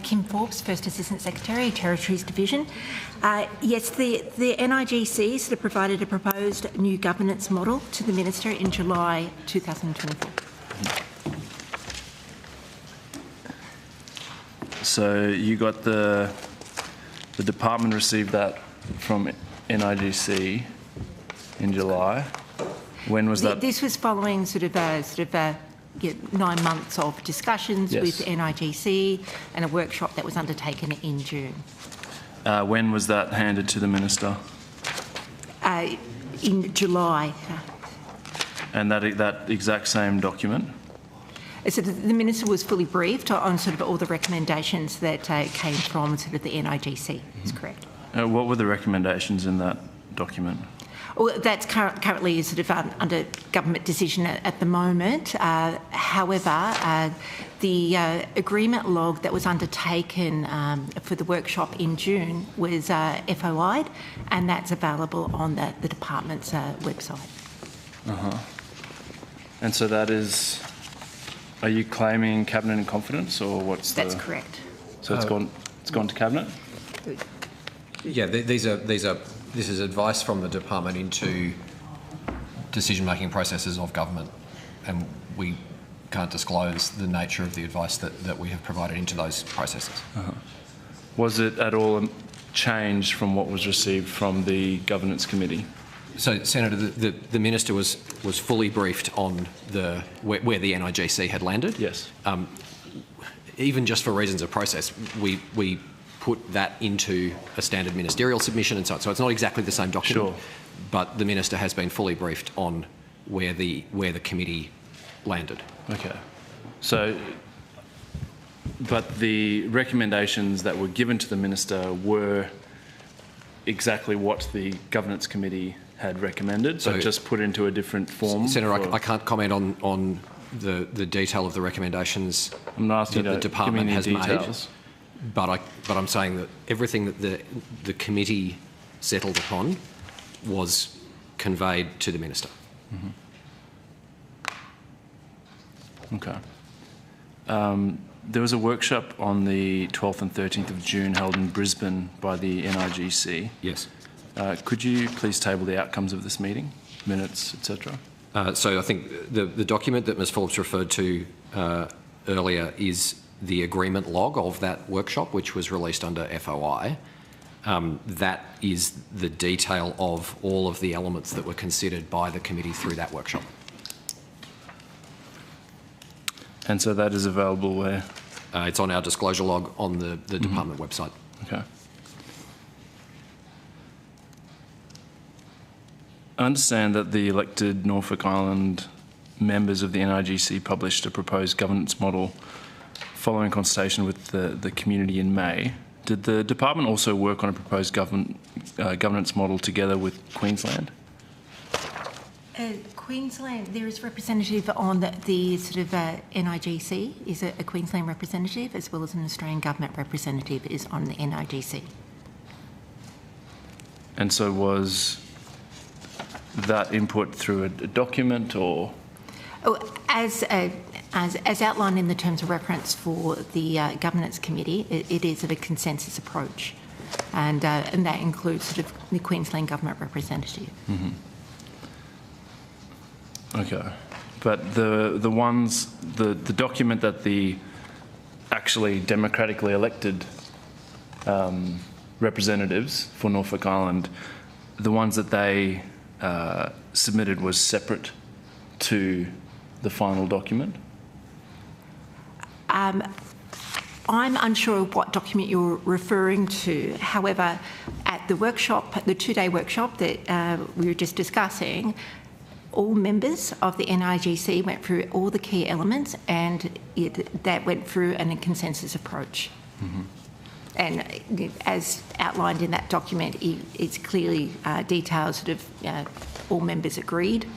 S22: Kim Forbes, First Assistant Secretary, Territories Division. Yes, the NIGC sort of provided a proposed new governance model to the Minister in July 2024.
S21: So you got the department received that from NIGC in July. When was that?
S22: This was following sort of 9 months of discussions with NIGC and a workshop that was undertaken in June.
S21: When was that handed to the Minister?
S22: In July.
S21: And that exact same document?
S22: So the Minister was fully briefed on sort of all the recommendations that came from sort of the NIGC. That's correct.
S21: What were the recommendations in that document?
S22: Well, that's currently sort of under government decision at the moment. However, the agreement log that was undertaken for the workshop in June was FOI'd, and that's available on the department's website.
S21: And so that is, are you claiming Cabinet in confidence, or what's the...
S22: That's correct.
S21: So it's gone to Cabinet?
S15: Yeah, this is advice from the department into decision-making processes of government, and we can't disclose the nature of the advice that we have provided into those processes.
S21: Was it at all changed from what was received from the Governance Committee?
S15: So, Senator, the Minister was fully briefed on where the NIGC had landed.
S21: Yes.
S15: Even just for reasons of process, we put that into a standard ministerial submission and so on. So it's not exactly the same document,
S21: sure,
S15: but the Minister has been fully briefed on where the committee landed.
S21: Okay. So, but the recommendations that were given to the Minister were exactly what the Governance Committee had recommended, so just put into a different form?
S15: Senator, I can't comment on the detail of the recommendations
S21: I'm not asking
S15: that the department has
S21: details.
S15: made. But I'm saying that everything that the committee settled upon was conveyed to the Minister.
S21: Okay. There was a workshop on the 12th and 13th of June held in Brisbane by the NIGC.
S15: Yes.
S21: Could you please table the outcomes of this meeting, minutes, etc.?
S15: So I think the document that Ms Forbes referred to earlier is the agreement log of that workshop, which was released under FOI. That is the detail of all of the elements that were considered by the committee through that workshop.
S21: And so that is available where?
S15: It's on our disclosure log on the department website.
S21: Okay. I understand that the elected Norfolk Island members of the NIGC published a proposed governance model following consultation with the community in May. Did the department also work on a proposed governance model together with Queensland?
S22: Queensland, there is representative on the sort of NIGC, is a Queensland representative, as well as an Australian government representative is on the NIGC.
S21: And so was that input through a document or?
S22: Oh, as outlined in the terms of reference for the Governance Committee, it is of a consensus approach, and that includes sort of the Queensland government representative.
S21: Okay, but the document that the actually democratically elected representatives for Norfolk Island, the ones that they submitted was separate to the final document?
S22: I'm unsure of what document you're referring to. However, at the workshop, the two-day workshop that we were just discussing, all members of the NIGC went through all the key elements, and that went through a consensus approach.
S21: Mm-hmm.
S22: And as outlined in that document, it's clearly detailed, sort of all members agreed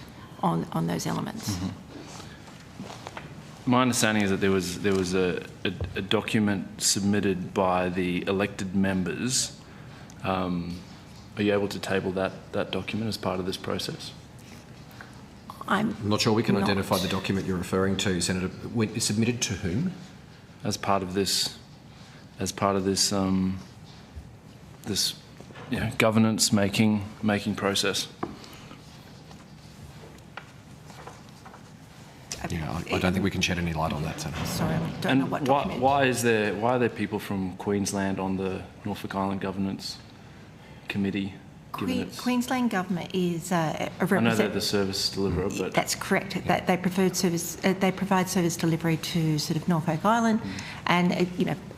S22: on those elements.
S21: Mm-hmm. My understanding is that there was a document submitted by the elected members. Are you able to table that document as part of this process?
S15: I'm not sure we can identify the document you're referring to, Senator. It's submitted to whom?
S21: As part of this, this governance making process.
S15: Yeah, I don't think we can shed any light on that, Senator.
S22: Sorry, I don't know what document.
S21: Why are there people from Queensland on the Norfolk Island Governance Committee?
S22: Queensland Government is a
S21: I know they're the service deliverer, but
S22: that's correct. Yeah. They provide service delivery to sort of Norfolk Island, and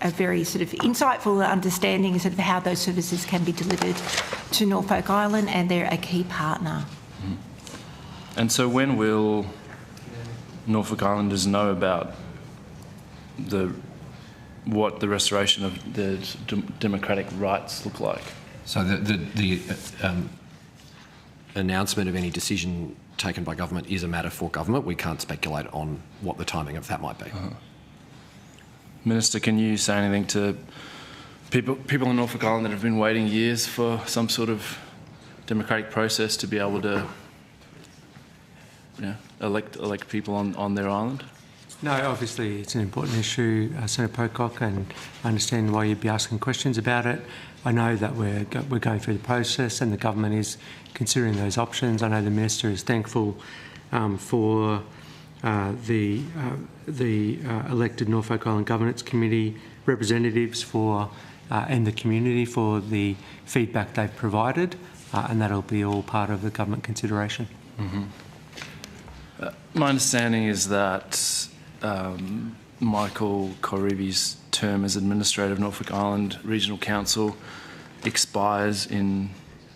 S22: a very sort of insightful understanding of how those services can be delivered to Norfolk Island, and they're a key partner.
S21: And so, when will Norfolk Islanders know about what the restoration of the democratic rights look like?
S15: So the announcement of any decision taken by government is a matter for government. We can't speculate on what the timing of that might be.
S21: Minister, can you say anything to people in Norfolk Island that have been waiting years for some sort of democratic process to be able to elect people on their island?
S2: No, obviously it's an important issue, Senator Pocock, and I understand why you'd be asking questions about it. I know that we're going through the process and the government is considering those options. I know the Minister is thankful for the elected Norfolk Island Governance Committee representatives and the community for the feedback they've provided, and that'll be all part of the government consideration.
S21: Mm-hmm. My understanding is that Michael Corrivi's term as Administrator of Norfolk Island Regional Council expires in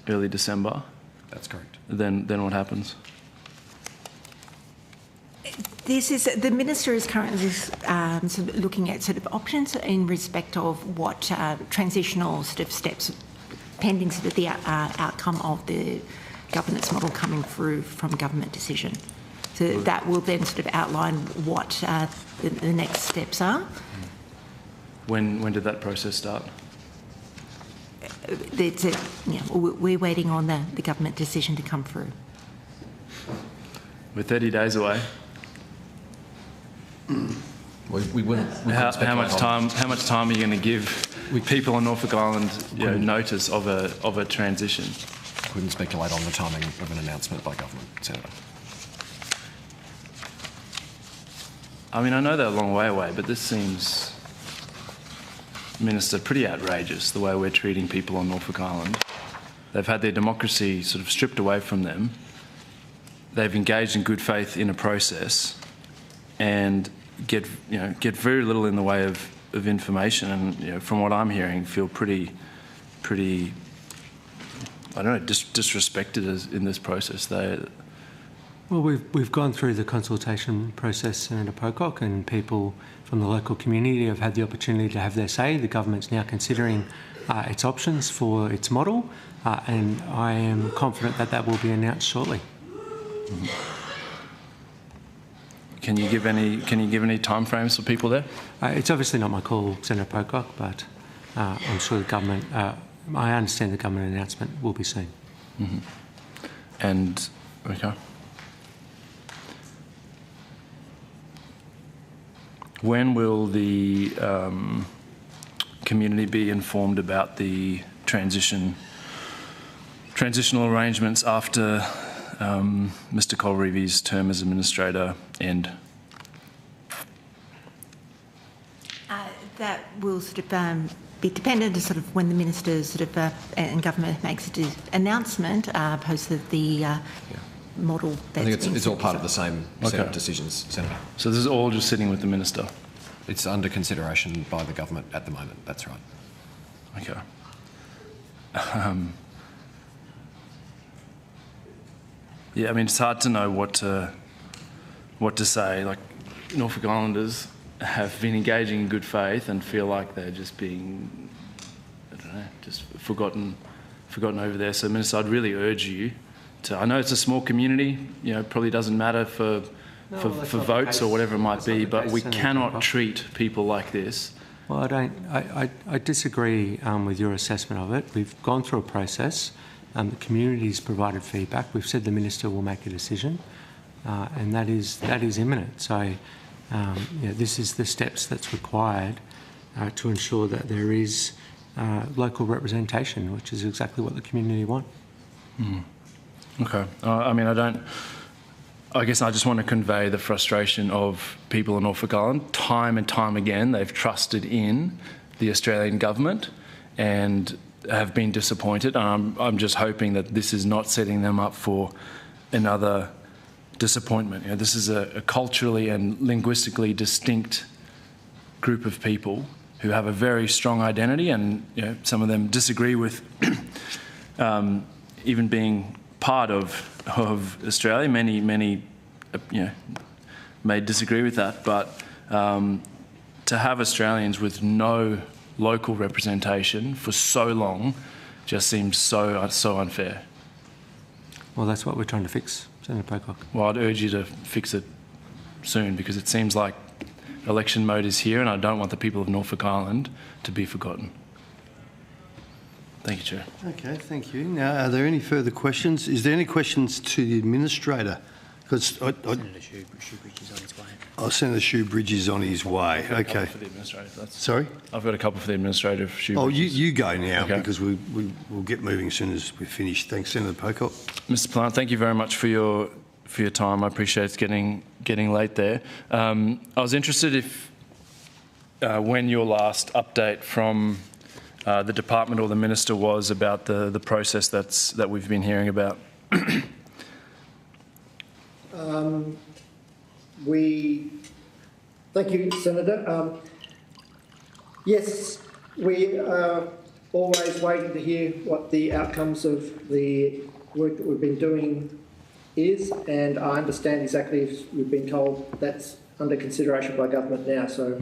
S21: early December.
S15: That's correct.
S21: Then what happens?
S22: The Minister is currently sort of looking at sort of options in respect of what transitional sort of steps pending sort of the outcome of the governance model coming through from government decision. So that will then sort of outline what the next steps are.
S21: When did that process start?
S22: We're waiting on the government decision to come through.
S21: We're 30 days away.
S15: We wouldn't
S21: how much time are you going to give people on Norfolk Island notice of a transition?
S15: Couldn't speculate on the timing of an announcement by government, Senator.
S21: I mean, I know they're a long way away, but this seems, Minister, pretty outrageous, the way we're treating people on Norfolk Island. They've had their democracy sort of stripped away from them. They've engaged in good faith in a process and get very little in the way of information, and from what I'm hearing, feel pretty I don't know, disrespected in this process.
S2: Well, we've gone through the consultation process, Senator Pocock, and people from the local community have had the opportunity to have their say. The government's now considering its options for its model, and I am confident that will be announced shortly.
S21: Mm-hmm. Can you give any timeframes for people there?
S2: It's obviously not my call, Senator Pocock, but I'm sure the government. I understand the government announcement will be soon.
S21: Mm-hmm. And okay. When will the community be informed about the transitional arrangements after Mr. Colreevy's term as Administrator end?
S22: That will sort of be dependent on sort of when the Minister sort of and government makes an announcement post the model that's
S15: I think it's all part of the same set of decisions, Senator.
S21: So this is all just sitting with the Minister?
S15: It's under consideration by the government at the moment, that's right.
S21: Okay. Yeah, I mean, it's hard to know what to say. Like, Norfolk Islanders have been engaging in good faith and feel like they're just being, I don't know, just forgotten over there. So, Minister, I'd really urge you to, I know it's a small community, you know, it probably doesn't matter for votes or whatever it might be, but we cannot treat people like this.
S2: Well, I disagree with your assessment of it. We've gone through a process. The community's provided feedback. We've said the Minister will make a decision, and that is imminent. So, this is the steps that's required to ensure that there is local representation, which is exactly what the community want.
S21: Okay. I mean, I guess I just want to convey the frustration of people in Norfolk Island. Time and time again, they've trusted in the Australian government and have been disappointed. I'm just hoping that this is not setting them up for another disappointment. You know, this is a culturally and linguistically distinct group of people who have a very strong identity, and some of them disagree with even being part of Australia. Many may disagree with that, but to have Australians with no local representation for so long just seems so unfair.
S2: Well, that's what we're trying to fix, Senator Pocock.
S21: Well, I'd urge you to fix it soon, because it seems like election mode is here and I don't want the people of Norfolk Island to be forgotten. Thank you, Chair.
S1: Okay, thank you. Now, are there any further questions? Is there any questions to the Administrator? Because Senator Shoebridge is on his way. Oh, Senator Shoebridge is on his way. Okay.
S21: For the Administrator,
S1: Sorry?
S21: I've got a couple for the Administrator.
S1: Oh, you go now, because we'll get moving as soon as we're finished. Thanks, Senator Pocock.
S21: Mr. Plant, thank you very much for your time. I appreciate it's getting late there. I was interested if when your last update from the department or the Minister was about the process that we've been hearing about.
S6: Thank you, Senator. Yes, we are always waiting to hear what the outcomes of the work that we've been doing is, and I understand exactly if we've been told that's under consideration by government now. So,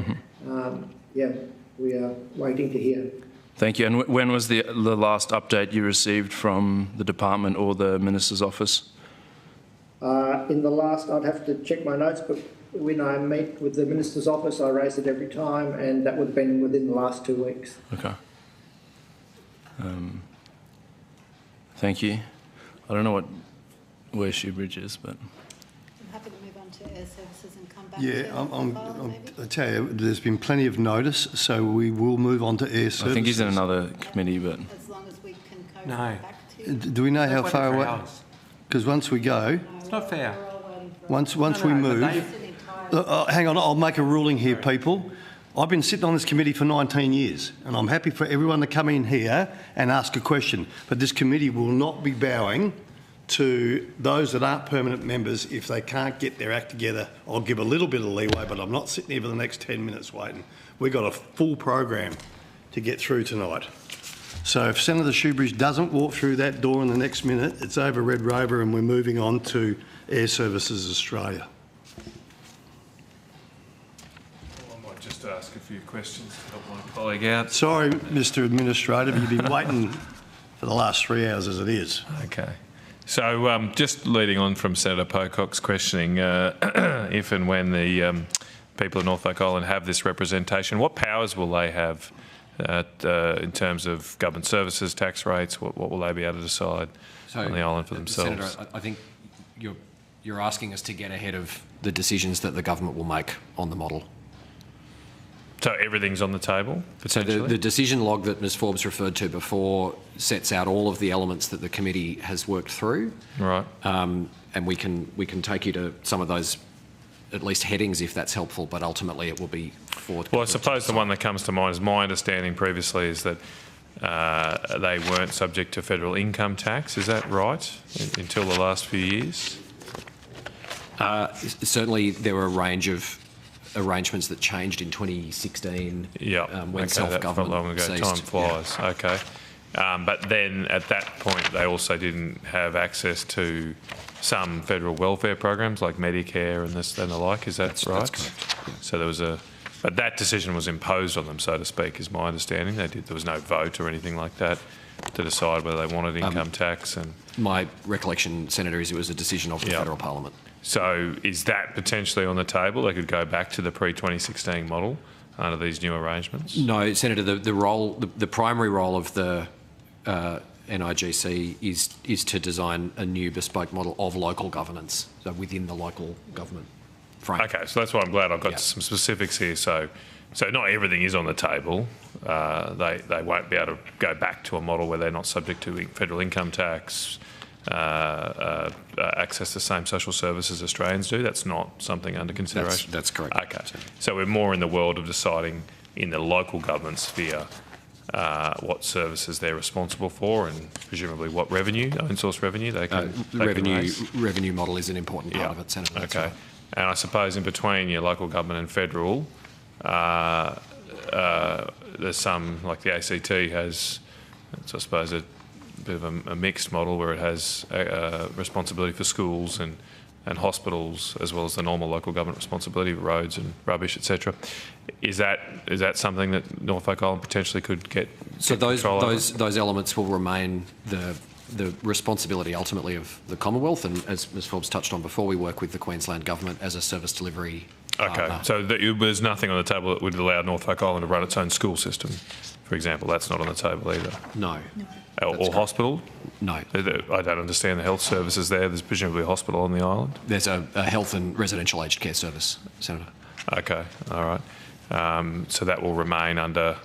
S6: we are waiting to hear.
S21: Thank you. And when was the last update you received from the department or the Minister's office?
S6: In the last, I'd have to check my notes, but when I meet with the Minister's office, I raise it every time, and that would have been within the last 2 weeks.
S21: Okay. Thank you. I don't know where Shoebridge is, but...
S11: I'm happy to move on to air services and come back
S1: I tell you, there's been plenty of notice, so we will move on to air services.
S21: I think he's in another committee, but...
S11: As long as we can go
S2: back
S11: to...
S1: Do we know how far away? Because once we go...
S2: It's not fair.
S1: Once we move... hang on, I'll make a ruling here, people. I've been sitting on this committee for 19 years, and I'm happy for everyone to come in here and ask a question. But this committee will not be bowing to those that aren't permanent members if they can't get their act together. I'll give a little bit of leeway, but I'm not sitting here for the next 10 minutes waiting. We've got a full program to get through tonight. So if Senator Shoebridge doesn't walk through that door in the next minute, it's over Red Rover and we're moving on to Air Services Australia.
S4: I might just ask a few questions to help my colleague out.
S1: Sorry, Mr Administrator, but you've been waiting for the last 3 hours as it is.
S4: Okay. So just leading on from Senator Pocock's questioning, if and when the people of Norfolk Island have this representation, what powers will they have in terms of government services, tax rates? What will they be able to decide on the island for themselves?
S15: Senator, I think you're asking us to get ahead of the decisions that the government will make on the model.
S4: So everything's on the table, potentially?
S15: So the decision log that Ms Forbes referred to before sets out all of the elements that the committee has worked through.
S4: Right.
S15: And we can take you to some of those, at least headings, if that's helpful, but ultimately it will be forward.
S4: Well, I suppose the one that comes to mind is my understanding previously is that they weren't subject to federal income tax. Is that right? Until the last few years?
S15: Certainly, there were a range of arrangements that changed in 2016. When self-government
S4: that felt long ago.
S15: ceased.
S4: Time flies. Yeah. Okay. But then at that point, they also didn't have access to some federal welfare programs like Medicare and this and the like. Is that right?
S15: That's correct. Yeah.
S4: So there was but that decision was imposed on them, so to speak, is my understanding. There was no vote or anything like that to decide whether they wanted income tax. And
S15: my recollection, Senator, is it was a decision of the federal parliament.
S4: So is that potentially on the table? They could go back to the pre-2016 model under these new arrangements?
S15: No, Senator. The primary role of the NIGC is to design a new bespoke model of local governance, so within the local government frame.
S4: Okay, so that's why I'm glad I've got some specifics here. So not everything is on the table. They won't be able to go back to a model where they're not subject to federal income tax, access to the same social services Australians do. That's not something under consideration?
S15: That's correct.
S4: Okay, so we're more in the world of deciding in the local government sphere what services they're responsible for, and presumably what revenue, own source revenue they can.
S15: Revenue model is an important part of it, Senator.
S4: Okay, and I suppose in between your local government and federal, there's some, like the ACT has, I suppose, a bit of a mixed model where it has responsibility for schools and hospitals, as well as the normal local government responsibility for roads and rubbish, etc. Is that something that Norfolk Island potentially could get?
S15: So those elements will remain the responsibility ultimately of the Commonwealth, and as Ms Forbes touched on before, we work with the Queensland Government as a service delivery partner.
S4: Okay, so there's nothing on the table that would allow Norfolk Island to run its own school system, for example. That's not on the table either.
S15: No.
S4: Or hospital?
S15: No.
S4: I don't understand the health services there. There's presumably a hospital on the island?
S15: There's a health and residential aged care service, Senator.
S4: Okay, all right. So that will remain under...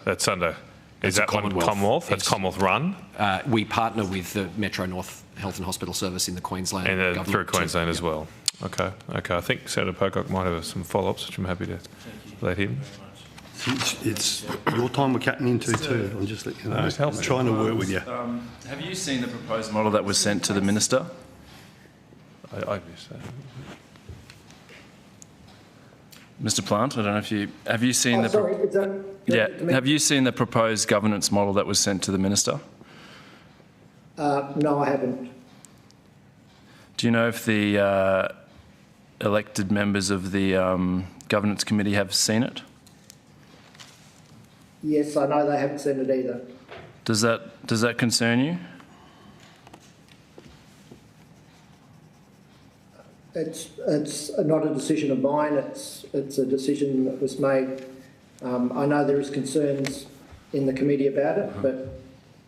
S4: Is that Commonwealth? That's Commonwealth run?
S15: We partner with the Metro North Health and Hospital Service in the Queensland government.
S4: Through Queensland as well. Okay. I think Senator Pocock might have some follow-ups, which I'm happy to let him.
S1: It's your time we're cutting into too. I'm just letting you know. I'm trying to work with you.
S21: Have you seen the proposed model that was sent to the minister?
S4: I guess so.
S21: Mr. Plant, I don't know if you have you seen have you seen the proposed governance model that was sent to the minister?
S6: No, I haven't.
S21: Do you know if the elected members of the governance committee have seen it?
S6: Yes, I know they haven't seen it either.
S21: Does that concern you?
S6: It's not a decision of mine. It's a decision that was made. I know there is concerns in the committee about it, but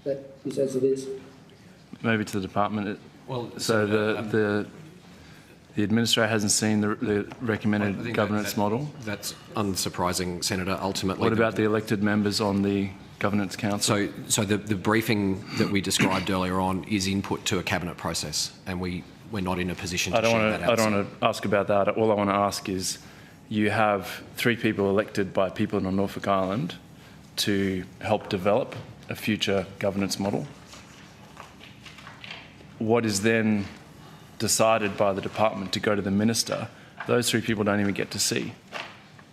S6: that is as it is.
S21: Maybe to the department. So the administrator hasn't seen the recommended governance model?
S15: That's unsurprising, Senator. Ultimately,
S21: what about the elected members on the Governance Council?
S15: So the briefing that we described earlier on is input to a cabinet process, and we're not in a position to share that out.
S21: I don't want to ask about that. All I want to ask is, you have 3 people elected by people on Norfolk Island to help develop a future governance model. What is then decided by the department to go to the minister, those 3 people don't even get to see.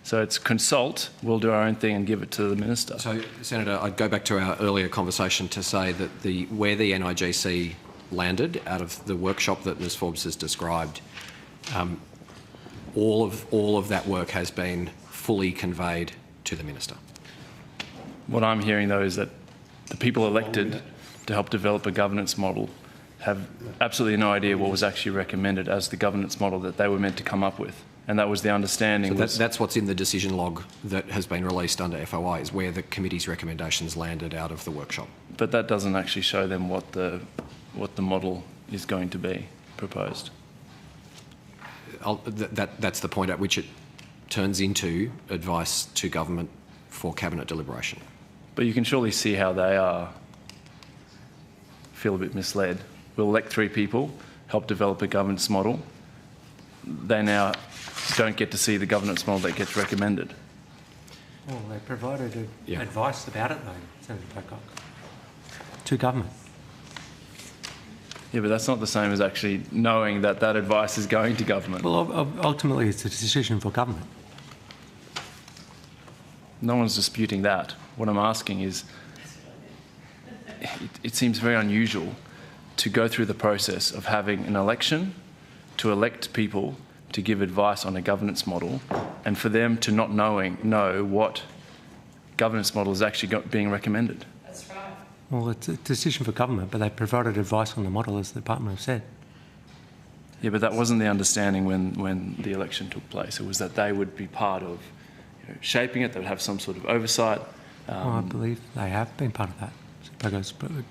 S21: So it's consult, we'll do our own thing and give it to the minister.
S15: So, Senator, I'd go back to our earlier conversation to say that where the NIGC landed out of the workshop that Ms Forbes has described, all of that work has been fully conveyed to the minister.
S21: What I'm hearing, though, is that the people elected to help develop a governance model have absolutely no idea what was actually recommended as the governance model that they were meant to come up with. And that was the understanding.
S15: So that's what's in the decision log that has been released under FOI, is where the committee's recommendations landed out of the workshop.
S21: But that doesn't actually show them what the model is going to be proposed.
S15: That's the point at which it turns into advice to government for cabinet deliberation.
S21: But you can surely see how they feel a bit misled. We'll elect 3 people, help develop a governance model. They now don't get to see the governance model that gets recommended.
S2: Well, they provided advice about it, though, Senator Pocock, to government.
S21: Yeah, but that's not the same as actually knowing that that advice is going to government.
S2: Well, ultimately, it's a decision for government.
S21: No one's disputing that. What I'm asking is, it seems very unusual to go through the process of having an election to elect people to give advice on a governance model, and for them to not know what governance model is actually being recommended.
S2: That's right. Well, it's a decision for government, but they provided advice on the model, as the department have said.
S21: Yeah, but that wasn't the understanding when the election took place. It was that they would be part of shaping it. They would have some sort of oversight.
S2: I believe they have been part of that. So there's a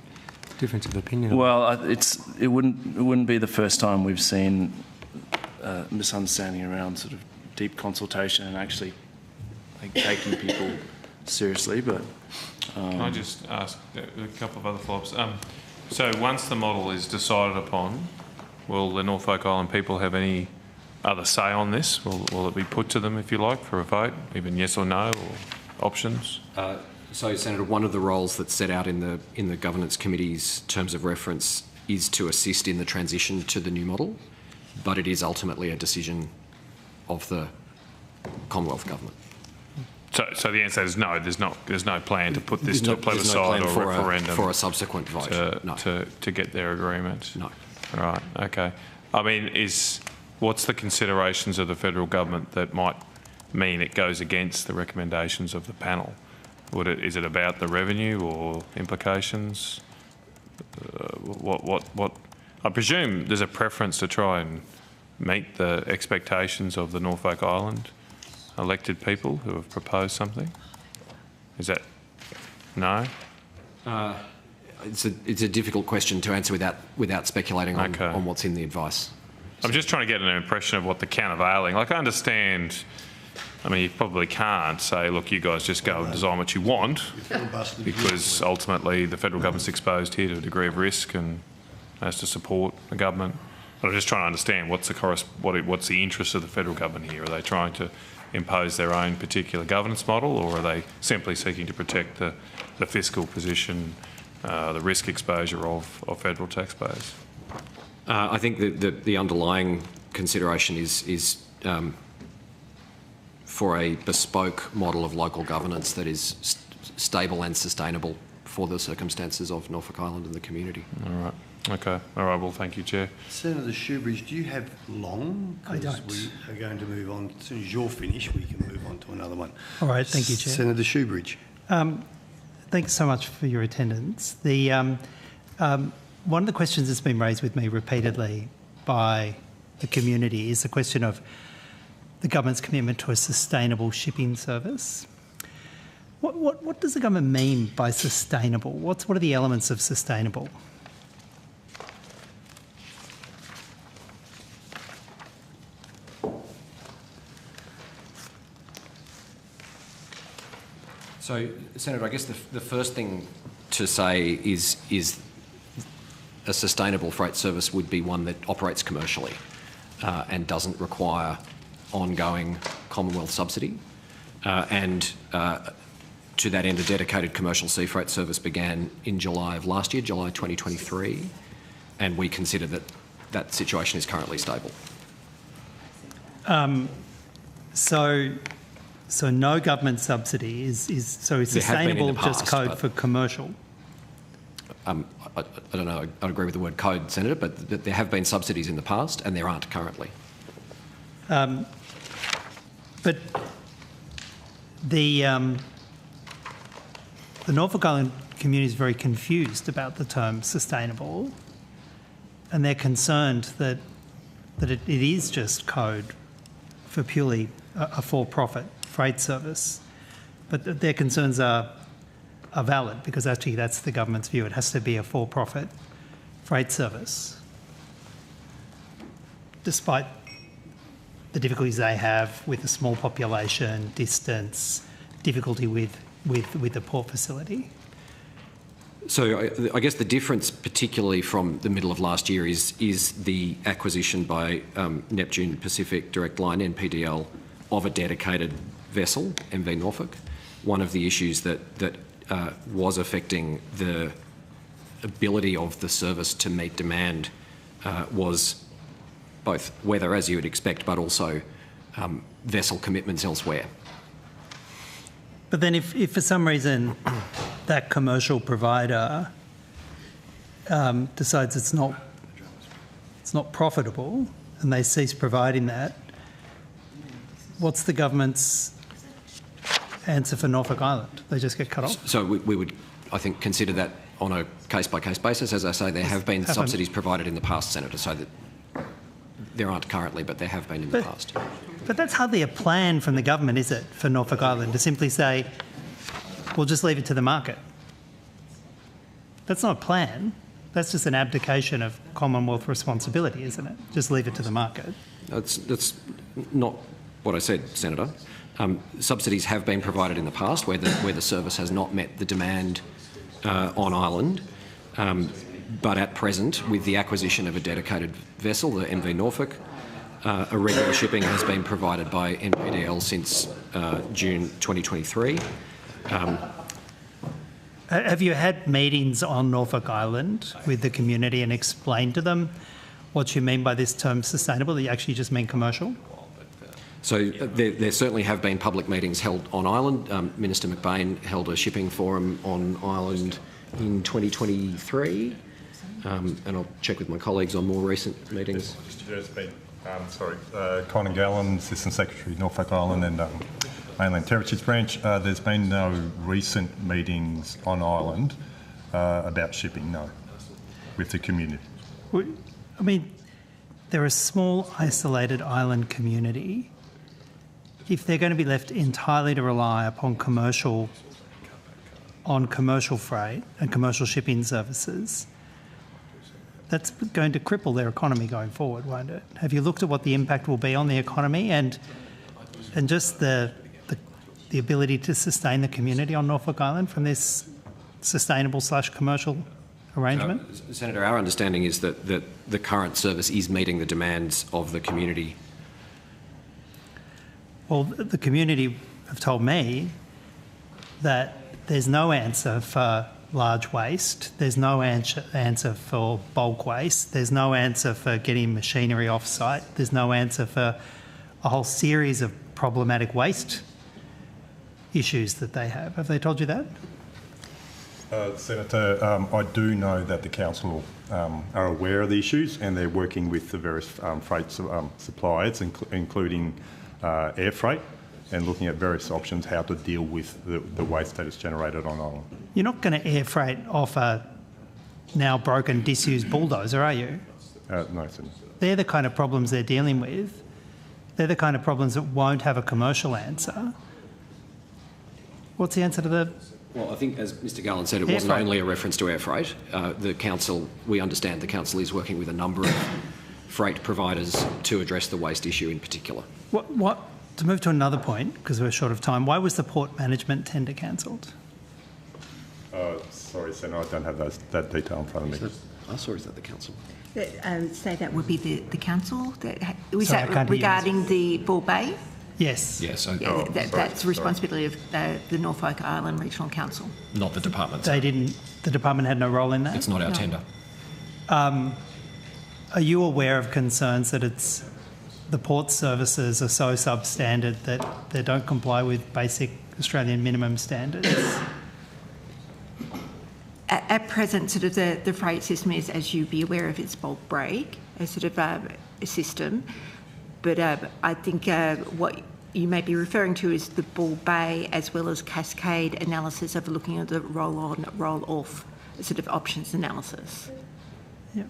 S2: difference of opinion.
S21: Well, it wouldn't be the first time we've seen misunderstanding around sort of deep consultation and actually taking people seriously. But
S4: can I just ask a couple of other follow-ups? So once the model is decided upon, will the Norfolk Island people have any other say on this? Will it be put to them, if you like, for a vote, even yes or no, or options?
S15: So, Senator, one of the roles that's set out in the Governance Committee's terms of reference is to assist in the transition to the new model, but it is ultimately a decision of the Commonwealth Government.
S4: So the answer is no. There's no plan to put this to a plebiscite or a referendum
S15: for a subsequent vote.
S4: To get their agreement.
S15: No.
S4: Right. Okay. I mean, what's the considerations of the federal government that might mean it goes against the recommendations of the panel? Is it about the revenue or implications? What? I presume there's a preference to try and meet the expectations of the Norfolk Island elected people who have proposed something. Is that no?
S15: It's a difficult question to answer without speculating on what's in the advice.
S4: I'm just trying to get an impression of what the countervailing. Like, I understand. I mean, you probably can't say, look, you guys just go and design what you want, because ultimately the federal government's exposed here to a degree of risk and has to support the government. But I'm just trying to understand what's the interest of the federal government here. Are they trying to impose their own particular governance model, or are they simply seeking to protect the fiscal position, the risk exposure of federal taxpayers?
S15: I think the underlying consideration is for a bespoke model of local governance that is stable and sustainable for the circumstances of Norfolk Island and the community.
S4: All right. Okay. All right. Well, thank you, Chair.
S1: Senator Shoebridge, do you have long?
S13: I don't.
S1: We are going to move on. As soon as you're finished, we can move on to another one.
S13: All right. Thank you, Chair.
S1: Senator Shoebridge.
S13: Thanks so much for your attendance. One of the questions that's been raised with me repeatedly by the community is the question of the government's commitment to a sustainable shipping service. What does the government mean by sustainable? What are the elements of sustainable?
S15: So, Senator, I guess the first thing to say is a sustainable freight service would be one that operates commercially and doesn't require ongoing Commonwealth subsidy. To that end, a dedicated commercial sea freight service began in July of last year, July 2023, and we consider that situation is currently stable.
S13: So no government subsidy is sustainable just code for commercial?
S15: I don't know, I'd agree with the word code, Senator, but there have been subsidies in the past and there aren't currently.
S13: But the Norfolk Island community is very confused about the term sustainable, and they're concerned that it is just code for purely a for-profit freight service. But their concerns are valid, because actually that's the government's view. It has to be a for-profit freight service, despite the difficulties they have with a small population, distance, difficulty with the port facility.
S15: So I guess the difference, particularly from the middle of last year, is the acquisition by Neptune Pacific Direct Line, NPDL, of a dedicated vessel, MV Norfolk. One of the issues that was affecting the ability of the service to meet demand was both weather, as you would expect, but also vessel commitments elsewhere.
S13: But then if for some reason that commercial provider decides it's not profitable and they cease providing that, what's the government's answer for Norfolk Island? They just get cut off?
S15: So we would, I think, consider that on a case-by-case basis. As I say, there have been subsidies provided in the past, Senator, so that there aren't currently, but there have been in the past.
S13: But that's hardly a plan from the government, is it, for Norfolk Island, to simply say, we'll just leave it to the market? That's not a plan. That's just an abdication of Commonwealth responsibility, isn't it? Just leave it to the market.
S15: That's not what I said, Senator. Subsidies have been provided in the past where the service has not met the demand on island, but at present, with the acquisition of a dedicated vessel, the MV Norfolk, a regular shipping has been provided by NPDL since June 2023.
S13: Have you had meetings on Norfolk Island with the community and explained to them what you mean by this term sustainable, that you actually just mean commercial?
S15: So there certainly have been public meetings held on island. Minister McBain held a shipping forum on island in 2023, and I'll check with my colleagues on more recent meetings.
S5: There's been, Conan Gallen, Assistant Secretary, Norfolk Island and Mainland Territories Branch. There's been no recent meetings on island about shipping, no, with the community.
S13: I mean, they're a small, isolated island community. If they're going to be left entirely to rely upon commercial freight and commercial shipping services, that's going to cripple their economy going forward, won't it? Have you looked at what the impact will be on the economy and just the ability to sustain the community on Norfolk Island from this sustainable/commercial arrangement?
S15: Senator, our understanding is that the current service is meeting the demands of the community.
S13: Well, the community have told me that there's no answer for large waste, there's no answer for bulk waste, there's no answer for getting machinery off-site, there's no answer for a whole series of problematic waste issues that they have. Have they told you that?
S5: Senator, I do know that the council are aware of the issues and they're working with the various freight suppliers, including air freight, and looking at various options how to deal with the waste that is generated on island.
S13: You're not going to air freight off a now broken, disused bulldozer, are you?
S5: No, Senator.
S13: They're the kind of problems they're dealing with. They're the kind of problems that won't have a commercial answer. What's the answer to the...
S15: Well, I think, as Mr Gallen said, it wasn't only a reference to air freight. The council, we understand the council is working with a number of freight providers to address the waste issue in particular.
S13: To move to another point, because we're short of time, why was the port management tender cancelled?
S5: Sorry, Senator, I don't have that detail in front of me.
S15: Sorry, is that the council?
S22: I would say that would be the council. Was that regarding the Bull Bay?
S13: Yes.
S15: Yes.
S22: That's the responsibility of the Norfolk Island Regional Council.
S15: Not the department.
S13: The department had no role in that?
S15: It's not our tender.
S13: Are you aware of concerns that the port services are so substandard that they don't comply with basic Australian minimum standards?
S22: At present, sort of the freight system is, as you'd be aware of, it's bulk break, a sort of a system. But I think what you may be referring to is the Bull Bay as well as cascade analysis of looking at the roll-on, roll-off sort of options analysis.
S13: Yeah.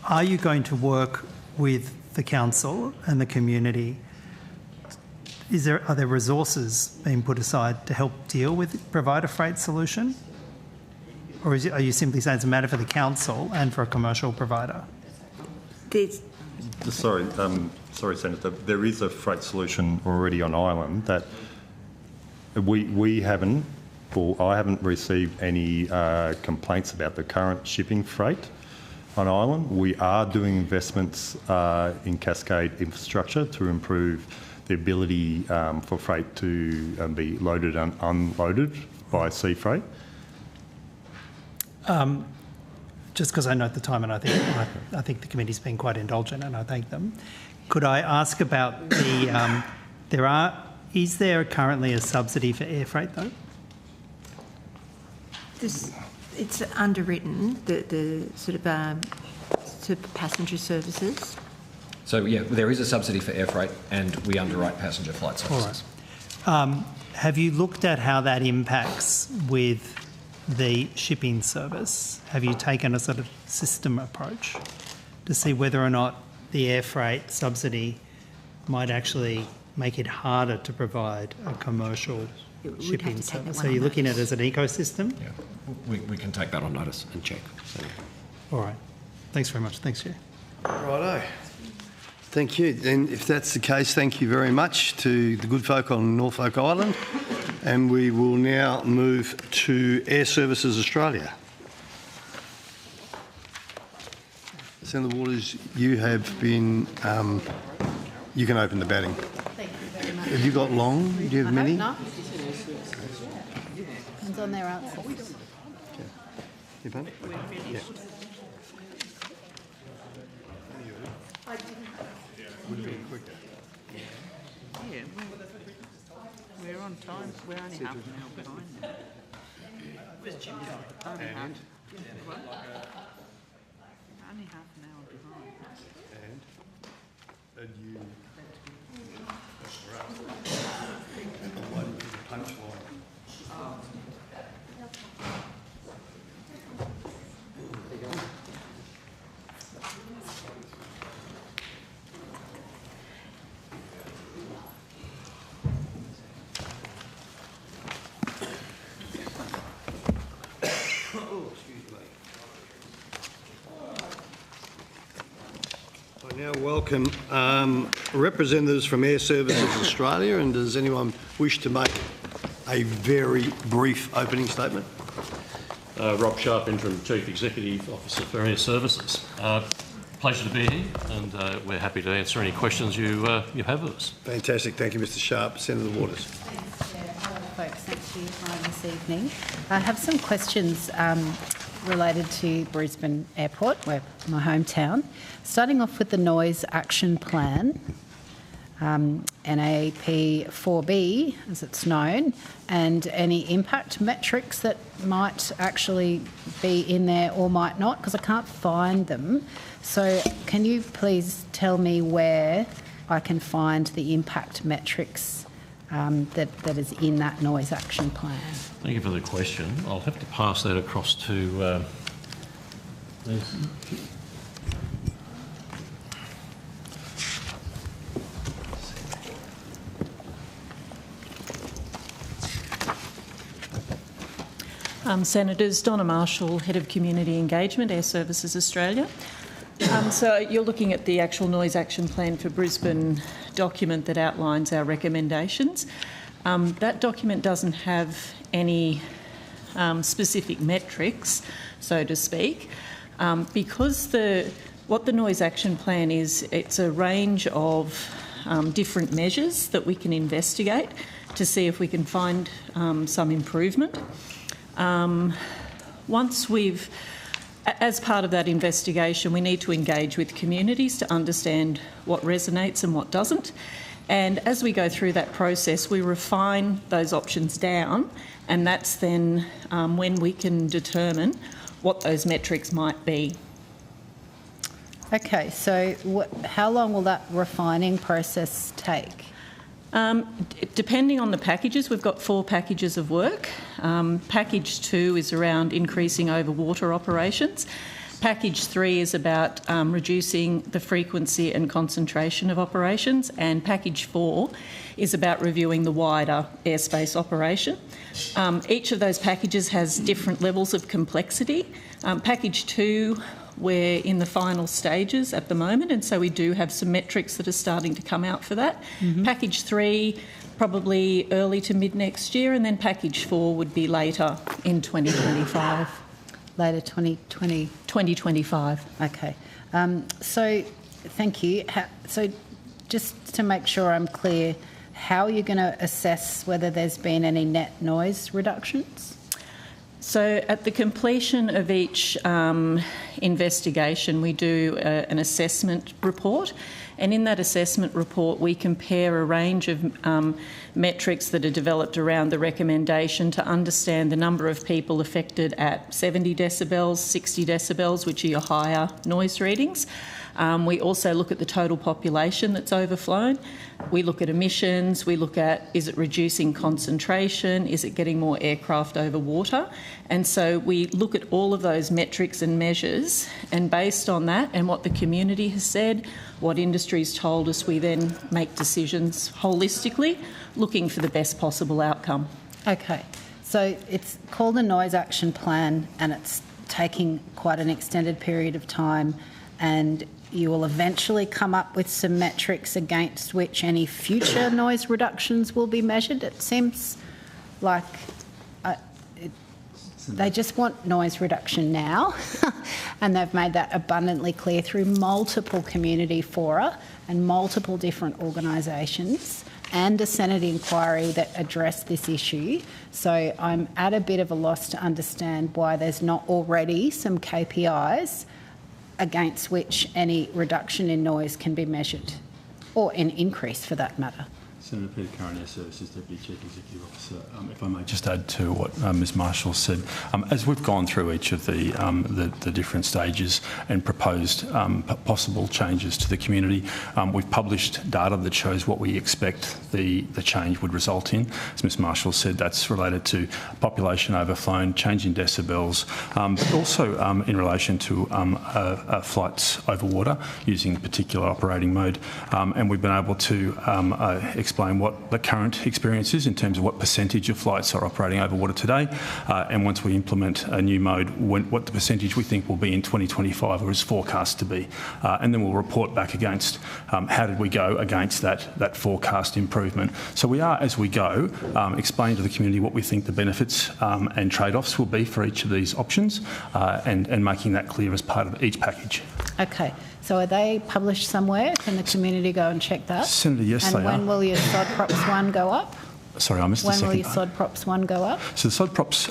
S13: Are you going to work with the council and the community? Are there resources being put aside to help provide a freight solution? Or are you simply saying it's a matter for the council and for a commercial provider?
S5: Sorry, Senator. There is a freight solution already on island that we haven't, or I haven't received any complaints about the current shipping freight on island. We are doing investments in cascade infrastructure to improve the ability for freight to be loaded and unloaded by sea freight.
S13: Just because I note the time, and I think the committee's been quite indulgent, and I thank them. Could I ask about the is there currently a subsidy for air freight though?
S22: It's underwritten, the sort of passenger services.
S15: So yeah, there is a subsidy for air freight, and we underwrite passenger flight services.
S13: All right. Have you looked at how that impacts with the shipping service? Have you taken a sort of system approach to see whether or not the air freight subsidy might actually make it harder to provide a commercial shipping service? So you're looking at it as an ecosystem?
S15: Yeah, we can take that on notice and check. So.
S13: All right. Thanks very much. Thanks, Chair.
S1: Righto. Thank you. Then if that's the case, thank you very much to the good folk on Norfolk Island. And we will now move to Air Services Australia. Senator Waters, you have been, you can open the batting.
S9: Thank you very much.
S1: Have you got long? Do you have many?
S9: No. Depends on their answers.
S1: You done? Yeah. Would have been quicker.
S9: Yeah, we're on time. We're only half an hour behind now. Only half an hour behind.
S1: And you... I'm waiting for the punchline. I now welcome representatives from Air Services Australia, and does anyone wish to make a very brief opening statement?
S18: Rob Sharp, Interim Chief Executive Officer for Air Services. Pleasure to be here, and we're happy to answer any questions you have of us.
S1: Fantastic. Thank you, Mr Sharp. Senator Waters.
S9: Folks, thanks for your time this evening. I have some questions related to Brisbane Airport, my hometown. Starting off with the Noise Action Plan, NAP 4B, as it's known, and any impact metrics that might actually be in there or might not, because I can't find them. So can you please tell me where I can find the impact metrics that is in that Noise Action Plan?
S18: Thank you for the question. I'll have to pass that across to...
S23: Senators, Donna Marshall, Head of Community Engagement, Air Services Australia. So you're looking at the actual Noise Action Plan for Brisbane document that outlines our recommendations. That document doesn't have any specific metrics, so to speak, because what the Noise Action Plan is, it's a range of different measures that we can investigate to see if we can find some improvement. As part of that investigation, we need to engage with communities to understand what resonates and what doesn't. And as we go through that process, we refine those options down, and that's then when we can determine what those metrics might be.
S9: Okay, so how long will that refining process take?
S23: Depending on the packages, we've got 4 packages of work. Package 2 is around increasing over water operations. Package 3 is about reducing the frequency and concentration of operations, and Package 4 is about reviewing the wider airspace operation. Each of those packages has different levels of complexity. Package 2, we're in the final stages at the moment, and so we do have some metrics that are starting to come out for that.
S9: Mm-hmm.
S23: Package 3, probably early to mid next year, and then Package 4 would be later in 2025.
S9: Later 2025. Okay. So thank you. So just to make sure I'm clear, how are you going to assess whether there's been any net noise reductions?
S23: So at the completion of each investigation, we do an assessment report. And in that assessment report, we compare a range of metrics that are developed around the recommendation to understand the number of people affected at 70 decibels, 60 decibels, which are your higher noise readings. We also look at the total population that's overflown. We look at emissions. We look at, is it reducing concentration? Is it getting more aircraft over water? And so we look at all of those metrics and measures, and based on that and what the community has said, what industry's told us, we then make decisions holistically, looking for the best possible outcome.
S9: Okay, so it's called a noise action plan, and it's taking quite an extended period of time, and you will eventually come up with some metrics against which any future noise reductions will be measured. It seems like they just want noise reduction now, and they've made that abundantly clear through multiple community fora and multiple different organisations and a Senate inquiry that addressed this issue. So I'm at a bit of a loss to understand why there's not already some KPIs against which any reduction in noise can be measured, or an increase for that matter.
S12: Senator Peter Curran, Air Services Deputy Chief Executive Officer. If I may just add to what Ms Marshall said, as we've gone through each of the different stages and proposed possible changes to the community, we've published data that shows what we expect the change would result in. As Ms Marshall said, that's related to population overflown, change in decibels, but also in relation to flights over water using particular operating mode. And we've been able to explain what the current experience is in terms of what percentage of flights are operating over water today, and once we implement a new mode, what the percentage we think will be in 2025 or is forecast to be. And then we'll report back against how did we go against that forecast improvement. So we are, as we go, explaining to the community what we think the benefits and trade-offs will be for each of these options, and making that clear as part of each package.
S9: Okay. So are they published somewhere? Can the community go and check that?
S12: Senator, yes, they are.
S9: And when will your SOD Props 1 go up?
S12: Sorry, I missed the second
S9: When will your
S12: part.
S9: SOD Props 1 go up?
S12: So the SOD Props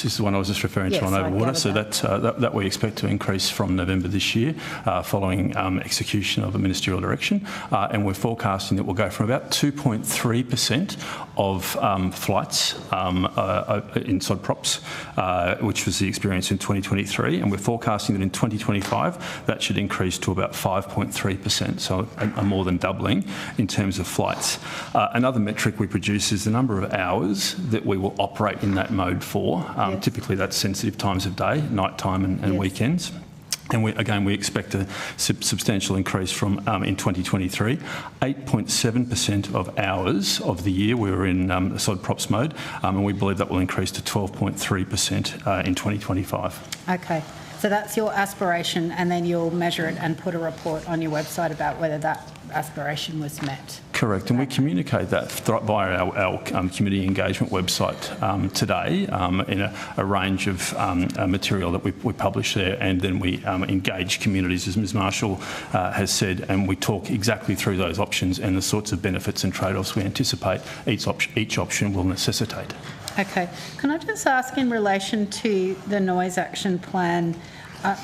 S12: is the one I was just referring to on over water. So that we expect to increase from November this year, following execution of a ministerial direction, and we're forecasting that we'll go from about 2.3% of flights in SOD Props, which was the experience in 2023, and we're forecasting that in 2025 that should increase to about 5.3%, so a more than doubling in terms of flights. Another metric we produce is the number of hours that we will operate in that mode for. Typically that's sensitive times of day, night time and weekends. And we expect a substantial increase from in 2023. 8.7% of hours of the year we were in the SOD Props mode, and we believe that will increase to 12.3% in 2025.
S9: Okay. So that's your aspiration, and then you'll measure it and put a report on your website about whether that aspiration was met.
S12: Correct, and we communicate that via our community engagement website today in a range of material that we publish there, and then we engage communities, as Ms Marshall has said, and we talk exactly through those options and the sorts of benefits and trade-offs we anticipate each option will necessitate.
S9: Okay. Can I just ask in relation to the noise action plan,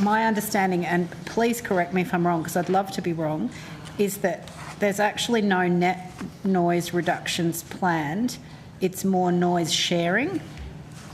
S9: my understanding, and please correct me if I'm wrong because I'd love to be wrong, is that there's actually no net noise reductions planned. It's more noise sharing.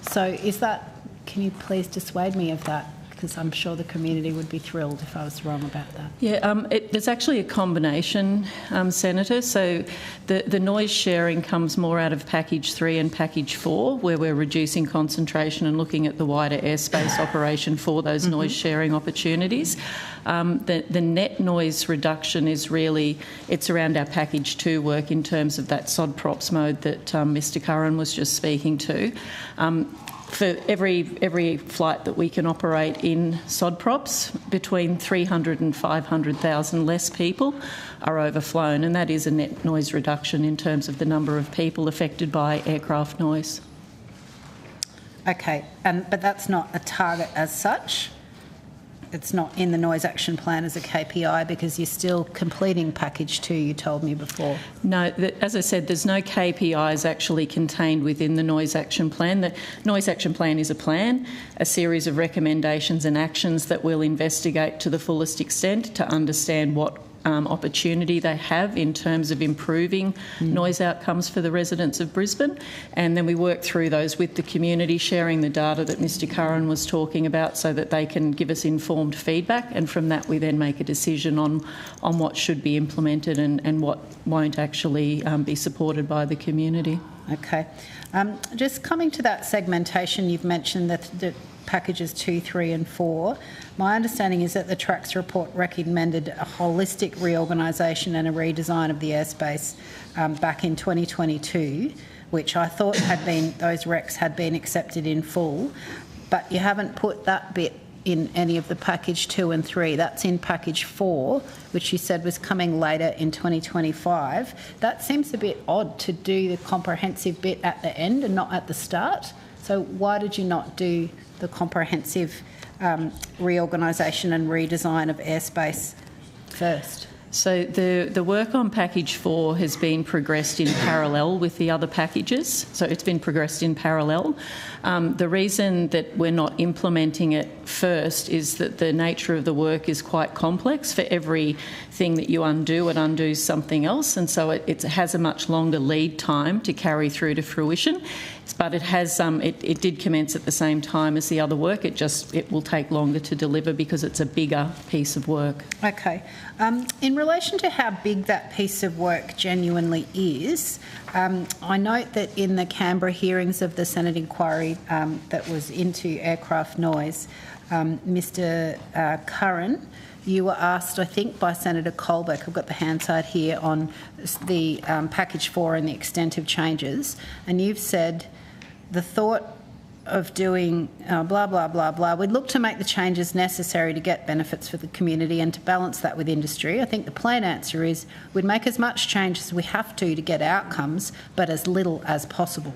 S9: So is that, can you please dissuade me of that? Because I'm sure the community would be thrilled if I was wrong about that.
S23: Yeah, there's actually a combination, Senator. So the noise sharing comes more out of Package 3 and Package 4, where we're reducing concentration and looking at the wider airspace operation for those noise sharing opportunities. The net noise reduction is really, it's around our Package 2 work in terms of that SOD Props mode that Mr Curran was just speaking to. For every flight that we can operate in SOD Props, between 300 and 500,000 less people are overflown, and that is a net noise reduction in terms of the number of people affected by aircraft noise.
S9: Okay, but that's not a target as such? it's not in the noise action plan as a KPI because you're still completing package 2, you told me before.
S23: No, as I said, there's no KPIs actually contained within the noise action plan. The noise action plan is a plan, a series of recommendations and actions that we'll investigate to the fullest extent to understand what opportunity they have in terms of improving noise outcomes for the residents of Brisbane, and then we work through those with the community, sharing the data that Mr Curran was talking about so that they can give us informed feedback, and from that we then make a decision on what should be implemented and what won't actually be supported by the community.
S9: Okay. Just coming to that segmentation, you've mentioned that the packages 2, 3 and 4. My understanding is that the TRACS report recommended a holistic reorganisation and a redesign of the airspace back in 2022, which I thought those recs had been accepted in full, but you haven't put that bit in any of the package 2 and 3. That's in package 4, which you said was coming later in 2025. That seems a bit odd to do the comprehensive bit at the end and not at the start. So why did you not do the comprehensive reorganisation and redesign of airspace first?
S23: So the work on package 4 has been progressed in parallel with the other packages. So it's been progressed in parallel. The reason that we're not implementing it first is that the nature of the work is quite complex. For every thing that you undo, it undoes something else, and so it has a much longer lead time to carry through to fruition. But it has it did commence at the same time as the other work. It will take longer to deliver because it's a bigger piece of work.
S9: Okay. In relation to how big that piece of work genuinely is, I note that in the Canberra hearings of the Senate inquiry that was into aircraft noise, Mr Curran, you were asked, I think, by Senator Colbeck, I've got the Hansard here, on the package 4 and the extent of changes, and you've said the thought of doing blah, blah, blah, blah, we'd look to make the changes necessary to get benefits for the community and to balance that with industry. I think the plain answer is we'd make as much change as we have to get outcomes, but as little as possible.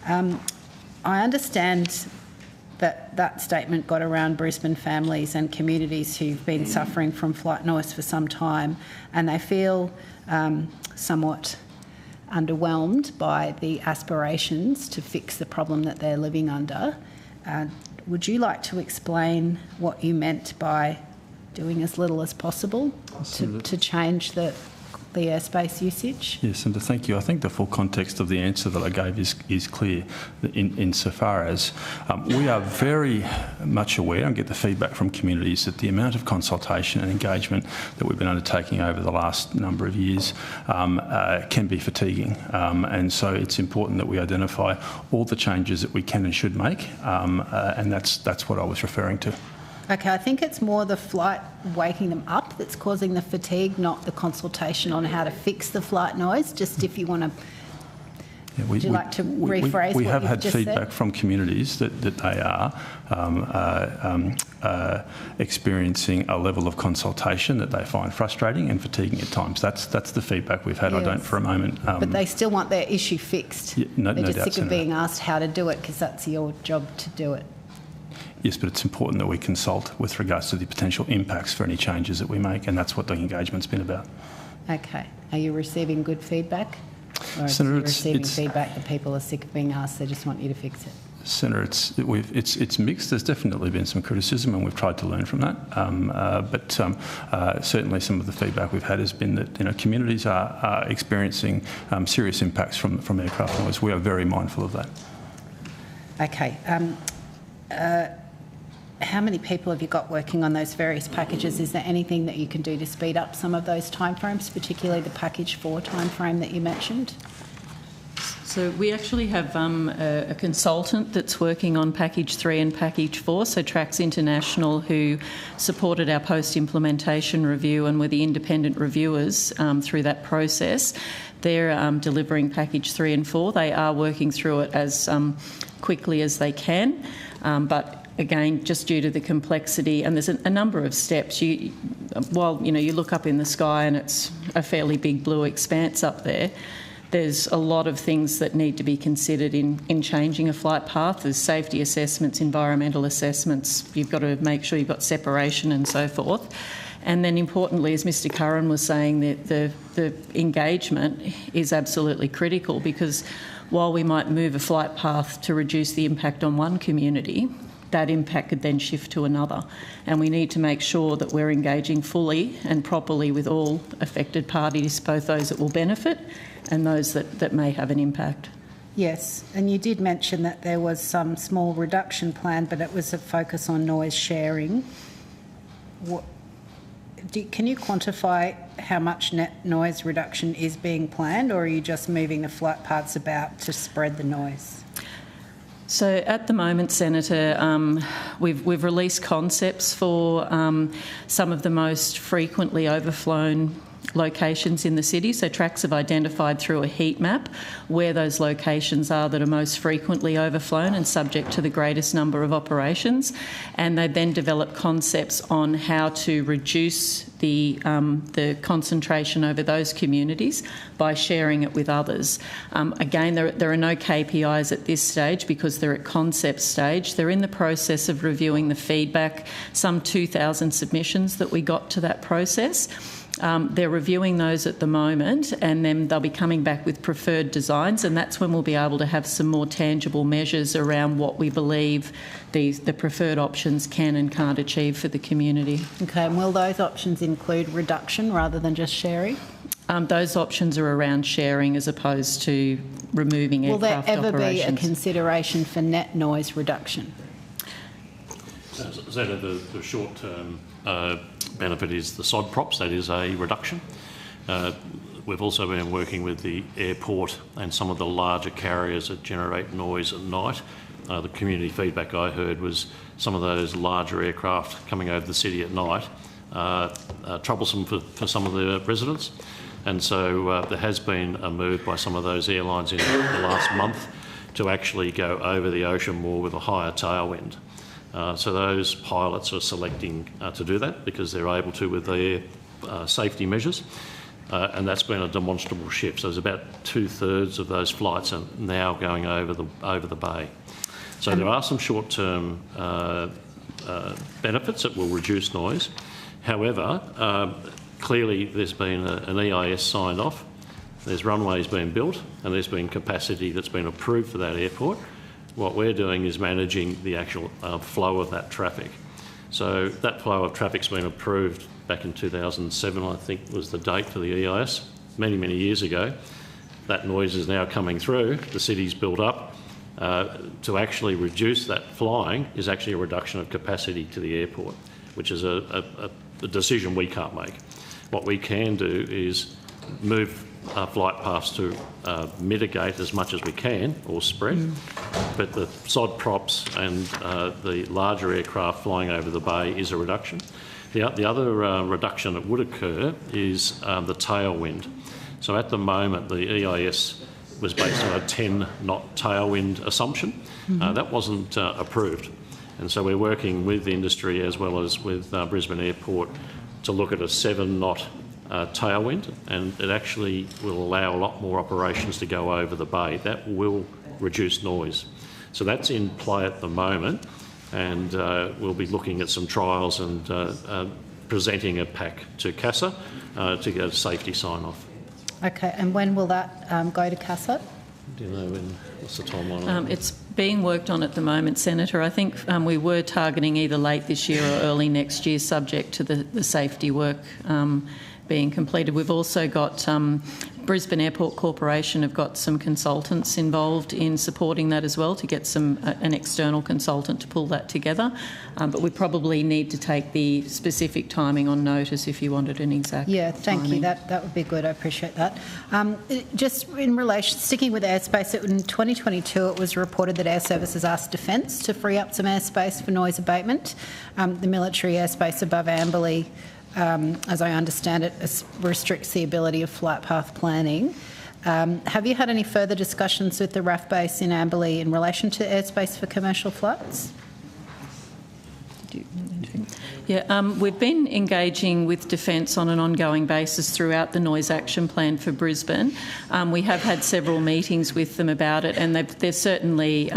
S9: I understand that statement got around Brisbane families and communities who've been suffering from flight noise for some time, and they feel somewhat underwhelmed by the aspirations to fix the problem that they're living under. Would you like to explain what you meant by doing as little as possible to change the airspace usage?
S12: Yes, and to thank you. I think the full context of the answer that I gave is clear insofar as we are very much aware and get the feedback from communities that the amount of consultation and engagement that we've been undertaking over the last number of years can be fatiguing, and so it's important that we identify all the changes that we can and should make, and that's what I was referring to.
S9: Okay, I think it's more the flight waking them up that's causing the fatigue, not the consultation on how to fix the flight noise. Just if you want to, would you like to rephrase
S12: we
S9: what
S12: have
S9: you've
S12: had
S9: just
S12: feedback
S9: said?
S12: from communities that they are experiencing a level of consultation that they find frustrating and fatiguing at times. That's the feedback we've had. Yes. I don't for a moment.
S9: But they still want their issue fixed.
S12: Yeah,
S9: They're just
S12: doubt,
S9: sick
S12: Senator.
S9: of being asked how to do it because that's your job to do it.
S12: Yes, but it's important that we consult with regards to the potential impacts for any changes that we make, and that's what the engagement's been about.
S9: Okay. Are you receiving good feedback? Or
S12: Senator,
S9: are you receiving feedback that people are sick of being asked, they just want you to fix it?
S12: Senator, it's mixed. There's definitely been some criticism, and we've tried to learn from that. But certainly, some of the feedback we've had has been that communities are experiencing serious impacts from aircraft noise. We are very mindful of that.
S9: Okay. How many people have you got working on those various packages? Is there anything that you can do to speed up some of those timeframes, particularly the package 4 timeframe that you mentioned?
S23: So we actually have a consultant that's working on package 3 and package 4, so TRACS International, who supported our post-implementation review and were the independent reviewers through that process. They're delivering package 3 and 4. They are working through it as quickly as they can, but again, just due to the complexity, and there's a number of steps. While you look up in the sky and it's a fairly big blue expanse up there, there's a lot of things that need to be considered in changing a flight path. There's safety assessments, environmental assessments. You've got to make sure you've got separation and so forth. And then importantly, as Mr Curran was saying, that the engagement is absolutely critical, because while we might move a flight path to reduce the impact on one community, that impact could then shift to another. And we need to make sure that we're engaging fully and properly with all affected parties, both those that will benefit and those that may have an impact.
S9: Yes, and you did mention that there was some small reduction plan, but it was a focus on noise sharing. Can you quantify how much net noise reduction is being planned, or are you just moving the flight paths about to spread the noise?
S23: So at the moment, Senator, we've released concepts for some of the most frequently overflown locations in the city. So tracks have identified through a heat map where those locations are that are most frequently overflown and subject to the greatest number of operations. And they then develop concepts on how to reduce the concentration over those communities by sharing it with others. Again, there are no KPIs at this stage because they're at concept stage. They're in the process of reviewing the feedback, some 2,000 submissions that we got to that process. They're reviewing those at the moment, and then they'll be coming back with preferred designs, and that's when we'll be able to have some more tangible measures around what we believe the preferred options can and can't achieve for the community.
S9: Okay, and will those options include reduction rather than just sharing?
S23: Those options are around sharing as opposed to removing aircraft operations.
S9: Will there ever be a consideration for net noise reduction?
S18: Senator, the short-term benefit is the sod props. That is a reduction. We've also been working with the airport and some of the larger carriers that generate noise at night. The community feedback I heard was some of those larger aircraft coming over the city at night troublesome for some of the residents. And so there has been a move by some of those airlines in the last month to actually go over the ocean more with a higher tailwind. So those pilots are selecting to do that because they're able to with their safety measures, and that's been a demonstrable shift. So there's about 2/3 of those flights are now going over the bay. So there are some short-term benefits that will reduce noise. However, clearly there's been an EIS signed off, there's runways being built, and there's been capacity that's been approved for that airport. What we're doing is managing the actual flow of that traffic. So that flow of traffic's been approved back in 2007, I think was the date for the EIS, many, many years ago. That noise is now coming through, the city's built up. To actually reduce that flying is actually a reduction of capacity to the airport, which is a decision we can't make. What we can do is move flight paths to mitigate as much as we can, or spread, but the sod props and the larger aircraft flying over the bay is a reduction. The other reduction that would occur is the tailwind. So at the moment the EIS was based on a 10-knot tailwind assumption. That wasn't approved, and so we're working with the industry as well as with Brisbane Airport to look at a 7-knot tailwind, and it actually will allow a lot more operations to go over the bay. That will reduce noise. So that's in play at the moment, and we'll be looking at some trials and presenting a pack to CASA to get a safety sign-off.
S9: Okay, and when will that go to CASA?
S18: Do you know what's the timeline?
S23: It's being worked on at the moment, Senator. I think we were targeting either late this year or early next year, subject to the safety work being completed. We've also got Brisbane Airport Corporation have got some consultants involved in supporting that as well, to get an external consultant to pull that together. But we probably need to take the specific timing on notice if you wanted an exact
S9: thank
S23: timing.
S9: you. That would be good. I appreciate that. Just in relation, sticking with airspace, in 2022 it was reported that Air Services asked Defence to free up some airspace for noise abatement. The military airspace above Amberley, as I understand it, restricts the ability of flight path planning. Have you had any further discussions with the RAF base in Amberley in relation to airspace for commercial flights?
S23: Yeah, we've been engaging with Defence on an ongoing basis throughout the Noise Action Plan for Brisbane. We have had several meetings with them about it, and they're certainly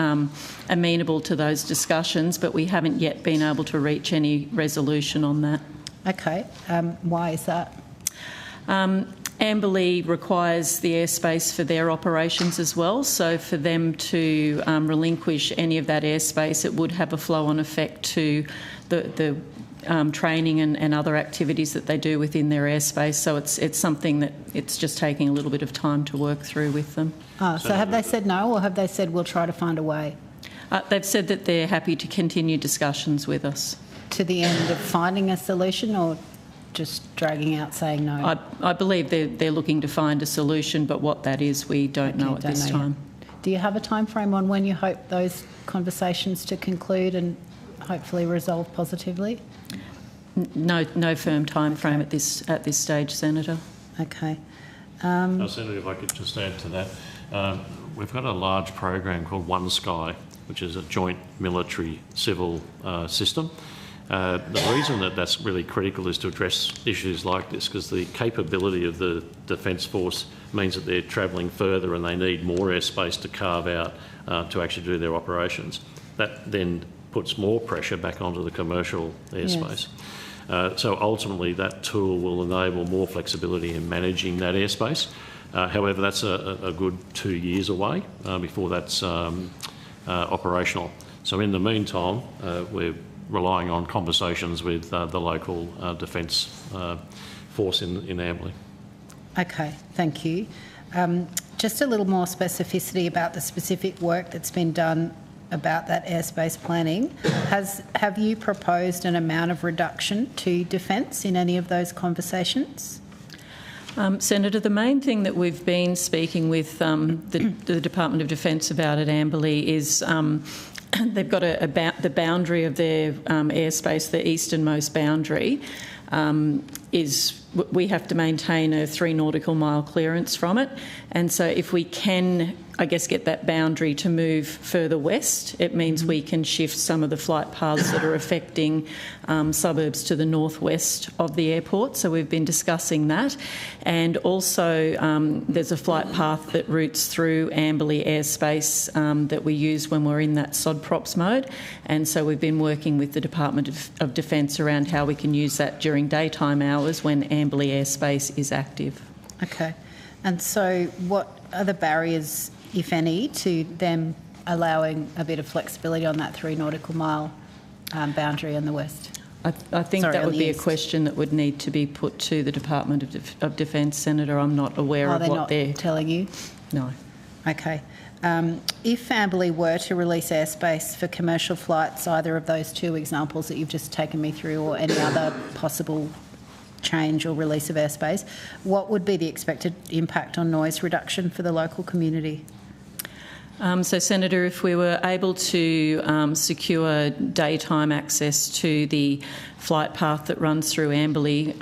S23: amenable to those discussions, but we haven't yet been able to reach any resolution on that.
S9: Okay, why is that?
S23: Amberley requires the airspace for their operations as well, so for them to relinquish any of that airspace, it would have a flow-on effect to the training and other activities that they do within their airspace. So it's something that it's just taking a little bit of time to work through with them.
S9: So have they said no, or have they said we'll try to find a way?
S23: They've said that they're happy to continue discussions with us.
S9: To the end of finding a solution, or just dragging out saying no?
S23: I believe they're looking to find a solution, but what that is, we don't know at this time.
S9: Do you have a time frame on when you hope those conversations to conclude and hopefully resolve positively?
S23: No firm time frame at this stage, Senator.
S9: Okay.
S18: Senator, if I could just add to that, we've got a large program called One Sky, which is a joint military-civil system. The reason that that's really critical is to address issues like this, because the capability of the Defence Force means that they're travelling further and they need more airspace to carve out to actually do their operations. That then puts more pressure back onto the commercial airspace. Yes. So ultimately that tool will enable more flexibility in managing that airspace. However, that's a good 2 years away before that's operational. So in the meantime, we're relying on conversations with the local Defence Force in Amberley.
S9: Okay, thank you. Just a little more specificity about the specific work that's been done about that airspace planning. Have you proposed an amount of reduction to Defence in any of those conversations?
S23: Senator, the main thing that we've been speaking with the Department of Defence about at Amberley is they've got the boundary of their airspace, the easternmost boundary, is we have to maintain a 3 nautical mile clearance from it. And so if we can, I guess, get that boundary to move further west, it means we can shift some of the flight paths that are affecting suburbs to the northwest of the airport. So we've been discussing that. And also there's a flight path that routes through Amberley airspace that we use when we're in that sod props mode. And so we've been working with the Department of Defence around how we can use that during daytime hours when Amberley airspace is active.
S9: Okay. And so what are the barriers, if any, to them allowing a bit of flexibility on that 3 nautical mile boundary in the west?
S23: I think that would be a question that would need to be put to the Department of Defence, Senator. I'm not aware of what they're
S9: telling you.
S23: No.
S9: Okay. If Amberley were to release airspace for commercial flights, either of those 2 examples that you've just taken me through, or any other possible change or release of airspace, what would be the expected impact on noise reduction for the local community?
S23: So, Senator, if we were able to secure daytime access to the flight path that runs through Amberley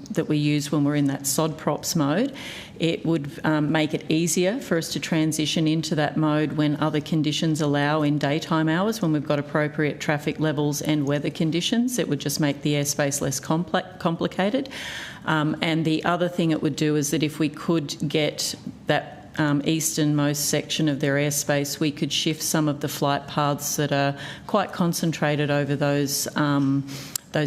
S23: that we use when we're in that sod props mode, it would make it easier for us to transition into that mode when other conditions allow in daytime hours, when we've got appropriate traffic levels and weather conditions. It would just make the airspace less complicated. And the other thing it would do is that if we could get that easternmost section of their airspace, we could shift some of the flight paths that are quite concentrated over those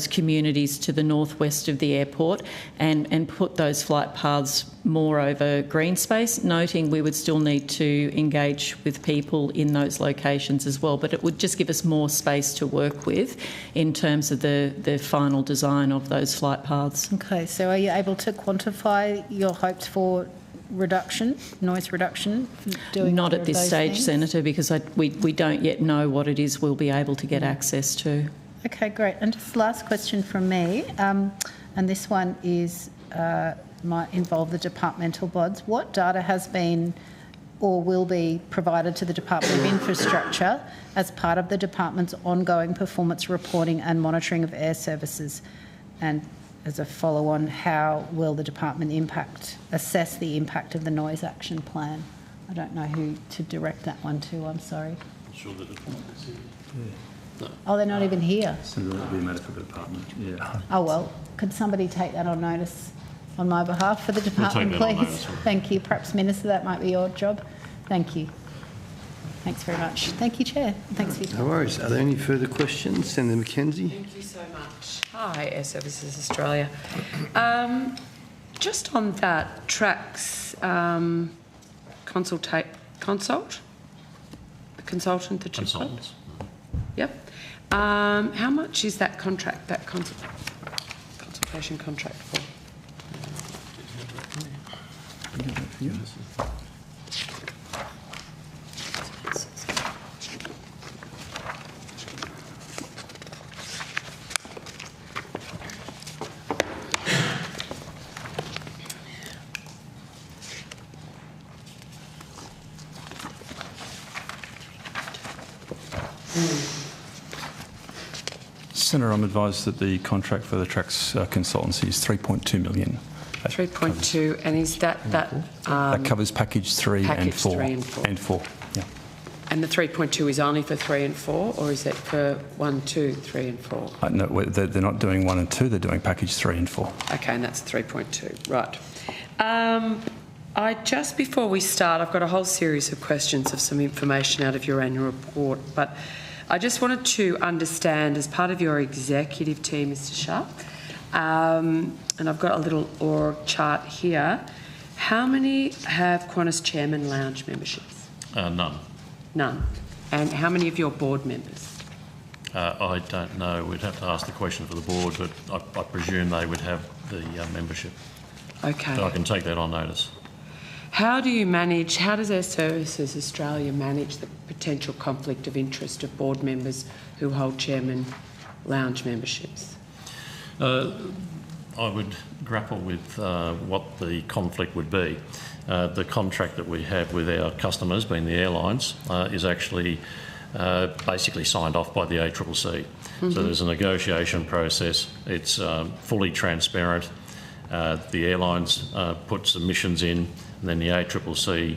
S23: communities to the northwest of the airport and put those flight paths more over green space, noting we would still need to engage with people in those locations as well, but it would just give us more space to work with in terms of the final design of those flight paths.
S9: Okay, so are you able to quantify your hoped for reduction, noise reduction?
S23: Not at this stage, Senator, because we don't yet know what it is we'll be able to get access to.
S9: Okay, great. And just last question from me, and this one is might involve the departmental bods. What data has been or will be provided to the Department of Infrastructure as part of the department's ongoing performance reporting and monitoring of air services? And as a follow-on, how will the department assess the impact of the noise action plan? I don't know who to direct that one to, I'm sorry.
S18: Sure, the department's here.
S9: Oh, they're not even here.
S12: Senator, that would be a matter for the department. Yeah.
S9: Oh, well, could somebody take that on notice on my behalf for the
S18: We'll
S9: department,
S18: take that on
S9: please?
S18: notice.
S9: Thank you. Perhaps, Minister, that might be your job. Thank you. Thanks very much. Thank you, Chair. Thanks for your time.
S1: No worries. Are there any further questions? Senator McKenzie.
S7: Thank you so much. Hi, Air Services Australia. Just on that, TRACS consultant that you've got? Yep. How much is that contract, that consultation contract for?
S12: Senator, I'm advised that the contract for the TRACS consultancy is 3.2 million.
S7: 3.2, and is that... that
S12: covers package 3 and 4.
S7: Package 3 and 4.
S12: Yeah.
S7: And the 3.2 is only for 3 and 4, or is it for 1, 2, 3 and 4?
S12: No, they're not doing 1 and 2, they're doing package 3 and 4.
S7: Okay, and that's 3.2, right. Just before we start, I've got a whole series of questions of some information out of your annual report, but I just wanted to understand, as part of your executive team, Mr Sharp, and I've got a little org chart here, how many have Qantas Chairman Lounge memberships?
S18: None.
S7: None. And how many of your board members?
S18: I don't know. We'd have to ask the question for the board, but I presume they would have the membership.
S7: Okay.
S18: But I can take that on notice.
S7: How do you manage, how does Air Services Australia manage the potential conflict of interest of board members who hold Chairman Lounge memberships?
S18: I would grapple with what the conflict would be. The contract that we have with our customers, being the airlines, is actually basically signed off by the ACCC. Mm-hmm. So there's a negotiation process. It's fully transparent. The airlines put submissions in, and then the ACCC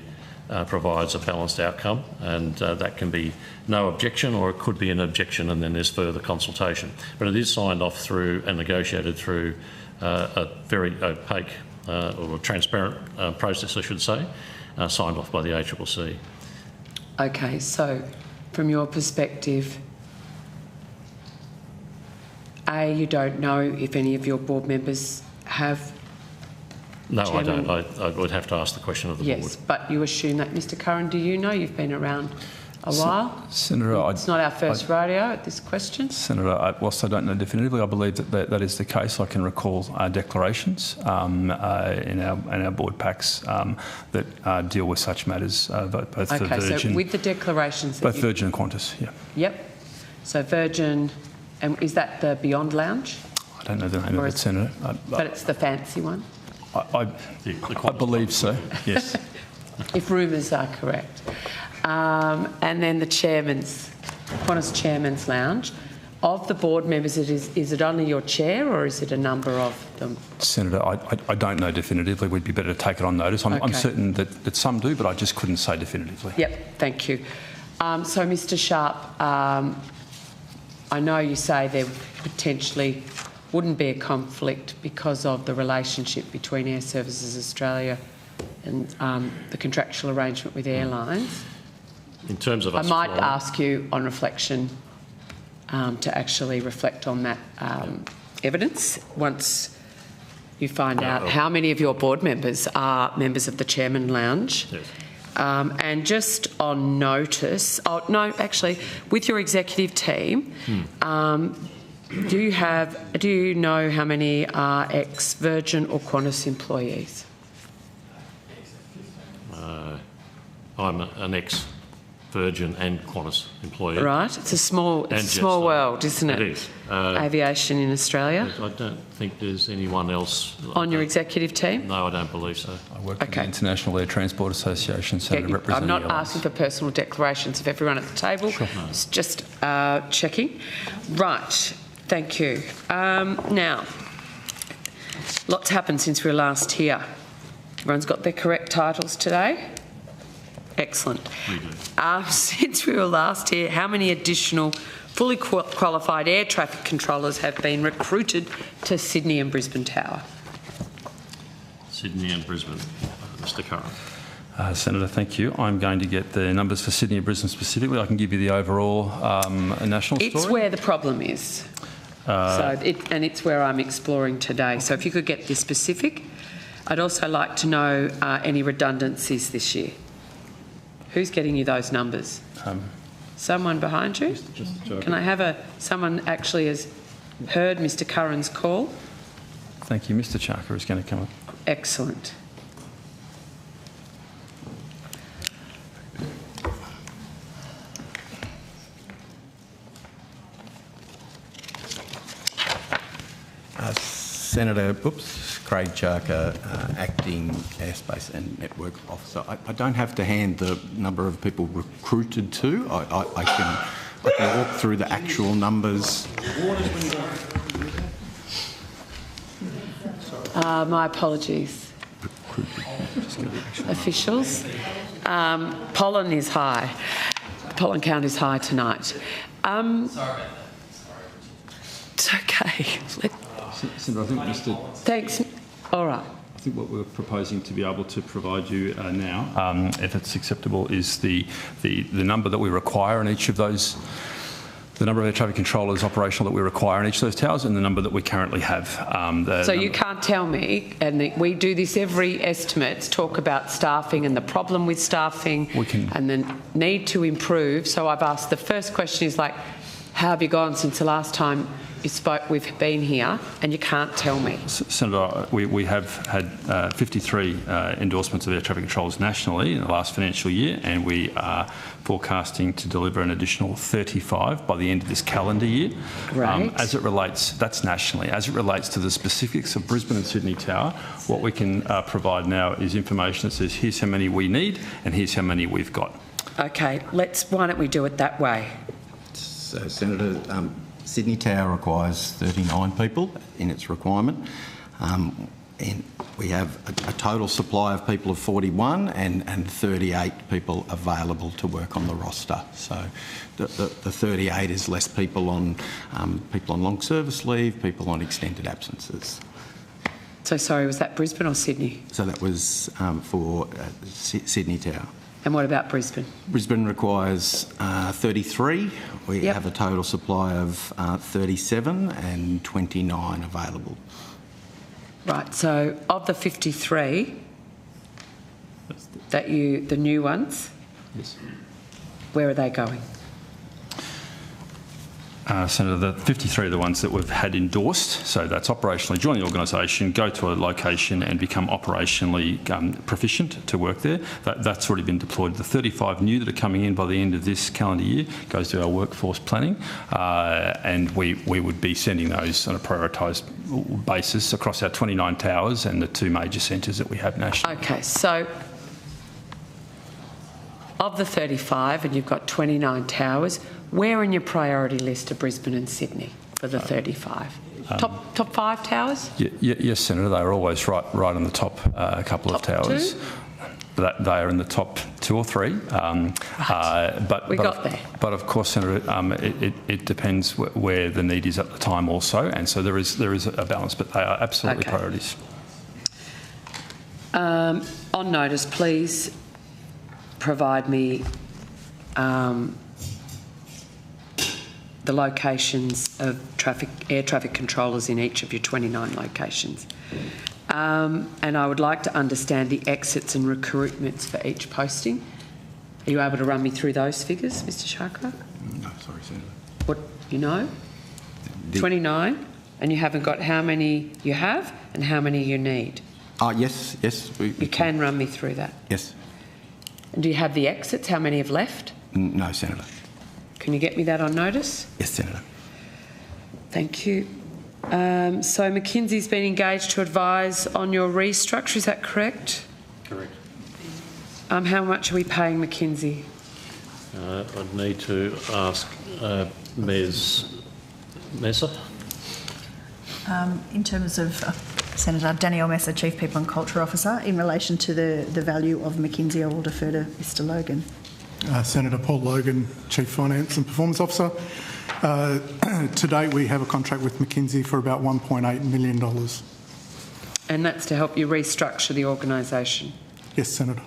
S18: provides a balanced outcome, and that can be no objection, or it could be an objection, and then there's further consultation. But it is signed off through and negotiated through a very opaque or transparent process, I should say, signed off by the ACCC.
S7: Okay, so from your perspective, you don't know if any of your board members have...
S18: No,
S7: Chairman?
S18: I don't. I would have to ask the question of the board.
S7: Yes, but you assume that. Mr Curran, do you know? You've been around a while.
S12: Senator,
S7: it's not our first rodeo at this question.
S12: Senator, whilst I don't know definitively, I believe that is the case. I can recall declarations in our board packs that deal with such matters, both for Virgin...
S7: Okay, so with the declarations...
S12: Both Virgin and Qantas, yeah.
S7: Yep. So Virgin, and is that the Beyond Lounge?
S12: I don't know the name of it, Senator.
S7: But it's the fancy one?
S12: I believe so, yes.
S7: If rumours are correct. And then the Qantas Chairman's Lounge. Of the board members, is it only your chair, or is it a number of them?
S12: Senator, I don't know definitively. We'd be better to take it on notice. I'm certain that some do, but I just couldn't say definitively.
S7: Yep, thank you. So, Mr Sharp, I know you say there potentially wouldn't be a conflict because of the relationship between Air Services Australia and the contractual arrangement with airlines.
S18: In terms of
S7: I might ask you on reflection to actually reflect on that evidence once you find out how many of your board members are members of the Chairman Lounge.
S18: Yes.
S7: And just on notice, actually, with your executive team, do you know how many are ex-Virgin or Qantas employees?
S18: I'm an ex-Virgin and Qantas employee.
S7: Right, it's a small world, isn't it?
S18: It is.
S7: Aviation in Australia.
S18: I don't think there's anyone else
S7: on your executive team.
S18: No, I don't believe so.
S12: I work at the International Air Transport Association, so representing.
S7: I'm not asking for personal declarations of everyone at the table. Sure. It's just checking. Right. Thank you. Now, lots happened since we were last here. Everyone's got their correct titles today. Excellent. Since we were last here, how many additional fully qualified air traffic controllers have been recruited to Sydney and Brisbane Tower?
S18: Sydney and Brisbane. Mr Curran.
S12: Senator, thank you. I'm going to get the numbers for Sydney and Brisbane specifically. I can give you the overall national story.
S7: It's where the problem is. And it's where I'm exploring today. So if you could get this specific. I'd also like to know any redundancies this year. Who's getting you those numbers? Someone behind you? Can I have someone actually has heard Mr Curran's call?
S12: Thank you. Mr Charker is going to come up.
S7: Excellent.
S14: Senator, Craig Charker, Acting Airspace and Network Officer. I don't have to hand the number of people recruited to. I can walk through the actual numbers.
S7: My apologies. Officials. Pollen is high. The pollen count is high tonight. Sorry about that. It's okay.
S12: Senator, I think Mr.
S7: Thanks. All right.
S12: I think what we're proposing to be able to provide you now, if it's acceptable, is the number that we require in each of those, the number of air traffic controllers operational that we require in each of those towers, and the number that we currently have.
S7: So you can't tell me, and we do this every estimates, talk about staffing and the problem with staffing and the need to improve. So I've asked, the first question is like, how have you gone since the last time you spoke, we've been here, and you can't tell me?
S12: Senator, we have had 53 endorsements of air traffic controllers nationally in the last financial year, and we are forecasting to deliver an additional 35 by the end of this calendar year.
S7: Great.
S12: As it relates, that's nationally. As it relates to the specifics of Brisbane and Sydney Tower, what we can provide now is information that says here's how many we need and here's how many we've got.
S7: Okay, why don't we do it that way?
S14: So, Senator, Sydney Tower requires 39 people in its requirement, and we have a total supply of people of 41 and 38 people available to work on the roster. So the 38 is less people on long service leave, people on extended absences.
S7: So sorry, was that Brisbane or Sydney?
S14: So that was for Sydney Tower.
S7: And what about Brisbane?
S14: Brisbane requires 33. We have a total supply of 37 and 29 available.
S7: Right, so of the 53, the new ones,
S12: yes,
S7: where are they going?
S12: Senator, the 53 are the ones that we've had endorsed, so that's operationally join the organisation, go to a location and become operationally proficient to work there. That's already been deployed. The 35 new that are coming in by the end of this calendar year goes to our workforce planning, and we would be sending those on a prioritised basis across our 29 towers and the 2 major centres that we have nationally.
S7: Okay, so of the 35, and you've got 29 towers, where in your priority list are Brisbane and Sydney for the 35? Top 5 towers?
S12: Yes, Senator, they are always right on the top couple of towers.
S7: 2?
S12: They are in the top 2 or 3.
S7: We got there.
S12: But of course, Senator, it depends where the need is at the time also, and so there is a balance, but they are absolutely priorities.
S7: On notice, please provide me the locations of air traffic controllers in each of your 29 locations. And I would like to understand the exits and recruitments for each posting. Are you able to run me through those figures, Mr Chakra?
S14: No, sorry, Senator.
S7: What, you know? 29, and you haven't got how many you have and how many you need?
S14: Yes.
S7: You can run me through that?
S14: Yes.
S7: And do you have the exits? How many have left?
S14: No, Senator.
S7: Can you get me that on notice?
S14: Yes, Senator.
S7: Thank you. So McKinsey's been engaged to advise on your restructure, is that correct?
S18: Correct.
S7: How much are we paying McKinsey?
S18: I'd need to ask Ms. Messer.
S10: In terms of
S16: Senator. Danielle Messer, Chief People and Culture Officer. In relation to the value of McKinsey, I will defer to Mr Logan.
S17: Senator Paul Logan, Chief Finance and Performance Officer. To date, we have a contract with McKinsey for about $1.8 million.
S7: And that's to help you restructure the organisation?
S17: Yes, Senator.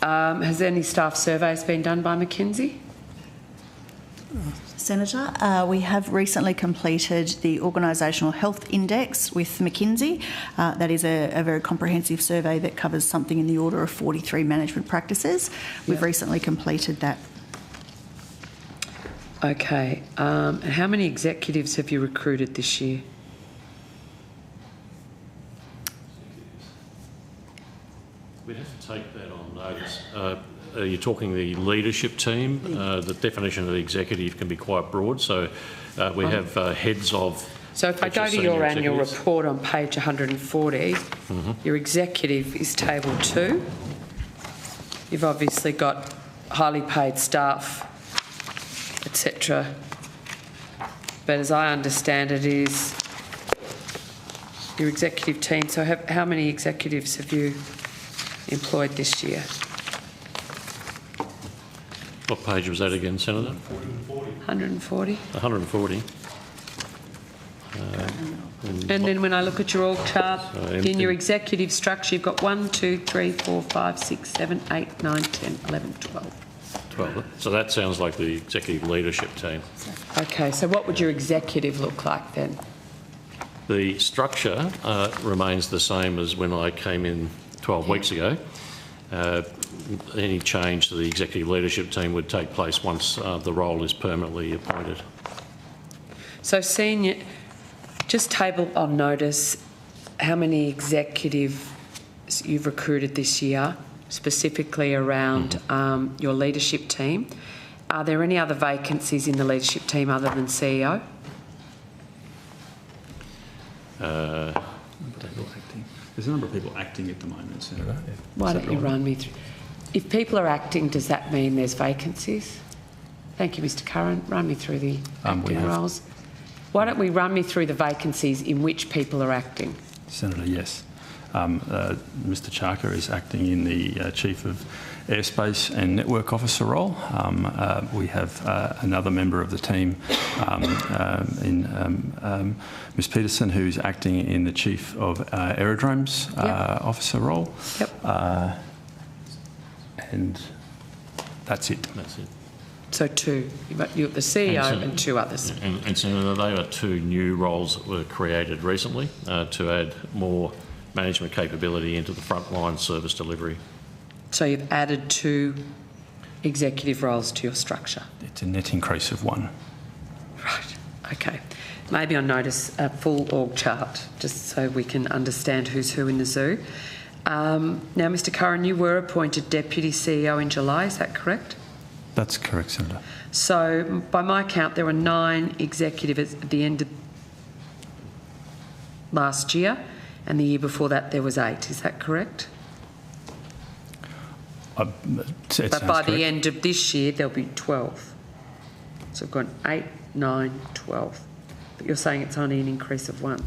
S7: Has any staff surveys been done by McKinsey?
S16: Senator, we have recently completed the Organisational Health Index with McKinsey. That is a very comprehensive survey that covers something in the order of 43 management practices. We've recently completed that.
S7: Okay. How many executives have you recruited this year?
S18: We'd have to take that on notice. Are you talking the leadership team? The definition of the executive can be quite broad, so we have heads of...
S7: So if I go to your annual report on page 140, your executive is table 2. You've obviously got highly paid staff, etc. But as I understand it, is your executive team. So how many executives have you employed this year?
S18: What page was that again, Senator?
S7: 140.
S18: 140.
S7: And then when I look at your org chart, in your executive structure, you've got 1, 2, 3, 4, 5, 6, 7, 8, 9, 10, 11, 12.
S18: 12. So that sounds like the executive leadership team.
S7: Okay, so what would your executive look like then?
S18: The structure remains the same as when I came in 12 weeks ago. Any change to the executive leadership team would take place once the role is permanently appointed.
S7: So senior, just table on notice how many executives you've recruited this year, specifically around your leadership team. Are there any other vacancies in the leadership team other than CEO?
S12: There's a number of people acting at the moment, Senator.
S7: Why don't you run me through? If people are acting, does that mean there's vacancies? Thank you, Mr Curran. Run me through the acting roles. Why don't we run me through the vacancies in which people are acting?
S12: Senator, yes. Mr Charker is acting in the Chief of Airspace and Network Officer role. We have another member of the team Ms Peterson, who's acting in the Chief of Aerodromes Officer role. Yep. And that's it.
S18: That's it.
S7: So 2. You've got the CEO and 2 others.
S18: And Senator, they are 2 new roles that were created recently to add more management capability into the frontline service delivery.
S7: So you've added 2 executive roles to your structure?
S12: It's a net increase of 1.
S7: Right, okay. Maybe I'll notice a full org chart, just so we can understand who's who in the zoo. Now, Mr Curran, you were appointed Deputy CEO in July, is that correct?
S12: That's correct, Senator.
S7: So, by my count, there were 9 executives at the end of last year, and the year before that there was 8. Is that correct? But by the end of this year, there'll be 12. So we've got 8, 9, 12. But you're saying it's only an increase of 1.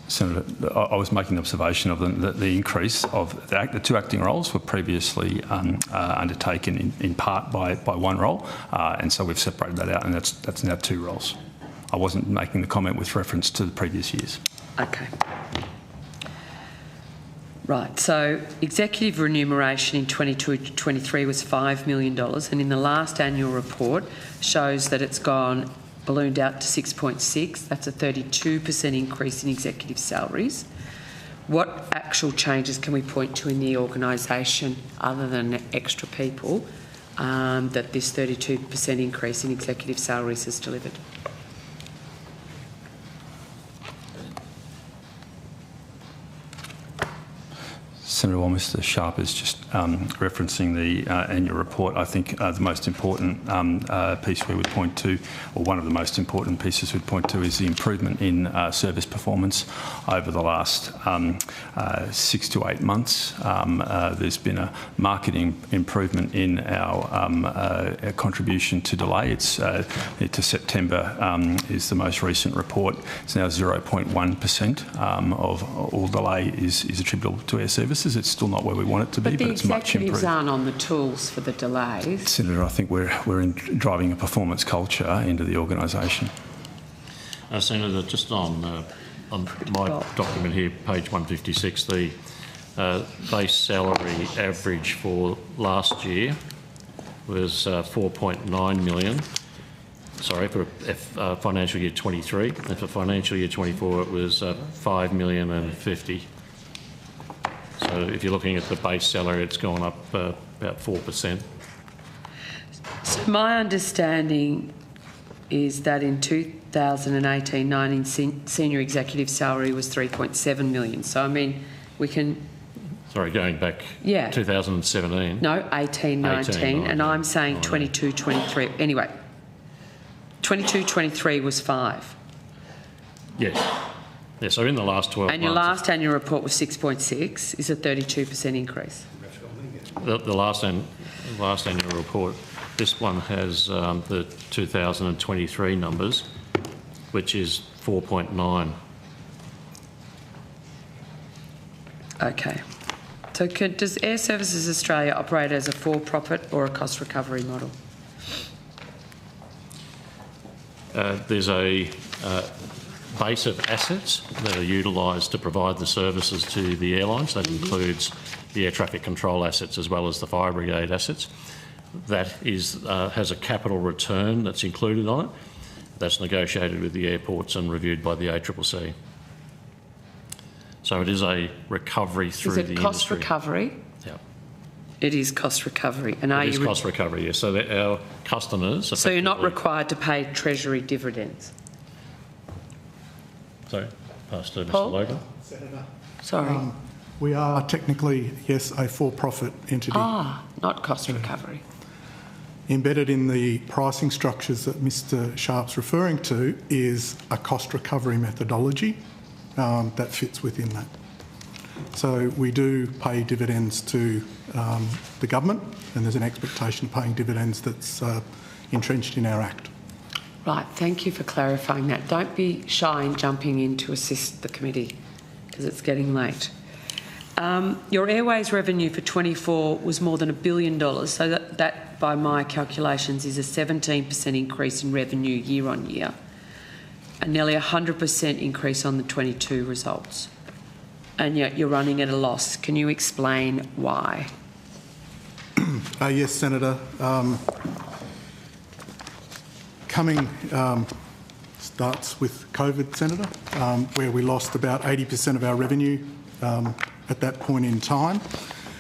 S12: Senator, I was making the observation of the increase of the 2 acting roles were previously undertaken in part by 1 role, and so we've separated that out, and that's now 2 roles. I wasn't making the comment with reference to the previous years.
S7: Okay. Right, so executive remuneration in 22-23 was $5 million, and in the last annual report shows that it's ballooned out to 6.6. That's a 32% increase in executive salaries. What actual changes can we point to in the organisation, other than extra people, that this 32% increase in executive salaries has delivered?
S12: Senator, while Mr Sharp is just referencing the annual report, I think the most important piece we would point to, or one of the most important pieces we'd point to, is the improvement in service performance over the last 6 to 8 months. There's been a marked improvement in our contribution to delay. It's to September is the most recent report. It's now 0.1% of all delay is attributable to our services. It's still not where we want it to be, but it's much improved.
S7: The executives aren't on the tools for the delays.
S12: Senator, I think we're driving a performance culture into the organisation.
S18: Senator, just on my document here, page 156, the base salary average for last year was 4.9 million. Sorry, for financial year 23, and for financial year 24 it was 5 million and 50. So if you're looking at the base salary, it's gone up about 4%.
S7: So my understanding is that in 2018-19 senior executive salary was 3.7 million. So I mean, we can.
S18: Sorry, going back. 2017.
S7: No, 18-19, and I'm saying 22-23. Anyway, 22-23 was 5.
S18: Yes. Yeah, so in the last 12 months...
S7: And your last annual report was 6.6, is a 32% increase.
S18: The last annual report, this one has the 2023 numbers, which is 4.9.
S7: Okay. So does Air Services Australia operate as a for-profit or a cost recovery model?
S18: There's a base of assets that are utilised to provide the services to the airlines. That includes the air traffic control assets as well as the fire brigade assets. That is has a capital return that's included on it. That's negotiated with the airports and reviewed by the ACCC. So it is a recovery through the industry.
S7: Is it cost recovery?
S18: Yeah.
S7: It is cost recovery. And
S18: it is cost recovery, yes. So that our customers...
S7: So you're not required to pay Treasury dividends?
S18: Sorry, pass to
S7: Paul?
S18: Mr Logan.
S17: Senator.
S7: Sorry.
S17: We are technically, yes, a for-profit entity.
S7: Ah, not cost recovery.
S17: Embedded in the pricing structures that Mr Sharp's referring to is a cost recovery methodology that fits within that. So we do pay dividends to the government, and there's an expectation of paying dividends that's entrenched in our Act.
S7: Right, thank you for clarifying that. Don't be shy in jumping in to assist the committee because it's getting late. Your airways revenue for 24 was more than $1 billion, so that by my calculations is a 17% increase in revenue year on year, and nearly 100% increase on the 22 results. And yet you're running at a loss. Can you explain why?
S17: Yes, Senator. Coming starts with COVID, Senator, where we lost about 80% of our revenue at that point in time.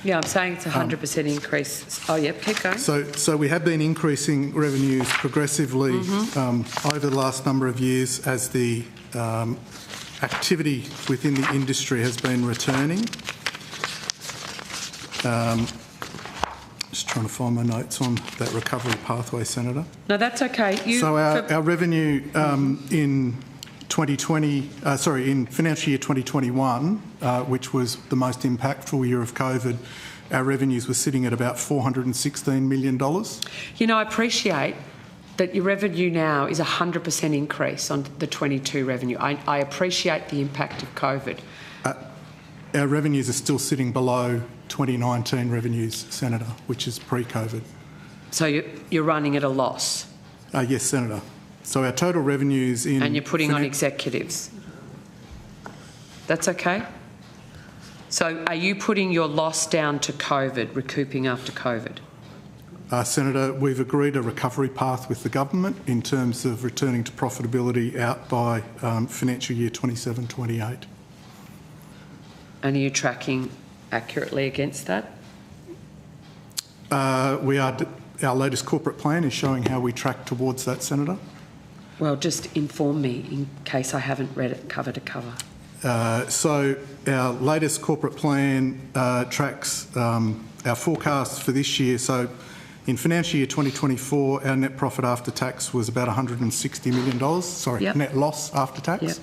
S7: Yeah, I'm saying it's a 100% increase. Oh, yep, keep going.
S17: So we have been increasing revenues progressively over the last number of years as the activity within the industry has been returning. Just trying to find my notes on that recovery pathway, Senator.
S7: No, that's okay.
S17: So our revenue in 2020, in financial year 2021, which was the most impactful year of COVID, our revenues were sitting at about $416 million.
S7: You know, I appreciate that your revenue now is a 100% increase on the 22 revenue. I appreciate the impact of COVID.
S17: Our revenues are still sitting below 2019 revenues, Senator, which is pre-COVID.
S7: So you're running at a loss?
S17: Yes, Senator. So our total revenues in...
S7: And you're putting on executives? That's okay? So are you putting your loss down to COVID, recouping after COVID?
S17: Senator, we've agreed a recovery path with the government in terms of returning to profitability out by financial year 27-28.
S7: And are you tracking accurately against that?
S17: We are. Our latest corporate plan is showing how we track towards that, Senator.
S7: Well, just inform me in case I haven't read it cover to cover.
S17: So our latest corporate plan tracks our forecasts for this year. So in financial year 2024, our net profit after tax was about $160 million. Sorry, net loss after tax.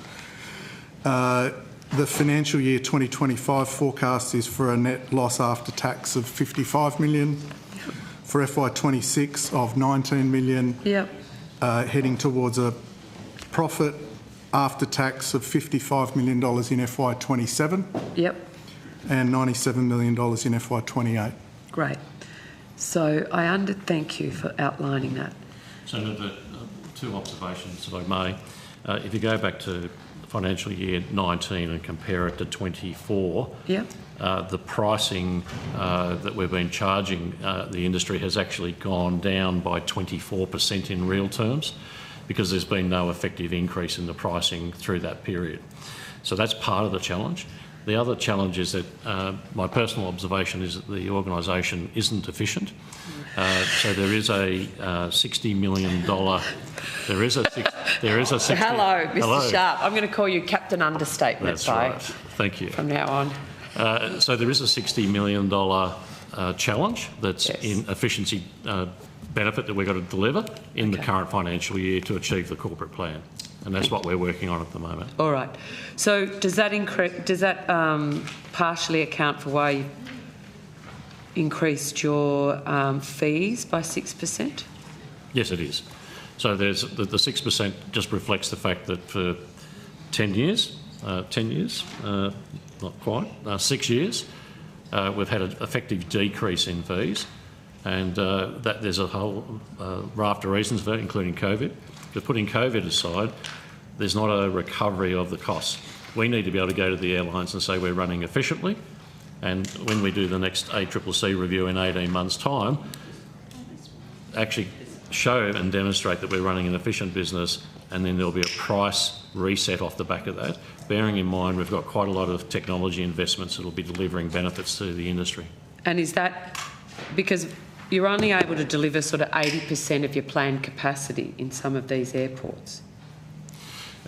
S17: The financial year 2025 forecast is for a net loss after tax of $55 million. For FY26 of $19 million. Heading towards a profit after tax of $55 million in FY27. And $97 million in FY28.
S7: Great. So thank you for outlining that.
S18: Senator, two observations, if I may. If you go back to financial year 19 and compare it to 24, the pricing that we've been charging the industry has actually gone down by 24% in real terms, because there's been no effective increase in the pricing through that period. So that's part of the challenge. The other challenge is that my personal observation is that the organisation isn't efficient. So there is a $60 million. There is a 60.
S7: Hello, Mr. Sharp. I'm going to call you Captain Understatement.
S18: That's right. Thank you.
S7: From now on.
S18: So there is a $60 million challenge that's in efficiency benefit that we've got to deliver in the current financial year to achieve the corporate plan. And that's what we're working on at the moment.
S7: All right. So does that partially account for why you increased your fees by 6%?
S18: Yes, it is. So there's the 6% just reflects the fact that for 10 years, not quite, 6 years, we've had an effective decrease in fees, and that there's a whole raft of reasons for that, including COVID. But putting COVID aside, there's not a recovery of the costs. We need to be able to go to the airlines and say we're running efficiently, and when we do the next ACCC review in 18 months' time, actually show and demonstrate that we're running an efficient business, and then there'll be a price reset off the back of that, bearing in mind we've got quite a lot of technology investments that will be delivering benefits to the industry.
S7: And is that because you're only able to deliver sort of 80% of your planned capacity in some of these airports?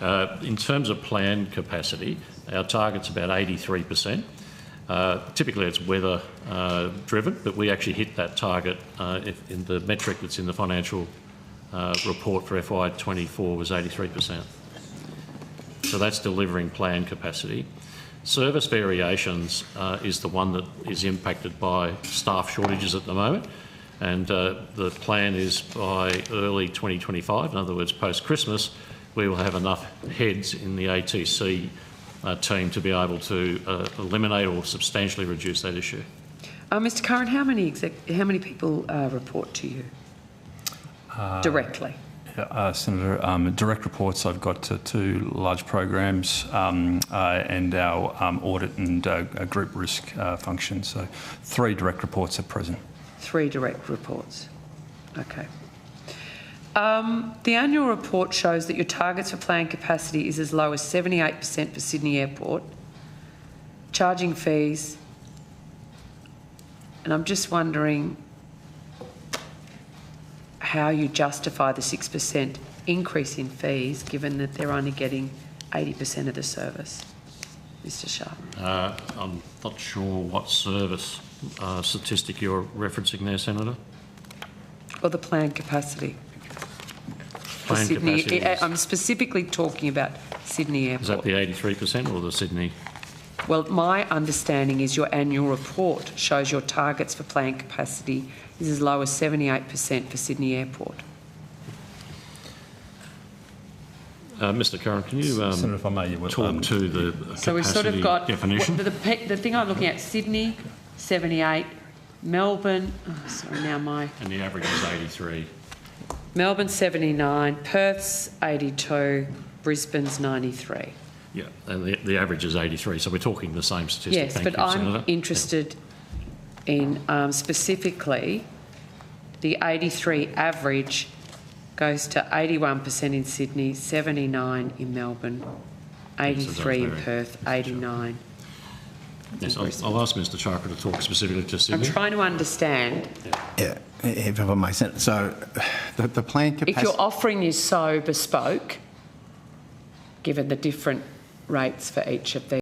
S18: In terms of planned capacity, our target's about 83%. Typically it's weather driven, but we actually hit that target in the metric that's in the financial report for FY24 was 83%. So that's delivering planned capacity. Service variations is the one that is impacted by staff shortages at the moment, and the plan is by early 2025, in other words post-Christmas, we will have enough heads in the ATC team to be able to eliminate or substantially reduce that issue.
S7: Mr. Curran, how many people report to you directly?
S12: Senator, direct reports, I've got two large programs and our audit and group risk function. So 3 direct reports at present.
S7: 3 direct reports. Okay. The annual report shows that your targets for planned capacity is as low as 78% for Sydney Airport, charging fees, and I'm just wondering how you justify the 6% increase in fees given that they're only getting 80% of the service. Mr. Sharp.
S18: I'm not sure what service statistic you're referencing there, Senator.
S7: Or the planned capacity.
S18: Planned
S7: Sydney,
S18: capacity
S7: I'm specifically talking about Sydney Airport.
S18: Is that the 83% or the Sydney?
S7: Well, my understanding is your annual report shows your targets for planned capacity is as low as 78% for Sydney Airport.
S18: Mr. Curran, can you
S12: Senator, if I may,
S18: talk to the capacity
S7: so we've sort of got
S18: definition?
S7: the thing I'm looking at: Sydney, 78, Melbourne. Oh, sorry, now my.
S18: And the average is 83.
S7: Melbourne 79, Perth's 82, Brisbane's 93.
S18: Yeah, and the average is 83, so we're talking the same statistic.
S7: Yes,
S18: Thank
S7: but
S18: you,
S7: I'm
S18: Senator.
S7: interested in specifically the 83 average goes to 81% in Sydney, 79 in Melbourne, 83 in Perth, 89.
S18: Yes, I'll ask Mr. Chakra to talk specifically to Sydney.
S7: I'm trying to understand.
S14: Yeah, if I may. So the plan capacity...
S7: If your offering is so bespoke, given the different rates for each of these.